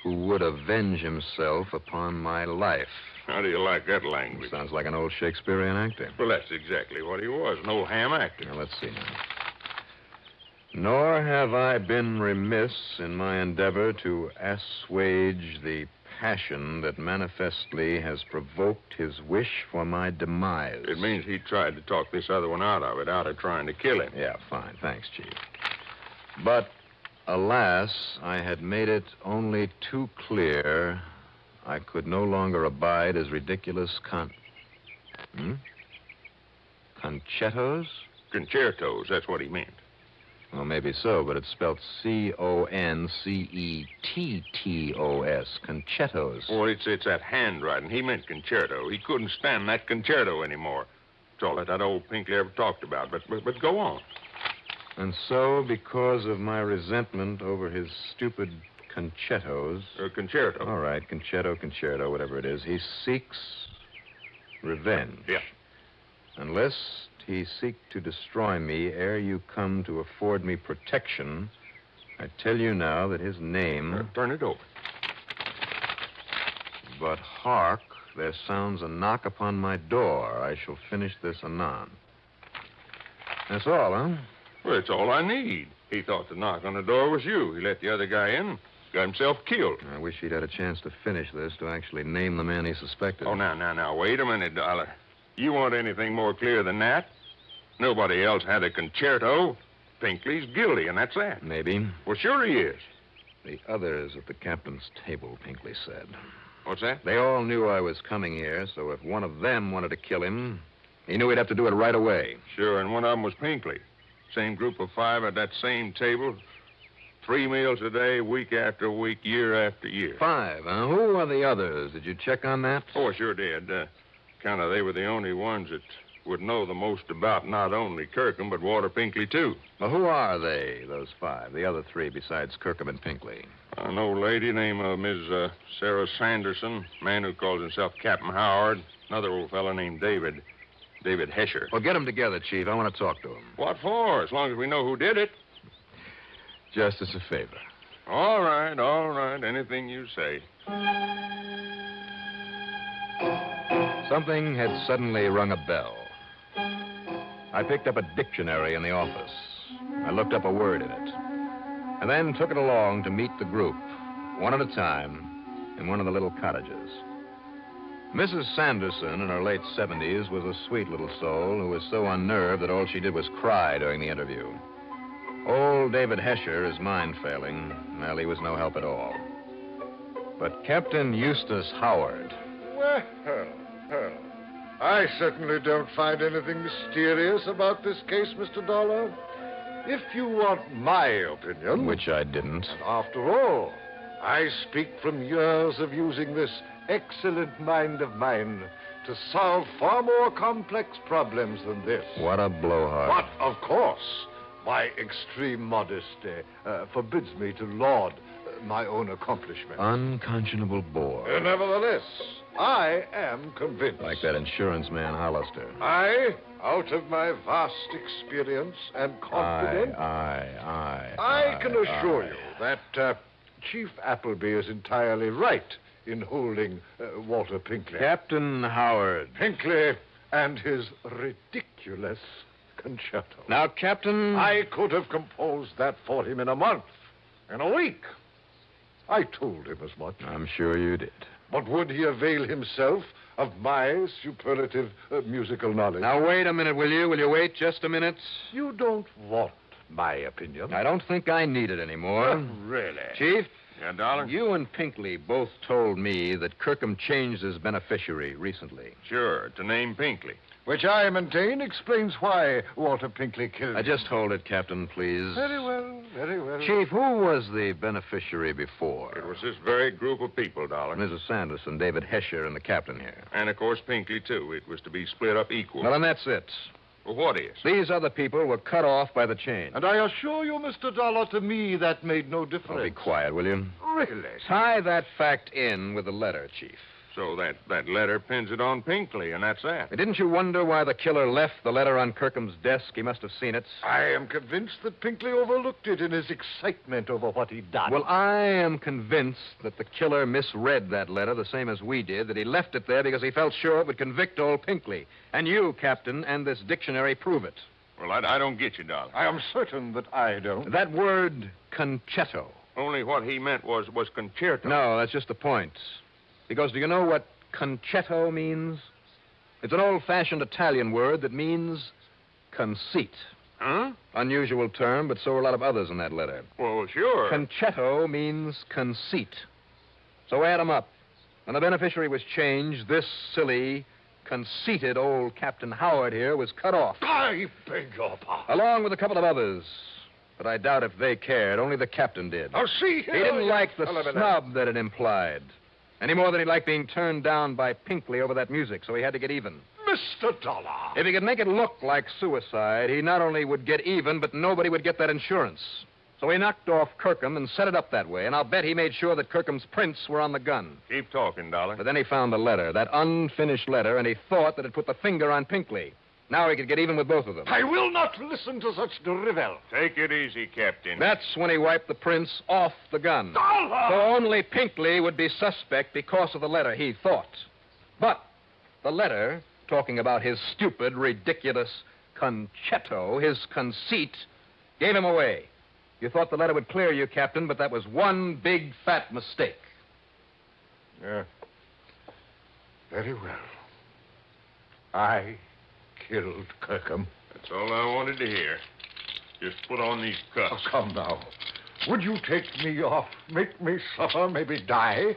who would avenge himself upon my life. How do you like that language? Sounds like an old Shakespearean actor. Well, that's exactly what he was, an old ham actor. Now, let's see now. Nor have I been remiss in my endeavor to assuage the passion that manifestly has provoked his wish for my demise. It means he tried to talk this other one out of trying to kill him. Yeah, fine. Thanks, Chief. But, alas, I had made it only too clear I could no longer abide his ridiculous Concertos? Concertos, that's what he meant. Well, maybe so, but it's spelled Concetettos. Concertos. Well, it's that handwriting. He meant concerto. He couldn't stand that concerto anymore. It's all that old Pinkley ever talked about. But go on. And so, because of my resentment over his stupid concertos... Concerto. All right, concerto, whatever it is. He seeks revenge. Yeah. Unless he seek to destroy me ere you come to afford me protection, I tell you now that his name... turn it over. But hark, there sounds a knock upon my door. I shall finish this anon. That's all, huh? Well, it's all I need. He thought the knock on the door was you. He let the other guy in, got himself killed. I wish he'd had a chance to finish this, to actually name the man he suspected. Oh, now, wait a minute, Dollar. You want anything more clear than that? Nobody else had a concerto. Pinkley's guilty, and that's that. Maybe. Well, sure he is. The others at the captain's table, Pinkley said. What's that? They all knew I was coming here, so if one of them wanted to kill him, he knew he'd have to do it right away. Sure, and one of them was Pinkley. Same group of 5 at that same table. 3 meals a day, week after week, year after year. 5. Who are the others? Did you check on that? Oh, I sure did. Kind of they were the only ones that would know the most about not only Kirkham, but Walter Pinkley, too. Well, who are they, those 5, the other 3 besides Kirkham and Pinkley? An old lady named Miss Sarah Sanderson, man who calls himself Captain Howard, another old fellow named David Hesher. Well, get them together, Chief. I want to talk to them. What for? As long as we know who did it. Just as a favor. All right. Anything you say. Something had suddenly rung a bell. I picked up a dictionary in the office. I looked up a word in it, and then took it along to meet the group, one at a time, in one of the little cottages. Mrs. Sanderson, in her late 70s, was a sweet little soul who was so unnerved that all she did was cry during the interview. Old David Hesher, his mind failing, well, he was no help at all. But Captain Eustace Howard... Well, I certainly don't find anything mysterious about this case, Mr. Dolar. If you want my opinion... Which I didn't. After all, I speak from years of using this excellent mind of mine to solve far more complex problems than this. What a blowhard. But, of course, my extreme modesty forbids me to laud my own accomplishments. Unconscionable bore. Nevertheless, I am convinced. Like that insurance man, Hollister. I, out of my vast experience and confidence... I can assure you that Chief Appleby is entirely right in holding Walter Pinkley. Captain Howard. Pinkley and his ridiculous concerto. Now, Captain... I could have composed that for him in a month, in a week. I told him as much. I'm sure you did. But would he avail himself of my superlative musical knowledge? Now, wait a minute, will you? Will you wait just a minute? You don't want my opinion. I don't think I need it anymore. Really? Chief? Yeah, Dollar? You and Pinkley both told me that Kirkham changed his beneficiary recently. Sure, to name Pinkley. Which I maintain explains why Walter Pinkley killed him. Just hold it, Captain, please. Very well, very well. Chief, who was the beneficiary before? It was this very group of people, Dollar. Mrs. Sanderson, David Hesher, and the captain here. And, of course, Pinkley, too. It was to be split up equal. Well, and that's it. Well, what is? These other people were cut off by the change. And I assure you, Mr. Dollar, to me that made no difference. Oh, be quiet, will you? Really? Tie that fact in with the letter, Chief. So that letter pins it on Pinkley, and that's that. Didn't you wonder why the killer left the letter on Kirkham's desk? He must have seen it. I am convinced that Pinkley overlooked it in his excitement over what he'd done. Well, I am convinced that the killer misread that letter the same as we did, that he left it there because he felt sure it would convict old Pinkley. And you, Captain, and this dictionary prove it. Well, I don't get you, Dollar. I am certain that I don't. That word, concetto. Only what he meant was concerto. No, that's just the point. Because do you know what concetto means? It's an old-fashioned Italian word that means conceit. Huh? Unusual term, but so are a lot of others in that letter. Well, sure. Concetto means conceit. So add them up. When the beneficiary was changed, this silly, conceited old Captain Howard here was cut off. I beg your pardon. Along with a couple of others. But I doubt if they cared. Only the captain did. Now, see here. He didn't like the snub that it implied. Any more than he liked being turned down by Pinkley over that music, so he had to get even. Mr. Dollar. If he could make it look like suicide, he not only would get even, but nobody would get that insurance. So he knocked off Kirkham and set it up that way, and I'll bet he made sure that Kirkham's prints were on the gun. Keep talking, Dollar. But then he found the letter, that unfinished letter, and he thought that it put the finger on Pinkley. Now he could get even with both of them. I will not listen to such drivel. Take it easy, Captain. That's when he wiped the prints off the gun. Dollar! So only Pinkley would be suspect because of the letter, he thought. But the letter, talking about his stupid, ridiculous concetto, his conceit, gave him away. You thought the letter would clear you, Captain, but that was one big, fat mistake. Yeah. Very well. I killed Kirkham. That's all I wanted to hear. Just put on these cuffs. Oh, come now. Would you take me off, make me suffer, maybe die,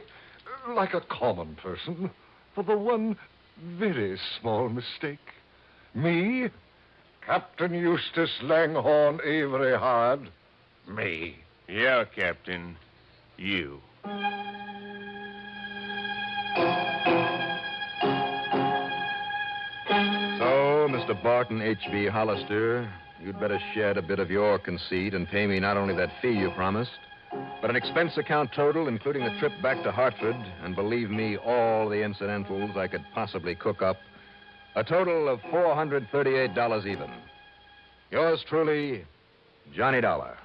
like a common person, for the one very small mistake? Me, Captain Eustace Langhorne Avery Hard, me. Yeah, Captain. You. So, Mr. Barton H.B. Hollister, you'd better shed a bit of your conceit and pay me not only that fee you promised, but an expense account total, including the trip back to Hartford, and believe me, all the incidentals I could possibly cook up, a total of $438 even. Yours truly, Johnny Dollar.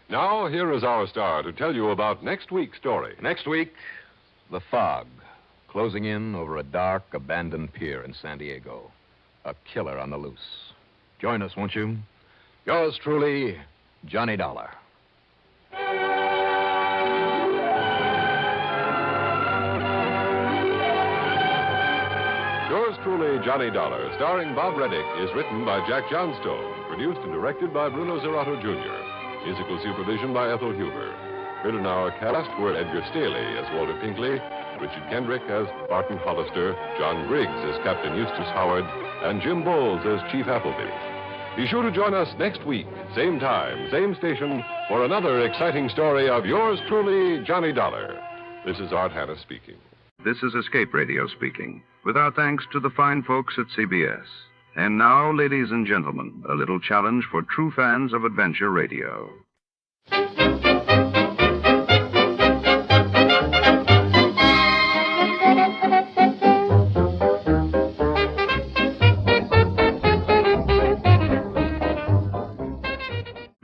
Now, here is our star to tell you about next week's story. Next week, the fog, closing in over a dark, abandoned pier in San Diego. A killer on the loose. Join us, won't you? Yours truly, Johnny Dollar. Yours truly, Johnny Dollar, starring Bob Reddick, is written by Jack Johnstone, produced and directed by Bruno Zerato, Jr., musical supervision by Ethel Huber. Heard in our cast were Edgar Staley as Walter Pinkley, Richard Kendrick as Barton Hollister, John Griggs as Captain Eustace Howard, and Jim Bowles as Chief Appleby. Be sure to join us next week, same time, same station, for another exciting story of yours truly, Johnny Dollar. This is Art Hanna speaking. This is Escape Radio speaking, with our thanks to the fine folks at CBS. And now, ladies and gentlemen, a little challenge for true fans of adventure radio.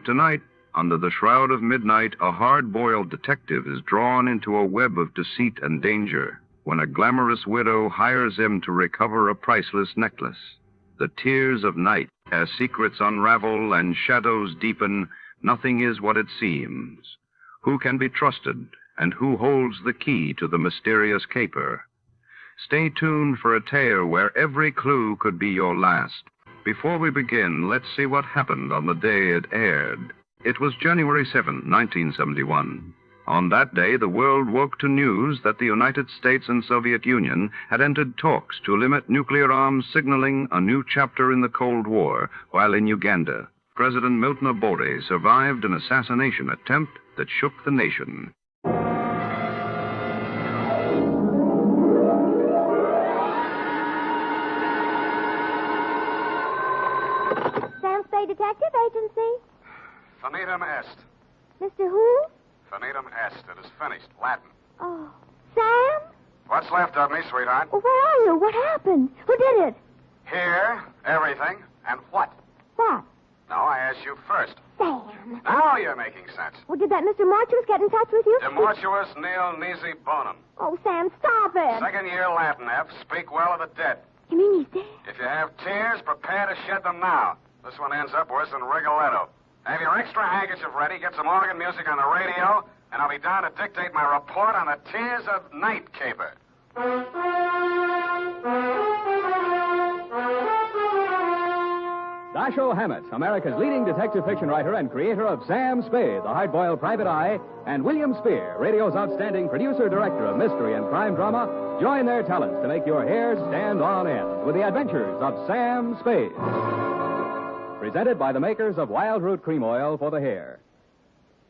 Tonight, under the shroud of midnight, a hard-boiled detective is drawn into a web of deceit and danger when a glamorous widow hires him to recover a priceless necklace. The tears of night, as secrets unravel and shadows deepen, nothing is what it seems. Who can be trusted, and who holds the key to the mysterious caper? Stay tuned for a tale where every clue could be your last. Before we begin, let's see what happened on the day it aired. It was January 7, 1971. On that day, the world woke to news that the United States and Soviet Union had entered talks to limit nuclear arms, signaling a new chapter in the Cold War, while in Uganda, President Milton Obote survived an assassination attempt that shook the nation. Sam Spade Detective Agency. Finitum est. Mr. Who? Finitum est. It is finished. Latin. Oh, Sam? What's left of me, sweetheart? Well, where are you? What happened? Who did it? Here, everything, and what? What? No, I asked you first. Sam. Now you're making sense. Well, did that Mr. Mortuus get in touch with you? Demortuus nil nisi bonum. Oh, Sam, stop it. Second year Latin, F. Speak well of the dead. You mean he's dead? If you have tears, prepare to shed them now. This one ends up worse than Rigoletto. Have your extra handkerchief ready, get some organ music on the radio, and I'll be down to dictate my report on the tears of night caper. Dashiell Hammett, America's leading detective fiction writer and creator of Sam Spade, the hard-boiled private eye, and William Spear, radio's outstanding producer-director of mystery and crime drama, join their talents to make your hair stand on end with the adventures of Sam Spade. Presented by the makers of Wild Root Cream Oil for the hair.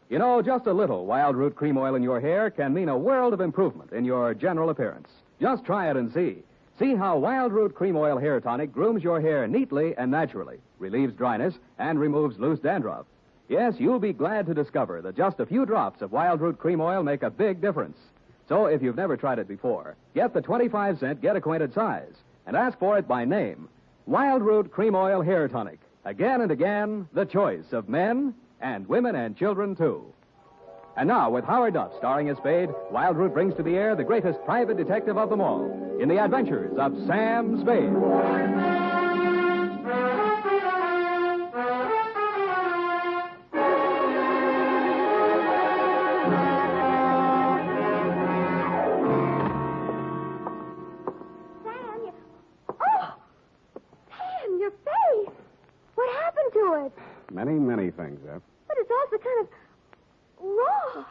You know, just a little Wild Root Cream Oil in your hair can mean a world of improvement in your general appearance. Just try it and see. See how Wild Root Cream Oil Hair Tonic grooms your hair neatly and naturally, relieves dryness, and removes loose dandruff. Yes, you'll be glad to discover that just a few drops of Wild Root Cream Oil make a big difference. So if you've never tried it before, get the 25-cent Get Acquainted size and ask for it by name. Wild Root Cream Oil Hair Tonic. Again and again, the choice of men and women and children, too. And now, with Howard Duff starring as Spade, Wild Root brings to the air the greatest private detective of them all in the adventures of Sam Spade. To it. Many, many things, Eph. But it's also kind of raw.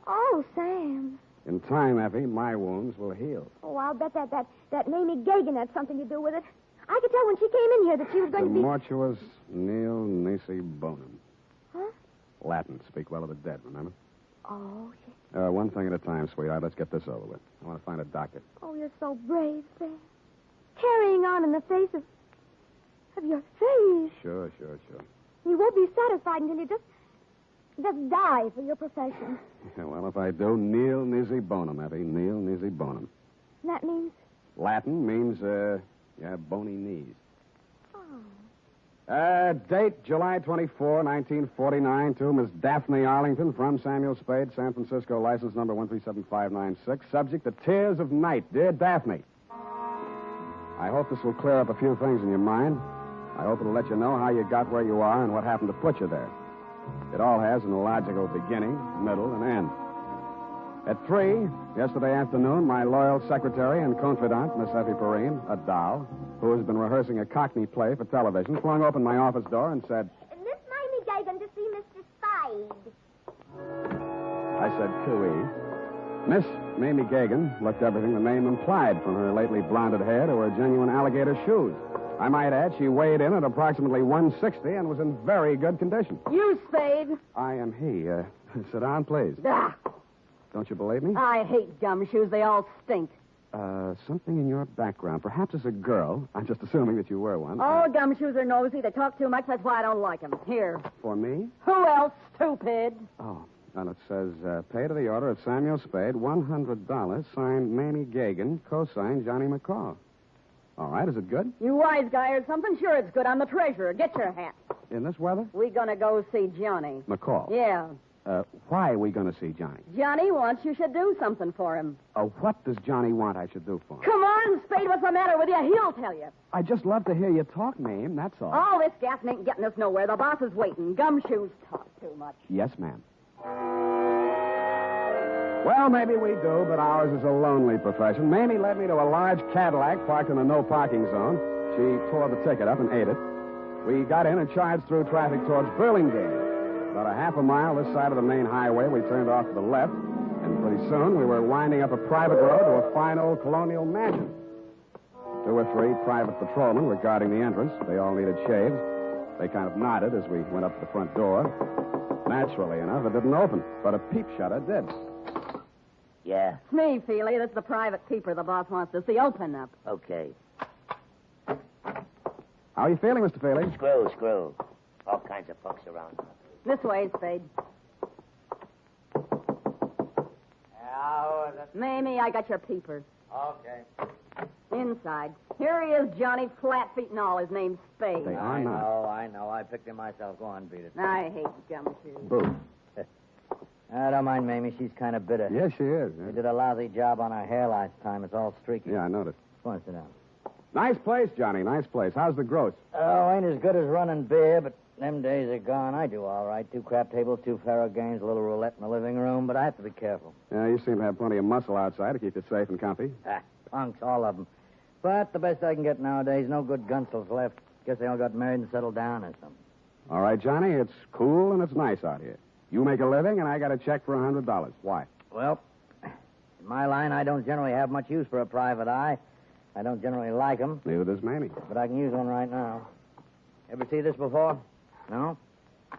Oh, Sam. In time, Effie, my wounds will heal. Oh, I'll bet that Mamie Gagan had something to do with it. I could tell when she came in here that she was going to be... Mortuus nil nisi bonum. Huh? Latin. Speak well of the dead, remember? Oh, One thing at a time, sweetheart. Let's get this over with. I want to find a doctor. oh, you're so brave, Sam. Carrying on in the face of your face. Sure. You won't be satisfied until you just die for your profession. Yeah, well, if I do, nil nisi bonum, Effie. Nil nisi bonum. That means... Latin means, bony knees. Oh. Date, July 24, 1949, to Miss Daphne Arlington from Samuel Spade, San Francisco, license number 137596. Subject, The Tears of Night. Dear Daphne, I hope this will clear up a few things in your mind. I hope it'll let you know how you got where you are and what happened to put you there. It all has an illogical beginning, middle, and end. At 3, yesterday afternoon, my loyal secretary and confidant, Miss Effie Perrine, a doll, who has been rehearsing a Cockney play for television, flung open my office door and said... Miss Mamie Gagan to see Mr. Spade. I said, cooey. Miss Mamie Gagan looked everything the name implied, from her lately blonded hair to her genuine alligator shoes. I might add, she weighed in at approximately 160 and was in very good condition. You, Spade. I am he. Sit down, please. Ah, Don't you believe me? I hate gumshoes. They all stink. Something in your background. Perhaps as a girl. I'm just assuming that you were one. All gumshoes are nosy. They talk too much. That's why I don't like them. Here. For me? Who else, stupid? Oh, and it says, pay to the order of Samuel Spade, $100, signed Mamie Gagan, co-signed Johnny McCall. All right, is it good? You wise guy or something? Sure, it's good. I'm the treasurer. Get your hat. In this weather? We gonna go see Johnny. McCall. Yeah. Why are we going to see Johnny? Johnny wants you should do something for him. What does Johnny want I should do for him? Come on, Spade. What's the matter with you? He'll tell you. I just love to hear you talk, Mame. That's all. All this gassing ain't getting us nowhere. The boss is waiting. Gumshoes talk too much. Yes, ma'am. Well, maybe we do, but ours is a lonely profession. Mamie led me to a large Cadillac parked in a no-parking zone. She tore the ticket up and ate it. We got in and charged through traffic towards Burlingame. About a half a mile this side of the main highway, we turned off to the left, and pretty soon we were winding up a private road to a fine old colonial mansion. 2 or 3 private patrolmen were guarding the entrance. They all needed shaves. They kind of nodded as we went up to the front door. Naturally enough, it didn't open, but a peep shutter did. Yeah. It's me, Feely. That's the private keeper the boss wants to see. Open up. Okay. How are you feeling, Mr. Feely? Screw. All kinds of folks around. This way, Spade. How is it? Mamie, I got your peepers. Okay. Inside. Here he is, Johnny, flat feet and all. His name's Spade. They are not. I know. I picked him myself. Go on, beat it. I hate gumshoes. Boo. I don't mind Mamie. She's kind of bitter. Yes, she is. She did a lousy job on her hair last time. It's all streaky. Yeah, I noticed. Go on, sit down. Nice place, Johnny. Nice place. How's the gross? Oh, ain't as good as running beer, but them days are gone. I do all right. 2 crap tables, 2 faro games, a little roulette in the living room, but I have to be careful. Yeah, you seem to have plenty of muscle outside to keep you safe and comfy. Punks, all of them. But the best I can get nowadays, no good gunsels left. Guess they all got married and settled down or something. All right, Johnny, it's cool and it's nice out here. You make a living, and I got a check for $100. Why? Well, in my line, I don't generally have much use for a private eye. I don't generally like them. Neither does Mamie. But I can use one right now. Ever see this before? No?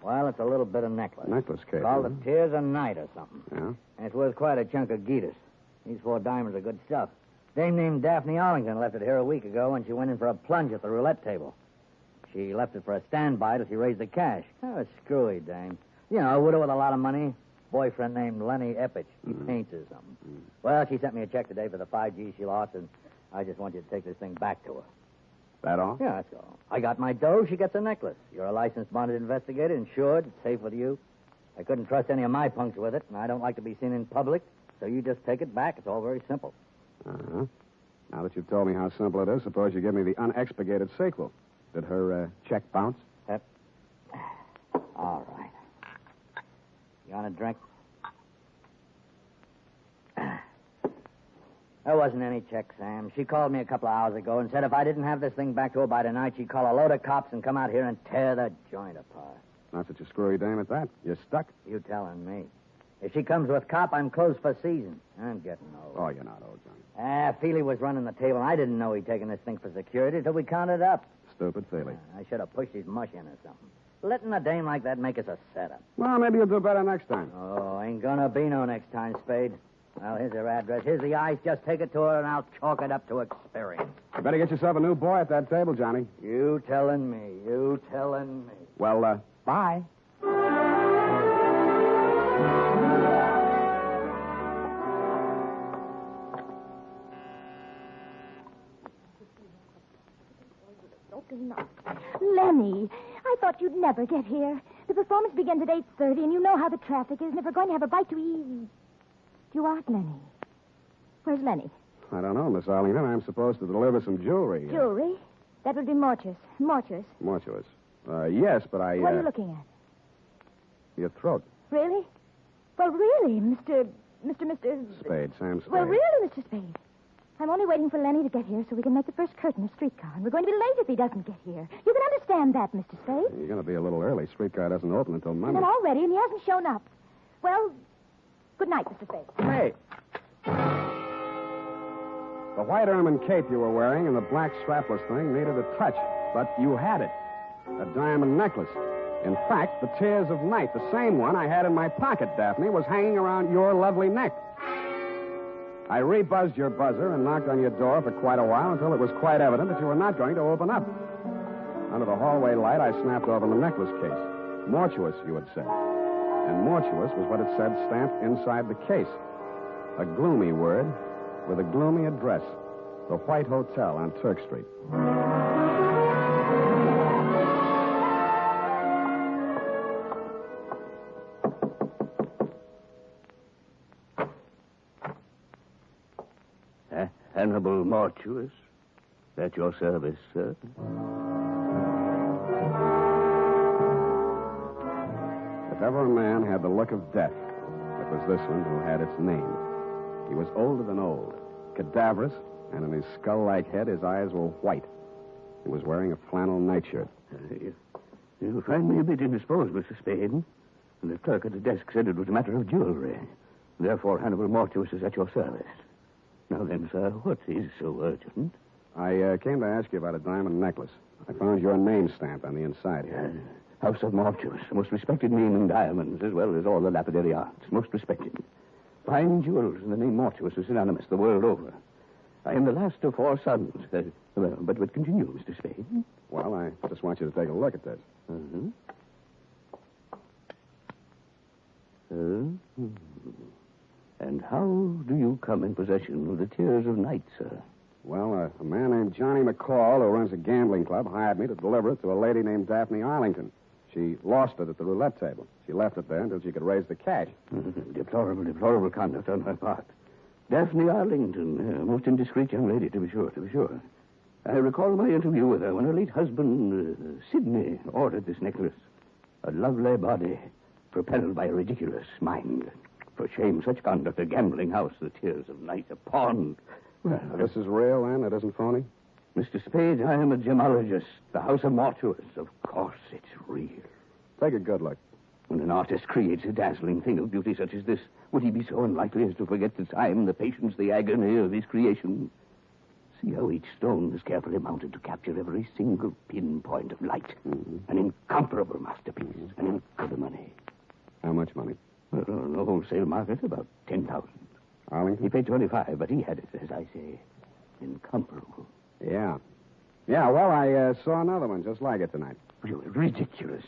Well, it's a little bit of necklace. Necklace case. Called the Tears of Night or something. Yeah? And it's worth quite a chunk of Geetus. These 4 diamonds are good stuff. Dame named Daphne Arlington left it here a week ago when she went in for a plunge at the roulette table. She left it for a standby till she raised the cash. Oh, a screwy dame. You know, a widow with a lot of money. Boyfriend named Lenny Eppich. He paints or something. Well, she sent me a check today for the 5 G's she lost, and I just want you to take this thing back to her. That all? Yeah, that's all. I got my dough, she gets a necklace. You're a licensed bonded investigator, insured, it's safe with you. I couldn't trust any of my punks with it, and I don't like to be seen in public, so you just take it back. It's all very simple. Uh-huh. Now that you've told me how simple it is, suppose you give me the unexpurgated sequel. Did her check bounce? All right. You want a drink? There wasn't any check, Sam. She called me a couple of hours ago and said if I didn't have this thing back to her by tonight, she'd call a load of cops and come out here and tear the joint apart. Not such a screwy dame at that. You're stuck. You telling me. If she comes with cop, I'm closed for season. I'm getting old. Oh, you're not old, Johnny. Feely was running the table. I didn't know he'd taken this thing for security till we counted up. Stupid Feely. I should have pushed his mush in or something. Letting a dame like that make us a setup. Well, maybe you'll do better next time. Oh, ain't gonna be no next time, Spade. Well, here's her address. Here's the ice. Just take it to her, and I'll chalk it up to experience. You better get yourself a new boy at that table, Johnny. You telling me. You telling me. Well, bye. Lenny, I thought you'd never get here. The performance begins at 8:30, and you know how the traffic is, and if we're going to have a bite to eat... You aren't Lenny. Where's Lenny? I don't know, Miss Arlington. I'm supposed to deliver some jewelry. Jewelry? That would be mortuous. Mortuous. Mortuous. Yes, but I... What are you looking at? Your throat. Really? Well, really, Mr. Spade, Sam Spade. Well, really, Mr. Spade. I'm only waiting for Lenny to get here so we can make the first curtain of streetcar. And we're going to be late if he doesn't get here. You can understand that, Mr. Spade. You're going to be a little early. Streetcar doesn't open until Monday. And already, and he hasn't shown up. Well, good night, Mr. Spade. Hey. The white ermine cape you were wearing and the black strapless thing needed a touch, but you had it. A diamond necklace. In fact, the Tears of Night, the same one I had in my pocket, Daphne, was hanging around your lovely neck. I rebuzzed your buzzer and knocked on your door for quite a while until it was quite evident that you were not going to open up. Under the hallway light, I snapped over the necklace case. Mortuous, you had said. And mortuous was what it said stamped inside the case. A gloomy word with a gloomy address. The White Hotel on Turk Street. Hannibal Mortuous. At your service, sir. If ever a man had the look of death, it was this one who had its name. He was older than old, cadaverous, and in his skull-like head, his eyes were white. He was wearing a flannel nightshirt. You find me a bit indisposed, Mr. Spade. And the clerk at the desk said it was a matter of jewelry. Therefore, Hannibal Mortuous is at your service. Now then, sir, what is so urgent? I came to ask you about a diamond necklace. I found your name stamped on the inside here. House of Mortuous, a most respected name in diamonds, as well as all the lapidary arts. Most respected. Fine jewels, and the name Mortuous is synonymous the world over. I am the last of 4 sons. But continue, Mr. Spade. Well, I just want you to take a look at this. And how do you come in possession of the Tears of Night, sir? Well, a man named Johnny McCall, who runs a gambling club, hired me to deliver it to a lady named Daphne Arlington. She lost it at the roulette table. She left it there until she could raise the cash. Deplorable conduct on her part. Daphne Arlington, a most indiscreet young lady, to be sure. I recall my interview with her when her late husband, Sidney, ordered this necklace. A lovely body, propelled by a ridiculous mind. For shame, such conduct, a gambling house, the Tears of Night, a pond. Well, this is real, then? It isn't phony? Mr. Spade, I am a gemologist. The House of Mortuous. Of course, it's real. Take a good look. When an artist creates a dazzling thing of beauty such as this, would he be so unlikely as to forget the time, the patience, the agony of his creation? See how each stone is carefully mounted to capture every single pinpoint of light. An incomparable masterpiece. An incredible money. How much money? Well, on the wholesale market, about 10,000. Arlington? He paid 25, but he had it, as I say, incomparable. Yeah. Yeah, well, I saw another one just like it tonight. Ridiculous.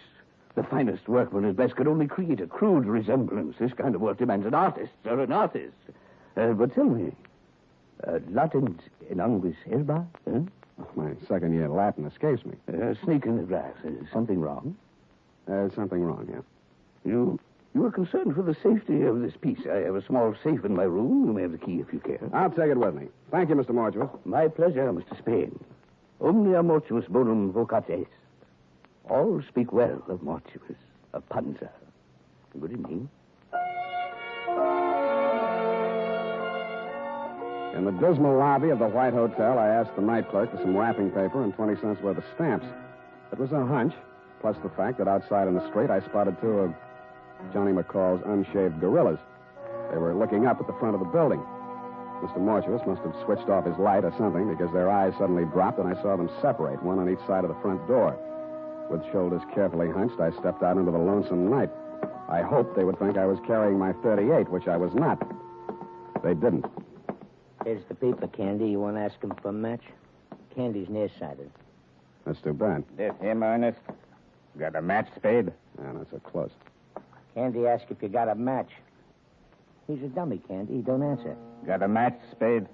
The finest workman at best could only create a crude resemblance. This kind of work demands an artist, sir, an artist. But tell me, Latent in anguis herba? My second year Latin escapes me. Snake in the grass. Something wrong? Something wrong, yeah. You are concerned for the safety of this piece. I have a small safe in my room. You may have the key if you care. I'll take it with me. Thank you, Mr. Mortuous. My pleasure, Mr. Spade. Omnia mortuus bonum vocat est. All speak well of Mortuous, of Panzer. Good evening. In the dismal lobby of the White Hotel, I asked the night clerk for some wrapping paper and 20 cents worth of stamps. It was a hunch, plus the fact that outside in the street I spotted two of Johnny McCall's unshaved gorillas. They were looking up at the front of the building. Mr. Mortuus must have switched off his light or something because their eyes suddenly dropped and I saw them separate, one on each side of the front door. With shoulders carefully hunched, I stepped out into the lonesome night. I hoped they would think I was carrying my .38, which I was not. They didn't. Here's the peeper, Candy. You want to ask him for a match? Candy's nearsighted. That's too bad. This him, Ernest? Got a match, Spade? Yeah, not so close. Candy asked if you got a match. He's a dummy, Candy. He don't answer. Got a match, Spade?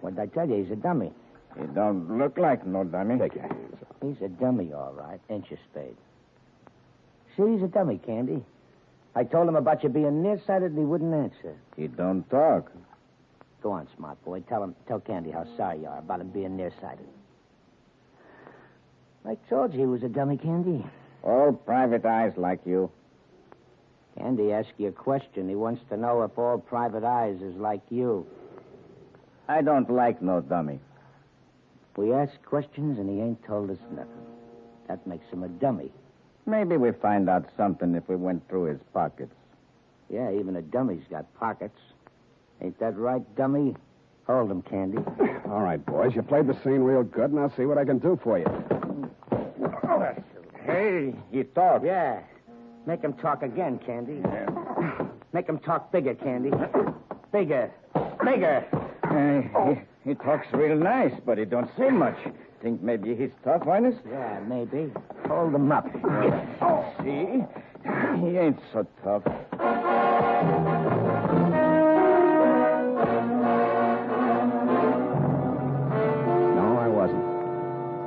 What did I tell you? He's a dummy. He don't look like no dummy. Take your hands off. He's a dummy, all right. Ain't you, Spade? See, he's a dummy, Candy. I told him about you being nearsighted and he wouldn't answer. He don't talk. Go on, smart boy. Tell Candy how sorry you are about him being nearsighted. I told you he was a dummy, Candy. All private eyes like you. Candy asked you a question. He wants to know if all private eyes is like you. I don't like no dummy. We ask questions and he ain't told us nothing. That makes him a dummy. Maybe we find out something if we went through his pockets. Yeah, even a dummy's got pockets. Ain't that right, dummy? Hold him, Candy. All right, boys. You played the scene real good, and I'll see what I can do for you. Hey, he talks. Yeah. Make him talk again, Candy. Make him talk bigger, Candy. Bigger. Bigger. He talks real nice, but he don't say much. Think maybe he's tough, Ernest? Yeah, maybe. Hold him up. See? He ain't so tough. No, I wasn't.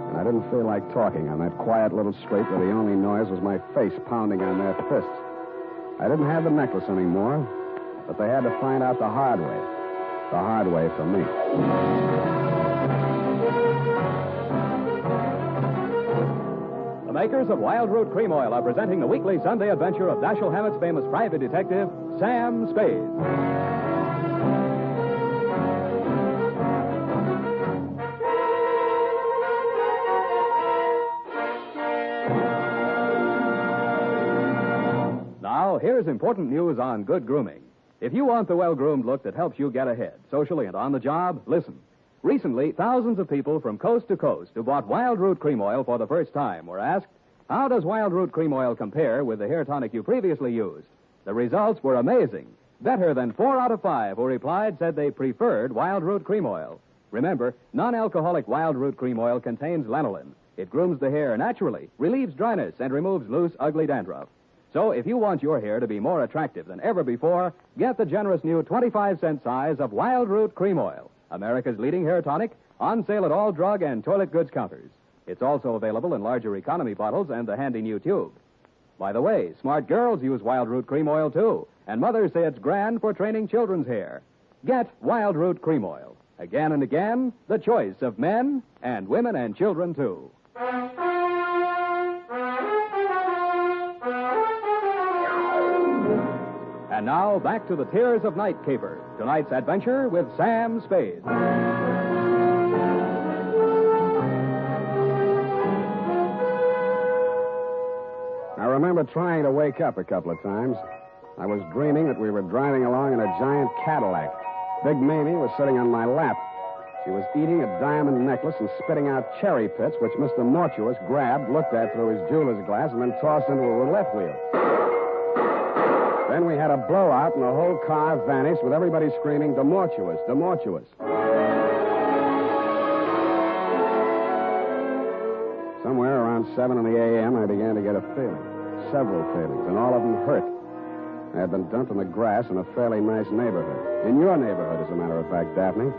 And I didn't feel like talking on that quiet little street where the only noise was my face pounding on their fists. I didn't have the necklace anymore, but they had to find out the hard way. The hard way for me. The makers of Wild Root Cream Oil are presenting the weekly Sunday adventure of Dashiell Hammett's famous private detective, Sam Spade. Now, here's important news on good grooming. If you want the well-groomed look that helps you get ahead, socially and on the job, listen. Recently, thousands of people from coast to coast who bought Wild Root Cream Oil for the first time were asked, how does Wild Root Cream Oil compare with the hair tonic you previously used? The results were amazing. Better than 4 out of 5 who replied said they preferred Wild Root Cream Oil. Remember, non-alcoholic Wild Root Cream Oil contains lanolin. It grooms the hair naturally, relieves dryness, and removes loose, ugly dandruff. So if you want your hair to be more attractive than ever before, get the generous new 25-cent size of Wild Root Cream Oil, America's leading hair tonic, on sale at all drug and toilet goods counters. It's also available in larger economy bottles and the handy new tube. By the way, smart girls use Wild Root Cream Oil, too, and mothers say it's grand for training children's hair. Get Wild Root Cream Oil. Again and again, the choice of men and women and children, too. And now, back to the Tears of Night caper. Tonight's adventure with Sam Spade. I remember trying to wake up a couple of times. I was dreaming that we were driving along in a giant Cadillac. Big Mamie was sitting on my lap. She was eating a diamond necklace and spitting out cherry pits, which Mr. Mortuus grabbed, looked at through his jeweler's glass, and then tossed into a roulette wheel. Then we had a blowout, and the whole car vanished with everybody screaming, "De Mortuus, De Mortuus." Somewhere around 7 in the a.m., I began to get a feeling. Several feelings, and all of them hurt. I had been dumped in the grass in a fairly nice neighborhood. In your neighborhood, as a matter of fact, Daphne.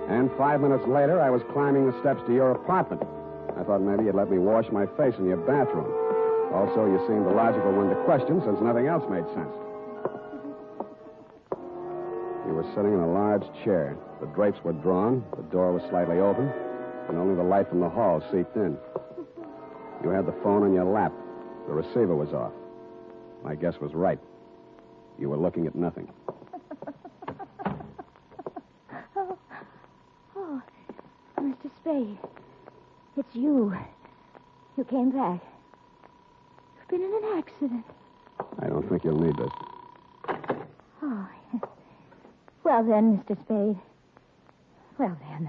And 5 minutes later, I was climbing the steps to your apartment. I thought maybe you'd let me wash my face in your bathroom. Also, you seemed the logical one to question since nothing else made sense. You were sitting in a large chair. The drapes were drawn, the door was slightly open, and only the light from the hall seeped in. You had the phone in your lap. The receiver was off. My guess was right. You were looking at nothing. Oh, Mr. Spade. It's you. You came back. You've been in an accident. don't think you'll need this. Oh, yes. Well then, Mr. Spade. Well then,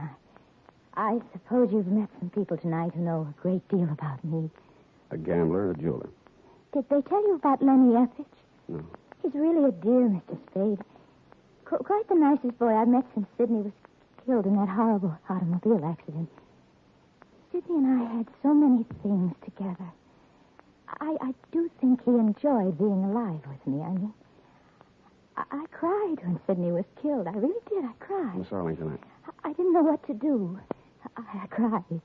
I suppose you've met some people tonight who know a great deal about me. A gambler, a jeweler. Did they tell you about Lenny Effich? No. He's really a dear, Mr. Spade. Quite the nicest boy I've met since Sidney was killed in that horrible automobile accident. Sidney and I had so many things together. I do think he enjoyed being alive with me. I mean, I cried when Sidney was killed. I really did. I cried. Miss Arlington, I didn't know what to do. I cried.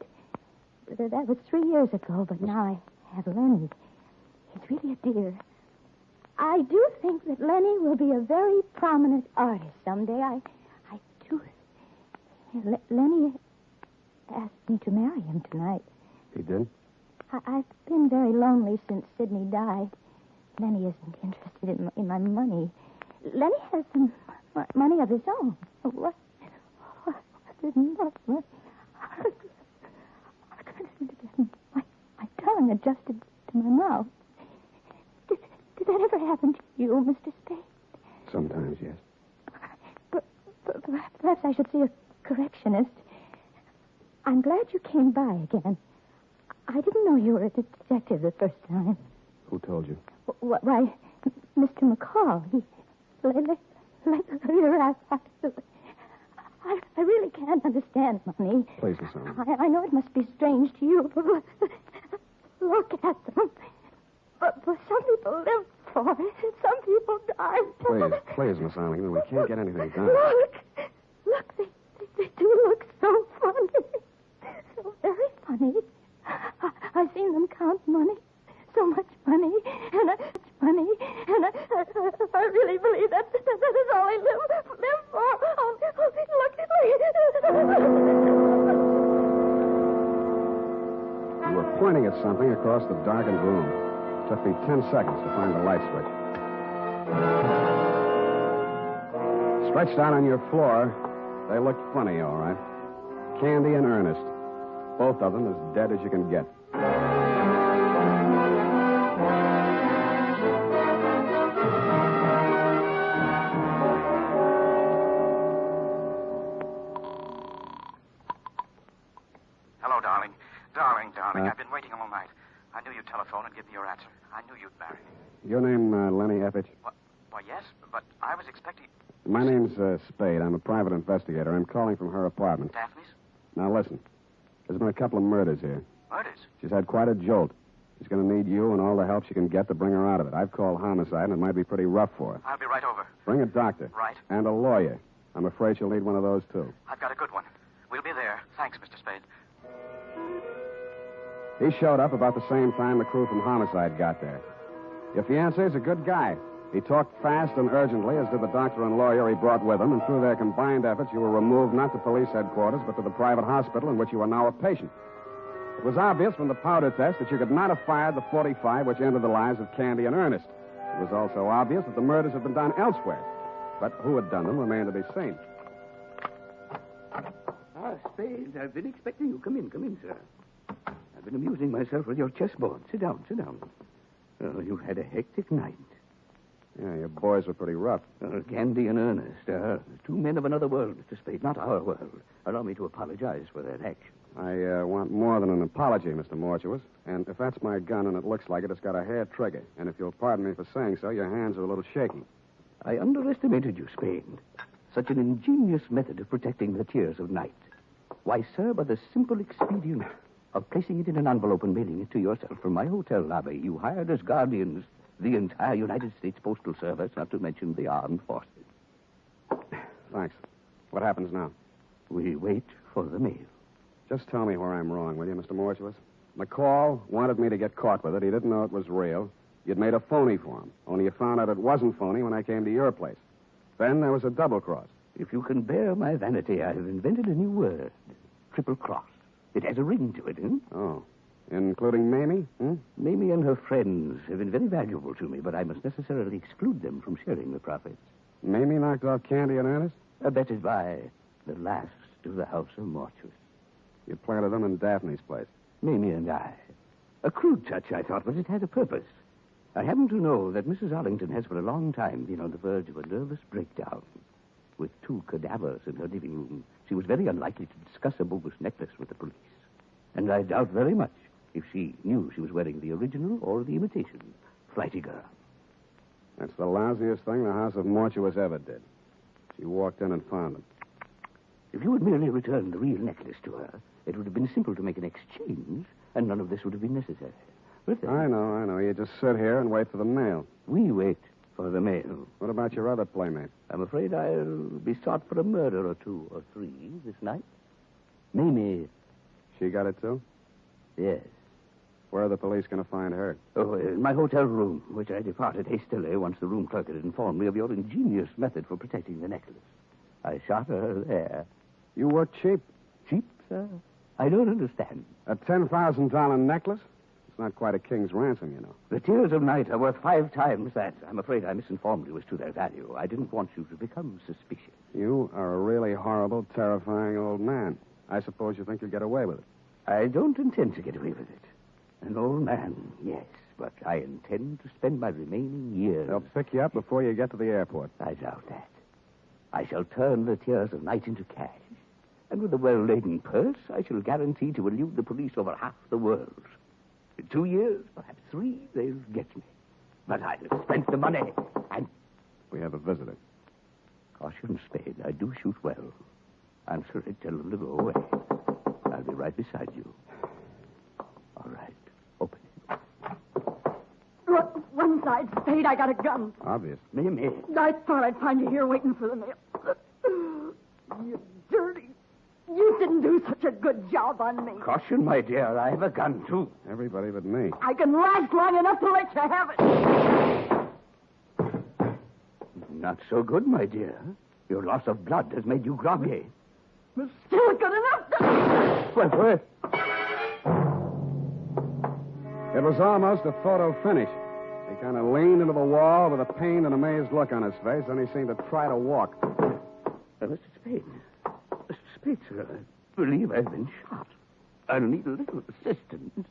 That was 3 years ago, but now I have Lenny. He's really a dear. I do think that Lenny will be a very prominent artist someday. I do. Lenny asked me to marry him tonight. He did? I've been very lonely since Sidney died. Lenny isn't interested in my money. Lenny has some money of his own. What is not? My tongue adjusted to my mouth. Did that ever happen to you, Mr. Spade? Sometimes, yes. But perhaps I should see a correctionist. I'm glad you came by again. I didn't know you were a detective the first time. Who told you? Why, Mr. McCall. I really can't understand money. Please, Miss Arlington. I know it must be strange to you, but look at them. But some people live for it. Some people die. Please, Miss Arlington, we can't get anything done. Look, they do look so funny. So very funny. I've seen them count money. So much money. And I really believe that is all they live for. Oh, look. You were pointing at something across the darkened room. It took me 10 seconds to find the light switch. Stretched out on your floor, they looked funny, all right. Candy and Ernest. Both of them as dead as you can get. Hello, darling. Darling, I've been waiting all night. I knew you'd telephone and give me your answer. I knew you'd marry me. Your name, Lenny Effich? Why, yes, but I was expecting... My name's Spade. I'm a private investigator. I'm calling from her apartment. Daphne's? Now, listen. There's been a couple of murders here. Murders? She's had quite a jolt. She's going to need you and all the help she can get to bring her out of it. I've called homicide, and it might be pretty rough for her. I'll be right over. Bring a doctor. Right. And a lawyer. I'm afraid she'll need one of those, too. I've got a good one. We'll be there. Thanks, Mr. Spade. He showed up about the same time the crew from homicide got there. Your fiancé's a good guy. He talked fast and urgently, as did the doctor and lawyer he brought with him, and through their combined efforts, you were removed not to police headquarters, but to the private hospital in which you are now a patient. It was obvious from the powder test that you could not have fired the .45 which ended the lives of Candy and Ernest. It was also obvious that the murders had been done elsewhere. But who had done them remained to be seen. Ah, Spade, I've been expecting you. Come in, sir. I've been amusing myself with your chessboard. Sit down. Oh, you've had a hectic night. Yeah, your boys were pretty rough. Candy and Ernest, two men of another world, Mr. Spade, not our world. Allow me to apologize for that action. I want more than an apology, Mr. Mortuus. And if that's my gun and it looks like it, it's got a hair trigger. And if you'll pardon me for saying so, your hands are a little shaky. I underestimated you, Spade. Such an ingenious method of protecting the tears of night. Why, sir, by the simple expedient of placing it in an envelope and mailing it to yourself from my hotel lobby, you hired as guardians the entire United States Postal Service, not to mention the armed forces. Thanks. What happens now? We wait for the mail. Just tell me where I'm wrong, will you, Mr. Mortuus? McCall wanted me to get caught with it. He didn't know it was real. You'd made a phony for him, only you found out it wasn't phony when I came to your place. Then there was a double cross. If you can bear my vanity, I've invented a new word. Triple cross. It has a ring to it, Oh. Including Mamie? Mamie and her friends have been very valuable to me, but I must necessarily exclude them from sharing the profits. Mamie knocked off Candy and Ernest? That is by the last of the House of Mortuus. You planted them in Daphne's place. Mamie and I. A crude touch, I thought, but it had a purpose. I happen to know that Mrs. Arlington has for a long time been on the verge of a nervous breakdown. With 2 cadavers in her living room, she was very unlikely to discuss a bogus necklace with the police. And I doubt very much if she knew she was wearing the original or the imitation. Flighty girl. That's the lousiest thing the House of Mortuus ever did. She walked in and found them. If you had merely returned the real necklace to her, it would have been simple to make an exchange, and none of this would have been necessary. But then, I know. You just sit here and wait for the mail. We wait for the mail. What about your other playmate? I'm afraid I'll be sought for a murder or 2 or 3 this night. Mamie. She got it, too? Yes. Where are the police going to find her? Oh, in my hotel room, which I departed hastily once the room clerk had informed me of your ingenious method for protecting the necklace. I shot her there. You were cheap. Cheap, sir? I don't understand. A $10,000 necklace? It's not quite a king's ransom, you know. The tears of night are worth 5 times that. I'm afraid I misinformed you as to their value. I didn't want you to become suspicious. You are a really horrible, terrifying old man. I suppose you think you'll get away with it. I don't intend to get away with it. An old man, yes, but I intend to spend my remaining years... They'll pick you up before you get to the airport. I doubt that. I shall turn the tears of night into cash. And with a well-laden purse, I shall guarantee to elude the police over half the world. In 2 years, perhaps 3, they'll get me. But I'll have spent the money, and... We have a visitor. Caution, Spade. I do shoot well. Answer it, tell them to go away. I'll be right beside you. All right. Open it. One side, Spade, I got a gun. Obvious. Me. I thought I'd find you here waiting for the mail. You dirty. You didn't do such a good job on me. Caution, my dear. I have a gun, too. Everybody but me. I can last long enough to let you have it. Not so good, my dear. Your loss of blood has made you groggy. But still good enough to... Well. It was almost a photo finish. He kind of leaned into the wall with a pained and amazed look on his face, then he seemed to try to walk. Mr. Spade. Mr. Spade, sir, I believe I've been shot. I'll need a little assistance.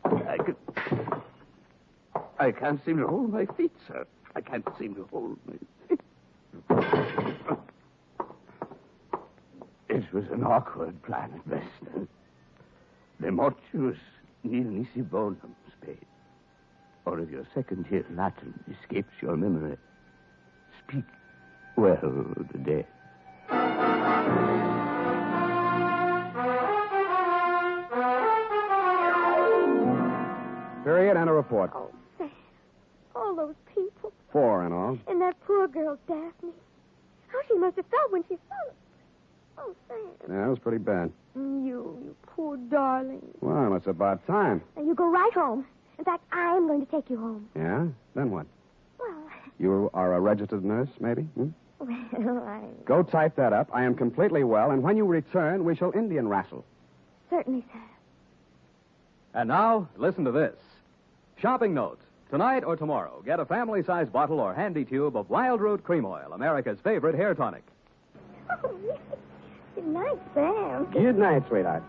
I can't seem to hold my feet, sir. I can't seem to hold my feet. It was an awkward plan at best. The mortuus nil nisi bonum, Spade. Or if your second-year Latin escapes your memory, speak well the dead. Period and a report. Oh, Sam. All those people. 4 in all. And that poor girl, Daphne. How she must have felt when she saw it. Oh, Sam. Yeah, it was pretty bad. You poor darling. Well, it's about time. Now, you go right home. In fact, I'm going to take you home. Yeah? Then what? Well... You are a registered nurse, maybe? Well, Go type that up. I am completely well, and when you return, we shall Indian wrestle. Certainly, sir. And now, listen to this. Shopping note. Tonight or tomorrow, get a family-sized bottle or handy tube of Wild Root Cream Oil, America's favorite hair tonic. Oh, good night, Sam. Good night, sweetheart.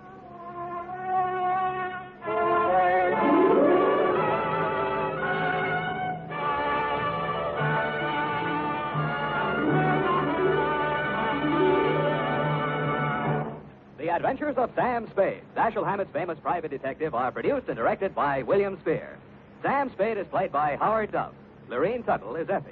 The Adventures of Sam Spade, Dashiell Hammett's famous private detective, are produced and directed by William Spear. Sam Spade is played by Howard Duff. Lorene Tuttle is Effie.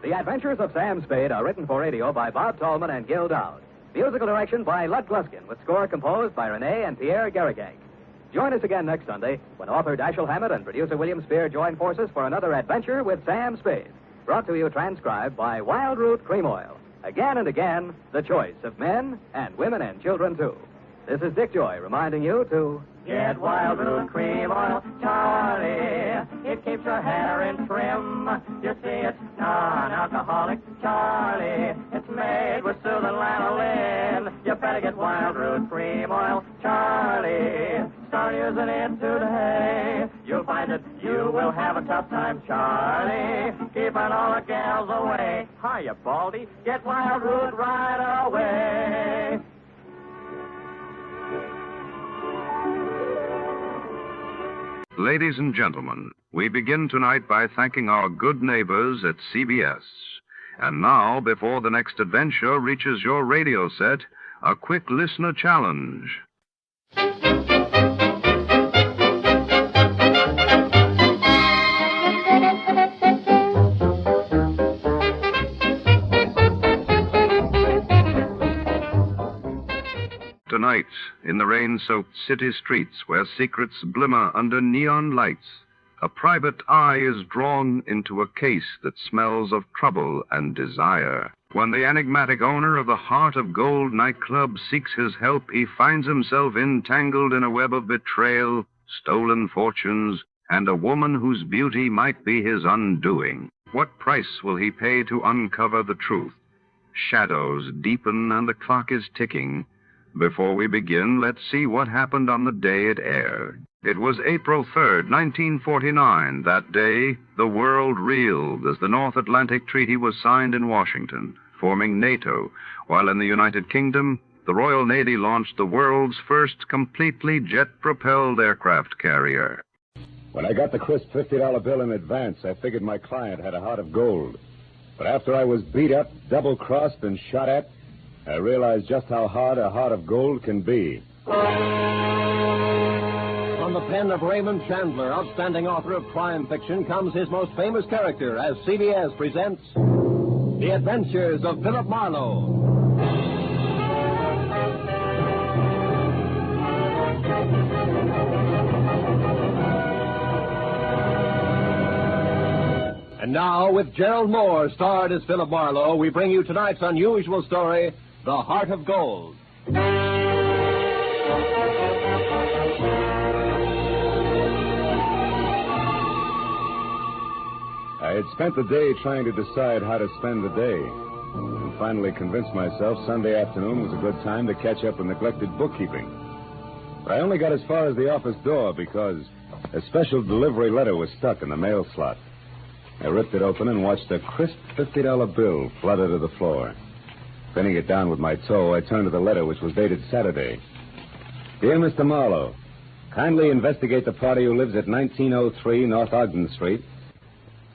The Adventures of Sam Spade are written for radio by Bob Tallman and Gil Dowd. Musical direction by Lud Gluskin, with score composed by Renee and Pierre Garrigang. Join us again next Sunday when author Dashiell Hammett and producer William Spear join forces for another adventure with Sam Spade. Brought to you transcribed by Wild Root Cream Oil. Again and again, the choice of men and women and children, too. This is Dick Joy reminding you to... Get Wild Root Cream Oil, Charlie. It keeps your hair in trim. You see, it's non-alcoholic, Charlie. It's made with soothing lanolin. You better get Wild Root Cream Oil, Charlie. Start using it today. You'll find that you will have a tough time, Charlie. Keeping all the gals away. Hiya, Baldy. Get Wild Root right away. Ladies and gentlemen, we begin tonight by thanking our good neighbors at CBS. And now, before the next adventure reaches your radio set, a quick listener challenge. Tonight, in the rain-soaked city streets where secrets glimmer under neon lights, a private eye is drawn into a case that smells of trouble and desire. When the enigmatic owner of the Heart of Gold nightclub seeks his help, he finds himself entangled in a web of betrayal, stolen fortunes, and a woman whose beauty might be his undoing. What price will he pay to uncover the truth? Shadows deepen and the clock is ticking. Before we begin, let's see what happened on the day it aired. It was April 3rd, 1949. That day, the world reeled as the North Atlantic Treaty was signed in Washington, forming NATO, while in the United Kingdom, the Royal Navy launched the world's first completely jet-propelled aircraft carrier. When I got the crisp $50 bill in advance, I figured my client had a heart of gold. But after I was beat up, double-crossed, and shot at, I realized just how hard a heart of gold can be. From the pen of Raymond Chandler, outstanding author of crime fiction, comes his most famous character as CBS presents The Adventures of Philip Marlowe. And now, with Gerald Moore starred as Philip Marlowe, we bring you tonight's unusual story, The Heart of Gold. I had spent the day trying to decide how to spend the day, and finally convinced myself Sunday afternoon was a good time to catch up on neglected bookkeeping. But I only got as far as the office door because a special delivery letter was stuck in the mail slot. I ripped it open and watched a crisp $50 bill flutter to the floor. Pinning it down with my toe, I turned to the letter, which was dated Saturday. Dear Mr. Marlowe, kindly investigate the party who lives at 1903 North Ogden Street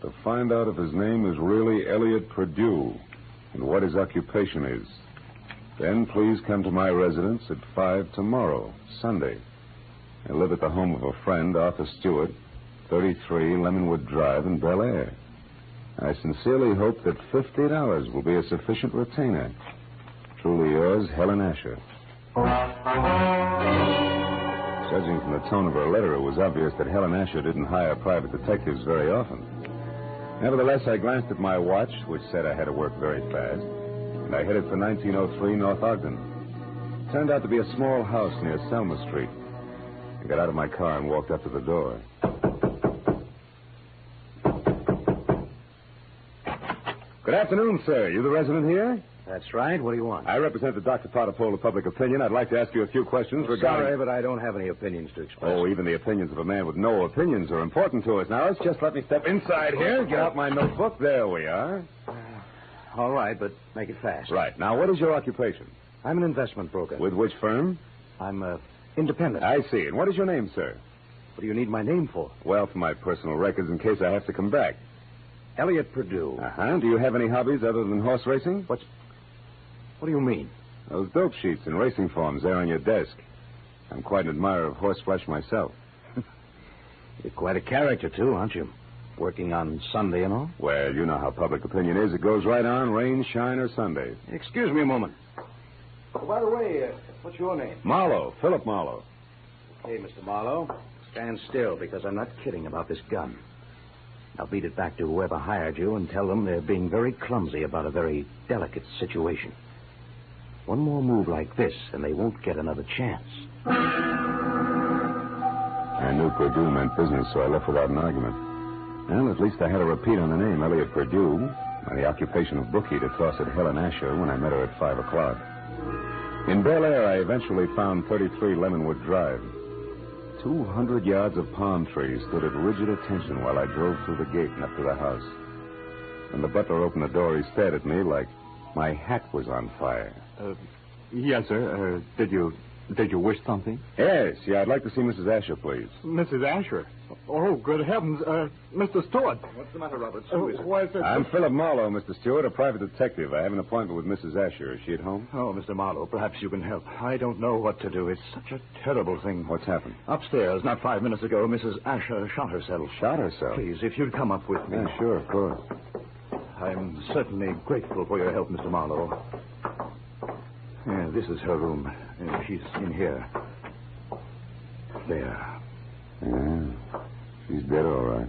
to find out if his name is really Elliot Perdue and what his occupation is. Then please come to my residence at 5 tomorrow, Sunday. I live at the home of a friend, Arthur Stewart, 33 Lemonwood Drive in Bel Air. I sincerely hope that $50 will be a sufficient retainer. Truly yours, Helen Asher. Judging from the tone of her letter, it was obvious that Helen Asher didn't hire private detectives very often. Nevertheless, I glanced at my watch, which said I had to work very fast, and I headed for 1903 North Ogden. It turned out to be a small house near Selma Street. I got out of my car and walked up to the door. Good afternoon, sir. You the resident here? That's right. What do you want? I represent the Dr. Potter poll of public opinion. I'd like to ask you a few questions regarding... Sorry, but I don't have any opinions to express. Oh, even the opinions of a man with no opinions are important to us. Now, let's just let me step inside here and get out my notebook. There we are. All right, but make it fast. Right. Now, what is your occupation? I'm an investment broker. With which firm? I'm independent. I see. And what is your name, sir? What do you need my name for? Well, for my personal records in case I have to come back. Elliot Perdue. Uh-huh. Do you have any hobbies other than horse racing? What do you mean? Those dope sheets and racing forms there on your desk. I'm quite an admirer of horseflesh myself. You're quite a character, too, aren't you? Working on Sunday and all? Well, you know how public opinion is. It goes right on, rain, shine, or Sunday. Excuse me a moment. Oh, by the way, what's your name? Marlowe, Philip Marlowe. Okay, Mr. Marlowe. Stand still, because I'm not kidding about this gun. Now beat it back to whoever hired you and tell them they're being very clumsy about a very delicate situation. One more move like this, and they won't get another chance. I knew Perdue meant business, so I left without an argument. Well, at least I had a repeat on the name, Elliot Perdue, and the occupation of bookie to toss at Helen Asher when I met her at 5 o'clock. In Bel Air, I eventually found 33 Lemonwood Drive. 200 yards of palm trees stood at rigid attention while I drove through the gate and up to the house. When the butler opened the door, he stared at me like my hat was on fire. Yes, sir. Did you Did you wish something? Yes, I'd like to see Mrs. Asher, please. Mrs. Asher? Oh, good heavens. Mr. Stewart. What's the matter, Robert? Why is it... I'm Philip Marlowe, Mr. Stewart, a private detective. I have an appointment with Mrs. Asher. Is she at home? Oh, Mr. Marlowe, perhaps you can help. I don't know what to do. It's such a terrible thing. What's happened? Upstairs, not 5 minutes ago, Mrs. Asher shot herself. Shot herself? Please, if you'd come up with me. Yeah, sure, of course. I'm certainly grateful for your help, Mr. Marlowe. Yeah, this is her room. She's in here. There. Yeah. She's dead, all right.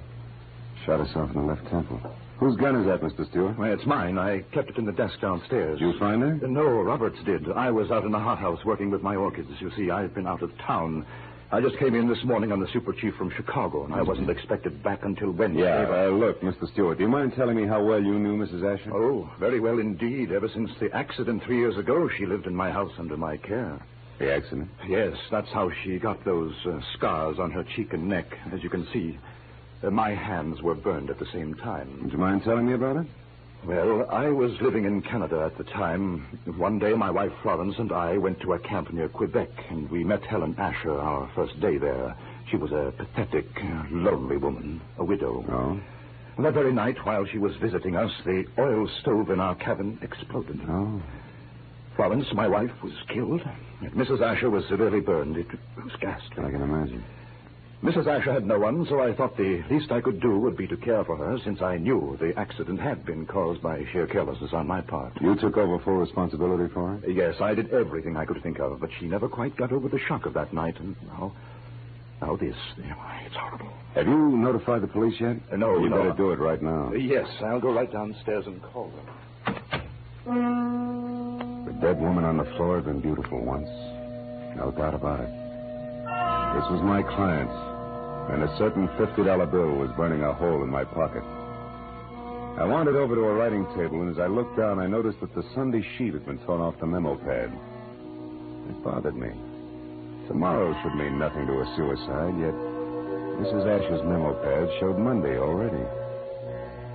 Shot herself in the left temple. Whose gun is that, Mr. Stewart? Well, it's mine. I kept it in the desk downstairs. Did you find her? No, Roberts did. I was out in the hothouse working with my orchids. You see, I've been out of town. I just came in this morning on the super chief from Chicago, and I wasn't expected back until Wednesday. Yeah, look, Mr. Stewart, do you mind telling me how well you knew Mrs. Asher? Oh, very well indeed. Ever since the accident 3 years ago, she lived in my house under my care. The accident? Yes, that's how she got those scars on her cheek and neck. As you can see, my hands were burned at the same time. Would you mind telling me about it? Well, I was living in Canada at the time. One day, my wife Florence and I went to a camp near Quebec, and we met Helen Asher our first day there. She was a pathetic, lonely woman, a widow. Oh? That very night, while she was visiting us, the oil stove in our cabin exploded. Oh. Florence, my wife, was killed, and Mrs. Asher was severely burned. It was ghastly. I can imagine. Mrs. Asher had no one, so I thought the least I could do would be to care for her, since I knew the accident had been caused by sheer carelessness on my part. You took over full responsibility for her? Yes, I did everything I could think of, but she never quite got over the shock of that night, and now this. It's horrible. Have you notified the police yet? No, You no. better do it right now. Yes, I'll go right downstairs and call them. The dead woman on the floor had been beautiful once. No doubt about it. This was my client, and a certain $50 bill was burning a hole in my pocket. I wandered over to a writing table, and as I looked down, I noticed that the Sunday sheet had been torn off the memo pad. It bothered me. Tomorrow should mean nothing to a suicide, yet Mrs. Asher's memo pad showed Monday already.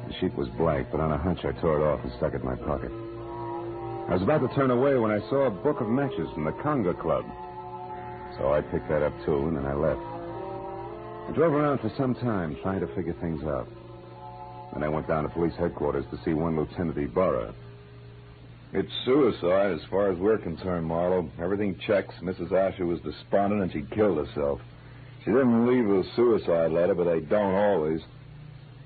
The sheet was blank, but on a hunch I tore it off and stuck it in my pocket. I was about to turn away when I saw a book of matches from the Conga Club. So I picked that up, too, and then I left. I drove around for some time trying to figure things out. Then I went down to police headquarters to see one Lieutenant Ibarra. It's suicide as far as we're concerned, Marlowe. Everything checks. Mrs. Asher was despondent and she killed herself. She didn't leave a suicide letter, but they don't always.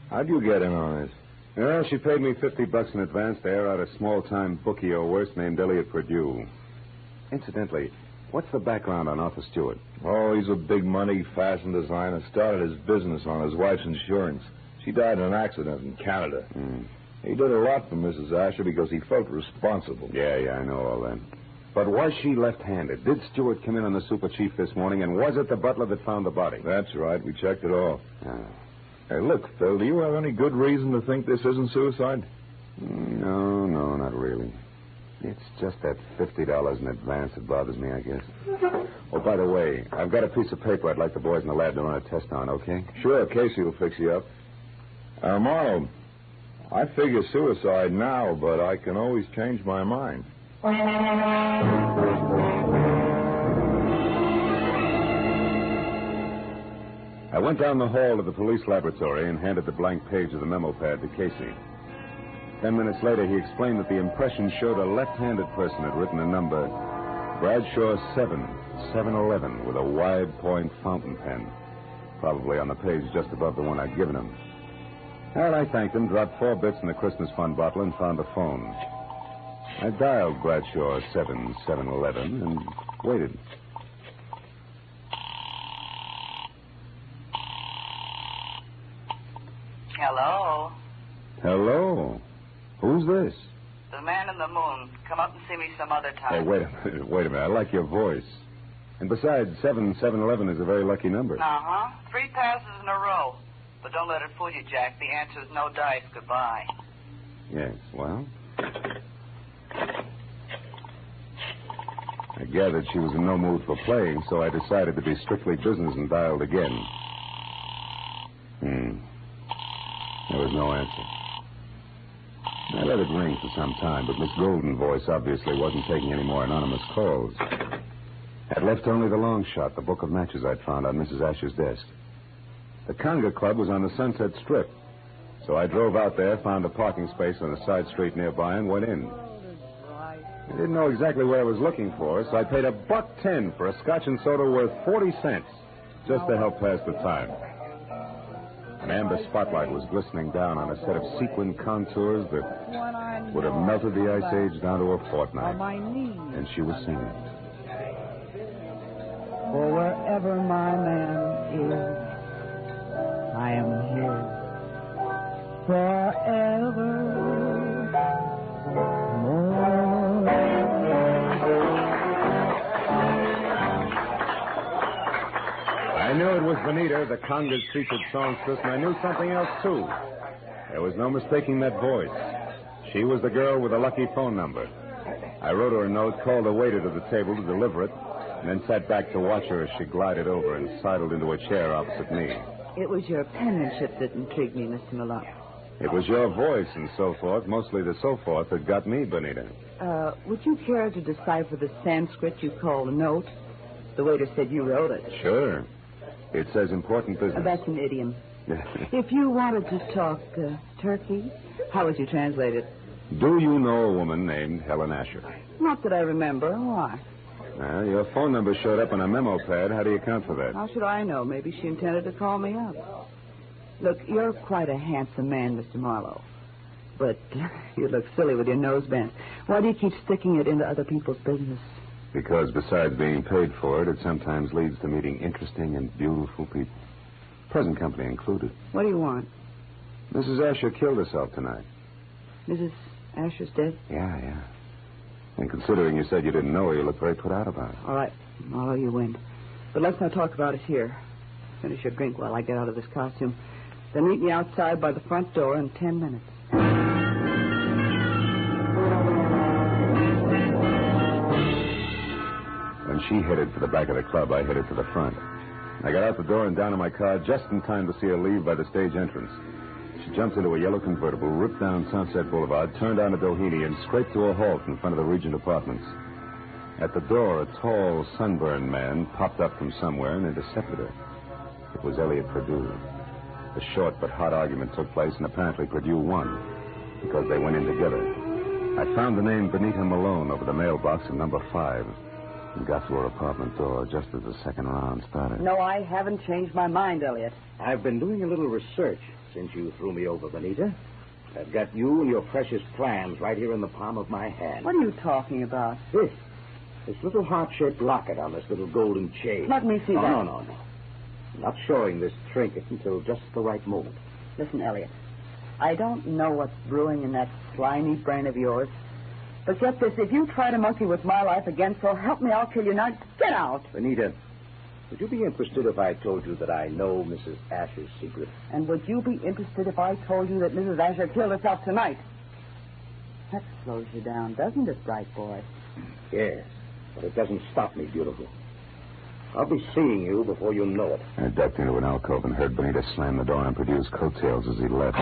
How'd you get in on this? Well, she paid me $50 in advance to air out a small-time bookie or worse named Elliot Perdue. Incidentally, what's the background on Arthur Stewart? Oh, he's a big-money fashion designer. Started his business on his wife's insurance. She died in an accident in Canada. He did a lot for Mrs. Asher because he felt responsible. Yeah, I know all that. But was she left-handed? Did Stewart come in on the super chief this morning, and was it the butler that found the body? That's right. We checked it all. Ah. Hey, look, Phil, do you have any good reason to think this isn't suicide? No, not really. It's just that $50 in advance that bothers me, I guess. Oh, by the way, I've got a piece of paper I'd like the boys in the lab to run a test on, okay? Sure, Casey will fix you up. Marlowe, I figure suicide now, but I can always change my mind. I went down the hall to the police laboratory and handed the blank page of the memo pad to Casey. 10 minutes later, he explained that the impression showed a left-handed person had written a number, Bradshaw 711, with a wide-point fountain pen, probably on the page just above the one I'd given him. Well, I thanked him, dropped 4 bits in the Christmas fund bottle, and found the phone. I dialed Bradshaw 711 and waited. Hello? Hello? Who's this? The man in the moon. Come up and see me some other Hey, time. wait a minute. I like your voice. And besides, 711 is a very lucky number. Uh-huh. 3 passes in a row. But don't let it fool you, Jack. The answer is no dice. Goodbye. Yes, well. I gathered she was in no mood for playing, so I decided to be strictly business and dialed again. There was no answer. I let it ring for some time, but Miss Golden's voice obviously wasn't taking any more anonymous calls. I'd left only the long shot, the book of matches I'd found on Mrs. Asher's desk. The Conga Club was on the Sunset Strip, so I drove out there, found a parking space on a side street nearby, and went in. I didn't know exactly what I was looking for, so I paid $1.10 for a scotch and soda worth 40 cents, just to help pass the time. An amber spotlight was glistening down on a set of sequin contours that would have melted the Ice Age down to a fortnight. And she was singing. For wherever my man is, I am his forever. I knew it was Vendetta, the Conga's featured songstress, and I knew something else, too. There was no mistaking that voice. She was the girl with the lucky phone number. I wrote her a note, called the waiter to the table to deliver it, and then sat back to watch her as she glided over and sidled into a chair opposite me. It was your penmanship that intrigued me, Mr. Malone. It was your voice and so forth, mostly the so forth, that got me, Vendetta. Would you care to decipher the Sanskrit you call a note? The waiter said you wrote it. Sure. It says important business. That's an idiom. If you wanted to talk turkey, how would you translate it? Do you know a woman named Helen Asher? Not that I remember. Why? Well, your phone number showed up on a memo pad. How do you account for that? How should I know? Maybe she intended to call me up. Look, you're quite a handsome man, Mr. Marlowe. But you look silly with your nose bent. Why do you keep sticking it into other people's business? Because besides being paid for it, it sometimes leads to meeting interesting and beautiful people. Present company included. What do you want? Mrs. Asher killed herself tonight. Mrs. Asher's dead? Yeah. And considering you said you didn't know her, you look very put out about it. All right, Marlowe, you win. But let's not talk about it here. Finish your drink while I get out of this costume. Then meet me outside by the front door in 10 minutes. When she headed for the back of the club, I headed for the front. I got out the door and down to my car just in time to see her leave by the stage entrance. She jumped into a yellow convertible, ripped down Sunset Boulevard, turned onto Doheny, and scraped to a halt in front of the Regent Apartments. At the door, a tall, sunburned man popped up from somewhere and intercepted her. It was Elliot Perdue. A short but hot argument took place, and apparently Perdue won, because they went in together. I found the name Benita Malone over the mailbox in number 5. And got to her apartment door just as the second round started. No, I haven't changed my mind, Elliot. I've been doing a little research since you threw me over, Benita. I've got you and your precious plans right here in the palm of my hand. What are you talking about? This little heart-shaped locket on this little golden chain. Let me see that. No. I'm not showing this trinket until just the right moment. Listen, Elliot, I don't know what's brewing in that slimy brain of yours. But get this, if you try to monkey with my life again, so help me, I'll kill you. Now, get out. Benita, would you be interested if I told you that I know Mrs. Asher's secret? And would you be interested if I told you that Mrs. Asher killed herself tonight? That slows you down, doesn't it, bright boy? Yes, but it doesn't stop me, beautiful. I'll be seeing you before you know it. I ducked into an alcove and heard Benita slam the door on Perdue's coattails as he left.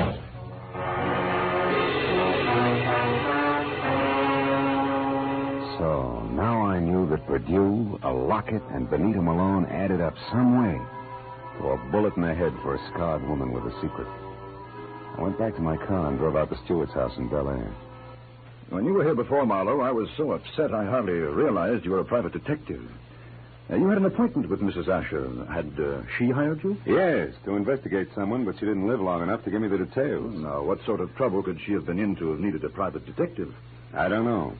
So, now I knew that Perdue, a locket, and Benita Malone added up some way to a bullet in the head for a scarred woman with a secret. I went back to my car and drove out to Stewart's house in Bel Air. When you were here before, Marlowe, I was so upset I hardly realized you were a private detective. You had an appointment with Mrs. Asher. Had she hired you? Yes, to investigate someone, but she didn't live long enough to give me the details. Now, what sort of trouble could she have been in to have needed a private detective? I don't know.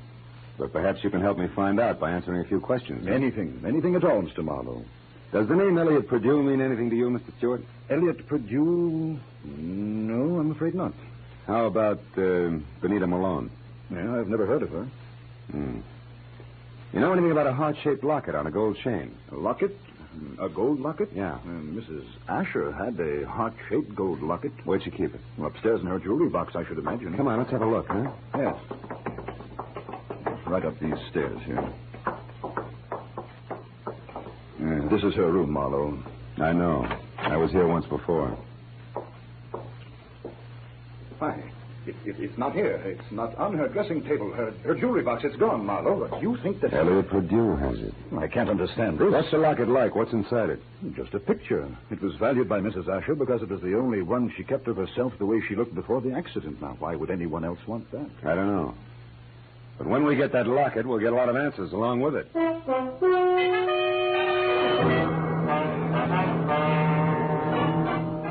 But perhaps you can help me find out by answering a few questions. Anything at all, Mr. Marlowe. Does the name Elliot Perdue mean anything to you, Mr. Stewart? Elliot Perdue? No, I'm afraid not. How about Benita Malone? Yeah, I've never heard of her. You know anything about a heart-shaped locket on a gold chain? A locket? A gold locket? Yeah. Mrs. Asher had a heart-shaped gold locket. Where'd she keep it? Well, upstairs in her jewelry box, I should imagine. Come on, let's have a look, huh? Yes. Right up these stairs here. This is her room, Marlowe. I know. I was here once before. Hi. It's not here. It's not on her dressing table. Her jewelry box, it's gone, Marlowe. But you think that... Elliot Purdue has it. I can't understand this. What's the locket like? What's inside it? Just a picture. It was valued by Mrs. Usher because it was the only one she kept of herself the way she looked before the accident. Now, why would anyone else want that? I don't know. But when we get that locket, we'll get a lot of answers along with it.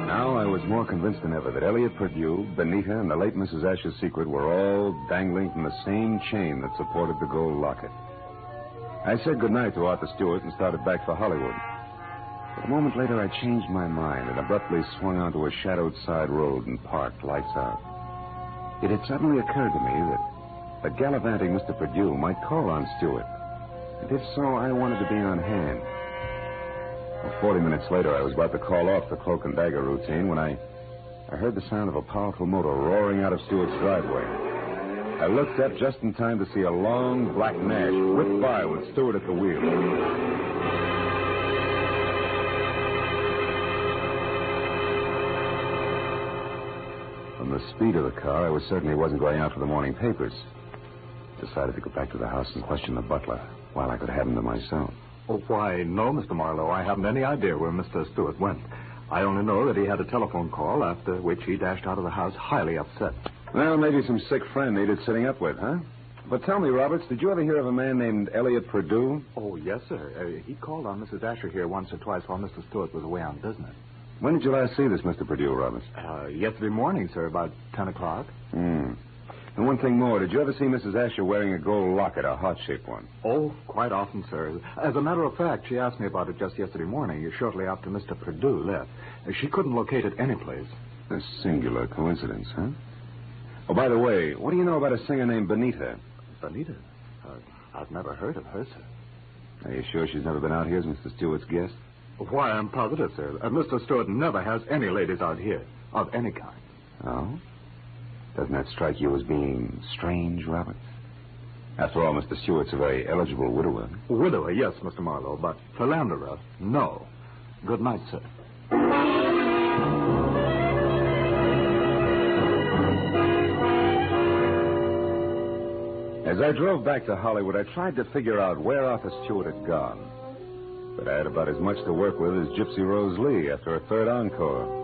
Now I was more convinced than ever that Elliot Purdue, Benita, and the late Mrs. Asher's secret were all dangling from the same chain that supported the gold locket. I said goodnight to Arthur Stewart and started back for Hollywood. But a moment later, I changed my mind and abruptly swung onto a shadowed side road and parked, lights out. It had suddenly occurred to me that the gallivanting Mr. Purdue might call on Stewart. And if so, I wanted to be on hand. Well, 40 minutes later, I was about to call off the cloak and dagger routine when I heard the sound of a powerful motor roaring out of Stewart's driveway. I looked up just in time to see a long black Nash whip by with Stewart at the wheel. From the speed of the car, I was certain he wasn't going out for the morning papers. Decided to go back to the house and question the butler while I could have him to myself. Oh, why, no, Mr. Marlowe. I haven't any idea where Mr. Stewart went. I only know that he had a telephone call, after which he dashed out of the house highly upset. Well, maybe some sick friend needed sitting up with, huh? But tell me, Roberts, did you ever hear of a man named Elliot Purdue? Oh, yes, sir. He called on Mrs. Asher here once or twice while Mr. Stewart was away on business. When did you last see this Mr. Purdue, Roberts? Yesterday morning, sir, about 10 o'clock. And one thing more, did you ever see Mrs. Asher wearing a gold locket, a heart-shaped one? Oh, quite often, sir. As a matter of fact, she asked me about it just yesterday morning, shortly after Mr. Purdue left. She couldn't locate it anyplace. A singular coincidence, huh? Oh, by the way, what do you know about a singer named Benita? Benita? I've never heard of her, sir. Are you sure she's never been out here as Mr. Stewart's guest? Why, I'm positive, sir. Mr. Stewart never has any ladies out here, of any kind. Oh? Doesn't that strike you as being strange, Robert? After all, Mr. Stewart's a very eligible widower. Widower, yes, Mr. Marlowe, but philanderer, no. Good night, sir. As I drove back to Hollywood, I tried to figure out where Arthur Stewart had gone. But I had about as much to work with as Gypsy Rose Lee after a third encore.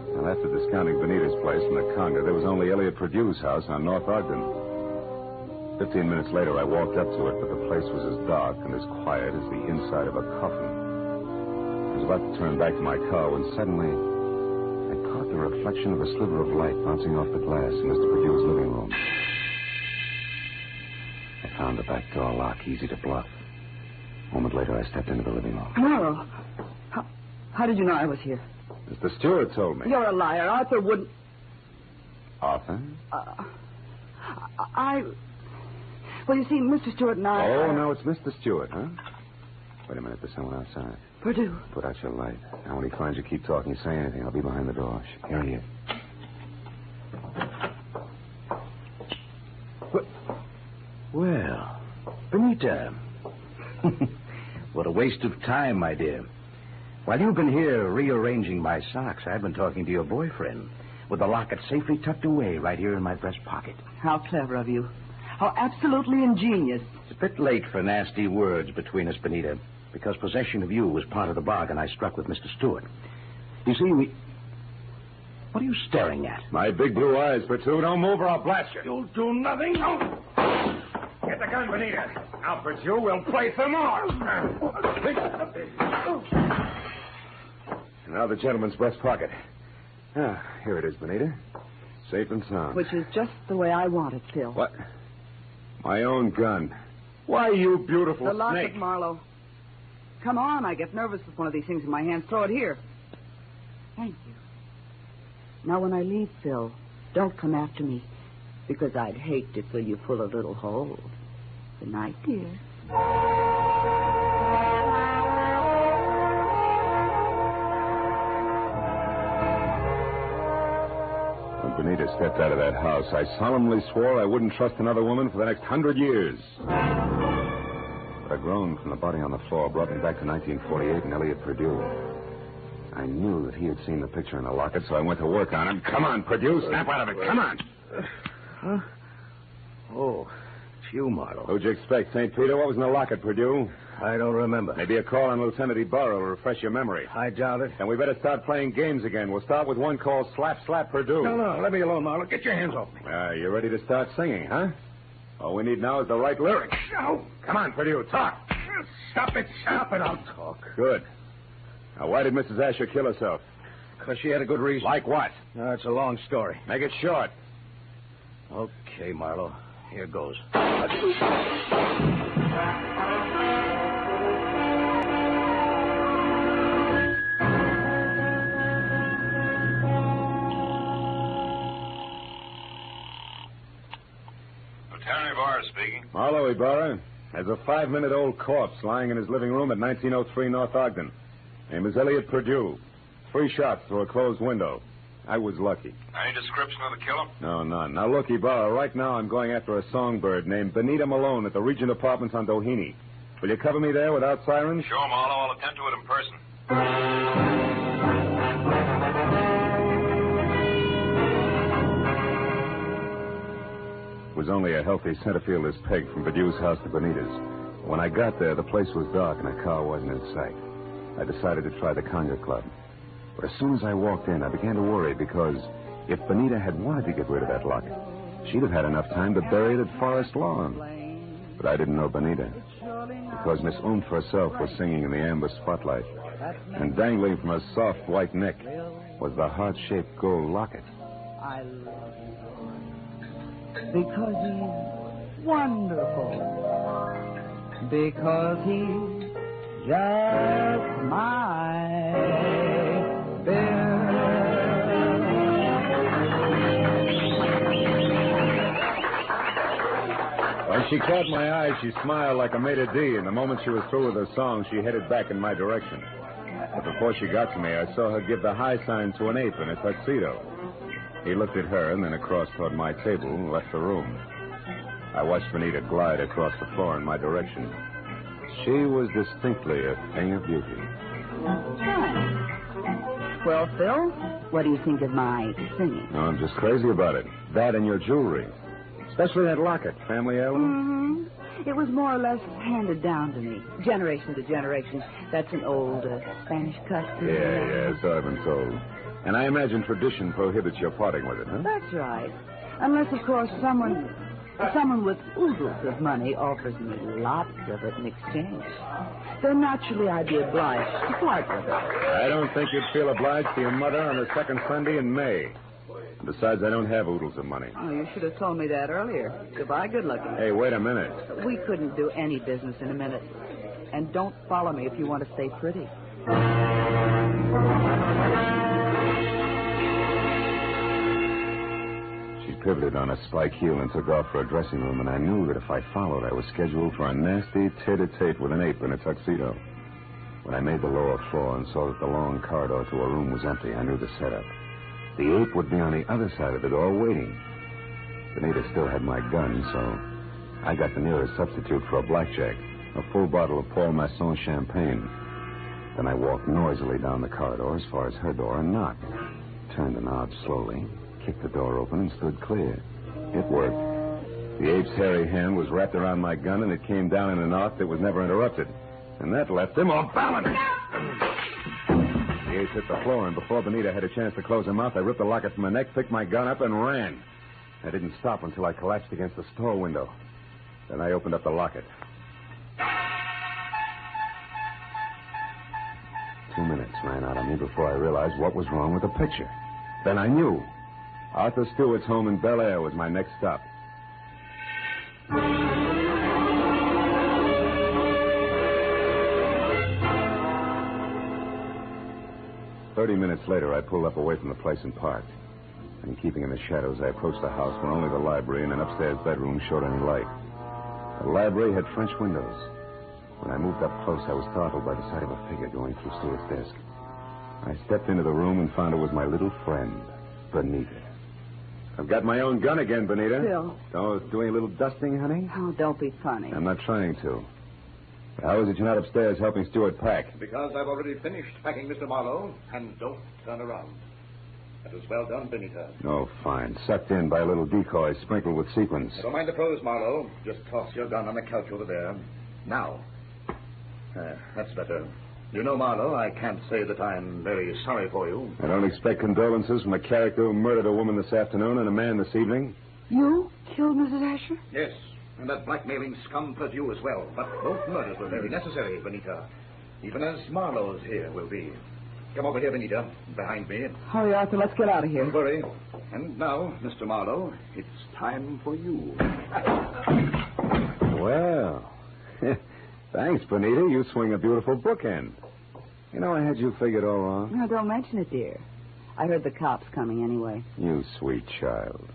Well, after discounting Benita's place in the Conga, there was only Elliot Purdue's house on North Ogden. 15 minutes later, I walked up to it, but the place was as dark and as quiet as the inside of a coffin. I was about to turn back to my car when suddenly I caught the reflection of a sliver of light bouncing off the glass in Mr. Purdue's living room. I found the back door lock easy to bluff. A moment later, I stepped into the living room. Marlowe, how did you know I was here? Mr. Stewart told me. You're a liar. Arthur wouldn't... Arthur? Well, you see, Mr. Stewart and I... Oh, now it's Mr. Stewart, huh? Wait a minute. There's someone outside. Purdue. Put out your light. Now, when he finds you, keep talking. Say anything. I'll be behind the door. Here he is. Well, Benita. What a waste of time, my dear. While you've been here rearranging my socks, I've been talking to your boyfriend with the locket safely tucked away right here in my breast pocket. How clever of you. How absolutely ingenious. It's a bit late for nasty words between us, Benita, because possession of you was part of the bargain I struck with Mr. Stewart. You see, What are you staring at? My big blue eyes, Purdue. Don't move or I'll blast you. You'll do nothing. No. Get the gun, Benita. Now, Purdue, we'll play some more. Now the gentleman's breast pocket. Ah, here it is, Benita. Safe and sound. Which is just the way I want it, Phil. What? My own gun. Why, you beautiful the locket, snake. Marlowe. Come on, I get nervous with one of these things in my hands. Throw it here. Thank you. Now, when I leave, Phil, don't come after me, because I'd hate to fill you full of little holes. Good night, dear. When Benita stepped out of that house, I solemnly swore I wouldn't trust another woman for the next 100 years. But a groan from the body on the floor brought me back to 1948 and Elliot Purdue. I knew that he had seen the picture in the locket, so I went to work on him. Come on, Purdue, snap out of it. Come on. Huh? Oh, it's you, Marlowe. Who'd you expect, St. Peter? What was in the locket, Purdue? I don't remember. Maybe a call on Lieutenant Ibarra will refresh your memory. I doubt it. Then we better start playing games again. We'll start with one called Slap Slap Purdue. No, let me alone, Marlowe. Get your hands off me. You ready to start singing, huh? All we need now is the right lyrics. No. Come on, Purdue, talk. Stop it, I'll talk. Good. Now, why did Mrs. Asher kill herself? Because she had a good reason. Like what? It's a long story. Make it short. Okay, Marlowe. Here goes. Lieutenant Ibarra speaking. Marlowe, Ibarra. There's a 5-minute-old corpse lying in his living room at 1903 North Ogden. Name is Elliot Purdue. 3 shots through a closed window. I was lucky. Any description of the killer? No, none. Now, look, Ibarra, right now I'm going after a songbird named Benita Malone at the Regent Apartments on Doheny. Will you cover me there without sirens? Sure, Marlowe. I'll attend to it in person. It was only a healthy center fielder's peg from Perdue's house to Benita's. When I got there, the place was dark and a car wasn't in sight. I decided to try the Conga Club. But as soon as I walked in, I began to worry because if Benita had wanted to get rid of that locket, she'd have had enough time to bury it at Forest Lawn. But I didn't know Benita, because Miss Oomph herself was singing in the amber spotlight, and dangling from her soft white neck was the heart-shaped gold locket. I love you because he's wonderful, because he's just my bear. When she caught my eye, she smiled like a maitre d', and the moment she was through with her song, she headed back in my direction. But before she got to me, I saw her give the high sign to an ape in a tuxedo. He looked at her and then across toward my table and left the room. I watched Benita glide across the floor in my direction. She was distinctly a thing of beauty. Well, Phil, what do you think of my singing? Oh, I'm just crazy about it. That and your jewelry. Especially that locket, family heirloom. It was more or less handed down to me, generation to generation. That's an old Spanish custom. Yeah, so I've been told. And I imagine tradition prohibits your parting with it, huh? That's right. Unless, of course, someone with oodles of money offers me lots of it in exchange. Then naturally I'd be obliged to part with it. I don't think you'd feel obliged to your mother on the second Sunday in May. Besides, I don't have oodles of money. Oh, you should have told me that earlier. Goodbye, good looking. Hey, wait a minute. We couldn't do any business in a minute. And don't follow me if you want to stay pretty. She pivoted on a spike heel and took off for a dressing room, and I knew that if I followed, I was scheduled for a nasty tete-a-tete with an ape in a tuxedo. When I made the lower floor and saw that the long corridor to a room was empty, I knew the setup. The ape would be on the other side of the door waiting. Benita still had my gun, so I got the nearest substitute for a blackjack, a full bottle of Paul Masson champagne. Then I walked noisily down the corridor as far as her door and knocked. Turned the knob slowly, kicked the door open, and stood clear. It worked. The ape's hairy hand was wrapped around my gun, and it came down in an arc that was never interrupted. And that left him off balance. The ape hit the floor, and before Benita had a chance to close her mouth, I ripped the locket from her neck, picked my gun up, and ran. I didn't stop until I collapsed against the store window. Then I opened up the locket. 2 minutes ran out on me before I realized what was wrong with the picture. Then I knew. Arthur Stewart's home in Bel Air was my next stop. 30 minutes later, I pulled up away from the place and parked. And keeping in the shadows, I approached the house where only the library and an upstairs bedroom showed any light. The library had French windows. When I moved up close, I was startled by the sight of a figure going through Stewart's desk. I stepped into the room and found it was my little friend, Benita. I've got my own gun again, Benita. Phil. Oh, doing a little dusting, honey? Oh, don't be funny. I'm not trying to. How is it you're not upstairs helping Stewart pack? Because I've already finished packing, Mr. Marlowe, and don't turn around. That was well done, Benita. Oh, fine. Sucked in by a little decoy sprinkled with sequins. Don't mind the pose, Marlowe. Just toss your gun on the couch over there. Now. That's better. You know, Marlowe, I can't say that I'm very sorry for you. I don't expect condolences from a character who murdered a woman this afternoon and a man this evening. You killed Mrs. Asher? Yes, and that blackmailing scum you as well. But both murders were very necessary, Benita. Even as Marlowe's here will be. Come over here, Benita, behind me. Hurry, Arthur, let's get out of here. Don't worry. And now, Mr. Marlowe, it's time for you. Well, thanks, Benita. You swing a beautiful bookend. You know, I had you figured all wrong. No, don't mention it, dear. I heard the cops coming anyway. You sweet child.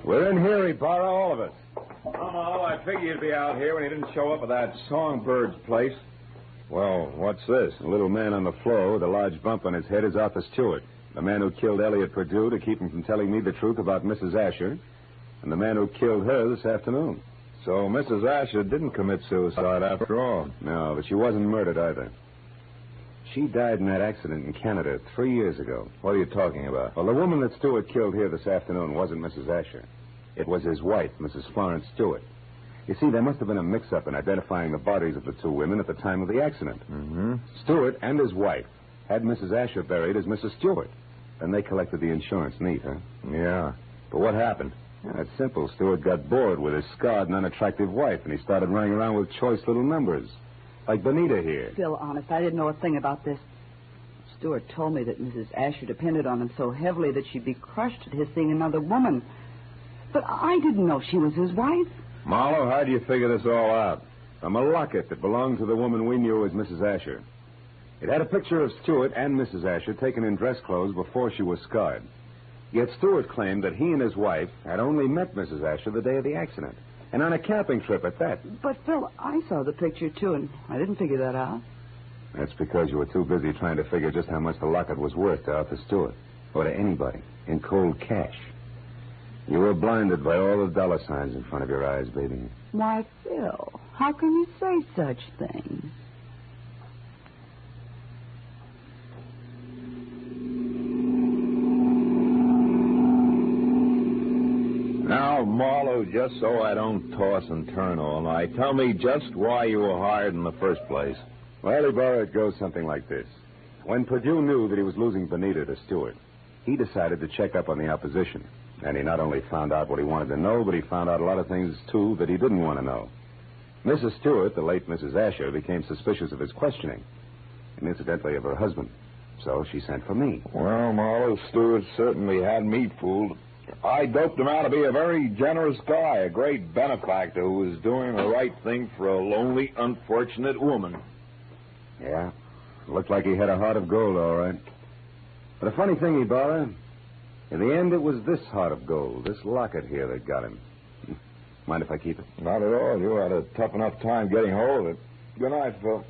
We're in here, Ibarra, all of us. Oh, I figured you'd be out here when you didn't show up at that Songbird's place. Well, what's this? A little man on the floor with a large bump on his head is Arthur Stewart, the man who killed Elliot Perdue to keep him from telling me the truth about Mrs. Asher, and the man who killed her this afternoon. So Mrs. Asher didn't commit suicide after all. No, but she wasn't murdered either. She died in that accident in Canada 3 years ago. What are you talking about? Well, the woman that Stewart killed here this afternoon wasn't Mrs. Asher. It was his wife, Mrs. Florence Stewart. You see, there must have been a mix-up in identifying the bodies of the two women at the time of the accident. Mm-hmm. Stewart and his wife had Mrs. Asher buried as Mrs. Stewart. Then they collected the insurance neat, huh? Yeah. But what happened? Yeah, it's simple. Stewart got bored with his scarred and unattractive wife, and he started running around with choice little numbers. Like Benita here. Bill, honest, I didn't know a thing about this. Stewart told me that Mrs. Asher depended on him so heavily that she'd be crushed at his seeing another woman. But I didn't know she was his wife. Marlowe, how do you figure this all out? From a locket that belonged to the woman we knew as Mrs. Asher. It had a picture of Stewart and Mrs. Asher taken in dress clothes before she was scarred. Yet Stewart claimed that he and his wife had only met Mrs. Asher the day of the accident, and on a camping trip at that. But, Phil, I saw the picture, too, and I didn't figure that out. That's because you were too busy trying to figure just how much the locket was worth to Arthur Stewart, or to anybody, in cold cash. You were blinded by all the dollar signs in front of your eyes, baby. Why, Phil, how can you say such things? Now, Marlowe, just so I don't toss and turn all night, tell me just why you were hired in the first place. Well, Ibarra, it goes something like this. When Perdue knew that he was losing Benita to Stewart, he decided to check up on the opposition. And he not only found out what he wanted to know, but he found out a lot of things, too, that he didn't want to know. Mrs. Stewart, the late Mrs. Asher, became suspicious of his questioning, and incidentally of her husband. So she sent for me. Well, Marlowe, Stewart certainly had me fooled. I doped him out to be a very generous guy, a great benefactor who was doing the right thing for a lonely, unfortunate woman. Yeah, looked like he had a heart of gold, all right. But a funny thing, Ibarra, in the end, it was this heart of gold, this locket here that got him. Mind if I keep it? Not at all. You had a tough enough time getting hold of it. Good night, Phil.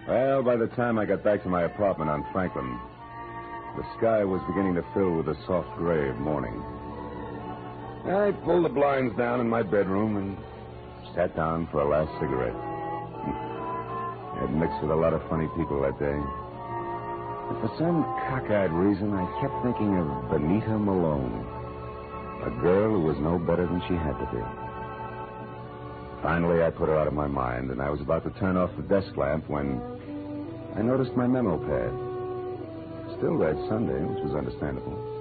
Well, by the time I got back to my apartment on Franklin, the sky was beginning to fill with the soft gray of morning. I pulled the blinds down in my bedroom and sat down for a last cigarette. I had mixed with a lot of funny people that day. But for some cockeyed reason, I kept thinking of Benita Malone, a girl who was no better than she had to be. Finally, I put her out of my mind, and I was about to turn off the desk lamp when I noticed my memo pad. Still read Sunday, which was understandable.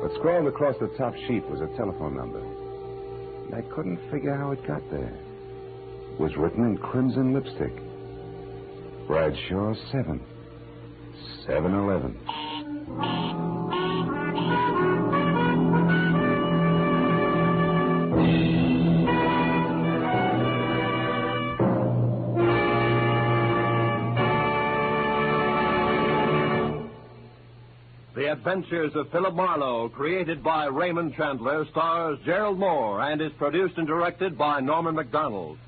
But scrawled across the top sheet was a telephone number. And I couldn't figure how it got there. It was written in crimson lipstick. Bradshaw 7. 7-Eleven. The Adventures of Philip Marlowe, created by Raymond Chandler, stars Gerald Moore and is produced and directed by Norman MacDonald.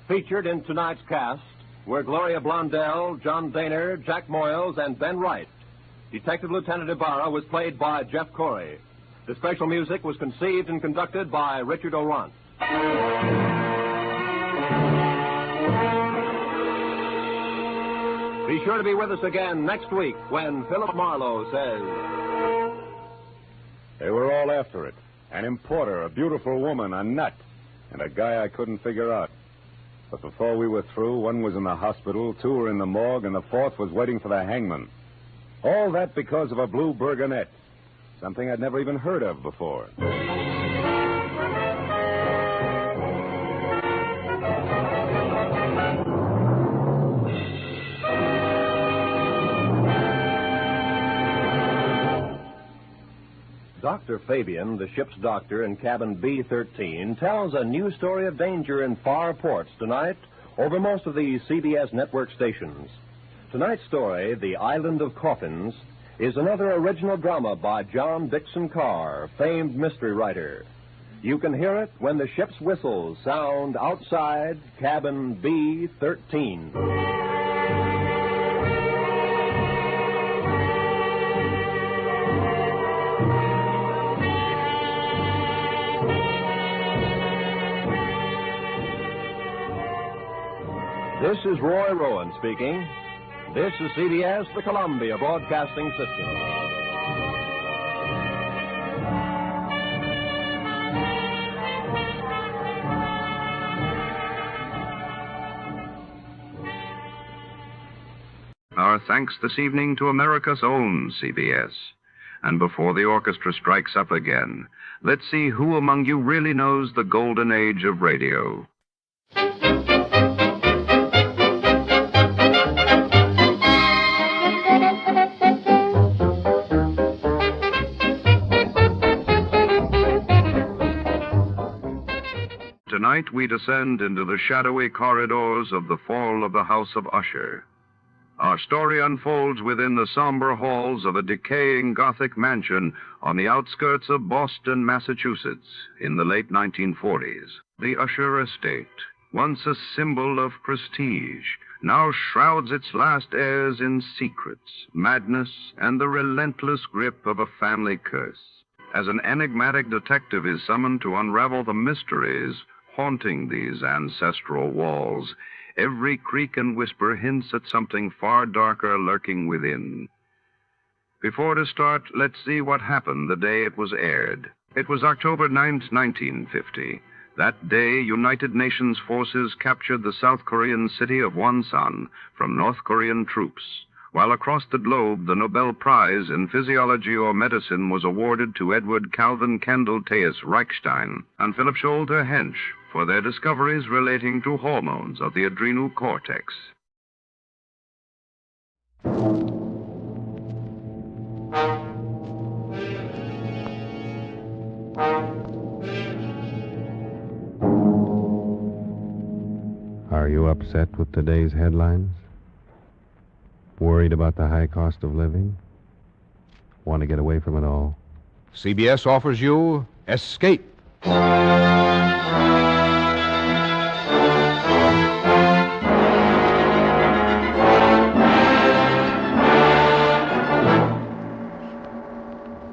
Featured in tonight's cast were Gloria Blondell, John Daner, Jack Moyles, and Ben Wright. Detective Lieutenant Ibarra was played by Jeff Corey. The special music was conceived and conducted by Richard O'Rant. Be sure to be with us again next week when Philip Marlowe says... They were all after it. An importer, a beautiful woman, a nut, and a guy I couldn't figure out. But before we were through, one was in the hospital, two were in the morgue, and the fourth was waiting for the hangman. All that because of a blue burgonet. Something I'd never even heard of before. Dr. Fabian, the ship's doctor in cabin B-13, tells a new story of danger in far ports tonight over most of the CBS network stations. Tonight's story, The Island of Coffins, is another original drama by John Dixon Carr, famed mystery writer. You can hear it when the ship's whistles sound outside cabin B-13. This is Roy Rowan speaking. This is CBS, the Columbia Broadcasting System. Our thanks this evening to America's own CBS. And before the orchestra strikes up again, let's see who among you really knows the golden age of radio. Tonight we descend into the shadowy corridors of the fall of the House of Usher. Our story unfolds within the somber halls of a decaying Gothic mansion on the outskirts of Boston, Massachusetts, in the late 1940s. The Usher estate, once a symbol of prestige, now shrouds its last heirs in secrets, madness, and the relentless grip of a family curse. As an enigmatic detective is summoned to unravel the mysteries haunting these ancestral walls, every creak and whisper hints at something far darker lurking within. Before to start, let's see what happened the day it was aired. It was October 9th, 1950. That day, United Nations forces captured the South Korean city of Wonsan from North Korean troops, while across the globe, the Nobel Prize in Physiology or Medicine was awarded to Edward Calvin Kendall Teus Reichstein and Philip Scholter Hensch for their discoveries relating to hormones of the adrenal cortex. Are you upset with today's headlines? Worried about the high cost of living? Want to get away from it all? CBS offers you Escape.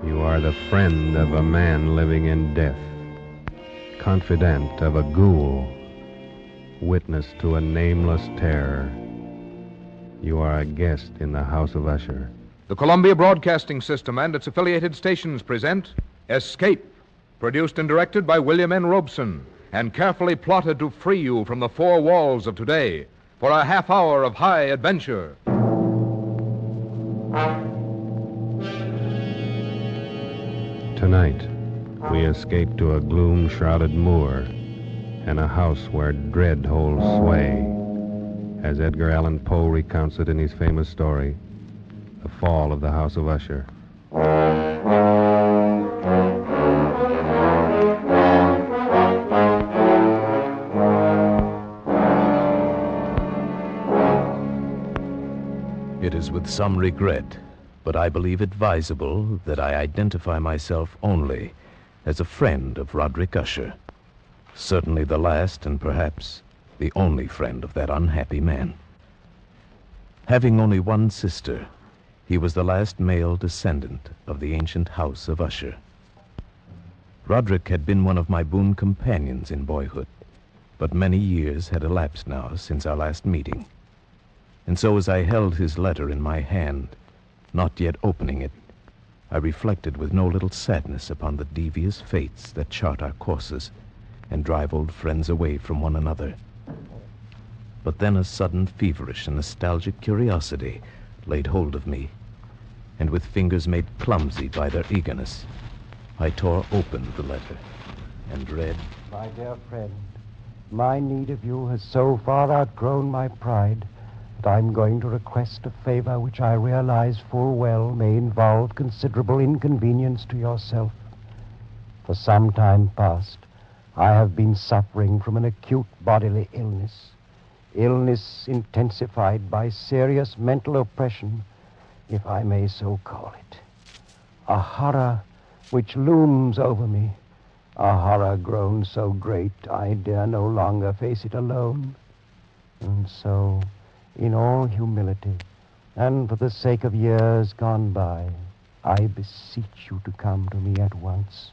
You are the friend of a man living in death, confidant of a ghoul, witness to a nameless terror. You are a guest in the House of Usher. The Columbia Broadcasting System and its affiliated stations present Escape, produced and directed by William N. Robeson, and carefully plotted to free you from the four walls of today for a half hour of high adventure. Tonight, we escape to a gloom-shrouded moor and a house where dread holds sway, as Edgar Allan Poe recounts it in his famous story, The Fall of the House of Usher. It is with some regret, but I believe advisable that I identify myself only as a friend of Roderick Usher. Certainly the last and perhaps the only friend of that unhappy man. Having only one sister, he was the last male descendant of the ancient House of Usher. Roderick had been one of my boon companions in boyhood, but many years had elapsed now since our last meeting. And so as I held his letter in my hand, not yet opening it, I reflected with no little sadness upon the devious fates that chart our courses and drive old friends away from one another. But then a sudden feverish and nostalgic curiosity laid hold of me, and with fingers made clumsy by their eagerness, I tore open the letter and read, My dear friend, my need of you has so far outgrown my pride that I'm going to request a favor which I realize full well may involve considerable inconvenience to yourself. For some time past, I have been suffering from an acute bodily illness intensified by serious mental oppression, if I may so call it. A horror which looms over me, a horror grown so great I dare no longer face it alone. And so, in all humility, and for the sake of years gone by, I beseech you to come to me at once,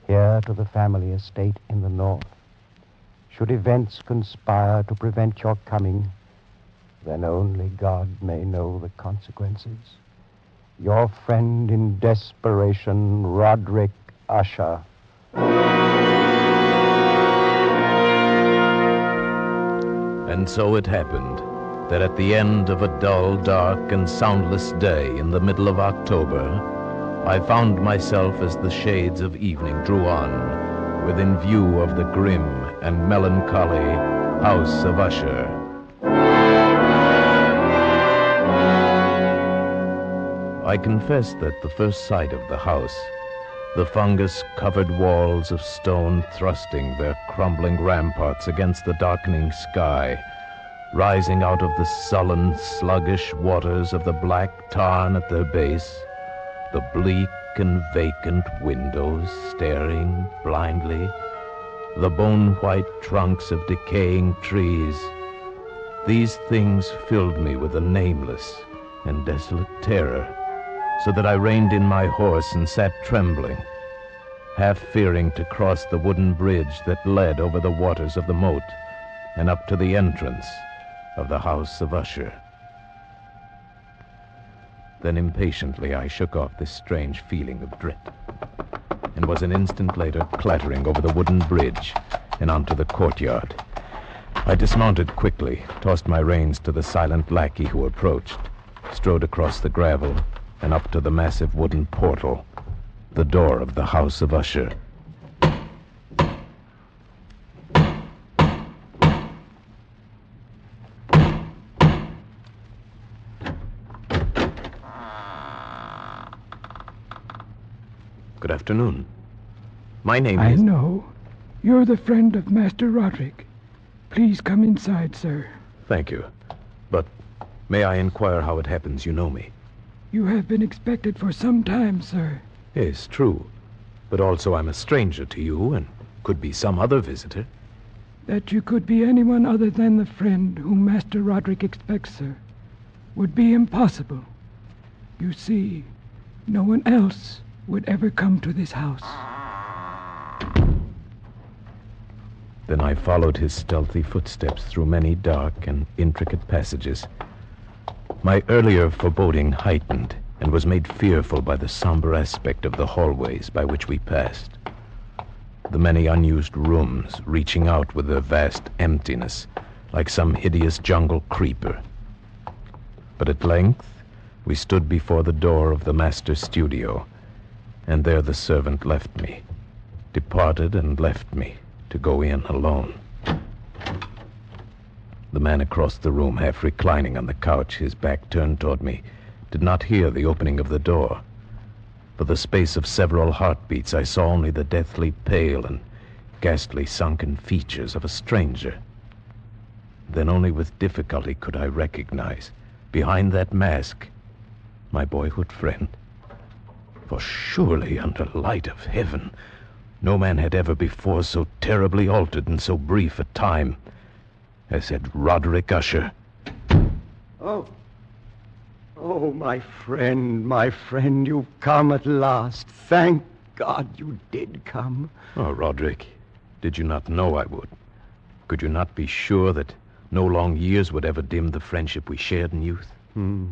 here to the family estate in the north. Should events conspire to prevent your coming, then only God may know the consequences. Your friend in desperation, Roderick Usher. And so it happened that at the end of a dull, dark, and soundless day in the middle of October, I found myself as the shades of evening drew on, within view of the grim and melancholy House of Usher. I confess that the first sight of the house, the fungus-covered walls of stone thrusting their crumbling ramparts against the darkening sky, rising out of the sullen, sluggish waters of the black tarn at their base, the bleak and vacant windows staring blindly, the bone-white trunks of decaying trees, these things filled me with a nameless and desolate terror, so that I reined in my horse and sat trembling, half fearing to cross the wooden bridge that led over the waters of the moat and up to the entrance of the House of Usher. Then impatiently I shook off this strange feeling of dread, and was an instant later clattering over the wooden bridge and onto the courtyard. I dismounted quickly, tossed my reins to the silent lackey who approached, strode across the gravel and up to the massive wooden portal, the door of the House of Usher. Good afternoon. My name is... I know. You're the friend of Master Roderick. Please come inside, sir. Thank you. But may I inquire how it happens you know me? You have been expected for some time, sir. Yes, true. But also I'm a stranger to you and could be some other visitor. That you could be anyone other than the friend whom Master Roderick expects, sir, would be impossible. You see, no one else would ever come to this house. Then I followed his stealthy footsteps through many dark and intricate passages. My earlier foreboding heightened and was made fearful by the somber aspect of the hallways by which we passed. The many unused rooms reaching out with their vast emptiness like some hideous jungle creeper. But at length we stood before the door of the master's studio, and there the servant left me, departed and left me to go in alone. The man across the room, half reclining on the couch, his back turned toward me, did not hear the opening of the door. For the space of several heartbeats, I saw only the deathly pale and ghastly sunken features of a stranger. Then only with difficulty could I recognize, behind that mask, my boyhood friend. For surely, under light of heaven, no man had ever before so terribly altered in so brief a time as had Roderick Usher. Oh, my friend, you've come at last. Thank God, you did come. Oh, Roderick, did you not know I would? Could you not be sure that no long years would ever dim the friendship we shared in youth?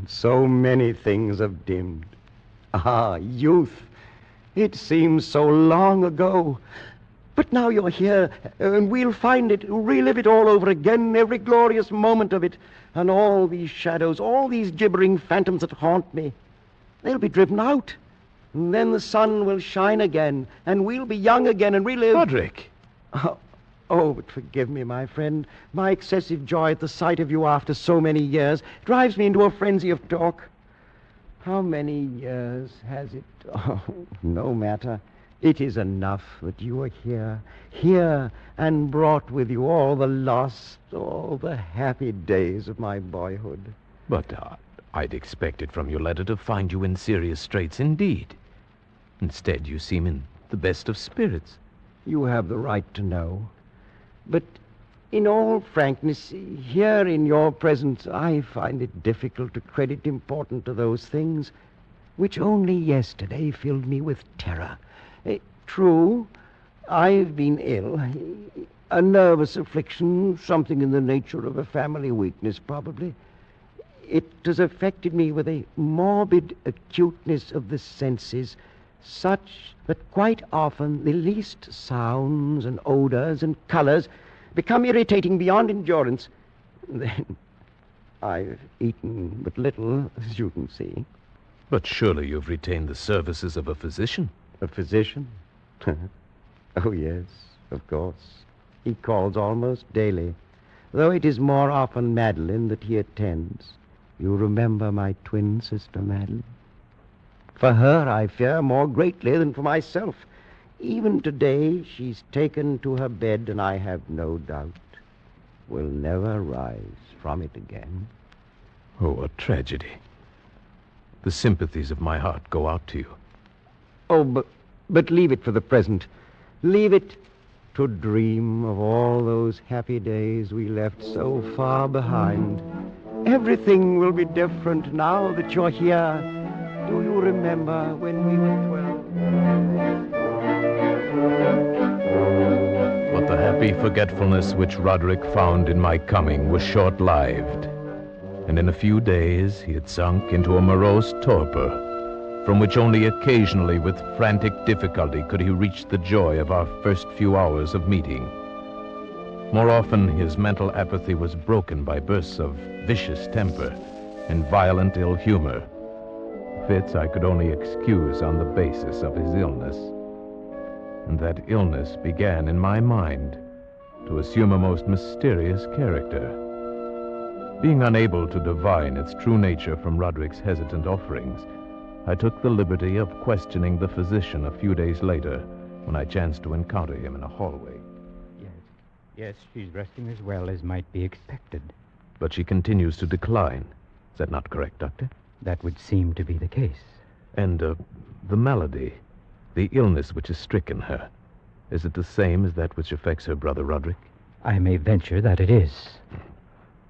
So many things have dimmed. Ah, youth. It seems so long ago. But now you're here, and we'll find it, relive it all over again, every glorious moment of it. And all these shadows, all these gibbering phantoms that haunt me, they'll be driven out. And then the sun will shine again, and we'll be young again and relive... Roderick! Oh, but forgive me, my friend. My excessive joy at the sight of you after so many years drives me into a frenzy of talk. How many years has it? Oh, no matter. It is enough that you are here, and brought with you all the lost, all the happy days of my boyhood. But I'd expected from your letter to find you in serious straits indeed. Instead, you seem in the best of spirits. You have the right to know. But in all frankness, here in your presence, I find it difficult to credit importance to those things which only yesterday filled me with terror. True, I've been ill. A nervous affliction, something in the nature of a family weakness, probably. It has affected me with a morbid acuteness of the senses, such that quite often the least sounds and odors and colors become irritating beyond endurance. Then I've eaten but little, as you can see. But surely you've retained the services of a physician. A physician? Oh, yes, of course. He calls almost daily, though it is more often Madeline that he attends. You remember my twin sister, Madeline? For her I fear more greatly than for myself. Even today she's taken to her bed, and I have no doubt will never rise from it again. Oh, a tragedy. The sympathies of my heart go out to you. Oh, but leave it for the present. Leave it to dream of all those happy days we left so far behind. Everything will be different now that you're here. Do you remember when we were 12? But the happy forgetfulness which Roderick found in my coming was short-lived, and in a few days he had sunk into a morose torpor, from which only occasionally with frantic difficulty could he reach the joy of our first few hours of meeting. More often his mental apathy was broken by bursts of vicious temper and violent ill humor, fits I could only excuse on the basis of his illness. And that illness began in my mind to assume a most mysterious character. Being unable to divine its true nature from Roderick's hesitant offerings, I took the liberty of questioning the physician a few days later when I chanced to encounter him in a hallway. Yes, she's resting as well as might be expected. But she continues to decline. Is that not correct, Doctor? That would seem to be the case. And the malady, the illness which has stricken her, is it the same as that which affects her brother Roderick? I may venture that it is.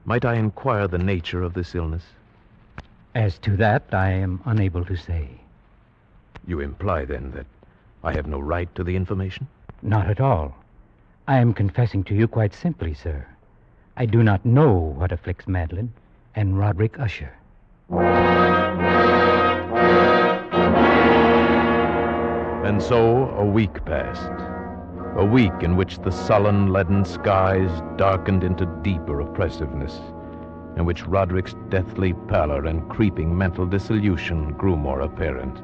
Might I inquire the nature of this illness? As to that, I am unable to say. You imply, then, that I have no right to the information? Not at all. I am confessing to you quite simply, sir. I do not know what afflicts Madeline and Roderick Usher. And so a week passed. A week in which the sullen, leaden skies darkened into deeper oppressiveness, in which Roderick's deathly pallor and creeping mental dissolution grew more apparent.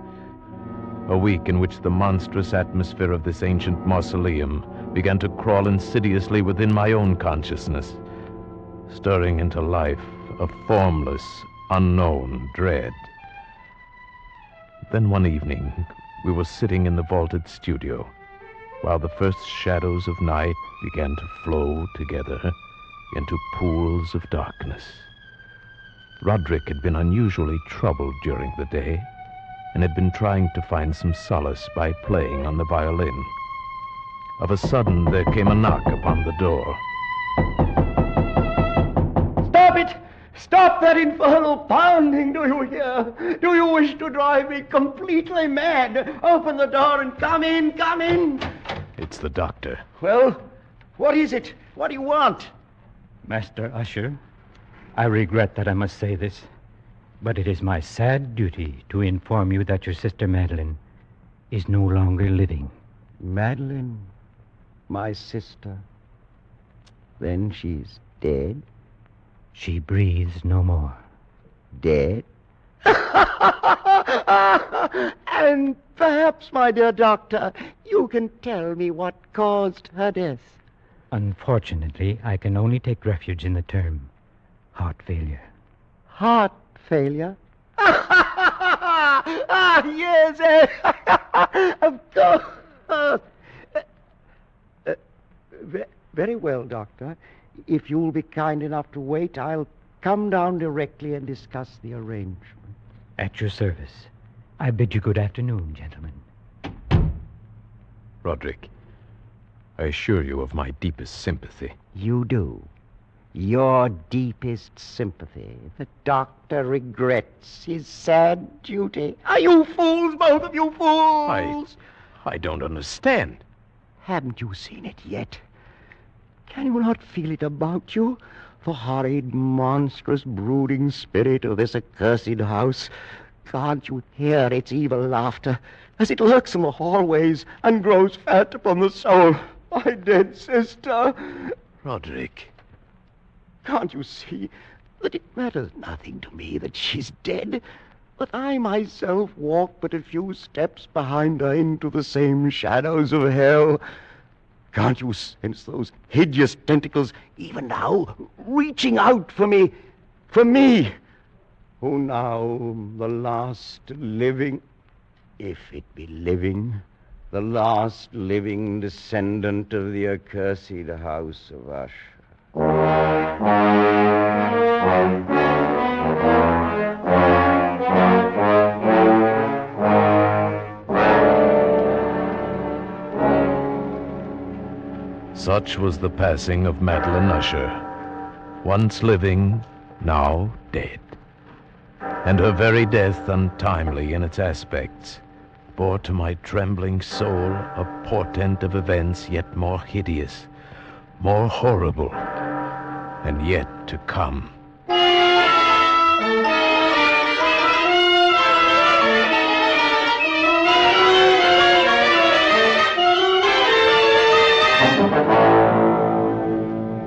A week in which the monstrous atmosphere of this ancient mausoleum began to crawl insidiously within my own consciousness, stirring into life a formless, unknown dread. Then one evening, we were sitting in the vaulted studio, while the first shadows of night began to flow together into pools of darkness. Roderick had been unusually troubled during the day, and had been trying to find some solace by playing on the violin. Of a sudden, there came a knock upon the door. Stop it! Stop that infernal pounding, do you hear? Do you wish to drive me completely mad? Open the door and come in, come in. It's the doctor. Well, what is it? What do you want? Master Usher, I regret that I must say this, but it is my sad duty to inform you that your sister Madeline is no longer living. Madeline, my sister. Then she's dead? She breathes no more. Dead? And perhaps, my dear doctor, you can tell me what caused her death. Unfortunately, I can only take refuge in the term heart failure. Heart failure? Yes, of course. Very well, doctor. If you'll be kind enough to wait, I'll come down directly and discuss the arrangement. At your service. I bid you good afternoon, gentlemen. Roderick, I assure you of my deepest sympathy. You do. Your deepest sympathy. The doctor regrets his sad duty. Are you fools, both of you fools? I don't understand. Haven't you seen it yet? Can you not feel it about you? The horrid, monstrous, brooding spirit of this accursed house. Can't you hear its evil laughter as it lurks in the hallways and grows fat upon the soul? My dead sister. Roderick. Can't you see that it matters nothing to me that she's dead? That I myself walk but a few steps behind her into the same shadows of hell? Can't you sense those hideous tentacles even now reaching out for me? For me, who now the last living, if it be living, the last living descendant of the accursed house of Usher. Such was the passing of Madeline Usher, once living, now dead. And her very death, untimely in its aspects, bore to my trembling soul a portent of events yet more hideous, more horrible, and yet to come.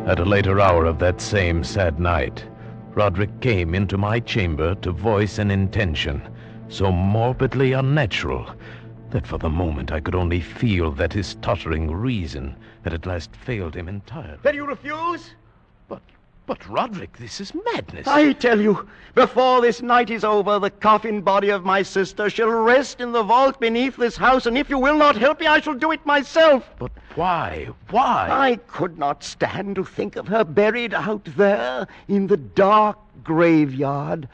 At a later hour of that same sad night, Roderick came into my chamber to voice an intention so morbidly unnatural that for the moment I could only feel that his tottering reason had at last failed him entirely. Then you refuse? But Roderick, this is madness. I tell you, before this night is over, the coffin body of my sister shall rest in the vault beneath this house, and if you will not help me, I shall do it myself. But why? Why? I could not stand to think of her buried out there in the dark graveyard,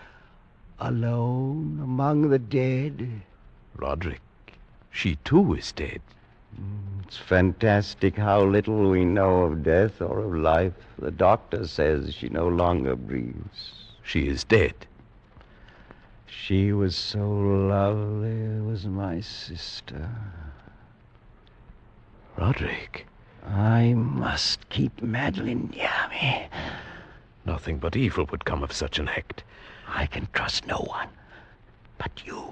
alone among the dead. Roderick, she too is dead. It's fantastic how little we know of death or of life. The doctor says she no longer breathes. She is dead. She was so lovely, was my sister. Roderick. I must keep Madeline near me. Nothing but evil would come of such an act. I can trust no one but you.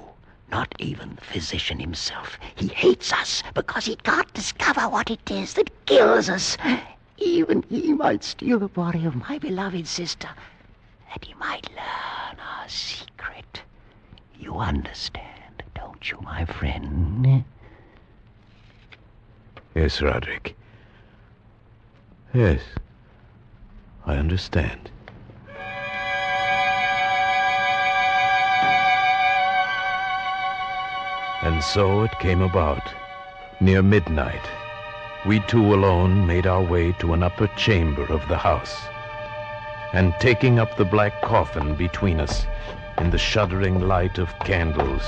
Not even the physician himself. He hates us because he can't discover what it is that kills us. Even he might steal the body of my beloved sister, that he might learn our secret. You understand, don't you, my friend? Yes, Roderick. Yes, I understand. And so it came about. Near midnight, we two alone made our way to an upper chamber of the house. And taking up the black coffin between us, in the shuddering light of candles,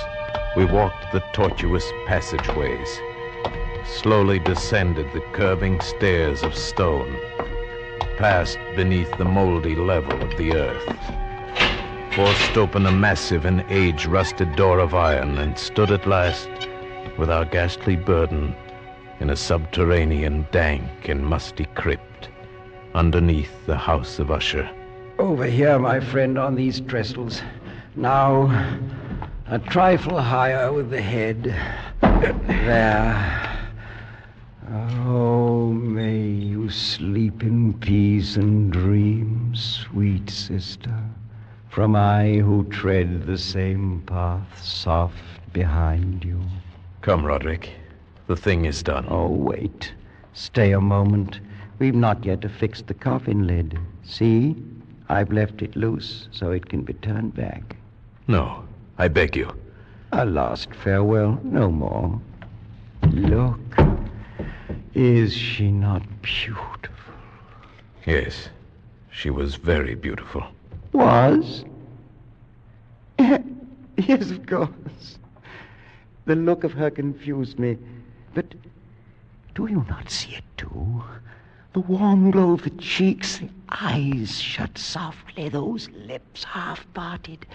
we walked the tortuous passageways, slowly descended the curving stairs of stone, passed beneath the moldy level of the earth, forced open a massive and age-rusted door of iron, and stood at last, with our ghastly burden, in a subterranean, dank and musty crypt, underneath the house of Usher. Over here, my friend, on these trestles. Now, a trifle higher with the head. There. Oh, may you sleep in peace and dream, sweet sister, from I who tread the same path soft behind you. Come, Roderick. The thing is done. Oh, wait. Stay a moment. We've not yet affixed the coffin lid. See? I've left it loose so it can be turned back. No, I beg you. A last farewell, no more. Look. Is she not beautiful? Yes, she was very beautiful. Was? Yes, of course. The look of her confused me. But do you not see it, too? The warm glow of the cheeks, the eyes shut softly, those lips half parted.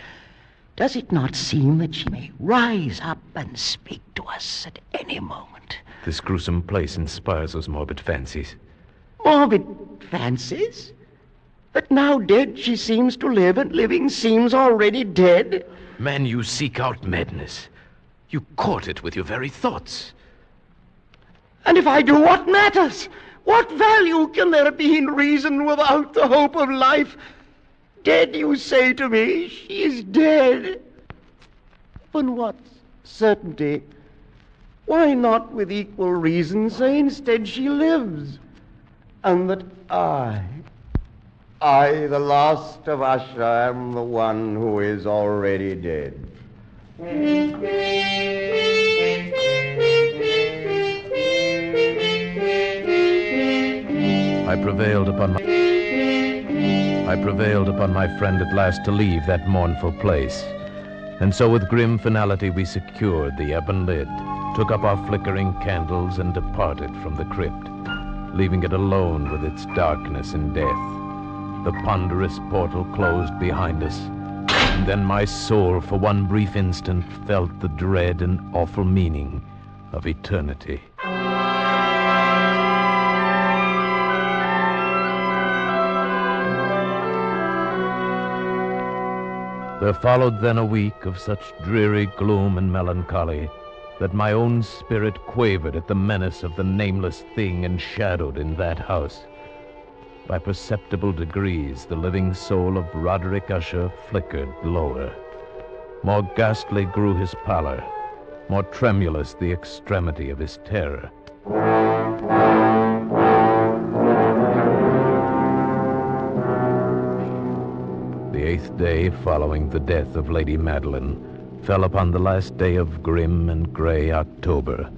Does it not seem that she may rise up and speak to us at any moment? This gruesome place inspires those morbid fancies. Morbid fancies? That now dead she seems to live, and living seems already dead? Man, you seek out madness. You court it with your very thoughts. And if I do, what matters? What value can there be in reason without the hope of life? Dead, you say to me, she is dead. Upon what certainty? Why not with equal reason say instead she lives? And that I, the last of Usher, am the one who is already dead. I prevailed upon my friend at last to leave that mournful place. And so with grim finality we secured the ebon lid, took up our flickering candles, and departed from the crypt, leaving it alone with its darkness and death. The ponderous portal closed behind us, and then my soul for one brief instant felt the dread and awful meaning of eternity. There followed then a week of such dreary gloom and melancholy that my own spirit quavered at the menace of the nameless thing enshadowed in that house. By perceptible degrees, the living soul of Roderick Usher flickered lower. More ghastly grew his pallor, more tremulous the extremity of his terror. The 8th day following the death of Lady Madeline fell upon the last day of grim and gray October,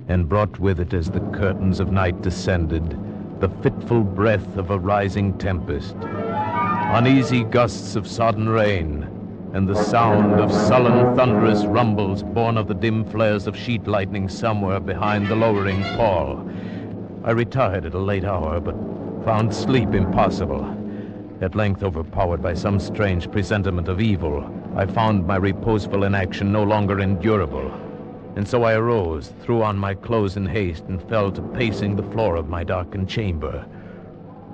and brought with it, as the curtains of night descended, the fitful breath of a rising tempest, uneasy gusts of sodden rain, and the sound of sullen thunderous rumbles born of the dim flares of sheet lightning somewhere behind the lowering pall. I retired at a late hour, but found sleep impossible. At length, overpowered by some strange presentiment of evil, I found my reposeful inaction no longer endurable. And so I arose, threw on my clothes in haste, and fell to pacing the floor of my darkened chamber.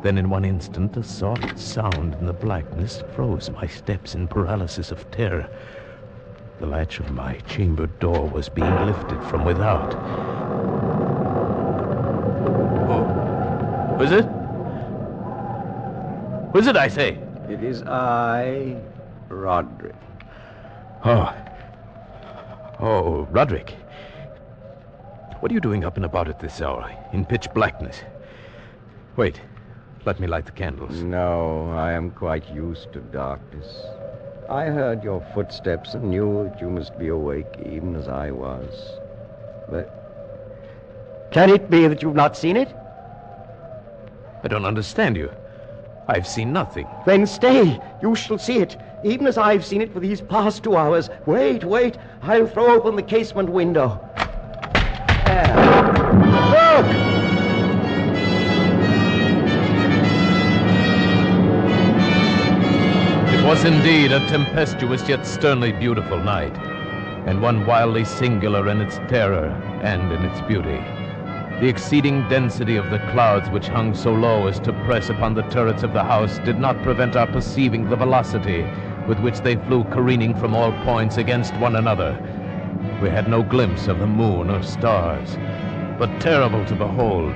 Then in one instant, a soft sound in the blackness froze my steps in paralysis of terror. The latch of my chamber door was being lifted from without. Oh, was it? Was it, I say? It is I, Roderick. Oh, Roderick. What are you doing up and about at this hour, in pitch blackness? Wait, let me light the candles. No, I am quite used to darkness. I heard your footsteps and knew that you must be awake, even as I was. But can it be that you've not seen it? I don't understand you. I've seen nothing. Then stay. You shall see it, even as I've seen it for these past 2 hours. Wait. I'll throw open the casement window. There. Look! It was was indeed a tempestuous yet sternly beautiful night, and one wildly singular in its terror and in its beauty. The exceeding density of the clouds which hung so low as to press upon the turrets of the house did not prevent our perceiving the velocity with which they flew careening from all points against one another. We had no glimpse of the moon or stars, but terrible to behold,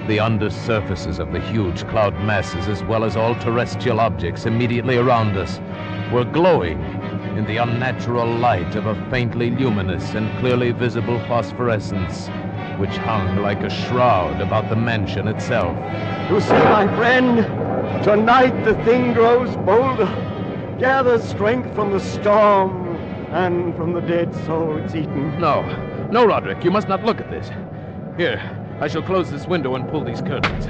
the undersurfaces of the huge cloud masses, as well as all terrestrial objects immediately around us, were glowing in the unnatural light of a faintly luminous and clearly visible phosphorescence, which hung like a shroud about the mansion itself. You see, my friend, tonight the thing grows bolder, gathers strength from the storm and from the dead soul it's eaten. No, Roderick, you must not look at this. Here, I shall close this window and pull these curtains.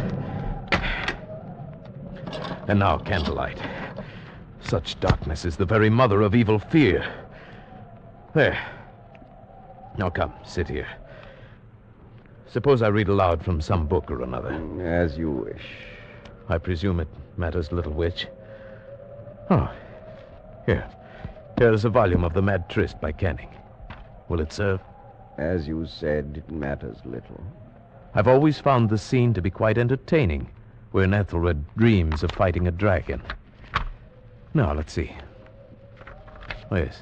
And now, candlelight. Such darkness is the very mother of evil fear. There. Now come, sit here. Suppose I read aloud from some book or another. As you wish. I presume it matters little which. Oh, here. Here is a volume of The Mad Tryst by Canning. Will it serve? As you said, it matters little. I've always found the scene to be quite entertaining, wherein Ethelred dreams of fighting a dragon. Now, let's see. Oh, yes.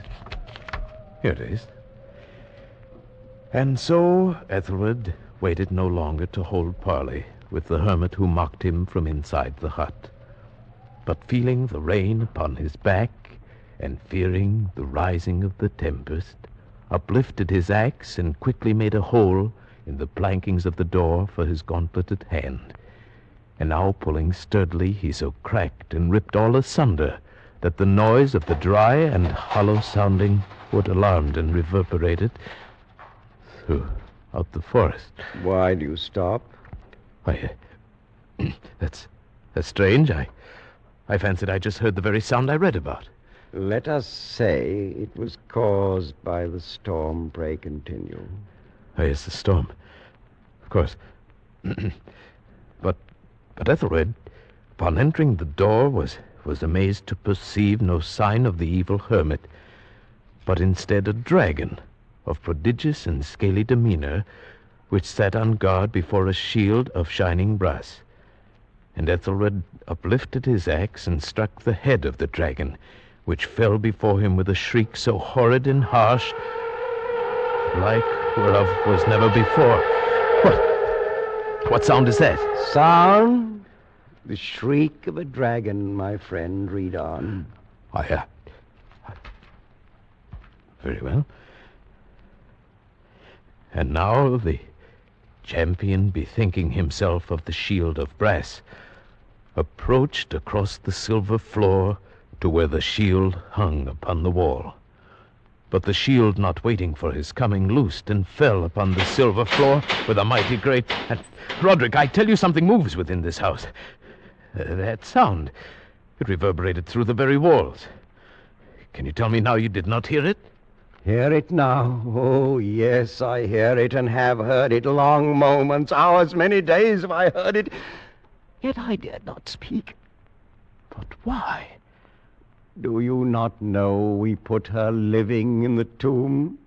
Here it is. And so Ethelred waited no longer to hold parley with the hermit who mocked him from inside the hut, but feeling the rain upon his back and fearing the rising of the tempest, uplifted his axe and quickly made a hole in the plankings of the door for his gauntleted hand. And now, pulling sturdily, he so cracked and ripped all asunder that the noise of the dry and hollow-sounding wood alarmed and reverberated throughout the forest. Why do you stop? Why, that's strange. I fancied I just heard the very sound I read about. Let us say it was caused by the storm. Pray continue. Oh, yes, the storm. Of course. But Ethelred, upon entering the door, was amazed to perceive no sign of the evil hermit, but instead a dragon of prodigious and scaly demeanor, which sat on guard before a shield of shining brass. And Ethelred uplifted his axe and struck the head of the dragon, which fell before him with a shriek so horrid and harsh, like whereof was never before. What sound is that? Sound? The shriek of a dragon, my friend. Read on. Very well. And now the champion, bethinking himself of the shield of brass, approached across the silver floor to where the shield hung upon the wall. But the shield, not waiting for his coming, loosed and fell upon the silver floor with a mighty great... Roderick, I tell you something moves within this house. That sound, it reverberated through the very walls. Can you tell me now you did not hear it? Hear it now? Oh, yes, I hear it and have heard it. Long moments, hours, many days have I heard it. Yet I dared not speak. But why? Do you not know we put her living in the tomb?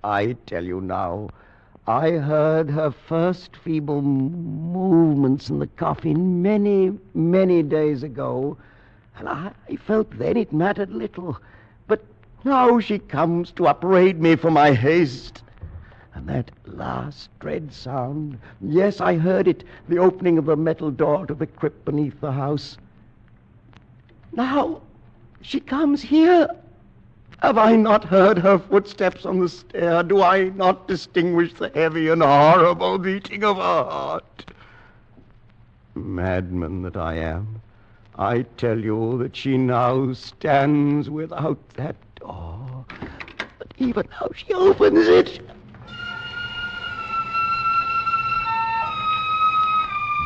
I tell you now, I heard her first feeble movements in the coffin many, many days ago, and I felt then it mattered little. But now she comes to upbraid me for my haste. And that last dread sound, yes, I heard it, the opening of the metal door to the crypt beneath the house. Now she comes here. Have I not heard her footsteps on the stair? Do I not distinguish the heavy and horrible beating of her heart? Madman that I am, I tell you that she now stands without that door. But even now she opens it.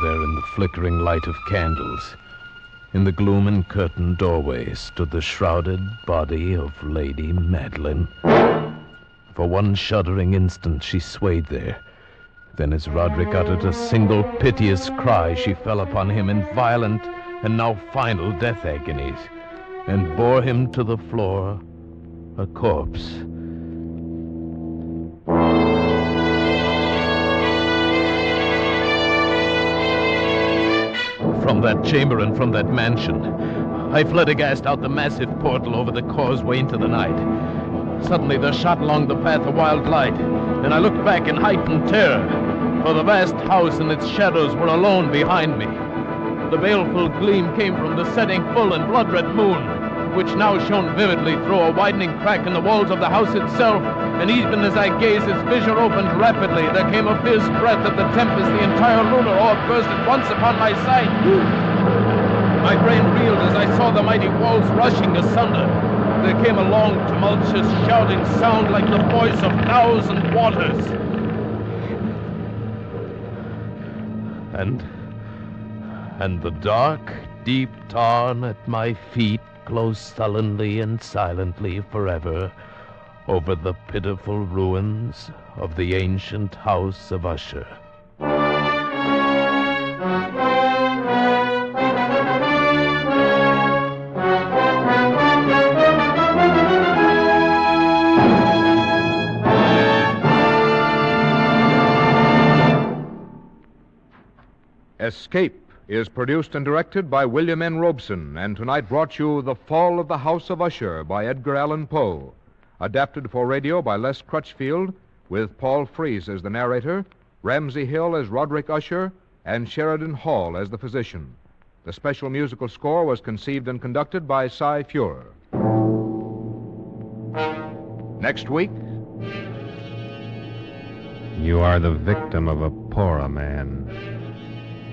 There, in the flickering light of candles, in the gloom and curtained doorway, stood the shrouded body of Lady Madeline. For one shuddering instant she swayed there. Then, as Roderick uttered a single piteous cry, she fell upon him in violent and now final death agonies. and bore him to the floor, a corpse. From that chamber and from that mansion, I fled aghast out the massive portal over the causeway into the night. Suddenly there shot along the path a wild light, and I looked back in heightened terror, for the vast house and its shadows were alone behind me. The baleful gleam came from the setting full and blood-red moon, which now shone vividly through a widening crack in the walls of the house itself, and even as I gazed, its vision opened rapidly. There came a fierce breath of the tempest. The entire lunar orb burst at once upon my sight. My brain reeled as I saw the mighty walls rushing asunder. There came a long, tumultuous, shouting sound like the voice of 1,000 waters. And the dark, deep tarn at my feet closed sullenly and silently forever over the pitiful ruins of the ancient house of Usher. Escape is produced and directed by William N. Robeson, and tonight brought you The Fall of the House of Usher by Edgar Allan Poe, adapted for radio by Les Crutchfield, with Paul Frees as the narrator, Ramsey Hill as Roderick Usher, and Sheridan Hall as the physician. The special musical score was conceived and conducted by Cy Fuhrer. Next week... You are the victim of a poorer man,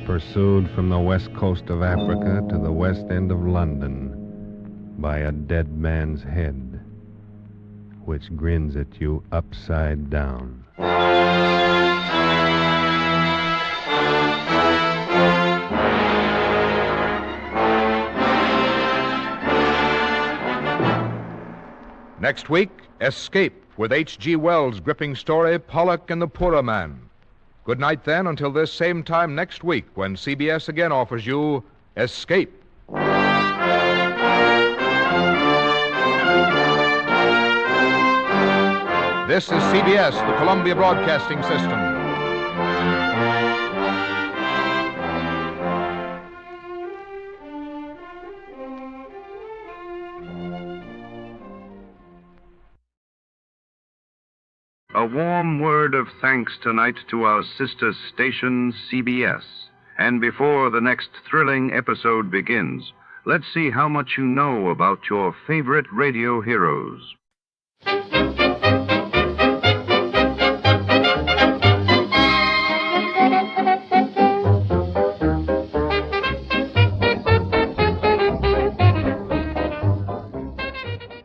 pursued from the west coast of Africa to the west end of London by a dead man's head, which grins at you upside down. Next week, Escape, with H.G. Wells' gripping story, Pollock and the Poorer Man. Good night, then, until this same time next week, when CBS again offers you Escape. This is CBS, the Columbia Broadcasting System. A warm word of thanks tonight to our sister station, CBS. And before the next thrilling episode begins, let's see how much you know about your favorite radio heroes.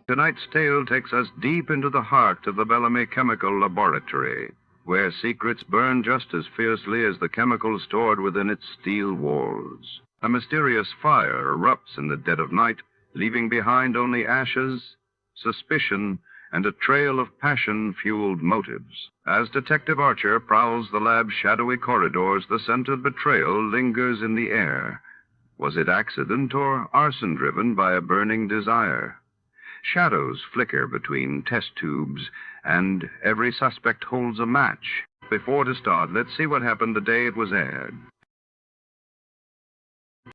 Tonight's tale takes us deep into the heart of the Bellamy Chemical Laboratory, where secrets burn just as fiercely as the chemicals stored within its steel walls. A mysterious fire erupts in the dead of night, leaving behind only ashes, suspicion, and a trail of passion-fueled motives. As Detective Archer prowls the lab's shadowy corridors, the scent of betrayal lingers in the air. Was it accident or arson driven by a burning desire? Shadows flicker between test tubes, and every suspect holds a match. Before to start, let's see what happened the day it was aired.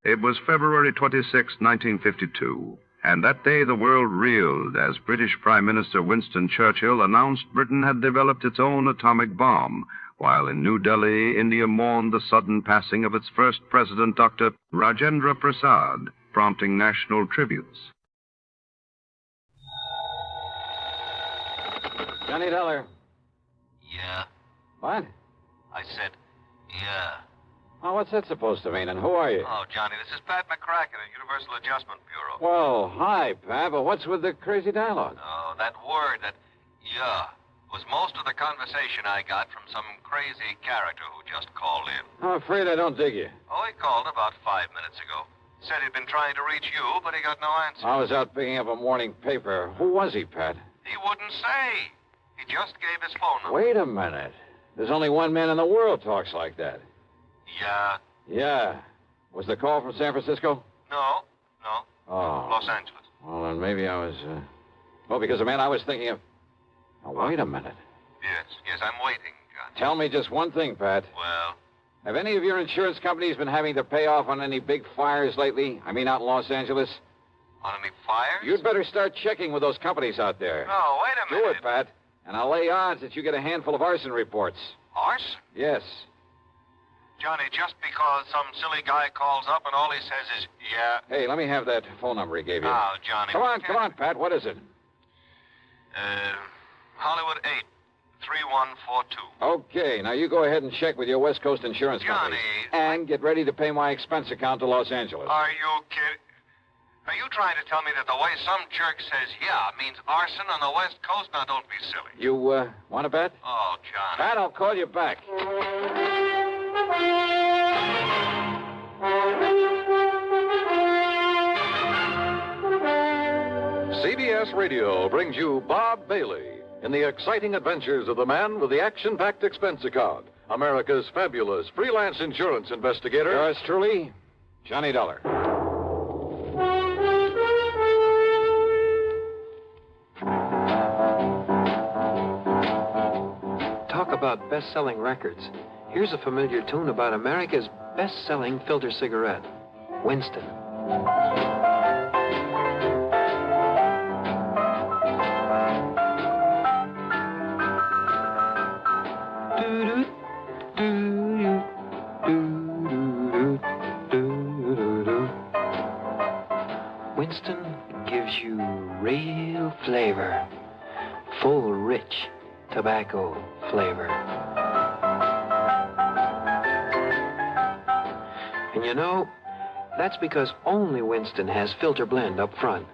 It was February 26, 1952, and that day the world reeled as British Prime Minister Winston Churchill announced Britain had developed its own atomic bomb, while in New Delhi, India mourned the sudden passing of its first president, Dr. Rajendra Prasad, prompting national tributes. Johnny Dollar. Yeah? What? I said, yeah. Oh, what's that supposed to mean, and who are you? Oh, Johnny, this is Pat McCracken at Universal Adjustment Bureau. Well, hi, Pat, but what's with the crazy dialogue? Oh, that word, that yeah, was most of the conversation I got from some crazy character who just called in. I'm afraid I don't dig you. Oh, he called about 5 minutes ago. Said he'd been trying to reach you, but he got no answer. I was out picking up a morning paper. Who was he, Pat? He wouldn't say. He just gave his phone number. Wait a minute. There's only one man in the world talks like that. Yeah? Yeah. Was the call from San Francisco? No. Oh. Los Angeles. Well, then maybe I was, because, man, I was thinking of... Now, wait a minute. Yes, I'm waiting, Johnny. Tell me just one thing, Pat. Well? Have any of your insurance companies been having to pay off on any big fires lately? I mean, out in Los Angeles? On any fires? You'd better start checking with those companies out there. No, wait a minute. Do it, Pat. And I'll lay odds that you get a handful of arson reports. Arson? Yes. Johnny, just because some silly guy calls up and all he says is, yeah. Hey, let me have that phone number he gave you. Oh, Johnny. Come on, Pat. What is it? Hollywood 8, 3142. Okay, now you go ahead and check with your West Coast insurance company. And get ready to pay my expense account to Los Angeles. Are you kidding? Are you trying to tell me that the way some jerk says yeah means arson on the West Coast? Now, don't be silly. You, want to bet? Oh, Johnny. Pat, I'll call you back. CBS Radio brings you Bob Bailey in the exciting adventures of the man with the action-packed expense account, America's fabulous freelance insurance investigator. Yours truly, Johnny Dollar. Talk about best-selling records. Here's a familiar tune about America's best-selling filter cigarette, Winston. Winston gives you real flavor, full, rich tobacco flavor. And you know, that's because only Winston has filter blend up front.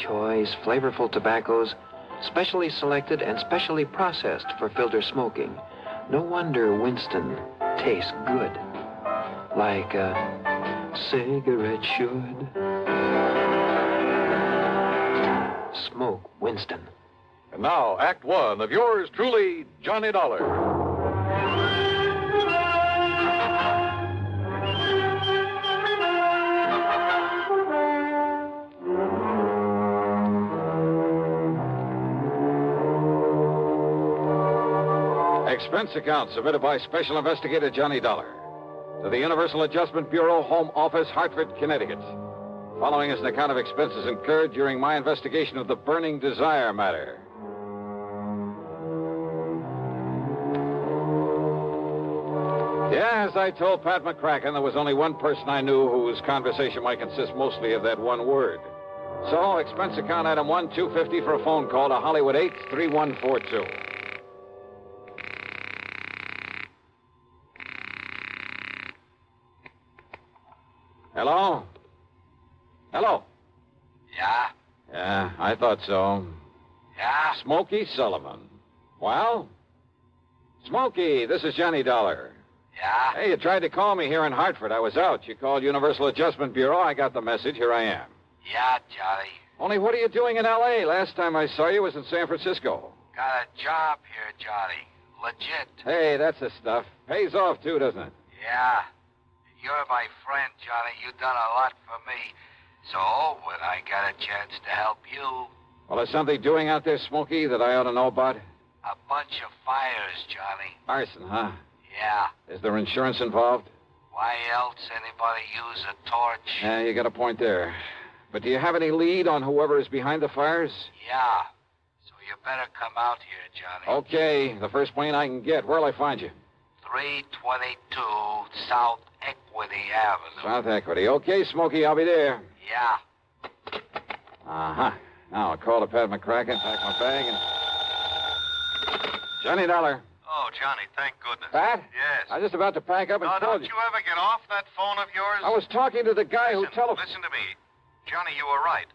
Choice, flavorful tobaccos, specially selected and specially processed for filter smoking. No wonder Winston tastes good, like a cigarette should. Smoke Winston. And now, Act One of yours truly, Johnny Dollar. Expense account submitted by Special Investigator Johnny Dollar to the Universal Adjustment Bureau, Home Office, Hartford, Connecticut. Following is an account of expenses incurred during my investigation of the Burning Desire matter. Yeah, as I told Pat McCracken, there was only one person I knew whose conversation might consist mostly of that one word. So, expense account item 1, $250 for a phone call to Hollywood 8, 3142. Hello? Hello? Yeah? Yeah, I thought so. Yeah? Smokey Sullivan. Well? Smokey, this is Johnny Dollar. Yeah? Hey, you tried to call me here in Hartford. I was out. You called Universal Adjustment Bureau. I got the message. Here I am. Yeah, Johnny. Only what are you doing in L.A.? Last time I saw you was in San Francisco. Got a job here, Johnny. Legit. Hey, that's the stuff. Pays off, too, doesn't it? Yeah. You're my friend, Johnny. You've done a lot for me. So, when I got a chance to help you... Well, is something doing out there, Smokey, that I ought to know about? A bunch of fires, Johnny. Arson, huh? Yeah. Is there insurance involved? Why else anybody use a torch? Yeah, you got a point there. But do you have any lead on whoever is behind the fires? Yeah. So you better come out here, Johnny. Okay. The first plane I can get. Where'll I find you? 322 South Equity Avenue. South Equity. Okay, Smokey, I'll be there. Yeah. Uh-huh. Now I'll call to Pat McCracken, pack my bag, and... Johnny Dollar. Oh, Johnny, thank goodness. Pat? Yes. I was just about to pack up and call don't you ever get off that phone of yours? I was talking to the guy who telephoned... Listen to me. Johnny, you were right.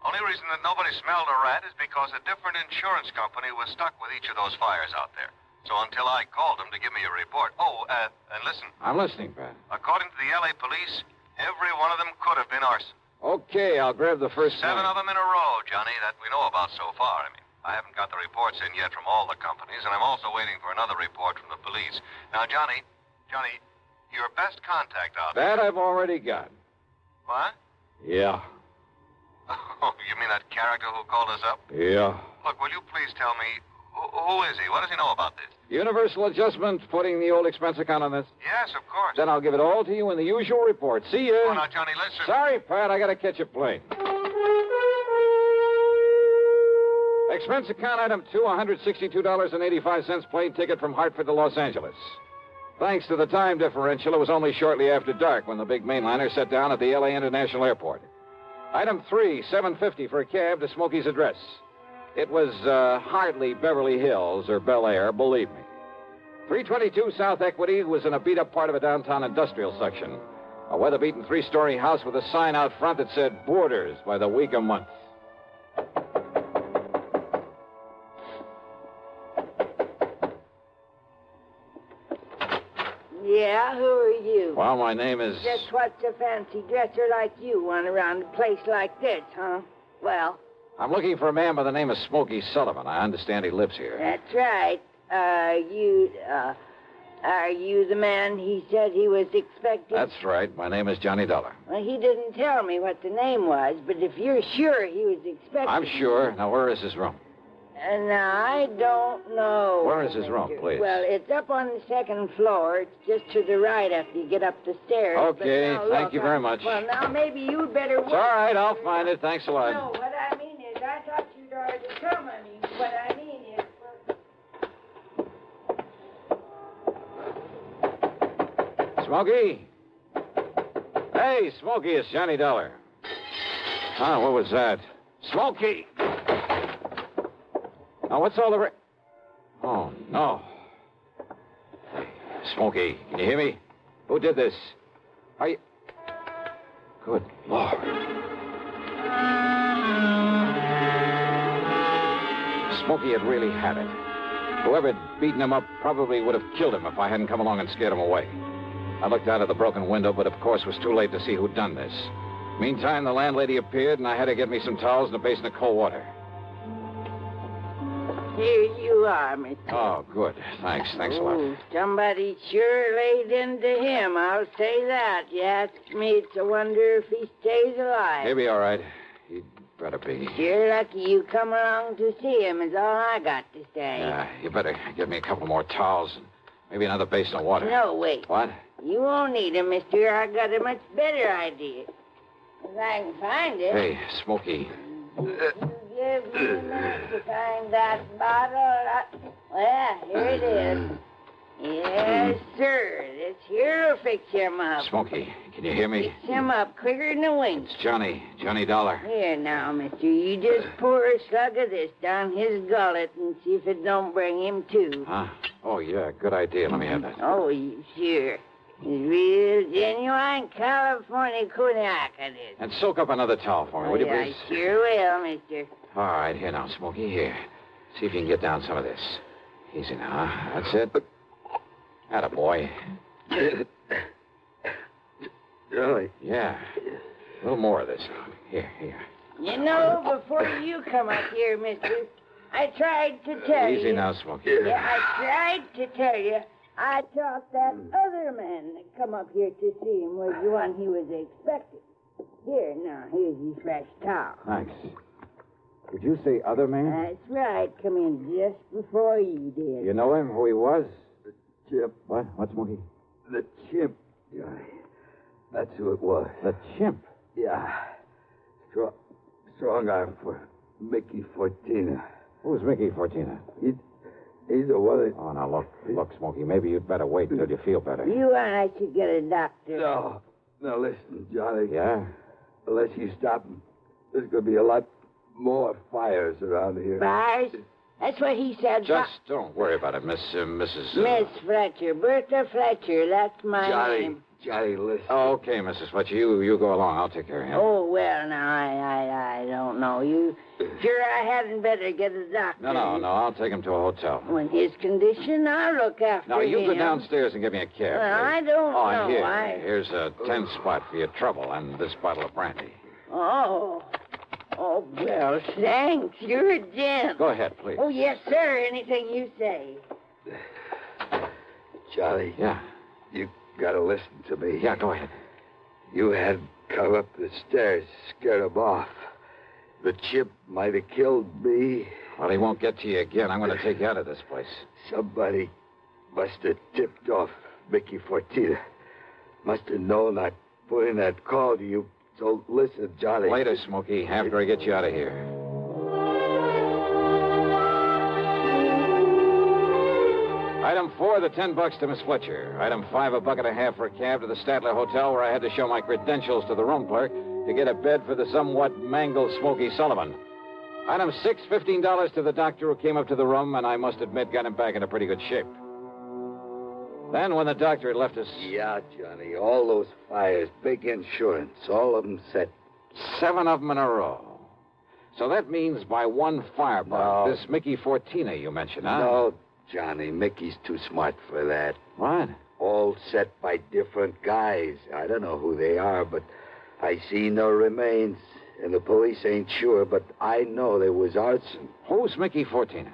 Only reason that nobody smelled a rat is because a different insurance company was stuck with each of those fires out there. So until I called them to give me a report... Oh, and listen. I'm listening, Pat. According to the L.A. police, every one of them could have been arson. Okay, I'll grab the first 7 of them in a row, Johnny, that we know about so far. I mean, I haven't got the reports in yet from all the companies, and I'm also waiting for another report from the police. Now, Johnny, your best contact out there... That I've already got. What? Yeah. Oh, you mean that character who called us up? Yeah. Look, will you please tell me, who is he? What does he know about this? Universal Adjustment putting the old expense account on this? Yes, of course. Then I'll give it all to you in the usual report. See ya. Oh, now, Johnny, listen. Sorry, Pat, I gotta catch a plane. Expense account item 2, $162.85 plane ticket from Hartford to Los Angeles. Thanks to the time differential, it was only shortly after dark when the big mainliner set down at the L.A. International Airport. Item 3, $750 for a cab to Smokey's address. It was hardly Beverly Hills or Bel Air, believe me. 322 South Equity was in a beat-up part of a downtown industrial section. A weather-beaten three-story house with a sign out front that said Boarders by the week a month. Yeah, who are you? Well, my name is... Just what's a fancy dresser like you want around a place like this, huh? Well, I'm looking for a man by the name of Smokey Sullivan. I understand he lives here. that's right. Are you the man he said he was expecting? That's right. My name is Johnny Dollar. Well, he didn't tell me what the name was, but if you're sure he was expecting... I'm sure. Now, where is his room? Now, I don't know. Where is his room, please? Well, it's up on the second floor. It's just to the right after you get up the stairs. Okay, But now, thank look, you very much. Well, now, maybe you'd better... It's all right. I'll find it. Thanks a lot. No, what I mean is, I thought you'd already come. What I mean is... Smokey? Hey, Smokey, it's Johnny Dollar. Ah, what was that? Smokey! Now, what's all the... Oh, no. Hey, Smokey, can you hear me? Who did this? Are you... Good Lord. Smokey had really had it. Whoever had beaten him up probably would have killed him if I hadn't come along and scared him away. I looked out of the broken window, but of course was too late to see who'd done this. Meantime, the landlady appeared, and I had to get me some towels and a basin of cold water. Here you are, Mr. Oh, good. Thanks a lot. Ooh, somebody sure laid into him, I'll say that. You ask me, it's a wonder if he stays alive. He'll be all right. He'd better be. You're lucky you come along to see him, is all I got to say. Yeah, you better get me a couple more towels and maybe another basin of water. No, wait. What? You won't need him, mister. I got a much better idea. If I can find it. Hey, Smokey. Give me a minute to find that bottle. Well, here it is. Yes, sir. This here'll fix him up. Smokey, can you hear me? Fix him up quicker than a wink. It's Johnny Dollar. Here now, mister. You just pour a slug of this down his gullet and see if it don't bring him to. Huh? Oh, yeah, good idea. Let me have that. Oh, sure. It's real genuine California cognac, it is. And soak up another towel for me, will you, Yeah, please? I sure will, mister. All right, here now, Smokey, here. See if you can get down some of this. Easy now, huh? That's it. Attaboy. Really? Yeah. A little more of this. Here. You know, before you come up here, mister, I tried to tell you. Easy now, Smokey. Yeah, I tried to tell you. I thought that other man that come up here to see him was the one he was expecting. Here, now, here's your fresh towel. Thanks. Did you say other man? That's right. Come in just before you did. You know him, who he was? The chimp. What? What, Smokey? The chimp, Johnny. That's who it was. The chimp? Yeah. Strong arm for Mickey Fortina. Who's Mickey Fortina? He's the one that... Oh, now, look, Smokey, maybe you'd better wait until you feel better. You and I should get a doctor. No. Now, listen, Johnny. Yeah? Unless you stop him, there's going to be a lot more fires around here. Fires? That's what he said. Just don't worry about it, Mrs. Miss Fletcher. Bertha Fletcher. That's my name. Johnny, listen. Oh, okay, Mrs. Fletcher. You go along. I'll take care of him. Oh, well, now, I don't know. You sure I hadn't better get a doctor? No. I'll take him to a hotel. In his condition, I'll look after him. Now, you go downstairs and get me a cab. Well, I don't know. Here's a 10 spot for your trouble and this bottle of brandy. Oh, well, thanks. You're a gent. Go ahead, please. Oh, yes, sir. Anything you say. Johnny. Yeah? You gotta listen to me. Yeah, go ahead. You had come up the stairs, scared him off. The chip might have killed me. Well, he won't get to you again. I'm going to take you out of this place. Somebody must have tipped off Mickey Fortina. Must have known I'd put in that call to you. So listen, Johnny. Later, Smokey, after I get you out of here. Item 4, the $10 to Miss Fletcher. Item 5, $1.50 for a cab to the Statler Hotel, where I had to show my credentials to the room clerk to get a bed for the somewhat mangled Smokey Sullivan. Item 6, $15 to the doctor who came up to the room, and I must admit got him back in a pretty good shape. Then, when the doctor had left us... Yeah, Johnny, all those fires, big insurance, all of them set. 7 of them in a row. So that means by one firebug, this Mickey Fortina you mentioned, huh? No, Johnny, Mickey's too smart for that. What? All set by different guys. I don't know who they are, but I see no remains. And the police ain't sure, but I know there was arson. Who's Mickey Fortina?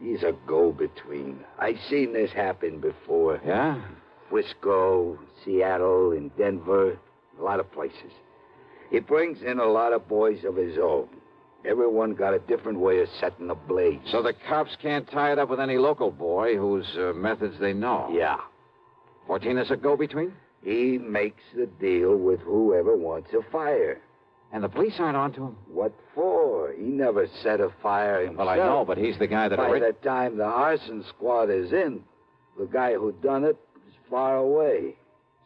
He's a go-between. I seen this happen before. Yeah? Frisco, Seattle, and Denver, a lot of places. He brings in a lot of boys of his own. Everyone got a different way of setting the blaze. So the cops can't tie it up with any local boy whose methods they know? Yeah. Fortina's a go-between? He makes the deal with whoever wants a fire. And the police aren't on to him? What for? He never set a fire himself. Well, I know, but he's the guy that... By the time the arson squad is in, the guy who done it is far away.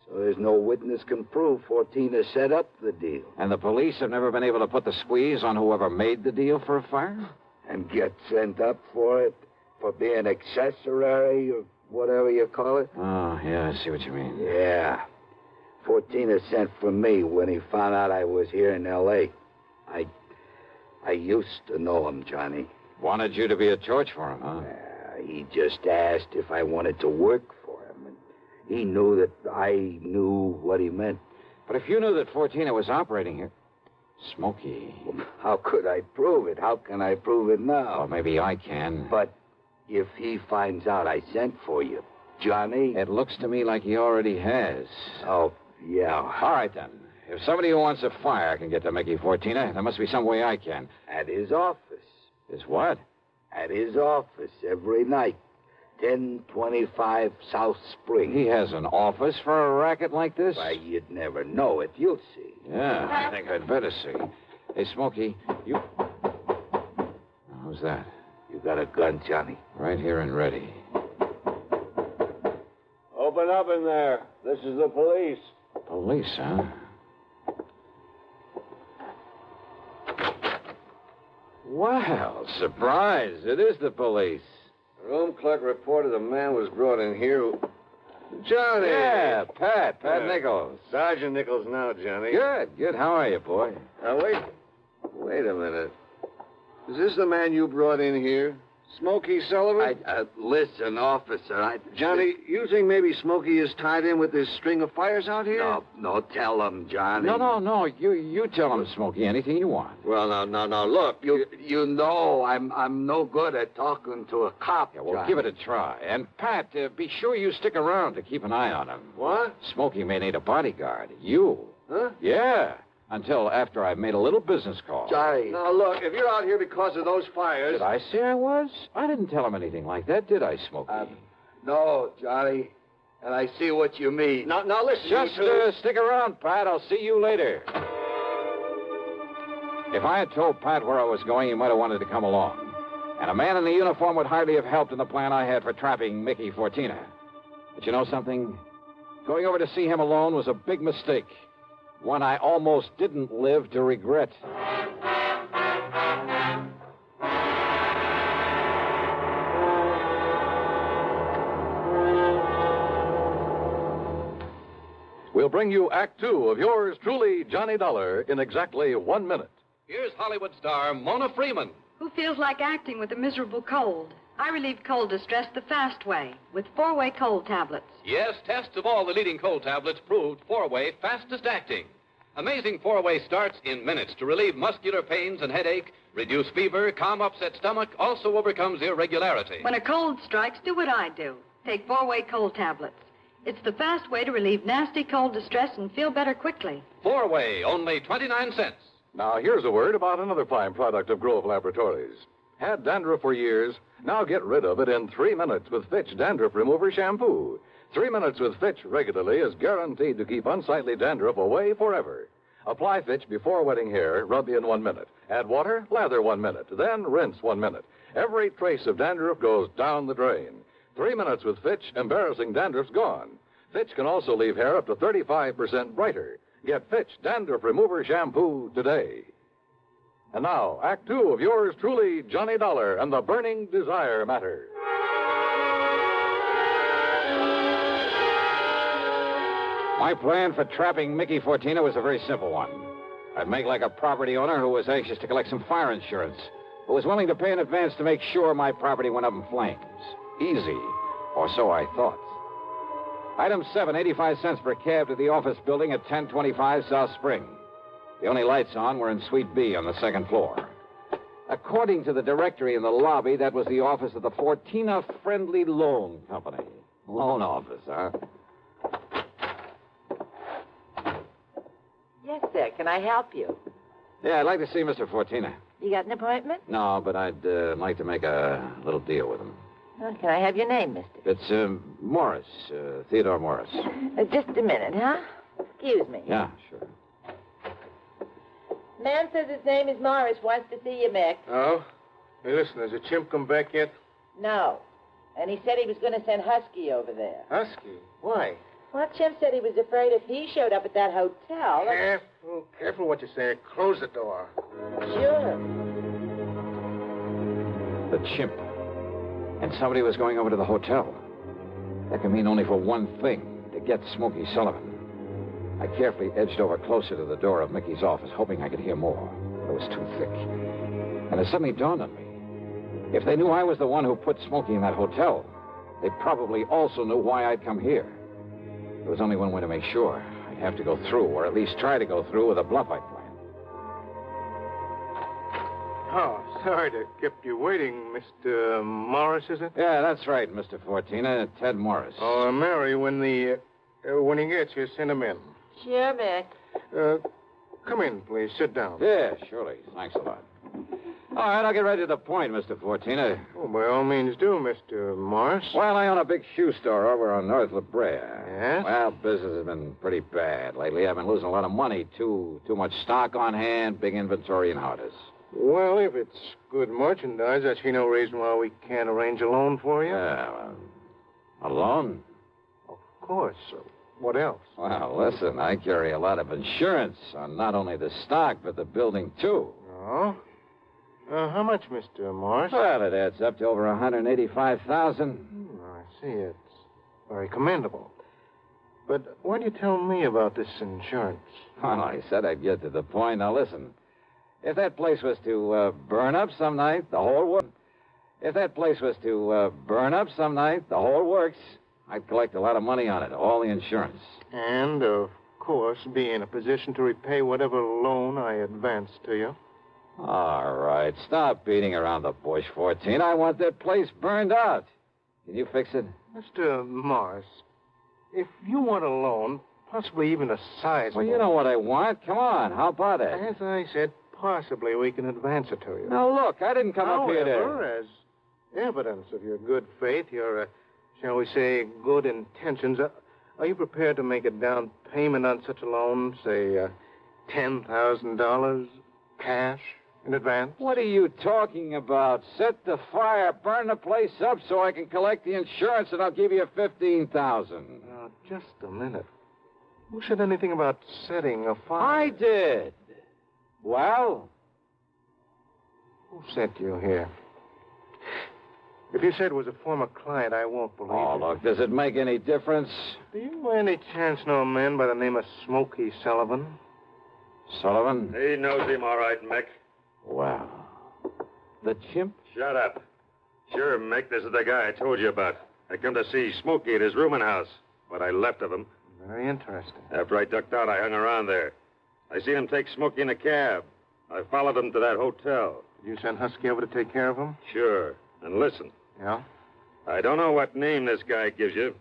So there's no witness can prove Fortina set up the deal. And the police have never been able to put the squeeze on whoever made the deal for a fire? And get sent up for it? For being accessory or whatever you call it? Oh, yeah, I see what you mean. Yeah. Fortina sent for me when he found out I was here in L.A. I used to know him, Johnny. Wanted you to be a torch for him, huh? He just asked if I wanted to work for him. And he knew that I knew what he meant. But if you knew that Fortina was operating here... Smokey... How could I prove it? How can I prove it now? Well, maybe I can. But if he finds out I sent for you, Johnny... It looks to me like he already has. Oh, yeah. All right, then. If somebody who wants a fire can get to Mickey Fortina, there must be some way I can. At his office. His what? At his office every night. 1025 South Spring. He has an office for a racket like this? Why, you'd never know it. You'll see. Yeah, I think I'd better see. Hey, Smokey, you... Who's that? You got a gun, Johnny? Right here and ready. Open up in there. This is the police. Police, huh? Well, surprise. It is the police. The room clerk reported a man was brought in here who... Johnny! Yeah, Pat Nichols. Sergeant Nichols now, Johnny. Good. How are you, boy? Now, wait a minute. Is this the man you brought in here? Smokey Sullivan? Listen, officer, Johnny, you think maybe Smokey is tied in with this string of fires out here? No, tell him, Johnny. No. You tell him, Smokey, anything you want. Well, now, look. You know I'm no good at talking to a cop, Yeah, well, Johnny. give it a try. And, Pat, be sure you stick around to keep an eye on him. What? Smokey may need a bodyguard. You. Huh? Yeah. Until after I've made a little business call. Johnny. Now, look, if you're out here because of those fires... Did I say I was? I didn't tell him anything like that, did I, Smokey? No, Johnny. And I see what you mean. Now listen, Just you two... stick around, Pat. I'll see you later. If I had told Pat where I was going, he might have wanted to come along. And a man in the uniform would hardly have helped in the plan I had for trapping Mickey Fortina. But you know something? Going over to see him alone was a big mistake. One I almost didn't live to regret. We'll bring you Act Two of yours truly, Johnny Dollar, in exactly 1 minute. Here's Hollywood star Mona Freeman. Who feels like acting with a miserable cold? I relieve cold distress the fast way with 4-way cold tablets. Yes, tests of all the leading cold tablets proved 4-way fastest acting. Amazing 4-way starts in minutes to relieve muscular pains and headache, reduce fever, calm upset stomach, also overcomes irregularity. When a cold strikes, do what I do. Take 4-way cold tablets. It's the fast way to relieve nasty cold distress and feel better quickly. 4-way, only 29 cents. Now, here's a word about another fine product of Grove Laboratories. Had dandruff for years? Now get rid of it in 3 minutes with Fitch Dandruff Remover Shampoo. 3 minutes with Fitch regularly is guaranteed to keep unsightly dandruff away forever. Apply Fitch before wetting hair, rub in 1 minute. Add water, lather 1 minute, then rinse 1 minute. Every trace of dandruff goes down the drain. 3 minutes with Fitch, embarrassing dandruff's gone. Fitch can also leave hair up to 35% brighter. Get Fitch Dandruff Remover Shampoo today. And now, Act 2 of yours truly, Johnny Dollar and the Burning Desire Matter. My plan for trapping Mickey Fortina was a very simple one. I'd make like a property owner who was anxious to collect some fire insurance, who was willing to pay in advance to make sure my property went up in flames. Easy, or so I thought. Item 7, 85 cents per cab to the office building at 1025 South Spring. The only lights on were in Suite B on the second floor. According to the directory in the lobby, that was the office of the Fortina Friendly Loan Company. Loan office, huh? Yes, sir. Can I help you? Yeah, I'd like to see Mr. Fortina. You got an appointment? No, but I'd like to make a little deal with him. Well, can I have your name, mister? It's Morris, Theodore Morris. Just a minute, huh? Excuse me. Yeah, sure. Man says his name is Morris, wants to see you, Mick. Oh? Hey, listen, has the chimp come back yet? No. And he said he was going to send Husky over there. Husky? Why? Well, Chimp said he was afraid if he showed up at that hotel... Careful what you say. Close the door. Sure. The chimp. And somebody was going over to the hotel. That could mean only for one thing, to get Smokey Sullivan. I carefully edged over closer to the door of Mickey's office, hoping I could hear more. But it was too thick. And it suddenly dawned on me. If they knew I was the one who put Smokey in that hotel, they probably also knew why I'd come here. There was only one way to make sure. I'd have to go through, or at least try to go through, with a bluff I'd planned. Oh, sorry to keep you waiting, Mr. Morris, is it? Yeah, that's right, Mr. Fortina. Ted Morris. Oh, Mary, when he gets here, send him in. Sure, Mick. Come in, please. Sit down. Yeah, surely. Thanks a lot. All right, I'll get right to the point, Mr. Fortina. Oh, by all means do, Mr. Morris. Well, I own a big shoe store over on North La Brea. Yes? Well, business has been pretty bad lately. I've been losing a lot of money. Too much stock on hand, big inventory, and how it is. Well, if it's good merchandise, I see no reason why we can't arrange a loan for you. Yeah, a loan? Of course. What else? Well, listen, I carry a lot of insurance on not only the stock, but the building, too. Oh? How much, Mr. Morris? Well, it adds up to over $185,000. I see. It's very commendable. But why do you tell me about this insurance? Well, I said I'd get to the point. Now, listen. If that place was to burn up some night, the whole works. If that place was to burn up some night, the whole works. I'd collect a lot of money on it, all the insurance. And, of course, be in a position to repay whatever loan I advance to you. All right, stop beating around the bush, 14. I want that place burned out. Can you fix it? Mr. Morris, if you want a loan, possibly even a sizable... Well, you know what I want. Come on, how about it? As I said, possibly we can advance it to you. Now, look, I didn't come up here to... However, as evidence of your good faith, your, shall we say, good intentions, are you prepared to make a down payment on such a loan, say, $10,000 cash? In advance? What are you talking about? Set the fire, burn the place up so I can collect the insurance, and I'll give you $15,000. Now, just a minute. Who said anything about setting a fire? I did. Well? Who sent you here? If you said it was a former client, I won't believe Oh, it. look, does it make any difference? Do you by any chance know a man by the name of Smokey Sullivan? Sullivan? He knows him all right, Mick. Well, the chimp? Shut up. Sure, Mick, this is the guy I told you about. I come to see Smokey at his rooming house. What I left of him. Very interesting. After I ducked out, I hung around there. I seen him take Smokey in a cab. I followed him to that hotel. Did you send Husky over to take care of him? Sure. And listen. Yeah? I don't know what name this guy gives you,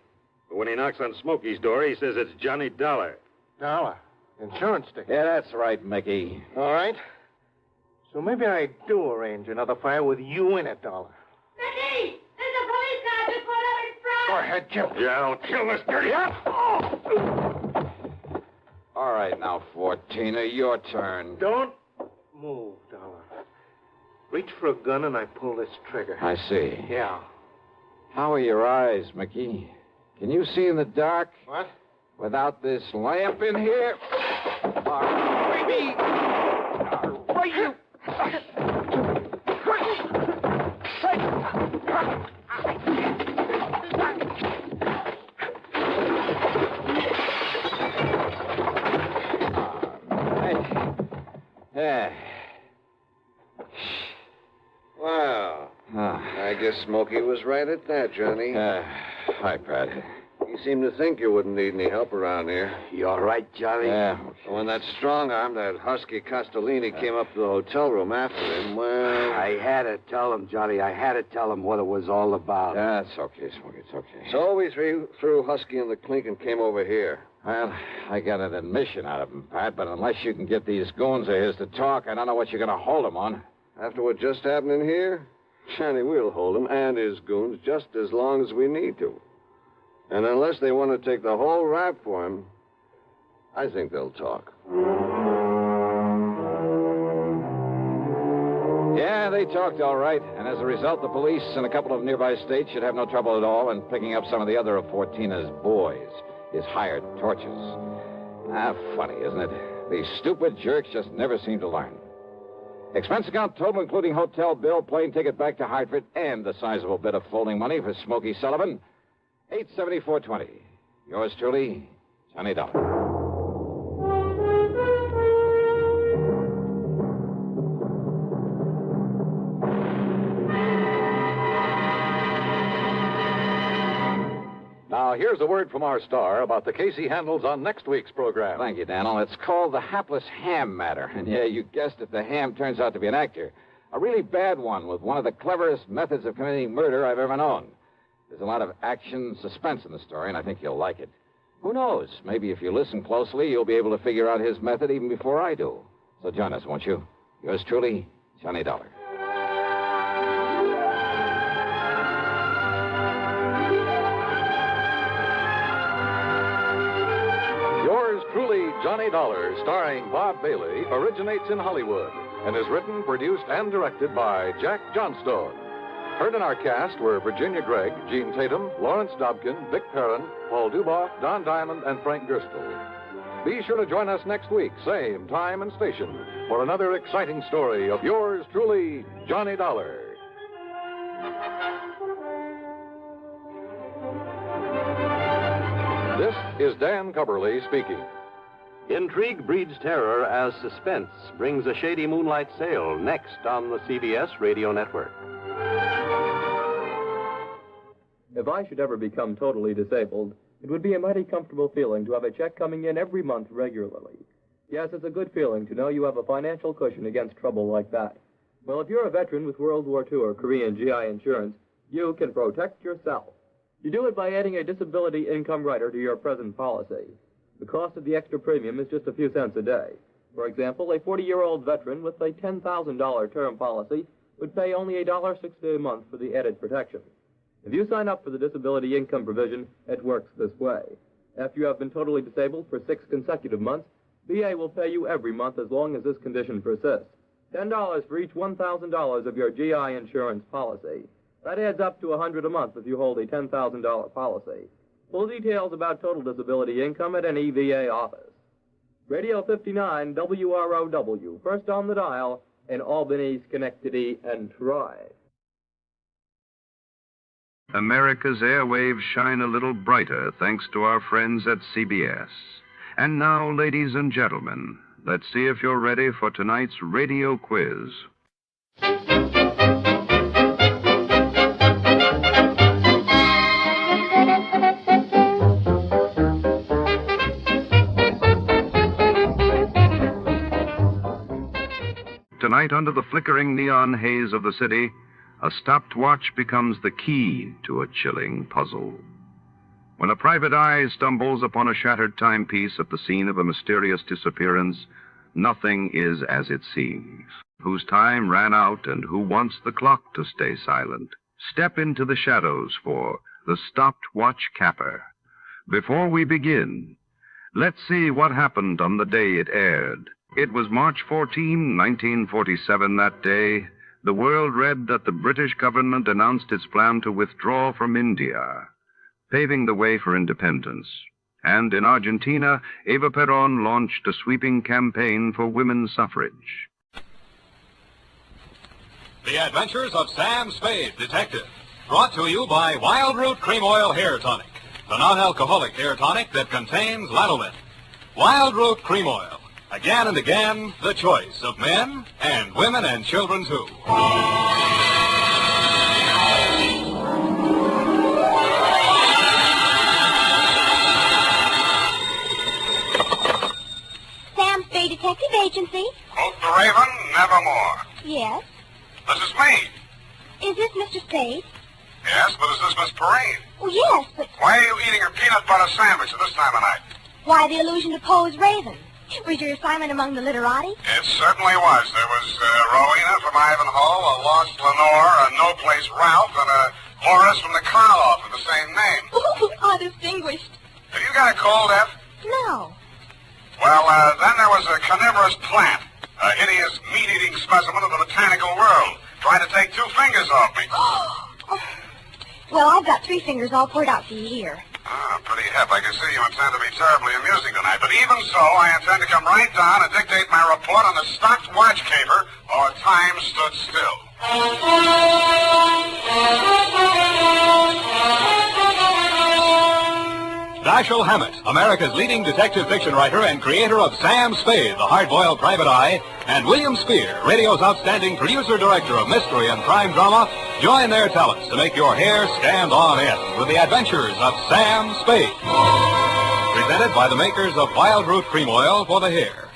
but when he knocks on Smokey's door, he says it's Johnny Dollar. Dollar? Insurance ticket. Yeah, that's right, Mickey. All right. So maybe I do arrange another fire with you in it, Dollar. Mickey! There's a police car just pulled out in front! Go ahead, Jim. Yeah, I'll kill this dirty... All right, now, 14er, your turn. Don't move, Dollar. Reach for a gun and I pull this trigger. I see. Yeah. How are your eyes, Mickey? Can you see in the dark? What? Without this lamp in here? All right, baby! All right, you... Yeah. Well, I guess Smokey was right at that, Johnny. Hi, Pat. You seem to think you wouldn't need any help around here. You all right, Johnny? Yeah. When that strong arm, that husky Castellini, came up to the hotel room after him, well... I had to tell him, Johnny. I had to tell him what it was all about. That's okay, Smokey. It's okay. So we threw Husky in the clink and came over here. Well, I got an admission out of him, Pat, but unless you can get these goons of his to talk, I don't know what you're going to hold him on. After what just happened in here, Johnny, we'll hold him and his goons just as long as we need to. And unless they want to take the whole rap for him, I think they'll talk. Yeah, they talked all right. And as a result, the police in a couple of nearby states should have no trouble at all in picking up some of the other of Fortina's boys, his hired torches. Funny, isn't it? These stupid jerks just never seem to learn. Expense account total, including hotel bill, plane ticket back to Hartford, and a sizable bit of folding money for Smokey Sullivan. $874.20. Yours truly, Johnny Dollar. Now, here's a word from our star about the case he handles on next week's program. Thank you, Daniel. It's called the hapless ham matter. And yeah, you guessed it, the ham turns out to be an actor. A really bad one with one of the cleverest methods of committing murder I've ever known. There's a lot of action, suspense in the story, and I think you'll like it. Who knows? Maybe if you listen closely, you'll be able to figure out his method even before I do. So join us, won't you? Yours truly, Johnny Dollar. Yours truly, Johnny Dollar, starring Bob Bailey, originates in Hollywood and is written, produced, and directed by Jack Johnstone. Heard in our cast were Virginia Gregg, Gene Tatum, Lawrence Dobkin, Vic Perrin, Paul Duboff, Don Diamond, and Frank Gerstle. Be sure to join us next week, same time and station, for another exciting story of yours truly, Johnny Dollar. This is Dan Cubberly speaking. Intrigue breeds terror as Suspense brings a shady moonlight sail next on the CBS radio network. If I should ever become totally disabled, it would be a mighty comfortable feeling to have a check coming in every month regularly. Yes, it's a good feeling to know you have a financial cushion against trouble like that. Well, if you're a veteran with World War II or Korean GI insurance, you can protect yourself. You do it by adding a disability income rider to your present policy. The cost of the extra premium is just a few cents a day. For example, a 40-year-old veteran with a $10,000 term policy would pay only $1.60 a month for the added protection. If you sign up for the disability income provision, it works this way. After you have been totally disabled for 6 consecutive months, VA will pay you every month as long as this condition persists. $10 for each $1,000 of your GI insurance policy. That adds up to $100 a month if you hold a $10,000 policy. Full details about total disability income at any VA office. Radio 59 WROW, first on the dial in Albany, Schenectady, and Troy. America's airwaves shine a little brighter thanks to our friends at CBS. And now, ladies and gentlemen, let's see if you're ready for tonight's radio quiz. Tonight, under the flickering neon haze of the city, a stopped watch becomes the key to a chilling puzzle. When a private eye stumbles upon a shattered timepiece at the scene of a mysterious disappearance, nothing is as it seems. Whose time ran out and who wants the clock to stay silent? Step into the shadows for The Stopped Watch Capper. Before we begin, let's see what happened on the day it aired. It was March 14, 1947 that day. The world read that the British government announced its plan to withdraw from India, paving the way for independence. And in Argentina, Eva Perón launched a sweeping campaign for women's suffrage. The Adventures of Sam Spade, Detective, brought to you by Wild Root Cream Oil Hair Tonic, the non-alcoholic hair tonic that contains lanolin. Wild Root Cream Oil, again and again, the choice of men and women and children too. Sam Spade Detective Agency. Quote the Raven, nevermore. Yes. This is me. Is this Mr. Spade? Yes, but is this Miss Perrine? Oh, yes, but Why are you eating your peanut butter sandwich at this time of night? why the allusion to Poe's Raven? Was your assignment among the literati? It certainly was. There was Rowena from Ivanhoe, a lost Lenore, a no-place Ralph, and a Horace from the Karloff with the same name. Oh, how distinguished. Have you got a cold, Eph? No. Well, then there was a carnivorous plant, a hideous meat-eating specimen of the botanical world, trying to take 2 fingers off me. Well, I've got 3 fingers all poured out for you here. Ah, pretty hip. I can see you intend to be terribly amusing tonight. But even so, I intend to come right down and dictate my report on the stocked watch caper while time stood still. Dashiell Hammett, America's leading detective fiction writer and creator of Sam Spade, the hard-boiled private eye, and William Spear, radio's outstanding producer-director of mystery and crime drama, join their talents to make your hair stand on end with the adventures of Sam Spade. Presented by the makers of Wild Root Cream Oil for the hair.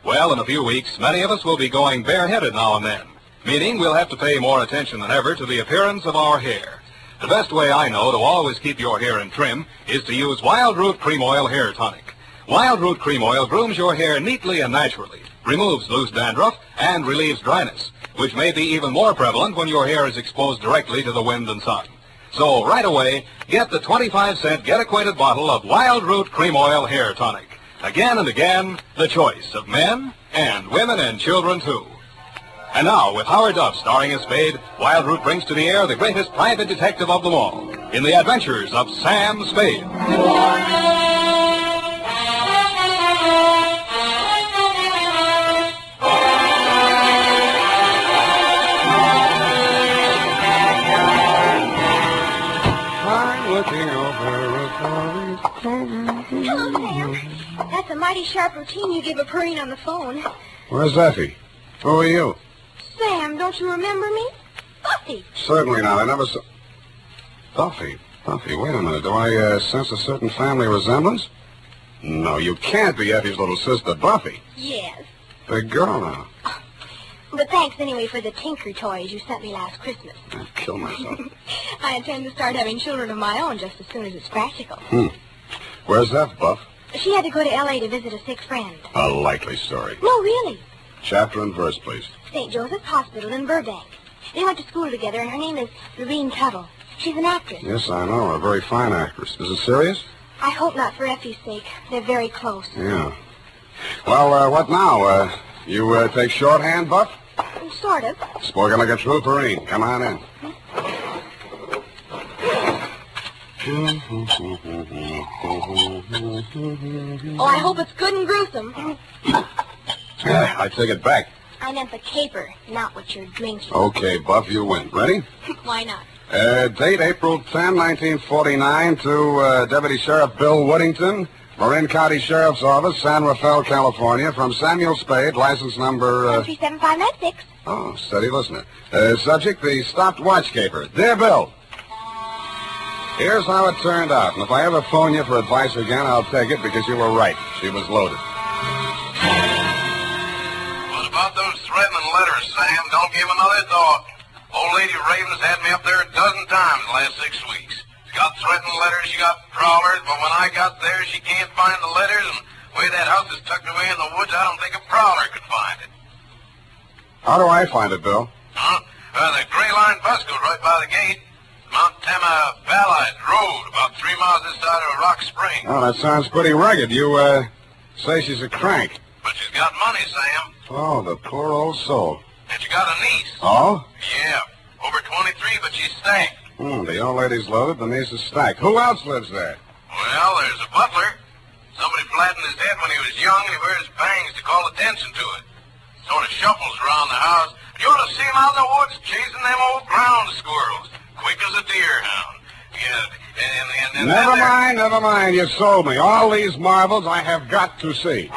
Well, in a few weeks, many of us will be going bareheaded now and then, meaning we'll have to pay more attention than ever to the appearance of our hair. The best way I know to always keep your hair in trim is to use Wild Root Cream Oil Hair Tonic. Wild Root Cream Oil grooms your hair neatly and naturally, removes loose dandruff, and relieves dryness, which may be even more prevalent when your hair is exposed directly to the wind and sun. So right away, get the 25-cent get-acquainted bottle of Wild Root Cream Oil Hair Tonic. Again and again, the choice of men and women and children too. And now, with Howard Duff starring as Spade, Wild Root brings to the air the greatest private detective of them all, in the adventures of Sam Spade. I'm looking over Hello, Sam. That's a mighty sharp routine you give a Perrine on the phone. Where's Effie? Who are you? Sam, don't you remember me? Buffy. Certainly not. I never saw... Buffy, wait a minute. Do I sense a certain family resemblance? No, you can't be Effie's little sister, Buffy. Yes. Big girl now. But thanks anyway for the tinker toys you sent me last Christmas. I'd kill myself. I intend to start having children of my own just as soon as it's practical. Where's that, Buff? She had to go to L.A. to visit a sick friend. A likely story. No, really. Chapter and verse, please. St. Joseph's Hospital in Burbank. They went to school together, and her name is Lorene Tuttle. She's an actress. Yes, I know. A very fine actress. Is it serious? I hope not for Effie's sake. They're very close. Yeah. Well, what now? You take shorthand, Buff? Sort of. Spoken like a true Perrine. Come on in. Oh, I hope it's good and gruesome. I take it back. I meant the caper, not what you're drinking. Okay, Buff, you win. Ready? Why not? Date April 10, 1949 to Deputy Sheriff Bill Woodington, Marin County Sheriff's Office, San Rafael, California, from Samuel Spade, license number... 37596. Oh, steady listener. Subject, the stopped watch caper. Dear Bill, here's how it turned out, and if I ever phone you for advice again, I'll take it because you were right. She was loaded. What about those threatening letters, Sam? Don't give another thought. Old Lady Raven's had me up there a dozen times the last 6 weeks. She's got threatening letters, she got prowlers, but when I got there, she can't find the letters, and the way that house is tucked away in the woods, I don't think a prowler could find it. How do I find it, Bill? Huh? The Gray Line bus goes right by the gate. Mount Tama Ballard Road, about 3 miles this side of Rock Spring. Oh, that sounds pretty rugged. You, say she's a crank. But she's got money, Sam. Oh, the poor old soul. And she got a niece. Oh? Yeah, over 23, but she's stacked. The old lady's loaded, the niece is stacked. Who else lives there? Well, there's a butler. Somebody flattened his head when he was young, and he wears bangs to call attention to it. Sort of shuffles around the house. You ought to see him out in the woods chasing them old ground squirrels. Quick as a deer hound. Yeah, and Never mind. You sold me. All these marvels I have got to see.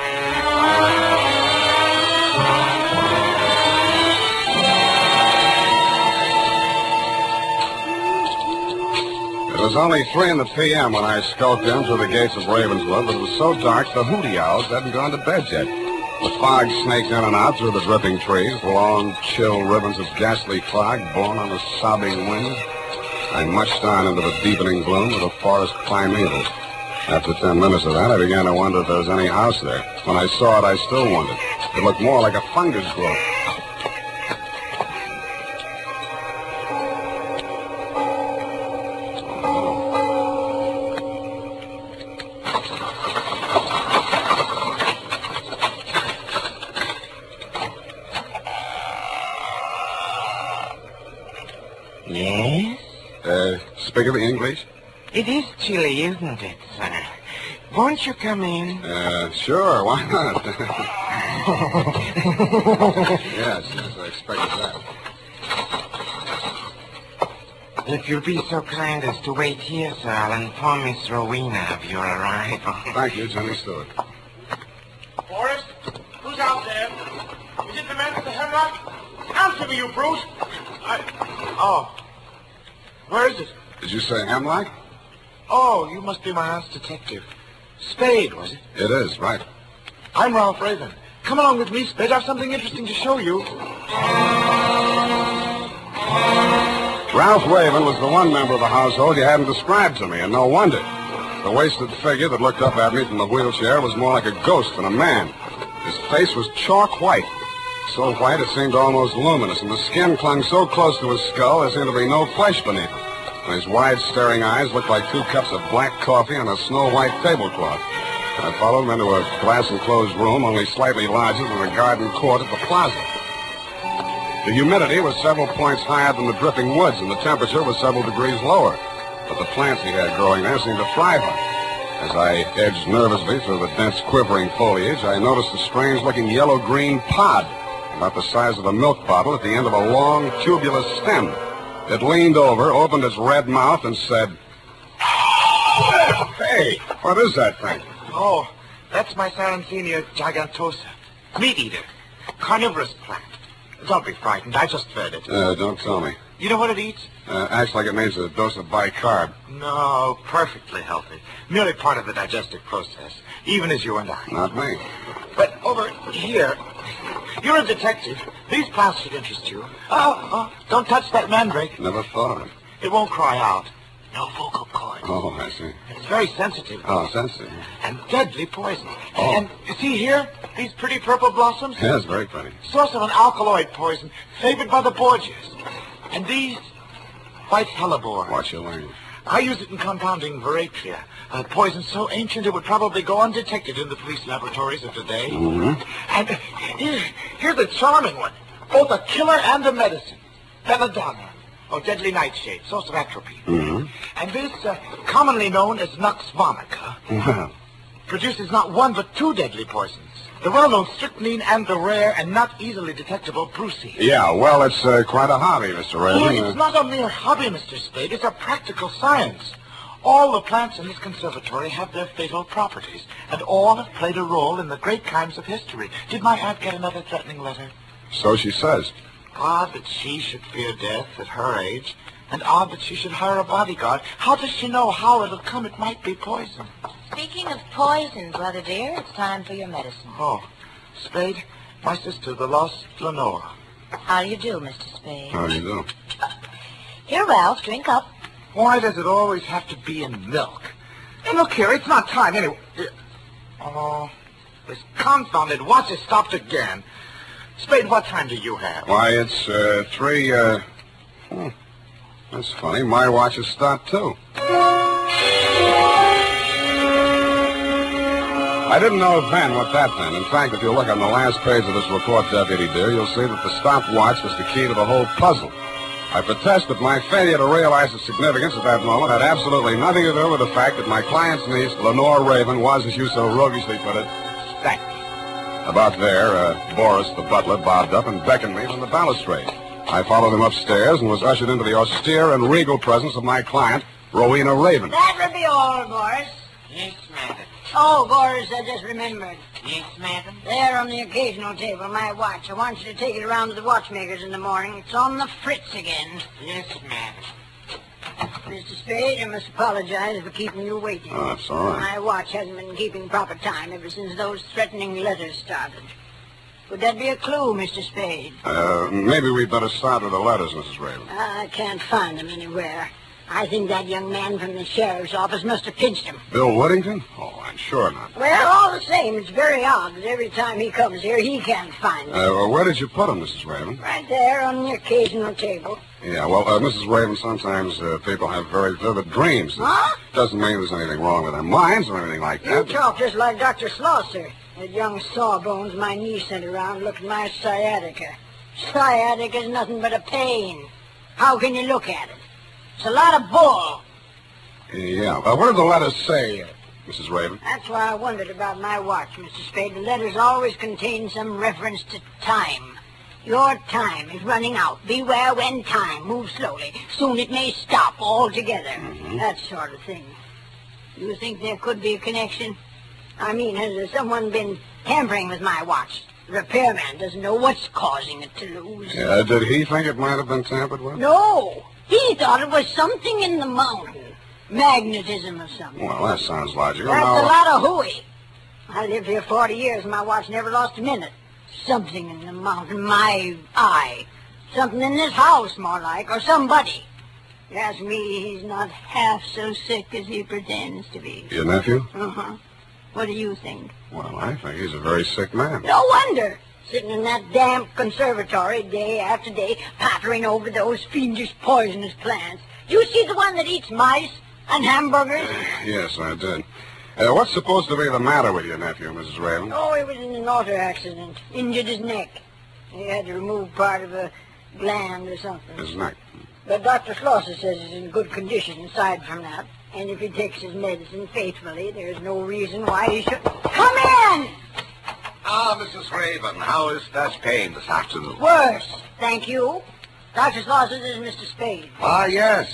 It was only 3 p.m. when I skulked in through the gates of Ravenswood, but it was so dark the hooty owls hadn't gone to bed yet. The fog snaked in and out through the dripping trees, the long, chill ribbons of ghastly fog blown on the sobbing wind. I mushed on into the deepening gloom of the forest primeval. After 10 minutes of that, I began to wonder if there was any house there. When I saw it, I still wondered. It looked more like a fungus growth. Yes? Speak of English? It is chilly, isn't it, sir? Won't you come in? Sure, why not? Yes, I expected that. If you'll be so kind as to wait here, sir, I'll inform Miss Rowena of your arrival. Thank you, Jimmy Stewart. Forrest, who's out there? Is it the man with the hemlock? Answer me, you brute! Oh. Where is it? Did you say Hemlock? Oh, you must be my aunt's detective. Spade, was it? It is, right. I'm Ralph Raven. Come along with me, Spade. I have something interesting to show you. Ralph Raven was the one member of the household you hadn't described to me, and no wonder. The wasted figure that looked up at me from the wheelchair was more like a ghost than a man. His face was chalk white. So white it seemed almost luminous, and the skin clung so close to his skull there seemed to be no flesh beneath it. And his wide, staring eyes looked like 2 cups of black coffee on a snow-white tablecloth. I followed him into a glass-enclosed room only slightly larger than the garden court at the plaza. The humidity was several points higher than the dripping woods, and the temperature was several degrees lower. But the plants he had growing there seemed to thrive on it. As I edged nervously through the dense, quivering foliage, I noticed a strange-looking yellow-green pod, about the size of a milk bottle at the end of a long, tubular stem. It leaned over, opened its red mouth, and said, "Hey, what is that thing?" Oh, that's my Sarracenia gigantosa. Meat eater. Carnivorous plant. Don't be frightened. I just fed it. Don't tell me. You know what it eats? Acts like it needs a dose of bicarb. No, perfectly healthy. Merely part of the digestive process, even as you and I. Not me. But over here, you're a detective. These plants should interest you. Oh, don't touch that mandrake. Never thought of it. It won't cry out. No vocal cord. Oh, I see. It's very sensitive. Oh, sensitive. And deadly poison. Oh. And you see here, these pretty purple blossoms? Yes, very pretty. Source of an alkaloid poison, favored by the Borgias. And these, white hellebore. Watch your language. I use it in compounding veratria, a poison so ancient it would probably go undetected in the police laboratories of today. Mm-hmm. And here's a charming one, both a killer and a medicine. Belladonna, or deadly nightshade, source of atropine. Mm-hmm. And this, commonly known as Nux vomica, Well, produces not 1 but 2 deadly poisons. The well-known strychnine and the rare and not easily detectable brucine. yeah, well, it's quite a hobby, Mr. Oh, Raven. it's not a mere hobby, Mr. Spade. It's a practical science. All the plants in this conservatory have their fatal properties, and all have played a role in the great crimes of history. Did my aunt get another threatening letter? So she says. Odd that she should fear death at her age, and odd that she should hire a bodyguard. How does she know how it'll come? It might be poison. Speaking of poison, brother dear, it's time for your medicine. Oh, Spade, my sister, the lost Lenore. How do you do, Mr. Spade? How do you do? Here, Ralph, drink up. Why does it always have to be in milk? And look here, it's not time anyway. Oh, this confounded watch has stopped again. Spade, what time do you have? Why, it's 3, that's funny. My watch has stopped, too. I didn't know then what that meant. In fact, if you look on the last page of this report, Deputy dear, you'll see that the stopwatch was the key to the whole puzzle. I protest that my failure to realize its significance at that moment had absolutely nothing to do with the fact that my client's niece, Lenore Raven, was, as you so roguishly put it, stacked. About there, Boris, the butler, bobbed up and beckoned me from the balustrade. I followed him upstairs and was ushered into the austere and regal presence of my client, Rowena Raven. That will be all, Boris. Yes, madam. Oh, Boris, I just remembered. Yes, madam. There on the occasional table, my watch. I want you to take it around to the watchmakers in the morning. It's on the fritz again. Yes, madam. Mr. Spade, I must apologize for keeping you waiting. Oh, that's all right. My watch hasn't been keeping proper time ever since those threatening letters started. Would that be a clue, Mr. Spade? Maybe we'd better start with the letters, Mrs. Raven. I can't find them anywhere. I think that young man from the sheriff's office must have pinched him. Bill Whittington? Oh, I'm sure not. Well, all the same, it's very odd that every time he comes here, he can't find them. Where did you put them, Mrs. Raven? Right there on the occasional table. Yeah, well, Mrs. Raven, sometimes people have very vivid dreams. Huh? Doesn't mean there's anything wrong with their minds or anything like You that. talk just like Dr. Slosser. That young sawbones my niece sent around looked at my sciatica. Sciatica's nothing but a pain. How can you look at it? It's a lot of bull. Yeah. What did the letters say, Mrs. Raven? That's why I wondered about my watch, Mr. Spade. The letters always contain some reference to time. Your time is running out. Beware when time moves slowly. Soon it may stop altogether. Mm-hmm. That sort of thing. You think there could be a connection? I mean, has someone been tampering with my watch? The repairman doesn't know what's causing it to lose. Did he think it might have been tampered with? No. He thought it was something in the mountain. Magnetism or something. Well, that sounds logical. That's Now, a lot of hooey. I lived here 40 years and my watch never lost a minute. Something in the mountain, my eye. Something in this house, more like, or somebody. You ask me, he's not half so sick as he pretends to be. Your nephew? Uh-huh. What do you think? Well, I think he's a very sick man. No wonder. Sitting in that damp conservatory day after day, pottering over those fiendish poisonous plants. You see the one that eats mice and hamburgers? Yes, I did. What's supposed to be the matter with your nephew, Mrs. Raven? Oh, he was in an auto accident. Injured his neck. He had to remove part of a gland or something. His neck. But Dr. Schlosser says he's in good condition aside from that. And if he takes his medicine faithfully, there's no reason why he should... Come in! Ah, Mrs. Raven, how is that pain this afternoon? Worse, thank you. Dr. Schlosser is Mr. Spade. Ah, yes.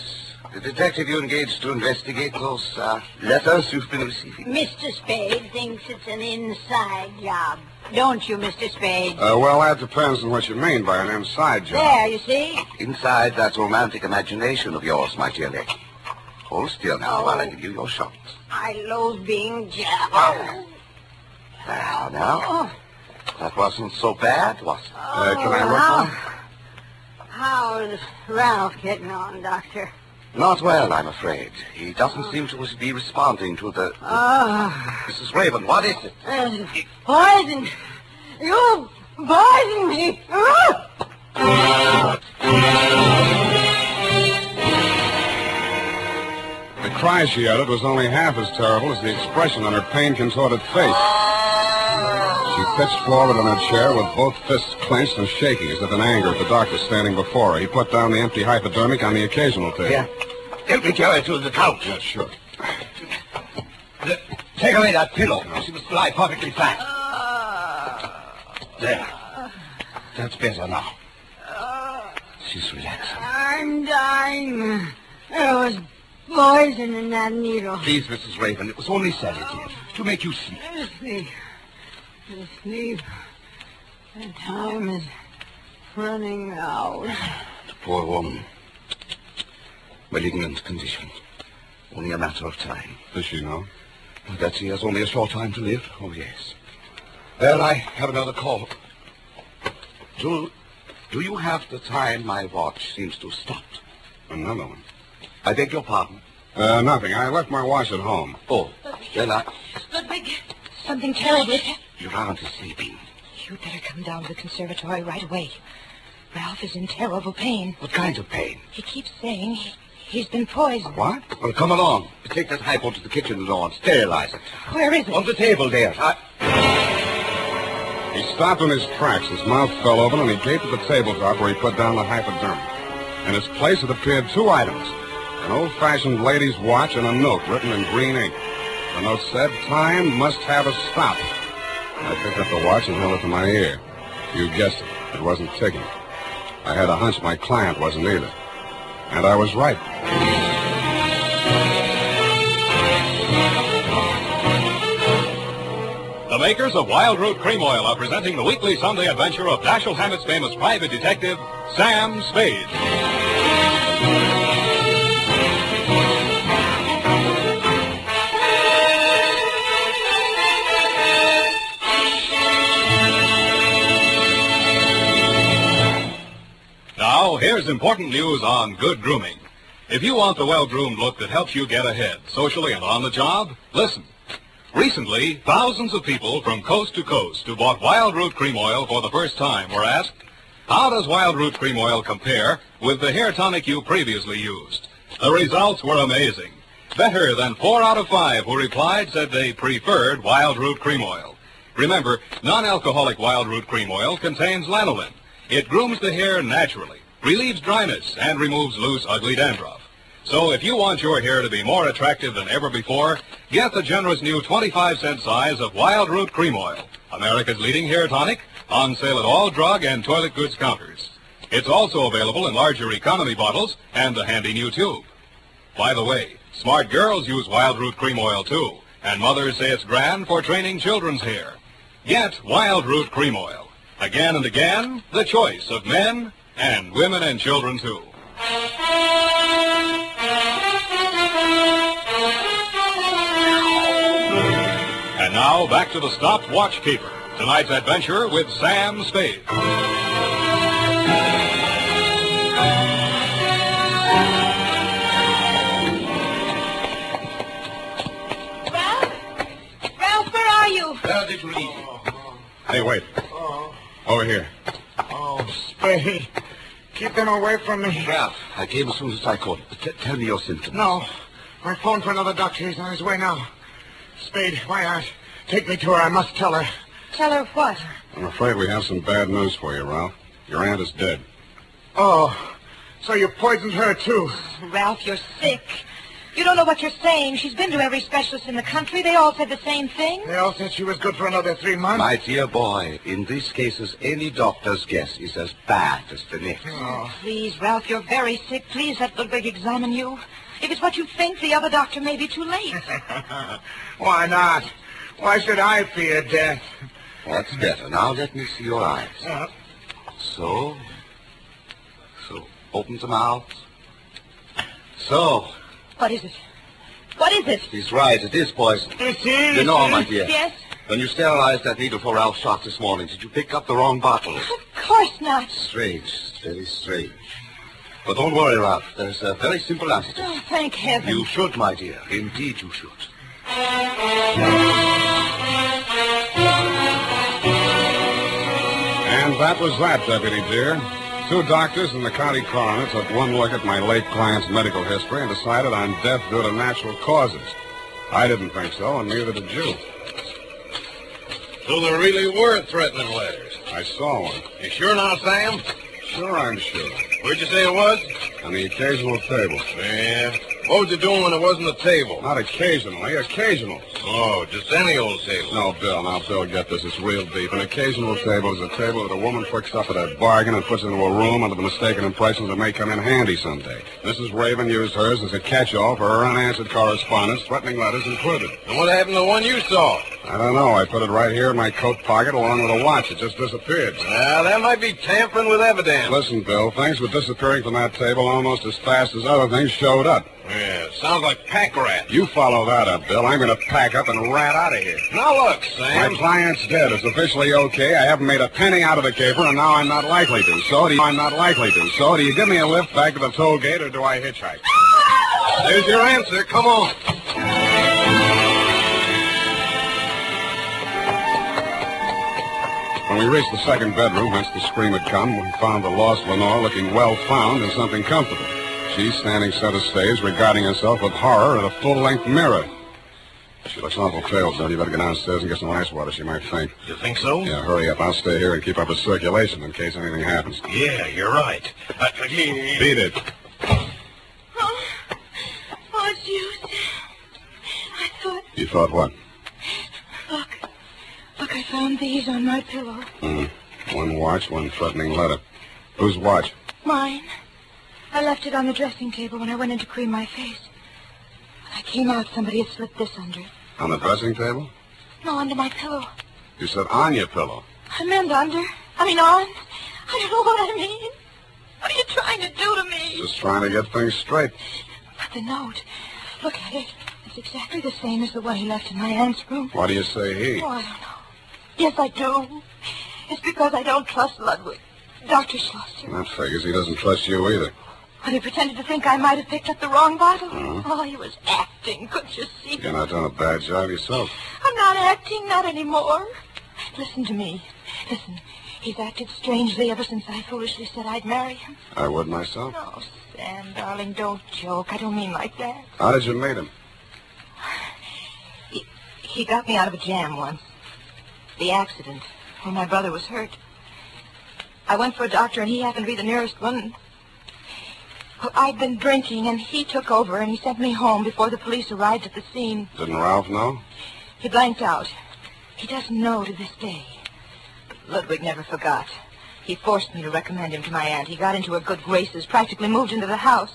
The detective you engaged to investigate those letters you've been receiving. Mr. Spade thinks it's an inside job. Don't you, Mr. Spade? Well, that depends on what you mean by an inside job. There, you see? Inside that romantic imagination of yours, my dear lady. Hold still now while I give you your shots. I loathe being jabbed. Now. That wasn't so bad, was it? Can I look now? How is Ralph getting on, Doctor? Not well, I'm afraid. He doesn't seem to be responding to the... Mrs. Raven, what is it? Poison! You poisoned me! The cry she uttered was only half as terrible as the expression on her pain-contorted face. She pitched forward on her chair with both fists clenched and shaking as if in anger at the doctor standing before her. He put down the empty hypodermic on the occasional table. Yeah. Help me carry her to the couch. Yeah, sure. Take away that pillow. She must lie perfectly flat. There. That's better now. She's relaxing. I'm dying. There was poison in that needle. Please, Mrs. Raven, it was only sedative to make you sleep. Sleep. The time is running out. The poor woman. Malignant condition. Only a matter of time. Does she know? That she has only a short time to live? Oh, yes. Well, I have another call. Do you have the time my watch seems to stop? Another one? I beg your pardon. Nothing. I left my watch at home. Oh, then Ludwig, something terrible is happening. Your aunt is sleeping. You'd better come down to the conservatory right away. Ralph is in terrible pain. What kind of pain? He keeps saying he's been poisoned. What? Well, come along. Take that hypo to the kitchen door and sterilize it. Where is it? On the table there. He stopped in his tracks. His mouth fell open, and he gaped at the tabletop where he put down the hypodermic. In its place had appeared two items. An old-fashioned lady's watch and a note written in green ink. The note said, "Time must have a stop." I picked up the watch and held it to my ear. You guessed it. It wasn't ticking. I had a hunch my client wasn't either. And I was right. The makers of Wild Root Cream Oil are presenting the weekly Sunday adventure of Dashiell Hammett's famous private detective, Sam Spade. Now, here's important news on good grooming. If you want the well-groomed look that helps you get ahead, socially and on the job, listen. Recently, thousands of people from coast to coast who bought Wild Root Cream Oil for the first time were asked, how does Wild Root Cream Oil compare with the hair tonic you previously used? The results were amazing. Better than 4 out of 5 who replied said they preferred Wild Root Cream Oil. Remember, non-alcoholic Wild Root Cream Oil contains lanolin. It grooms the hair naturally, relieves dryness, and removes loose, ugly dandruff. So if you want your hair to be more attractive than ever before, get the generous new 25-cent size of Wild Root Cream Oil, America's leading hair tonic, on sale at all drug and toilet goods counters. It's also available in larger economy bottles and a handy new tube. By the way, smart girls use Wild Root Cream Oil too, and mothers say it's grand for training children's hair. Get Wild Root Cream Oil. Again and again, the choice of men and women and children too. And now, back to the Stopped Watch Keeper. Tonight's adventure with Sam Spade. Ralph, where are you? Hey, wait. Over here. Oh, Spade. Keep them away from me. Ralph, I came as soon as I could. Tell me your symptoms. No. I phoned for another doctor. He's on his way now. Spade, my aunt. Take me to her. I must tell her. Tell her what? I'm afraid we have some bad news for you, Ralph. Your aunt is dead. Oh, so you poisoned her, too. Ralph, you're sick. You don't know what you're saying. She's been to every specialist in the country. They all said the same thing. They all said she was good for another 3 months. My dear boy, in these cases, any doctor's guess is as bad as the next. Oh, please, Ralph, you're very sick. Please let Ludwig examine you. If it's what you think, the other doctor may be too late. Why not? Why should I fear death? That's better. Now let me see your eyes. So, open them out. So. What is it? What is it? He's right. It is poison. You know, my dear. Yes? When you sterilized that needle for Ralph's shot this morning, did you pick up the wrong bottle? Of course not. Strange. Very strange. But don't worry, Ralph. There's a very simple antidote. Oh, thank heaven. You should, my dear. Indeed you should. And that was that, Deputy dear. 2 doctors and the county coroner took one look at my late client's medical history and decided on death due to natural causes. I didn't think so, and neither did you. So there really were threatening letters. I saw one. You sure now, Sam? Sure, I'm sure. Where'd you say it was? On the occasional table. Yeah. What was you doing when it wasn't a table? Not occasionally, occasional. Oh, just any old table. No, Bill, get this. It's real deep. An occasional table is a table that a woman picks up at a bargain and puts into a room under the mistaken impression that it may come in handy someday. Mrs. Raven used hers as a catch-all for her unanswered correspondence, threatening letters included. And what happened to the one you saw? I don't know. I put it right here in my coat pocket along with a watch. It just disappeared. Well, that might be tampering with evidence. Listen, Bill, things were disappearing from that table almost as fast as other things showed up. Yeah, sounds like pack rats. You follow that up, Bill. I'm going to pack up and rat out of here. Now look, Sam. My client's dead. It's officially okay. I haven't made a penny out of the caper, and now I'm not likely to. So do you give me a lift back to the toll gate, or do I hitchhike? There's your answer. Come on. When we reached the second bedroom, whence the scream had come, we found the lost Lenore looking well found in something comfortable. She standing center stage, regarding herself with horror in a full-length mirror. She looks awful pale, Joe. You better get downstairs and get some ice water. She might faint. You think so? Yeah, hurry up. I'll stay here and keep up with circulation in case anything happens. Yeah, you're right. Beat it. Oh, it's you. I thought... You thought what? Look, I found these on my pillow. One watch, one threatening letter. Whose watch? Mine. I left it on the dressing table when I went in to cream my face. When I came out, somebody had slipped this under it. On the dressing table? No, under my pillow. You said on your pillow. I meant under. On. I don't know what I mean. What are you trying to do to me? Just trying to get things straight. But the note. Look at it. It's exactly the same as the one he left in my aunt's room. Why do you say he? Oh, I don't know. Yes, I do. It's because I don't trust Ludwig. Dr. Schlosser. That figures he doesn't trust you either. But he pretended to think I might have picked up the wrong bottle. Oh, he was acting. Couldn't you see? You're not doing a bad job yourself. I'm not acting, not anymore. Listen to me. Listen, he's acted strangely ever since I foolishly said I'd marry him. I would myself. Oh, Sam, darling, don't joke. I don't mean like that. How did you meet him? He got me out of a jam once. The accident, when my brother was hurt. I went for a doctor, and he happened to be the nearest one. Well, I'd been drinking, and he took over, and he sent me home before the police arrived at the scene. Didn't Ralph know? He blanked out. He doesn't know to this day. But Ludwig never forgot. He forced me to recommend him to my aunt. He got into her good graces, practically moved into the house.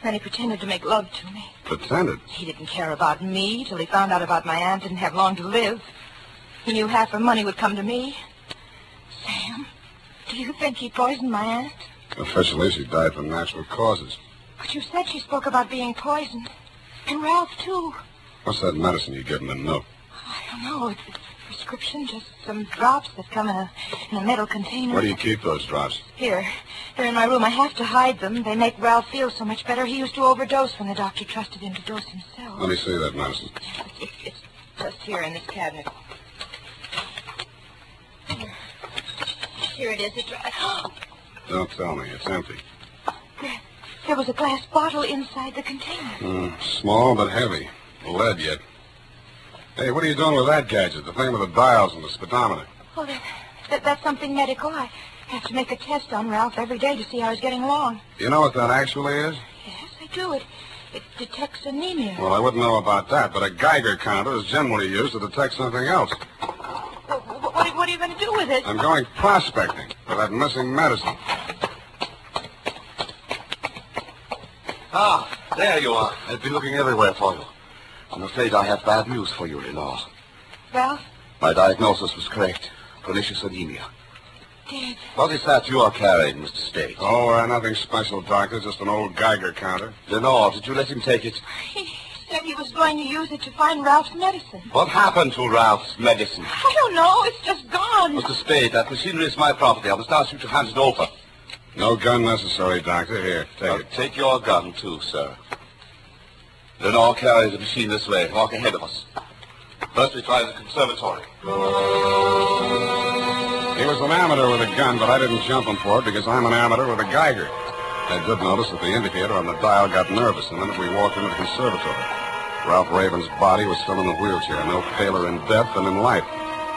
Then he pretended to make love to me. Pretended? He didn't care about me till he found out about my aunt didn't have long to live. He knew half her money would come to me. Sam, do you think he poisoned my aunt? Officially, she died from natural causes. But you said she spoke about being poisoned. And Ralph, too. What's that medicine you give in the note? I don't know. It's a prescription, just some drops that come in a metal container. Where do you keep those drops? Here. They're in my room. I have to hide them. They make Ralph feel so much better. He used to overdose when the doctor trusted him to dose himself. Let me see that medicine. It's just here in this cabinet. Here it is. It's right. Don't tell me. It's empty. There was a glass bottle inside the container. Small but heavy. Lead yet. Hey, what are you doing with that gadget? The thing with the dials and the speedometer. Well, that's something medical. I have to make a test on Ralph every day to see how he's getting along. You know what that actually is? Yes, I do. It detects anemia. Well, I wouldn't know about that, but a Geiger counter is generally used to detect something else. What are you going to do with it? I'm going prospecting for that missing medicine. Ah, there you are. I've been looking everywhere for you. I'm afraid I have bad news for you, Lenore. Ralph? My diagnosis was correct. Pernicious anemia. Dad. What is that you are carrying, Mr. Spade? Oh, nothing special, Doctor. Just an old Geiger counter. Lenore, did you let him take it? He said he was going to use it to find Ralph's medicine. What happened to Ralph's medicine? I don't know. It's just gone. Mr. Spade, that machinery is my property. I must ask you to hand it over. No gun necessary, Doctor. Here, take it. Take your gun, too, sir. Lenore, carry the machine this way. Walk ahead of us. First, we try the conservatory. He was an amateur with a gun, but I didn't jump him for it because I'm an amateur with a Geiger. I did notice that the indicator on the dial got nervous, and then we walked into the conservatory. Ralph Raven's body was still in the wheelchair, no paler in death than in life.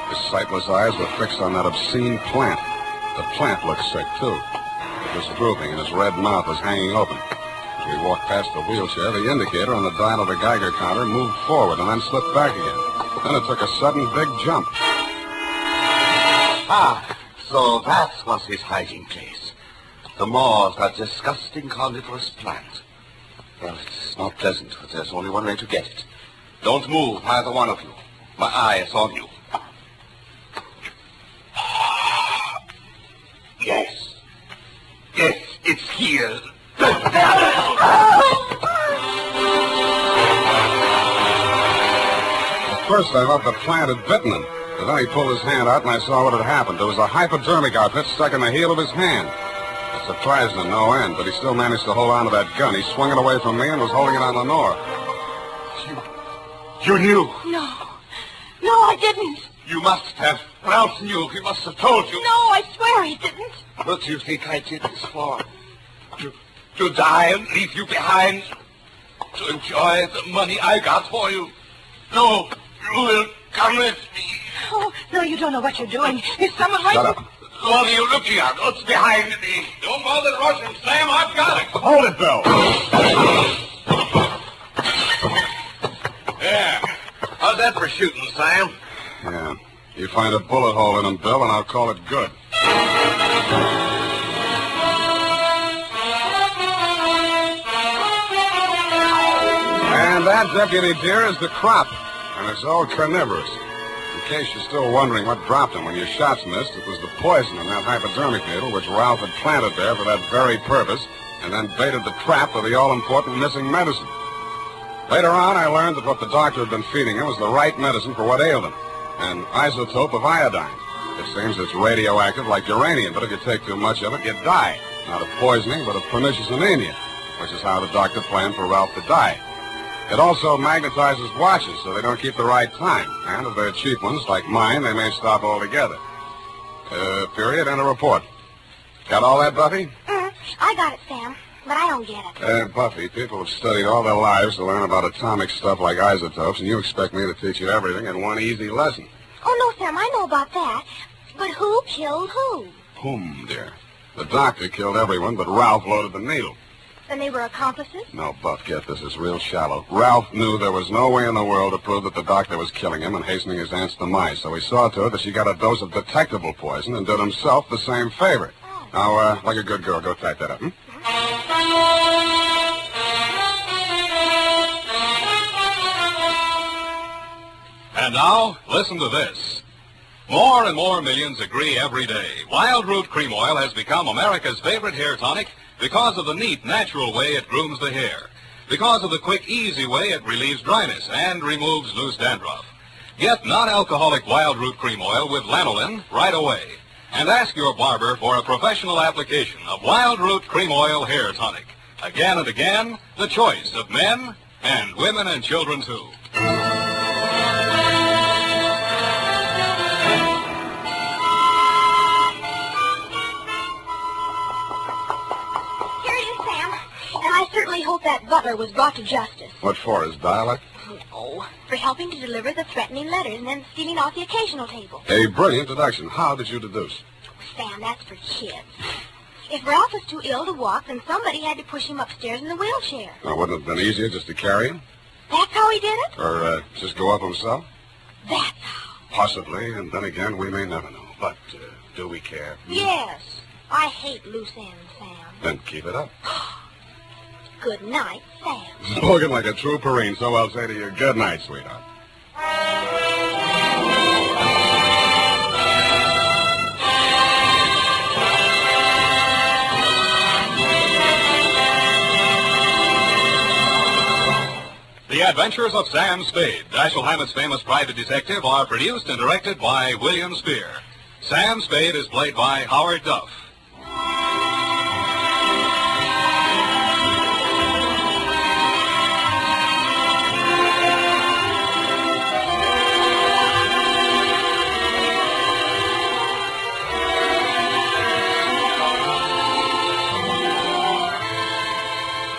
His sightless eyes were fixed on that obscene plant. The plant looked sick, too. It was drooping, and his red mouth was hanging open. As we walked past the wheelchair, the indicator on the dial of the Geiger counter moved forward and then slipped back again. Then it took a sudden big jump. Ah, so that was his hiding place. The maw of that disgusting carnivorous plant. Well, it's not pleasant, but there's only one way to get it. Don't move, either one of you. My eye is on you. Yes. Yes, it's here. At first, I thought the plant had bitten him. But then he pulled his hand out, and I saw what had happened. There was a hypodermic outfit stuck in the heel of his hand. As surprised to no end, but he still managed to hold on to that gun. He swung it away from me and was holding it on the Noir. You knew. No. No, I didn't. You must have. Ralph knew. He must have told you. No, I swear he didn't. What do you think I did this for? To die and leave you behind? To enjoy the money I got for you? No, you will come with me. Oh, no, you don't know what you're doing. There's someone right... Shut up. What are you looking at? What's behind me? Don't bother rushing, Sam. I've got it. Hold it, Bill. Yeah. How's that for shooting, Sam? Yeah. You find a bullet hole in him, Bill, and I'll call it good. And that, deputy dear, is the crop. And it's all carnivorous. In case you're still wondering what dropped him when your shots missed, it was the poison in that hypodermic needle which Ralph had planted there for that very purpose, and then baited the trap of the all-important missing medicine. Later on, I learned that what the doctor had been feeding him was the right medicine for what ailed him, an isotope of iodine. It seems it's radioactive like uranium, but if you take too much of it, you die. Not of poisoning, but of pernicious anemia, which is how the doctor planned for Ralph to die. It also magnetizes watches so they don't keep the right time. And if they're cheap ones, like mine, they may stop altogether. Period, and a report. Got all that, Buffy? I got it, Sam, but I don't get it. Buffy, people have studied all their lives to learn about atomic stuff like isotopes, and you expect me to teach you everything in one easy lesson. Oh, no, Sam, I know about that. But who killed who? Whom, dear? The doctor killed everyone, but Ralph loaded the needle. Then they were accomplices? No, Buff, get this. It's real shallow. Ralph knew there was no way in the world to prove that the doctor was killing him and hastening his aunt's demise, so he saw to it that she got a dose of detectable poison and did himself the same favor. Now, like a good girl, go type that up, And now, listen to this. More and more millions agree every day. Wild Root Cream Oil has become America's favorite hair tonic because of the neat, natural way it grooms the hair. Because of the quick, easy way it relieves dryness and removes loose dandruff. Get non-alcoholic Wild Root Cream Oil with lanolin right away. And ask your barber for a professional application of Wild Root Cream Oil Hair Tonic. Again and again, the choice of men and women and children, too. I certainly hope that butler was brought to justice. What for, his dialect? Oh, for helping to deliver the threatening letters and then stealing off the occasional table. A brilliant deduction. How did you deduce? Sam, that's for kids. If Ralph was too ill to walk, then somebody had to push him upstairs in the wheelchair. Now, wouldn't it have been easier just to carry him? That's how he did it? Or just go up himself? That's how. Possibly, and then again, we may never know. But do we care? Yes. I hate loose ends, Sam. Then keep it up. Good night, Sam. Spoken like a true Marine, so I'll say to you, good night, sweetheart. The Adventures of Sam Spade, Dashiell Hammett's famous private detective, are produced and directed by William Spear. Sam Spade is played by Howard Duff.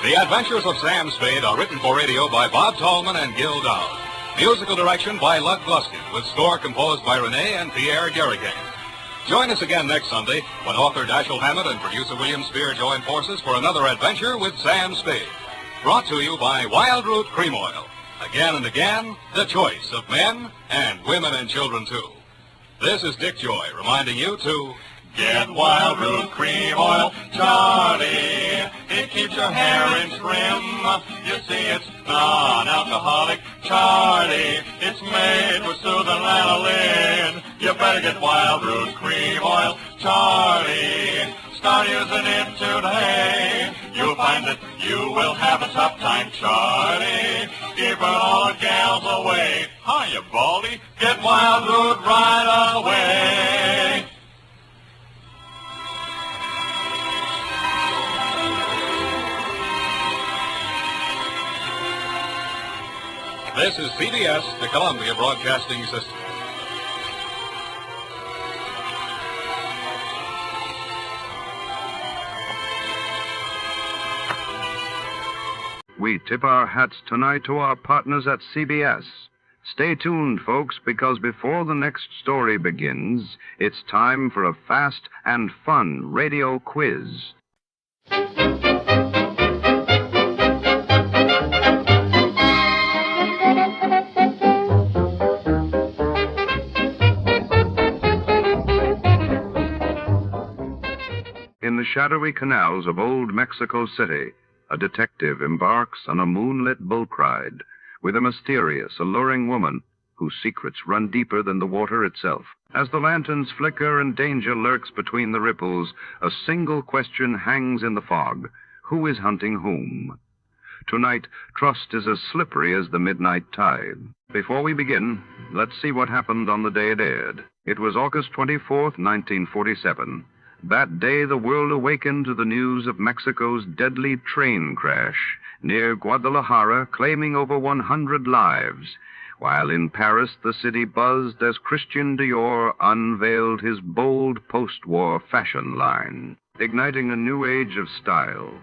The Adventures of Sam Spade are written for radio by Bob Tallman and Gil Dowd. Musical direction by Lud Gluskin, with score composed by Renee and Pierre Garrigan. Join us again next Sunday when author Dashiell Hammett and producer William Spear join forces for another adventure with Sam Spade. Brought to you by Wild Root Cream Oil. Again and again, the choice of men and women and children, too. This is Dick Joy reminding you to get Wild Root Cream Oil, Charlie. It keeps your hair in trim. You see, it's non-alcoholic, Charlie. It's made with soothing lanolin. You better get Wild Root Cream Oil, Charlie. Start using it today. You'll find that you will have a tough time, Charlie. Keep all the gals away. Hiya, Baldy. Get Wild Root right away. This is CBS, the Columbia Broadcasting System. We tip our hats tonight to our partners at CBS. Stay tuned, folks, because before the next story begins, it's time for a fast and fun radio quiz. In the shadowy canals of old Mexico City, a detective embarks on a moonlit boat ride with a mysterious, alluring woman whose secrets run deeper than the water itself. As the lanterns flicker and danger lurks between the ripples, a single question hangs in the fog. Who is hunting whom? Tonight, trust is as slippery as the midnight tide. Before we begin, let's see what happened on the day it aired. It was August 24th, 1947. That day, the world awakened to the news of Mexico's deadly train crash near Guadalajara, claiming over 100 lives, while in Paris the city buzzed as Christian Dior unveiled his bold post-war fashion line, igniting a new age of style.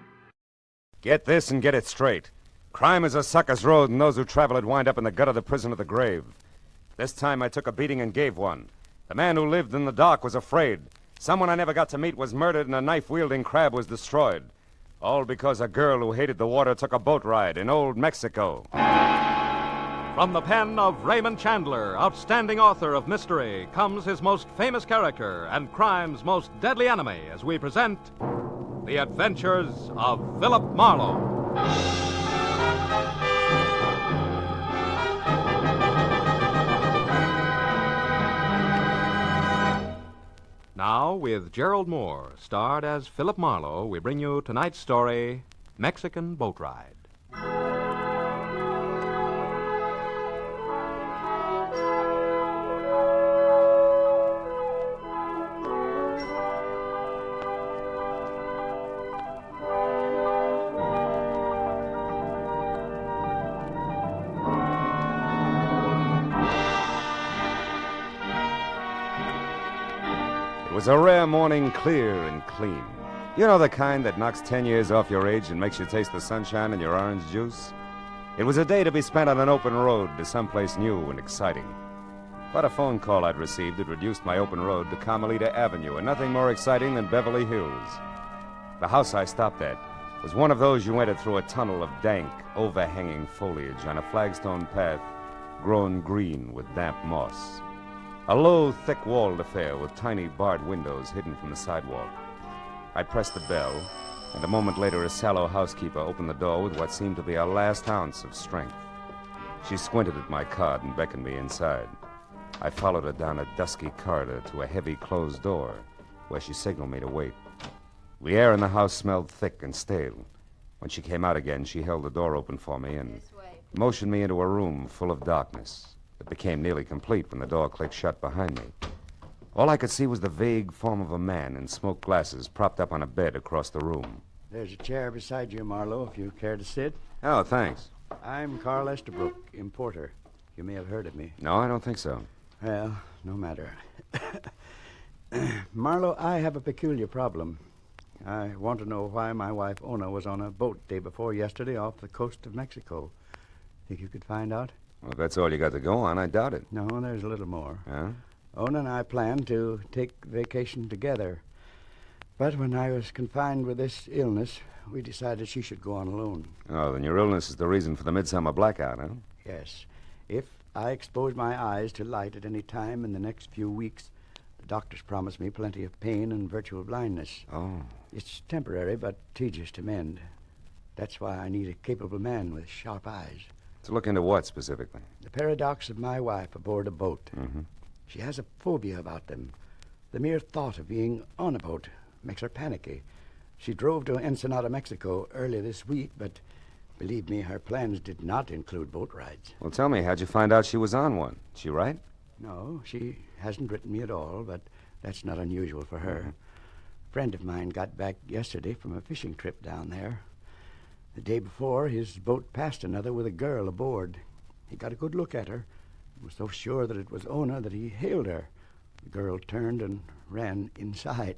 Get this and get it straight. Crime is a sucker's road, and those who travel it wind up in the gut of the prison of the grave. This time I took a beating and gave one. The man who lived in the dock was afraid. Someone I never got to meet was murdered and a knife-wielding crab was destroyed. All because a girl who hated the water took a boat ride in old Mexico. From the pen of Raymond Chandler, outstanding author of mystery, comes his most famous character and crime's most deadly enemy as we present The Adventures of Philip Marlowe. Now, with Gerald Moore, starred as Philip Marlowe, we bring you tonight's story, Mexican Boat Ride. It was a rare morning, clear and clean. You know, the kind that knocks 10 years off your age and makes you taste the sunshine in your orange juice? It was a day to be spent on an open road to someplace new and exciting. But a phone call I'd received had reduced my open road to Carmelita Avenue, and nothing more exciting than Beverly Hills. The house I stopped at was one of those you entered through a tunnel of dank, overhanging foliage on a flagstone path grown green with damp moss. A low, thick-walled affair with tiny barred windows hidden from the sidewalk. I pressed the bell, and a moment later a sallow housekeeper opened the door with what seemed to be a last ounce of strength. She squinted at my card and beckoned me inside. I followed her down a dusky corridor to a heavy closed door, where she signaled me to wait. The air in the house smelled thick and stale. When she came out again, she held the door open for me and motioned me into a room full of darkness. It became nearly complete when the door clicked shut behind me. All I could see was the vague form of a man in smoked glasses propped up on a bed across the room. There's a chair beside you, Marlowe, if you care to sit. Oh, thanks. I'm Carl Estabrook, importer. You may have heard of me. No, I don't think so. Well, no matter. Marlowe, I have a peculiar problem. I want to know why my wife, Ona, was on a boat day before yesterday off the coast of Mexico. Think you could find out? Well, if that's all you got to go on, I doubt it. No, there's a little more. Huh? Ona and I planned to take vacation together. But when I was confined with this illness, we decided she should go on alone. Oh, then your illness is the reason for the midsummer blackout, huh? Yes. If I expose my eyes to light at any time in the next few weeks, the doctors promised me plenty of pain and virtual blindness. Oh. It's temporary, but tedious to mend. That's why I need a capable man with sharp eyes. To look into what, specifically? The paradox of my wife aboard a boat. Mm-hmm. She has a phobia about them. The mere thought of being on a boat makes her panicky. She drove to Ensenada, Mexico earlier this week, but believe me, her plans did not include boat rides. Well, tell me, how'd you find out she was on one? She right? No, she hasn't written me at all, but that's not unusual for her. Mm-hmm. A friend of mine got back yesterday from a fishing trip down there. The day before, his boat passed another with a girl aboard. He got a good look at her. He was so sure that it was Ona that he hailed her. The girl turned and ran inside.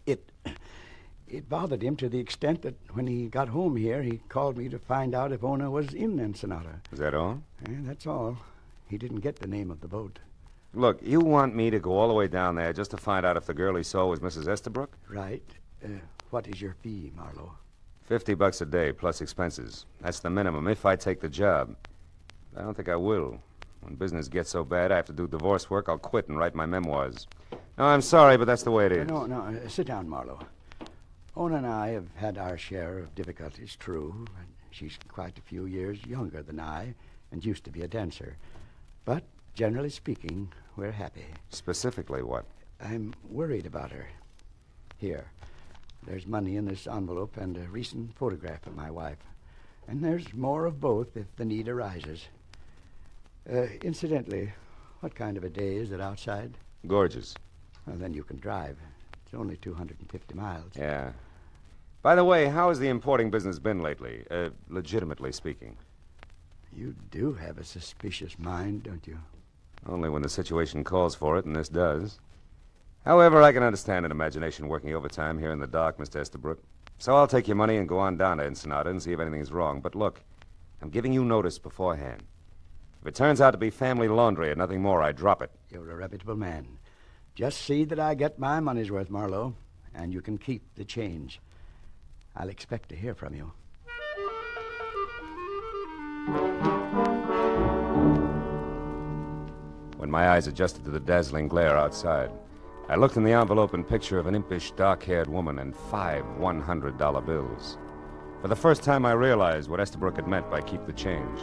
It bothered him to the extent that when he got home here, he called me to find out if Ona was in Ensenada. Is that all? That's all. He didn't get the name of the boat. Look, you want me to go all the way down there just to find out if the girl he saw was Mrs. Estabrook? Right. What is your fee, Marlowe? $50 a day, plus expenses. That's the minimum if I take the job. I don't think I will. When business gets so bad I have to do divorce work, I'll quit and write my memoirs. No, I'm sorry, but that's the way it is. No, sit down, Marlowe. Ona and I have had our share of difficulties, true. She's quite a few years younger than I and used to be a dancer. But, generally speaking, we're happy. Specifically what? I'm worried about her. Here, there's money in this envelope and a recent photograph of my wife. And there's more of both if the need arises. Incidentally, what kind of a day is it outside? Gorgeous. Well, then you can drive. It's only 250 miles. Yeah. By the way, how has the importing business been lately, legitimately speaking? You do have a suspicious mind, don't you? Only when the situation calls for it, and this does. However, I can understand an imagination working overtime here in the dock, Mr. Estabrook. So I'll take your money and go on down to Ensenada and see if anything's wrong. But look, I'm giving you notice beforehand. If it turns out to be family laundry and nothing more, I drop it. You're a reputable man. Just see that I get my money's worth, Marlowe, and you can keep the change. I'll expect to hear from you. When my eyes adjusted to the dazzling glare outside, I looked in the envelope and picture of an impish, dark-haired woman and 5 $100 bills. For the first time, I realized what Estabrook had meant by keep the change.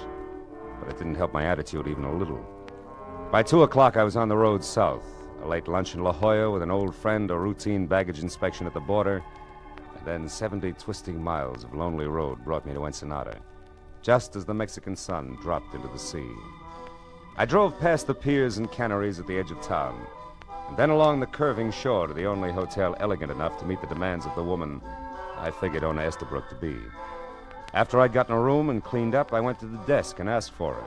But it didn't help my attitude even a little. By 2 o'clock, I was on the road south. A late lunch in La Jolla with an old friend, a routine baggage inspection at the border, and then 70 twisting miles of lonely road brought me to Ensenada, just as the Mexican sun dropped into the sea. I drove past the piers and canneries at the edge of town, and then along the curving shore to the only hotel elegant enough to meet the demands of the woman I figured Ona Estabrook to be. After I'd gotten a room and cleaned up, I went to the desk and asked for her.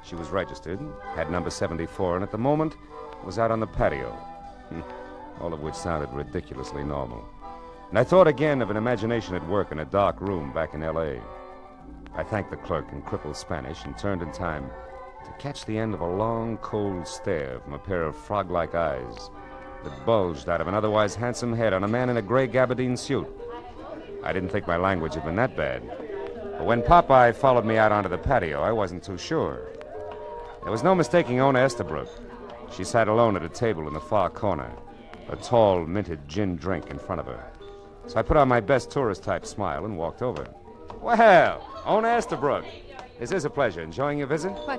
She was registered, had number 74, and at the moment was out on the patio. All of which sounded ridiculously normal. And I thought again of an imagination at work in a dark room back in L.A. I thanked the clerk in crippled Spanish and turned in time to catch the end of a long, cold stare from a pair of frog-like eyes that bulged out of an otherwise handsome head on a man in a gray gabardine suit. I didn't think my language had been that bad. But when Popeye followed me out onto the patio, I wasn't too sure. There was no mistaking Ona Estabrook. She sat alone at a table in the far corner, a tall, minted gin drink in front of her. So I put on my best tourist-type smile and walked over. Well, Ona Estabrook, this is a pleasure. Enjoying your visit? Why,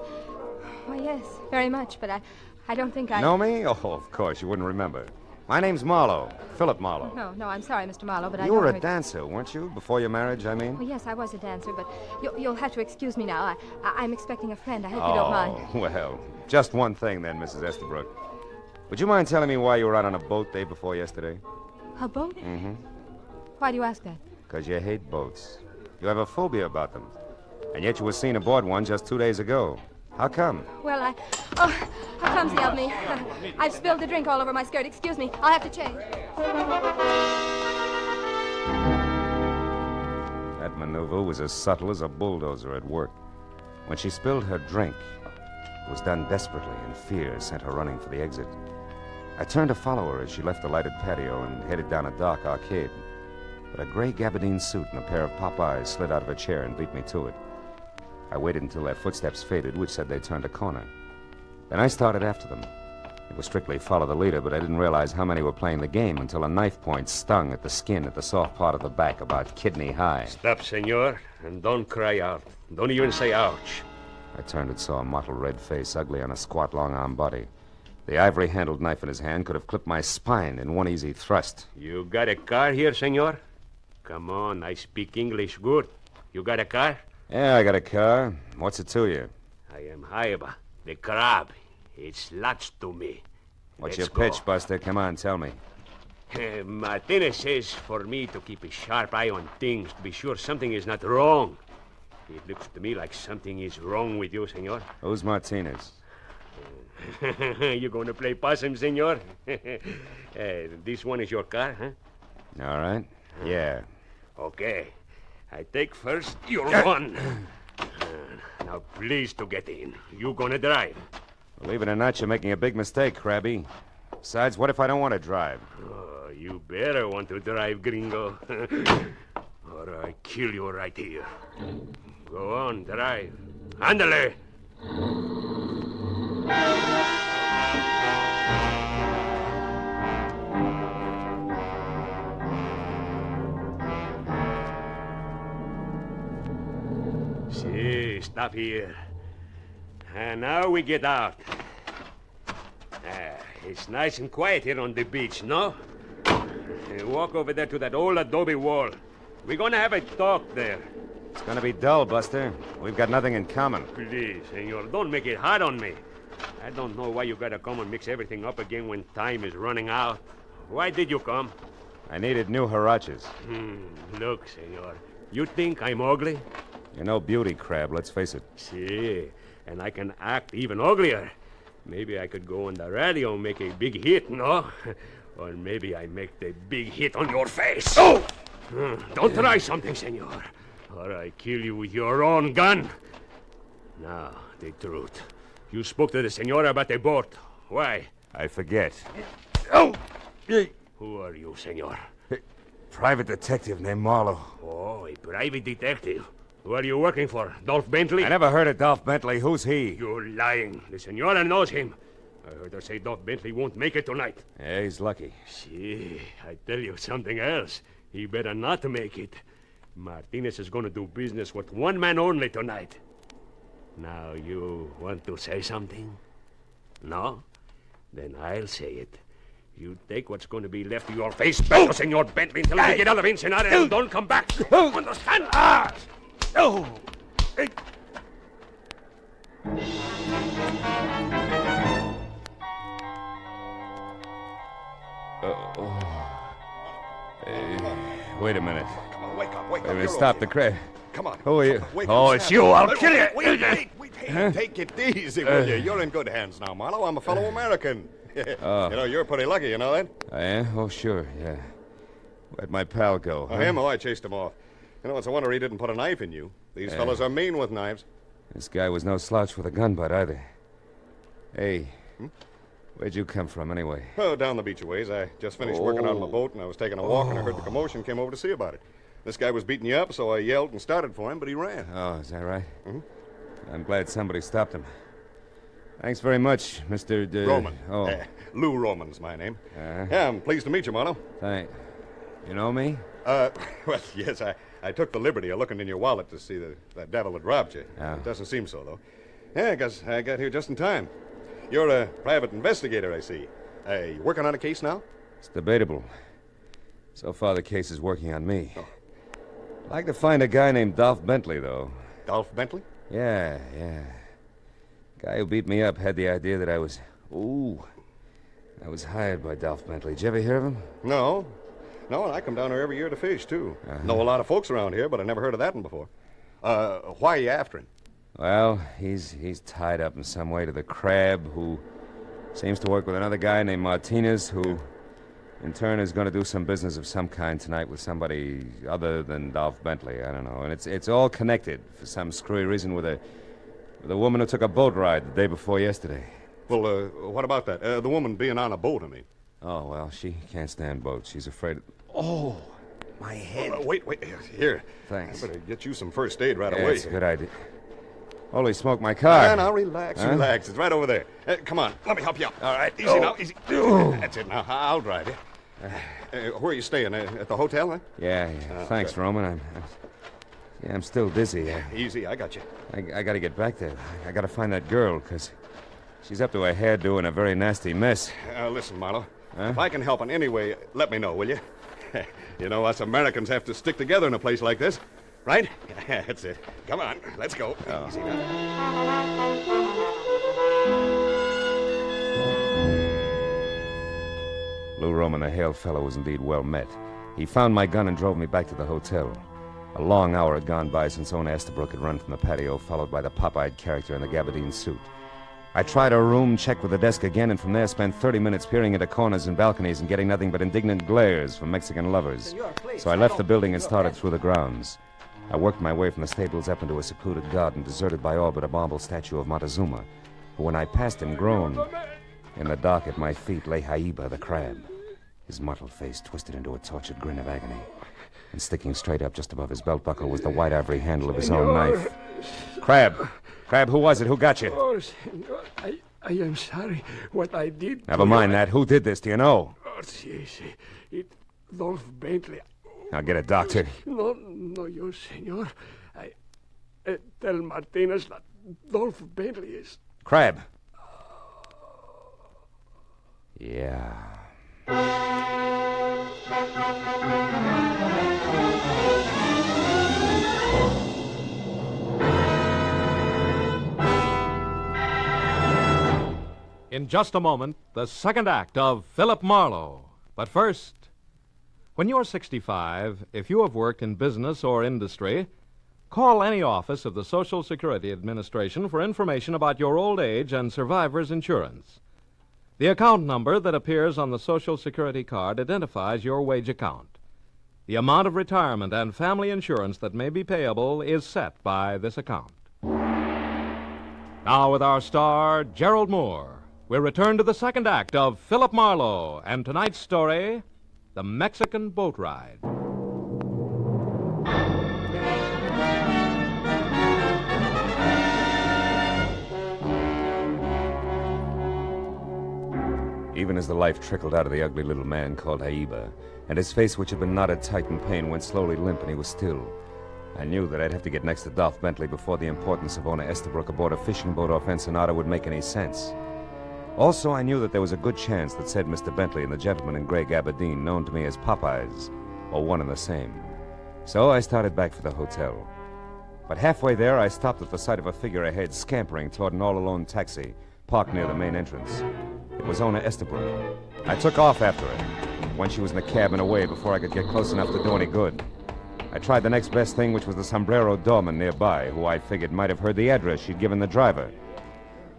yes, very much, but I don't think I... Know me? Oh, of course, you wouldn't remember. My name's Marlowe, Philip Marlowe. No, I'm sorry, Mr. Marlowe, but You were a dancer, weren't you? Before your marriage, I mean? Well, yes, I was a dancer, but you'll have to excuse me now. I'm expecting a friend. I hope you don't mind. Oh, well, just one thing then, Mrs. Estabrook. Would you mind telling me why you were out on a boat day before yesterday? A boat? Mm-hmm. Why do you ask that? Because you hate boats. You have a phobia about them. And yet you were seen aboard one just 2 days ago. How come? Well, how clumsy of me. I've spilled the drink all over my skirt. Excuse me. I'll have to change. That maneuver was as subtle as a bulldozer at work. When she spilled her drink, it was done desperately, and fear sent her running for the exit. I turned to follow her as she left the lighted patio and headed down a dark arcade. But a gray gabardine suit and a pair of pop eyes slid out of a chair and beat me to it. I waited until their footsteps faded, which said they turned a corner. Then I started after them. It was strictly follow the leader, but I didn't realize how many were playing the game until a knife point stung at the skin at the soft part of the back about kidney high. Stop, senor, and don't cry out. Don't even say ouch. I turned and saw a mottled red face, ugly on a squat, long-armed body. The ivory-handled knife in his hand could have clipped my spine in one easy thrust. You got a car here, senor? Come on, I speak English good. You got a car? Yeah, I got a car. What's it to you? I am Haiba, the crab. It's lots to me. What's Let's your pitch, go. Buster? Come on, tell me. Martinez says for me to keep a sharp eye on things to be sure something is not wrong. It looks to me like something is wrong with you, senor. Who's Martinez? You going to play possum, senor? This one is your car, huh? All right. Yeah. Okay. I take first your one. Now, please to get in. You gonna drive? Believe it or not, you're making a big mistake, Krabby. Besides, what if I don't want to drive? Oh, you better want to drive, gringo. Or I kill you right here. Go on, drive. Ándale. See, stop here. And now we get out. It's nice and quiet here on the beach, no? Walk over there to that old adobe wall. We're gonna have a talk there. It's gonna be dull, Buster. We've got nothing in common. Please, senor, don't make it hard on me. I don't know why you gotta come and mix everything up again when time is running out. Why did you come? I needed new huaraches. Look, senor, you think I'm ugly? You're no beauty, Crab, let's face it. See, and I can act even uglier. Maybe I could go on the radio and make a big hit, no? Or maybe I make the big hit on your face. Oh! Don't try something, senor, or I kill you with your own gun. Now, the truth. You spoke to the senora about the boat. Why? I forget. Oh! Who are you, senor? Private detective named Marlowe. Oh, a private detective. Who are you working for? Dolph Bentley? I never heard of Dolph Bentley. Who's he? You're lying. The senora knows him. I heard her say Dolph Bentley won't make it tonight. Yeah, he's lucky. See, I tell you something else. He better not make it. Martinez is going to do business with one man only tonight. Now, you want to say something? No? Then I'll say it. You take what's going to be left of your face back to Senor Bentley until you get out of Ensenada and don't come back. Understand? Oh! Hey. Wait a minute. Come on, wake up, wake Wait a up. minute, stop the crab. Come on. Who are you? Oh, it's you. I'll kill you. Wait. Hey, take it easy, will you? You're in good hands now, Marlowe. I'm a fellow American. Oh. You know, you're pretty lucky, you know that? I am? Oh, sure, yeah. Where'd my pal go? Oh, him? Oh, I chased him off. You know, it's a wonder he didn't put a knife in you. These fellas are mean with knives. This guy was no slouch with a gun butt, either. Hey, where'd you come from, anyway? Oh, down the beach a ways. I just finished working on my boat, and I was taking a walk, and I heard the commotion, came over to see about it. This guy was beating you up, so I yelled and started for him, but he ran. Oh, is that right? I'm glad somebody stopped him. Thanks very much, Mr. Roman. Oh. Lou Roman's my name. Yeah, I'm pleased to meet you, Marlowe. Thanks. You know me? Well, yes, I took the liberty of looking in your wallet to see that devil that robbed you. Oh. It doesn't seem so, though. Yeah, I guess I got here just in time. You're a private investigator, I see. You working on a case now? It's debatable. So far, the case is working on me. I'd like to find a guy named Dolph Bentley, though. Dolph Bentley? Yeah. Guy who beat me up had the idea that I was hired by Dolph Bentley. Did you ever hear of him? No, and I come down here every year to fish, too. Know a lot of folks around here, but I never heard of that one before. Why are you after him? Well, he's tied up in some way to the crab, who seems to work with another guy named Martinez, who in turn is going to do some business of some kind tonight with somebody other than Dolph Bentley. I don't know. And it's all connected for some screwy reason with a woman who took a boat ride the day before yesterday. Well, what about that? The woman being on a boat, I mean. Oh, well, she can't stand boats. She's afraid of... Oh, my head. Wait. Here. Thanks. I better get you some first aid right away. That's a good idea. Holy smoke, my car. Now, relax. It's right over there. Come on, let me help you out. All right. Easy now, easy. That's it now. I'll drive you. Where are you staying? At the hotel, huh? Yeah. Thanks, good. Roman. I'm still dizzy. Easy, I got you. I got to get back there. I got to find that girl, because she's up to her hairdo in a very nasty mess. Listen, Marlowe. If I can help in any way, let me know, will you? You know, us Americans have to stick together in a place like this, right? That's it. Come on, let's go. Easy now. Lou Roman, the hail fellow, was indeed well met. He found my gun and drove me back to the hotel. A long hour had gone by since Ona Estabrook had run from the patio, followed by the pop-eyed character in the gabardine suit. I tried her room, checked with the desk again, and from there spent 30 minutes peering into corners and balconies and getting nothing but indignant glares from Mexican lovers. So I left the building and started through the grounds. I worked my way from the stables up into a secluded garden deserted by all but a marble statue of Montezuma, who, when I passed him, groaned. In the dark at my feet lay Haiba, the crab, his mottled face twisted into a tortured grin of agony. And sticking straight up just above his belt buckle was the white ivory handle of his own knife. Crab, who was it? Who got you? Oh, senor, I am sorry what I did. Never mind that. Who did this? Do you know? Oh, sí. It, Dolph Bentley. Now get a doctor. No, yo, senor. Tell Martinez that Dolph Bentley is... Crab. Yeah. In just a moment, the second act of Philip Marlowe. But first, when you're 65, if you have worked in business or industry, call any office of the Social Security Administration for information about your old age and survivor's insurance. The account number that appears on the Social Security card identifies your wage account. The amount of retirement and family insurance that may be payable is set by this account. Now with our star, Gerald Moore, we return to the second act of Philip Marlowe and tonight's story, The Mexican Boat Ride. Even as the life trickled out of the ugly little man called Haiba, and his face, which had been knotted tight in pain, went slowly limp and he was still, I knew that I'd have to get next to Dolph Bentley before the importance of Ona Estabrook aboard a fishing boat off Ensenada would make any sense. Also, I knew that there was a good chance that said Mr. Bentley and the gentleman in gray gabardine, known to me as Popeyes, were one and the same. So I started back for the hotel. But halfway there, I stopped at the sight of a figure ahead scampering toward an all-alone taxi parked near the main entrance. It was Ona Estabrook. I took off after her, when she was in the cab and away before I could get close enough to do any good. I tried the next best thing, which was the sombrero doorman nearby, who I figured might have heard the address she'd given the driver.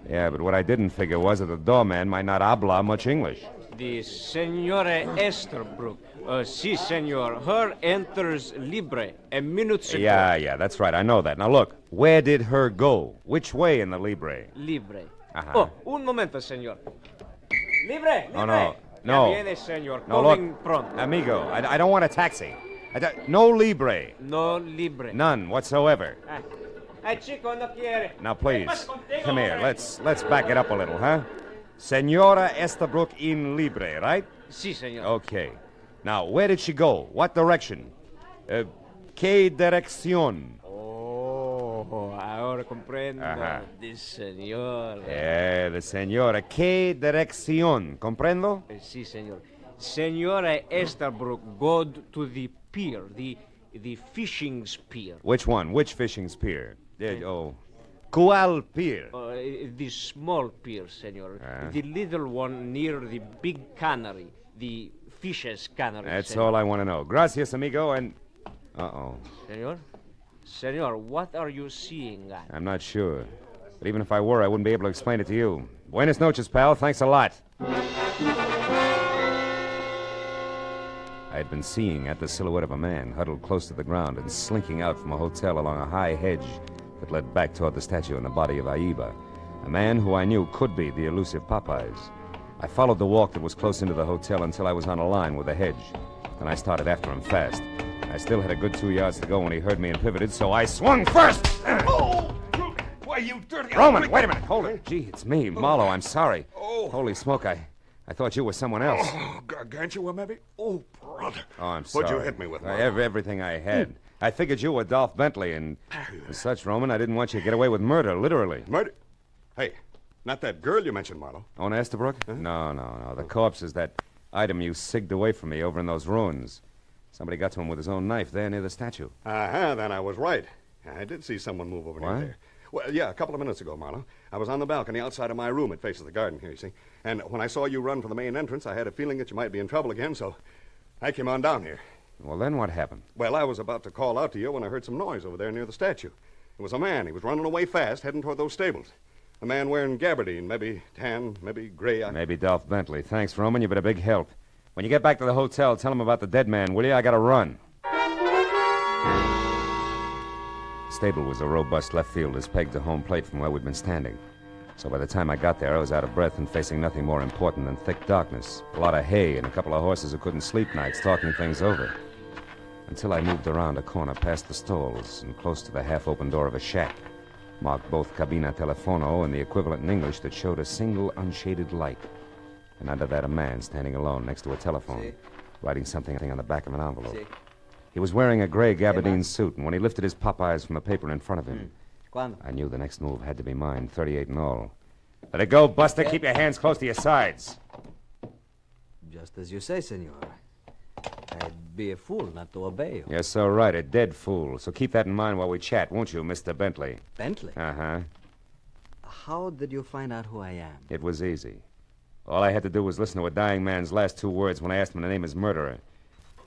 Yeah, but what I didn't figure was that the doorman might not habla much English. The Senora Estabrook. Si, senor. Her enters libre a minute ago. Yeah, that's right. I know that. Now look, where did her go? Which way in the libre? Libre. Uh-huh. Oh, un momento, senor. Libre. Oh, no. Ya viene, senor. No, Coming look, pronto. amigo, I don't want a taxi. No libre. No libre. None whatsoever. Chico no quiere. Now, please, come here. Let's back it up a little, huh? Senora Estabrook in libre, right? Si, senor. Okay. Now, where did she go? What direction? ¿Qué dirección? Oh, ahora comprendo. Ajá. The senor. The señora. ¿Qué dirección? ¿Comprendo? Si, senor. Senora Estabrook go to the pier, the fishing pier. Which one? Which fishing pier? ¿Cuál pier? The small pier, senor. The little one near the big cannery, the fishes cannery. That's senor. all I want to know. Gracias, amigo, and... Uh-oh. Senor, what are you seeing at? I'm not sure. But even if I were, I wouldn't be able to explain it to you. Buenas noches, pal. Thanks a lot. I had been seeing at the silhouette of a man huddled close to the ground and slinking out from a hotel along a high hedge that led back toward the statue in the body of Haiba, a man who I knew could be the elusive Popeyes. I followed the walk that was close into the hotel until I was on a line with the hedge. Then I started after him fast. I still had a good 2 yards to go when he heard me and pivoted, so I swung first! Oh! Why, you dirty... Roman, wait a minute. Hold it. Gee, it's me, Marlowe. I'm sorry. Holy smoke, I thought you were someone else. Oh, Gargantua, maybe? Oh, brother. Oh, I'm sorry. What'd you hit me with, Marlowe? Everything I had. I figured you were Dolph Bentley, and as such, Roman, I didn't want you to get away with murder, literally. Murder? Hey, not that girl you mentioned, Marlowe. Ona Estabrook? Huh? No. The corpse is that item you sigged away from me over in those ruins. Somebody got to him with his own knife there near the statue. Then I was right. I did see someone move over near there. Well, yeah, a couple of minutes ago, Marlowe. I was on the balcony outside of my room. It faces the garden here, you see. And when I saw you run for the main entrance, I had a feeling that you might be in trouble again, so I came on down here. Well, then what happened? Well, I was about to call out to you when I heard some noise over there near the statue. It was a man. He was running away fast, heading toward those stables. A man wearing gabardine, maybe tan, maybe gray. Maybe Dolph Bentley. Thanks, Roman. You've been a big help. When you get back to the hotel, tell him about the dead man, will you? I gotta run. The stable was a robust left field as pegged to home plate from where we'd been standing. So by the time I got there, I was out of breath and facing nothing more important than thick darkness, a lot of hay, and a couple of horses who couldn't sleep nights talking things over. Until I moved around a corner past the stalls and close to the half-open door of a shack, marked both cabina telefono and the equivalent in English that showed a single unshaded light. And under that, a man standing alone next to a telephone, writing something on the back of an envelope. He was wearing a gray gabardine suit, and when he lifted his pop eyes from the paper in front of him, I knew the next move had to be mine, 38 in all. Let it go, Buster. Keep your hands close to your sides. Just as you say, senor. I'd be a fool not to obey you. You're so right, a dead fool. So keep that in mind while we chat, won't you, Mr. Bentley? Bentley? Uh-huh. How did you find out who I am? It was easy. All I had to do was listen to a dying man's last two words when I asked him to name his murderer.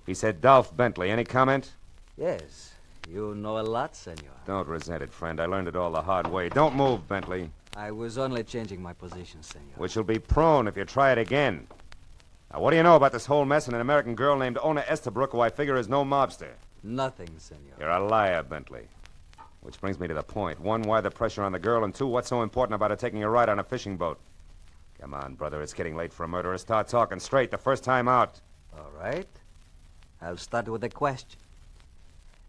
He said Dolph Bentley. Any comment? Yes. You know a lot, senor. Don't resent it, friend. I learned it all the hard way. Don't move, Bentley. I was only changing my position, senor. Which will be prone if you try it again. Now, what do you know about this whole mess and an American girl named Ona Estabrook, who I figure is no mobster? Nothing, senor. You're a liar, Bentley. Which brings me to the point. One, why the pressure on the girl? And two, what's so important about her taking a ride on a fishing boat? Come on, brother. It's getting late for a murderer. Start talking straight the first time out. All right. I'll start with a question.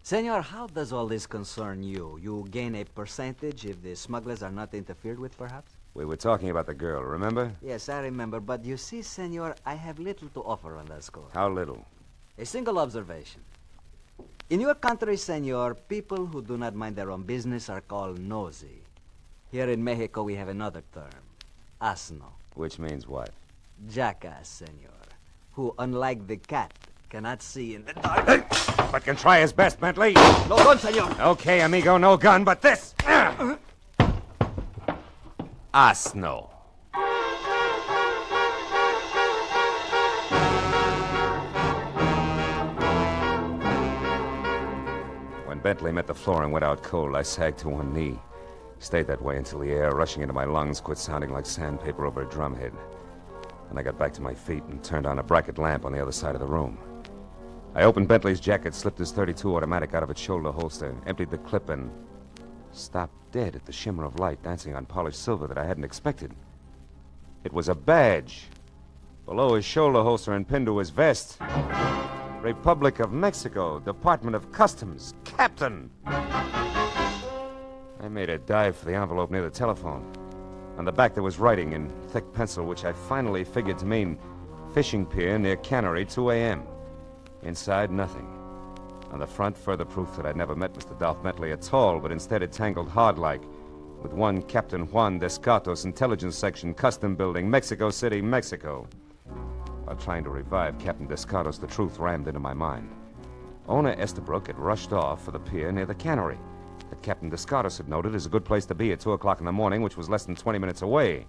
Senor, how does all this concern you? You gain a percentage if the smugglers are not interfered with, perhaps? We were talking about the girl, remember? Yes, I remember. But you see, senor, I have little to offer on that score. How little? A single observation. In your country, senor, people who do not mind their own business are called nosy. Here in Mexico, we have another term. Asno. Which means what? Jackass, senor. Who, unlike the cat, cannot see in the dark. But can try his best, Bentley. No gun, senor. Okay, amigo, no gun, but this. Asno. When Bentley met the floor and went out cold, I sagged to one knee. Stayed that way until the air rushing into my lungs quit sounding like sandpaper over a drumhead. And I got back to my feet and turned on a bracket lamp on the other side of the room. I opened Bentley's jacket, slipped his .32 automatic out of its shoulder holster, emptied the clip, and stopped dead at the shimmer of light dancing on polished silver that I hadn't expected. It was a badge. Below his shoulder holster and pinned to his vest. Republic of Mexico, Department of Customs, Captain. I made a dive for the envelope near the telephone. On the back there was writing in thick pencil, which I finally figured to mean fishing pier near Cannery, 2 a.m. Inside, nothing. On the front, further proof that I'd never met Mr. Dolph Bentley at all, but instead it tangled hard-like, with one Captain Juan Descartos, Intelligence Section, Custom Building, Mexico City, Mexico. While trying to revive Captain Descartos, the truth rammed into my mind. Ona Estabrook had rushed off for the pier near the Cannery, that Captain Descartos had noted as a good place to be at 2 o'clock in the morning, which was less than 20 minutes away,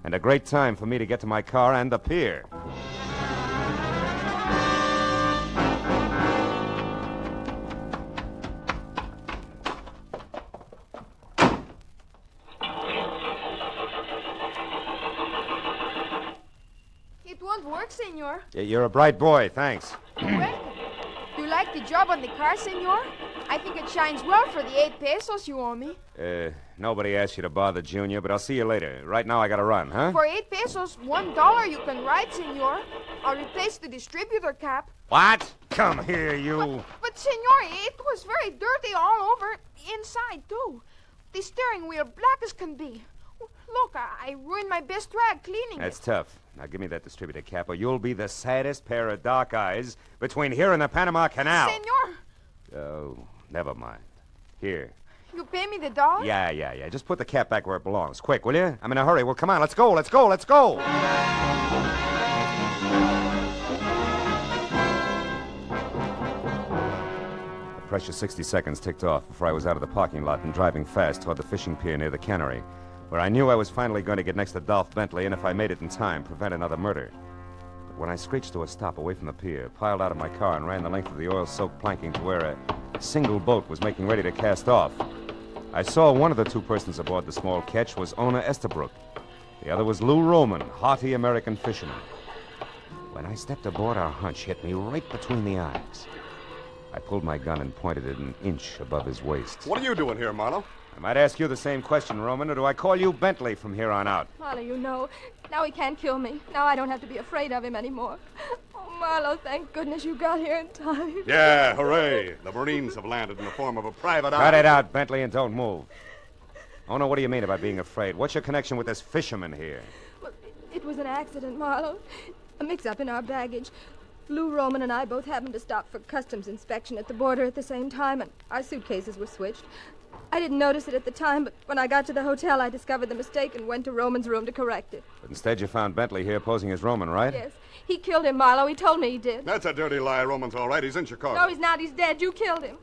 and a great time for me to get to my car and the pier. It won't work, senor. You're a bright boy, thanks. Welcome. Do you like the job on the car, senor? I think it shines well for the 8 pesos you owe me. Nobody asked you to bother, Junior, but I'll see you later. Right now I gotta run, huh? For 8 pesos, $1 you can ride, senor. I'll replace the distributor cap. What? Come here, you. But senor, it was very dirty all over. Inside, too. The steering wheel black as can be. Look, I ruined my best rag cleaning That's it. tough. Now give me that distributor cap, or you'll be the saddest pair of dark eyes between here and the Panama Canal. Senor! Oh, never mind. Here. You pay me the $1? Yeah. Just put the cap back where it belongs. Quick, will you? I'm in a hurry. Well, come on, let's go. The precious 60 seconds ticked off before I was out of the parking lot and driving fast toward the fishing pier near the Cannery, where I knew I was finally going to get next to Dolph Bentley and, if I made it in time, prevent another murder. But when I screeched to a stop away from the pier, piled out of my car, and ran the length of the oil-soaked planking to where a single boat was making ready to cast off, I saw one of the two persons aboard the small ketch was Ona Estabrook. The other was Lou Roman, haughty American fisherman. When I stepped aboard, our hunch hit me right between the eyes. I pulled my gun and pointed it an inch above his waist. What are you doing here, Marlowe? I might ask you the same question, Roman, or do I call you Bentley from here on out? Marlowe, you know, now he can't kill me. Now I don't have to be afraid of him anymore. Oh, Marlowe, thank goodness you got here in time. Yeah, hooray. The Marines have landed in the form of a private eye. Cut it out, Bentley, and don't move. Oh, no, what do you mean about being afraid? What's your connection with this fisherman here? Well, it was an accident, Marlowe. A mix-up in our baggage. Lou Roman and I both happened to stop for customs inspection at the border at the same time, and our suitcases were switched. I didn't notice it at the time, but when I got to the hotel, I discovered the mistake and went to Roman's room to correct it. But instead, you found Bentley here posing as Roman, right? Yes. He killed him, Marlowe. He told me he did. That's a dirty lie. Roman's all right. He's in Chicago. No, he's not. He's dead. You killed him.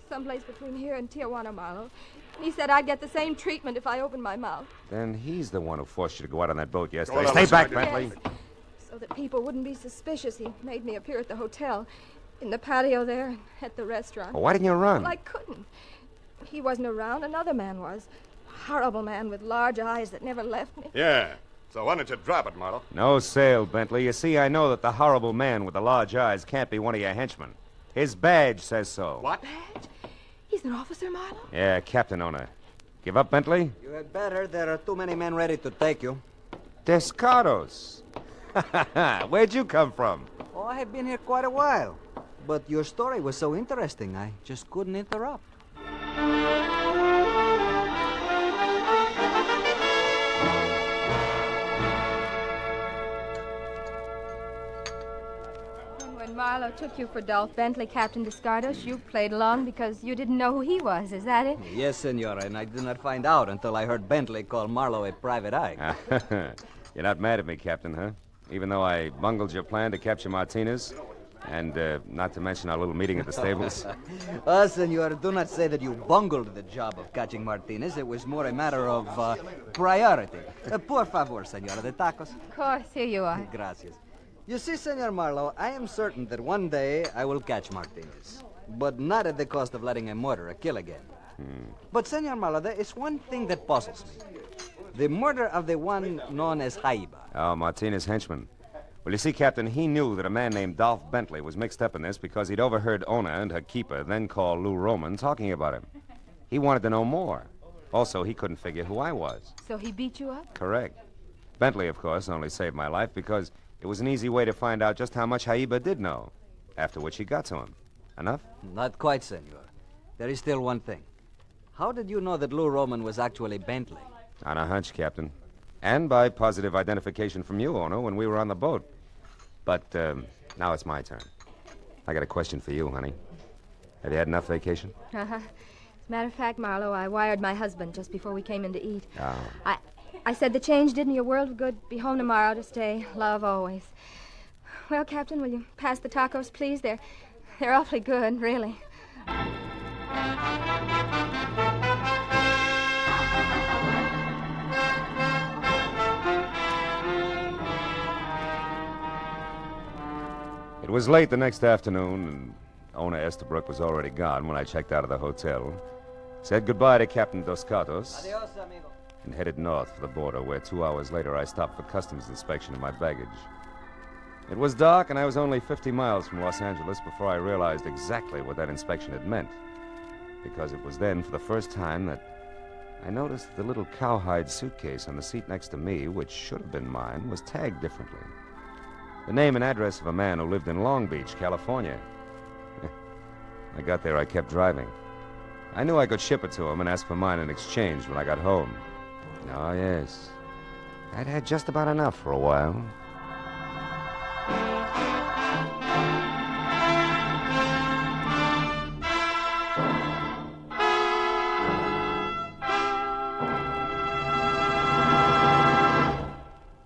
Someplace between here and Tijuana, Marlowe. And he said I'd get the same treatment if I opened my mouth. Then he's the one who forced you to go out on that boat yesterday. Well, Stay back, yes. Bentley. So that people wouldn't be suspicious, he made me appear at the hotel, in the patio there, and at the restaurant. Well, why didn't you run? Well, I couldn't. He wasn't around. Another man was. A horrible man with large eyes that never left me. Yeah. So why don't you drop it, Marlowe? No sail, Bentley. You see, I know that the horrible man with the large eyes can't be one of your henchmen. His badge says so. What? Badge? He's an officer, Marlowe? Yeah, Captain Ona. Give up, Bentley? You had better. There are too many men ready to take you. Descados. Where'd you come from? Oh, I have been here quite a while. But your story was so interesting, I just couldn't interrupt. And when Marlowe took you for Dolph Bentley, Captain Descardos, you played along because you didn't know who he was. Is that it? Yes, Senora, and I did not find out until I heard Bentley call Marlowe a private eye. You're not mad at me, Captain, huh? Even though I bungled your plan to capture Martinez, and not to mention our little meeting at the stables. Senor, do not say that you bungled the job of catching Martinez. It was more a matter of priority. Por favor, senora, the tacos. Of course, here you are. Gracias. You see, Senor Marlowe, I am certain that one day I will catch Martinez. But not at the cost of letting a murderer kill again. But, Senor Marlowe, there is one thing that puzzles me. The murder of the one known as Jaiba. Oh, Martinez' henchman. Well, you see, Captain, he knew that a man named Dolph Bentley was mixed up in this because he'd overheard Ona and her keeper, then called Lou Roman, talking about him. He wanted to know more. Also, he couldn't figure who I was. So he beat you up? Correct. Bentley, of course, only saved my life because it was an easy way to find out just how much Jaiba did know, after which he got to him. Enough? Not quite, senor. There is still one thing. How did you know that Lou Roman was actually Bentley? On a hunch, Captain. And by positive identification from you, Ona, when we were on the boat. But now it's my turn. I got a question for you, honey. Have you had enough vacation? As a matter of fact, Marlowe, I wired my husband just before we came in to eat. Oh. I said the change did me a world of good. Be home tomorrow to stay. Love always. Well, Captain, will you pass the tacos, please? They're awfully good, really. It was late the next afternoon, and Ona Estabrook was already gone when I checked out of the hotel. Said goodbye to Captain Dos Gatos. Adios, amigo. And headed north for the border, where 2 hours later I stopped for customs inspection of my baggage. It was dark, and I was only 50 miles from Los Angeles before I realized exactly what that inspection had meant. Because it was then, for the first time, that I noticed the little cowhide suitcase on the seat next to me, which should have been mine, was tagged differently. The name and address of a man who lived in Long Beach, California. I got there, I kept driving. I knew I could ship it to him and ask for mine in exchange when I got home. Oh, yes. I'd had just about enough for a while.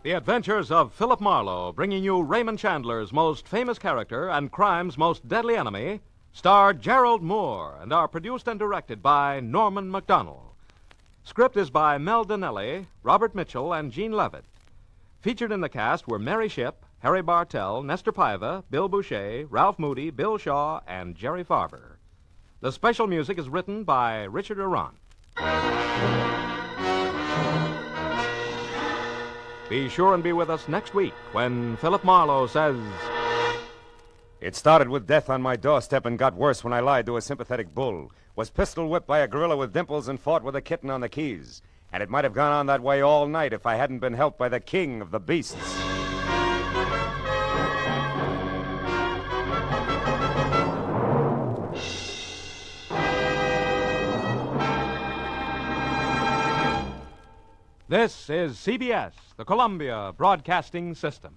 The Adventures of Philip Marlowe, bringing you Raymond Chandler's most famous character and crime's most deadly enemy, starred Gerald Moore and are produced and directed by Norman MacDonald. Script is by Mel Donnelly, Robert Mitchell, and Gene Levitt. Featured in the cast were Mary Shipp, Harry Bartell, Nestor Paiva, Bill Boucher, Ralph Moody, Bill Shaw, and Jerry Farber. The special music is written by Richard Arant. Be sure and be with us next week when Philip Marlowe says... It started with death on my doorstep and got worse when I lied to a sympathetic bull, was pistol whipped by a gorilla with dimples, and fought with a kitten on the Keys. And it might have gone on that way all night if I hadn't been helped by the king of the beasts. This is CBS, the Columbia Broadcasting System.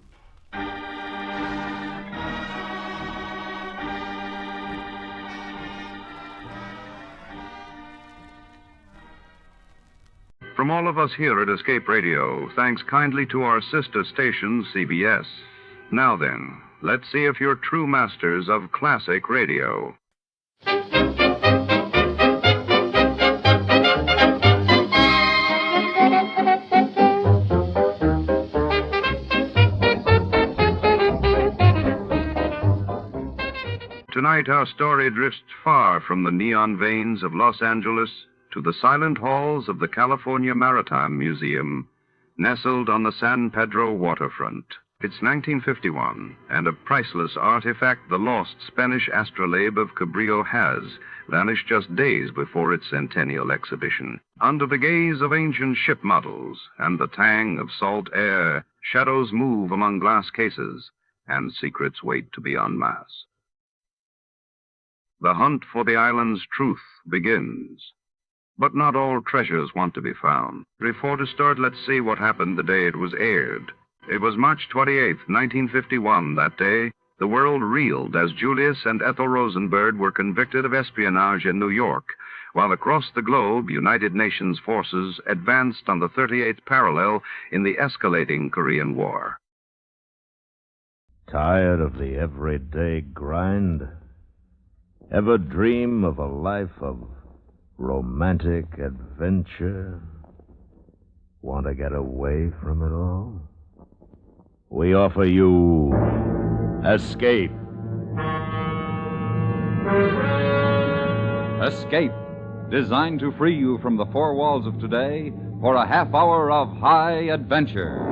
From all of us here at Escape Radio, thanks kindly to our sister station, CBS. Now then, let's see if you're true masters of classic radio. Tonight, our story drifts far from the neon veins of Los Angeles to the silent halls of the California Maritime Museum, nestled on the San Pedro waterfront. It's 1951, and a priceless artifact, the lost Spanish astrolabe of Cabrillo has, vanished just days before its centennial exhibition. Under the gaze of ancient ship models and the tang of salt air, shadows move among glass cases, and secrets wait to be unmasked. The hunt for the island's truth begins. But not all treasures want to be found. Before to start, let's see what happened the day it was aired. It was March 28th, 1951. That day, the world reeled as Julius and Ethel Rosenberg were convicted of espionage in New York, while across the globe, United Nations forces advanced on the 38th parallel in the escalating Korean War. Tired of the everyday grind? Ever dream of a life of romantic adventure? Want to get away from it all? We offer you Escape. Escape, designed to free you from the four walls of today for a half hour of high adventure.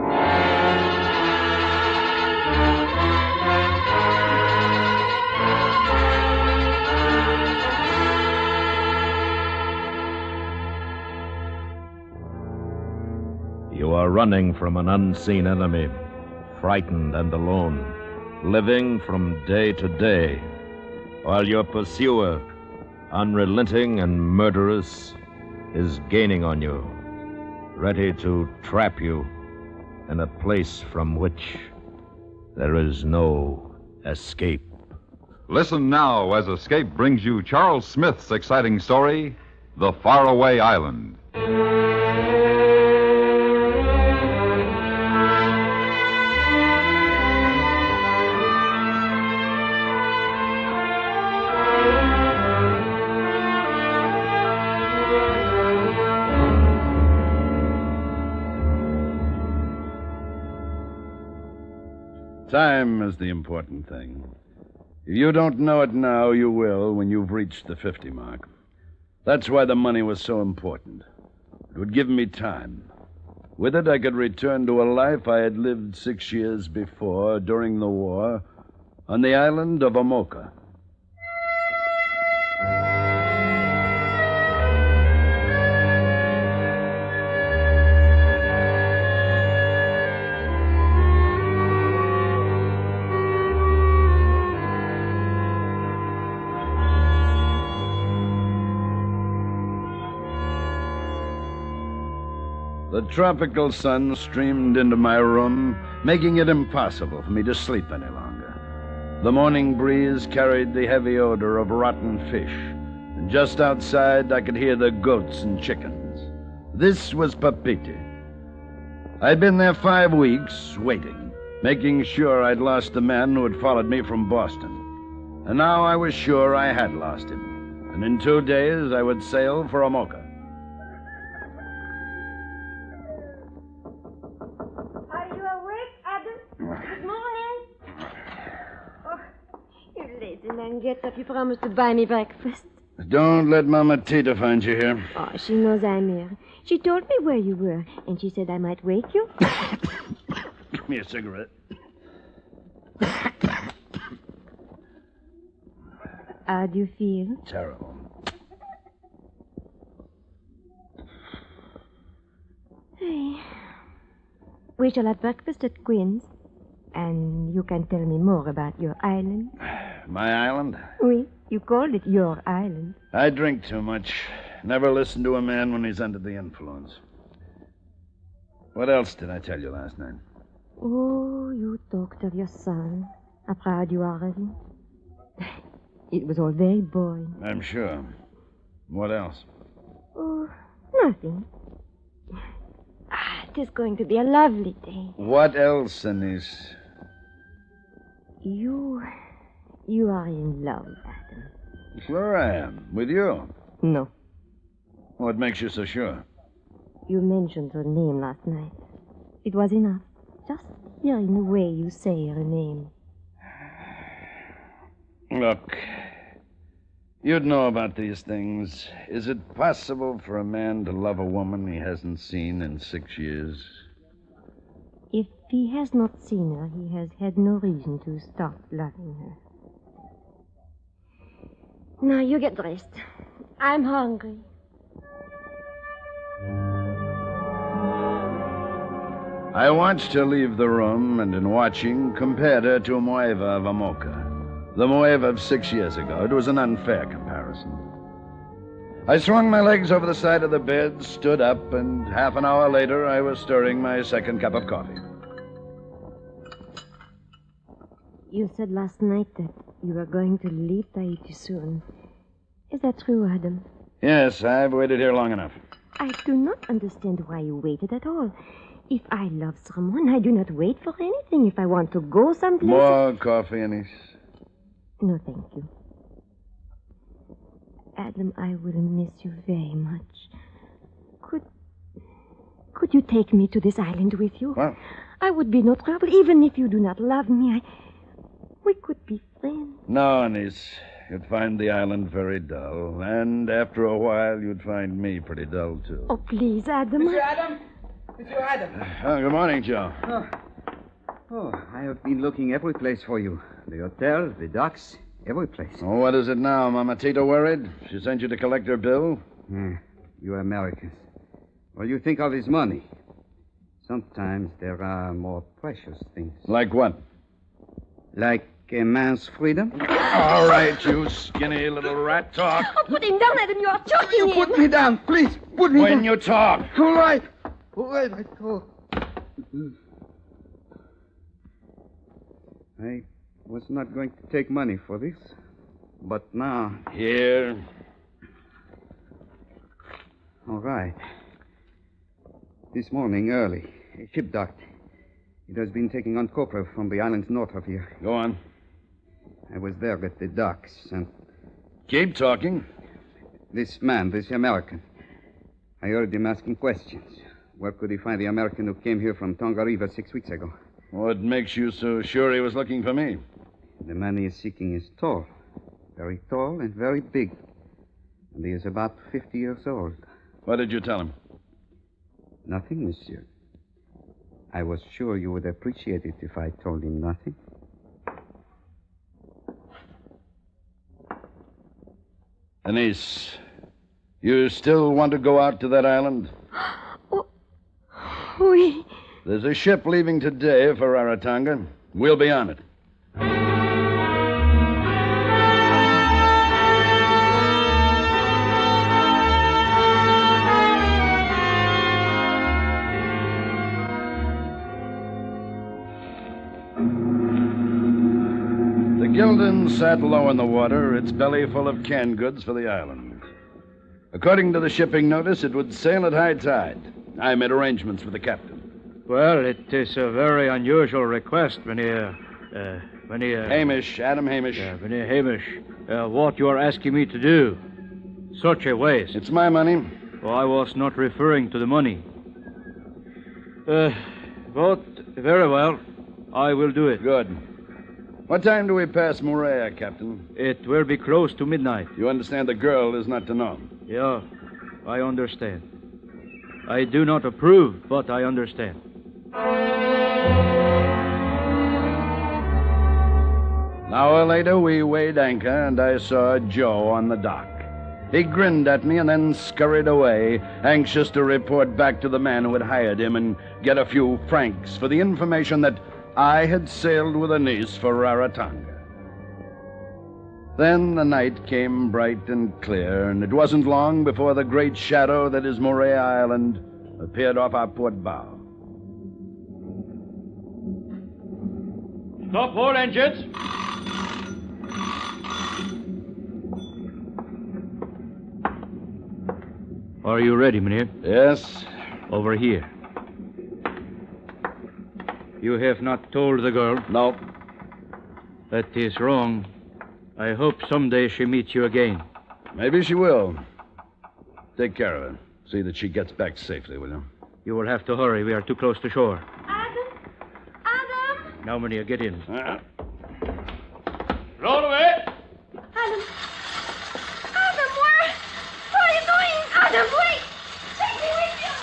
You are running from an unseen enemy, frightened and alone, living from day to day, while your pursuer, unrelenting and murderous, is gaining on you, ready to trap you in a place from which there is no escape. Listen now as Escape brings you Charles Smith's exciting story, The Faraway Island. Time is the important thing. If you don't know it now, you will when you've reached the 50 mark. That's why the money was so important. It would give me time. With it, I could return to a life I had lived 6 years before, during the war, on the island of Omoka. The tropical sun streamed into my room, making it impossible for me to sleep any longer. The morning breeze carried the heavy odor of rotten fish, and just outside I could hear the goats and chickens. This was Papiti. I'd been there 5 weeks, waiting, making sure I'd lost the man who had followed me from Boston. And now I was sure I had lost him, and in 2 days I would sail for Omoka. Are you awake, Adam? Good morning. and get up. You promised to buy me breakfast. Don't let Mama Tita find you here. Oh, she knows I'm here. She told me where you were, and she said I might wake you. Give me a cigarette. How do you feel? Terrible. Hey. We shall have breakfast at Quinn's, and you can tell me more about your island. My island? Oui, you called it your island. I drink too much. Never listen to a man when he's under the influence. What else did I tell you last night? Oh, you talked of your son. How proud you are of him. It was all very boring. I'm sure. What else? Oh, nothing. It is going to be a lovely day. What else, Anise? You are in love, Adam. Sure I am. With you. No. What makes you so sure? You mentioned her name last night. It was enough. Just hearing the way you say her name. Look, you'd know about these things. Is it possible for a man to love a woman he hasn't seen in 6 years? If he has not seen her, he has had no reason to stop loving her. Now, you get dressed. I'm hungry. I watched her leave the room, and in watching, compared her to Moeva of Amoka, the Moeva of 6 years ago. It was an unfair comparison. I swung my legs over the side of the bed, stood up, and half an hour later, I was stirring my second cup of coffee. You said last night that you were going to leave Tahiti soon. Is that true, Adam? Yes, I've waited here long enough. I do not understand why you waited at all. If I love someone, I do not wait for anything. If I want to go someplace... More coffee, Anise? No, thank you. Adam, I will miss you very much. Could you take me to this island with you? What? I would be no trouble, even if you do not love me. We could be friends. No, Anise. You'd find the island very dull, and after a while, you'd find me pretty dull, too. Oh, please, Adam. Monsieur Adam? Monsieur Adam. Good morning, Joe. Oh, I have been looking every place for you. The hotel, the docks, every place. Oh, what is it now? Mama Tita worried? She sent you to collect her bill? You Americans. All you think of is money. Sometimes there are more precious things. Like what? Like a man's freedom. All right, you skinny little rat talk. Oh, put him down, Adam. You are choking him. Put me down, please. Put me down. When you talk. All right. All right, I talk. I was not going to take money for this, but now... Here. All right. This morning, early, a ship docked. It has been taking on copra from the islands north of here. Go on. I was there at the docks, and... Keep talking. This man, this American, I heard him asking questions. Where could he find the American who came here from Tongariro 6 weeks ago? What makes you so sure he was looking for me? The man he is seeking is tall. Very tall and very big. And he is about 50 years old. What did you tell him? Nothing, monsieur. I was sure you would appreciate it if I told him nothing. Anise, you still want to go out to that island? Oui. There's a ship leaving today for Rarotonga. We'll be on it. The Gildan sat low in the water, its belly full of canned goods for the island. According to the shipping notice, it would sail at high tide. I made arrangements with the captain. Well, it is a very unusual request, Mynheer... Hamish, Adam Hamish. Mynheer Hamish. What you are asking me to do. Such a waste. It's my money. Oh, I was not referring to the money. But very well. I will do it. Good. What time do we pass Morea, Captain? It will be close to midnight. You understand the girl is not to know? Yeah, I understand. I do not approve, but I understand. An hour later, we weighed anchor, and I saw Joe on the dock. He grinned at me and then scurried away, anxious to report back to the man who had hired him and get a few francs for the information that I had sailed with a niece for Rarotonga. Then the night came bright and clear, and it wasn't long before the great shadow that is Morea Island appeared off our port bow. Stop all engines. Are you ready, Mynheer? Yes. Over here. You have not told the girl? No. That is wrong. I hope someday she meets you again. Maybe she will. Take care of her. See that she gets back safely, will you? You will have to hurry. We are too close to shore. Adam! Now, Mynheer, get in. Roll away! Adam! Adam, where are you going? Adam, wait! Take me with you!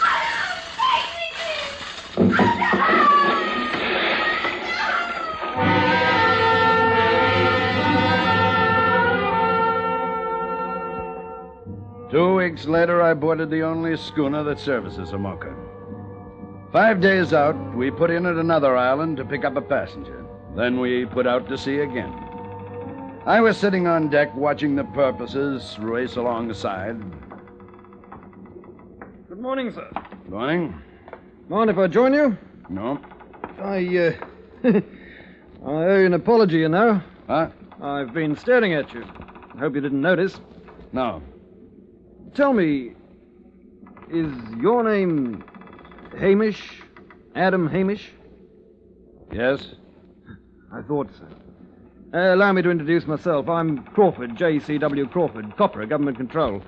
Adam, take me, please! Adam! 2 weeks later, I boarded the only schooner that services Amoka. 5 days out, we put in at another island to pick up a passenger. Then we put out to sea again. I was sitting on deck watching the porpoises race alongside. Good morning, sir. Morning. Mind if I join you? No. I owe you an apology, you know. Huh? I've been staring at you. I hope you didn't notice. No. Tell me, is your name Hamish? Adam Hamish? Yes? I thought so. Allow me to introduce myself. I'm Crawford, J.C.W. Crawford, Copper, Government Control.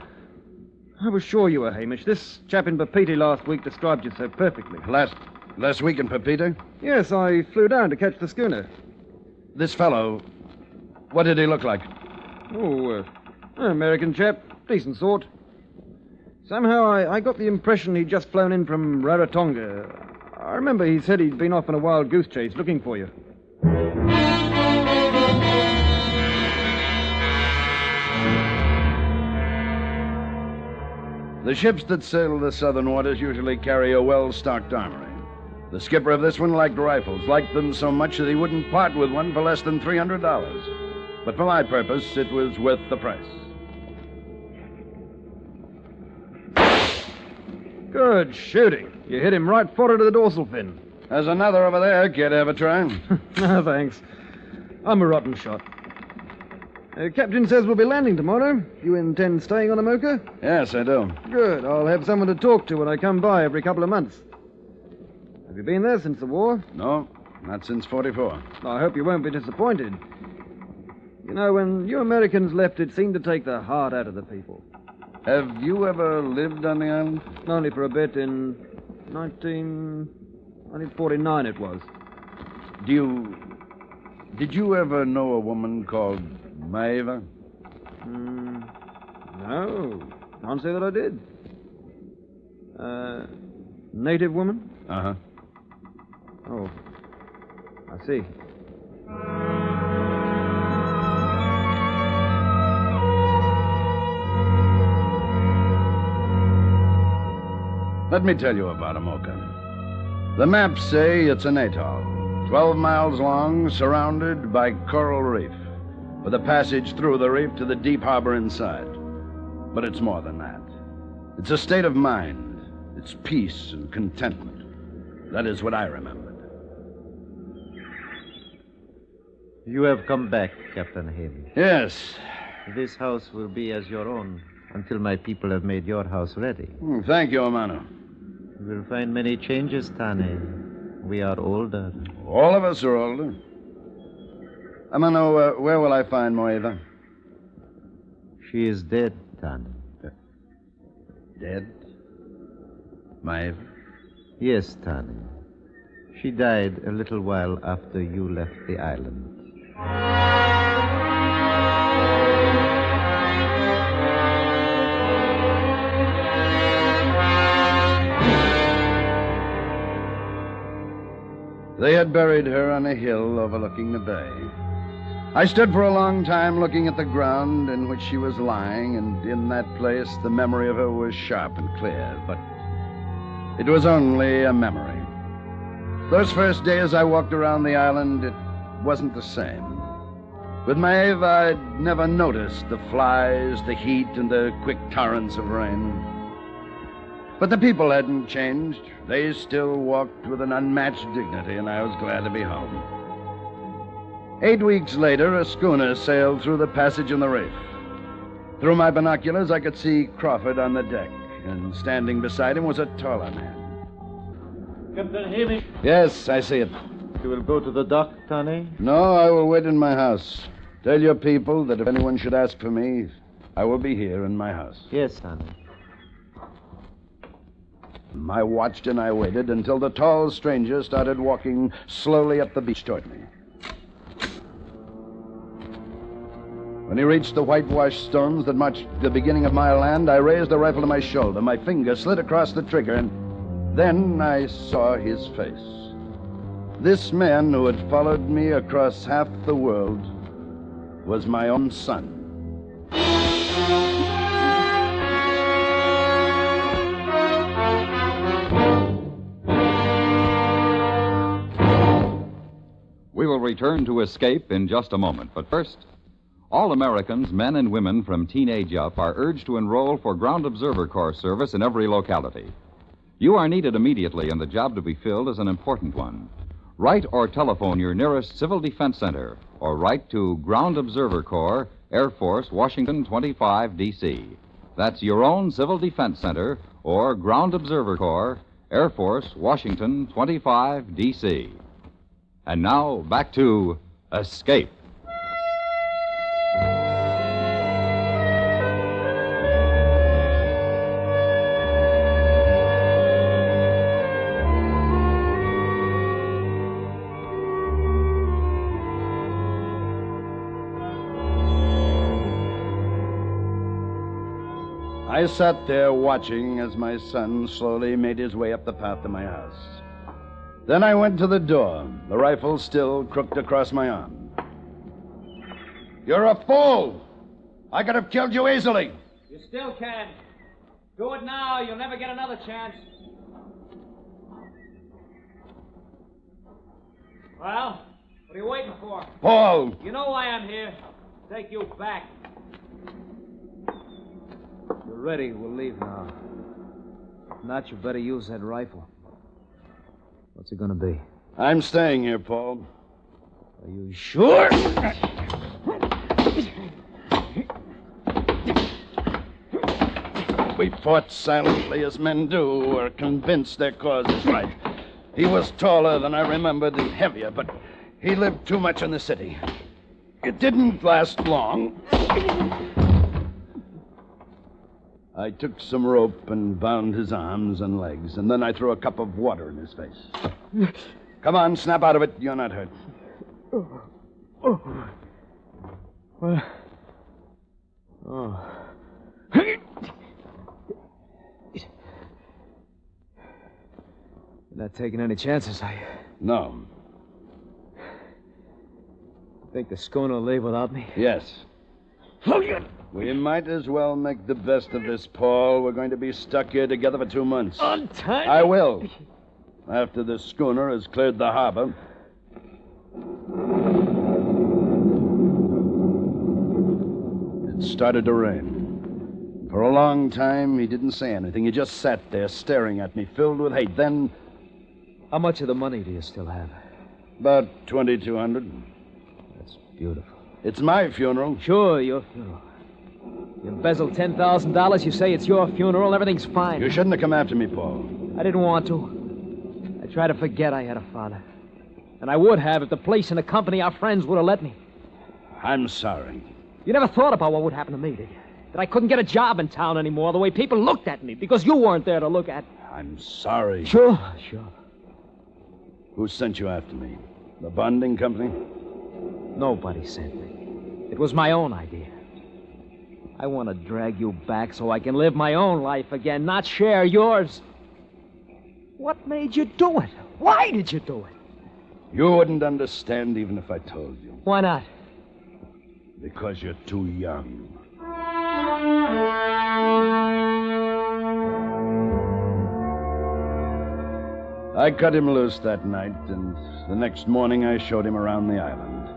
I was sure you were Hamish. This chap in Papeete last week described you so perfectly. Last week in Papeete? Yes, I flew down to catch the schooner. This fellow, what did he look like? Oh, American chap. Decent sort. Somehow I got the impression he'd just flown in from Rarotonga. I remember he said he'd been off on a wild goose chase looking for you. The ships that sail the southern waters usually carry a well-stocked armory. The skipper of this one liked rifles, liked them so much that he wouldn't part with one for less than $300. But for my purpose, it was worth the price. Good shooting. You hit him right forward to the dorsal fin. There's another over there. Care to have a try? No, thanks. I'm a rotten shot. Captain says we'll be landing tomorrow. You intend staying on Amoka? Yes, I do. Good. I'll have someone to talk to when I come by every couple of months. Have you been there since the war? No, not since 44. I hope you won't be disappointed. You know, when you Americans left, it seemed to take the heart out of the people. Have you ever lived on the island? Only for a bit in 1949 it was. Did you ever know a woman called Maeva? No. Can't say that I did. Native woman? Uh-huh. Oh. I see. Let me tell you about Amoka. The maps say it's an atoll, 12 miles long, surrounded by coral reef, with a passage through the reef to the deep harbor inside. But it's more than that. It's a state of mind. It's peace and contentment. That is what I remembered. You have come back, Captain Hamish. Yes. This house will be as your own until my people have made your house ready. Thank you, Amano. You will find many changes, Tane. We are older. All of us are older. Amano, where will I find Moeva? She is dead, Tane. Dead? Maeva? Yes, Tane. She died a little while after you left the island. They had buried her on a hill overlooking the bay. I stood for a long time looking at the ground in which she was lying, and in that place the memory of her was sharp and clear, but it was only a memory. Those first days I walked around the island, it wasn't the same. With Maeve, I'd never noticed the flies, the heat, and the quick torrents of rain. But the people hadn't changed. They still walked with an unmatched dignity, and I was glad to be home. 8 weeks later, a schooner sailed through the passage in the reef. Through my binoculars, I could see Crawford on the deck, and standing beside him was a taller man. Captain Hamish. Yes, I see it. You will go to the dock, Tony? No, I will wait in my house. Tell your people that if anyone should ask for me, I will be here in my house. Yes, Tony. I watched and I waited until the tall stranger started walking slowly up the beach toward me. When he reached the whitewashed stones that marked the beginning of my land, I raised the rifle to my shoulder. My finger slid across the trigger, and then I saw his face. This man who had followed me across half the world was my own son. We will return to Escape in just a moment, but first, all Americans, men and women from teenage up, are urged to enroll for Ground Observer Corps service in every locality. You are needed immediately, and the job to be filled is an important one. Write or telephone your nearest Civil Defense Center, or write to Ground Observer Corps, Air Force, Washington 25, D.C. That's your own Civil Defense Center, or Ground Observer Corps, Air Force, Washington 25, D.C. And now, back to Escape. I sat there watching as my son slowly made his way up the path to my house. Then I went to the door, the rifle still crooked across my arm. You're a fool! I could have killed you easily. You still can. Do it now. You'll never get another chance. Well, what are you waiting for? Paul! You know why I'm here. Take you back. You're ready. We'll leave now. If not, you better use that rifle. What's it gonna be? I'm staying here, Paul. Are you sure? We fought silently as men do who are convinced their cause is right. He was taller than I remembered and heavier, but he lived too much in the city. It didn't last long. I took some rope and bound his arms and legs, and then I threw a cup of water in his face. Come on, snap out of it. You're not hurt. Well. Oh. You're not taking any chances, are you? No. Think the schooner will leave without me? Yes. We might as well make the best of this, Paul. We're going to be stuck here together for 2 months. On time? I will. After the schooner has cleared the harbor. It started to rain. For a long time, he didn't say anything. He just sat there staring at me, filled with hate. Then... How much of the money do you still have? About $2,200. That's beautiful. It's my funeral. Sure, your funeral. You embezzled $10,000, you say it's your funeral, everything's fine. You shouldn't have come after me, Paul. I didn't want to. I tried to forget I had a father. And I would have if the place and the company, our friends, would have let me. I'm sorry. You never thought about what would happen to me, did you? That I couldn't get a job in town anymore, the way people looked at me, because you weren't there to look at. I'm sorry. Sure. Who sent you after me? The bonding company? Nobody sent me. It was my own idea. I want to drag you back so I can live my own life again, not share yours. What made you do it? Why did you do it? You wouldn't understand even if I told you. Why not? Because you're too young. I cut him loose that night, and the next morning I showed him around the island.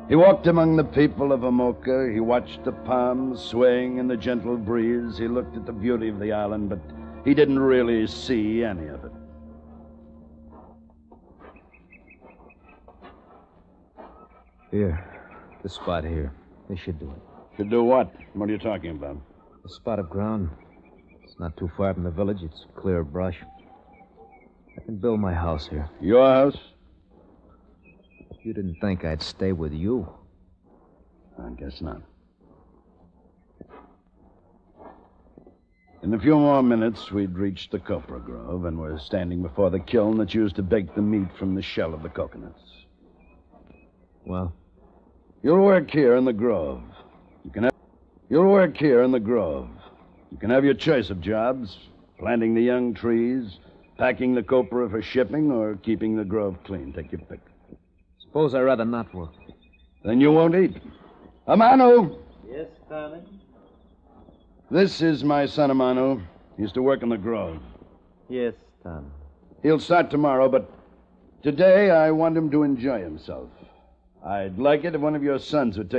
He walked among the people of Amoka. He watched the palms swaying in the gentle breeze. He looked at the beauty of the island, but he didn't really see any of it. Here. This spot here. This should do it. Should do what? What are you talking about? A spot of ground. It's not too far from the village. It's clear of brush. I can build my house here. Your house? You didn't think I'd stay with you. I guess not. In a few more minutes, we'd reached the copra grove and were standing before the kiln that's used to bake the meat from the shell of the coconuts. Well? You'll work here in the grove. You'll work here in the grove. You can have your choice of jobs, planting the young trees, packing the copra for shipping, or keeping the grove clean. Take your pick. Suppose I'd rather not work. Then you won't eat. Amano! Yes, Tommy? This is my son, Amano. He used to work in the grove. Yes, Tommy. He'll start tomorrow, but today I want him to enjoy himself. I'd like it if one of your sons would take